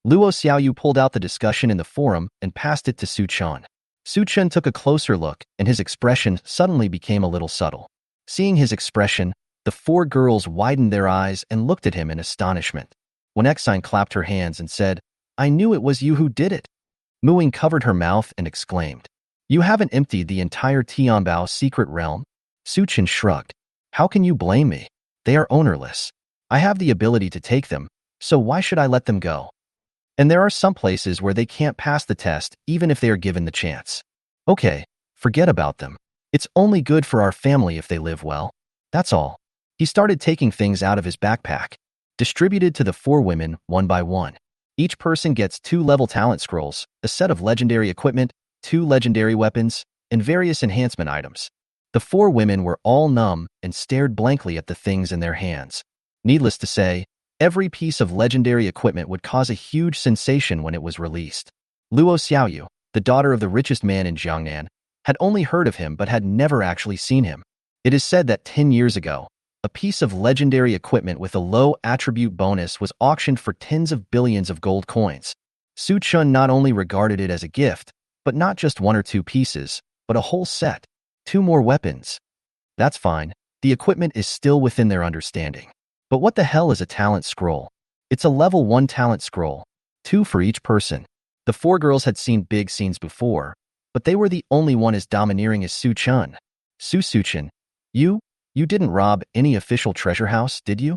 Luo Xiaoyu pulled out the discussion in the forum and passed it to Suchun. Suchun took a closer look, and his expression suddenly became a little subtle. Seeing his expression, the four girls widened their eyes and looked at him in astonishment. When Xian clapped her hands and said, I knew it was you who did it. Muing covered her mouth and exclaimed, you haven't emptied the entire Tianbao secret realm? Suchun shrugged. How can you blame me? They are ownerless. I have the ability to take them, so why should I let them go? And there are some places where they can't pass the test even if they are given the chance. Okay, forget about them. It's only good for our family if they live well. That's all. He started taking things out of his backpack, distributed to the four women one by one. Each person gets 2 level talent scrolls, a set of legendary equipment, 2 legendary weapons, and various enhancement items. The four women were all numb and stared blankly at the things in their hands. Needless to say, every piece of legendary equipment would cause a huge sensation when it was released. Luo Xiaoyu, the daughter of the richest man in Jiangnan, had only heard of him but had never actually seen him. It is said that 10 years ago, a piece of legendary equipment with a low attribute bonus was auctioned for tens of billions of gold coins. Suchun not only regarded it as a gift, but not just 1 or 2 pieces, but a whole set. 2 more weapons. That's fine. The equipment is still within their understanding. But what the hell is a talent scroll? It's a level 1 talent scroll, 2 for each person. The four girls had seen big scenes before, but they were the only one as domineering as Suchun. Suchun, you didn't rob any official treasure house, did you?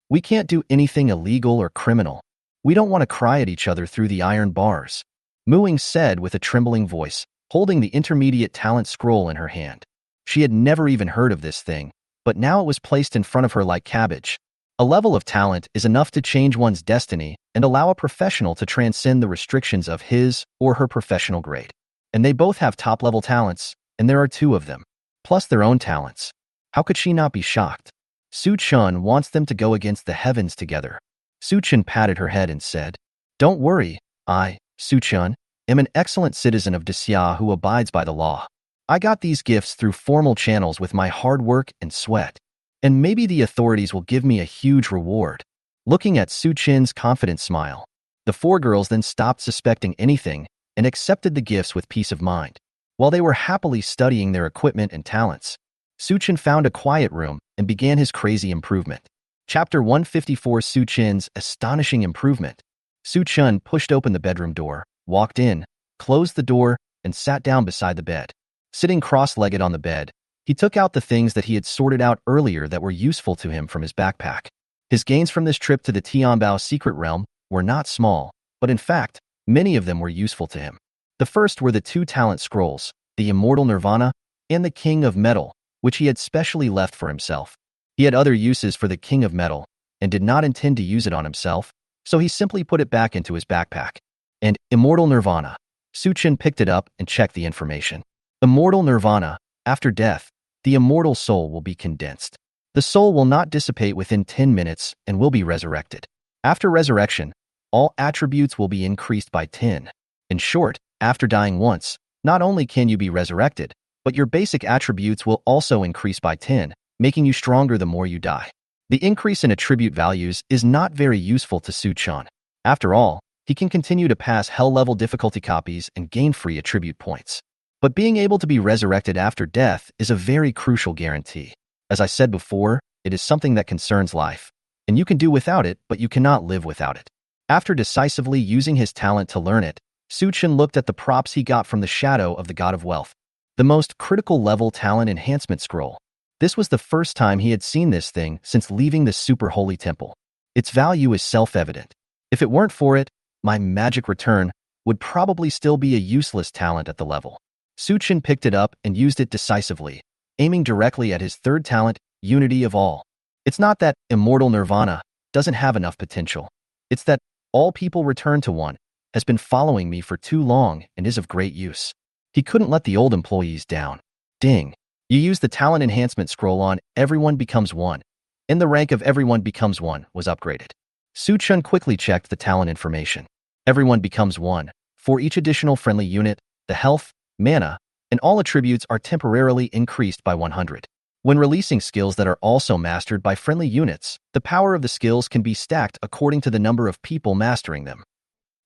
We can't do anything illegal or criminal. We don't want to cry at each other through the iron bars. Muing said with a trembling voice, holding the intermediate talent scroll in her hand. She had never even heard of this thing, but now it was placed in front of her like cabbage. A level of talent is enough to change one's destiny and allow a professional to transcend the restrictions of his or her professional grade. And they both have top-level talents, and there are 2 of them, plus their own talents. How could she not be shocked? Suchun wants them to go against the heavens together. Suchun patted her head and said, don't worry, I, Suchun, am an excellent citizen of Xia who abides by the law. I got these gifts through formal channels with my hard work and sweat. And maybe the authorities will give me a huge reward. Looking at Suchun's confident smile, the four girls then stopped suspecting anything and accepted the gifts with peace of mind. While they were happily studying their equipment and talents, Suchun found a quiet room and began his crazy improvement. Chapter 154 Suchun's Astonishing Improvement. Suchun pushed open the bedroom door, walked in, closed the door, and sat down beside the bed. Sitting cross-legged on the bed, he took out the things that he had sorted out earlier that were useful to him from his backpack. His gains from this trip to the Tianbao secret realm were not small, but in fact, many of them were useful to him. The first were the 2 talent scrolls, the Immortal Nirvana and the King of Metal, which he had specially left for himself. He had other uses for the King of Metal and did not intend to use it on himself, so he simply put it back into his backpack. And Immortal Nirvana. Suchun picked it up and checked the information. Immortal Nirvana. After death, the immortal soul will be condensed. The soul will not dissipate within 10 minutes and will be resurrected. After resurrection, all attributes will be increased by 10. In short, after dying once, not only can you be resurrected, but your basic attributes will also increase by 10, making you stronger the more you die. The increase in attribute values is not very useful to Suchun. After all, he can continue to pass hell-level difficulty copies and gain free attribute points. But being able to be resurrected after death is a very crucial guarantee. As I said before, it is something that concerns life, and you can do without it, but you cannot live without it. After decisively using his talent to learn it, Suchun looked at the props he got from the shadow of the God of Wealth. The most critical level talent enhancement scroll. This was the first time he had seen this thing since leaving the super holy temple. Its value is self-evident. If it weren't for it, my magic return would probably still be a useless talent at the level. Suchun picked it up and used it decisively, aiming directly at his 3rd talent, Unity of All. It's not that Immortal Nirvana doesn't have enough potential. It's that All people return to one, has been following me for too long and is of great use. He couldn't let the old employees down. Ding. You use the talent enhancement scroll on Everyone Becomes One. And the rank of Everyone Becomes One was upgraded. Su-chun quickly checked the talent information. Everyone Becomes One. For each additional friendly unit, the health, mana, and all attributes are temporarily increased by 100. When releasing skills that are also mastered by friendly units, the power of the skills can be stacked according to the number of people mastering them.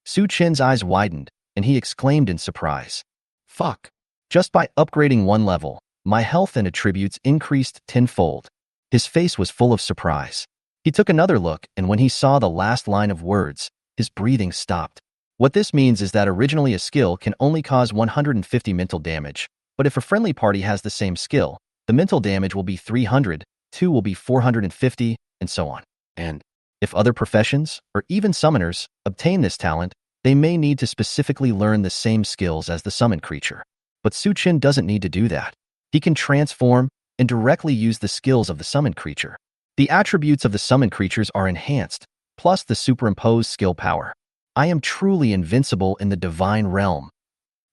Su-chin's eyes widened, and he exclaimed in surprise. Fuck. Just by upgrading one level, my health and attributes increased tenfold. His face was full of surprise. He took another look, and when he saw the last line of words, his breathing stopped. What this means is that originally a skill can only cause 150 mental damage, but if a friendly party has the same skill, the mental damage will be 300, 2 will be 450, and so on. And if other professions, or even summoners, obtain this talent, they may need to specifically learn the same skills as the summoned creature. But Su-chin doesn't need to do that. He can transform and directly use the skills of the summoned creature. The attributes of the summoned creatures are enhanced, plus the superimposed skill power. I am truly invincible in the divine realm.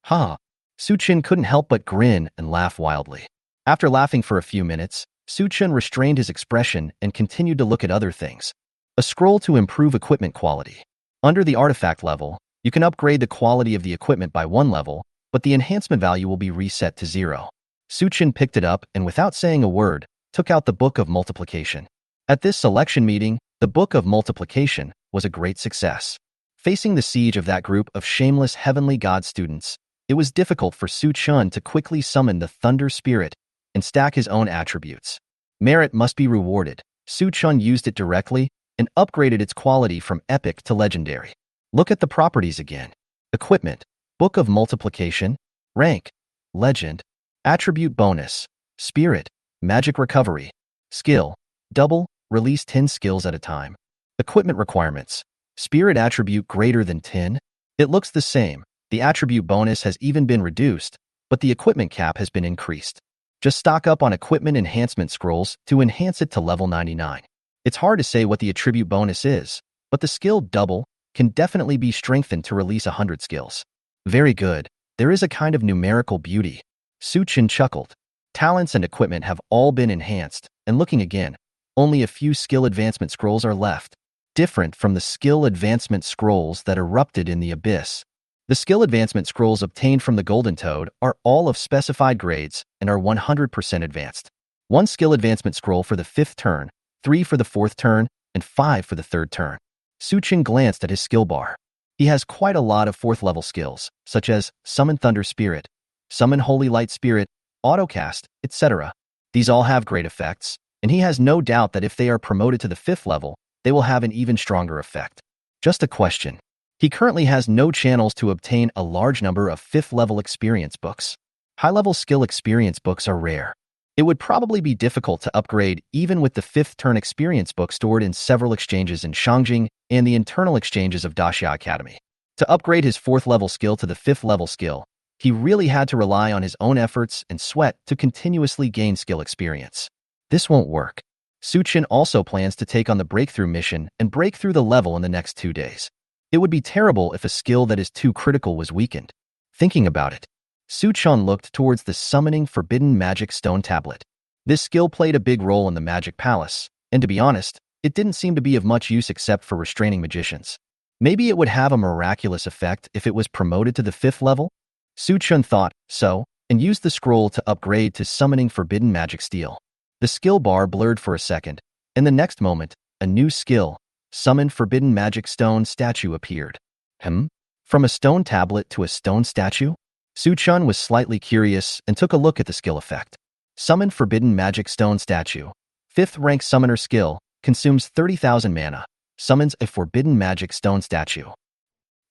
Ha! Su-chin couldn't help but grin and laugh wildly. After laughing for a few minutes, Su-chin restrained his expression and continued to look at other things. A scroll to improve equipment quality. Under the artifact level, you can upgrade the quality of the equipment by 1 level, but the enhancement value will be reset to 0. Su-chin picked it up and without saying a word, took out the Book of Multiplication. At this selection meeting, the Book of Multiplication was a great success. Facing the siege of that group of shameless heavenly god students, it was difficult for Su-chun to quickly summon the Thunder Spirit and stack his own attributes. Merit must be rewarded. Su-chun used it directly and upgraded its quality from epic to legendary. Look at the properties again. Equipment, Book of Multiplication, rank, legend, attribute bonus, spirit, magic recovery, skill, double, release 10 skills at a time. Equipment requirements, spirit attribute greater than 10. It looks the same. The attribute bonus has even been reduced, but the equipment cap has been increased. Just stock up on equipment enhancement scrolls to enhance it to level 99. It's hard to say what the attribute bonus is, but the skill double can definitely be strengthened to release 100 skills. Very good. There is a kind of numerical beauty. Su-chin chuckled. Talents and equipment have all been enhanced, and looking again, only a few skill advancement scrolls are left. Different from the skill advancement scrolls that erupted in the abyss. The skill advancement scrolls obtained from the Golden Toad are all of specified grades and are 100% advanced. 1 skill advancement scroll for the 5th turn, 3 for the 4th turn, and 5 for the 3rd turn. Su-chin glanced at his skill bar. He has quite a lot of 4th level skills, such as Summon Thunder Spirit, Summon Holy Light Spirit, Autocast, etc. These all have great effects, and he has no doubt that if they are promoted to the 5th level, they will have an even stronger effect. Just a question. He currently has no channels to obtain a large number of 5th level experience books. High-level skill experience books are rare. It would probably be difficult to upgrade even with the 5th turn experience book stored in several exchanges in Shangjing and the internal exchanges of Daxia Academy. To upgrade his 4th level skill to the 5th level skill, he really had to rely on his own efforts and sweat to continuously gain skill experience. This won't work. Su-chin also plans to take on the breakthrough mission and break through the level in the next 2 days. It would be terrible if a skill that is too critical was weakened. Thinking about it, Su-chin looked towards the summoning forbidden magic stone tablet. This skill played a big role in the magic palace, and to be honest, it didn't seem to be of much use except for restraining magicians. Maybe it would have a miraculous effect if it was promoted to the 5th level? Su-chin thought so, and used the scroll to upgrade to summoning forbidden magic steel. The skill bar blurred for a second, and the next moment, a new skill, Summon Forbidden Magic Stone statue appeared. From a stone tablet to a stone statue? Su-chin was slightly curious and took a look at the skill effect. Summon Forbidden Magic Stone statue. 5th rank summoner skill, consumes 30,000 mana, summons a forbidden magic stone statue.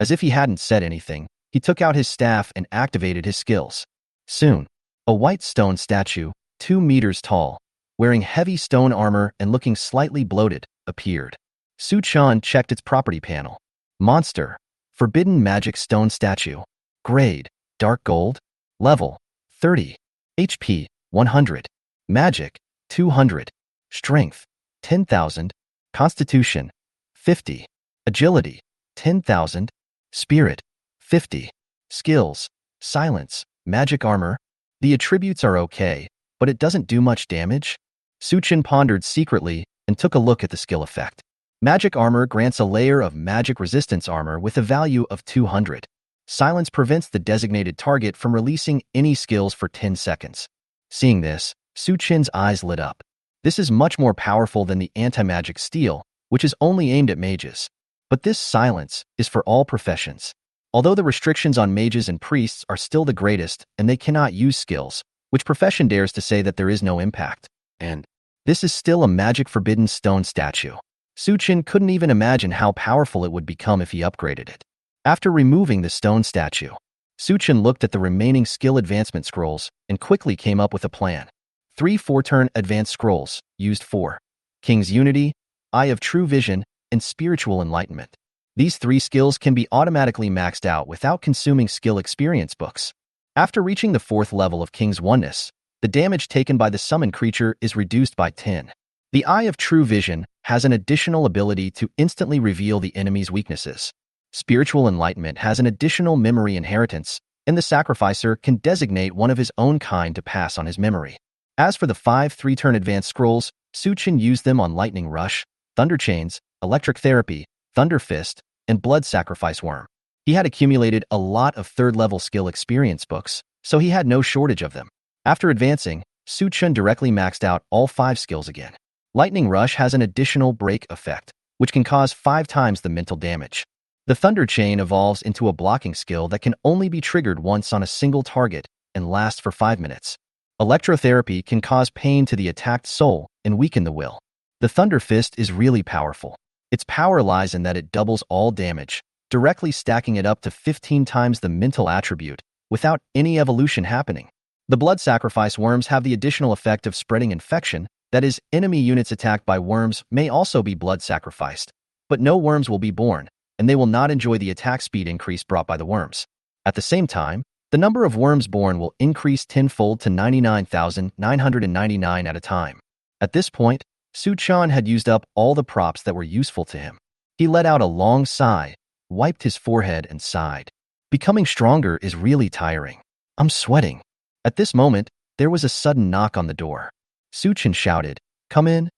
As if he hadn't said anything, he took out his staff and activated his skills. Soon, a white stone statue, 2 meters tall, wearing heavy stone armor and looking slightly bloated, appeared. Su-chin checked its property panel. Monster, Forbidden Magic Stone Statue. Grade, Dark Gold. Level, 30. HP, 100. Magic, 200. Strength, 10,000. Constitution, 50. Agility, 10,000. Spirit, 50. Skills, silence, magic armor. The attributes are okay, but it doesn't do much damage. Suchin pondered secretly and took a look at the skill effect. Magic armor grants a layer of magic resistance armor with a value of 200. Silence prevents the designated target from releasing any skills for 10 seconds. Seeing this, Suchin's eyes lit up. This is much more powerful than the anti-magic steel, which is only aimed at mages. But this silence is for all professions. Although the restrictions on mages and priests are still the greatest and they cannot use skills, which profession dares to say that there is no impact? And this is still a magic forbidden stone statue. Suchin couldn't even imagine how powerful it would become if he upgraded it. After removing the stone statue, Suchin looked at the remaining skill advancement scrolls and quickly came up with a plan. 3 4-turn advanced scrolls, used for King's Unity, Eye of True Vision, and Spiritual Enlightenment. These 3 skills can be automatically maxed out without consuming skill experience books. After reaching the 4th level of King's Oneness, the damage taken by the summoned creature is reduced by 10. The Eye of True Vision has an additional ability to instantly reveal the enemy's weaknesses. Spiritual Enlightenment has an additional memory inheritance, and the sacrificer can designate one of his own kind to pass on his memory. As for the 5 3-turn advanced scrolls, Suchin used them on Lightning Rush, Thunder Chains, Electric Therapy, Thunder Fist, and Blood Sacrifice Worm. He had accumulated a lot of 3rd-level skill experience books, so he had no shortage of them. After advancing, Suchin directly maxed out all 5 skills again. Lightning Rush has an additional break effect, which can cause 5 times the mental damage. The Thunder Chain evolves into a blocking skill that can only be triggered once on a single target and lasts for 5 minutes. Electrotherapy can cause pain to the attacked soul and weaken the will. The Thunder Fist is really powerful. Its power lies in that it doubles all damage, directly stacking it up to 15 times the mental attribute, without any evolution happening. The Blood Sacrifice Worms have the additional effect of spreading infection, that is, enemy units attacked by worms may also be blood sacrificed, but no worms will be born, and they will not enjoy the attack speed increase brought by the worms. At the same time, the number of worms born will increase tenfold to 99,999 at a time. At this point, Suchin had used up all the props that were useful to him. He let out a long sigh, wiped his forehead, and sighed. Becoming stronger is really tiring. I'm sweating. At this moment, there was a sudden knock on the door. Suchin shouted, "Come in."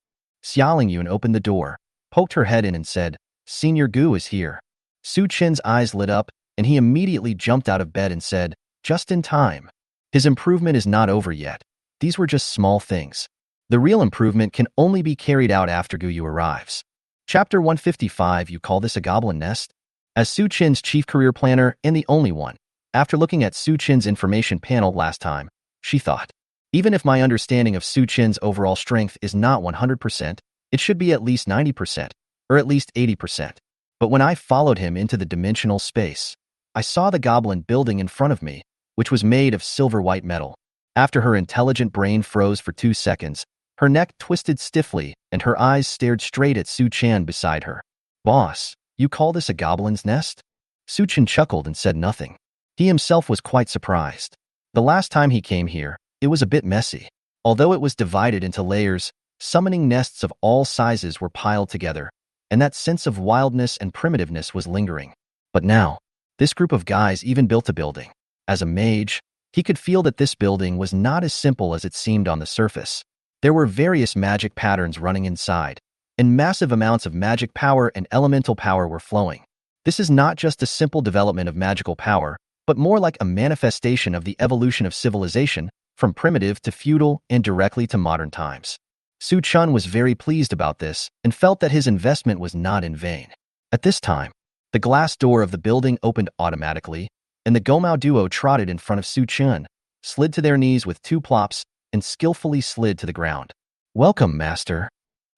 Xiaolingyun opened the door, poked her head in and said, "Senior Gu is here." Suchin's eyes lit up, and he immediately jumped out of bed and said, "Just in time." His improvement is not over yet. These were just small things. The real improvement can only be carried out after Guyu arrives. Chapter 155. You call this a goblin nest? As Suchin's chief career planner and the only one, after looking at Suchin's information panel last time, she thought, even if my understanding of Suchin's overall strength is not 100%, it should be at least 90%, or at least 80%. But when I followed him into the dimensional space, I saw the goblin building in front of me, which was made of silver-white metal. After her intelligent brain froze for 2 seconds, her neck twisted stiffly and her eyes stared straight at Suchin beside her. "Boss, you call this a goblin's nest?" Suchin chuckled and said nothing. He himself was quite surprised. The last time he came here, it was a bit messy. Although it was divided into layers, summoning nests of all sizes were piled together, and that sense of wildness and primitiveness was lingering. But now, this group of guys even built a building. As a mage, he could feel that this building was not as simple as it seemed on the surface. There were various magic patterns running inside, and massive amounts of magic power and elemental power were flowing. This is not just a simple development of magical power, but more like a manifestation of the evolution of civilization, from primitive to feudal and directly to modern times. Suchin was very pleased about this and felt that his investment was not in vain. At this time, the glass door of the building opened automatically, and the Gomao duo trotted in front of Suchin, slid to their knees with 2 plops, and skillfully slid to the ground. "Welcome, master."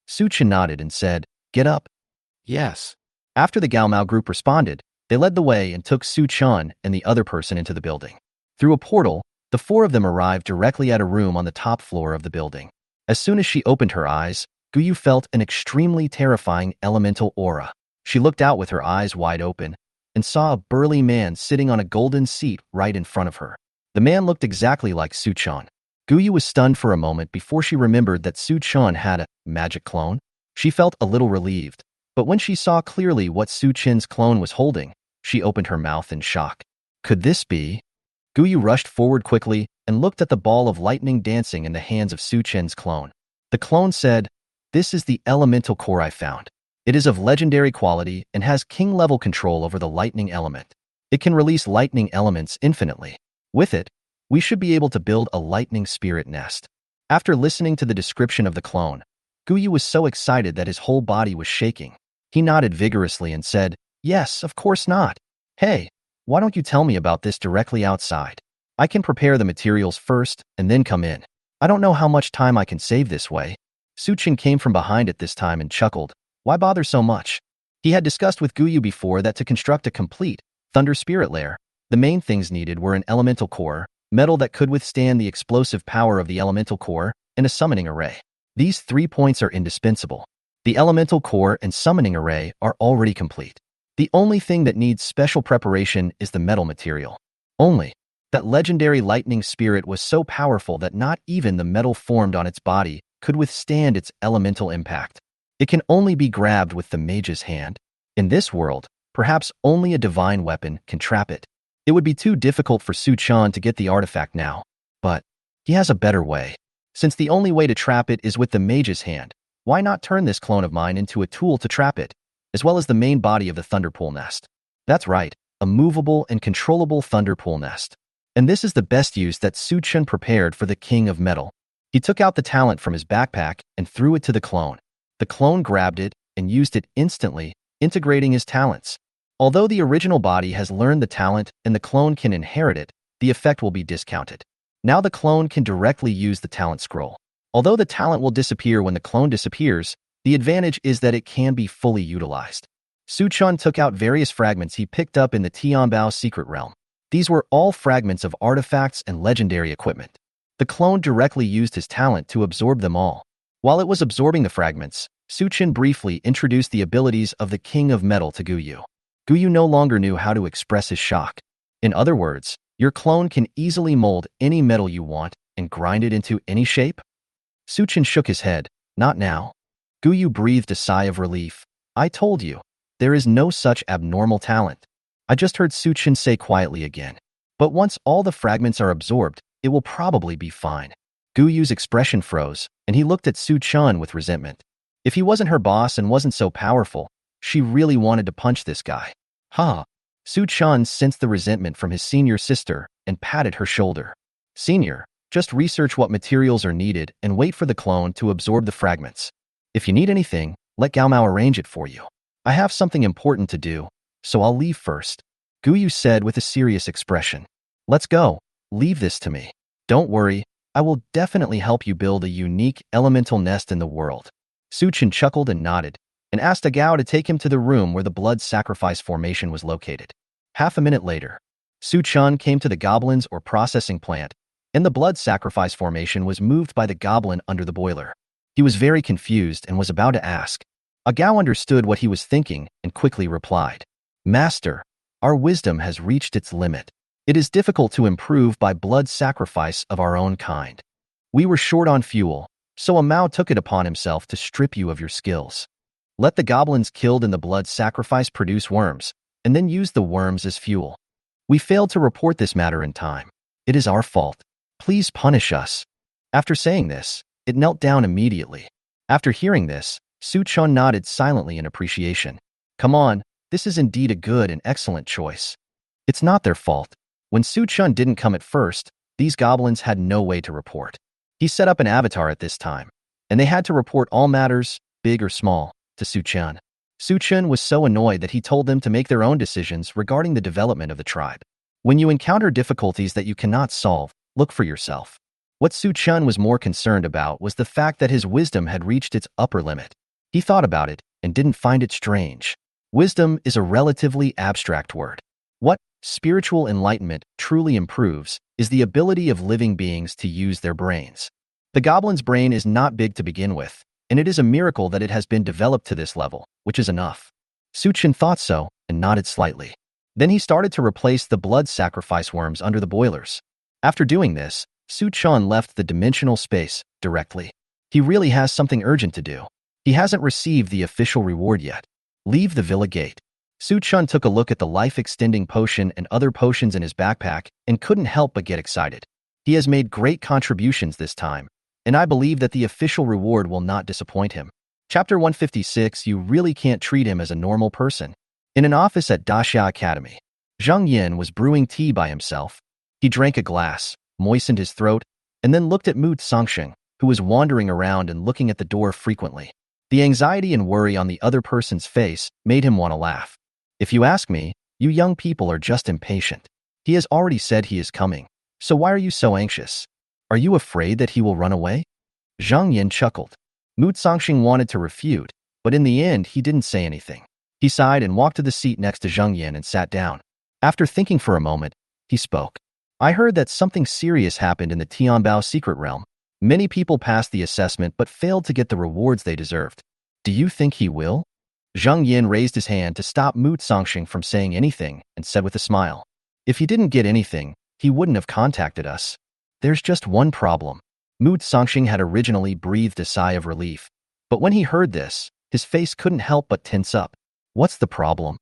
Suchin nodded and said, "Get up." "Yes." After the Gaomao group responded, they led the way and took Suchin and the other person into the building. Through a portal, the 4 of them arrived directly at a room on the top floor of the building. As soon as she opened her eyes, Guyu felt an extremely terrifying elemental aura. She looked out with her eyes wide open and saw a burly man sitting on a golden seat right in front of her. The man looked exactly like Suchin. Guyu was stunned for a moment before she remembered that Suchin had a magic clone. She felt a little relieved. But when she saw clearly what Su Chen's clone was holding, she opened her mouth in shock. Could this be? Guyu rushed forward quickly and looked at the ball of lightning dancing in the hands of Su Chen's clone. The clone said, "This is the elemental core I found. It is of legendary quality and has king-level control over the lightning element. It can release lightning elements infinitely. With it, we should be able to build a lightning spirit nest." After listening to the description of the clone, Guyu was so excited that his whole body was shaking. He nodded vigorously and said, "Yes, of course not. Hey, why don't you tell me about this directly outside? I can prepare the materials first and then come in. I don't know how much time I can save this way." Su Chen came from behind at this time and chuckled. Why bother so much? He had discussed with Guyu before that to construct a complete Thunder Spirit Lair, the main things needed were an elemental core, metal that could withstand the explosive power of the elemental core, and a summoning array. These 3 points are indispensable. The elemental core and summoning array are already complete. The only thing that needs special preparation is the metal material. Only that legendary lightning spirit was so powerful that not even the metal formed on its body could withstand its elemental impact. It can only be grabbed with the mage's hand. In this world, perhaps only a divine weapon can trap it. It would be too difficult for Su Chen to get the artifact now, but he has a better way. Since the only way to trap it is with the mage's hand, why not turn this clone of mine into a tool to trap it, as well as the main body of the Thunderpool nest? That's right, a movable and controllable Thunderpool nest. And this is the best use that Su Chen prepared for the King of Metal. He took out the talent from his backpack and threw it to the clone. The clone grabbed it and used it instantly, integrating his talents. Although the original body has learned the talent and the clone can inherit it, the effect will be discounted. Now the clone can directly use the talent scroll. Although the talent will disappear when the clone disappears, the advantage is that it can be fully utilized. Su Chen took out various fragments he picked up in the Tianbao secret realm. These were all fragments of artifacts and legendary equipment. The clone directly used his talent to absorb them all. While it was absorbing the fragments, Su Chen briefly introduced the abilities of the King of Metal to Guyu. Guyu no longer knew how to express his shock. In other words, your clone can easily mold any metal you want and grind it into any shape? Su Chen shook his head. Not now. Guyu breathed a sigh of relief. I told you, there is no such abnormal talent. I just heard Su Chen say quietly again. But once all the fragments are absorbed, it will probably be fine. Guyu's expression froze, and he looked at Su Chen with resentment. If he wasn't her boss and wasn't so powerful, she really wanted to punch this guy. Ha! Su Chen sensed the resentment from his senior sister and patted her shoulder. Senior, just research what materials are needed and wait for the clone to absorb the fragments. If you need anything, let Gao Mao arrange it for you. I have something important to do, so I'll leave first. Guyu said with a serious expression. Let's go. Leave this to me. Don't worry, I will definitely help you build a unique elemental nest in the world. Su Chen chuckled and nodded, and asked Gao to take him to the room where the blood sacrifice formation was located. Half a minute later, Su Chen came to the goblin's or processing plant, and the blood sacrifice formation was moved by the goblin under the boiler. He was very confused and was about to ask. Gao understood what he was thinking and quickly replied. Master, our wisdom has reached its limit. It is difficult to improve by blood sacrifice of our own kind. We were short on fuel, so Mao took it upon himself to strip you of your skills. Let the goblins killed in the blood sacrifice produce worms, and then use the worms as fuel. We failed to report this matter in time. It is our fault. Please punish us. After saying this, it knelt down immediately. After hearing this, Su Chen nodded silently in appreciation. Come on, this is indeed a good and excellent choice. It's not their fault. When Su Chen didn't come at first, these goblins had no way to report. He set up an avatar at this time, and they had to report all matters, big or small, to Su Chen. Su Chen was so annoyed that he told them to make their own decisions regarding the development of the tribe. When you encounter difficulties that you cannot solve, look for yourself. What Su Chen was more concerned about was the fact that his wisdom had reached its upper limit. He thought about it and didn't find it strange. Wisdom is a relatively abstract word. What spiritual enlightenment truly improves is the ability of living beings to use their brains. The goblin's brain is not big to begin with, and it is a miracle that it has been developed to this level, which is enough. Su Chen thought so and nodded slightly. Then he started to replace the blood sacrifice worms under the boilers. After doing this, Su Chen left the dimensional space directly. He really has something urgent to do. He hasn't received the official reward yet. Leave the villa gate. Su Chun took a look at the life-extending potion and other potions in his backpack and couldn't help but get excited. He has made great contributions this time, and I believe that the official reward will not disappoint him. Chapter 156. You really can't treat him as a normal person. In an office at Daxia Academy, Zhang Yin was brewing tea by himself. He drank a glass, moistened his throat, and then looked at Mu Songsheng, who was wandering around and looking at the door frequently. The anxiety and worry on the other person's face made him want to laugh. If you ask me, you young people are just impatient. He has already said he is coming, so why are you so anxious? Are you afraid that he will run away? Zhang Yin chuckled. Mu Songsheng wanted to refute, but in the end he didn't say anything. He sighed and walked to the seat next to Zhang Yin and sat down. After thinking for a moment, he spoke. I heard that something serious happened in the Tianbao secret realm. Many people passed the assessment but failed to get the rewards they deserved. Do you think he will? Zhang Yin raised his hand to stop Mu Songsheng from saying anything and said with a smile. If he didn't get anything, he wouldn't have contacted us. There's just one problem. Mu Songsheng had originally breathed a sigh of relief, but when he heard this, his face couldn't help but tense up. What's the problem?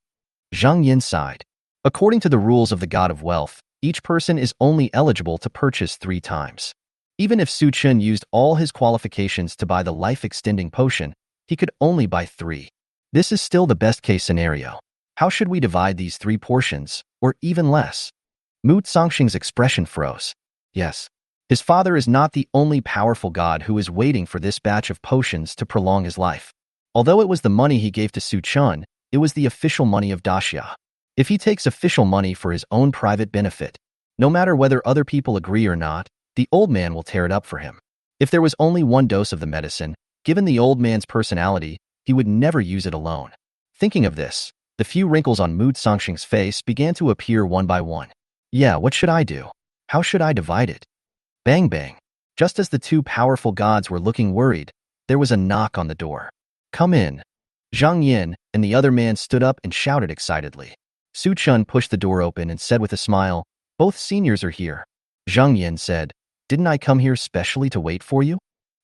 Zhang Yin sighed. According to the rules of the God of Wealth, each person is only eligible to purchase 3 times. Even if Su Chun used all his qualifications to buy the life-extending potion, he could only buy 3. This is still the best-case scenario. How should we divide these 3 portions, or even less? Mu Songsheng's expression froze. Yes. His father is not the only powerful god who is waiting for this batch of potions to prolong his life. Although it was the money he gave to Su Chun, it was the official money of Daxia. If he takes official money for his own private benefit, no matter whether other people agree or not, the old man will tear it up for him. If there was only 1 dose of the medicine, given the old man's personality, he would never use it alone. Thinking of this, the few wrinkles on Mu Songsheng's face began to appear one by one. Yeah, what should I do? How should I divide it? Bang bang. Just as the 2 powerful gods were looking worried, there was a knock on the door. Come in. Zhang Yin and the other man stood up and shouted excitedly. Su Chun pushed the door open and said with a smile, both seniors are here. Zhang Yin said, didn't I come here specially to wait for you?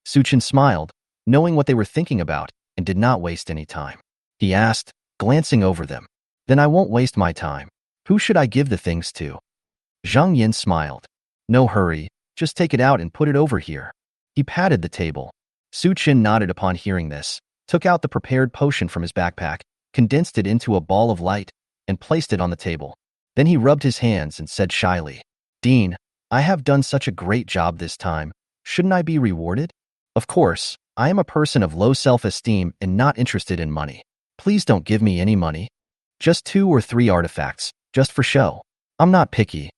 Su Chun smiled, knowing what they were thinking about, and did not waste any time. He asked, glancing over them. Then I won't waste my time. Who should I give the things to? Zhang Yin smiled. No hurry, just take it out and put it over here. He patted the table. Su Chun nodded upon hearing this, took out the prepared potion from his backpack, condensed it into a ball of light, and placed it on the table. Then he rubbed his hands and said shyly, Dean, I have done such a great job this time. Shouldn't I be rewarded? Of course, I am a person of low self-esteem and not interested in money. Please don't give me any money. Just 2 or 3 artifacts, just for show. I'm not picky.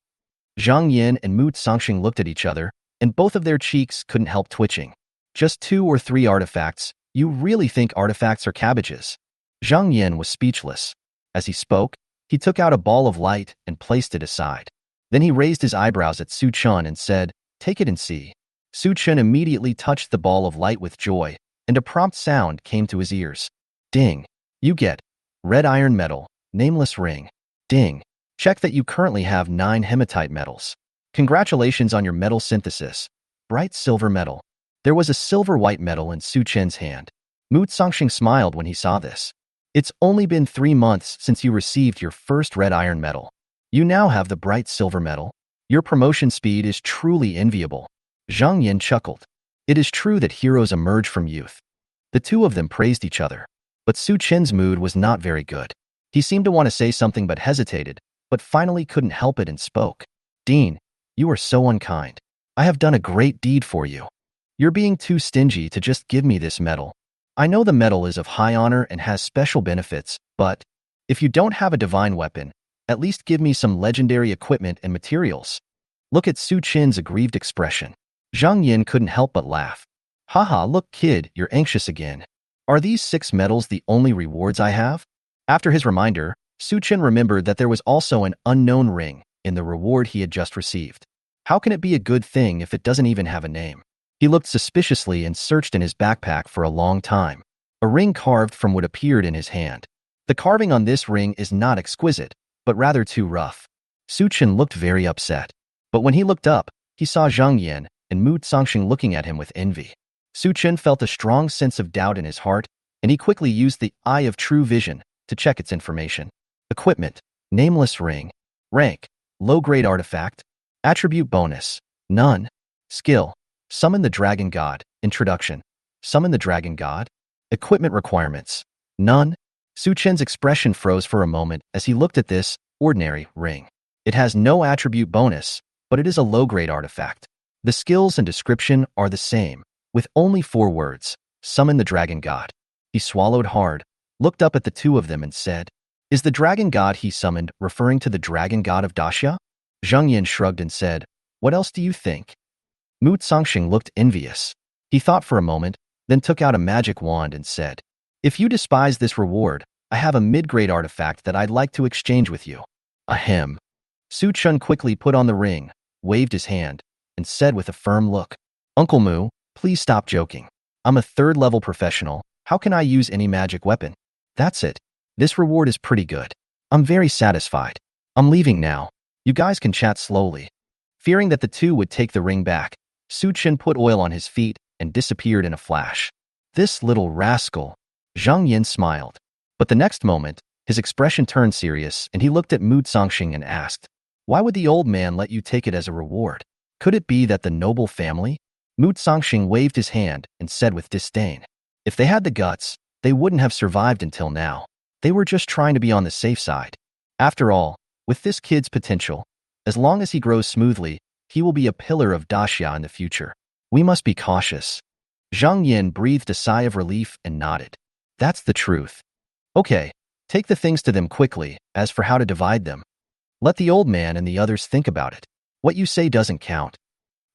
Zhang Yin and Mu Songsheng looked at each other, and both of their cheeks couldn't help twitching. Just 2 or 3 artifacts? You really think artifacts are cabbages? Zhang Yin was speechless. As he spoke, he took out a ball of light and placed it aside. Then he raised his eyebrows at Su Chun and said, take it and see. Su Chun immediately touched the ball of light with joy, and a prompt sound came to his ears. Ding. You get red iron metal, nameless ring. Ding. Check that you currently have 9 hematite metals. Congratulations on your metal synthesis. Bright silver metal. There was a silver-white metal in Su Chun's hand. Mu Songsheng smiled when he saw this. It's only been 3 months since you received your first red iron metal. You now have the bright silver metal. Your promotion speed is truly enviable. Zhang Yin chuckled. It is true that heroes emerge from youth. The 2 of them praised each other. But Su Chen's mood was not very good. He seemed to want to say something but hesitated, but finally couldn't help it and spoke. Dean, you are so unkind. I have done a great deed for you. You're being too stingy to just give me this medal. I know the medal is of high honor and has special benefits, but if you don't have a divine weapon, at least give me some legendary equipment and materials. Look at Su Chen's aggrieved expression. Zhang Yin couldn't help but laugh. Haha, look kid, you're anxious again. Are these 6 medals the only rewards I have? After his reminder, Su Chen remembered that there was also an unknown ring in the reward he had just received. How can it be a good thing if it doesn't even have a name? He looked suspiciously and searched in his backpack for a long time. A ring carved from what appeared in his hand. The carving on this ring is not exquisite, but rather too rough. Su Chen looked very upset. But when he looked up, he saw Zhang Yin and Mu Songsheng looking at him with envy. Su Chen felt a strong sense of doubt in his heart, and he quickly used the Eye of True Vision to check its information. Equipment, nameless ring. Rank, low-grade artifact. Attribute bonus, none. Skill, summon the dragon god. Introduction, summon the dragon god. Equipment requirements, none. Su Chen's expression froze for a moment as he looked at this ordinary ring. It has no attribute bonus, but it is a low-grade artifact. The skills and description are the same, with only 4 words, summon the dragon god. He swallowed hard, looked up at the two of them and said, "Is the dragon god he summoned referring to the dragon god of Daxia?" Zhang Yin shrugged and said, "What else do you think?" Mu Zongxing looked envious. He thought for a moment, then took out a magic wand and said, "If you despise this reward, I have a mid-grade artifact that I'd like to exchange with you." Ahem. Su Chun quickly put on the ring, waved his hand, and said with a firm look, "Uncle Mu, please stop joking. I'm a 3rd-level professional. How can I use any magic weapon? That's it. This reward is pretty good. I'm very satisfied. I'm leaving now. You guys can chat slowly." Fearing that the two would take the ring back, Su Chen put oil on his feet and disappeared in a flash. "This little rascal." Zhang Yin smiled. But the next moment, his expression turned serious and he looked at Mu Zongxing and asked, "Why would the old man let you take it as a reward? Could it be that the noble family?" Mu Zongxing waved his hand and said with disdain, "If they had the guts, they wouldn't have survived until now. They were just trying to be on the safe side. After all, with this kid's potential, as long as he grows smoothly, he will be a pillar of Daxia in the future. We must be cautious." Zhang Yin breathed a sigh of relief and nodded. "That's the truth. Okay, take the things to them quickly. As for how to divide them, let the old man and the others think about it. What you say doesn't count."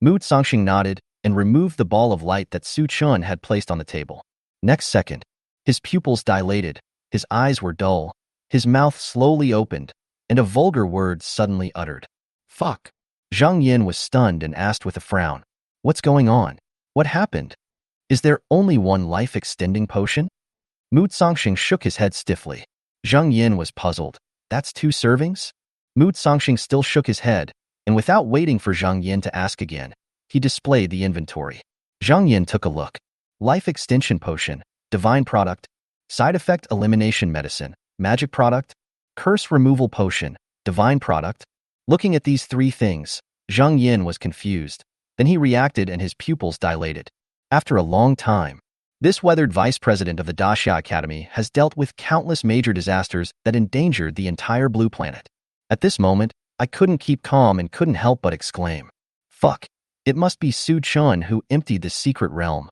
Mu Zongxing nodded and removed the ball of light that Su Chun had placed on the table. Next second, his pupils dilated, his eyes were dull, his mouth slowly opened, and a vulgar word suddenly uttered. "Fuck." Zhang Yin was stunned and asked with a frown, "What's going on? What happened? Is there only one life-extending potion?" Mu Zongxing shook his head stiffly. Zhang Yin was puzzled. "That's 2 servings?" Mu Zongxing still shook his head, and without waiting for Zhang Yin to ask again, he displayed the inventory. Zhang Yin took a look. Life extension potion, divine product, side effect elimination medicine, magic product, curse removal potion, divine product. Looking at these 3 things, Zhang Yin was confused. Then he reacted and his pupils dilated. After a long time, this weathered vice president of the Daxia Academy has dealt with countless major disasters that endangered the entire blue planet. At this moment, I couldn't keep calm and couldn't help but exclaim, "Fuck, it must be Su Chun who emptied this secret realm."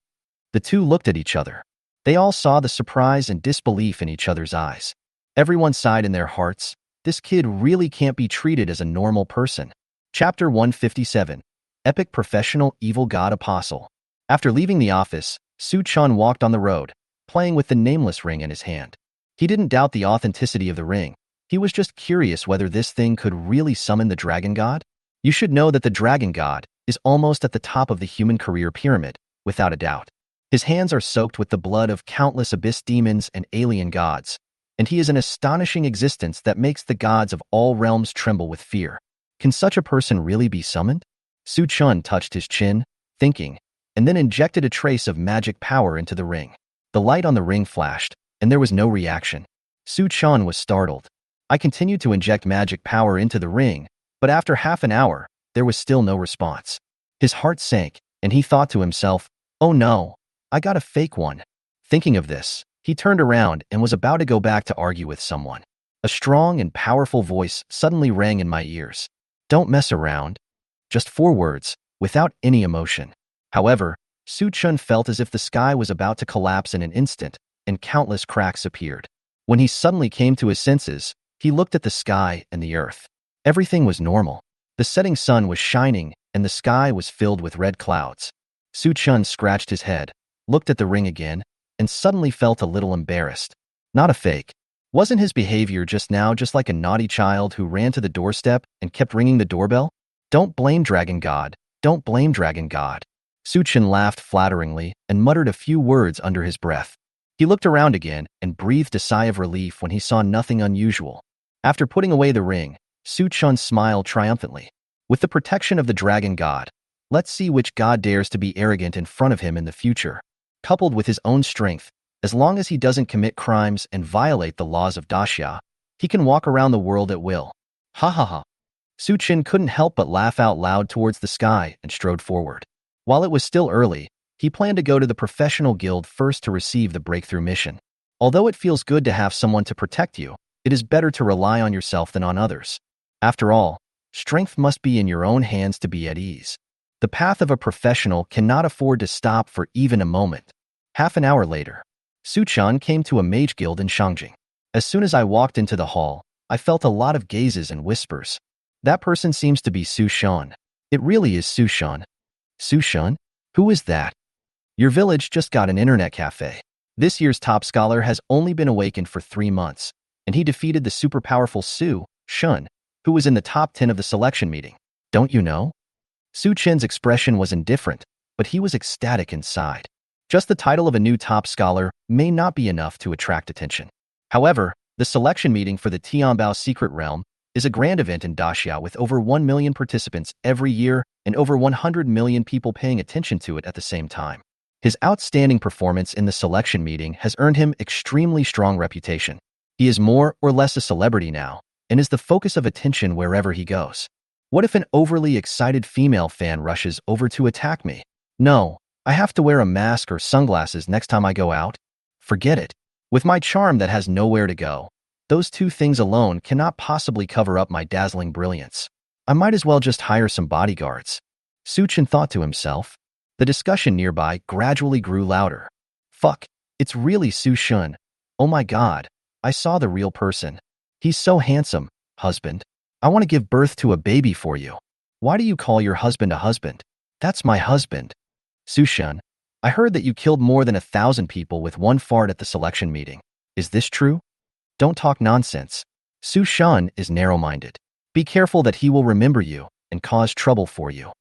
The two looked at each other. They all saw the surprise and disbelief in each other's eyes. Everyone sighed in their hearts, this kid really can't be treated as a normal person. Chapter 157, Epic Professional Evil God Apostle. After leaving the office, Su Chun walked on the road, playing with the nameless ring in his hand. He didn't doubt the authenticity of the ring. He was just curious whether this thing could really summon the dragon god. You should know that the dragon god is almost at the top of the human career pyramid, without a doubt. His hands are soaked with the blood of countless abyss demons and alien gods, and he is an astonishing existence that makes the gods of all realms tremble with fear. Can such a person really be summoned? Su Chun touched his chin, thinking, and then injected a trace of magic power into the ring. The light on the ring flashed, and there was no reaction. Su Chun was startled. I continued to inject magic power into the ring, but after half an hour, there was still no response. His heart sank, and he thought to himself, "Oh no, I got a fake one." Thinking of this, he turned around and was about to go back to argue with someone. A strong and powerful voice suddenly rang in my ears. "Don't mess around." Just 4 words, without any emotion. However, Su Chun felt as if the sky was about to collapse in an instant, and countless cracks appeared. When he suddenly came to his senses, he looked at the sky and the earth. Everything was normal. The setting sun was shining, and the sky was filled with red clouds. Su Chun scratched his head, looked at the ring again, and suddenly felt a little embarrassed. Not a fake. Wasn't his behavior just now just like a naughty child who ran to the doorstep and kept ringing the doorbell? "Don't blame Dragon God. Don't blame Dragon God." Su Chun laughed flatteringly and muttered a few words under his breath. He looked around again and breathed a sigh of relief when he saw nothing unusual. After putting away the ring, Su Chun smiled triumphantly. With the protection of the Dragon God, let's see which god dares to be arrogant in front of him in the future. Coupled with his own strength, As long as he doesn't commit crimes and violate the laws of Daxia, he can walk around the world at will. Ha ha ha. Su Qin couldn't help but laugh out loud towards the sky and strode forward. While it was still early, he planned to go to the professional guild first to receive the breakthrough mission. Although it feels good to have someone to protect you, it is better to rely on yourself than on others. After all, strength must be in your own hands to be at ease. The path of a professional cannot afford to stop for even a moment. Half an hour later, Su Chan came to a mage guild in Shangjing. As soon as I walked into the hall, I felt a lot of gazes and whispers. That person seems to be Su Shan. It really is Su Shan. Su Shan? Who is that? Your village just got an internet cafe. This year's top scholar has only been awakened for 3 months, and he defeated the super powerful Su Shun, who was in the top 10 of the selection meeting. Don't you know? Su Chen's expression was indifferent, but he was ecstatic inside. Just the title of a new top scholar may not be enough to attract attention. However, the selection meeting for the Tianbao Secret Realm is a grand event in Daxia with over 1 million participants every year and over 100 million people paying attention to it at the same time. His outstanding performance in the selection meeting has earned him extremely strong reputation. He is more or less a celebrity now and is the focus of attention wherever he goes. What if an overly excited female fan rushes over to attack me? No, I have to wear a mask or sunglasses next time I go out? Forget it. With my charm that has nowhere to go, those 2 things alone cannot possibly cover up my dazzling brilliance. I might as well just hire some bodyguards. Su Chen thought to himself. The discussion nearby gradually grew louder. Fuck, it's really Su Shun. Oh my god, I saw the real person. He's so handsome, husband. I want to give birth to a baby for you. Why do you call your husband a husband? That's my husband. Su Shun, I heard that you killed more than 1,000 people with one fart at the selection meeting. Is this true? Don't talk nonsense. Su Shun is narrow-minded. Be careful that he will remember you and cause trouble for you.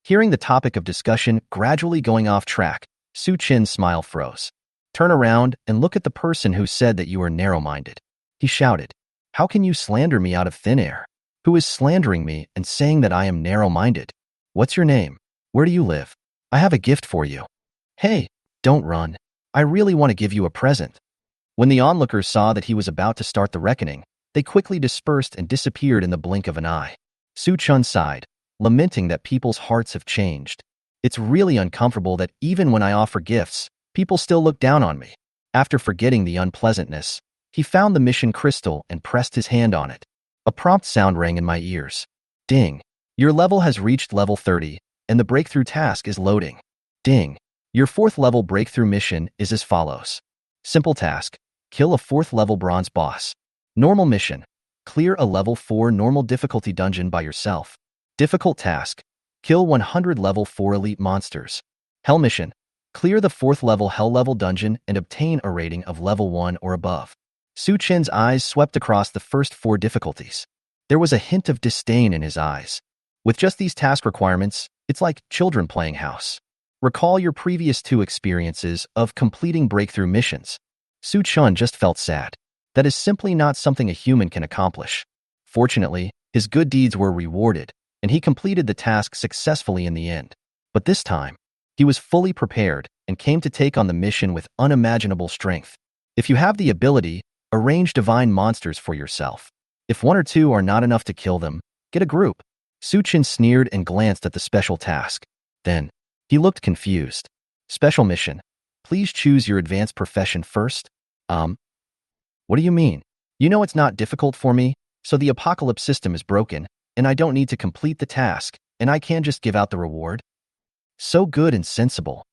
Hearing the topic of discussion gradually going off track, Su Chin's smile froze. Turn around and look at the person who said that you are narrow-minded. He shouted, how can you slander me out of thin air? Who is slandering me and saying that I am narrow-minded? What's your name? Where do you live? I have a gift for you. Hey, don't run. I really want to give you a present. When the onlookers saw that he was about to start the reckoning, they quickly dispersed and disappeared in the blink of an eye. Su Chun sighed, lamenting that people's hearts have changed. It's really uncomfortable that even when I offer gifts, people still look down on me. After forgetting the unpleasantness, he found the mission crystal and pressed his hand on it. A prompt sound rang in my ears. Ding. Your level has reached level 30, and the breakthrough task is loading. Ding. Your 4th level breakthrough mission is as follows. Simple task. Kill a 4th level bronze boss. Normal mission. Clear a level 4 normal difficulty dungeon by yourself. Difficult task. Kill 100 level 4 elite monsters. Hell mission. Clear the 4th level hell level dungeon and obtain a rating of level 1 or above. Su Chen's eyes swept across the first 4 difficulties. There was a hint of disdain in his eyes. With just these task requirements, it's like children playing house. Recall your previous 2 experiences of completing breakthrough missions. Su Chun just felt sad. That is simply not something a human can accomplish. Fortunately, his good deeds were rewarded, and he completed the task successfully in the end. But this time, he was fully prepared and came to take on the mission with unimaginable strength. If you have the ability, arrange divine monsters for yourself. If 1 or 2 are not enough to kill them, get a group. Su Chin sneered and glanced at the special task. Then, he looked confused. Special mission. Please choose your advanced profession first. What do you mean? You know it's not difficult for me, so the apocalypse system is broken, and I don't need to complete the task, and I can just give out the reward? So good and sensible.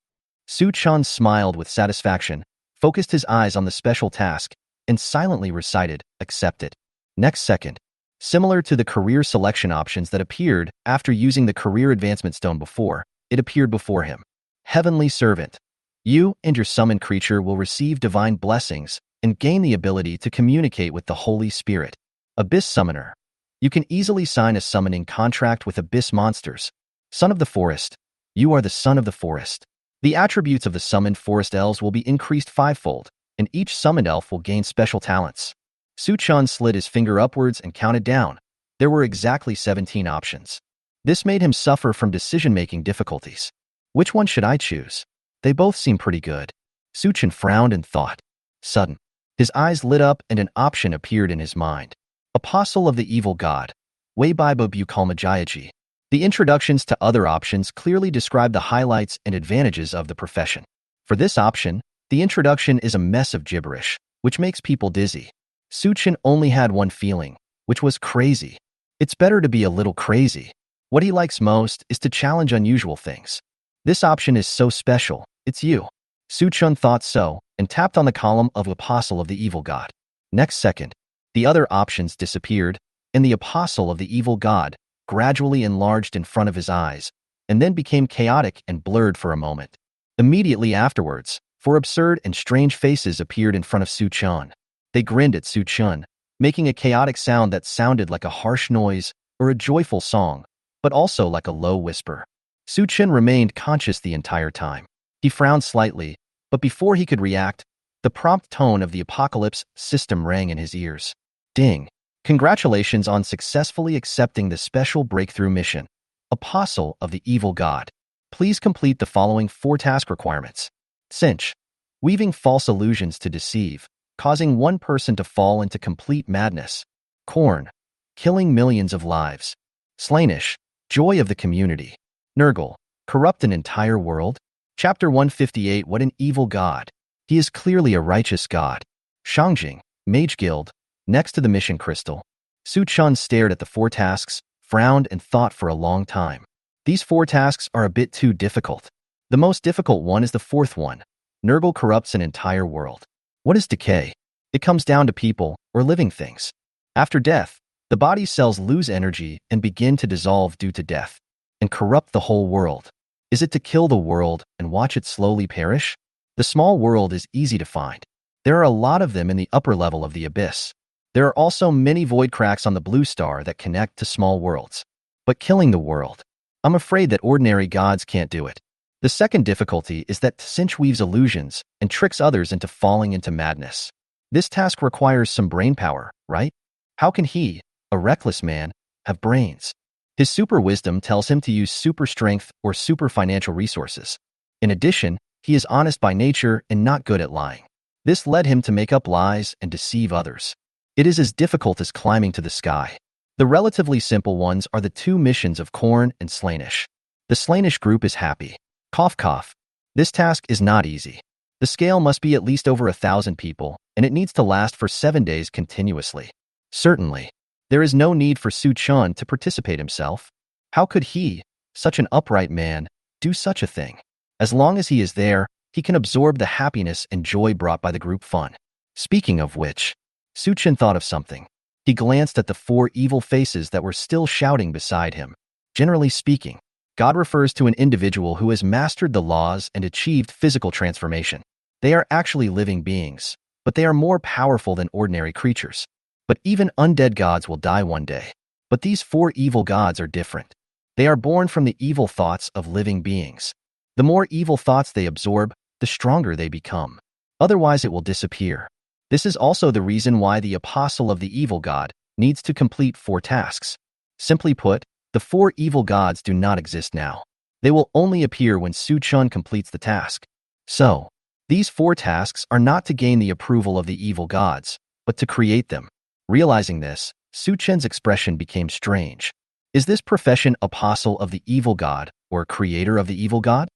Su Chan smiled with satisfaction, focused his eyes on the special task, and silently recited, accepted. Next second, similar to the career selection options that appeared after using the career advancement stone before, it appeared before him. Heavenly Servant. You and your summoned creature will receive divine blessings and gain the ability to communicate with the Holy Spirit. Abyss Summoner. You can easily sign a summoning contract with Abyss monsters. Son of the Forest. You are the Son of the Forest. The attributes of the summoned forest elves will be increased 5-fold, and each summoned elf will gain special talents. Su Chan slid his finger upwards and counted down. There were exactly 17 options. This made him suffer from decision-making difficulties. Which one should I choose? They both seem pretty good. Su Chen frowned and thought. Sudden. His eyes lit up and an option appeared in his mind. Apostle of the Evil God. Weibai Bukalmajiaji. The introductions to other options clearly describe the highlights and advantages of the profession. For this option, the introduction is a mess of gibberish, which makes people dizzy. Su Chen only had one feeling, which was crazy. It's better to be a little crazy. What he likes most is to challenge unusual things. This option is so special, it's you. Su Chen thought so, and tapped on the column of Apostle of the Evil God. Next second, the other options disappeared, and the Apostle of the Evil God gradually enlarged in front of his eyes, and then became chaotic and blurred for a moment. Immediately afterwards, four absurd and strange faces appeared in front of Su Chen. They grinned at Su Chen, making a chaotic sound that sounded like a harsh noise or a joyful song, but also like a low whisper. Su Chen remained conscious the entire time. He frowned slightly, but before he could react, the prompt tone of the apocalypse system rang in his ears. Ding! Congratulations on successfully accepting the special breakthrough mission. Apostle of the Evil God. Please complete the following 4 task requirements. Cinch. Weaving false illusions to deceive, causing one person to fall into complete madness. Corn. Killing millions of lives. Slainish. Joy of the community. Nurgle. Corrupt an entire world. Chapter 158. What an evil god. He is clearly a righteous god. Shangjing. Mage Guild. Next to the mission crystal. Su Chen stared at the 4 tasks, frowned and thought for a long time. These 4 tasks are a bit too difficult. The most difficult one is the 4th one. Nurgle corrupts an entire world. What is decay? It comes down to people, or living things. After death, the body cells lose energy and begin to dissolve due to death, and corrupt the whole world. Is it to kill the world and watch it slowly perish? The small world is easy to find. There are a lot of them in the upper level of the abyss. There are also many void cracks on the blue star that connect to small worlds. But killing the world, I'm afraid that ordinary gods can't do it. The second difficulty is that Cinch weaves illusions and tricks others into falling into madness. This task requires some brain power, right? How can he, a reckless man, have brains? His super wisdom tells him to use super strength or super financial resources. In addition, he is honest by nature and not good at lying. This led him to make up lies and deceive others. It is as difficult as climbing to the sky. The relatively simple ones are the 2 missions of Corn and Slainish. The Slainish group is happy. Cough cough. This task is not easy. The scale must be at least over 1,000 people, and it needs to last for 7 days continuously. Certainly, there is no need for Su Chen to participate himself. How could he, such an upright man, do such a thing? As long as he is there, he can absorb the happiness and joy brought by the group fun. Speaking of which, Su Chen thought of something. He glanced at the 4 evil faces that were still shouting beside him. Generally speaking, God refers to an individual who has mastered the laws and achieved physical transformation. They are actually living beings, but they are more powerful than ordinary creatures. But even undead gods will die one day. But these 4 evil gods are different. They are born from the evil thoughts of living beings. The more evil thoughts they absorb, the stronger they become. Otherwise, it will disappear. This is also the reason why the Apostle of the Evil God needs to complete 4 tasks. Simply put, the 4 evil gods do not exist now. They will only appear when Su Chen completes the task. So, these 4 tasks are not to gain the approval of the evil gods, but to create them. Realizing this, Su Chen's expression became strange. Is this profession Apostle of the Evil God or Creator of the Evil God?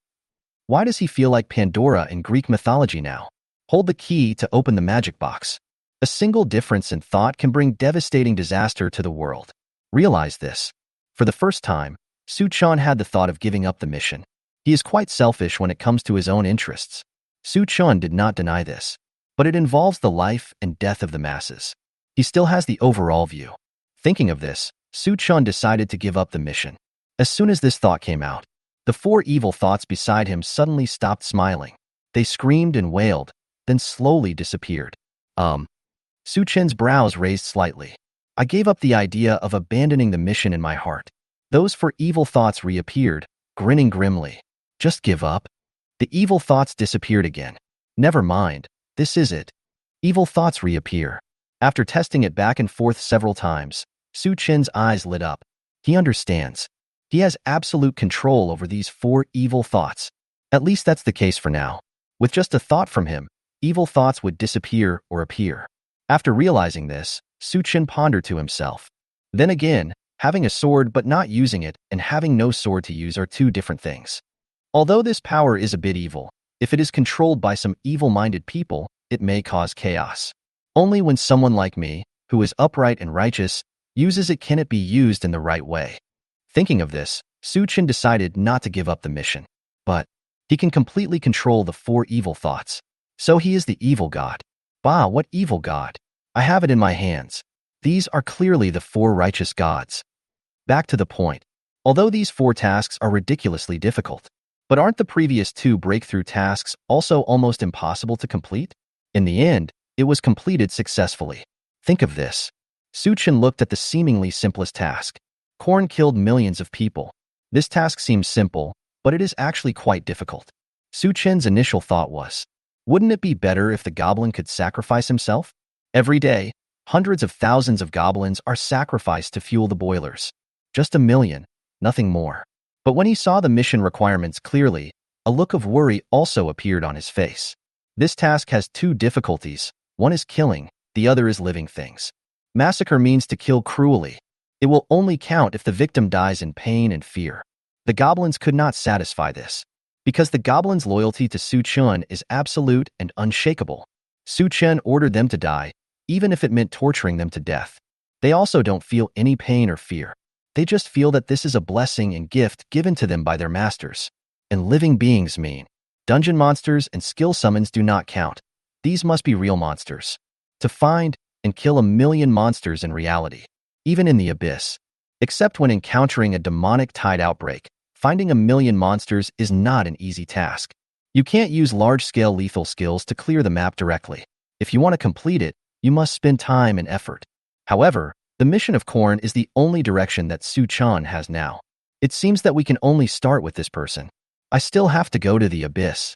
Why does he feel like Pandora in Greek mythology now? Hold the key to open the magic box. A single difference in thought can bring devastating disaster to the world. Realize this. For the first time, Su Chen had the thought of giving up the mission. He is quite selfish when it comes to his own interests. Su Chen did not deny this, but it involves the life and death of the masses. He still has the overall view. Thinking of this, Su Chen decided to give up the mission. As soon as this thought came out, the 4 evil thoughts beside him suddenly stopped smiling. They screamed and wailed, then slowly disappeared. Su Chen's brows raised slightly. I gave up the idea of abandoning the mission in my heart. Those 4 evil thoughts reappeared, grinning grimly. Just give up? The evil thoughts disappeared again. Never mind, this is it. Evil thoughts reappear. After testing it back and forth several times, Su Chen's eyes lit up. He understands. He has absolute control over these 4 evil thoughts. At least that's the case for now. With just a thought from him, evil thoughts would disappear or appear. After realizing this, Su Chen pondered to himself. Then again, having a sword but not using it and having no sword to use are two different things. Although this power is a bit evil, if it is controlled by some evil-minded people, it may cause chaos. Only when someone like me, who is upright and righteous, uses it can it be used in the right way. Thinking of this, Su Chen decided not to give up the mission. But he can completely control the 4 evil thoughts. So he is the evil god. Bah, what evil god? I have it in my hands. These are clearly the 4 righteous gods. Back to the point. Although these 4 tasks are ridiculously difficult, but aren't the previous 2 breakthrough tasks also almost impossible to complete? In the end, it was completed successfully. Think of this. Su Chen looked at the seemingly simplest task. Corn killed millions of people. This task seems simple, but it is actually quite difficult. Su Chen's initial thought was, wouldn't it be better if the goblin could sacrifice himself? Every day, hundreds of thousands of goblins are sacrificed to fuel the boilers. Just a million, nothing more. But when he saw the mission requirements clearly, a look of worry also appeared on his face. This task has 2 difficulties. One is killing, the other is living things. Massacre means to kill cruelly. It will only count if the victim dies in pain and fear. The goblins could not satisfy this, because the goblins' loyalty to Su Chen is absolute and unshakable. Su Chen ordered them to die, even if it meant torturing them to death. They also don't feel any pain or fear. They just feel that this is a blessing and gift given to them by their masters. And living beings mean dungeon monsters and skill summons do not count. These must be real monsters. To find and kill a million monsters in reality, even in the abyss. Except when encountering a demonic tide outbreak, finding a million monsters is not an easy task. You can't use large-scale lethal skills to clear the map directly. If you want to complete it, you must spend time and effort. However, the mission of Corn is the only direction that Su Chen has now. It seems that we can only start with this person. I still have to go to the abyss.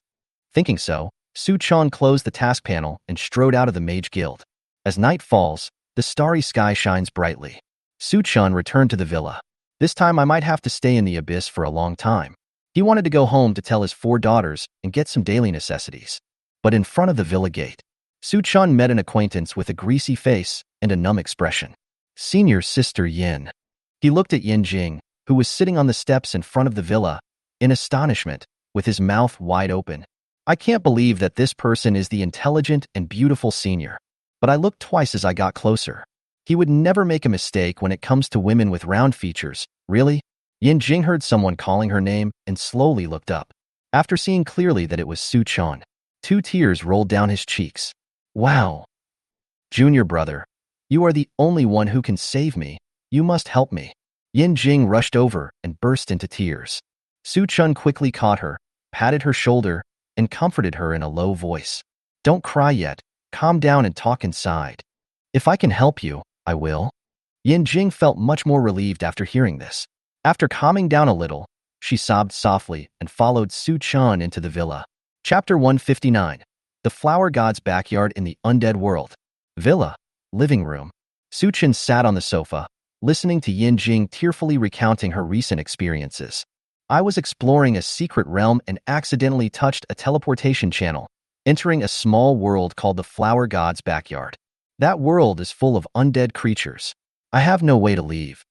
Thinking so, Su Chen closed the task panel and strode out of the Mage Guild. As night falls, the starry sky shines brightly. Su Chen returned to the villa. This time I might have to stay in the abyss for a long time. He wanted to go home to tell his 4 daughters and get some daily necessities. But in front of the villa gate, Su Chen met an acquaintance with a greasy face and a numb expression. Senior Sister Yin. He looked at Yin Jing, who was sitting on the steps in front of the villa, in astonishment, with his mouth wide open. I can't believe that this person is the intelligent and beautiful senior. But I looked twice as I got closer. He would never make a mistake when it comes to women with round features. Really? Yin Jing heard someone calling her name and slowly looked up. After seeing clearly that it was Su Chen, 2 tears rolled down his cheeks. Wow. Junior brother, you are the only one who can save me. You must help me. Yin Jing rushed over and burst into tears. Su Chen quickly caught her, patted her shoulder, and comforted her in a low voice. Don't cry yet. Calm down and talk inside. If I can help you, I will. Yin Jing felt much more relieved after hearing this. After calming down a little, she sobbed softly and followed Su Chen into the villa. Chapter 159. The Flower God's Backyard in the Undead World. Villa. Living room. Su Chen sat on the sofa, listening to Yin Jing tearfully recounting her recent experiences. I was exploring a secret realm and accidentally touched a teleportation channel, entering a small world called the Flower God's Backyard. That world is full of undead creatures. I have no way to leave.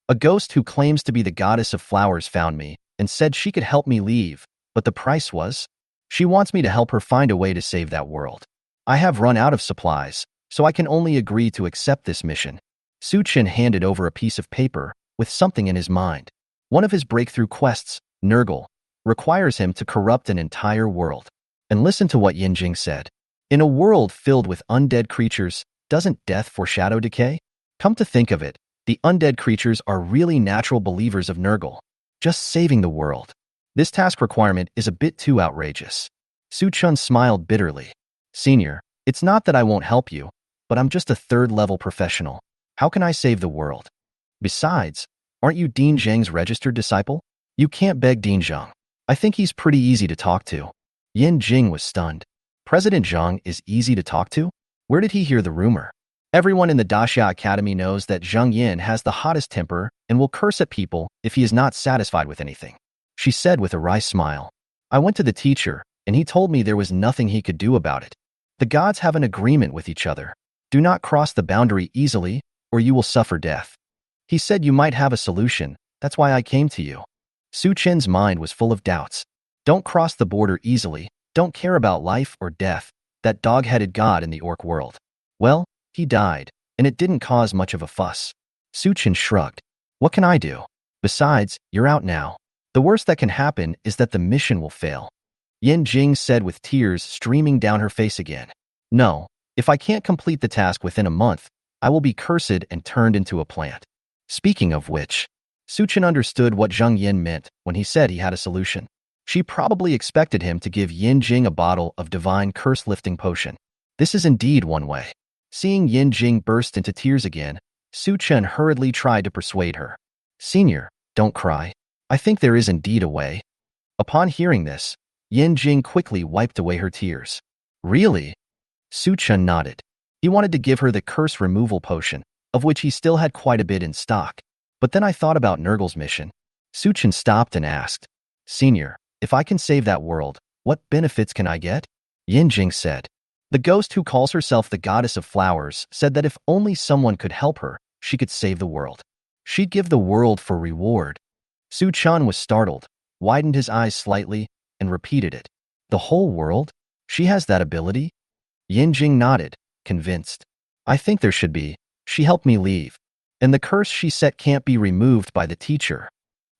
A ghost who claims to be the goddess of flowers found me and said she could help me leave, but the price was? She wants me to help her find a way to save that world. I have run out of supplies, so I can only agree to accept this mission. Su Chen handed over a piece of paper with something in his mind. One of his breakthrough quests, Nurgle, requires him to corrupt an entire world. And listen to what Yin Jing said. In a world filled with undead creatures, doesn't death foreshadow decay? Come to think of it, the undead creatures are really natural believers of Nurgle, just saving the world. This task requirement is a bit too outrageous. Su Chen smiled bitterly. Senior, it's not that I won't help you, but I'm just a 3rd-level professional. How can I save the world? Besides, aren't you Dean Zhang's registered disciple? You can't beg Dean Zhang. I think he's pretty easy to talk to. Yin Jing was stunned. President Zhang is easy to talk to? Where did he hear the rumor? Everyone in the Daxia Academy knows that Zhang Yin has the hottest temper and will curse at people if he is not satisfied with anything. She said with a wry smile. I went to the teacher, and he told me there was nothing he could do about it. The gods have an agreement with each other. Do not cross the boundary easily, or you will suffer death. He said you might have a solution. That's why I came to you. Su Chen's mind was full of doubts. Don't cross the border easily. Don't care about life or death. That dog-headed god in the orc world. Well, he died, and it didn't cause much of a fuss. Su Chen shrugged. What can I do? Besides, you're out now. The worst that can happen is that the mission will fail. Yin Jing said with tears streaming down her face again. No, if I can't complete the task within a month, I will be cursed and turned into a plant. Speaking of which, Su Chen understood what Zheng Yin meant when he said he had a solution. She probably expected him to give Yin Jing a bottle of divine curse-lifting potion. This is indeed one way. Seeing Yin Jing burst into tears again, Su Chen hurriedly tried to persuade her. Senior, don't cry. I think there is indeed a way. Upon hearing this, Yin Jing quickly wiped away her tears. Really? Su Chen nodded. He wanted to give her the curse removal potion, of which he still had quite a bit in stock. But then I thought about Nurgle's mission. Su Chen stopped and asked, Senior, if I can save that world, what benefits can I get? Yin Jing said. The ghost who calls herself the goddess of flowers said that if only someone could help her, she could save the world. She'd give the world for reward. Su Chen was startled, widened his eyes slightly, and repeated it. The whole world? She has that ability? Yin Jing nodded, convinced. I think there should be. She helped me leave. And the curse she set can't be removed by the teacher.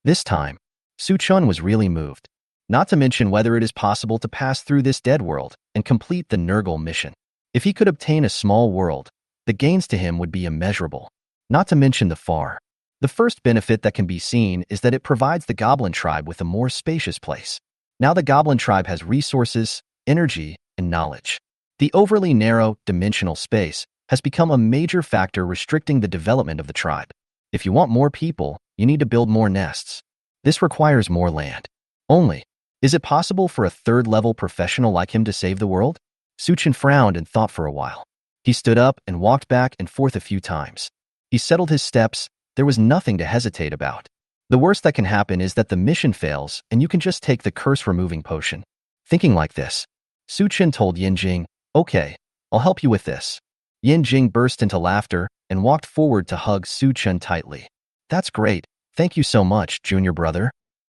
This time, Su Chen was really moved. Not to mention whether it is possible to pass through this dead world and complete the Nurgle mission. If he could obtain a small world, the gains to him would be immeasurable. Not to mention the far. The first benefit that can be seen is that it provides the Goblin tribe with a more spacious place. Now the Goblin tribe has resources, energy, and knowledge. The overly narrow, dimensional space has become a major factor restricting the development of the tribe. If you want more people, you need to build more nests. This requires more land. Only, is it possible for a third-level professional like him to save the world? Su Chen frowned and thought for a while. He stood up and walked back and forth a few times. He settled his steps. There was nothing to hesitate about. The worst that can happen is that the mission fails and you can just take the curse-removing potion. Thinking like this, Su Chen told Yin Jing, Okay, I'll help you with this. Yin Jing burst into laughter and walked forward to hug Su Chen tightly. That's great. Thank you so much, junior brother.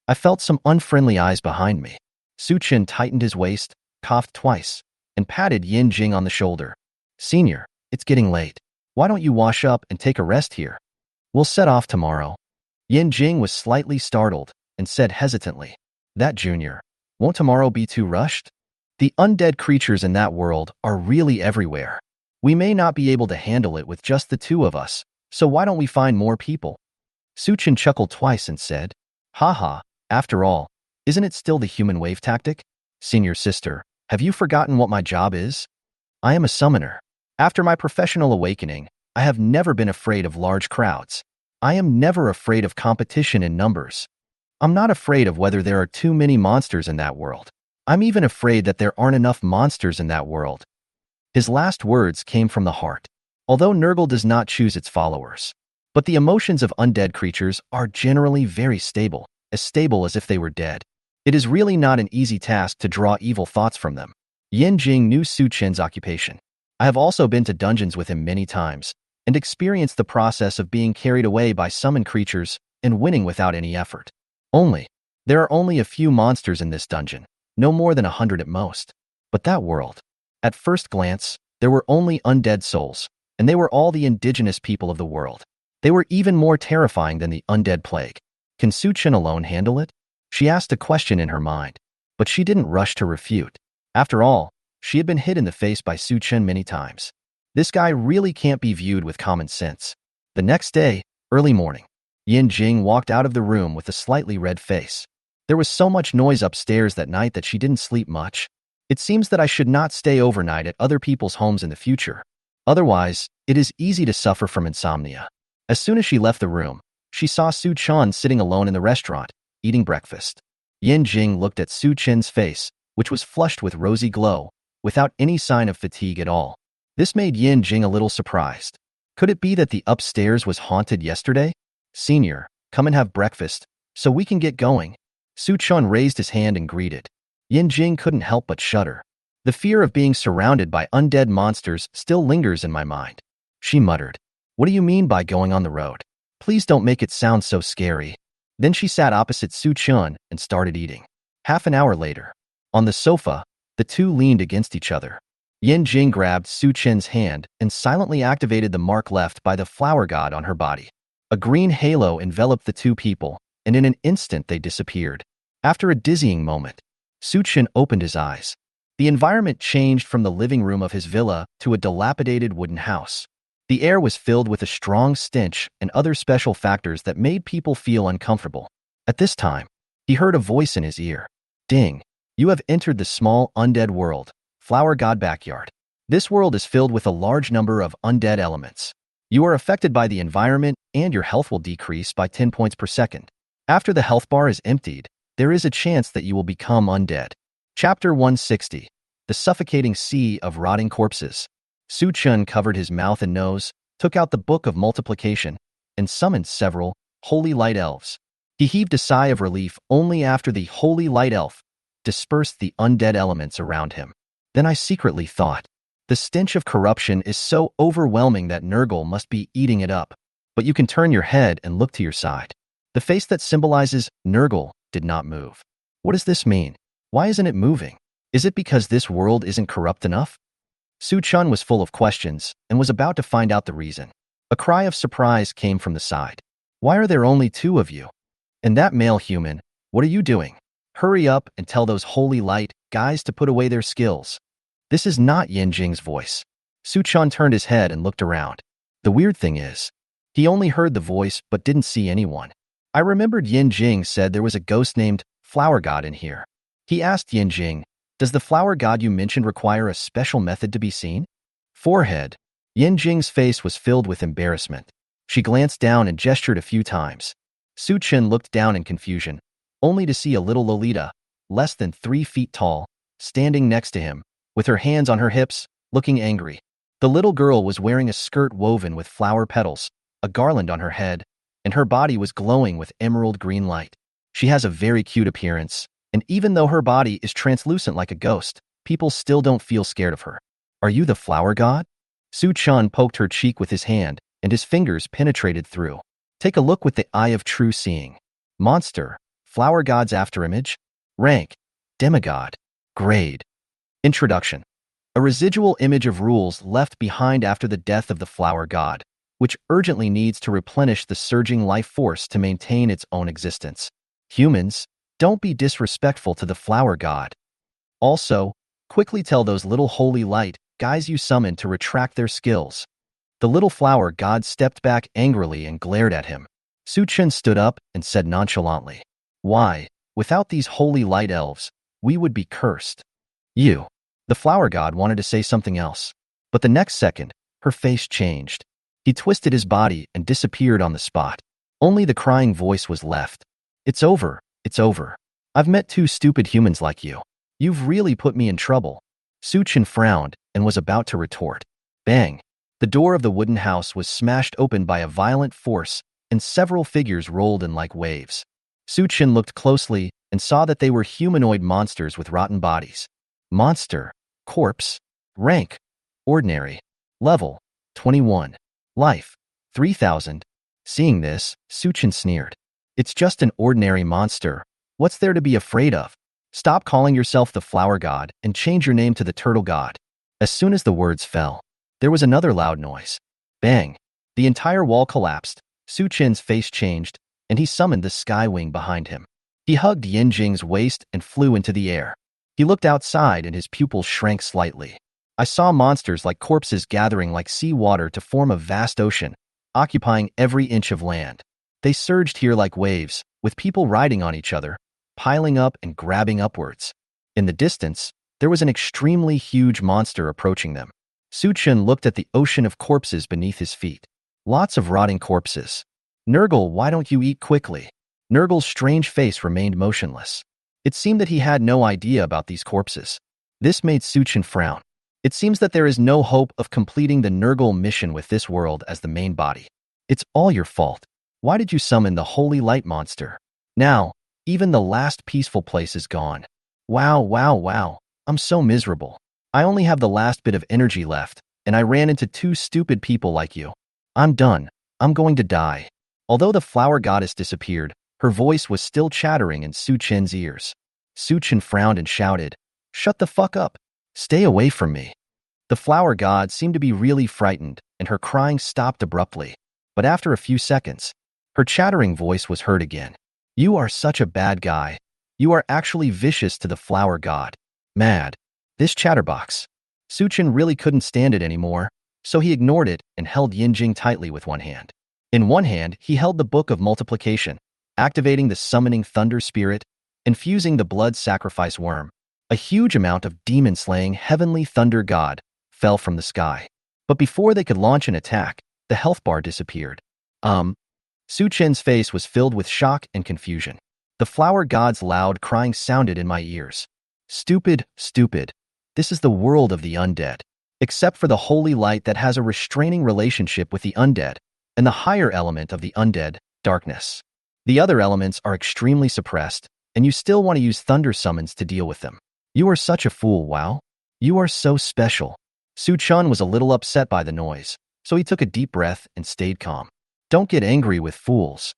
I felt some unfriendly eyes behind me. Su Chen tightened his waist, coughed twice, and patted Yin Jing on the shoulder. Senior, it's getting late. Why don't you wash up and take a rest here? We'll set off tomorrow. Yin Jing was slightly startled and said hesitantly, That junior, won't tomorrow be too rushed? The undead creatures in that world are really everywhere. We may not be able to handle it with just the two of us, so why don't we find more people? Su Chen chuckled twice and said, Haha, after all, isn't it still the human wave tactic? Senior sister, have you forgotten what my job is? I am a summoner. After my professional awakening, I have never been afraid of large crowds. I am never afraid of competition in numbers. I'm not afraid of whether there are too many monsters in that world. I'm even afraid that there aren't enough monsters in that world. His last words came from the heart, although Nurgle does not choose its followers. But the emotions of undead creatures are generally very stable as if they were dead. It is really not an easy task to draw evil thoughts from them. Yin Jing knew Su Chen's occupation. I have also been to dungeons with him many times, and experienced the process of being carried away by summoned creatures and winning without any effort. There are only a few monsters in this dungeon, no more than 100 at most. But that world, at first glance, there were only undead souls, and they were all the indigenous people of the world. They were even more terrifying than the undead plague. Can Su Chen alone handle it? She asked a question in her mind, but she didn't rush to refute. After all, she had been hit in the face by Su Chen many times. This guy really can't be viewed with common sense. The next day, early morning, Yin Jing walked out of the room with a slightly red face. There was so much noise upstairs that night that she didn't sleep much. It seems that I should not stay overnight at other people's homes in the future. Otherwise, it is easy to suffer from insomnia. As soon as she left the room, she saw Su Chen sitting alone in the restaurant, eating breakfast. Yin Jing looked at Su Chen's face, which was flushed with rosy glow, without any sign of fatigue at all. This made Yin Jing a little surprised. Could it be that the upstairs was haunted yesterday? Senior, come and have breakfast, so we can get going. Su Chen raised his hand and greeted. Yin Jing couldn't help but shudder. The fear of being surrounded by undead monsters still lingers in my mind. She muttered, "What do you mean by going on the road? Please don't make it sound so scary." Then she sat opposite Su Chun and started eating. Half an hour later, on the sofa, the two leaned against each other. Yin Jing grabbed Su Chen's hand and silently activated the mark left by the flower god on her body. A green halo enveloped the two people, and in an instant they disappeared. After a dizzying moment, Su Chen opened his eyes. The environment changed from the living room of his villa to a dilapidated wooden house. The air was filled with a strong stench and other special factors that made people feel uncomfortable. At this time, he heard a voice in his ear. "Ding, you have entered the small undead world, Flower God Backyard. This world is filled with a large number of undead elements. You are affected by the environment and your health will decrease by 10 points per second. After the health bar is emptied, there is a chance that you will become undead." Chapter 160. The Suffocating Sea of Rotting Corpses. Su Chun covered his mouth and nose, took out the Book of Multiplication, and summoned several holy light elves. He heaved a sigh of relief only after the holy light elf dispersed the undead elements around him. Then I secretly thought, the stench of corruption is so overwhelming that Nurgle must be eating it up. But you can turn your head and look to your side. The face that symbolizes Nurgle did not move. What does this mean? Why isn't it moving? Is it because this world isn't corrupt enough? Su Chun was full of questions and was about to find out the reason. A cry of surprise came from the side. "Why are there only two of you? And that male human, what are you doing? Hurry up and tell those holy light guys to put away their skills." This is not Yin Jing's voice. Su Chun turned his head and looked around. The weird thing is, he only heard the voice but didn't see anyone. I remembered Yin Jing said there was a ghost named Flower God in here. He asked Yin Jing, "Does the flower god you mentioned require a special method to be seen?" Forehead. Yin Jing's face was filled with embarrassment. She glanced down and gestured a few times. Su Chen looked down in confusion, only to see a little Lolita, less than 3 feet tall, standing next to him, with her hands on her hips, looking angry. The little girl was wearing a skirt woven with flower petals, a garland on her head, and her body was glowing with emerald green light. She has a very cute appearance, and even though her body is translucent like a ghost, people still don't feel scared of her. "Are you the flower god?" Su Chun poked her cheek with his hand, and his fingers penetrated through. "Take a look with the eye of true seeing. Monster, flower god's afterimage. Rank, demigod. Grade." Introduction. A residual image of rules left behind after the death of the flower god, which urgently needs to replenish the surging life force to maintain its own existence. Humans, don't be disrespectful to the flower god. Also, quickly tell those little holy light guys you summoned to retract their skills. The little flower god stepped back angrily and glared at him. Su Chen stood up and said nonchalantly, "Why, without these holy light elves, we would be cursed." "You." The flower god wanted to say something else, but the next second, her face changed. He twisted his body and disappeared on the spot. Only the crying voice was left. "It's over, it's over. I've met 2 stupid humans like you. You've really put me in trouble." Su Chen frowned and was about to retort. Bang! The door of the wooden house was smashed open by a violent force, and several figures rolled in like waves. Su Chen looked closely and saw that they were humanoid monsters with rotten bodies. Monster. Corpse. Rank. Ordinary. Level. 21. Life. 3000. Seeing this, Su Chen sneered. "It's just an ordinary monster. What's there to be afraid of? Stop calling yourself the flower god and change your name to the turtle god." As soon as the words fell, there was another loud noise. Bang! The entire wall collapsed. Su Chen's face changed, and he summoned the Skywing behind him. He hugged Yin Jing's waist and flew into the air. He looked outside and his pupils shrank slightly. I saw monsters like corpses gathering like sea water to form a vast ocean, occupying every inch of land. They surged here like waves, with people riding on each other, piling up and grabbing upwards. In the distance, there was an extremely huge monster approaching them. Su Chen looked at the ocean of corpses beneath his feet. Lots of rotting corpses. "Nurgle, why don't you eat quickly?" Nurgle's strange face remained motionless. It seemed that he had no idea about these corpses. This made Su Chen frown. It seems that there is no hope of completing the Nurgle mission with this world as the main body. "It's all your fault. Why did you summon the holy light monster? Now, even the last peaceful place is gone. Wow, wow, wow. I'm so miserable. I only have the last bit of energy left, and I ran into two stupid people like you. I'm done. I'm going to die. Although the flower goddess disappeared, her voice was still chattering in Su Chen's ears. Su Chen frowned and shouted, "Shut the fuck up. Stay away from me." The flower god seemed to be really frightened, and her crying stopped abruptly. But after a few seconds, her chattering voice was heard again. "You are such a bad guy. You are actually vicious to the flower god. Mad. This chatterbox." Su Chen really couldn't stand it anymore, so he ignored it and held Yinjing tightly with one hand. In one hand, he held the Book of Multiplication, activating the summoning thunder spirit, infusing the blood sacrifice worm. A huge amount of demon-slaying heavenly thunder god fell from the sky. But before they could launch an attack, the health bar disappeared. Su Chen's face was filled with shock and confusion. The flower god's loud crying sounded in my ears. "Stupid, stupid. This is the world of the undead. Except for the holy light that has a restraining relationship with the undead, and the higher element of the undead, darkness. The other elements are extremely suppressed, and you still want to use thunder summons to deal with them. You are such a fool, wow. You are so special." Su Chen was a little upset by the noise, so he took a deep breath and stayed calm. Don't get angry with fools.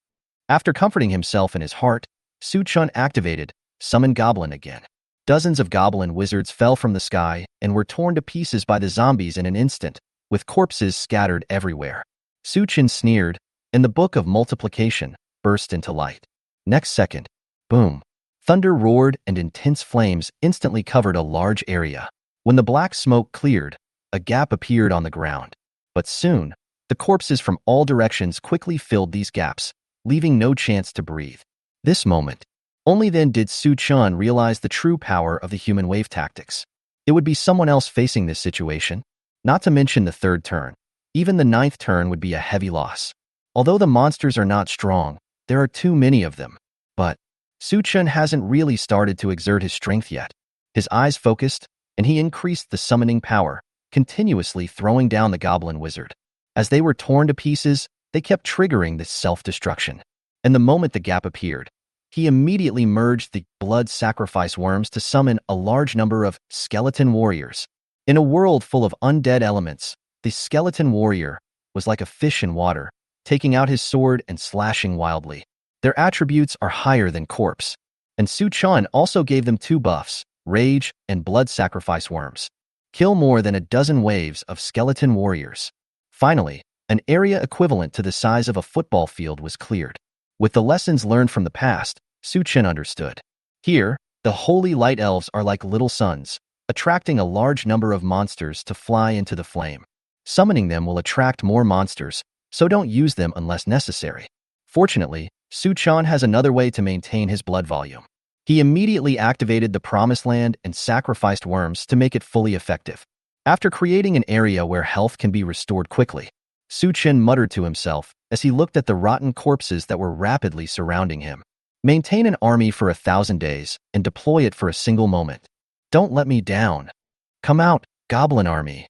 After comforting himself in his heart, Su Chen activated Summon Goblin again. Dozens of goblin wizards fell from the sky and were torn to pieces by the zombies in an instant, with corpses scattered everywhere. Su Chen sneered, and the Book of Multiplication burst into light. Next second, boom. Thunder roared and intense flames instantly covered a large area. When the black smoke cleared, a gap appeared on the ground. But soon, the corpses from all directions quickly filled these gaps, leaving no chance to breathe. This moment, only then did Su Chen realize the true power of the human wave tactics. It would be someone else facing this situation, not to mention the third turn. Even the ninth turn would be a heavy loss. Although the monsters are not strong, there are too many of them. But Su Chen hasn't really started to exert his strength yet. His eyes focused, and he increased the summoning power, continuously throwing down the goblin wizard. As they were torn to pieces, they kept triggering this self-destruction. And the moment the gap appeared, he immediately merged the blood sacrifice worms to summon a large number of skeleton warriors. In a world full of undead elements, the skeleton warrior was like a fish in water, taking out his sword and slashing wildly. Their attributes are higher than corpse, and Su Chen also gave them two buffs, rage and blood sacrifice worms. Kill more than a dozen waves of skeleton warriors. Finally, an area equivalent to the size of a football field was cleared. With the lessons learned from the past, Su Chen understood. Here, the holy light elves are like little suns, attracting a large number of monsters to fly into the flame. Summoning them will attract more monsters, so don't use them unless necessary. Fortunately, Su Chen has another way to maintain his blood volume. He immediately activated the Promised Land and sacrificed worms to make it fully effective. After creating an area where health can be restored quickly, Su Chen muttered to himself as he looked at the rotten corpses that were rapidly surrounding him. Maintain an army for 1,000 days and deploy it for a single moment. Don't let me down. Come out, Goblin Army.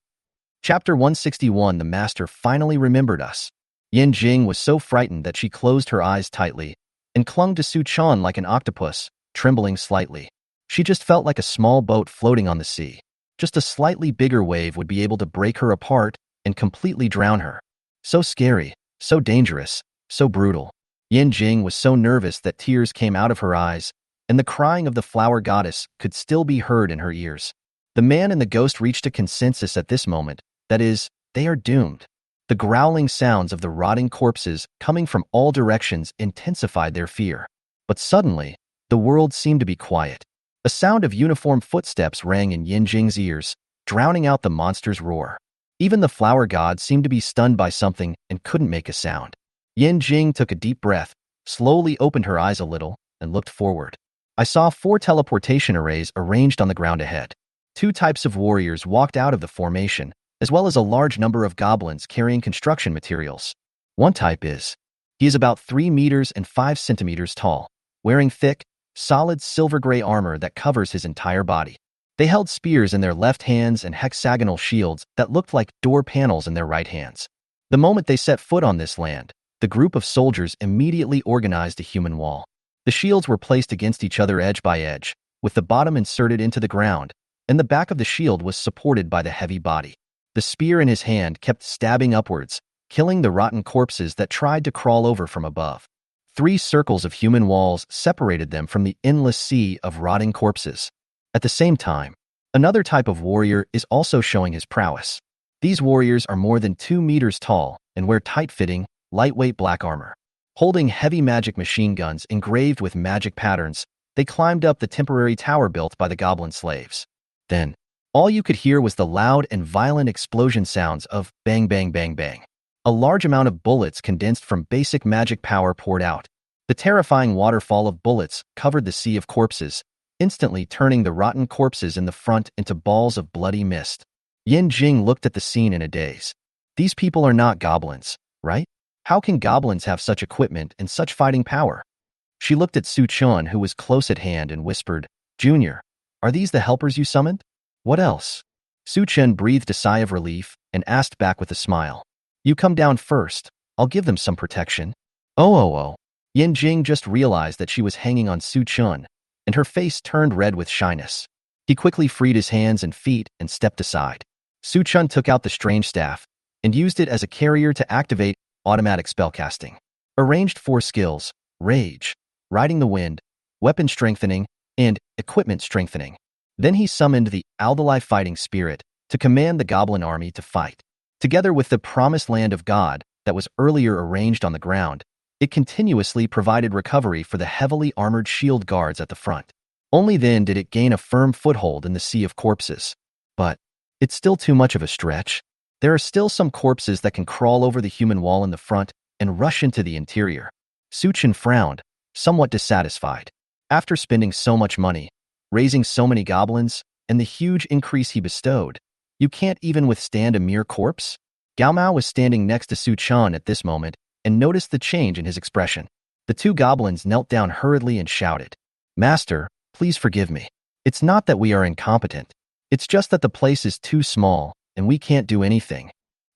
Chapter 161. The Master finally remembered us. Yin Jing was so frightened that she closed her eyes tightly and clung to Su Chen like an octopus, trembling slightly. She just felt like a small boat floating on the sea. Just a slightly bigger wave would be able to break her apart and completely drown her. So scary, so dangerous, so brutal. Yin Jing was so nervous that tears came out of her eyes, and the crying of the flower goddess could still be heard in her ears. The man and the ghost reached a consensus at this moment, that is, they are doomed. The growling sounds of the rotting corpses coming from all directions intensified their fear. But suddenly, the world seemed to be quiet. A sound of uniform footsteps rang in Yin Jing's ears, drowning out the monster's roar. Even the flower god seemed to be stunned by something and couldn't make a sound. Yin Jing took a deep breath, slowly opened her eyes a little, and looked forward. I saw 4 teleportation arrays arranged on the ground ahead. 2 types of warriors walked out of the formation, as well as a large number of goblins carrying construction materials. One type he is about 3 meters and 5 centimeters tall, wearing thick, solid silver-gray armor that covers his entire body. They held spears in their left hands and hexagonal shields that looked like door panels in their right hands. The moment they set foot on this land, the group of soldiers immediately organized a human wall. The shields were placed against each other edge by edge, with the bottom inserted into the ground, and the back of the shield was supported by the heavy body. The spear in his hand kept stabbing upwards, killing the rotten corpses that tried to crawl over from above. 3 circles of human walls separated them from the endless sea of rotting corpses. At the same time, another type of warrior is also showing his prowess. These warriors are more than 2 meters tall and wear tight-fitting, lightweight black armor. Holding heavy magic machine guns engraved with magic patterns, they climbed up the temporary tower built by the goblin slaves. Then, all you could hear was the loud and violent explosion sounds of bang bang bang bang. A large amount of bullets condensed from basic magic power poured out. The terrifying waterfall of bullets covered the sea of corpses, instantly turning the rotten corpses in the front into balls of bloody mist. Yin Jing looked at the scene in a daze. These people are not goblins, right? How can goblins have such equipment and such fighting power? She looked at Su Chun, who was close at hand, and whispered, "Junior, are these the helpers you summoned?" "What else?" Su Chun breathed a sigh of relief and asked back with a smile. "You come down first. I'll give them some protection." Oh. Yin Jing just realized that she was hanging on Su Chun, and her face turned red with shyness. He quickly freed his hands and feet and stepped aside. Su Chun took out the strange staff and used it as a carrier to activate automatic spellcasting. Arranged 4 skills: Rage, Riding the Wind, Weapon Strengthening, and Equipment Strengthening. Then he summoned the Aldalai Fighting Spirit to command the goblin army to fight. Together with the Promised Land of God that was earlier arranged on the ground, it continuously provided recovery for the heavily armored shield guards at the front. Only then did it gain a firm foothold in the sea of corpses. But it's still too much of a stretch. There are still some corpses that can crawl over the human wall in the front and rush into the interior. Su Chen frowned, somewhat dissatisfied. After spending so much money, raising so many goblins, and the huge increase he bestowed, you can't even withstand a mere corpse? Gao Mao was standing next to Su Chen at this moment and noticed the change in his expression. The 2 goblins knelt down hurriedly and shouted, "Master, please forgive me. It's not that we are incompetent. It's just that the place is too small and we can't do anything."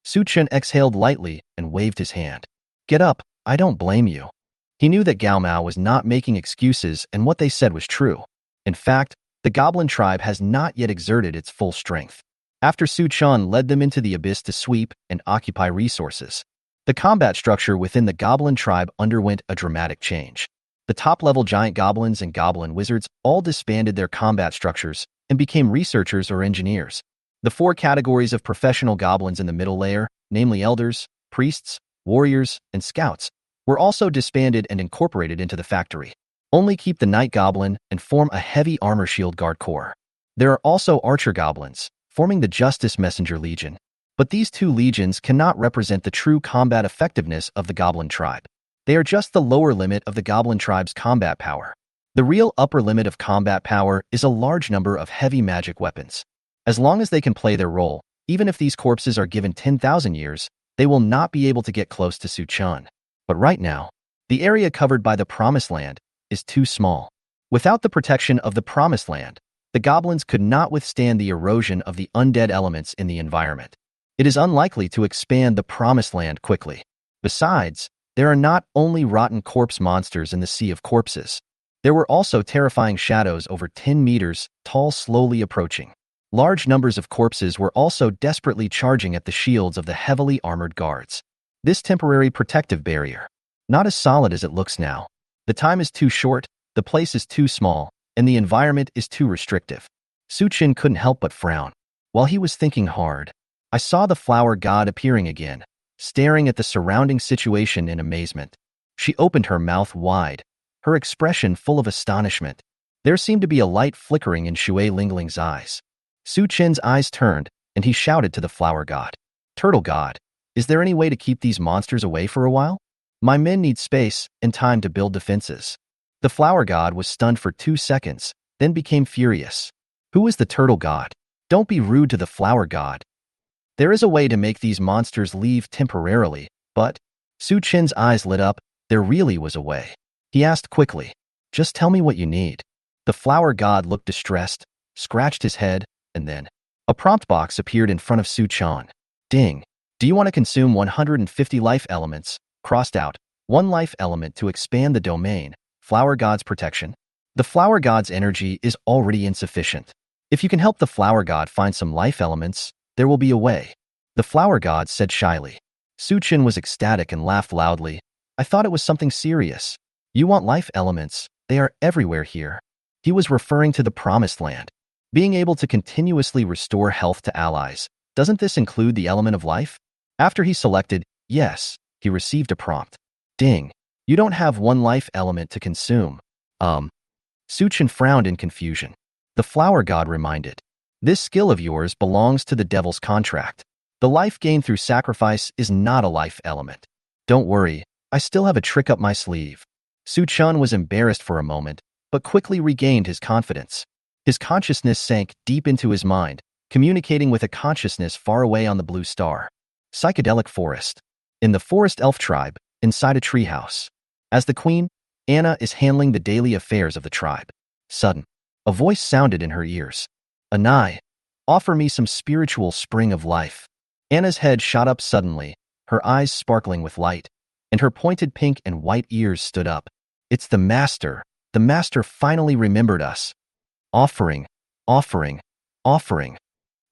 Su Chen exhaled lightly and waved his hand. "Get up, I don't blame you." He knew that Gao Mao was not making excuses and what they said was true. In fact, the goblin tribe has not yet exerted its full strength. After Su Chen led them into the abyss to sweep and occupy resources, the combat structure within the goblin tribe underwent a dramatic change. The top-level giant goblins and goblin wizards all disbanded their combat structures and became researchers or engineers. The 4 categories of professional goblins in the middle layer, namely elders, priests, warriors, and scouts, were also disbanded and incorporated into the factory. Only keep the night goblin and form a heavy armor shield guard corps. There are also archer goblins, forming the Justice Messenger Legion. But these 2 legions cannot represent the true combat effectiveness of the goblin tribe. They are just the lower limit of the goblin tribe's combat power. The real upper limit of combat power is a large number of heavy magic weapons. As long as they can play their role, even if these corpses are given 10,000 years, they will not be able to get close to Su Chen. But right now, the area covered by the Promised Land is too small. Without the protection of the Promised Land, the goblins could not withstand the erosion of the undead elements in the environment. It is unlikely to expand the Promised Land quickly. Besides, there are not only rotten corpse monsters in the sea of corpses. There were also terrifying shadows over 10 meters tall slowly approaching. Large numbers of corpses were also desperately charging at the shields of the heavily armored guards. This temporary protective barrier, not as solid as it looks now. The time is too short, the place is too small, and the environment is too restrictive. Su Chen couldn't help but frown. While he was thinking hard, I saw the flower god appearing again, staring at the surrounding situation in amazement. She opened her mouth wide, her expression full of astonishment. There seemed to be a light flickering in Shui Lingling's eyes. Su Chen's eyes turned, and he shouted to the flower god, "Turtle god, is there any way to keep these monsters away for a while? My men need space and time to build defenses." The flower god was stunned for 2 seconds, then became furious. "Who is the turtle god? Don't be rude to the flower god. There is a way to make these monsters leave temporarily, but..." Su Chen's eyes lit up. There really was a way. He asked quickly, "Just tell me what you need." The flower god looked distressed, scratched his head, and then a prompt box appeared in front of Su Chen. Ding. "Do you want to consume 150 life elements?" Crossed out, 1 life element to expand the domain, flower god's protection. The flower god's energy is already insufficient. If you can help the flower god find some life elements, there will be a way. The flower god said shyly. Su-chin was ecstatic and laughed loudly. I thought it was something serious. You want life elements? They are everywhere here. He was referring to the promised land. Being able to continuously restore health to allies. Doesn't this include the element of life? After he selected yes, he received a prompt. Ding. You don't have one life element to consume. Su-chin frowned in confusion. The flower god reminded. This skill of yours belongs to the devil's contract. The life gained through sacrifice is not a life element. Don't worry, I still have a trick up my sleeve. Su-chan was embarrassed for a moment, but quickly regained his confidence. His consciousness sank deep into his mind, communicating with a consciousness far away on the blue star. Psychedelic forest. In the forest elf tribe, inside a treehouse. As the queen, Anna is handling the daily affairs of the tribe. Sudden, a voice sounded in her ears. Anai, offer me some spiritual spring of life. Anna's head shot up suddenly, her eyes sparkling with light, and her pointed pink and white ears stood up. It's the master. The master finally remembered us. Offering, offering, offering.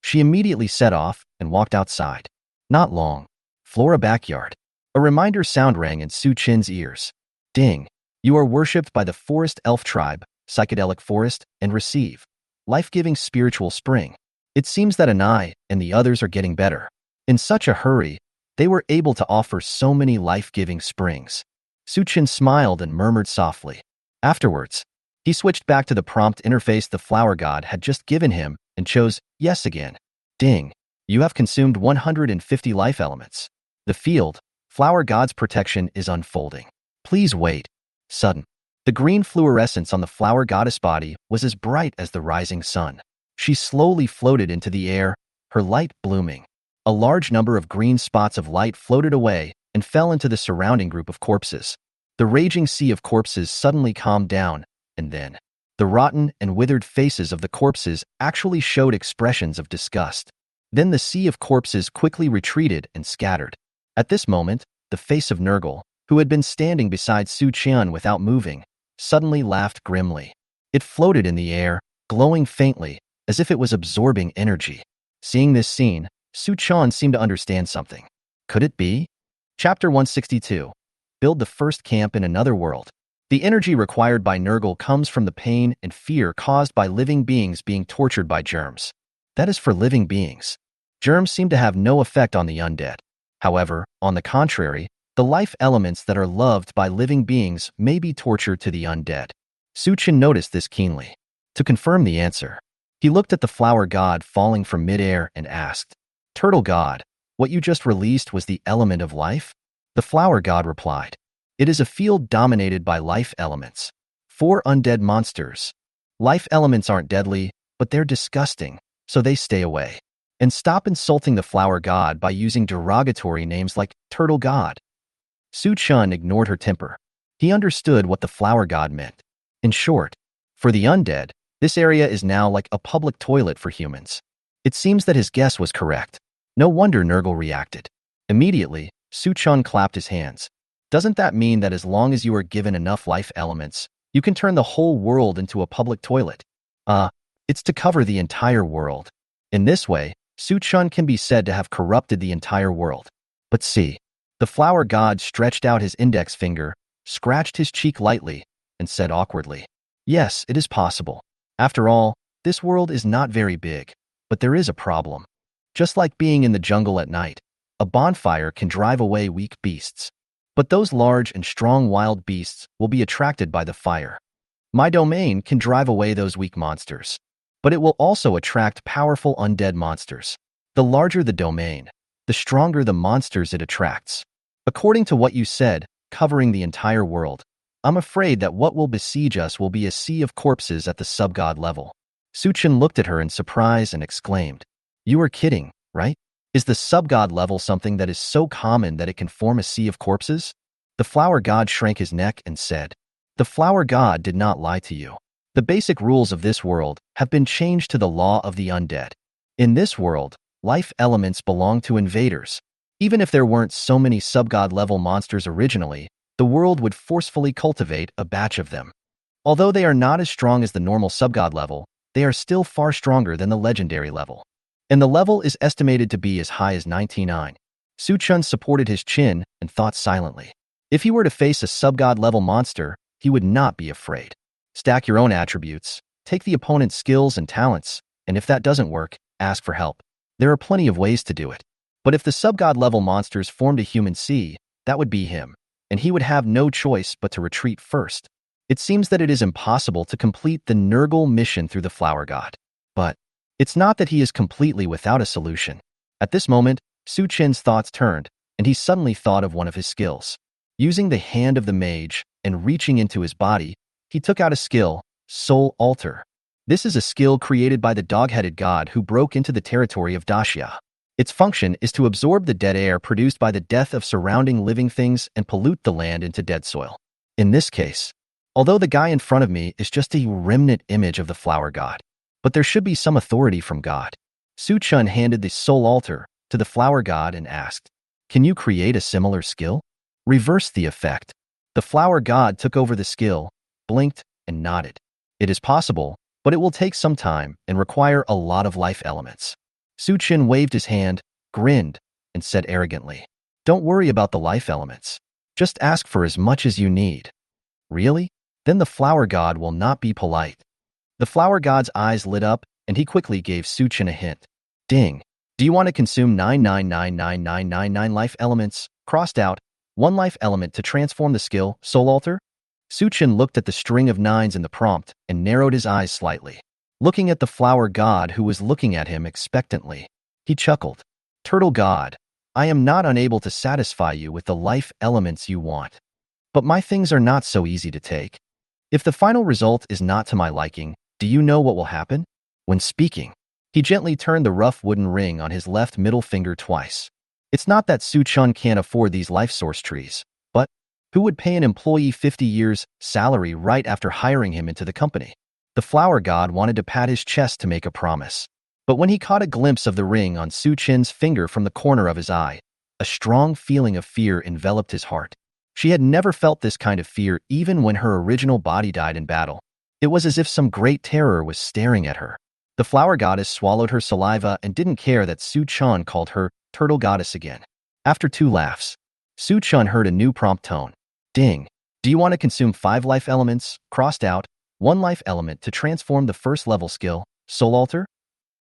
She immediately set off and walked outside. Not long. Flora backyard. A reminder sound rang in Su-chin's ears. Ding. You are worshipped by the forest elf tribe, psychedelic forest, and receive life-giving spiritual spring. It seems that Anai and the others are getting better. In such a hurry, they were able to offer so many life-giving springs. Su-chin smiled and murmured softly. Afterwards, he switched back to the prompt interface the flower god had just given him and chose yes again. Ding. You have consumed 150 life elements. The field, flower god's protection is unfolding. Please wait. Sudden. The green fluorescence on the flower goddess body was as bright as the rising sun. She slowly floated into the air, her light blooming. A large number of green spots of light floated away and fell into the surrounding group of corpses. The raging sea of corpses suddenly calmed down, and then the rotten and withered faces of the corpses actually showed expressions of disgust. Then the sea of corpses quickly retreated and scattered. At this moment, the face of Nurgle, who had been standing beside Su-chin without moving, suddenly laughed grimly. It floated in the air, glowing faintly, as if it was absorbing energy. Seeing this scene, Su-chin seemed to understand something. Could it be? Chapter 162. Build the first camp in another world. The energy required by Nurgle comes from the pain and fear caused by living beings being tortured by germs. That is for living beings. Germs seem to have no effect on the undead. However, on the contrary, the life elements that are loved by living beings may be torture to the undead. Su-chin noticed this keenly. To confirm the answer, he looked at the flower god falling from midair and asked, Turtle god, what you just released was the element of life? The flower god replied, it is a field dominated by life elements. 4 undead monsters. Life elements aren't deadly, but they're disgusting, so they stay away. And stop insulting the flower god by using derogatory names like turtle god. Su-chin ignored her temper. He understood what the flower god meant. In short, for the undead, this area is now like a public toilet for humans. It seems that his guess was correct. No wonder Nurgle reacted. Immediately, Su-chin clapped his hands. Doesn't that mean that as long as you are given enough life elements, you can turn the whole world into a public toilet? It's to cover the entire world. In this way, Su-chin can be said to have corrupted the entire world. But see, the flower god stretched out his index finger, scratched his cheek lightly, and said awkwardly, yes, it is possible. After all, this world is not very big, but there is a problem. Just like being in the jungle at night, a bonfire can drive away weak beasts. But those large and strong wild beasts will be attracted by the fire. My domain can drive away those weak monsters, but it will also attract powerful undead monsters. The larger the domain, the stronger the monsters it attracts. According to what you said, covering the entire world, I'm afraid that what will besiege us will be a sea of corpses at the sub-god level. Su-chin looked at her in surprise and exclaimed, you are kidding, right? Is the sub-god level something that is so common that it can form a sea of corpses? The flower god shrank his neck and said, the flower god did not lie to you. The basic rules of this world have been changed to the law of the undead. In this world, life elements belong to invaders. Even if there weren't so many sub-god level monsters originally, the world would forcefully cultivate a batch of them. Although they are not as strong as the normal subgod level, they are still far stronger than the legendary level. And the level is estimated to be as high as 99. Su Chun supported his chin and thought silently. If he were to face a subgod level monster, he would not be afraid. Stack your own attributes, take the opponent's skills and talents, and if that doesn't work, ask for help. There are plenty of ways to do it. But if the subgod level monsters formed a human sea, that would be him, and he would have no choice but to retreat first. It seems that it is impossible to complete the Nurgle mission through the Flower God. But it's not that he is completely without a solution. At this moment, Su Chin's thoughts turned, and he suddenly thought of one of his skills. Using the hand of the mage and reaching into his body, he took out a skill, Soul Altar. This is a skill created by the dog-headed god who broke into the territory of Daxia. Its function is to absorb the dead air produced by the death of surrounding living things and pollute the land into dead soil. In this case, although the guy in front of me is just a remnant image of the flower god, but there should be some authority from God. Su Chun handed the Soul Altar to the flower god and asked, "Can you create a similar skill?" Reverse the effect. The flower god took over the skill, blinked, and nodded. It is possible, but it will take some time and require a lot of life elements. Su Chin waved his hand, grinned, and said arrogantly, "Don't worry about the life elements. Just ask for as much as you need." Really? Then the flower god will not be polite. The flower god's eyes lit up, and he quickly gave Su Chin a hint. Ding. Do you want to consume 9999999 life elements, crossed out, 1 life element to transform the skill, Soul Altar? Su Chin looked at the string of 9s in the prompt and narrowed his eyes slightly, looking at the flower god who was looking at him expectantly. He chuckled. "Turtle god, I am not unable to satisfy you with the life elements you want. But my things are not so easy to take. If the final result is not to my liking, do you know what will happen?" When speaking, he gently turned the rough wooden ring on his left middle finger twice. It's not that Su Chun can't afford these life source trees, but who would pay an employee 50 years' salary right after hiring him into the company? The flower god wanted to pat his chest to make a promise. But when he caught a glimpse of the ring on Su Chin's finger from the corner of his eye, a strong feeling of fear enveloped his heart. She had never felt this kind of fear even when her original body died in battle. It was as if some great terror was staring at her. The flower goddess swallowed her saliva and didn't care that Su Chun called her Turtle Goddess again. After 2 laughs, Su Chun heard a new prompt tone. Ding. Do you want to consume 5 life elements, crossed out, 1 life element to transform the first level skill, Soul Altar?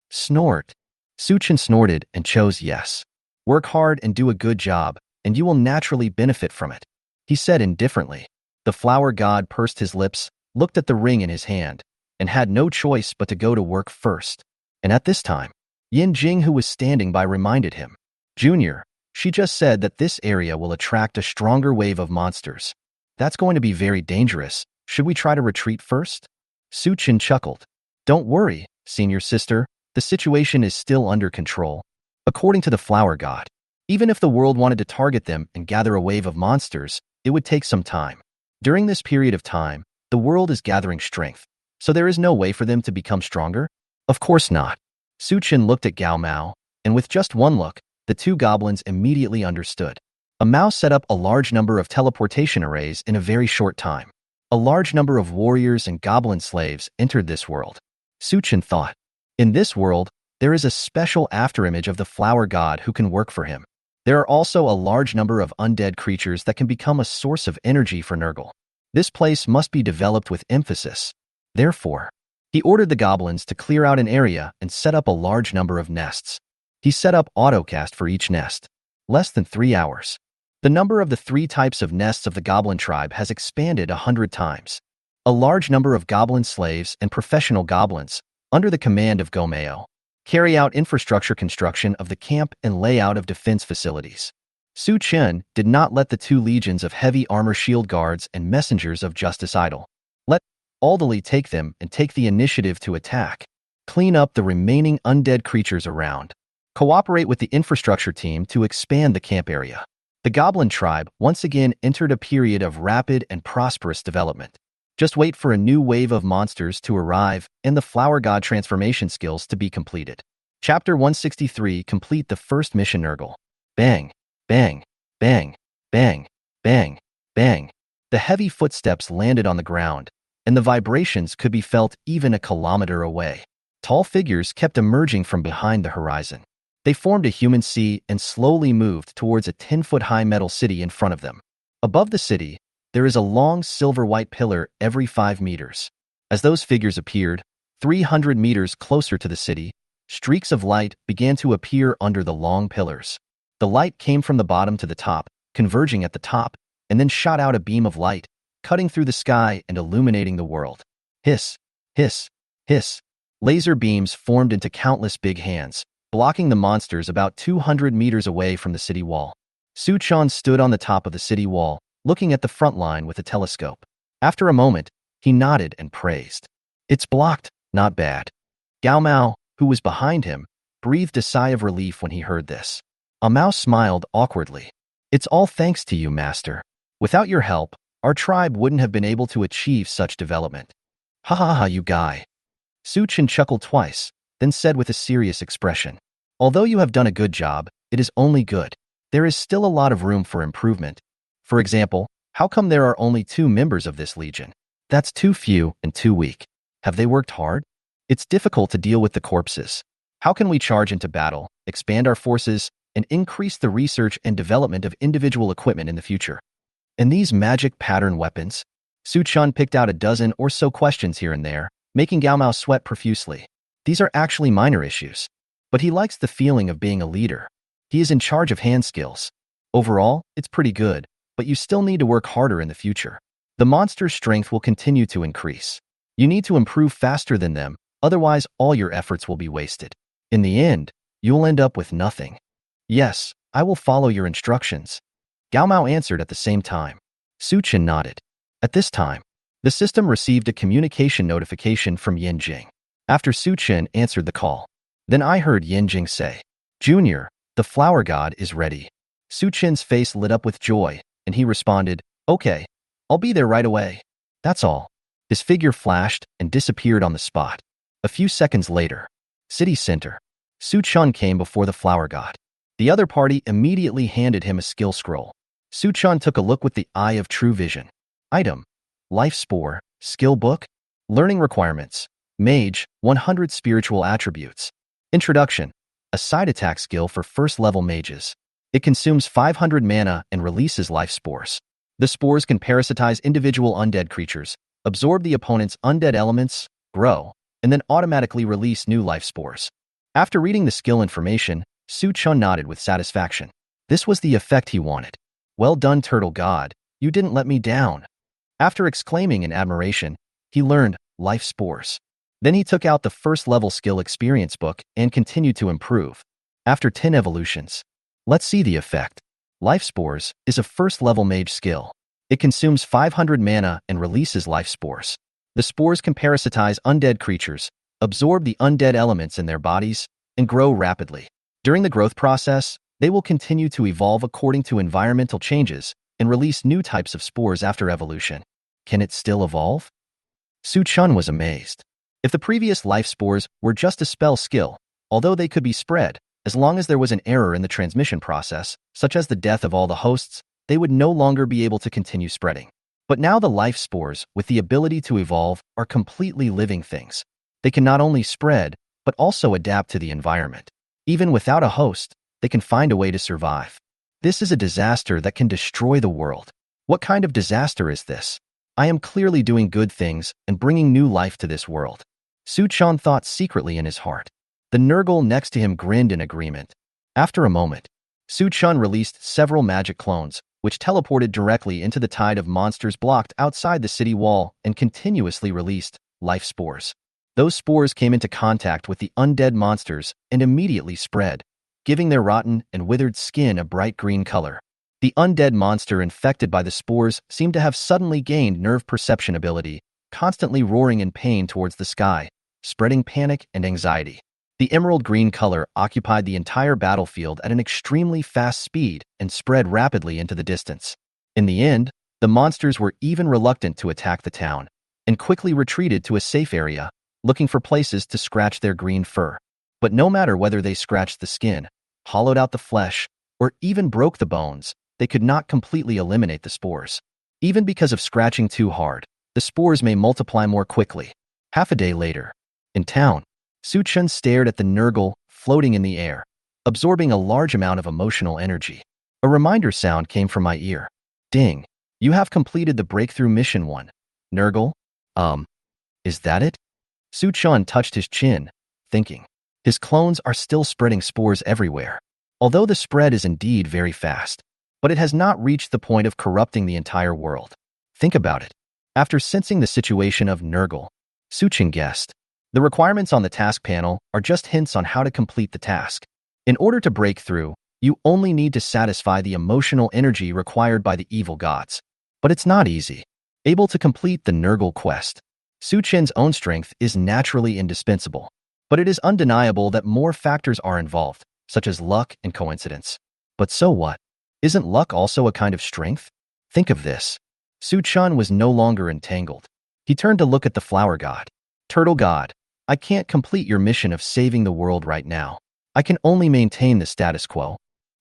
Snort. Su Chun snorted and chose yes. Work hard and do a good job, and you will naturally benefit from it, he said indifferently. The flower god pursed his lips, looked at the ring in his hand, and had no choice but to go to work first. And at this time, Yin Jing, who was standing by, reminded him, "Junior, she just said that this area will attract a stronger wave of monsters. That's going to be very dangerous. Should we try to retreat first?" Su Chin chuckled. "Don't worry, senior sister, the situation is still under control." According to the flower god, even if the world wanted to target them and gather a wave of monsters, it would take some time. During this period of time, the world is gathering strength, so there is no way for them to become stronger? Of course not. Su Chin looked at Gao Mao, and with just one look, the 2 goblins immediately understood. A Mao set up a large number of teleportation arrays in a very short time. A large number of warriors and goblin slaves entered this world. Su Chin thought, in this world, there is a special afterimage of the flower god who can work for him. There are also a large number of undead creatures that can become a source of energy for Nurgle. This place must be developed with emphasis. Therefore, he ordered the goblins to clear out an area and set up a large number of nests. He set up autocast for each nest. Less than 3 hours. The number of the 3 types of nests of the goblin tribe has expanded 100 times. A large number of goblin slaves and professional goblins, under the command of Gomeo, carry out infrastructure construction of the camp and layout of defense facilities. Su Chen did not let the 2 legions of heavy armor shield guards and messengers of justice idle. Let Aldily take them and take the initiative to attack. Clean up the remaining undead creatures around. Cooperate with the infrastructure team to expand the camp area. The goblin tribe once again entered a period of rapid and prosperous development. Just wait for a new wave of monsters to arrive and the flower god transformation skills to be completed. Chapter 163. Complete the first mission. Nurgle. Bang, bang, bang, bang, bang, bang. The heavy footsteps landed on the ground, and the vibrations could be felt even a kilometer away. Tall figures kept emerging from behind the horizon. They formed a human sea and slowly moved towards a 10-foot-high metal city in front of them. Above the city, there is a long silver-white pillar every 5 meters. As those figures appeared, 300 meters closer to the city, streaks of light began to appear under the long pillars. The light came from the bottom to the top, converging at the top, and then shot out a beam of light, cutting through the sky and illuminating the world. Hiss, hiss, hiss. Laser beams formed into countless big hands, blocking the monsters about 200 meters away from the city wall. Su-chan stood on the top of the city wall, looking at the front line with a telescope. After a moment, he nodded and praised. It's blocked, not bad. Gao Mao, who was behind him, breathed a sigh of relief when he heard this. Mao smiled awkwardly. It's all thanks to you, Master. Without your help, our tribe wouldn't have been able to achieve such development. Ha ha ha, you guy. Su-chan chuckled twice, then said with a serious expression. Although you have done a good job, it is only good. There is still a lot of room for improvement. For example, how come there are only 2 members of this legion? That's too few and too weak. Have they worked hard? It's difficult to deal with the corpses. How can we charge into battle, expand our forces, and increase the research and development of individual equipment in the future? And these magic pattern weapons? Su-chan picked out a dozen or so questions here and there, making Gao Mao sweat profusely. These are actually minor issues. But he likes the feeling of being a leader. He is in charge of hand skills. Overall, it's pretty good, but you still need to work harder in the future. The monster's strength will continue to increase. You need to improve faster than them, otherwise all your efforts will be wasted. In the end, you'll end up with nothing. Yes, I will follow your instructions. Gao Mao answered at the same time. Su-chan nodded. At this time, the system received a communication notification from Yanjing. After Su-chan answered the call, then I heard Yanjing say, Junior, the flower god is ready. Su-chan's face lit up with joy, and he responded, Okay, I'll be there right away. That's all. His figure flashed and disappeared on the spot. A few seconds later, city center, Su-chan came before the flower god. The other party immediately handed him a skill scroll. Su-chan took a look with the eye of true vision. Item: Life Spore, Skill Book, Learning Requirements, Mage, 100 Spiritual Attributes. Introduction: A side attack skill for first-level mages. It consumes 500 mana and releases life spores. The spores can parasitize individual undead creatures, absorb the opponent's undead elements, grow, and then automatically release new life spores. After reading the skill information, Su-chan nodded with satisfaction. This was the effect he wanted. Well done, Turtle God, you didn't let me down. After exclaiming in admiration, he learned life spores. Then he took out the first-level skill experience book and continued to improve. After 10 evolutions, let's see the effect. Life spores is a first-level mage skill. It consumes 500 mana and releases life spores. The spores can parasitize undead creatures, absorb the undead elements in their bodies, and grow rapidly. During the growth process, they will continue to evolve according to environmental changes and release new types of spores after evolution. Can it still evolve? Su-chan was amazed. If the previous life spores were just a spell skill, although they could be spread, as long as there was an error in the transmission process, such as the death of all the hosts, they would no longer be able to continue spreading. But now the life spores, with the ability to evolve, are completely living things. They can not only spread, but also adapt to the environment. Even without a host, they can find a way to survive. This is a disaster that can destroy the world. What kind of disaster is this? I am clearly doing good things and bringing new life to this world. Su-chan thought secretly in his heart. The Nurgle next to him grinned in agreement. After a moment, Su-chan released several magic clones, which teleported directly into the tide of monsters blocked outside the city wall and continuously released life spores. Those spores came into contact with the undead monsters and immediately spread, giving their rotten and withered skin a bright green color. The undead monster infected by the spores seemed to have suddenly gained nerve perception ability, constantly roaring in pain towards the sky, spreading panic and anxiety. The emerald green color occupied the entire battlefield at an extremely fast speed and spread rapidly into the distance. In the end, the monsters were even reluctant to attack the town, and quickly retreated to a safe area, looking for places to scratch their green fur. But no matter whether they scratched the skin, hollowed out the flesh, or even broke the bones, they could not completely eliminate the spores. Even because of scratching too hard, the spores may multiply more quickly. Half a day later, in town, Suchun stared at the Nurgle floating in the air, absorbing a large amount of emotional energy. A reminder sound came from my ear. Ding. You have completed the breakthrough mission 1. Nurgle? Is that it? Suchun touched his chin, thinking. His clones are still spreading spores everywhere. Although the spread is indeed very fast, but it has not reached the point of corrupting the entire world. Think about it. After sensing the situation of Nurgle, Suchun guessed. The requirements on the task panel are just hints on how to complete the task. In order to break through, you only need to satisfy the emotional energy required by the evil gods. But it's not easy. Able to complete the Nurgle quest, Suchun's own strength is naturally indispensable. But it is undeniable that more factors are involved, such as luck and coincidence. But so what? Isn't luck also a kind of strength? Think of this. Suchun was no longer entangled. He turned to look at the flower god. Turtle god, I can't complete your mission of saving the world right now. I can only maintain the status quo.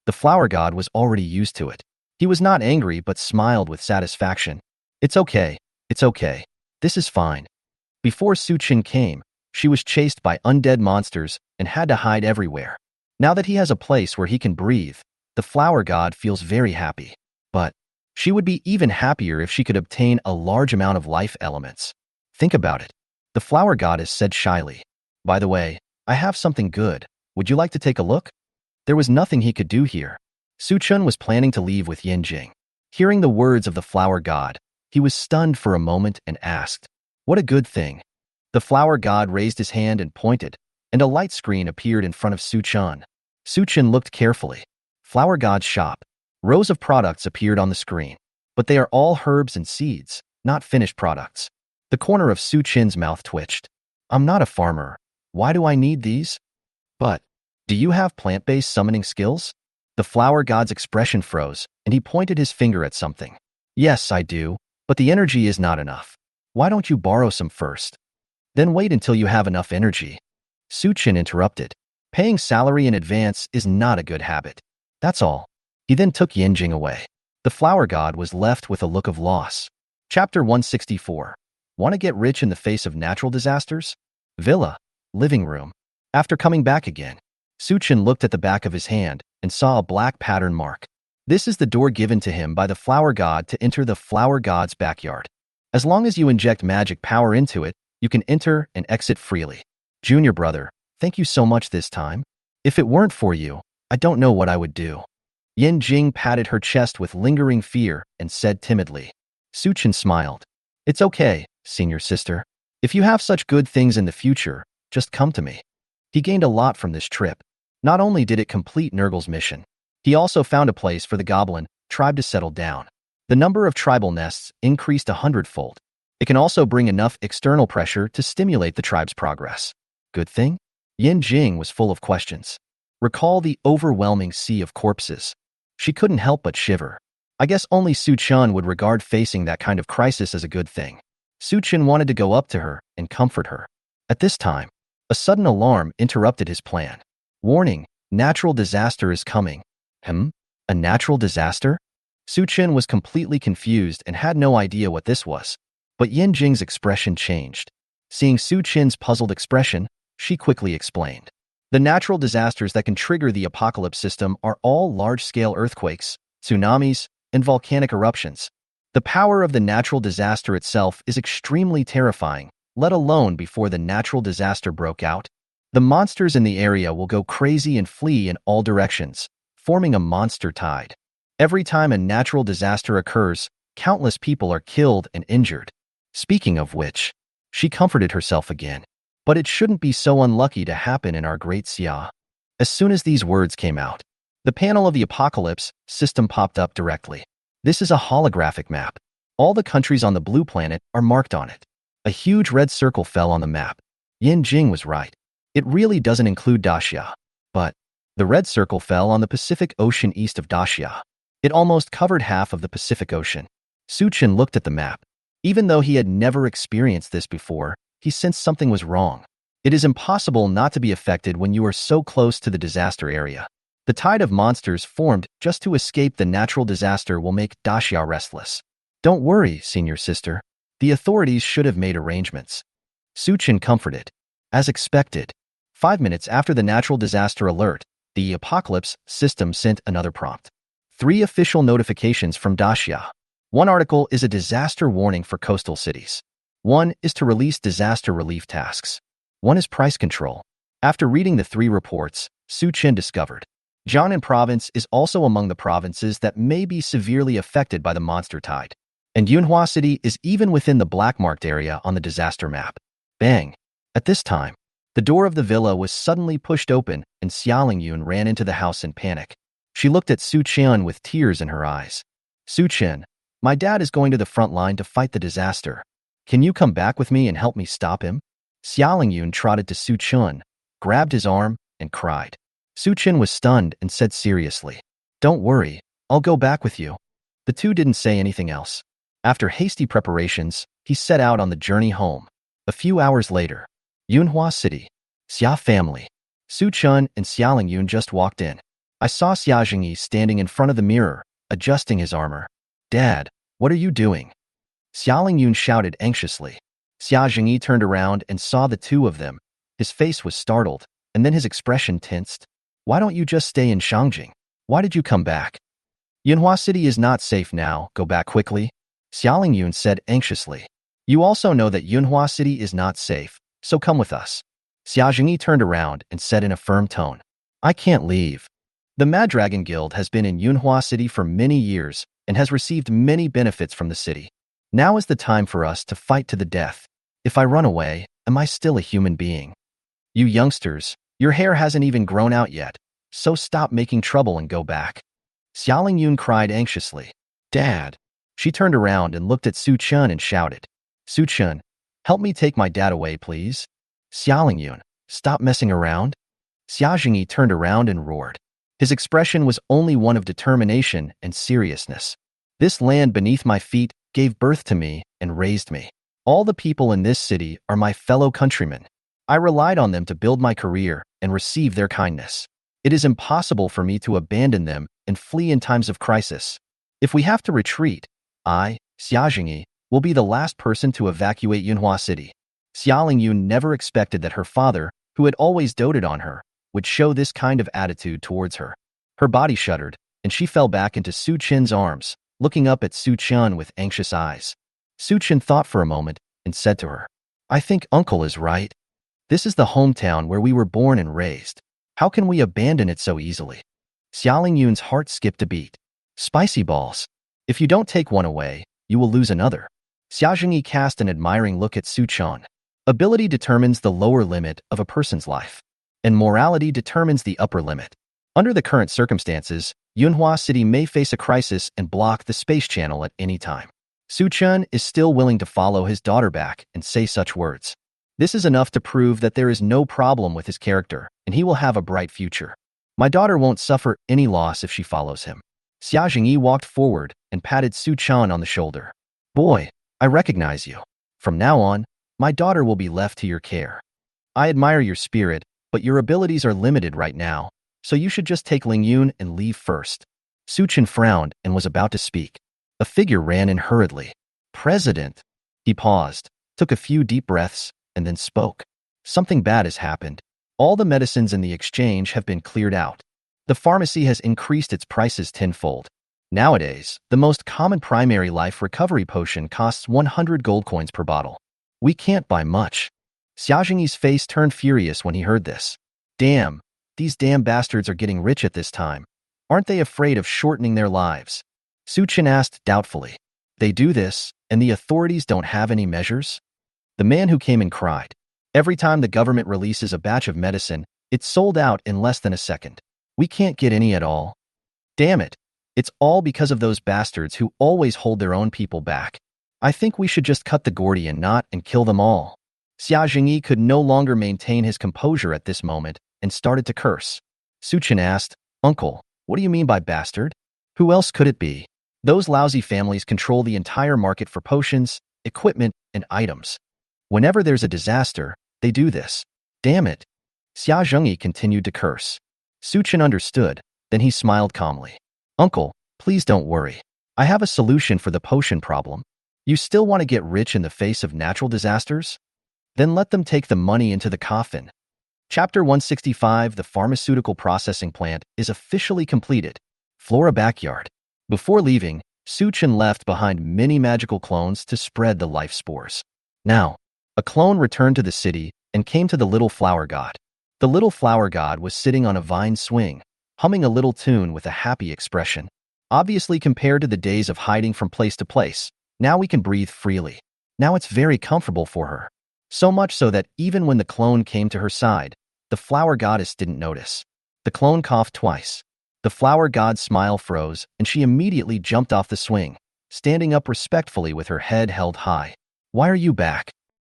The flower god was already used to it. He was not angry but smiled with satisfaction. It's okay. It's okay. This is fine. Before Suchun came, she was chased by undead monsters and had to hide everywhere. Now that he has a place where he can breathe, the flower god feels very happy. But she would be even happier if she could obtain a large amount of life elements. Think about it. The flower goddess said shyly. By the way, I have something good. Would you like to take a look? There was nothing he could do here. Suchun was planning to leave with Yinjing. Hearing the words of the flower god, he was stunned for a moment and asked, "What a good thing." The flower god raised his hand and pointed, and a light screen appeared in front of Suchun. Suchun looked carefully. Flower god's shop. Rows of products appeared on the screen, but they are all herbs and seeds, not finished products. The corner of Suchun's mouth twitched. I'm not a farmer. Why do I need these? But, do you have plant-based summoning skills? The flower god's expression froze, and he pointed his finger at something. Yes, I do, but the energy is not enough. Why don't you borrow some first? Then wait until you have enough energy. Suchun interrupted. Paying salary in advance is not a good habit. That's all. He then took Yinjing away. The flower god was left with a look of loss. Chapter 164. Want to get rich in the face of natural disasters? Villa. Living room. After coming back again, Suchun looked at the back of his hand and saw a black pattern mark. This is the door given to him by the flower god to enter the flower god's backyard. As long as you inject magic power into it, you can enter and exit freely. Junior brother, thank you so much this time. If it weren't for you, I don't know what I would do. Yinjing patted her chest with lingering fear and said timidly. Suchun smiled. It's okay, senior sister. If you have such good things in the future, just come to me. He gained a lot from this trip. Not only did it complete Nurgle's mission, he also found a place for the goblin tribe to settle down. The number of tribal nests increased 100-fold. It can also bring enough external pressure to stimulate the tribe's progress. Good thing? Yinjing was full of questions. Recall the overwhelming sea of corpses. She couldn't help but shiver. I guess only Suchun would regard facing that kind of crisis as a good thing. Suchun wanted to go up to her and comfort her. At this time, a sudden alarm interrupted his plan. Warning, natural disaster is coming. A natural disaster? Suchun was completely confused and had no idea what this was. But Yinjing's expression changed. Seeing Suchun's puzzled expression, she quickly explained. The natural disasters that can trigger the apocalypse system are all large-scale earthquakes, tsunamis, and volcanic eruptions. The power of the natural disaster itself is extremely terrifying, let alone before the natural disaster broke out. The monsters in the area will go crazy and flee in all directions, forming a monster tide. Every time a natural disaster occurs, countless people are killed and injured. Speaking of which, she comforted herself again. But it shouldn't be so unlucky to happen in our great Xia. As soon as these words came out, the panel of the apocalypse system popped up directly. This is a holographic map. All the countries on the blue planet are marked on it. A huge red circle fell on the map. Yinjing was right. It really doesn't include Daxia. But the red circle fell on the Pacific Ocean east of Daxia. It almost covered half of the Pacific Ocean. Suchun looked at the map. Even though he had never experienced this before, he sensed something was wrong. It is impossible not to be affected when you are so close to the disaster area. The tide of monsters formed just to escape the natural disaster will make Daxia restless. Don't worry, senior sister. The authorities should have made arrangements. Su Chen comforted. As expected, 5 minutes after the natural disaster alert, the apocalypse system sent another prompt. 3 official notifications from Daxia. One article is a disaster warning for coastal cities. One is to release disaster relief tasks. One is price control. After reading the 3 reports, Su Chen discovered Jiangnan province is also among the provinces that may be severely affected by the monster tide. And Yunhua City is even within the black-marked area on the disaster map. Bang! At this time, the door of the villa was suddenly pushed open and Xiaolingyun ran into the house in panic. She looked at Su Chen with tears in her eyes. Su Chen, my dad is going to the front line to fight the disaster. Can you come back with me and help me stop him? Xiaolingyun trotted to Su Chen, grabbed his arm, and cried. Su Chen was stunned and said seriously, "Don't worry, I'll go back with you." The two didn't say anything else. After hasty preparations, he set out on the journey home. A few hours later, Yunhua City. Xia family. Su Chen and Xiaolingyun just walked in. I saw Xia Jingyi standing in front of the mirror, adjusting his armor. "Dad, what are you doing?" Xiaolingyun shouted anxiously. Xia Jingyi turned around and saw the two of them. His face was startled, and then his expression tensed. "Why don't you just stay in Shangjing? Why did you come back?" "Yunhua City is not safe now, go back quickly," Xiaolingyun said anxiously. "You also know that Yunhua City is not safe, so come with us." Xia Jingyi turned around and said in a firm tone, "I can't leave. The Mad Dragon Guild has been in Yunhua City for many years and has received many benefits from the city. Now is the time for us to fight to the death. If I run away, am I still a human being? You youngsters, your hair hasn't even grown out yet, so stop making trouble and go back." Xiaolingyun cried anxiously. "Dad." She turned around and looked at Su Chen and shouted, "Su Chen, help me take my dad away, please." "Xiaolingyun, stop messing around." Xia Jingyi turned around and roared. His expression was only one of determination and seriousness. "This land beneath my feet gave birth to me and raised me. All the people in this city are my fellow countrymen. I relied on them to build my career and receive their kindness. It is impossible for me to abandon them and flee in times of crisis. If we have to retreat, I, Xia Jingyi, will be the last person to evacuate Yunhua City." Xiaolingyun never expected that her father, who had always doted on her, would show this kind of attitude towards her. Her body shuddered, and she fell back into Su Chen's arms, looking up at Su Chen with anxious eyes. Su Chen thought for a moment and said to her, "I think Uncle is right. This is the hometown where we were born and raised. How can we abandon it so easily?" Xiaolingyun's heart skipped a beat. "Spicy balls. If you don't take one away, you will lose another." Xia Jingyi cast an admiring look at Su Chen. Ability determines the lower limit of a person's life, and morality determines the upper limit. Under the current circumstances, Yunhua City may face a crisis and block the space channel at any time. Su Chen is still willing to follow his daughter back and say such words. This is enough to prove that there is no problem with his character, and he will have a bright future. My daughter won't suffer any loss if she follows him. Xia Jingyi walked forward and patted Su Chen on the shoulder. "Boy, I recognize you. From now on, my daughter will be left to your care. I admire your spirit, but your abilities are limited right now, so you should just take Lingyun and leave first." Su Chen frowned and was about to speak. A figure ran in hurriedly. "President." He paused, took a few deep breaths, and then spoke. "Something bad has happened. All the medicines in the exchange have been cleared out. The pharmacy has increased its prices tenfold. Nowadays, the most common primary life recovery potion costs 100 gold coins per bottle. We can't buy much." Xia Jingyi's face turned furious when he heard this. "Damn, these damn bastards are getting rich at this time. Aren't they afraid of shortening their lives?" Su Chen asked doubtfully. "They do this, and the authorities don't have any measures?" The man who came in cried. "Every time the government releases a batch of medicine, it's sold out in less than a second. We can't get any at all. Damn it. It's all because of those bastards who always hold their own people back. I think we should just cut the Gordian knot and kill them all." Xia Jingyi could no longer maintain his composure at this moment and started to curse. Su Chen asked, "Uncle, what do you mean by bastard? Who else could it be? Those lousy families control the entire market for potions, equipment, and items. Whenever there's a disaster, they do this. Damn it." Xia Jingyi continued to curse. Su Chen understood, then he smiled calmly. "Uncle, please don't worry. I have a solution for the potion problem. You still want to get rich in the face of natural disasters? Then let them take the money into the coffin. Chapter 165, The Pharmaceutical Processing Plant, is officially completed. Flora Backyard. Before leaving, Suchin left behind many magical clones to spread the life spores. Now, a clone returned to the city and came to the little flower god. The little flower god was sitting on a vine swing, humming a little tune with a happy expression. Obviously, compared to the days of hiding from place to place, now we can breathe freely. Now it's very comfortable for her. So much so that even when the clone came to her side, the flower goddess didn't notice. The clone coughed twice. The flower god's smile froze, and she immediately jumped off the swing, standing up respectfully with her head held high. Why are you back?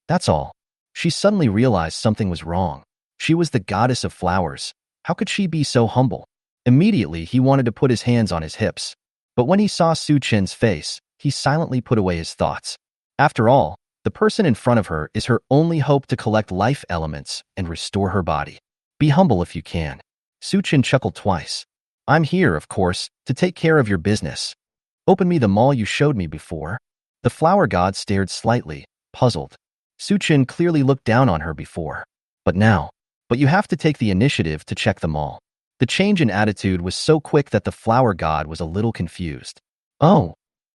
That's all. She suddenly realized something was wrong. She was the goddess of flowers. How could she be so humble? Immediately, he wanted to put his hands on his hips. But when he saw Suchin's face, he silently put away his thoughts. After all, the person in front of her is her only hope to collect life elements and restore her body. Be humble if you can. Suchin chuckled twice. I'm here, of course, to take care of your business. Open me the mall you showed me before. The flower god stared slightly, puzzled. Suchin clearly looked down on her before. But you have to take the initiative to check the mall. The change in attitude was so quick that the flower god was a little confused. Oh.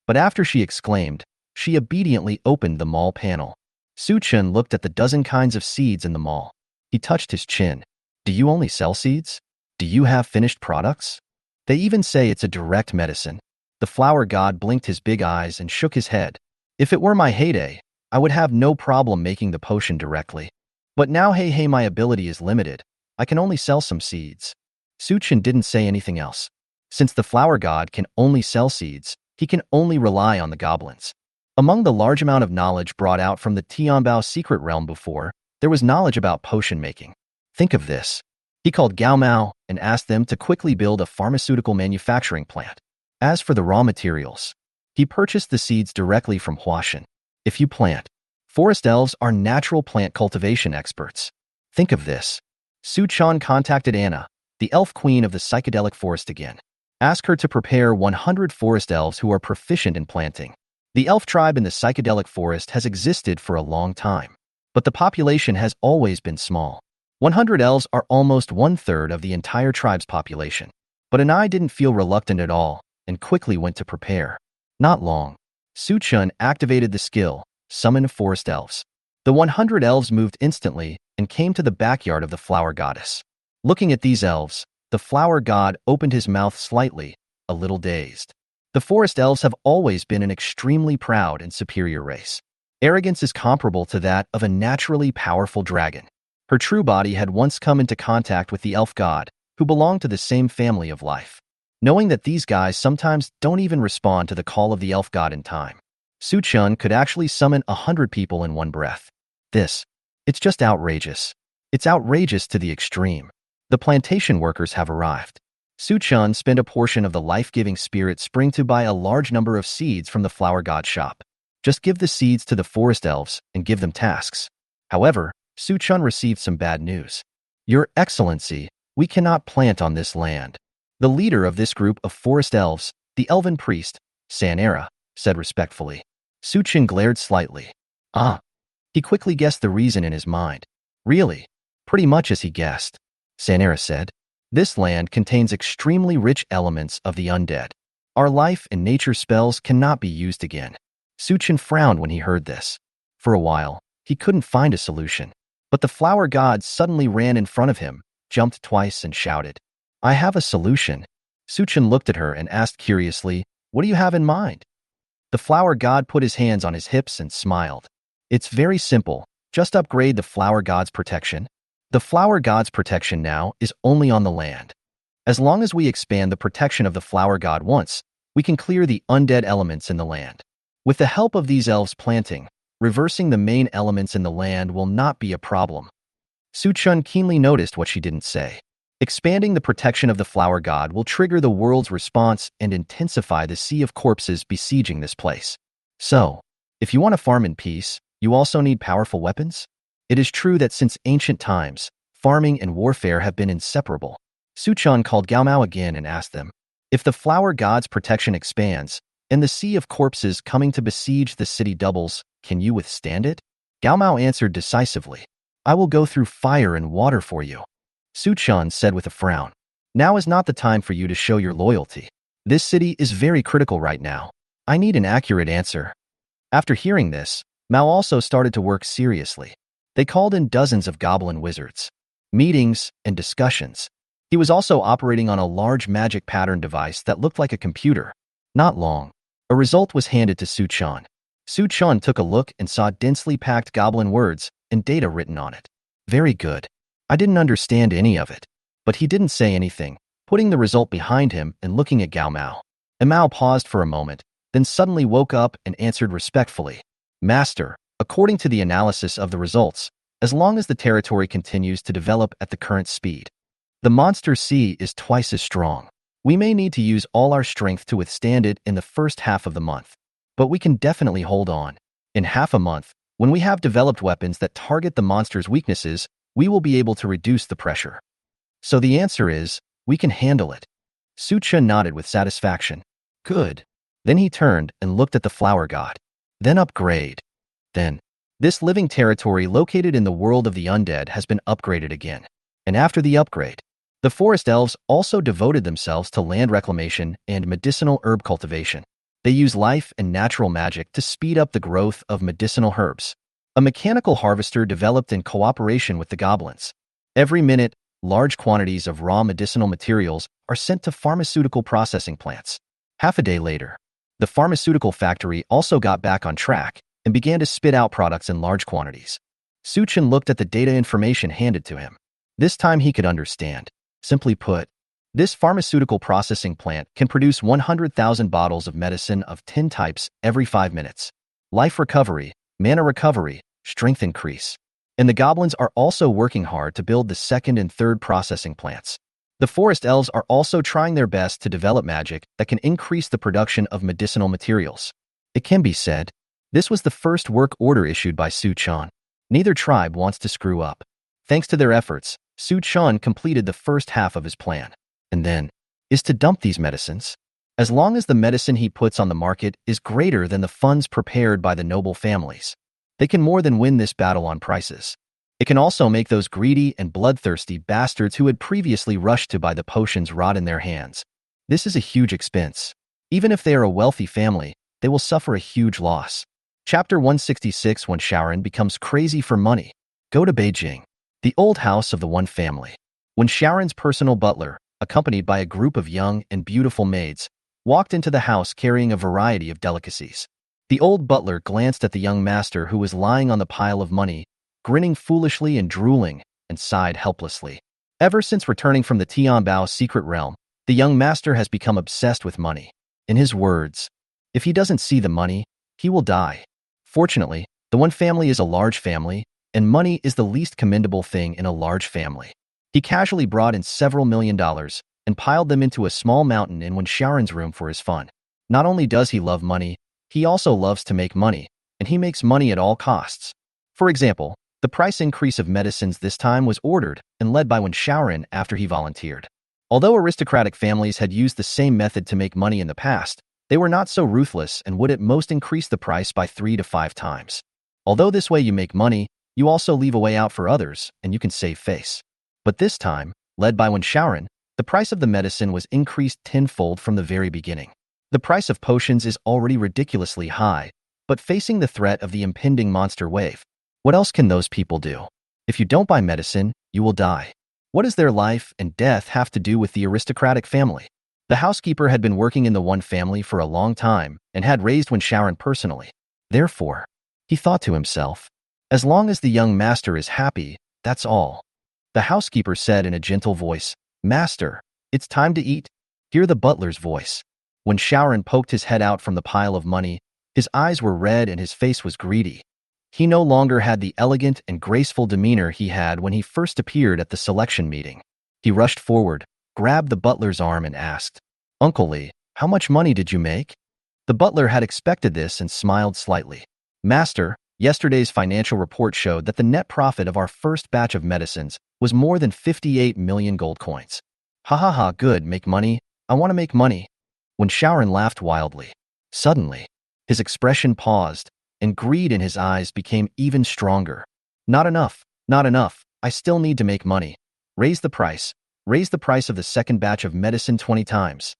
But after she exclaimed, she obediently opened the mall panel. Suchin looked at the dozen kinds of seeds in the mall. He touched his chin. Do you only sell seeds? Do you have finished products? They even say it's a direct medicine. The flower god blinked his big eyes and shook his head. If it were my heyday, I would have no problem making the potion directly. But now hey, my ability is limited. I can only sell some seeds. Suchin didn't say anything else. Since the flower god can only sell seeds, he can only rely on the goblins. Among the large amount of knowledge brought out from the Tianbao secret realm before, there was knowledge about potion making. Think of this. He called Gao Mao and asked them to quickly build a pharmaceutical manufacturing plant. As for the raw materials, he purchased the seeds directly from Huashan. If you plant, forest elves are natural plant cultivation experts. Think of this. Suchan contacted Anna, the elf queen of the psychedelic forest again. Ask her to prepare 100 forest elves who are proficient in planting. The elf tribe in the psychedelic forest has existed for a long time, but the population has always been small. 100 elves are almost 1/3 of the entire tribe's population. But Anai didn't feel reluctant at all and quickly went to prepare. Not long. Suchun activated the skill, Summon Forest Elves. The 100 elves moved instantly and came to the backyard of the flower goddess. Looking at these elves, the flower god opened his mouth slightly, a little dazed. The forest elves have always been an extremely proud and superior race. Arrogance is comparable to that of a naturally powerful dragon. Her true body had once come into contact with the elf god, who belonged to the same family of life. Knowing that these guys sometimes don't even respond to the call of the elf god in time, Suchun could actually summon 100 people in one breath. It's just outrageous. It's outrageous to the extreme. The plantation workers have arrived. Suchun spent a portion of the life-giving spirit spring to buy a large number of seeds from the flower god shop. Just give the seeds to the forest elves and give them tasks. However, Suchun received some bad news. Your Excellency, we cannot plant on this land. The leader of this group of forest elves, the elven priest, Sanera, said respectfully. Suchun glared slightly. He quickly guessed the reason in his mind. Really? Pretty much as he guessed. Sanera said. This land contains extremely rich elements of the undead. Our life and nature spells cannot be used again. Suchun frowned when he heard this. For a while, he couldn't find a solution. But the flower god suddenly ran in front of him, jumped twice and shouted, I have a solution. Suchun looked at her and asked curiously, What do you have in mind? The flower god put his hands on his hips and smiled. It's very simple. Just upgrade the flower god's protection. The flower god's protection now is only on the land. As long as we expand the protection of the flower god once, we can clear the undead elements in the land. With the help of these elves planting, reversing the main elements in the land will not be a problem. Suchun keenly noticed what she didn't say. Expanding the protection of the flower god will trigger the world's response and intensify the sea of corpses besieging this place. So, if you want to farm in peace, you also need powerful weapons? It is true that since ancient times, farming and warfare have been inseparable. Suchun called Gao Mao again and asked them, if the flower god's protection expands, And the sea of corpses coming to besiege the city doubles. Can you withstand it? Gao Mao answered decisively. I will go through fire and water for you. Su Chan said with a frown. Now is not the time for you to show your loyalty. This city is very critical right now. I need an accurate answer. After hearing this, Mao also started to work seriously. They called in dozens of goblin wizards, meetings, and discussions. He was also operating on a large magic pattern device that looked like a computer. Not long, a result was handed to Su Chan. Su Chan took a look and saw densely packed goblin words and data written on it. Very good. I didn't understand any of it. But he didn't say anything, putting the result behind him and looking at Gao Mao. And Mao paused for a moment, then suddenly woke up and answered respectfully. Master, according to the analysis of the results, as long as the territory continues to develop at the current speed, the monster sea is twice as strong. We may need to use all our strength to withstand it in the first half of the month. But we can definitely hold on. In half a month, when we have developed weapons that target the monster's weaknesses, we will be able to reduce the pressure. So the answer is, we can handle it. Su Chen nodded with satisfaction. Good. Then he turned and looked at the flower god. Then upgrade. Then, this living territory located in the world of the undead has been upgraded again. And after the upgrade, the forest elves also devoted themselves to land reclamation and medicinal herb cultivation. They use life and natural magic to speed up the growth of medicinal herbs. A mechanical harvester developed in cooperation with the goblins. Every minute, large quantities of raw medicinal materials are sent to pharmaceutical processing plants. Half a day later, the pharmaceutical factory also got back on track and began to spit out products in large quantities. Su Chen looked at the data information handed to him. This time he could understand. Simply put, this pharmaceutical processing plant can produce 100,000 bottles of medicine of 10 types every 5 minutes. Life recovery, mana recovery, strength increase. And the goblins are also working hard to build the second and third processing plants. The forest elves are also trying their best to develop magic that can increase the production of medicinal materials. It can be said, this was the first work order issued by Su Chan. Neither tribe wants to screw up. Thanks to their efforts, Su Chan completed the first half of his plan. And then, is to dump these medicines. As long as the medicine he puts on the market is greater than the funds prepared by the noble families, they can more than win this battle on prices. It can also make those greedy and bloodthirsty bastards who had previously rushed to buy the potions rot in their hands. This is a huge expense. Even if they are a wealthy family, they will suffer a huge loss. Chapter 166. When Shaoran becomes crazy for money. Go to Beijing, the old house of the One family. When Shaoran's personal butler, accompanied by a group of young and beautiful maids, walked into the house carrying a variety of delicacies. The old butler glanced at the young master who was lying on the pile of money, grinning foolishly and drooling, and sighed helplessly. Ever since returning from the Tianbao secret realm, the young master has become obsessed with money. In his words, if he doesn't see the money, he will die. Fortunately, the One family is a large family, and money is the least commendable thing in a large family. He casually brought in several $1 million and piled them into a small mountain in Wen Shaoran's room for his fun. Not only does he love money, he also loves to make money, and he makes money at all costs. For example, the price increase of medicines this time was ordered and led by Wen Shaoran after he volunteered. Although aristocratic families had used the same method to make money in the past, they were not so ruthless and would at most increase the price by 3 to 5 times. Although this way you make money, you also leave a way out for others and you can save face. But this time, led by Wen Shaoran, the price of the medicine was increased tenfold from the very beginning. The price of potions is already ridiculously high, but facing the threat of the impending monster wave, what else can those people do? If you don't buy medicine, you will die. What does their life and death have to do with the aristocratic family? The housekeeper had been working in the One family for a long time and had raised Wen Shaoran personally. Therefore, he thought to himself, as long as the young master is happy, that's all. The housekeeper said in a gentle voice, Master, it's time to eat. Hear the butler's voice. When Shaoran poked his head out from the pile of money, his eyes were red and his face was greedy. He no longer had the elegant and graceful demeanor he had when he first appeared at the selection meeting. He rushed forward, grabbed the butler's arm and asked, Uncle Li, how much money did you make? The butler had expected this and smiled slightly. Master, yesterday's financial report showed that the net profit of our first batch of medicines was more than 58 million gold coins. Ha ha ha, good, make money. I want to make money. When Shaoran laughed wildly. Suddenly, his expression paused, and greed in his eyes became even stronger. Not enough, not enough. I still need to make money. Raise the price. Raise the price of the second batch of medicine 20 times.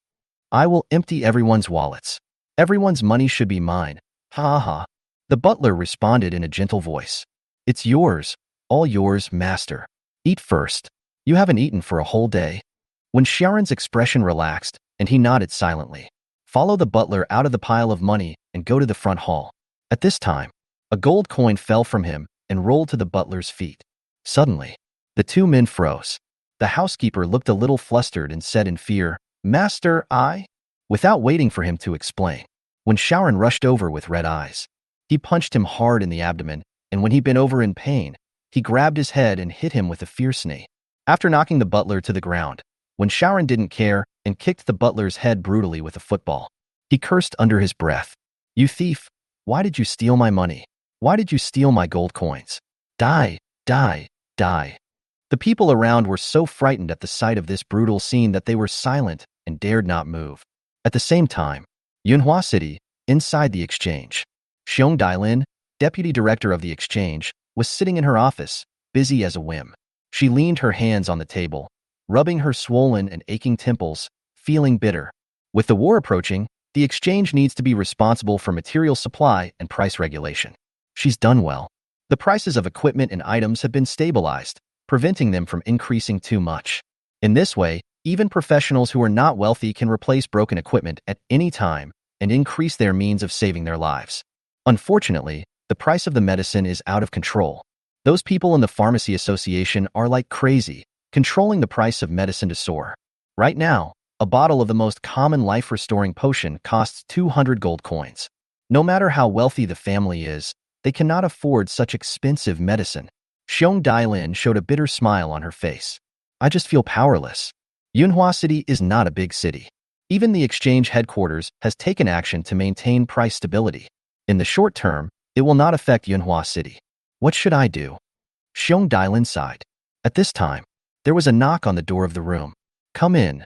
I will empty everyone's wallets. Everyone's money should be mine. Ha ha ha. The butler responded in a gentle voice. It's yours, all yours, master. Eat first. You haven't eaten for a whole day. When Sharon's expression relaxed, and he nodded silently, follow the butler out of the pile of money and go to the front hall. At this time, a gold coin fell from him and rolled to the butler's feet. Suddenly, the two men froze. The housekeeper looked a little flustered and said in fear, Master, I? Without waiting for him to explain, when Sharon rushed over with red eyes, he punched him hard in the abdomen, and when he bent over in pain, he grabbed his head and hit him with a fierce knee. After knocking the butler to the ground, when Sharon didn't care and kicked the butler's head brutally with a football, he cursed under his breath, You thief! Why did you steal my money? Why did you steal my gold coins? Die, die, die. The people around were so frightened at the sight of this brutal scene that they were silent and dared not move. At the same time, Yunhua City, inside the exchange, Xiong Dailin, deputy director of the exchange, was sitting in her office, busy as a whim. She leaned her hands on the table, rubbing her swollen and aching temples, feeling bitter. With the war approaching, the exchange needs to be responsible for material supply and price regulation. She's done well. The prices of equipment and items have been stabilized, preventing them from increasing too much. In this way, even professionals who are not wealthy can replace broken equipment at any time and increase their means of saving their lives. Unfortunately, the price of the medicine is out of control. Those people in the pharmacy association are like crazy, controlling the price of medicine to soar. Right now, a bottle of the most common life-restoring potion costs 200 gold coins. No matter how wealthy the family is, they cannot afford such expensive medicine. Xiong Dailin showed a bitter smile on her face. I just feel powerless. Yunhua City is not a big city. Even the exchange headquarters has taken action to maintain price stability. In the short term, it will not affect Yunhua City. What should I do? Xiong Dailin sighed. At this time, there was a knock on the door of the room. Come in.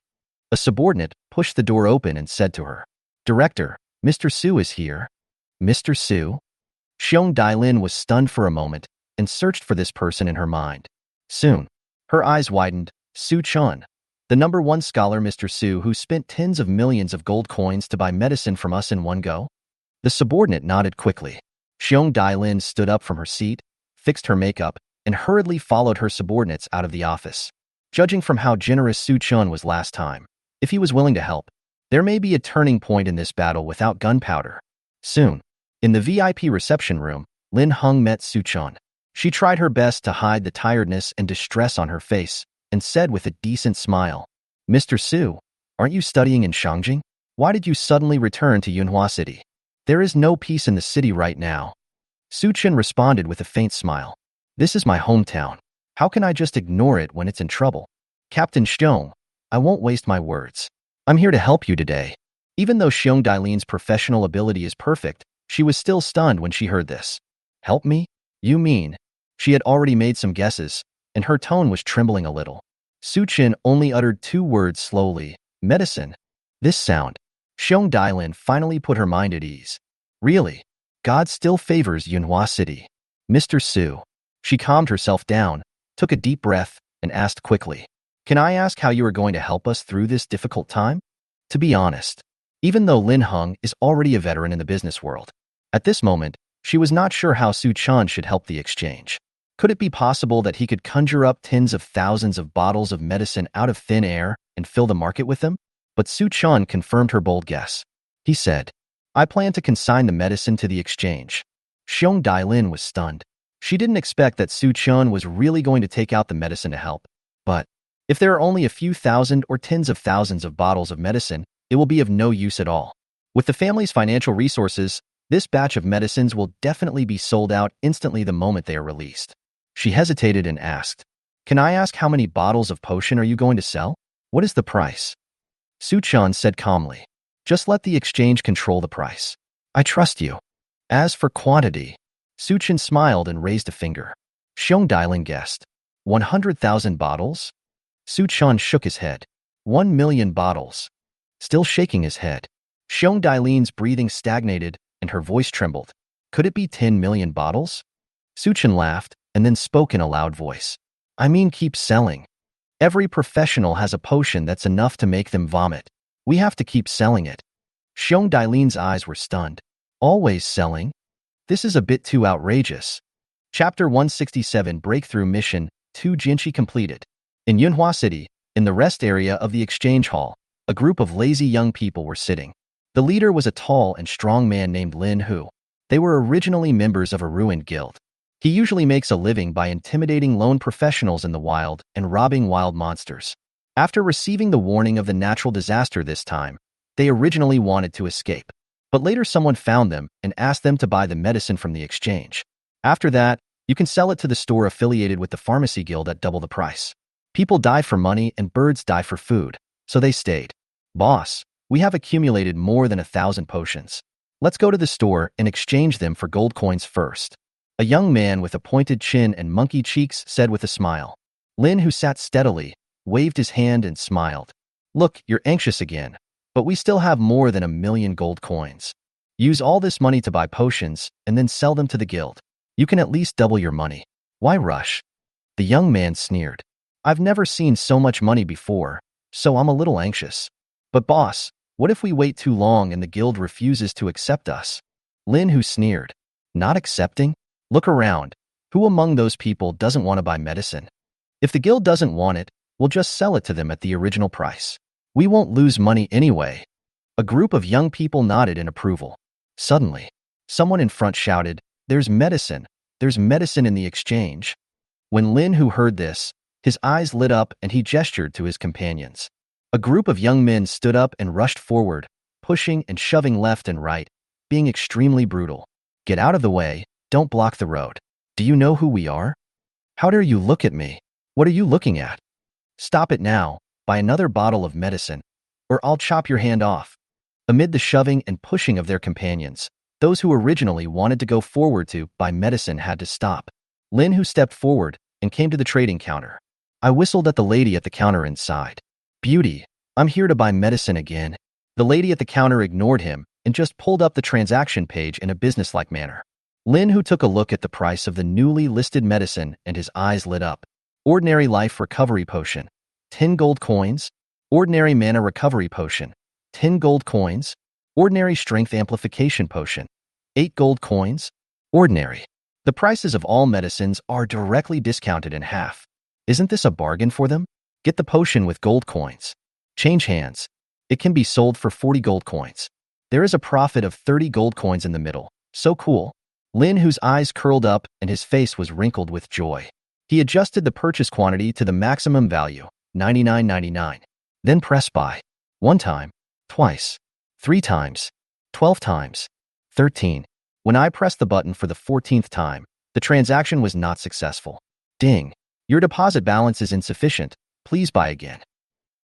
A subordinate pushed the door open and said to her, Director, Mr. Su is here. Mr. Su? Xiong Dailin was stunned for a moment and searched for this person in her mind. Soon, her eyes widened. Su Chun, the #1 scholar Mr. Su who spent tens of millions of gold coins to buy medicine from us in one go? The subordinate nodded quickly. Xiong Dailin stood up from her seat, fixed her makeup, and hurriedly followed her subordinates out of the office. Judging from how generous Su Chun was last time, if he was willing to help, there may be a turning point in this battle without gunpowder. Soon, in the VIP reception room, Lin Heng met Su Chun. She tried her best to hide the tiredness and distress on her face, and said with a decent smile, Mr. Su, aren't you studying in Shangjing? Why did you suddenly return to Yunhua City? There is no peace in the city right now. Su Chun responded with a faint smile. This is my hometown. How can I just ignore it when it's in trouble? Captain Xiong, I won't waste my words. I'm here to help you today. Even though Xiong Dailin's professional ability is perfect, she was still stunned when she heard this. Help me? You mean? She had already made some guesses, and her tone was trembling a little. Su Chin only uttered 2 words slowly, medicine. This sound. Xiong Dailin finally put her mind at ease. Really? God still favors Yunhua City. Mr. Su. She calmed herself down, took a deep breath, and asked quickly, Can I ask how you are going to help us through this difficult time? To be honest, even though Lin Heng is already a veteran in the business world, at this moment, she was not sure how Su Chun should help the exchange. Could it be possible that he could conjure up tens of thousands of bottles of medicine out of thin air and fill the market with them? But Su Chun confirmed her bold guess. He said, I plan to consign the medicine to the exchange. Xiong Dailin was stunned. She didn't expect that Su Chun was really going to take out the medicine to help. But if there are only a few thousand or tens of thousands of bottles of medicine, it will be of no use at all. With the family's financial resources, this batch of medicines will definitely be sold out instantly the moment they are released. She hesitated and asked, Can I ask how many bottles of potion are you going to sell? What is the price? Su Chun said calmly, Just let the exchange control the price. I trust you. As for quantity, Su Chun smiled and raised a finger. Xiong Dailin guessed, 100,000 bottles? Su Chun shook his head. 1 million bottles. Still shaking his head. Xiong Dailin's breathing stagnated and her voice trembled. Could it be 10 million bottles? Suchen laughed and then spoke in a loud voice. I mean, keep selling. Every professional has a potion that's enough to make them vomit. We have to keep selling it. Xiong Dailin's eyes were stunned. Always selling? This is a bit too outrageous. Chapter 167 Breakthrough Mission 2 Jinchi completed. In Yunhua City, in the rest area of the exchange hall, a group of lazy young people were sitting. The leader was a tall and strong man named Lin Hu. They were originally members of a ruined guild. He usually makes a living by intimidating lone professionals in the wild and robbing wild monsters. After receiving the warning of the natural disaster this time, they originally wanted to escape. But later someone found them and asked them to buy the medicine from the exchange. After that, you can sell it to the store affiliated with the pharmacy guild at double the price. People die for money and birds die for food, so they stayed. Boss, we have accumulated more than 1,000 potions. Let's go to the store and exchange them for gold coins first. A young man with a pointed chin and monkey cheeks said with a smile. Lin, who sat steadily, waved his hand and smiled. Look, you're anxious again, but we still have more than 1,000,000 gold coins. Use all this money to buy potions and then sell them to the guild. You can at least double your money. Why rush? The young man sneered. I've never seen so much money before, so I'm a little anxious. But boss, what if we wait too long and the guild refuses to accept us? Lin, who sneered. Not accepting? Look around. Who among those people doesn't want to buy medicine? If the guild doesn't want it, we'll just sell it to them at the original price. We won't lose money anyway. A group of young people nodded in approval. Suddenly, someone in front shouted, There's medicine in the exchange. When Lin, who heard this, his eyes lit up and he gestured to his companions. A group of young men stood up and rushed forward, pushing and shoving left and right, being extremely brutal. Get out of the way, don't block the road. Do you know who we are? How dare you look at me? What are you looking at? Stop it now, buy another bottle of medicine, or I'll chop your hand off. Amid the shoving and pushing of their companions, those who originally wanted to go forward to buy medicine had to stop. Lin, who stepped forward and came to the trading counter. I whistled at the lady at the counter inside. Beauty, I'm here to buy medicine again. The lady at the counter ignored him and just pulled up the transaction page in a businesslike manner. Lin, who took a look at the price of the newly listed medicine and his eyes lit up. Ordinary life recovery potion, 10 gold coins. Ordinary mana recovery potion, 10 gold coins. Ordinary strength amplification potion, 8 gold coins. Ordinary. The prices of all medicines are directly discounted in half. Isn't this a bargain for them? Get the potion with gold coins. Change hands. It can be sold for 40 gold coins. There is a profit of 30 gold coins in the middle. So cool. Lin, whose eyes curled up and his face was wrinkled with joy. He adjusted the purchase quantity to the maximum value, 99.99. Then press buy. 1 time, twice, 3 times, 12 times, 13. When I pressed the button for the 14th time, the transaction was not successful. Ding. Your deposit balance is insufficient. Please buy again.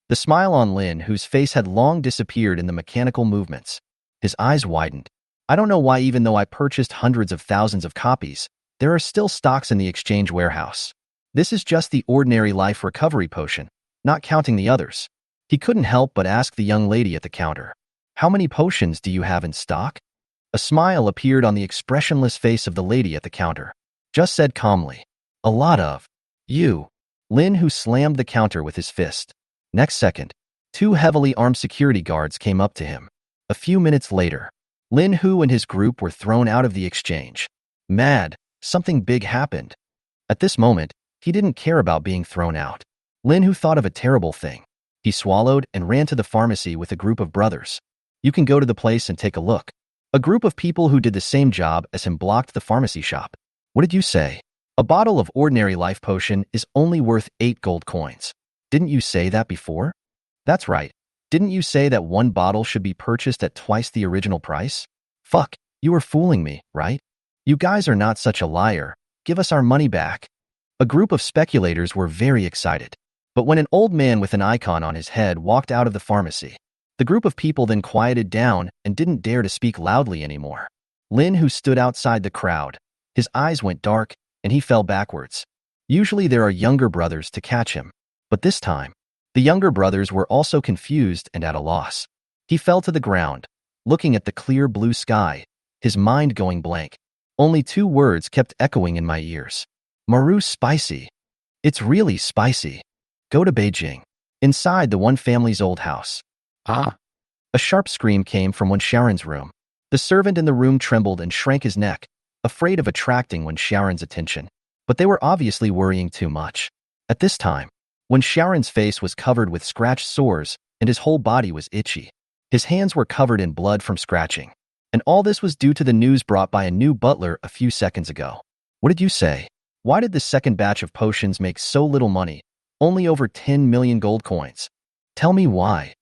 The smile on Lin, whose face had long disappeared in the mechanical movements. His eyes widened. I don't know why, even though I purchased hundreds of thousands of copies, there are still stocks in the exchange warehouse. This is just the ordinary life recovery potion, not counting the others. He couldn't help but ask the young lady at the counter, How many potions do you have in stock? A smile appeared on the expressionless face of the lady at the counter. Just said calmly, A lot of. You. Lin, who slammed the counter with his fist. Next second, 2 heavily armed security guards came up to him. A few minutes later, Lin Hu and his group were thrown out of the exchange. Mad, something big happened. At this moment, he didn't care about being thrown out. Lin Hu thought of a terrible thing. He swallowed and ran to the pharmacy with a group of brothers. You can go to the place and take a look. A group of people who did the same job as him blocked the pharmacy shop. What did you say? A bottle of ordinary life potion is only worth 8 gold coins. Didn't you say that before? That's right. Didn't you say that 1 bottle should be purchased at twice the original price? Fuck, you were fooling me, right? You guys are not such a liar. Give us our money back. A group of speculators were very excited. But when an old man with an icon on his head walked out of the pharmacy, the group of people then quieted down and didn't dare to speak loudly anymore. Lin, who stood outside the crowd, his eyes went dark and he fell backwards. Usually there are younger brothers to catch him, but this time, the younger brothers were also confused and at a loss. He fell to the ground, looking at the clear blue sky, his mind going blank. Only two words kept echoing in my ears. Maru spicy. It's really spicy. Go to Beijing. Inside the one family's old house. Ah! A sharp scream came from Wen-Sharon's room. The servant in the room trembled and shrank his neck, afraid of attracting Wen-Sharon's attention. But they were obviously worrying too much. At this time, Wen-Sharon's face was covered with scratched sores and his whole body was itchy. His hands were covered in blood from scratching. And all this was due to the news brought by a new butler a few seconds ago. What did you say? Why did the second batch of potions make so little money? Only over 10 million gold coins. Tell me why.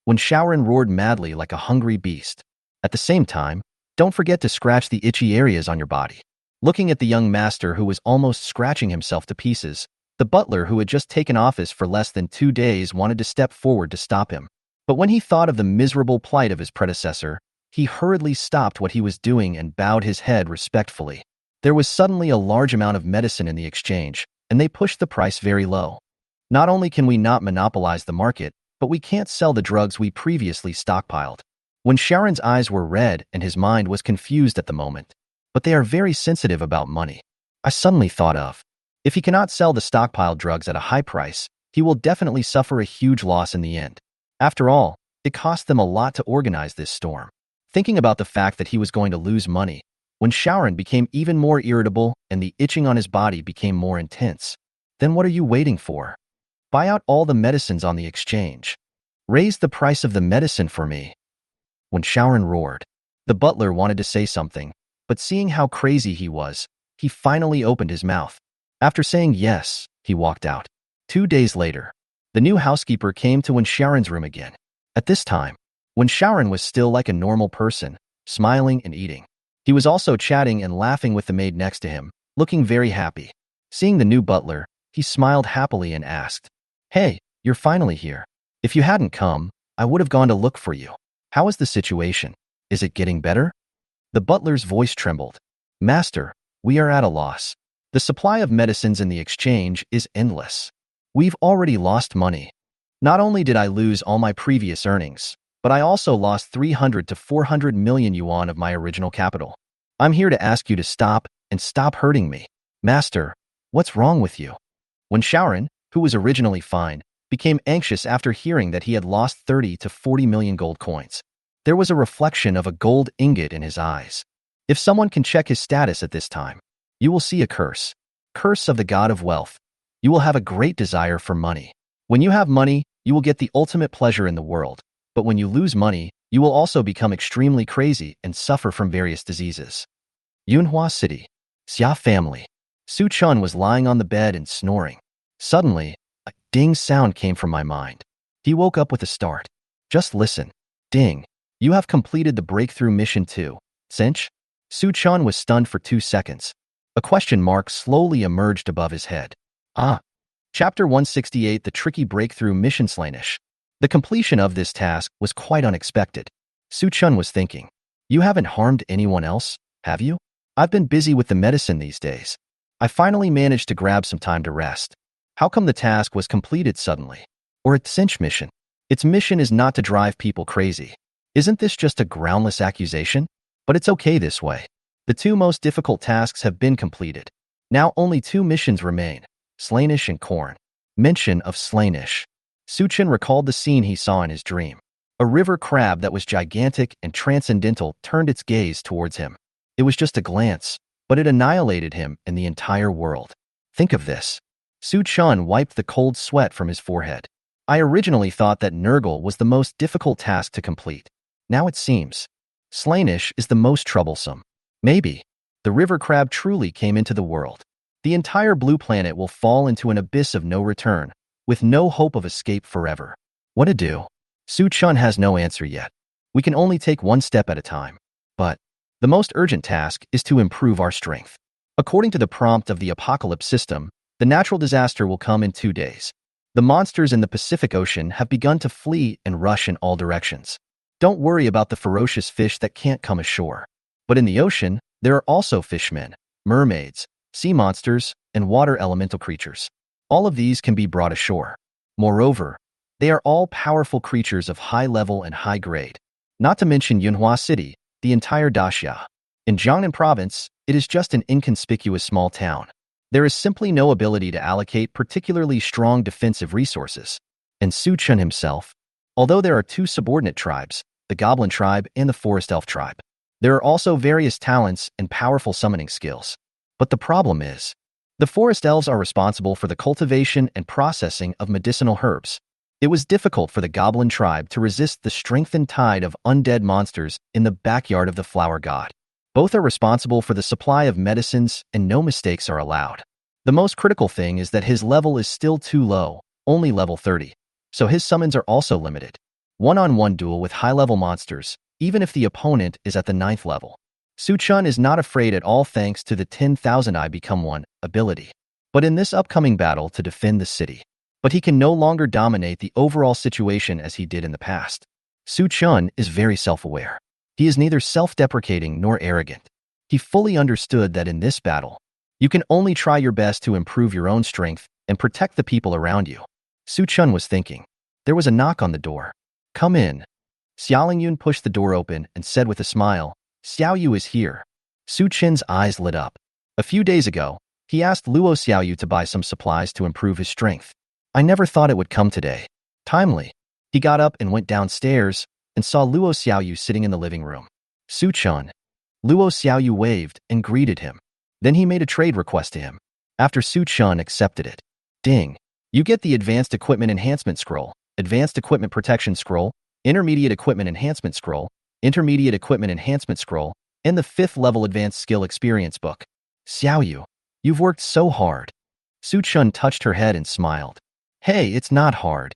Wen-Sharon roared madly like a hungry beast. At the same time, don't forget to scratch the itchy areas on your body. Looking at the young master who was almost scratching himself to pieces, the butler who had just taken office for less than 2 days wanted to step forward to stop him. But when he thought of the miserable plight of his predecessor, he hurriedly stopped what he was doing and bowed his head respectfully. There was suddenly a large amount of medicine in the exchange, and they pushed the price very low. Not only can we not monopolize the market, but we can't sell the drugs we previously stockpiled. Wen-Sharon's eyes were red and his mind was confused at the moment. But they are very sensitive about money. I suddenly thought of, if he cannot sell the stockpiled drugs at a high price, he will definitely suffer a huge loss in the end. After all, it cost them a lot to organize this storm. Thinking about the fact that he was going to lose money, Wen-Sharon became even more irritable and the itching on his body became more intense. Then what are you waiting for? Buy out all the medicines on the exchange. Raise the price of the medicine for me. Wen-Sharon roared. The butler wanted to say something, but seeing how crazy he was, he finally opened his mouth. After saying yes, he walked out. 2 days later, the new housekeeper came to Wen-Sharon's room again. At this time, Wen-Sharon was still like a normal person, smiling and eating. He was also chatting and laughing with the maid next to him, looking very happy. Seeing the new butler, he smiled happily and asked, "Hey, you're finally here. If you hadn't come, I would have gone to look for you. How is the situation? Is it getting better?" The butler's voice trembled. "Master, we are at a loss. The supply of medicines in the exchange is endless. We've already lost money. Not only did I lose all my previous earnings, but I also lost 300 to 400 million yuan of my original capital. I'm here to ask you to stop and stop hurting me. Master, what's wrong with you?" Wen-Sharon, who was originally fine, became anxious after hearing that he had lost 30 to 40 million gold coins. There was a reflection of a gold ingot in his eyes. If someone can check his status at this time, you will see a curse. Curse of the god of wealth. You will have a great desire for money. When you have money, you will get the ultimate pleasure in the world. But when you lose money, you will also become extremely crazy and suffer from various diseases. Yunhua City. Xia family. Su Chun was lying on the bed and snoring. Suddenly, a ding sound came from my mind. He woke up with a start. Just listen. Ding. You have completed the breakthrough mission 2. Cinch? Su Chun was stunned for 2 seconds. A question mark slowly emerged above his head. Ah. Chapter 168, The Tricky Breakthrough Mission Slanish. The completion of this task was quite unexpected. Su Chun was thinking, you haven't harmed anyone else, have you? I've been busy with the medicine these days. I finally managed to grab some time to rest. How come the task was completed suddenly? Or its cinch mission? Its mission is not to drive people crazy. Isn't this just a groundless accusation? But it's okay this way. The 2 most difficult tasks have been completed. Now only 2 missions remain, Slanish and Corn. Mention of Slanish. Su Chun recalled the scene he saw in his dream. A river crab that was gigantic and transcendental turned its gaze towards him. It was just a glance, but it annihilated him and the entire world. Think of this. Su Chun wiped the cold sweat from his forehead. I originally thought that Nurgle was the most difficult task to complete. Now it seems Slanish is the most troublesome. Maybe the river crab truly came into the world. The entire blue planet will fall into an abyss of no return, with no hope of escape forever. What to do? Su Chun has no answer yet. We can only take one step at a time. But the most urgent task is to improve our strength. According to the prompt of the apocalypse system, the natural disaster will come in 2 days. The monsters in the Pacific Ocean have begun to flee and rush in all directions. Don't worry about the ferocious fish that can't come ashore. But in the ocean, there are also fishmen, mermaids, sea monsters, and water elemental creatures. All of these can be brought ashore. Moreover, they are all powerful creatures of high level and high grade. Not to mention Yunhua City, the entire Daxia. In Jiangnan Province, it is just an inconspicuous small town. There is simply no ability to allocate particularly strong defensive resources. And Su Chen himself, although there are two subordinate tribes, the Goblin tribe and the Forest Elf tribe, there are also various talents and powerful summoning skills. But the problem is, the Forest Elves are responsible for the cultivation and processing of medicinal herbs. It was difficult for the Goblin tribe to resist the strengthened tide of undead monsters in the backyard of the Flower God. Both are responsible for the supply of medicines, and no mistakes are allowed. The most critical thing is that his level is still too low, only level 30, so his summons are also limited. One-on-one duel with high-level monsters, even if the opponent is at the 9th level. Su Chen is not afraid at all thanks to the 10,000 I Become One ability, but in this upcoming battle to defend the city. But he can no longer dominate the overall situation as he did in the past. Su Chen is very self-aware. He is neither self-deprecating nor arrogant. He fully understood that in this battle, you can only try your best to improve your own strength and protect the people around you. Su Chen was thinking. There was a knock on the door. Come in. Xiaolingyun pushed the door open and said with a smile, Xiao Yu is here. Su Chen's eyes lit up. A few days ago, he asked Luo Xiao Yu to buy some supplies to improve his strength. I never thought it would come today. Timely. He got up and went downstairs and saw Luo Xiao Yu sitting in the living room. Su Chen. Luo Xiao Yu waved and greeted him. Then he made a trade request to him. After Su Chen accepted it. Ding. You get the Advanced Equipment Enhancement Scroll, Advanced Equipment Protection Scroll, Intermediate Equipment Enhancement Scroll, Intermediate Equipment Enhancement Scroll, and the 5th level Advanced Skill Experience Book. Xiao Yu, you've worked so hard. Su Chen touched her head and smiled. Hey, it's not hard.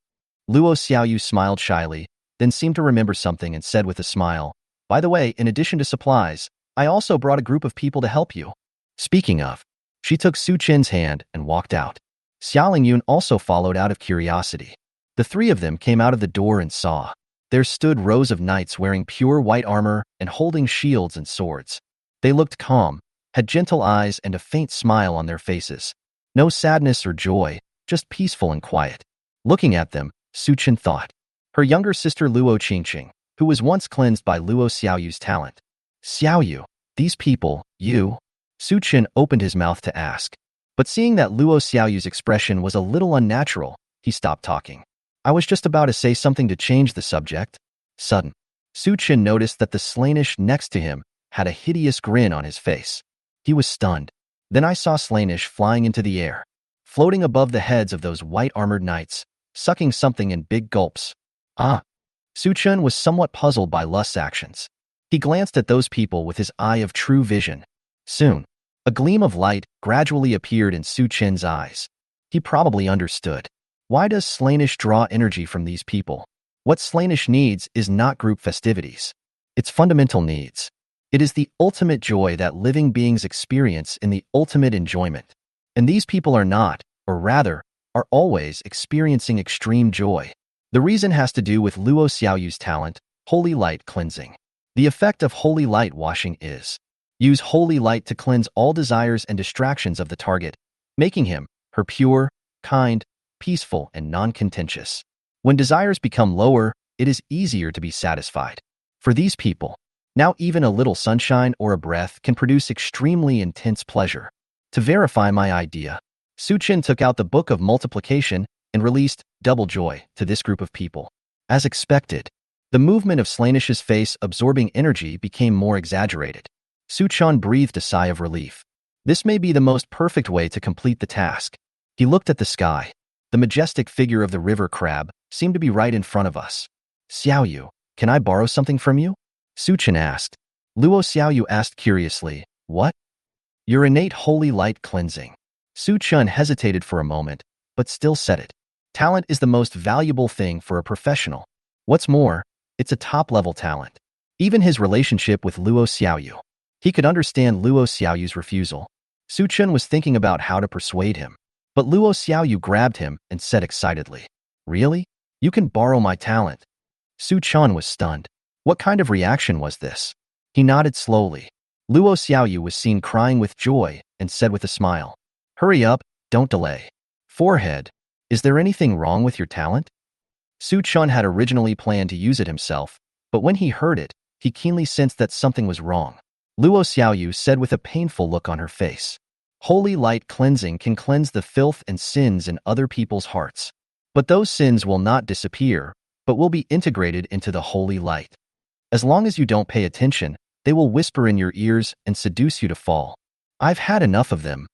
Luo Xiao Yu smiled shyly, then seemed to remember something and said with a smile, by the way, in addition to supplies, I also brought a group of people to help you. Speaking of, she took Su Chen's hand and walked out. Xiaolingyun also followed out of curiosity. The three of them came out of the door and saw. There stood rows of knights wearing pure white armor and holding shields and swords. They looked calm, had gentle eyes and a faint smile on their faces. No sadness or joy, just peaceful and quiet. Looking at them, Su Chen thought. Her younger sister Luo Qingqing, who was once cleansed by Luo Xiaoyu's talent. Xiao Yu, these people, you? Su Chen opened his mouth to ask. But seeing that Luo Xiaoyu's expression was a little unnatural, he stopped talking. I was just about to say something to change the subject. Sudden. Su Chen noticed that the Slaanesh next to him had a hideous grin on his face. He was stunned. Then I saw Slaanesh flying into the air, floating above the heads of those white-armored knights, sucking something in big gulps. Ah. Su Chen was somewhat puzzled by Lust's actions. He glanced at those people with his eye of true vision. Soon, a gleam of light gradually appeared in Su Chen's eyes. He probably understood. Why does Slaanesh draw energy from these people? What Slaanesh needs is not group festivities. Its fundamental needs. It is the ultimate joy that living beings experience in the ultimate enjoyment. And these people are not, or rather, are always experiencing extreme joy. The reason has to do with Luo Xiaoyu's talent, Holy Light Cleansing. The effect of Holy Light washing is use Holy Light to cleanse all desires and distractions of the target, making him, her pure, kind, peaceful, and non-contentious. When desires become lower, it is easier to be satisfied. For these people, now even a little sunshine or a breath can produce extremely intense pleasure. To verify my idea, Su Chen took out the Book of Multiplication and released Double Joy to this group of people. As expected, the movement of Slaanesh's face absorbing energy became more exaggerated. Su Chen breathed a sigh of relief. This may be the most perfect way to complete the task. He looked at the sky. The majestic figure of the river crab seemed to be right in front of us. Xiao Yu, can I borrow something from you? Su Chen asked. Luo Xiao Yu asked curiously, what? Your innate holy light cleansing. Su Chen hesitated for a moment, but still said it. Talent is the most valuable thing for a professional. What's more, it's a top-level talent. Even his relationship with Luo Xiao Yu. He could understand Luo Xiao Yu's refusal. Su Chen was thinking about how to persuade him. But Luo Xiao Yu grabbed him and said excitedly, really? You can borrow my talent. Su Chen was stunned. What kind of reaction was this? He nodded slowly. Luo Xiao Yu was seen crying with joy and said with a smile, hurry up, don't delay. Forehead, is there anything wrong with your talent? Su Chen had originally planned to use it himself, But when he heard it, he keenly sensed that something was wrong. Luo Xiaoyu said with a painful look on her face. Holy light cleansing can cleanse the filth and sins in other people's hearts. But those sins will not disappear, but will be integrated into the holy light. As long as you don't pay attention, they will whisper in your ears and seduce you to fall. I've had enough of them.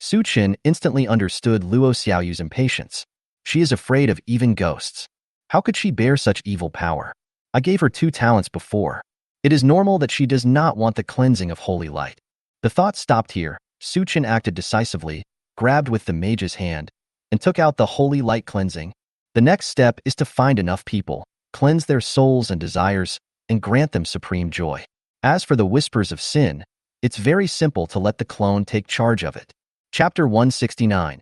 Su Qin instantly understood Luo Xiaoyu's impatience. She is afraid of even ghosts. How could she bear such evil power? I gave her 2 talents before. It is normal that she does not want the cleansing of holy light. The thought stopped here. Su Qin acted decisively, grabbed with the mage's hand, and took out the holy light cleansing. The next step is to find enough people, cleanse their souls and desires, and grant them supreme joy. As for the whispers of sin, it's very simple to let the clone take charge of it. Chapter 169.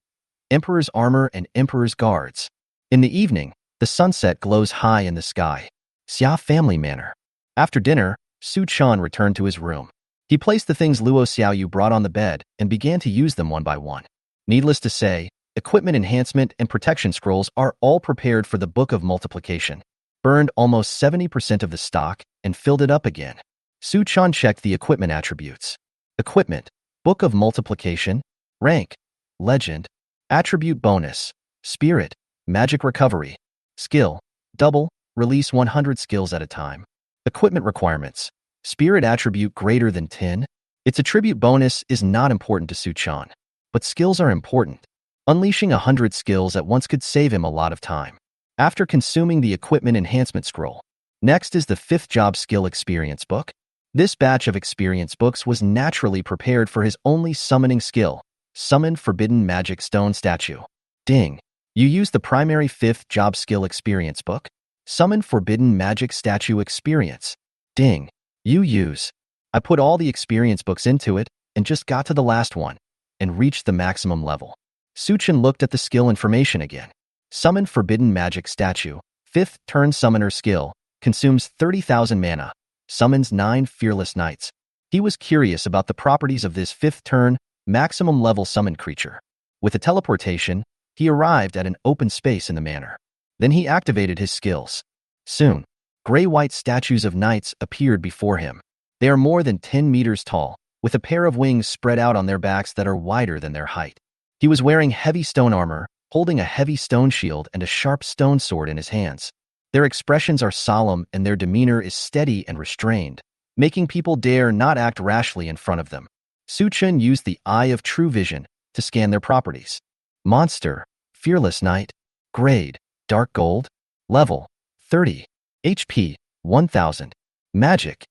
Emperor's Armor and Emperor's Guards. In the evening, the sunset glows high in the sky. Xia Family Manor. After dinner, Su Chan returned to his room. He placed the things Luo Xiaoyu brought on the bed and began to use them one by one. Needless to say, equipment enhancement and protection scrolls are all prepared for the Book of Multiplication. Burned almost 70% of the stock and filled it up again. Su Chan checked the equipment attributes. Equipment, Book of Multiplication, Rank, Legend, Attribute Bonus, Spirit, Magic Recovery, Skill, Double, release 100 skills at a time. Equipment requirements, Spirit attribute greater than 10. Its attribute bonus is not important to Su Chan, but skills are important. Unleashing 100 skills at once could save him a lot of time. After consuming the equipment enhancement scroll, next is the 5th job skill experience book. This batch of experience books was naturally prepared for his only summoning skill, Summon Forbidden Magic Stone Statue. Ding. You use the primary 5th job skill experience book. Summon Forbidden Magic Statue Experience. Ding. You use. I put all the experience books into it and just got to the last one and reached the maximum level. Su Qin looked at the skill information again. Summon Forbidden Magic Statue. 5th turn summoner skill. Consumes 30,000 mana. Summons 9 fearless knights. He was curious about the properties of this 5th turn, maximum level summon creature. With a teleportation, he arrived at an open space in the manor. Then he activated his skills. Soon, gray-white statues of knights appeared before him. They are more than 10 meters tall, with a pair of wings spread out on their backs that are wider than their height. He was wearing heavy stone armor, holding a heavy stone shield and a sharp stone sword in his hands. Their expressions are solemn and their demeanor is steady and restrained, making people dare not act rashly in front of them. Su Qin used the Eye of True Vision to scan their properties. Monster, Fearless Knight, Grade, Dark Gold, Level, 30, HP, 1000, Magic,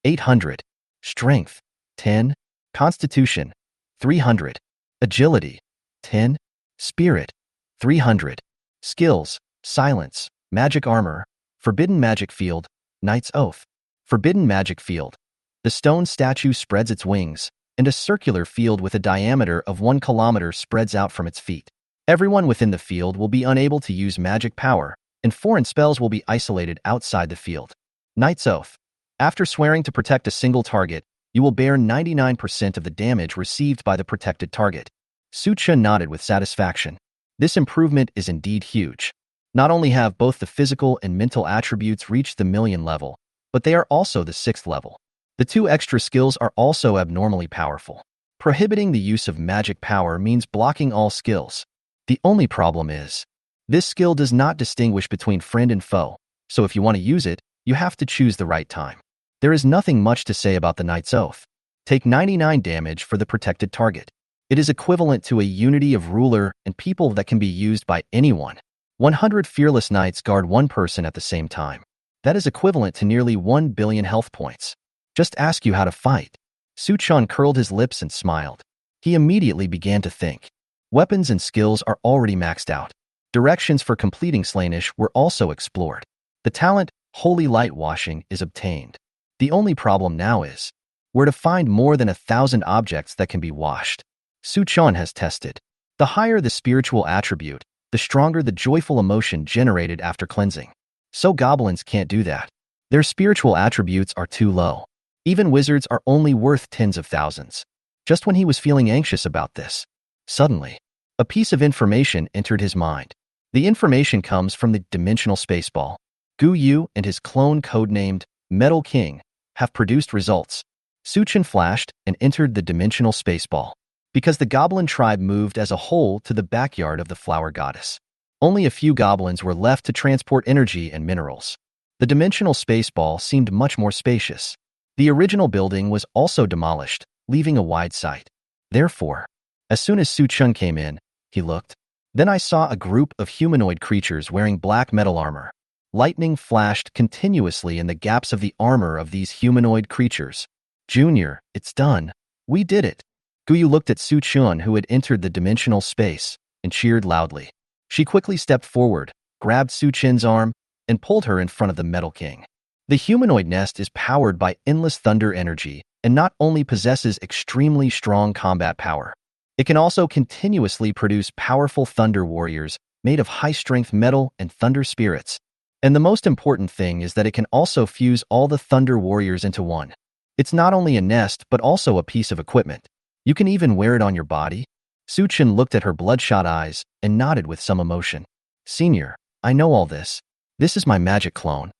800, Strength, 10, Constitution, 300, Agility, 10, Spirit, 300, Skills, Silence, Magic Armor, Forbidden Magic Field, Knight's Oath, Forbidden Magic Field. The stone statue spreads its wings, and a circular field with a diameter of 1 kilometer spreads out from its feet. Everyone within the field will be unable to use magic power, and foreign spells will be isolated outside the field. Knight's Oath. After swearing to protect a single target, you will bear 99% of the damage received by the protected target. Su Qin nodded with satisfaction. This improvement is indeed huge. Not only have both the physical and mental attributes reached the million level, but they are also the 6th level. The 2 extra skills are also abnormally powerful. Prohibiting the use of magic power means blocking all skills. The only problem is, this skill does not distinguish between friend and foe, so if you want to use it, you have to choose the right time. There is nothing much to say about the Knight's Oath. Take 99 damage for the protected target. It is equivalent to a unity of ruler and people that can be used by anyone. 100 fearless knights guard one person at the same time. That is equivalent to nearly 1 billion health points. Just ask you how to fight. Su Chan curled his lips and smiled. He immediately began to think. Weapons and skills are already maxed out. Directions for completing Slainish were also explored. The talent, Holy Light Washing, is obtained. The only problem now is where to find more than 1,000 objects that can be washed. Su Chan has tested. The higher the spiritual attribute, the stronger the joyful emotion generated after cleansing. So goblins can't do that. Their spiritual attributes are too low. Even wizards are only worth tens of thousands. Just when he was feeling anxious about this, suddenly, a piece of information entered his mind. The information comes from the dimensional spaceball. Gu Yu and his clone codenamed Metal King have produced results. Su Chen flashed and entered the dimensional spaceball. Because the goblin tribe moved as a whole to the backyard of the flower goddess. Only a few goblins were left to transport energy and minerals. The dimensional spaceball seemed much more spacious. The original building was also demolished, leaving a wide sight. Therefore, as soon as Su Chen came in, he looked. Then I saw a group of humanoid creatures wearing black metal armor. Lightning flashed continuously in the gaps of the armor of these humanoid creatures. Junior, it's done. We did it. Guyu looked at Su Chen, who had entered the dimensional space, and cheered loudly. She quickly stepped forward, grabbed Su Chen's arm, and pulled her in front of the Metal King. The humanoid nest is powered by endless thunder energy and not only possesses extremely strong combat power, it can also continuously produce powerful thunder warriors made of high-strength metal and thunder spirits. And the most important thing is that it can also fuse all the thunder warriors into one. It's not only a nest but also a piece of equipment. You can even wear it on your body. Su Chen looked at her bloodshot eyes and nodded with some emotion. Senior, I know all this. This is my magic clone.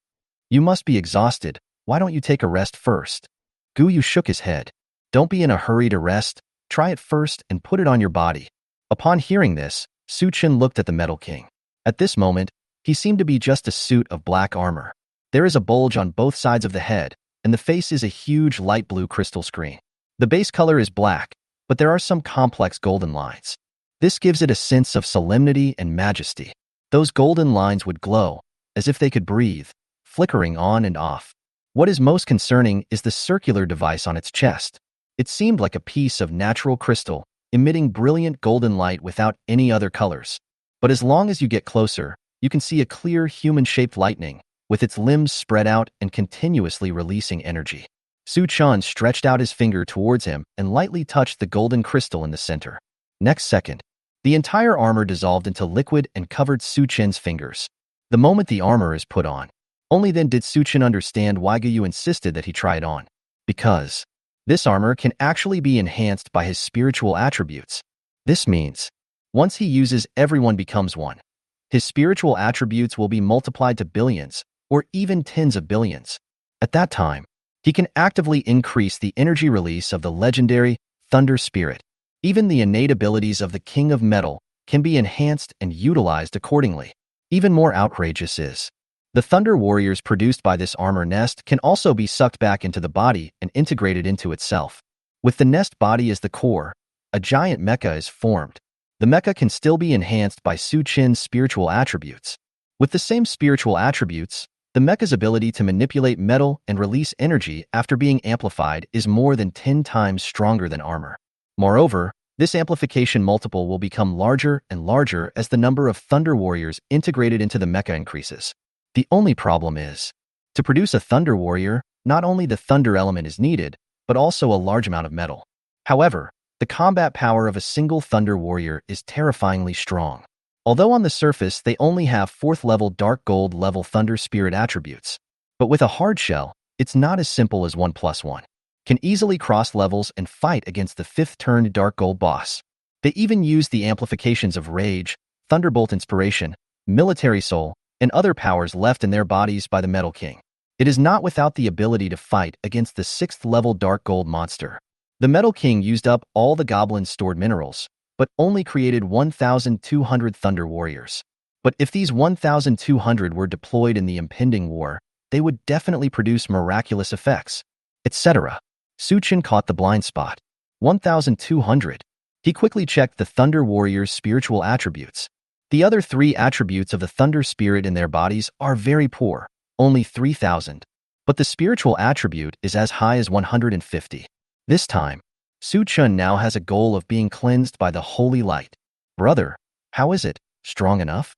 You must be exhausted. Why don't you take a rest first? Gu Yu shook his head. Don't be in a hurry to rest. Try it first and put it on your body. Upon hearing this, Su Chen looked at the Metal King. At this moment, he seemed to be just a suit of black armor. There is a bulge on both sides of the head, and the face is a huge light blue crystal screen. The base color is black, but there are some complex golden lines. This gives it a sense of solemnity and majesty. Those golden lines would glow, as if they could breathe, flickering on and off. What is most concerning is the circular device on its chest. It seemed like a piece of natural crystal, emitting brilliant golden light without any other colors. But as long as you get closer, you can see a clear human-shaped lightning, with its limbs spread out and continuously releasing energy. Su Chen stretched out his finger towards him and lightly touched the golden crystal in the center. Next second, the entire armor dissolved into liquid and covered Su Chen's fingers. The moment the armor is put on, only then did Su Chen understand why Guyu insisted that he try it on. Because this armor can actually be enhanced by his spiritual attributes. This means, once he uses, everyone becomes one. His spiritual attributes will be multiplied to billions, or even tens of billions. At that time, he can actively increase the energy release of the legendary Thunder Spirit. Even the innate abilities of the King of Metal can be enhanced and utilized accordingly. Even more outrageous is, the Thunder Warriors produced by this armor nest can also be sucked back into the body and integrated into itself. With the nest body as the core, a giant mecha is formed. The mecha can still be enhanced by Su Chen's spiritual attributes. With the same spiritual attributes, the mecha's ability to manipulate metal and release energy after being amplified is more than 10 times stronger than armor. Moreover, this amplification multiple will become larger and larger as the number of Thunder Warriors integrated into the mecha increases. The only problem is, to produce a Thunder Warrior, not only the Thunder element is needed, but also a large amount of metal. However, the combat power of a single Thunder Warrior is terrifyingly strong. Although on the surface they only have 4th level Dark Gold level Thunder Spirit attributes, but with a hard shell, it's not as simple as 1+1. Can easily cross levels and fight against the 5th turned Dark Gold boss. They even use the amplifications of Rage, Thunderbolt Inspiration, Military Soul, and other powers left in their bodies by the Metal King. It is not without the ability to fight against the 6th level Dark Gold monster. The Metal King used up all the goblins' stored minerals, but only created 1,200 Thunder Warriors. But if these 1,200 were deployed in the impending war, they would definitely produce miraculous effects, etc. Su Chen caught the blind spot. 1,200. He quickly checked the Thunder Warriors' spiritual attributes. The other 3 attributes of the Thunder Spirit in their bodies are very poor, only 3,000. But the spiritual attribute is as high as 150. This time, Su Chen now has a goal of being cleansed by the holy light. Brother, how is it? Strong enough?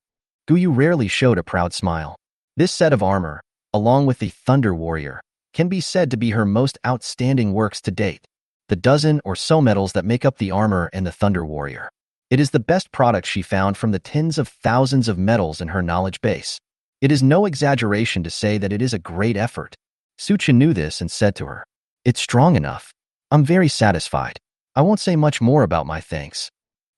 Guyu rarely showed a proud smile. This set of armor, along with the Thunder Warrior, can be said to be her most outstanding works to date. The dozen or so metals that make up the armor and the Thunder Warrior. It is the best product she found from the tens of thousands of metals in her knowledge base. It is no exaggeration to say that it is a great effort. Su Chen knew this and said to her, "It's strong enough. I'm very satisfied. I won't say much more about my thanks.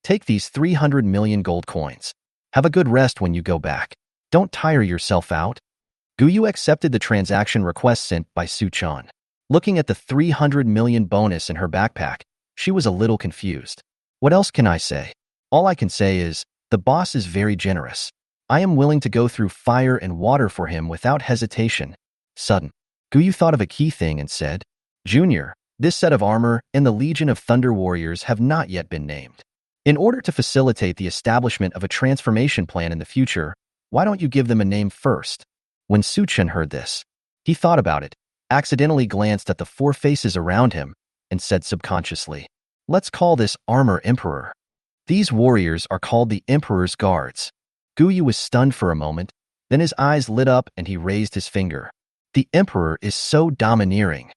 Take these 300 million gold coins. Have a good rest when you go back. Don't tire yourself out." Guyu accepted the transaction request sent by Su Chan. Looking at the 300 million bonus in her backpack, she was a little confused. What else can I say? All I can say is, the boss is very generous. I am willing to go through fire and water for him without hesitation. Sudden. Guyu thought of a key thing and said, Junior, this set of armor and the Legion of Thunder Warriors have not yet been named. In order to facilitate the establishment of a transformation plan in the future, why don't you give them a name first? When Su Chen heard this, he thought about it, accidentally glanced at the four faces around him, and said subconsciously, let's call this Armor Emperor. These warriors are called the Emperor's Guards. Guyu was stunned for a moment, then his eyes lit up and he raised his finger. The Emperor is so domineering.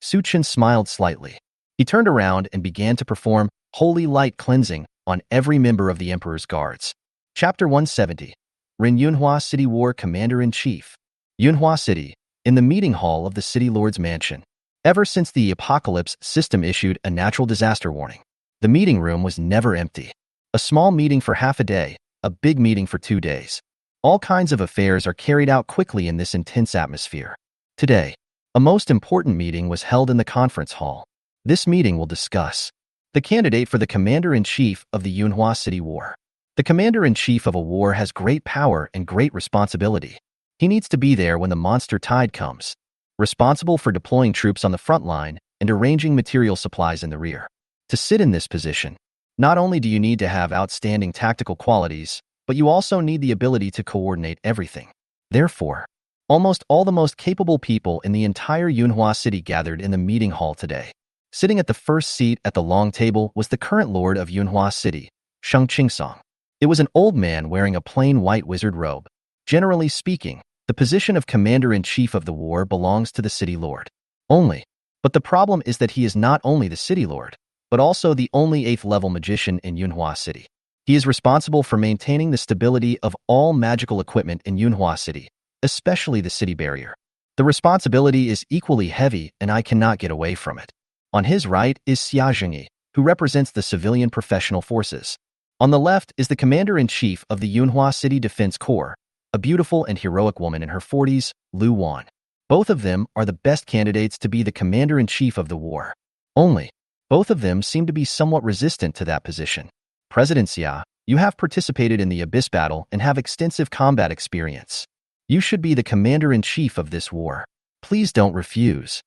Su Chen smiled slightly. He turned around and began to perform holy light cleansing on every member of the Emperor's Guards. Chapter 170. Ren Yunhua City War Commander-in-Chief. Yunhua City, in the meeting hall of the City Lord's mansion. Ever since the apocalypse system issued a natural disaster warning, the meeting room was never empty. A small meeting for half a day, a big meeting for 2 days. All kinds of affairs are carried out quickly in this intense atmosphere. Today, a most important meeting was held in the conference hall. This meeting will discuss the candidate for the Commander-in-Chief of the Yunhua City War. The Commander-in-Chief of a war has great power and great responsibility. He needs to be there when the monster tide comes, responsible for deploying troops on the front line and arranging material supplies in the rear. To sit in this position, not only do you need to have outstanding tactical qualities, but you also need the ability to coordinate everything. Therefore, almost all the most capable people in the entire Yunhua City gathered in the meeting hall today. Sitting at the first seat at the long table was the current lord of Yunhua City, Sheng Qingsong. It was an old man wearing a plain white wizard robe. Generally speaking, the position of commander-in-chief of the war belongs to the city lord only. But the problem is that he is not only the city lord, but also the only 8th-level magician in Yunhua City. He is responsible for maintaining the stability of all magical equipment in Yunhua City, especially the city barrier. The responsibility is equally heavy and I cannot get away from it. On his right is Xia Zhengyi, who represents the civilian professional forces. On the left is the commander-in-chief of the Yunhua City Defense Corps, a beautiful and heroic woman in her 40s, Lu Wan. Both of them are the best candidates to be the commander-in-chief of the war. Only, both of them seem to be somewhat resistant to that position. President Xia, you have participated in the Abyss battle and have extensive combat experience. You should be the commander-in-chief of this war. Please don't refuse.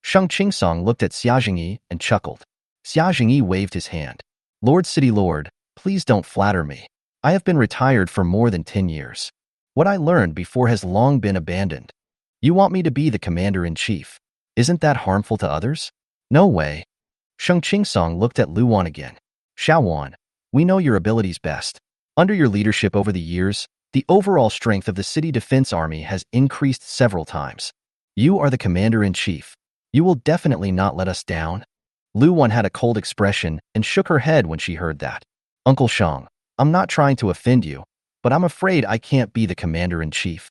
Sheng Qingsong looked at Xia Zhengyi and chuckled. Xia Zhengyi waved his hand. Lord City Lord, please don't flatter me. I have been retired for more than 10 years. What I learned before has long been abandoned. You want me to be the commander-in-chief. Isn't that harmful to others? No way. Sheng Qingsong looked at Lu Wan again. Xiao Wan, we know your abilities best. Under your leadership over the years, the overall strength of the city defense army has increased several times. You are the commander-in-chief. You will definitely not let us down. Lu Wan had a cold expression and shook her head when she heard that. Uncle Shang, I'm not trying to offend you, but I'm afraid I can't be the commander-in-chief.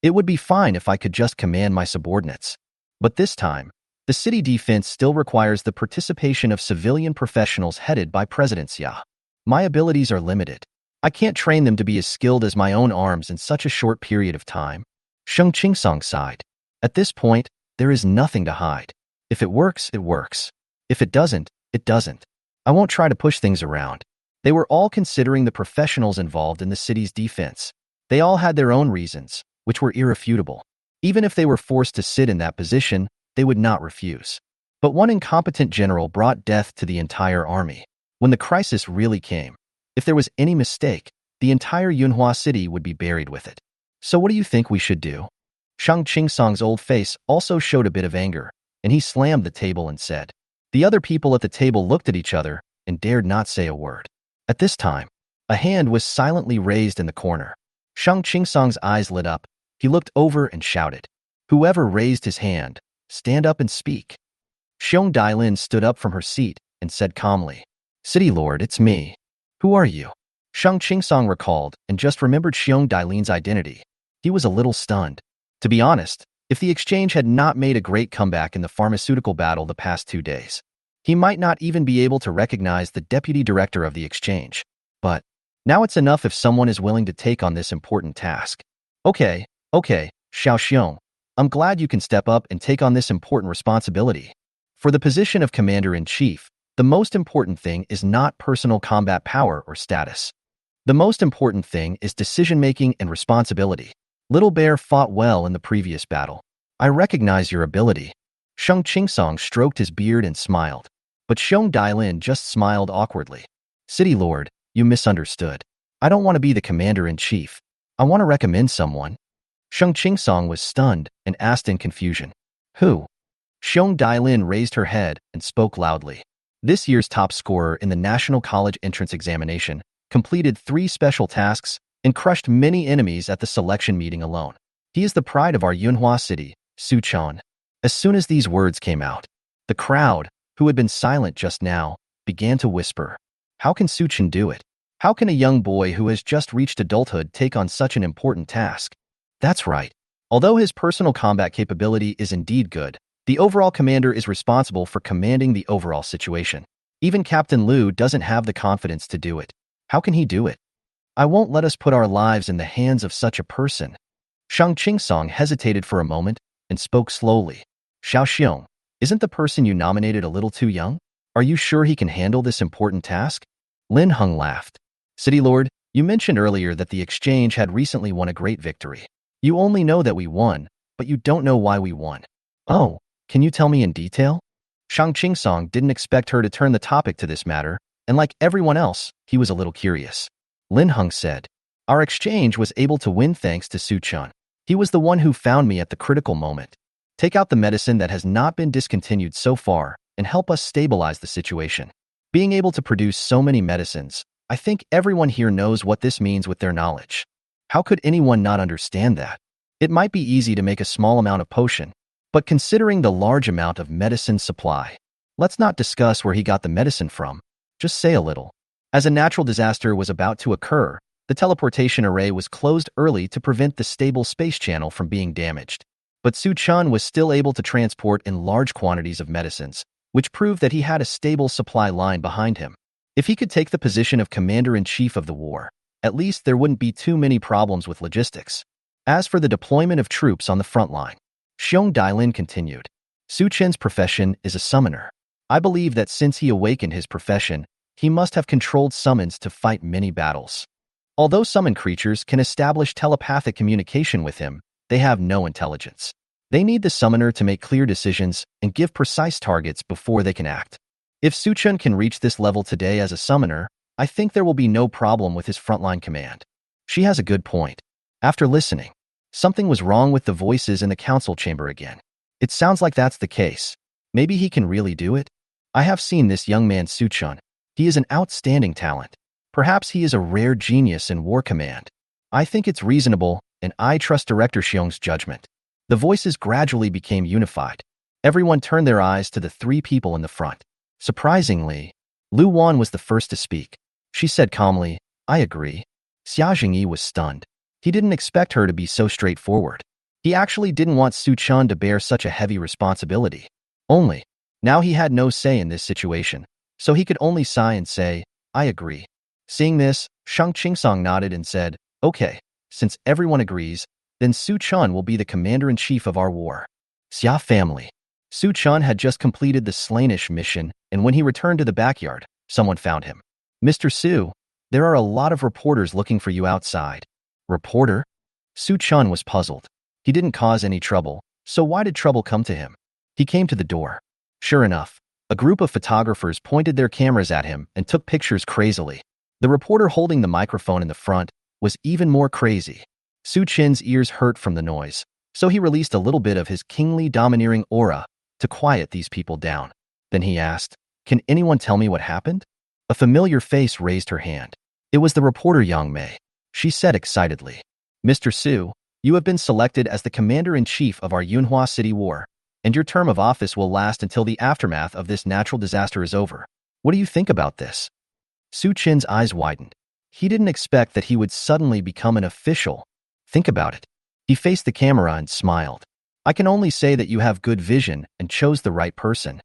It would be fine if I could just command my subordinates. But this time, the city defense still requires the participation of civilian professionals headed by President Xia. My abilities are limited. I can't train them to be as skilled as my own arms in such a short period of time. Sheng Qingsong sighed. At this point, there is nothing to hide. If it works, it works. If it doesn't, it doesn't. I won't try to push things around. They were all considering the professionals involved in the city's defense. They all had their own reasons, which were irrefutable. Even if they were forced to sit in that position, they would not refuse. But one incompetent general brought death to the entire army. When the crisis really came, if there was any mistake, the entire Yunhua city would be buried with it. So what do you think we should do? Shang Qingsong's old face also showed a bit of anger, and he slammed the table and said. The other people at the table looked at each other and dared not say a word. At this time, a hand was silently raised in the corner. Shang Qingsong's eyes lit up. He looked over and shouted. Whoever raised his hand, stand up and speak. Xiong Dailin stood up from her seat and said calmly, City Lord, it's me. Who are you? Shang Qingsong recalled and just remembered Xiong Dailin's identity. He was a little stunned. To be honest, if the exchange had not made a great comeback in the pharmaceutical battle the past 2 days, he might not even be able to recognize the deputy director of the exchange. But now it's enough if someone is willing to take on this important task. Okay, Xiaoxiong, I'm glad you can step up and take on this important responsibility. For the position of commander-in-chief, the most important thing is not personal combat power or status. The most important thing is decision-making and responsibility. Little Bear fought well in the previous battle. I recognize your ability. Sheng Qingsong stroked his beard and smiled. But Xiong Dailin just smiled awkwardly. City Lord, you misunderstood. I don't want to be the commander-in-chief. I want to recommend someone. Sheng Qingsong was stunned and asked in confusion. Who? Xiong Dailin raised her head and spoke loudly. This year's top scorer in the National College Entrance Examination completed 3 special tasks and crushed many enemies at the selection meeting alone. He is the pride of our Yunhua city, Su Chan. As soon as these words came out, the crowd, who had been silent just now, began to whisper. How can Su Chan do it? How can a young boy who has just reached adulthood take on such an important task? That's right. Although his personal combat capability is indeed good, the overall commander is responsible for commanding the overall situation. Even Captain Liu doesn't have the confidence to do it. How can he do it? I won't let us put our lives in the hands of such a person. Shang Qingsong hesitated for a moment and spoke slowly. Xiaoxiong, isn't the person you nominated a little too young? Are you sure he can handle this important task? Lin Heng laughed. City Lord, you mentioned earlier that the exchange had recently won a great victory. You only know that we won, but you don't know why we won. Oh, can you tell me in detail? Shang Qingsong didn't expect her to turn the topic to this matter, and like everyone else, he was a little curious. Lin Heng said, our exchange was able to win thanks to Su Chan. He was the one who found me at the critical moment. Take out the medicine that has not been discontinued so far and help us stabilize the situation. Being able to produce so many medicines, I think everyone here knows what this means with their knowledge. How could anyone not understand that? It might be easy to make a small amount of potion, but considering the large amount of medicine supply, let's not discuss where he got the medicine from. Just say a little. As a natural disaster was about to occur, the teleportation array was closed early to prevent the stable space channel from being damaged. But Su Chan was still able to transport in large quantities of medicines, which proved that he had a stable supply line behind him. If he could take the position of commander-in-chief of the war, at least there wouldn't be too many problems with logistics. As for the deployment of troops on the front line, Xiong Dailin continued. Su Chen's profession is a summoner. I believe that since he awakened his profession, he must have controlled summons to fight many battles. Although summoned creatures can establish telepathic communication with him, they have no intelligence. They need the summoner to make clear decisions and give precise targets before they can act. If Su Chen can reach this level today as a summoner, I think there will be no problem with his frontline command. She has a good point. After listening, something was wrong with the voices in the council chamber again. It sounds like that's the case. Maybe he can really do it? I have seen this young man Su Chen. He is an outstanding talent. Perhaps he is a rare genius in war command. I think it's reasonable, and I trust Director Xiong's judgment. The voices gradually became unified. Everyone turned their eyes to the 3 people in the front. Surprisingly, Lu Wan was the first to speak. She said calmly, I agree. Xia Jingyi was stunned. He didn't expect her to be so straightforward. He actually didn't want Su Chan to bear such a heavy responsibility. Only, now he had no say in this situation, so he could only sigh and say, I agree. Seeing this, Shang Qingsong nodded and said, okay, since everyone agrees, then Su Chan will be the commander-in-chief of our war. Xia family. Su Chan had just completed the Slainish mission, and when he returned to the backyard, someone found him. Mr. Su, there are a lot of reporters looking for you outside. Reporter? Su Chan was puzzled. He didn't cause any trouble, so why did trouble come to him? He came to the door. Sure enough, a group of photographers pointed their cameras at him and took pictures crazily. The reporter holding the microphone in the front was even more crazy. Su Chen's ears hurt from the noise, so he released a little bit of his kingly domineering aura to quiet these people down. Then he asked, can anyone tell me what happened? A familiar face raised her hand. It was the reporter Yang Mei. She said excitedly, Mr. Su, you have been selected as the commander-in-chief of our Yunhua City War, and your term of office will last until the aftermath of this natural disaster is over. What do you think about this? Su Chen's eyes widened. He didn't expect that he would suddenly become an official. Think about it. He faced the camera and smiled. I can only say that you have good vision and chose the right person.